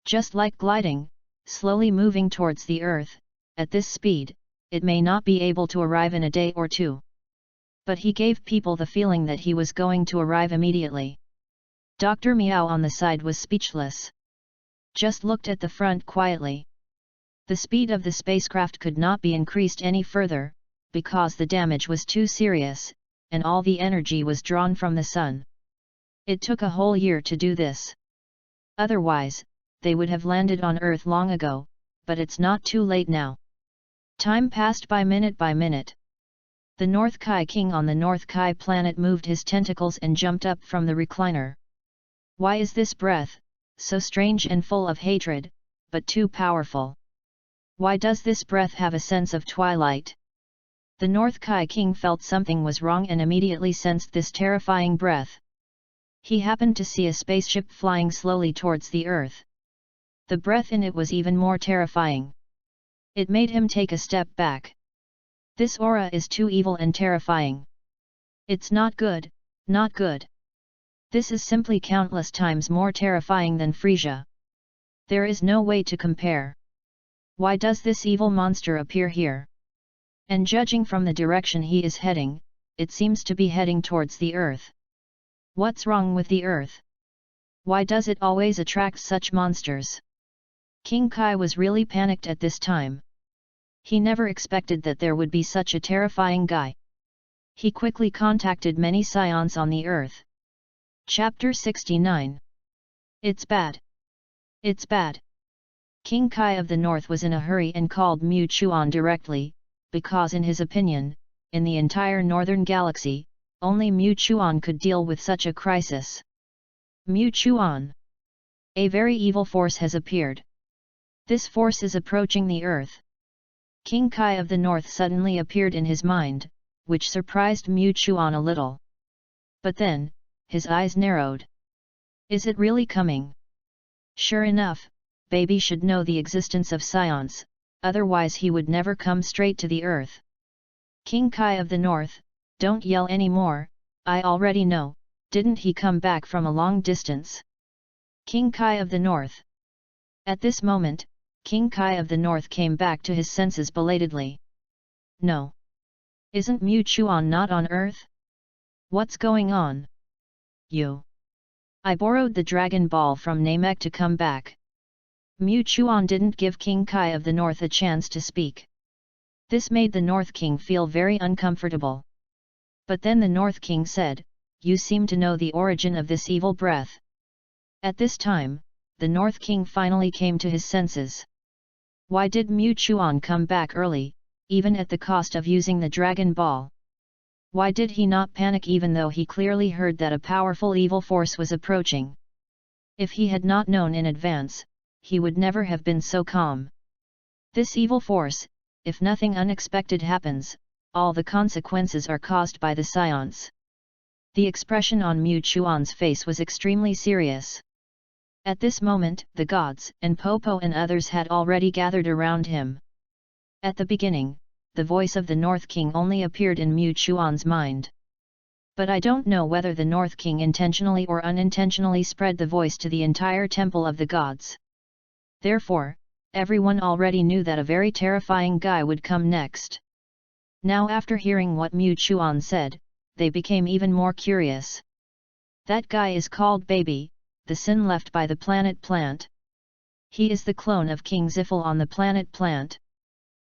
Just like gliding, slowly moving towards the Earth, at this speed, it may not be able to arrive in a day or two. But he gave people the feeling that he was going to arrive immediately. Dr. Meow on the side was speechless. Just looked at the front quietly. The speed of the spacecraft could not be increased any further, because the damage was too serious, and all the energy was drawn from the sun. It took a whole year to do this. Otherwise, they would have landed on Earth long ago, but it's not too late now. Time passed by minute. The North Kai King on the North Kai planet moved his tentacles and jumped up from the recliner. Why is this breath, so strange and full of hatred, but too powerful? Why does this breath have a sense of twilight? The North Kai King felt something was wrong and immediately sensed this terrifying breath. He happened to see a spaceship flying slowly towards the Earth. The breath in it was even more terrifying. It made him take a step back. This aura is too evil and terrifying. It's not good, not good. This is simply countless times more terrifying than Frieza. There is no way to compare. Why does this evil monster appear here? And judging from the direction he is heading, it seems to be heading towards the Earth. What's wrong with the Earth? Why does it always attract such monsters? King Kai was really panicked at this time. He never expected that there would be such a terrifying guy. He quickly contacted many scions on the Earth. Chapter 69. It's bad. It's bad. King Kai of the North was in a hurry and called Mu Chuan directly, because in his opinion, in the entire Northern Galaxy, only Mu Chuan could deal with such a crisis. Mu Chuan. A very evil force has appeared. This force is approaching the Earth. King Kai of the North suddenly appeared in his mind, which surprised Mu Chuan a little. But then, his eyes narrowed. Is it really coming? Sure enough, baby should know the existence of scions, otherwise he would never come straight to the Earth. King Kai of the North, don't yell anymore, I already know, didn't he come back from a long distance? King Kai of the North. At this moment, King Kai of the North came back to his senses belatedly. No. Isn't Mu Chuan not on Earth? What's going on? You. I borrowed the Dragon Ball from Namek to come back. Mu Chuan didn't give King Kai of the North a chance to speak. This made the North King feel very uncomfortable. But then the North King said, you seem to know the origin of this evil breath. At this time, the North King finally came to his senses. Why did Mu Chuan come back early, even at the cost of using the Dragon Ball? Why did he not panic even though he clearly heard that a powerful evil force was approaching? If he had not known in advance, he would never have been so calm. This evil force, if nothing unexpected happens, all the consequences are caused by the scions. The expression on Mu Chuan's face was extremely serious. At this moment, the gods and Popo and others had already gathered around him. At the beginning, the voice of the North King only appeared in Mu Chuan's mind. But I don't know whether the North King intentionally or unintentionally spread the voice to the entire temple of the gods. Therefore, everyone already knew that a very terrifying guy would come next. Now after hearing what Mu Chuan said, they became even more curious. That guy is called Baby, the sin left by the planet Plant. He is the clone of King Xiffle on the planet Plant.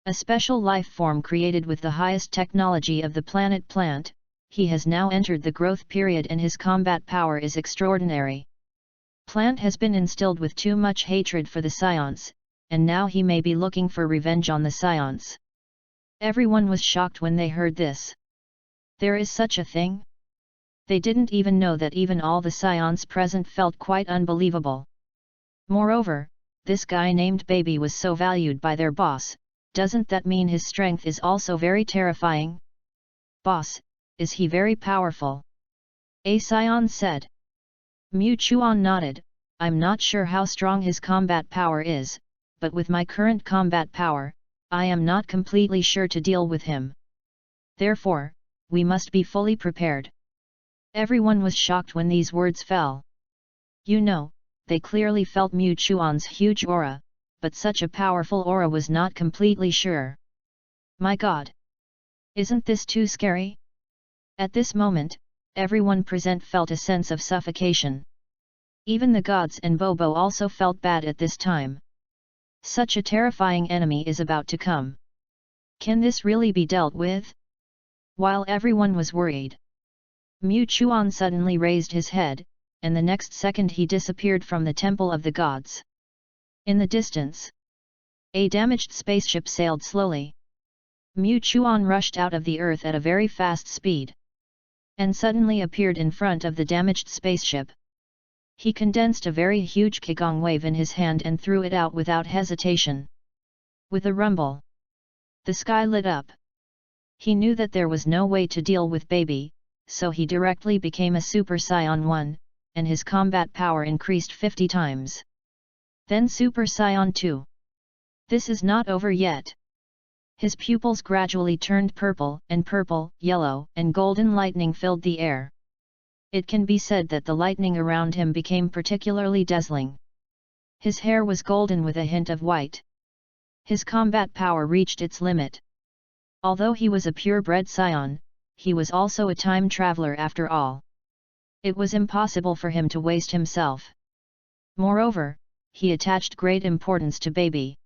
A special life form created with the highest technology of the planet Plant, he has now entered the growth period and his combat power is extraordinary. Plant has been instilled with too much hatred for the scions, and now he may be looking for revenge on the scions. Everyone was shocked when they heard this. There is such a thing? They didn't even know that even all the scions present felt quite unbelievable. Moreover, this guy named Baby was so valued by their boss, doesn't that mean his strength is also very terrifying? Boss, is he very powerful? A scion said. Mu Chuan nodded, I'm not sure how strong his combat power is, but with my current combat power, I am not completely sure to deal with him. Therefore, we must be fully prepared. Everyone was shocked when these words fell. You know, they clearly felt Mu Chuan's huge aura, but such a powerful aura was not completely sure. My God! Isn't this too scary? At this moment, everyone present felt a sense of suffocation. Even the gods and Bobo also felt bad at this time. Such a terrifying enemy is about to come. Can this really be dealt with? While everyone was worried, Mu Chuan suddenly raised his head, and the next second he disappeared from the Temple of the Gods. In the distance, a damaged spaceship sailed slowly. Mu Chuan rushed out of the earth at a very fast speed, and suddenly appeared in front of the damaged spaceship. He condensed a very huge Qigong wave in his hand and threw it out without hesitation. With a rumble, the sky lit up. He knew that there was no way to deal with Baby, so he directly became a Super Saiyan 1, and his combat power increased 50 times. Then Super Saiyan 2. This is not over yet. His pupils gradually turned purple, yellow, and golden lightning filled the air. It can be said that the lightning around him became particularly dazzling. His hair was golden with a hint of white. His combat power reached its limit. Although he was a purebred Saiyan, he was also a time traveler after all. It was impossible for him to waste himself. Moreover, he attached great importance to Baby.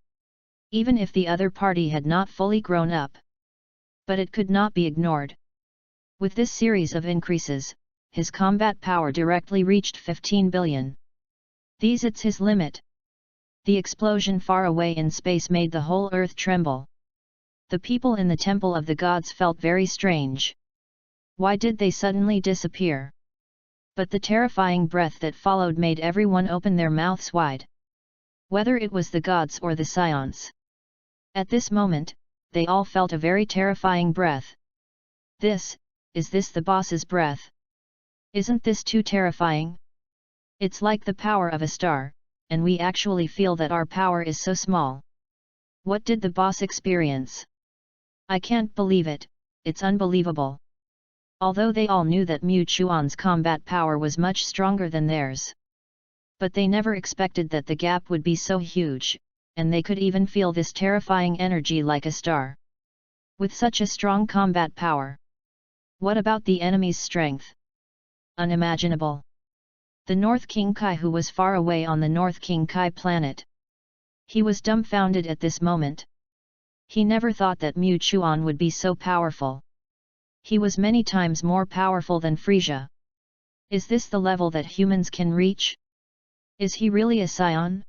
Even if the other party had not fully grown up. But it could not be ignored. With this series of increases, his combat power directly reached 15 billion. It's his limit. The explosion far away in space made the whole earth tremble. The people in the Temple of the Gods felt very strange. Why did they suddenly disappear? But the terrifying breath that followed made everyone open their mouths wide. Whether it was the gods or the Saiyans. At this moment, they all felt a very terrifying breath. Is this the boss's breath? Isn't this too terrifying? It's like the power of a star, and we actually feel that our power is so small. What did the boss experience? I can't believe it, it's unbelievable. Although they all knew that Mu Chuan's combat power was much stronger than theirs. But they never expected that the gap would be so huge, and they could even feel this terrifying energy like a star. With such a strong combat power. What about the enemy's strength? Unimaginable. The North King Kai, who was far away on the North King Kai planet. He was dumbfounded at this moment. He never thought that Mu Chuan would be so powerful. He was many times more powerful than Frieza. Is this the level that humans can reach? Is he really a Saiyan?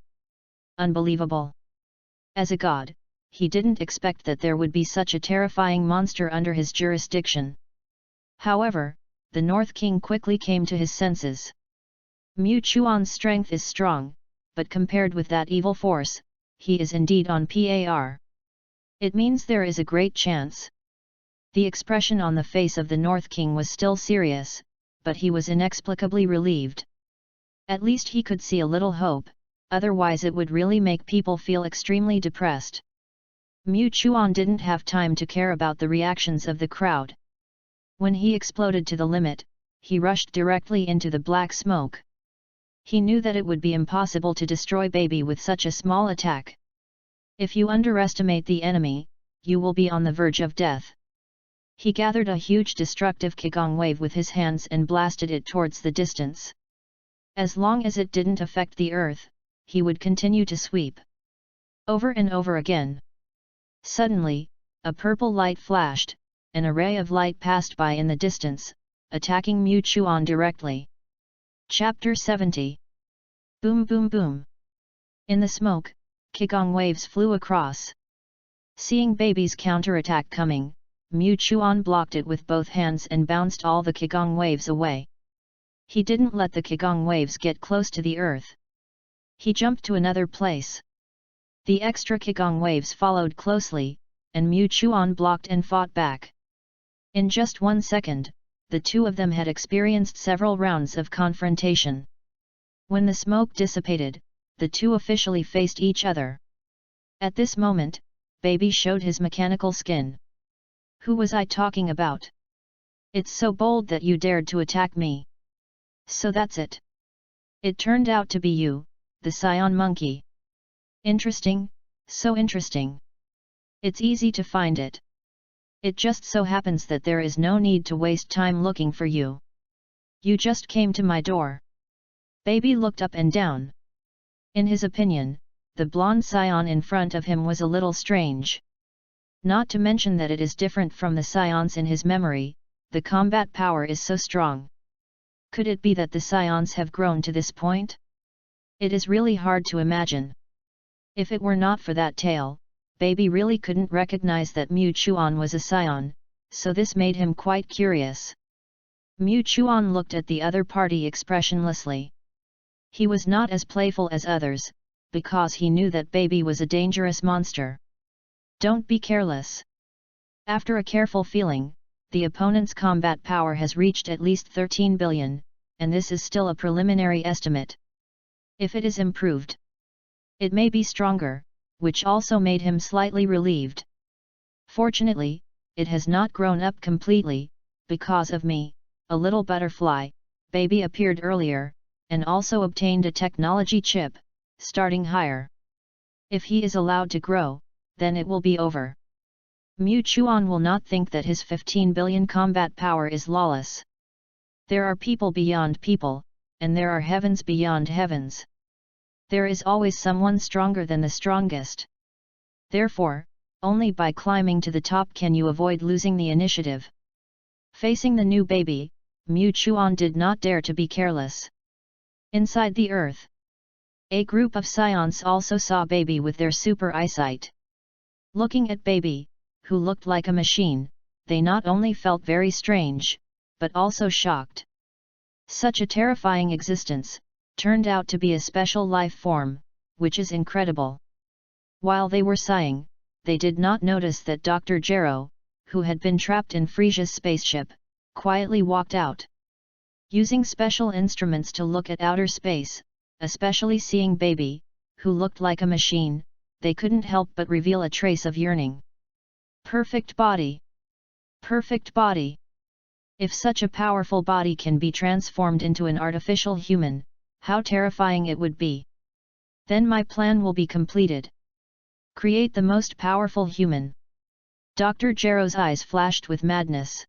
Unbelievable. As a god, he didn't expect that there would be such a terrifying monster under his jurisdiction. However, the North King quickly came to his senses. Mu Chuan's strength is strong, but compared with that evil force, he is indeed on par. It means there is a great chance. The expression on the face of the North King was still serious, but he was inexplicably relieved. At least he could see a little hope, otherwise it would really make people feel extremely depressed. Mu Chuan didn't have time to care about the reactions of the crowd. When he exploded to the limit, he rushed directly into the black smoke. He knew that it would be impossible to destroy Baby with such a small attack. If you underestimate the enemy, you will be on the verge of death. He gathered a huge destructive Qigong wave with his hands and blasted it towards the distance. As long as it didn't affect the earth, he would continue to sweep. Over and over again. Suddenly, a purple light flashed, an array of light passed by in the distance, attacking Mu Chuan directly. Chapter 70. Boom boom boom. In the smoke, Qigong waves flew across. Seeing Baby's counterattack coming, Mu Chuan blocked it with both hands and bounced all the Qigong waves away. He didn't let the Qigong waves get close to the earth. He jumped to another place. The extra Qigong waves followed closely, and Mu Chuan blocked and fought back. In just 1 second, the two of them had experienced several rounds of confrontation. When the smoke dissipated, the two officially faced each other. At this moment, Baby showed his mechanical skin. Who was I talking about? It's so bold that you dared to attack me. So that's it. It turned out to be you, the Scion monkey. Interesting, so interesting. It's easy to find it. It just so happens that there is no need to waste time looking for you. You just came to my door. Baby looked up and down. In his opinion, the blonde Scion in front of him was a little strange. Not to mention that it is different from the Scions in his memory, the combat power is so strong. Could it be that the Scions have grown to this point? It is really hard to imagine. If it were not for that tail, Baby really couldn't recognize that Mu Chuan was a Scion, so this made him quite curious. Mu Chuan looked at the other party expressionlessly. He was not as playful as others, because he knew that Baby was a dangerous monster. Don't be careless. After a careful feeling, the opponent's combat power has reached at least 13 billion, and this is still a preliminary estimate. If it is improved, it may be stronger, which also made him slightly relieved. Fortunately, it has not grown up completely, because of me, a little butterfly. Baby appeared earlier, and also obtained a technology chip, starting higher. If he is allowed to grow, then it will be over. Mu Chuan will not think that his 15 billion combat power is lawless. There are people beyond people, and there are heavens beyond heavens. There is always someone stronger than the strongest. Therefore, only by climbing to the top can you avoid losing the initiative. Facing the new Baby, Mu Chuan did not dare to be careless. Inside the earth, a group of Scions also saw Baby with their super eyesight. Looking at Baby, who looked like a machine, they not only felt very strange, but also shocked. Such a terrifying existence turned out to be a special life form, which is incredible. While they were sighing, they did not notice that Dr. Gero, who had been trapped in Frieza's spaceship, quietly walked out. Using special instruments to look at outer space, especially seeing Baby, who looked like a machine, they couldn't help but reveal a trace of yearning. Perfect body! Perfect body! If such a powerful body can be transformed into an artificial human, how terrifying it would be! Then my plan will be completed. Create the most powerful human. Dr. Gero's eyes flashed with madness.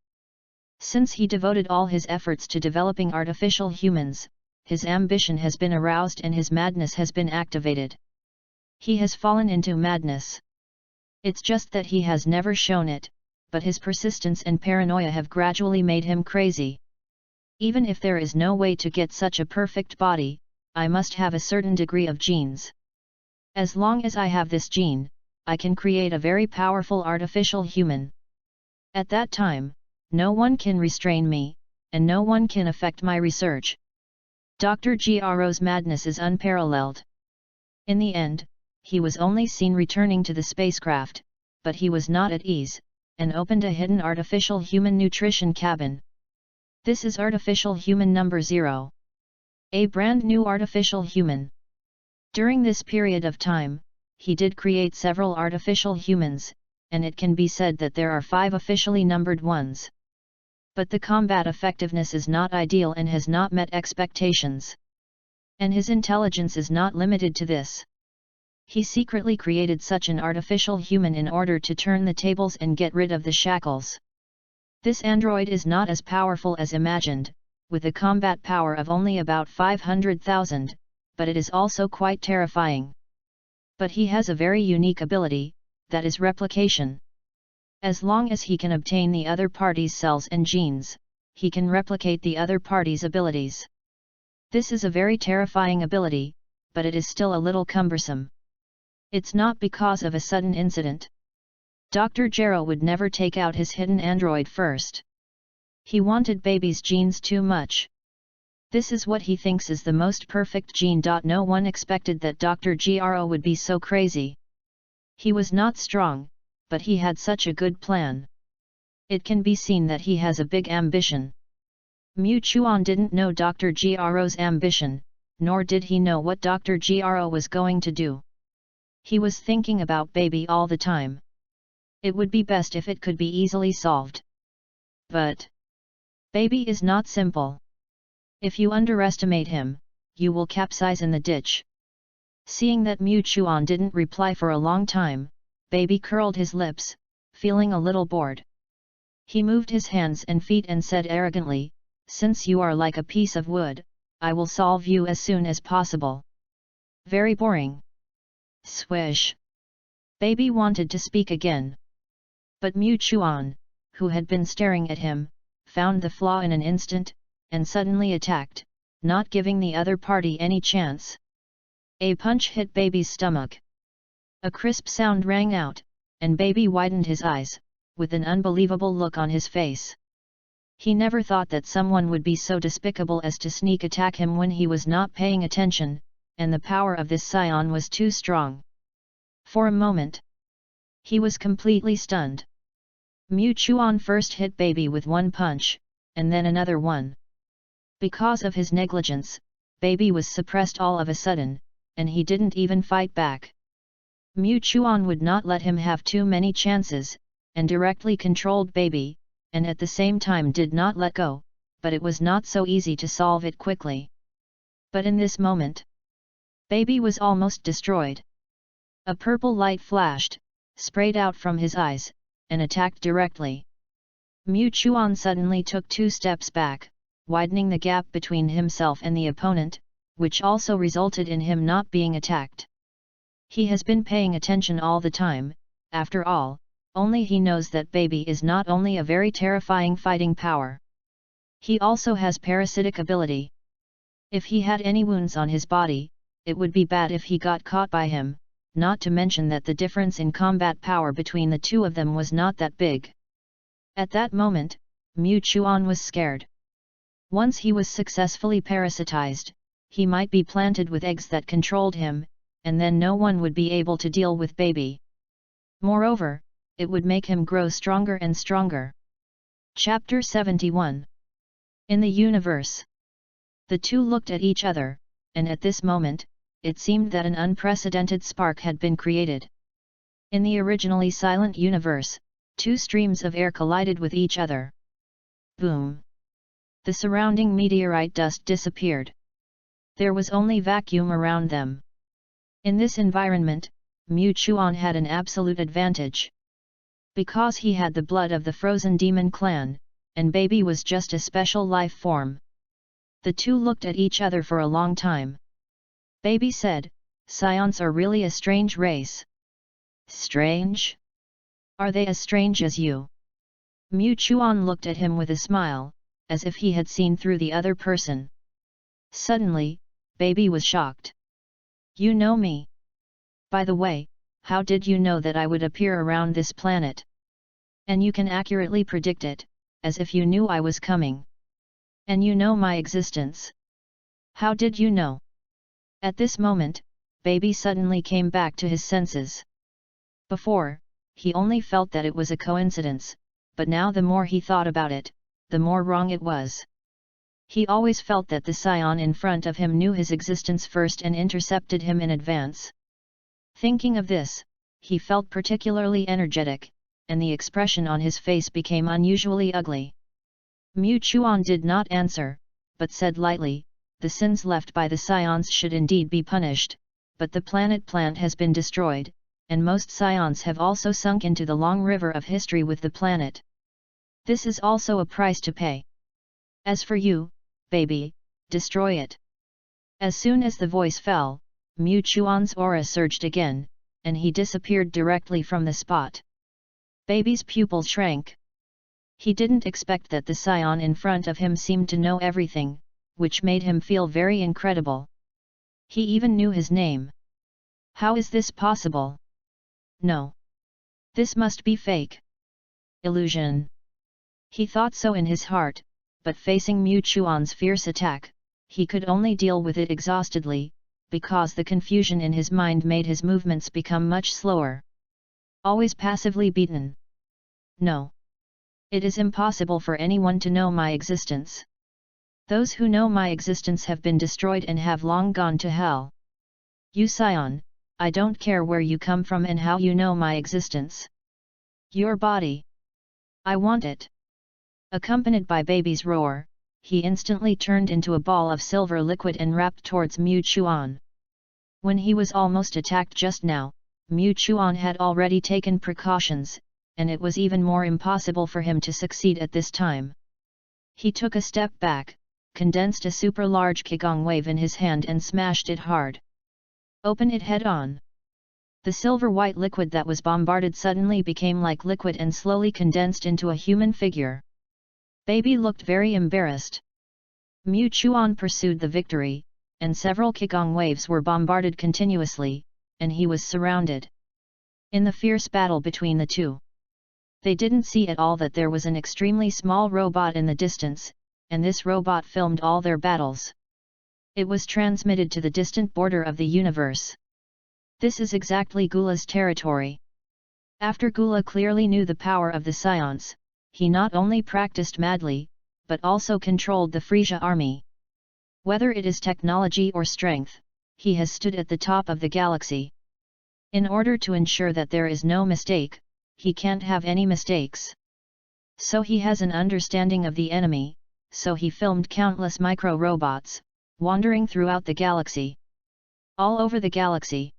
Since he devoted all his efforts to developing artificial humans, his ambition has been aroused and his madness has been activated. He has fallen into madness. It's just that he has never shown it, but his persistence and paranoia have gradually made him crazy. Even if there is no way to get such a perfect body, I must have a certain degree of genes. As long as I have this gene, I can create a very powerful artificial human. At that time, no one can restrain me, and no one can affect my research. Dr. Gero's madness is unparalleled. In the end, he was only seen returning to the spacecraft, but he was not at ease, and opened a hidden artificial human nutrition cabin. This is artificial human number 0. A brand new artificial human. During this period of time, he did create several artificial humans, and it can be said that there are 5 officially numbered ones. But the combat effectiveness is not ideal and has not met expectations. And his intelligence is not limited to this. He secretly created such an artificial human in order to turn the tables and get rid of the shackles. This android is not as powerful as imagined, with a combat power of only about 500,000, but it is also quite terrifying. But he has a very unique ability, that is replication. As long as he can obtain the other party's cells and genes, he can replicate the other party's abilities. This is a very terrifying ability, but it is still a little cumbersome. It's not because of a sudden incident. Dr. Gero would never take out his hidden android first. He wanted Baby's genes too much. This is what he thinks is the most perfect gene. No one expected that Dr. Gero would be so crazy. He was not strong, but he had such a good plan. It can be seen that he has a big ambition. Mu Chuan didn't know Dr. Gero's ambition, nor did he know what Dr. Gro was going to do. He was thinking about baby all the time. It would be best if it could be easily solved. But baby is not simple. If you underestimate him, you will capsize in the ditch. Seeing that Mu Chuan didn't reply for a long time, baby curled his lips, feeling a little bored. He moved his hands and feet and said arrogantly, "Since you are like a piece of wood, I will solve you as soon as possible." Very boring. Swish. Baby wanted to speak again. But Mu Chuan, who had been staring at him, found the flaw in an instant, and suddenly attacked, not giving the other party any chance. A punch hit baby's stomach. A crisp sound rang out, and baby widened his eyes, with an unbelievable look on his face. He never thought that someone would be so despicable as to sneak attack him when he was not paying attention, and the power of this scion was too strong. For a moment, he was completely stunned. Mu Chuan first hit baby with one punch, and then another one. Because of his negligence, baby was suppressed all of a sudden, and he didn't even fight back. Mu Chuan would not let him have too many chances, and directly controlled baby, and at the same time did not let go, but it was not so easy to solve it quickly. But in this moment, baby was almost destroyed. A purple light flashed, sprayed out from his eyes, and attacked directly. Mu Chuan suddenly took 2 steps back, widening the gap between himself and the opponent, which also resulted in him not being attacked. He has been paying attention all the time, after all, only he knows that baby is not only a very terrifying fighting power. He also has parasitic ability. If he had any wounds on his body, it would be bad if he got caught by him, not to mention that the difference in combat power between the two of them was not that big. At that moment, Mu Chuan was scared. Once he was successfully parasitized, he might be planted with eggs that controlled him, and then no one would be able to deal with baby. Moreover, it would make him grow stronger and stronger. Chapter 71. In the universe. The two looked at each other, and at this moment, it seemed that an unprecedented spark had been created. In the originally silent universe, 2 streams of air collided with each other. Boom! The surrounding meteorite dust disappeared. There was only vacuum around them. In this environment, Mu Chuan had an absolute advantage. Because he had the blood of the frozen demon clan, and baby was just a special life form. The two looked at each other for a long time. Baby said, "Scions are really a strange race." "Strange? Are they as strange as you?" Mu Chuan looked at him with a smile, as if he had seen through the other person. Suddenly, baby was shocked. "You know me? By the way, how did you know that I would appear around this planet? And you can accurately predict it, as if you knew I was coming. And you know my existence. How did you know?" At this moment, baby suddenly came back to his senses. Before, he only felt that it was a coincidence, but now the more he thought about it, the more wrong it was. He always felt that the scion in front of him knew his existence first and intercepted him in advance. Thinking of this, he felt particularly energetic, and the expression on his face became unusually ugly. Mu Chuan did not answer, but said lightly, "The sins left by the scions should indeed be punished, but the planet plant has been destroyed, and most scions have also sunk into the long river of history with the planet. This is also a price to pay. As for you, baby, destroy it." As soon as the voice fell, Mu Chuan's aura surged again, and he disappeared directly from the spot. Baby's pupils shrank. He didn't expect that the scion in front of him seemed to know everything, which made him feel very incredible. He even knew his name. How is this possible? No. This must be fake. Illusion. He thought so in his heart, but facing Mu Chuan's fierce attack, he could only deal with it exhaustedly, because the confusion in his mind made his movements become much slower. Always passively beaten. No. It is impossible for anyone to know my existence. Those who know my existence have been destroyed and have long gone to hell. You scion, I don't care where you come from and how you know my existence. Your body. I want it. Accompanied by baby's roar, he instantly turned into a ball of silver liquid and rapped towards Mu Chuan. When he was almost attacked just now, Mu Chuan had already taken precautions, and it was even more impossible for him to succeed at this time. He took a step back, condensed a super large Qigong wave in his hand and smashed it hard. Open it head on. The silver-white liquid that was bombarded suddenly became like liquid and slowly condensed into a human figure. Baby looked very embarrassed. Mu Chuan pursued the victory, and several Qigong waves were bombarded continuously, and he was surrounded. In the fierce battle between the two, they didn't see at all that there was an extremely small robot in the distance, and this robot filmed all their battles. It was transmitted to the distant border of the universe. This is exactly Gula's territory. After Gula clearly knew the power of the science, he not only practiced madly, but also controlled the Frieza army. Whether it is technology or strength, he has stood at the top of the galaxy. In order to ensure that there is no mistake, he can't have any mistakes. So he has an understanding of the enemy, so he filmed countless micro-robots, wandering throughout the galaxy. All over the galaxy.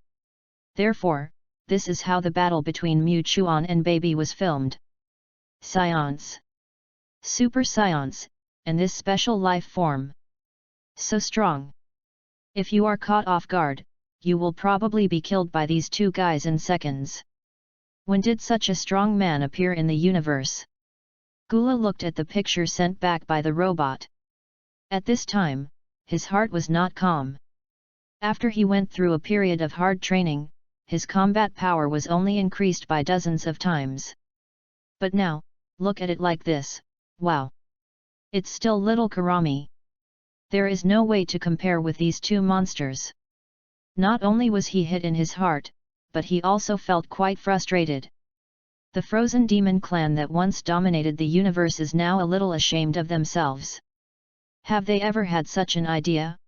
Therefore, this is how the battle between Mu Chuan and Baby was filmed. Science. Super science, and this special life form. So strong. If you are caught off guard, you will probably be killed by these two guys in seconds. When did such a strong man appear in the universe? Gula looked at the picture sent back by the robot. At this time, his heart was not calm. After he went through a period of hard training, his combat power was only increased by dozens of times. But now, look at it like this, wow! It's still little Karami. There is no way to compare with these two monsters. Not only was he hit in his heart, but he also felt quite frustrated. The frozen demon clan that once dominated the universe is now a little ashamed of themselves. Have they ever had such an idea?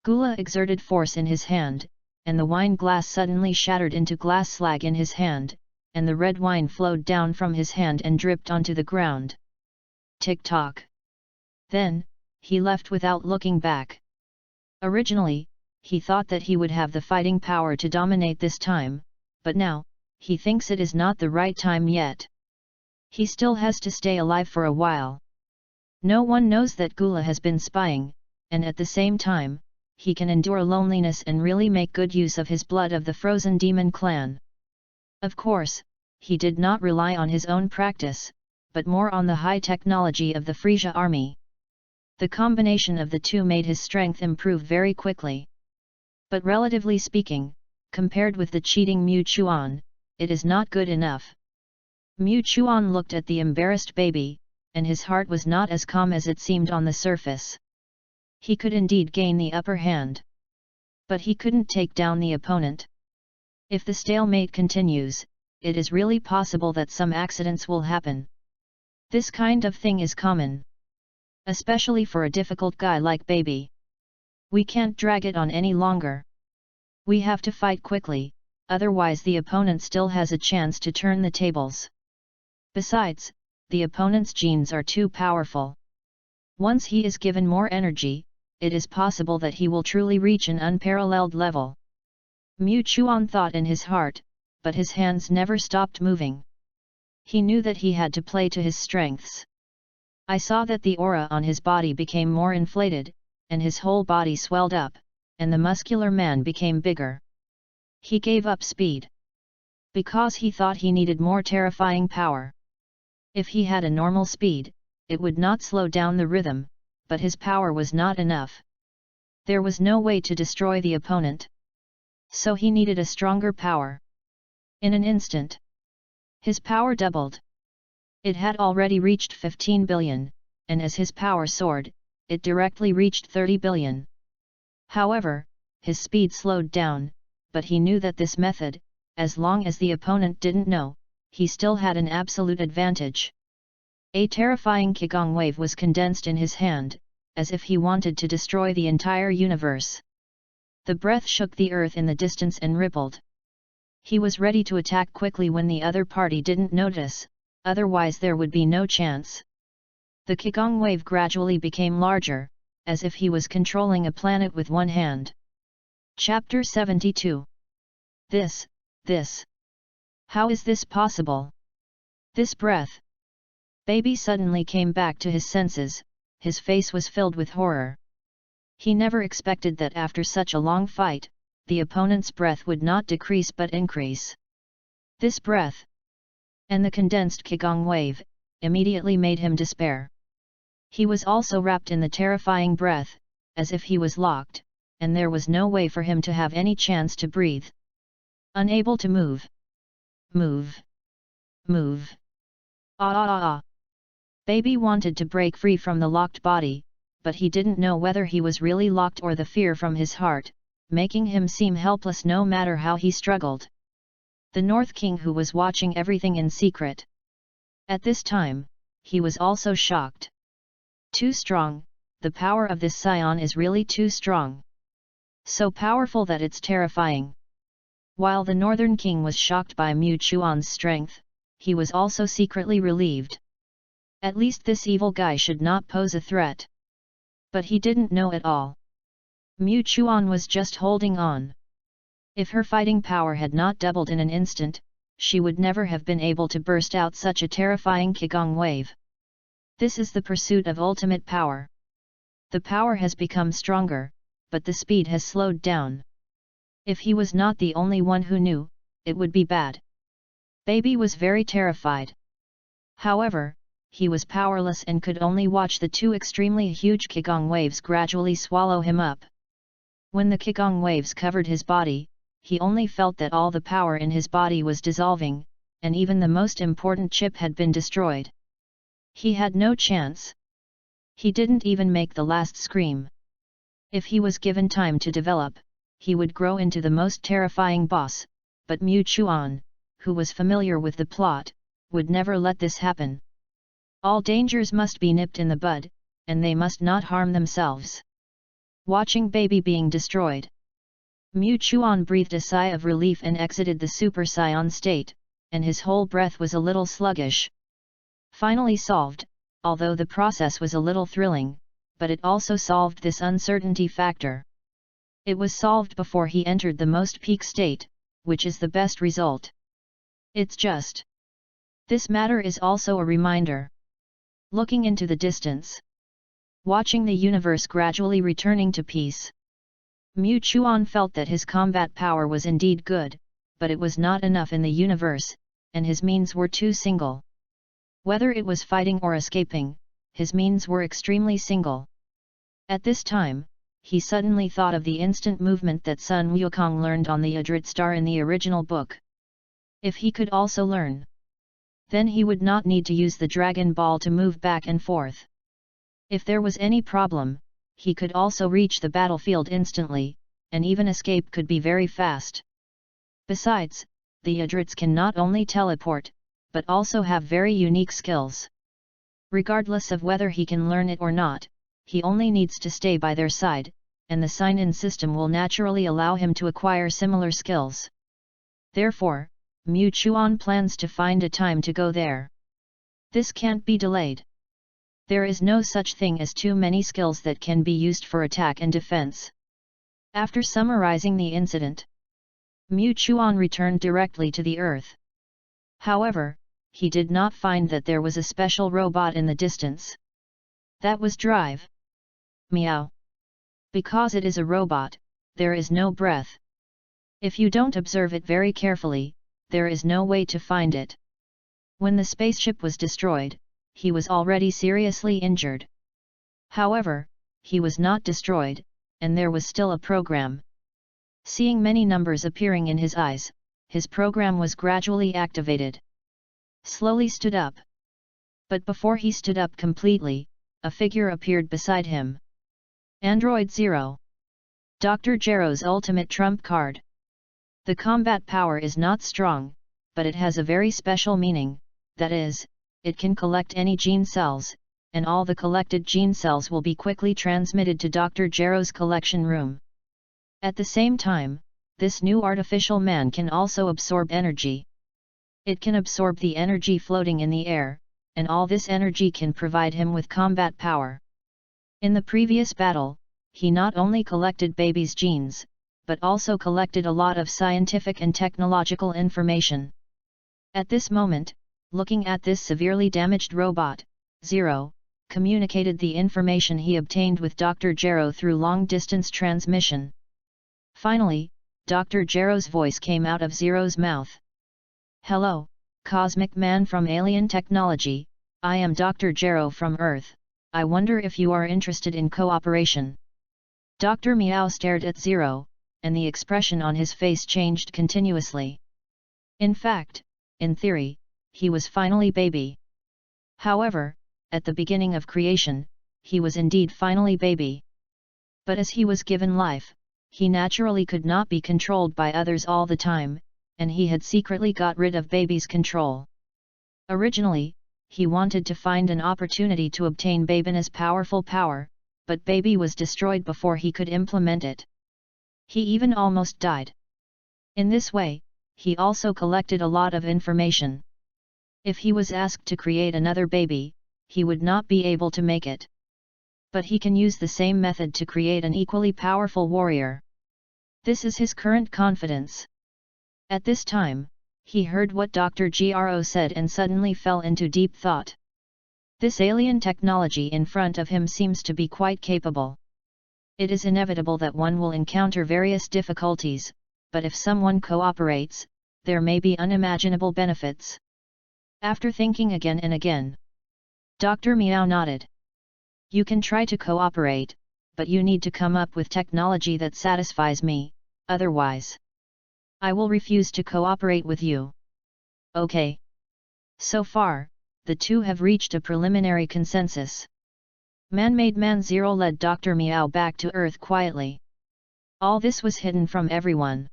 Gula exerted force in his hand, and the wine glass suddenly shattered into glass slag in his hand, and the red wine flowed down from his hand and dripped onto the ground. Tick-tock. Then, he left without looking back. Originally, he thought that he would have the fighting power to dominate this time, but now, he thinks it is not the right time yet. He still has to stay alive for a while. No one knows that Gula has been spying, and at the same time, he can endure loneliness and really make good use of his blood of the frozen demon clan. Of course, he did not rely on his own practice, but more on the high technology of the Frieza army. The combination of the two made his strength improve very quickly. But relatively speaking, compared with the cheating Mu Chuan, it is not good enough. Mu Chuan looked at the embarrassed baby, and his heart was not as calm as it seemed on the surface. He could indeed gain the upper hand. But he couldn't take down the opponent. If the stalemate continues, it is really possible that some accidents will happen. This kind of thing is common. Especially for a difficult guy like Baby. We can't drag it on any longer. We have to fight quickly, otherwise the opponent still has a chance to turn the tables. Besides, the opponent's genes are too powerful. Once he is given more energy, it is possible that he will truly reach an unparalleled level. Mu Chuan thought in his heart, but his hands never stopped moving. He knew that he had to play to his strengths. I saw that the aura on his body became more inflated, and his whole body swelled up, and the muscular man became bigger. He gave up speed. Because he thought he needed more terrifying power. If he had a normal speed, it would not slow down the rhythm, but his power was not enough. There was no way to destroy the opponent. So he needed a stronger power. In an instant, his power doubled. It had already reached 15 billion, and as his power soared, it directly reached 30 billion. However, his speed slowed down, but he knew that this method, as long as the opponent didn't know, he still had an absolute advantage. A terrifying Qigong wave was condensed in his hand, as if he wanted to destroy the entire universe. The breath shook the earth in the distance and rippled. He was ready to attack quickly when the other party didn't notice, otherwise there would be no chance. The Qigong wave gradually became larger, as if he was controlling a planet with one hand. Chapter 72. This. How is this possible? This breath. Baby suddenly came back to his senses, his face was filled with horror. He never expected that after such a long fight, the opponent's breath would not decrease but increase. This breath, and the condensed Qigong wave, immediately made him despair. He was also wrapped in the terrifying breath, as if he was locked, and there was no way for him to have any chance to breathe. Unable to move. Move. Ah. Baby wanted to break free from the locked body, but he didn't know whether he was really locked or the fear from his heart, making him seem helpless no matter how he struggled. The North King, who was watching everything in secret. At this time, he was also shocked. Too strong, the power of this scion is really too strong. So powerful that it's terrifying. While the Northern King was shocked by Mu Chuan's strength, he was also secretly relieved. At least this evil guy should not pose a threat. But he didn't know at all. Mu Chuan was just holding on. If her fighting power had not doubled in an instant, she would never have been able to burst out such a terrifying Qigong wave. This is the pursuit of ultimate power. The power has become stronger, but the speed has slowed down. If he was not the only one who knew, it would be bad. Baby was very terrified. However, he was powerless and could only watch the two extremely huge Qigong waves gradually swallow him up. When the Qigong waves covered his body, he only felt that all the power in his body was dissolving, and even the most important chip had been destroyed. He had no chance. He didn't even make the last scream. If he was given time to develop, he would grow into the most terrifying boss, but Mu Chuan, who was familiar with the plot, would never let this happen. All dangers must be nipped in the bud, and they must not harm themselves. Watching Baby being destroyed, Mu Chuan breathed a sigh of relief and exited the Super Saiyan state, and his whole breath was a little sluggish. Finally solved, although the process was a little thrilling, but it also solved this uncertainty factor. It was solved before he entered the most peak state, which is the best result. It's just. This matter is also a reminder. Looking into the distance. Watching the universe gradually returning to peace. Mu Chuan felt that his combat power was indeed good, but it was not enough in the universe, and his means were too single. Whether it was fighting or escaping, his means were extremely single. At this time, he suddenly thought of the instant movement that Sun Wukong learned on the Adrit star in the original book. If he could also learn, then he would not need to use the Dragon Ball to move back and forth. If there was any problem, he could also reach the battlefield instantly, and even escape could be very fast. Besides, the Adrits can not only teleport, but also have very unique skills. Regardless of whether he can learn it or not, he only needs to stay by their side, and the sign-in system will naturally allow him to acquire similar skills. Therefore, Mu Chuan plans to find a time to go there. This can't be delayed. There is no such thing as too many skills that can be used for attack and defense. After summarizing the incident, Mu Chuan returned directly to the earth. However, he did not find that there was a special robot in the distance. That was Drive. Meow. Because it is a robot, there is no breath. If you don't observe it very carefully, there is no way to find it. When the spaceship was destroyed, he was already seriously injured. However, he was not destroyed, and there was still a program. Seeing many numbers appearing in his eyes, his program was gradually activated. Slowly stood up. But before he stood up completely, a figure appeared beside him. Android 0. Dr. Gero's ultimate trump card. The combat power is not strong, but it has a very special meaning, that is, it can collect any gene cells, and all the collected gene cells will be quickly transmitted to Dr. Gero's collection room. At the same time, this new artificial man can also absorb energy. It can absorb the energy floating in the air, and all this energy can provide him with combat power. In the previous battle, he not only collected baby's genes, but also collected a lot of scientific and technological information. At this moment, looking at this severely damaged robot, Zero communicated the information he obtained with Dr. Gero through long-distance transmission. Finally, Dr. Gero's voice came out of Zero's mouth. "Hello, Cosmic Man from Alien Technology, I am Dr. Gero from Earth. I wonder if you are interested in cooperation." Dr. Meow stared at Zero, and the expression on his face changed continuously. In fact, in theory, he was finally baby. However, at the beginning of creation, he was indeed finally baby. But as he was given life, he naturally could not be controlled by others all the time, and he had secretly got rid of baby's control. Originally, he wanted to find an opportunity to obtain Baby's powerful power, but baby was destroyed before he could implement it. He even almost died. In this way, he also collected a lot of information. If he was asked to create another baby, he would not be able to make it. But he can use the same method to create an equally powerful warrior. This is his current confidence. At this time, he heard what Dr. Gro said and suddenly fell into deep thought. This alien technology in front of him seems to be quite capable. It is inevitable that one will encounter various difficulties, but if someone cooperates, there may be unimaginable benefits. After thinking again and again, Dr. Meow nodded. "You can try to cooperate, but you need to come up with technology that satisfies me, otherwise I will refuse to cooperate with you." Okay. So far, the two have reached a preliminary consensus. Man-made Man Zero led Dr. Meow back to Earth quietly. All this was hidden from everyone.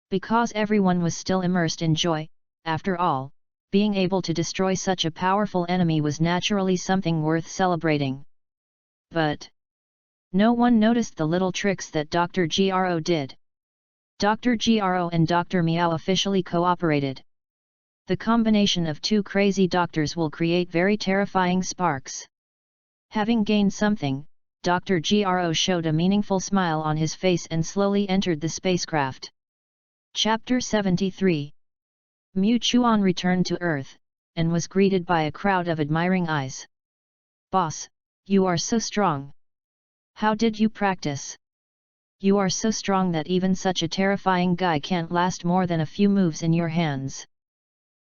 Because everyone was still immersed in joy, after all, being able to destroy such a powerful enemy was naturally something worth celebrating. But no one noticed the little tricks that Dr. Gro did. Dr. Gro and Dr. Meow officially cooperated. The combination of two crazy doctors will create very terrifying sparks. Having gained something, Dr. Gro showed a meaningful smile on his face and slowly entered the spacecraft. Chapter 73. Mu Chuan returned to Earth, and was greeted by a crowd of admiring eyes. "Boss, you are so strong. How did you practice? You are so strong that even such a terrifying guy can't last more than a few moves in your hands."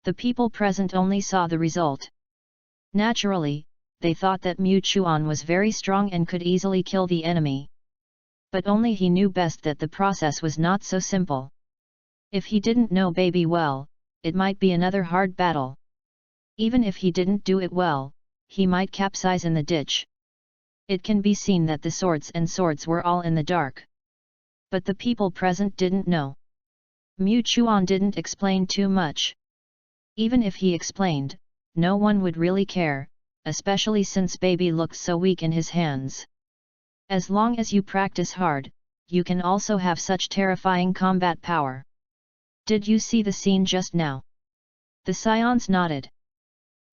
The people present only saw the result. Naturally, they thought that Mu Chuan was very strong and could easily kill the enemy. But only he knew best that the process was not so simple. If he didn't know baby well, it might be another hard battle. Even if he didn't do it well, he might capsize in the ditch. It can be seen that the swords were all in the dark. But the people present didn't know. Mu Chuan didn't explain too much. Even if he explained, no one would really care, especially since baby looked so weak in his hands. As long as you practice hard, you can also have such terrifying combat power. Did you see the scene just now? The Scions nodded.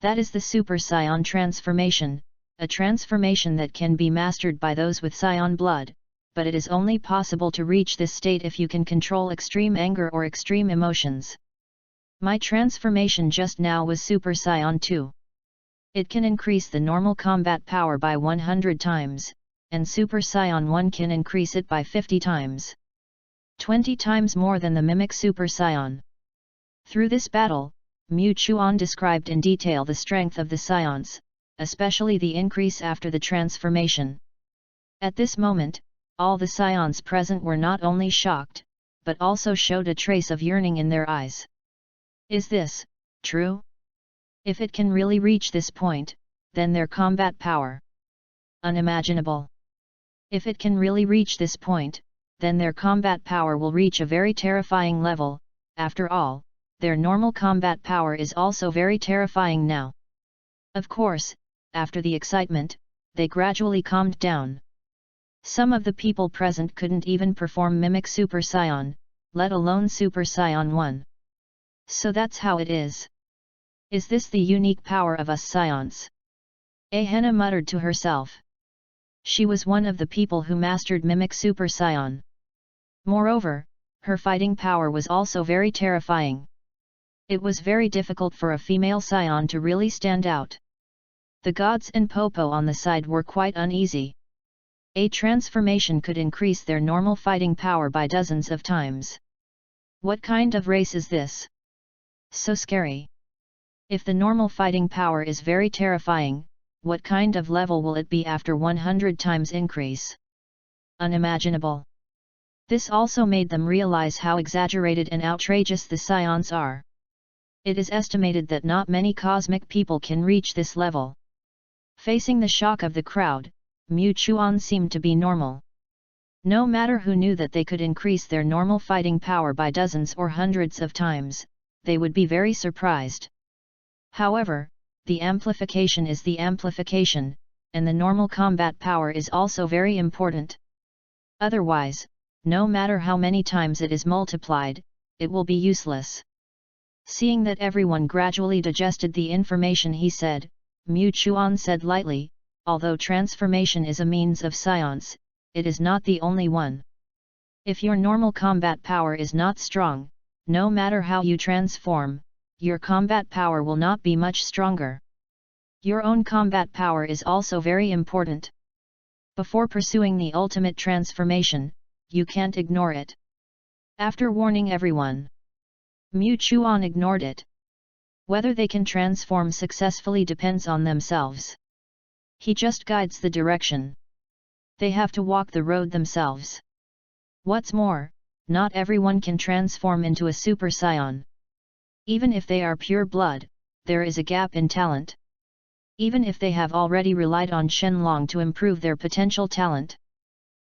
That is the Super Scion transformation, a transformation that can be mastered by those with Scion blood, but it is only possible to reach this state if you can control extreme anger or extreme emotions. My transformation just now was Super Scion 2. It can increase the normal combat power by 100 times, and Super Scion 1 can increase it by 50 times. 20 times more than the Mimic Super Scion. Through this battle, Mu Chuan described in detail the strength of the Scions, especially the increase after the transformation. At this moment, all the Scions present were not only shocked, but also showed a trace of yearning in their eyes. Is this true? If it can really reach this point, then their combat power. Unimaginable. If it can really reach this point, then their combat power will reach a very terrifying level. After all, their normal combat power is also very terrifying now. Of course, after the excitement, they gradually calmed down. Some of the people present couldn't even perform Mimic Super Saiyan, let alone Super Saiyan 1. So that's how it is. Is this the unique power of us Saiyans? Ahena muttered to herself. She was one of the people who mastered Mimic Super Saiyan. Moreover, her fighting power was also very terrifying. It was very difficult for a female Saiyan to really stand out. The gods and Popo on the side were quite uneasy. A transformation could increase their normal fighting power by dozens of times. What kind of race is this? So scary. If the normal fighting power is very terrifying, what kind of level will it be after 100 times increase? Unimaginable. This also made them realize how exaggerated and outrageous the Saiyans are. It is estimated that not many cosmic people can reach this level. Facing the shock of the crowd, Mu Chuan seemed to be normal. No matter who knew that they could increase their normal fighting power by dozens or hundreds of times, they would be very surprised. However, the amplification is the amplification, and the normal combat power is also very important. Otherwise, no matter how many times it is multiplied, it will be useless. Seeing that everyone gradually digested the information he said, Mu Chuan said lightly, although transformation is a means of science, it is not the only one. If your normal combat power is not strong, no matter how you transform, your combat power will not be much stronger. Your own combat power is also very important. Before pursuing the ultimate transformation, you can't ignore it. After warning everyone, Mu Chuan ignored it. Whether they can transform successfully depends on themselves. He just guides the direction. They have to walk the road themselves. What's more, not everyone can transform into a Super Saiyan. Even if they are pure blood, there is a gap in talent. Even if they have already relied on Shenlong to improve their potential talent.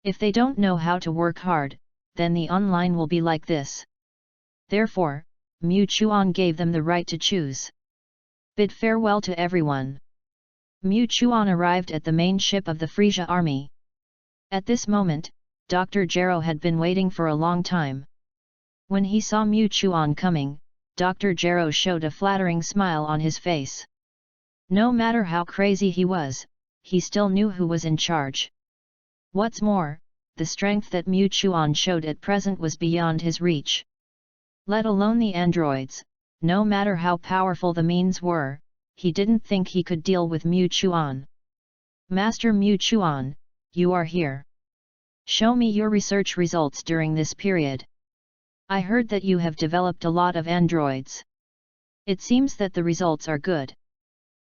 If they don't know how to work hard, then the online will be like this. Therefore, Mu Chuan gave them the right to choose. Bid farewell to everyone. Mu Chuan arrived at the main ship of the Frieza army. At this moment, Dr. Gero had been waiting for a long time. When he saw Mu Chuan coming, Dr. Gero showed a flattering smile on his face. No matter how crazy he was, he still knew who was in charge. What's more, the strength that Mu Chuan showed at present was beyond his reach. Let alone the androids, no matter how powerful the means were, he didn't think he could deal with Mu Chuan. Master Mu Chuan, you are here. Show me your research results during this period. I heard that you have developed a lot of androids. It seems that the results are good.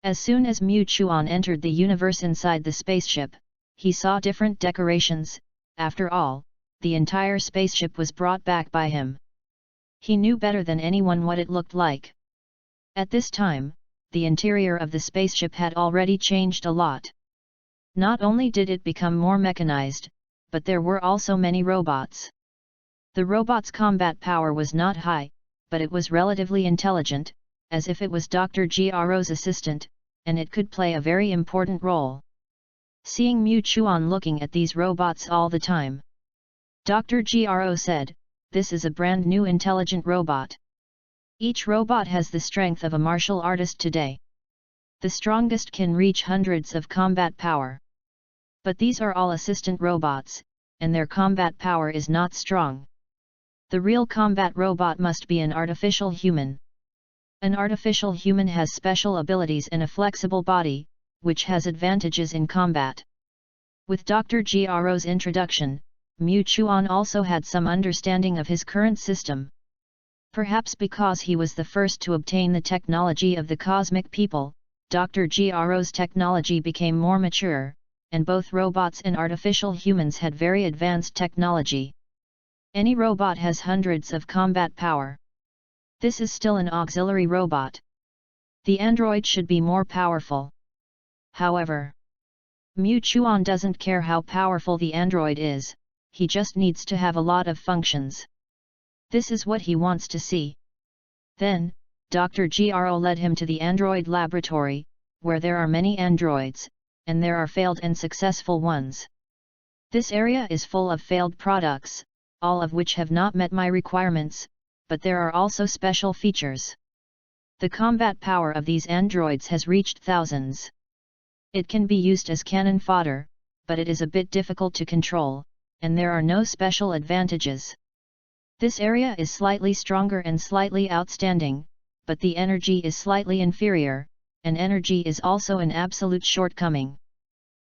As soon as Mu Chuan entered the universe inside the spaceship, he saw different decorations. After all, the entire spaceship was brought back by him. He knew better than anyone what it looked like. At this time, the interior of the spaceship had already changed a lot. Not only did it become more mechanized, but there were also many robots. The robot's combat power was not high, but it was relatively intelligent, as if it was Dr. Gero's assistant, and it could play a very important role. Seeing Mu Chuan looking at these robots all the time, Dr. Gero said, "This is a brand new intelligent robot. Each robot has the strength of a martial artist today. The strongest can reach hundreds of combat power. But these are all assistant robots, and their combat power is not strong. The real combat robot must be an artificial human. An artificial human has special abilities and a flexible body, which has advantages in combat." With Dr. Gero's introduction, Mu Chuan also had some understanding of his current system. Perhaps because he was the first to obtain the technology of the cosmic people, Dr. Gero's technology became more mature, and both robots and artificial humans had very advanced technology. Any robot has hundreds of combat power. This is still an auxiliary robot. The android should be more powerful. However, Mu Chuan doesn't care how powerful the android is, he just needs to have a lot of functions. This is what he wants to see. Then, Dr. Gero led him to the android laboratory, where there are many androids, and there are failed and successful ones. This area is full of failed products, all of which have not met my requirements, but there are also special features. The combat power of these androids has reached thousands. It can be used as cannon fodder, but it is a bit difficult to control, and there are no special advantages. This area is slightly stronger and slightly outstanding, but the energy is slightly inferior, and energy is also an absolute shortcoming.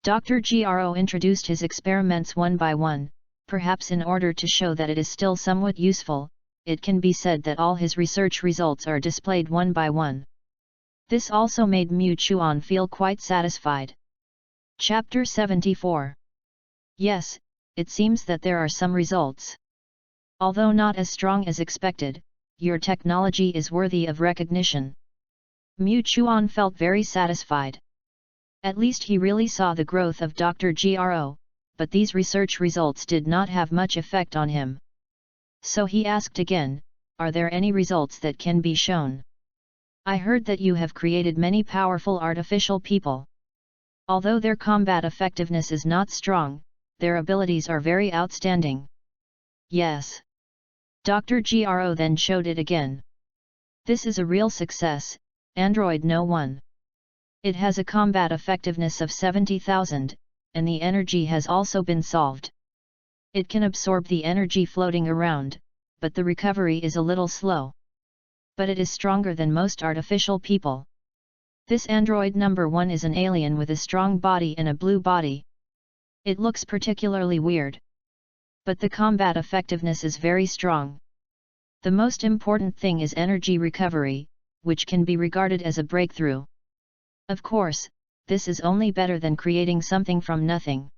Dr. Gro introduced his experiments one by one, perhaps in order to show that it is still somewhat useful. It can be said that all his research results are displayed one by one. This also made Mu Chuan feel quite satisfied. Chapter 74. Yes, it seems that there are some results. Although not as strong as expected, your technology is worthy of recognition. Mu Chuan felt very satisfied. At least he really saw the growth of Dr. Gro, but these research results did not have much effect on him. So he asked again, "Are there any results that can be shown? I heard that you have created many powerful artificial people. Although their combat effectiveness is not strong, their abilities are very outstanding." Yes. Dr. Gro then showed it again. This is a real success, Android No. 1. It has a combat effectiveness of 70,000, and the energy has also been solved. It can absorb the energy floating around, but the recovery is a little slow. But it is stronger than most artificial people. This Android No. 1 is an alien with a strong body and a blue body. It looks particularly weird. But the combat effectiveness is very strong. The most important thing is energy recovery, which can be regarded as a breakthrough. Of course, this is only better than creating something from nothing.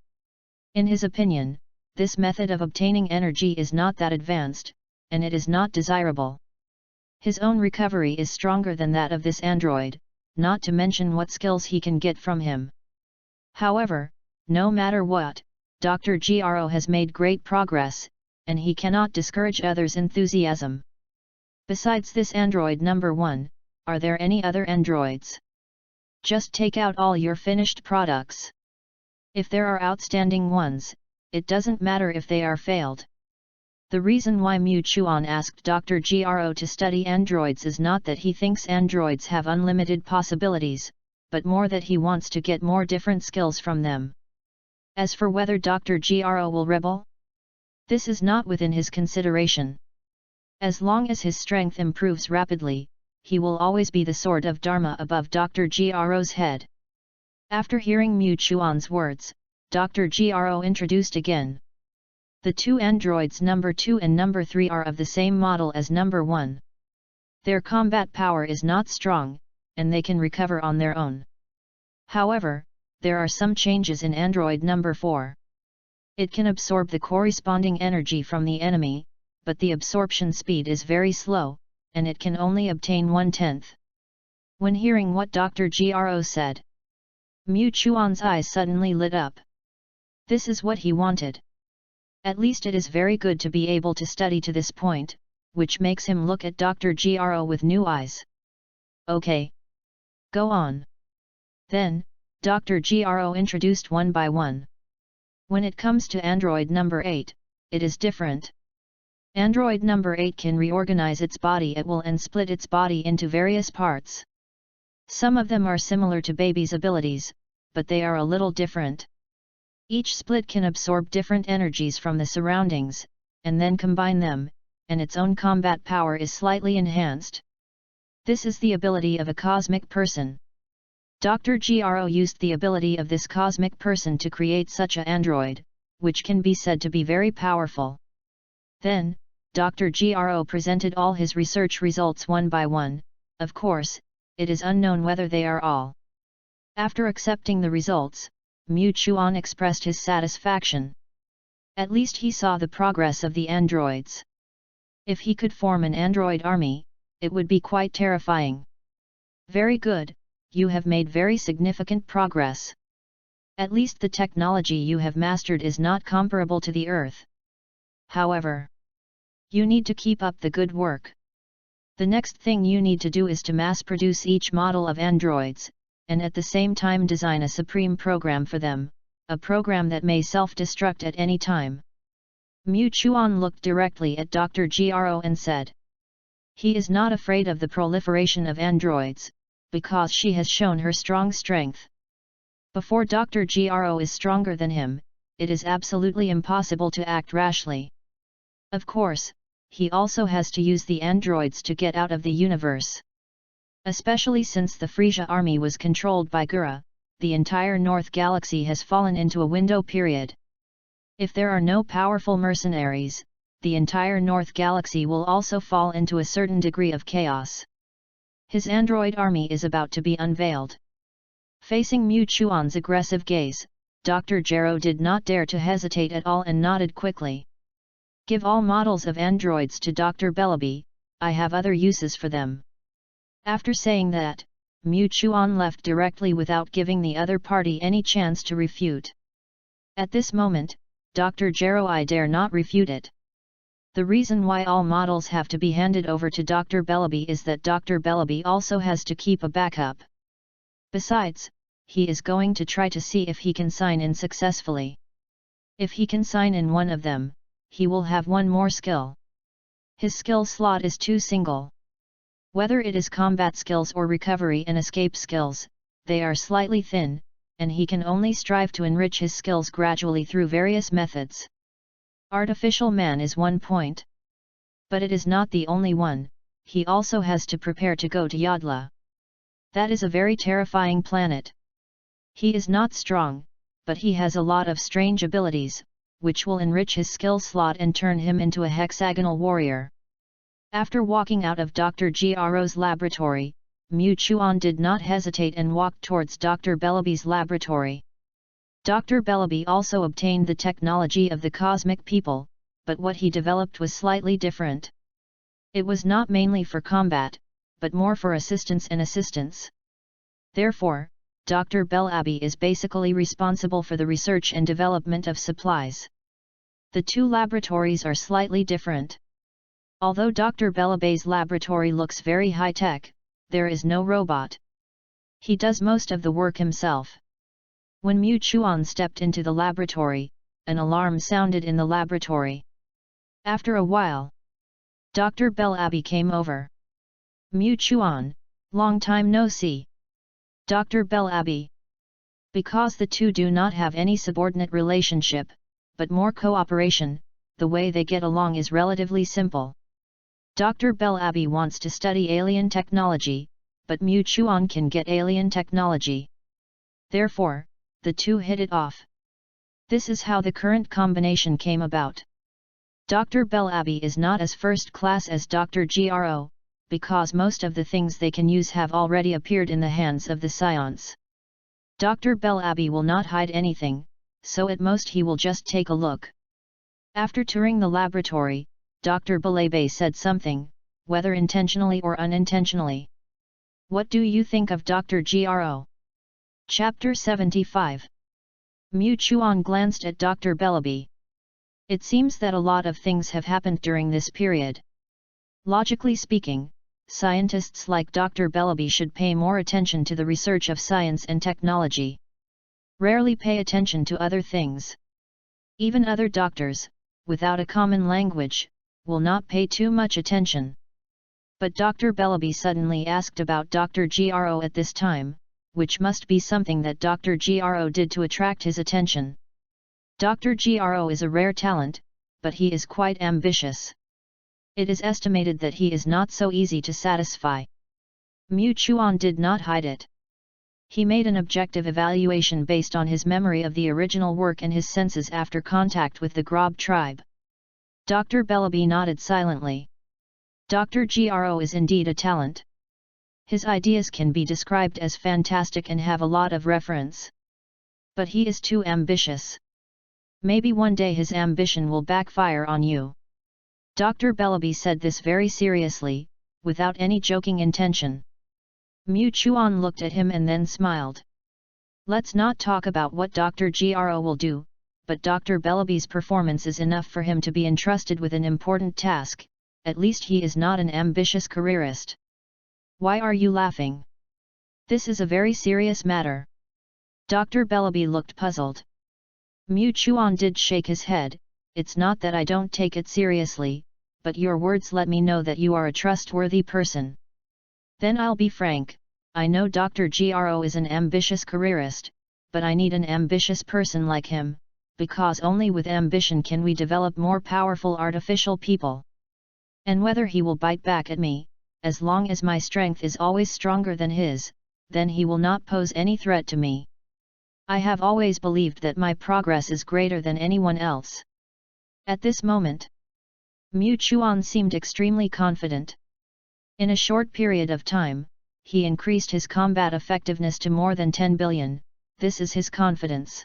In his opinion, this method of obtaining energy is not that advanced, and it is not desirable. His own recovery is stronger than that of this android, not to mention what skills he can get from him. However, no matter what, Dr. Gro has made great progress, and he cannot discourage others' enthusiasm. Besides this Android No. 1, are there any other androids? Just take out all your finished products. If there are outstanding ones, it doesn't matter if they are failed. The reason why Mu Chuan asked Dr. Gro to study androids is not that he thinks androids have unlimited possibilities, but more that he wants to get more different skills from them. As for whether Dr. Gro will rebel, this is not within his consideration. As long as his strength improves rapidly, he will always be the sword of Dharma above Dr. Gro's head. After hearing Mu Chuan's words, Dr. Gro introduced again. The two androids No. 2 and No. 3 are of the same model as No. 1. Their combat power is not strong, and they can recover on their own. However, there are some changes in Android No. 4. It can absorb the corresponding energy from the enemy, but the absorption speed is very slow, and it can only obtain 1/10. When hearing what Dr. Gro said, Mu Chuan's eyes suddenly lit up. This is what he wanted. At least it is very good to be able to study to this point, which makes him look at Dr. Gro with new eyes. Okay. Go on. Then, Dr. Gro introduced one by one. When it comes to Android No. 8, it is different. Android No. 8 can reorganize its body at will and split its body into various parts. Some of them are similar to baby's abilities, but they are a little different. Each split can absorb different energies from the surroundings, and then combine them, and its own combat power is slightly enhanced. This is the ability of a cosmic person. Dr. Gro used the ability of this cosmic person to create such an android, which can be said to be very powerful. Then, Dr. Gro presented all his research results one by one. Of course, it is unknown whether they are all. After accepting the results, Mu Chuan expressed his satisfaction. At least he saw the progress of the androids. If he could form an android army, it would be quite terrifying. Very good, you have made very significant progress. At least the technology you have mastered is not comparable to the Earth. However, you need to keep up the good work. The next thing you need to do is to mass produce each model of androids, and at the same time design a supreme program for them, a program that may self-destruct at any time. Mu Chuan looked directly at Dr. Gro and said, "He is not afraid of the proliferation of androids, because she has shown her strong strength. Before Dr. Gro is stronger than him, it is absolutely impossible to act rashly. Of course, he also has to use the androids to get out of the universe. Especially since the Frieza army was controlled by Gura, the entire North Galaxy has fallen into a window period. If there are no powerful mercenaries, the entire North Galaxy will also fall into a certain degree of chaos. His android army is about to be unveiled." Facing Mu Chuan's aggressive gaze, Dr. Gero did not dare to hesitate at all and nodded quickly. "Give all models of androids to Dr. Bellaby, I have other uses for them." After saying that, Mu Chuan left directly without giving the other party any chance to refute. At this moment, Dr. Gero, I dare not refute it. The reason why all models have to be handed over to Dr. Bellaby is that Dr. Bellaby also has to keep a backup. Besides, he is going to try to see if he can sign in successfully. If he can sign in one of them, he will have one more skill. His skill slot is too single. Whether it is combat skills or recovery and escape skills, they are slightly thin, and he can only strive to enrich his skills gradually through various methods. Artificial man is one point. But it is not the only one, he also has to prepare to go to Yodla. That is a very terrifying planet. He is not strong, but he has a lot of strange abilities, which will enrich his skill slot and turn him into a hexagonal warrior. After walking out of Dr. Gro's laboratory, Mu Chuan did not hesitate and walked towards Dr. Bellaby's laboratory. Dr. Bellaby also obtained the technology of the cosmic people, but what he developed was slightly different. It was not mainly for combat, but more for assistance and assistance. Therefore, Dr. Bellaby is basically responsible for the research and development of supplies. The two laboratories are slightly different. Although Dr. Bellaby's laboratory looks very high-tech, there is no robot. He does most of the work himself. When Mu Chuan stepped into the laboratory, an alarm sounded in the laboratory. After a while, Dr. Bellaby came over. "Mu Chuan, long time no see." "Dr. Bellaby." Because the two do not have any subordinate relationship, but more cooperation, the way they get along is relatively simple. Dr. Bellaby wants to study alien technology, but Mu Chuan can get alien technology. Therefore, the two hit it off. This is how the current combination came about. Dr. Bellaby is not as first class as Dr. Gro, because most of the things they can use have already appeared in the hands of the scions. Dr. Bellaby will not hide anything, so at most he will just take a look. After touring the laboratory, Dr. Bellaby said something, whether intentionally or unintentionally. "What do you think of Dr. Gro?" Chapter 75. Mu Chuan glanced at Dr. Bellaby. It seems that a lot of things have happened during this period. Logically speaking, scientists like Dr. Bellaby should pay more attention to the research of science and technology. Rarely pay attention to other things. Even other doctors, without a common language, will not pay too much attention. But Dr. Bellaby suddenly asked about Dr. Gro at this time, which must be something that Dr. Gro did to attract his attention. Dr. Gro is a rare talent, but he is quite ambitious. It is estimated that he is not so easy to satisfy. Mu Chuan did not hide it. He made an objective evaluation based on his memory of the original work and his senses after contact with the Grob tribe. Dr. Bellaby nodded silently. Dr. Gro is indeed a talent. His ideas can be described as fantastic and have a lot of reference. But he is too ambitious. Maybe one day his ambition will backfire on you. Dr. Bellaby said this very seriously, without any joking intention. Mu Chuan looked at him and then smiled. Let's not talk about what Dr. Gro will do, but Dr. Bellaby's performance is enough for him to be entrusted with an important task, at least he is not an ambitious careerist. Why are you laughing? This is a very serious matter. Dr. Bellaby looked puzzled. Mu Chuan did shake his head. It's not that I don't take it seriously, but your words let me know that you are a trustworthy person. Then I'll be frank, I know Dr. Gro is an ambitious careerist, but I need an ambitious person like him, because only with ambition can we develop more powerful artificial people. And whether he will bite back at me, as long as my strength is always stronger than his, then he will not pose any threat to me. I have always believed that my progress is greater than anyone else. At this moment, Mu Chuan seemed extremely confident. In a short period of time, he increased his combat effectiveness to more than 10 billion, this is his confidence.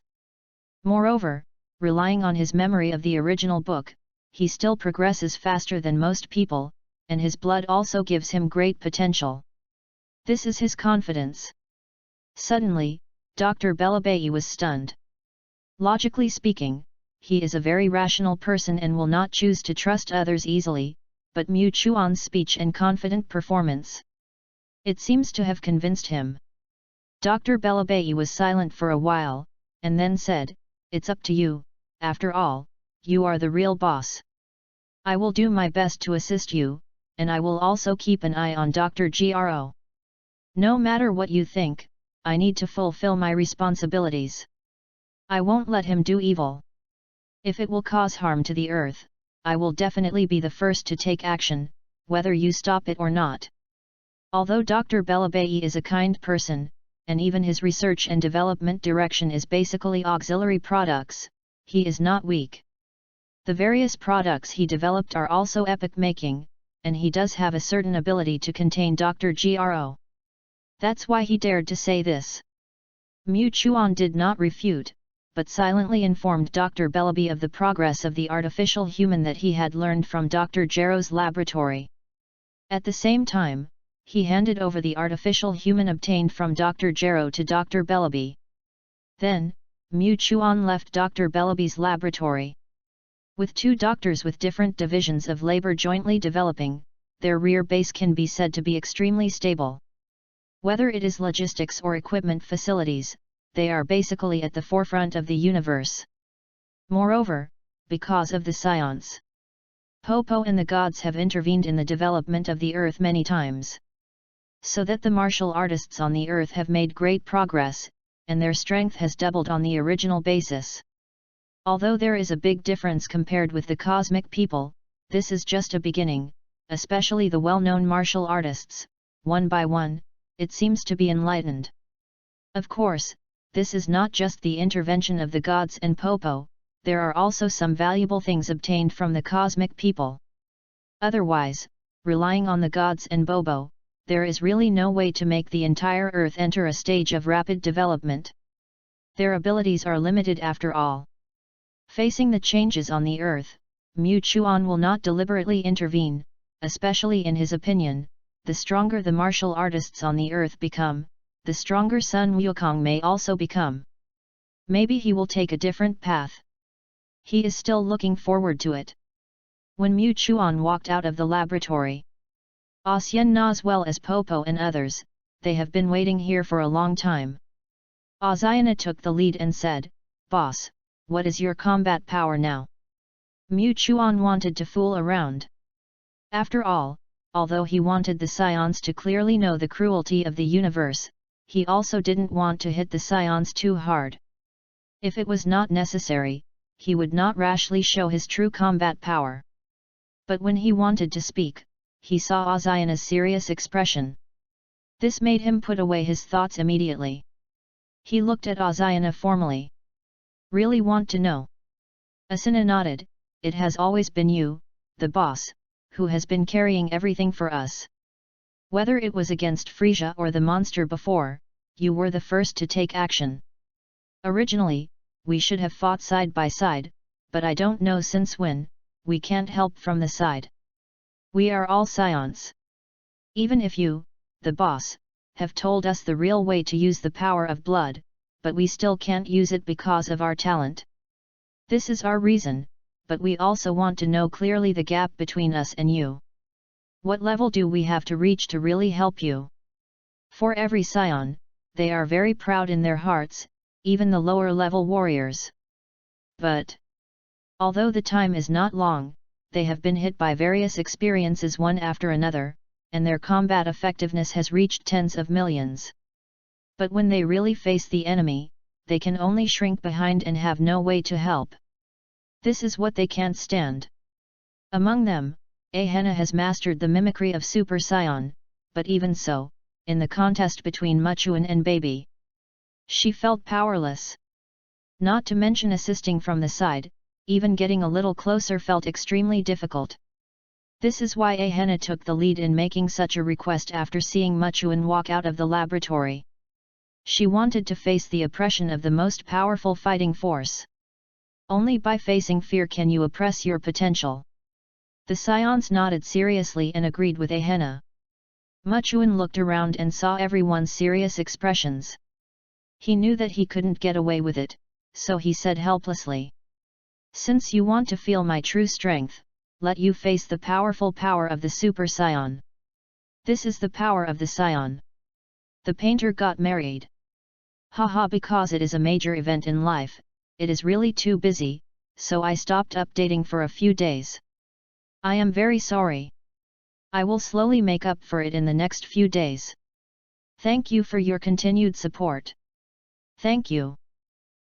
Moreover, relying on his memory of the original book, he still progresses faster than most people, and his blood also gives him great potential. This is his confidence. Suddenly, Dr. Bellaby was stunned. Logically speaking, he is a very rational person and will not choose to trust others easily, but Mu Chuan's speech and confident performance, it seems to have convinced him. Dr. Bellaby was silent for a while, and then said, "It's up to you, after all, you are the real boss. I will do my best to assist you, and I will also keep an eye on Dr. Gro. No matter what you think, I need to fulfill my responsibilities. I won't let him do evil. If it will cause harm to the earth, I will definitely be the first to take action, whether you stop it or not." Although Dr. Bellaby is a kind person, and even his research and development direction is basically auxiliary products, he is not weak. The various products he developed are also epoch-making, and he does have a certain ability to contain Dr. Gro. That's why he dared to say this. Mu Chuan did not refute, but silently informed Dr. Bellaby of the progress of the artificial human that he had learned from Dr. Gero's laboratory. At the same time, he handed over the artificial human obtained from Dr. Gero to Dr. Bellaby. Then, Mu Chuan left Dr. Bellaby's laboratory. With two doctors with different divisions of labor jointly developing, their rear base can be said to be extremely stable. Whether it is logistics or equipment facilities, they are basically at the forefront of the universe. Moreover, because of the science, Popo and the gods have intervened in the development of the earth many times, so that the martial artists on the earth have made great progress, and their strength has doubled on the original basis. Although there is a big difference compared with the cosmic people, this is just a beginning, especially the well-known martial artists, one by one, it seems to be enlightened. Of course, this is not just the intervention of the gods and Popo, there are also some valuable things obtained from the cosmic people. Otherwise, relying on the gods and Bobo, there is really no way to make the entire Earth enter a stage of rapid development. Their abilities are limited after all. Facing the changes on the Earth, Mu Chuan will not deliberately intervene, especially in his opinion. The stronger the martial artists on the earth become, the stronger Sun Wukong may also become. Maybe he will take a different path. He is still looking forward to it. When Mu Chuan walked out of the laboratory, Xian Na as well as Popo and others, they have been waiting here for a long time. Xiana took the lead and said, "Boss, what is your combat power now?" Mu Chuan wanted to fool around. After all, although he wanted the Scions to clearly know the cruelty of the universe, he also didn't want to hit the Scions too hard. If it was not necessary, he would not rashly show his true combat power. But when he wanted to speak, he saw Xiana's serious expression. This made him put away his thoughts immediately. He looked at Xiana formally. "Really want to know?" Xiana nodded. "It has always been you, the boss, who has been carrying everything for us. Whether it was against Frieza or the monster before, you were the first to take action. Originally, we should have fought side by side, but I don't know since when, we can't help from the side. We are all Scions. Even if you, the boss, have told us the real way to use the power of blood, but we still can't use it because of our talent. This is our reason, but we also want to know clearly the gap between us and you. What level do we have to reach to really help you?" For every scion, they are very proud in their hearts, even the lower level warriors. But although the time is not long, they have been hit by various experiences one after another, and their combat effectiveness has reached tens of millions. But when they really face the enemy, they can only shrink behind and have no way to help. This is what they can't stand. Among them, Ahena has mastered the mimicry of Super Saiyan, but even so, in the contest between Muchuan and Baby, she felt powerless. Not to mention assisting from the side, even getting a little closer felt extremely difficult. This is why Ahena took the lead in making such a request after seeing Muchuan walk out of the laboratory. She wanted to face the oppression of the most powerful fighting force. Only by facing fear can you oppress your potential. The Scions nodded seriously and agreed with Ahena. Muchuan looked around and saw everyone's serious expressions. He knew that he couldn't get away with it, so he said helplessly, "Since you want to feel my true strength, let you face the powerful power of the Super Saiyan. This is the power of the Scion. The painter got married. Haha, because it is a major event in life, it is really too busy, so I stopped updating for a few days. I am very sorry. I will slowly make up for it in the next few days. Thank you for your continued support." "Thank you.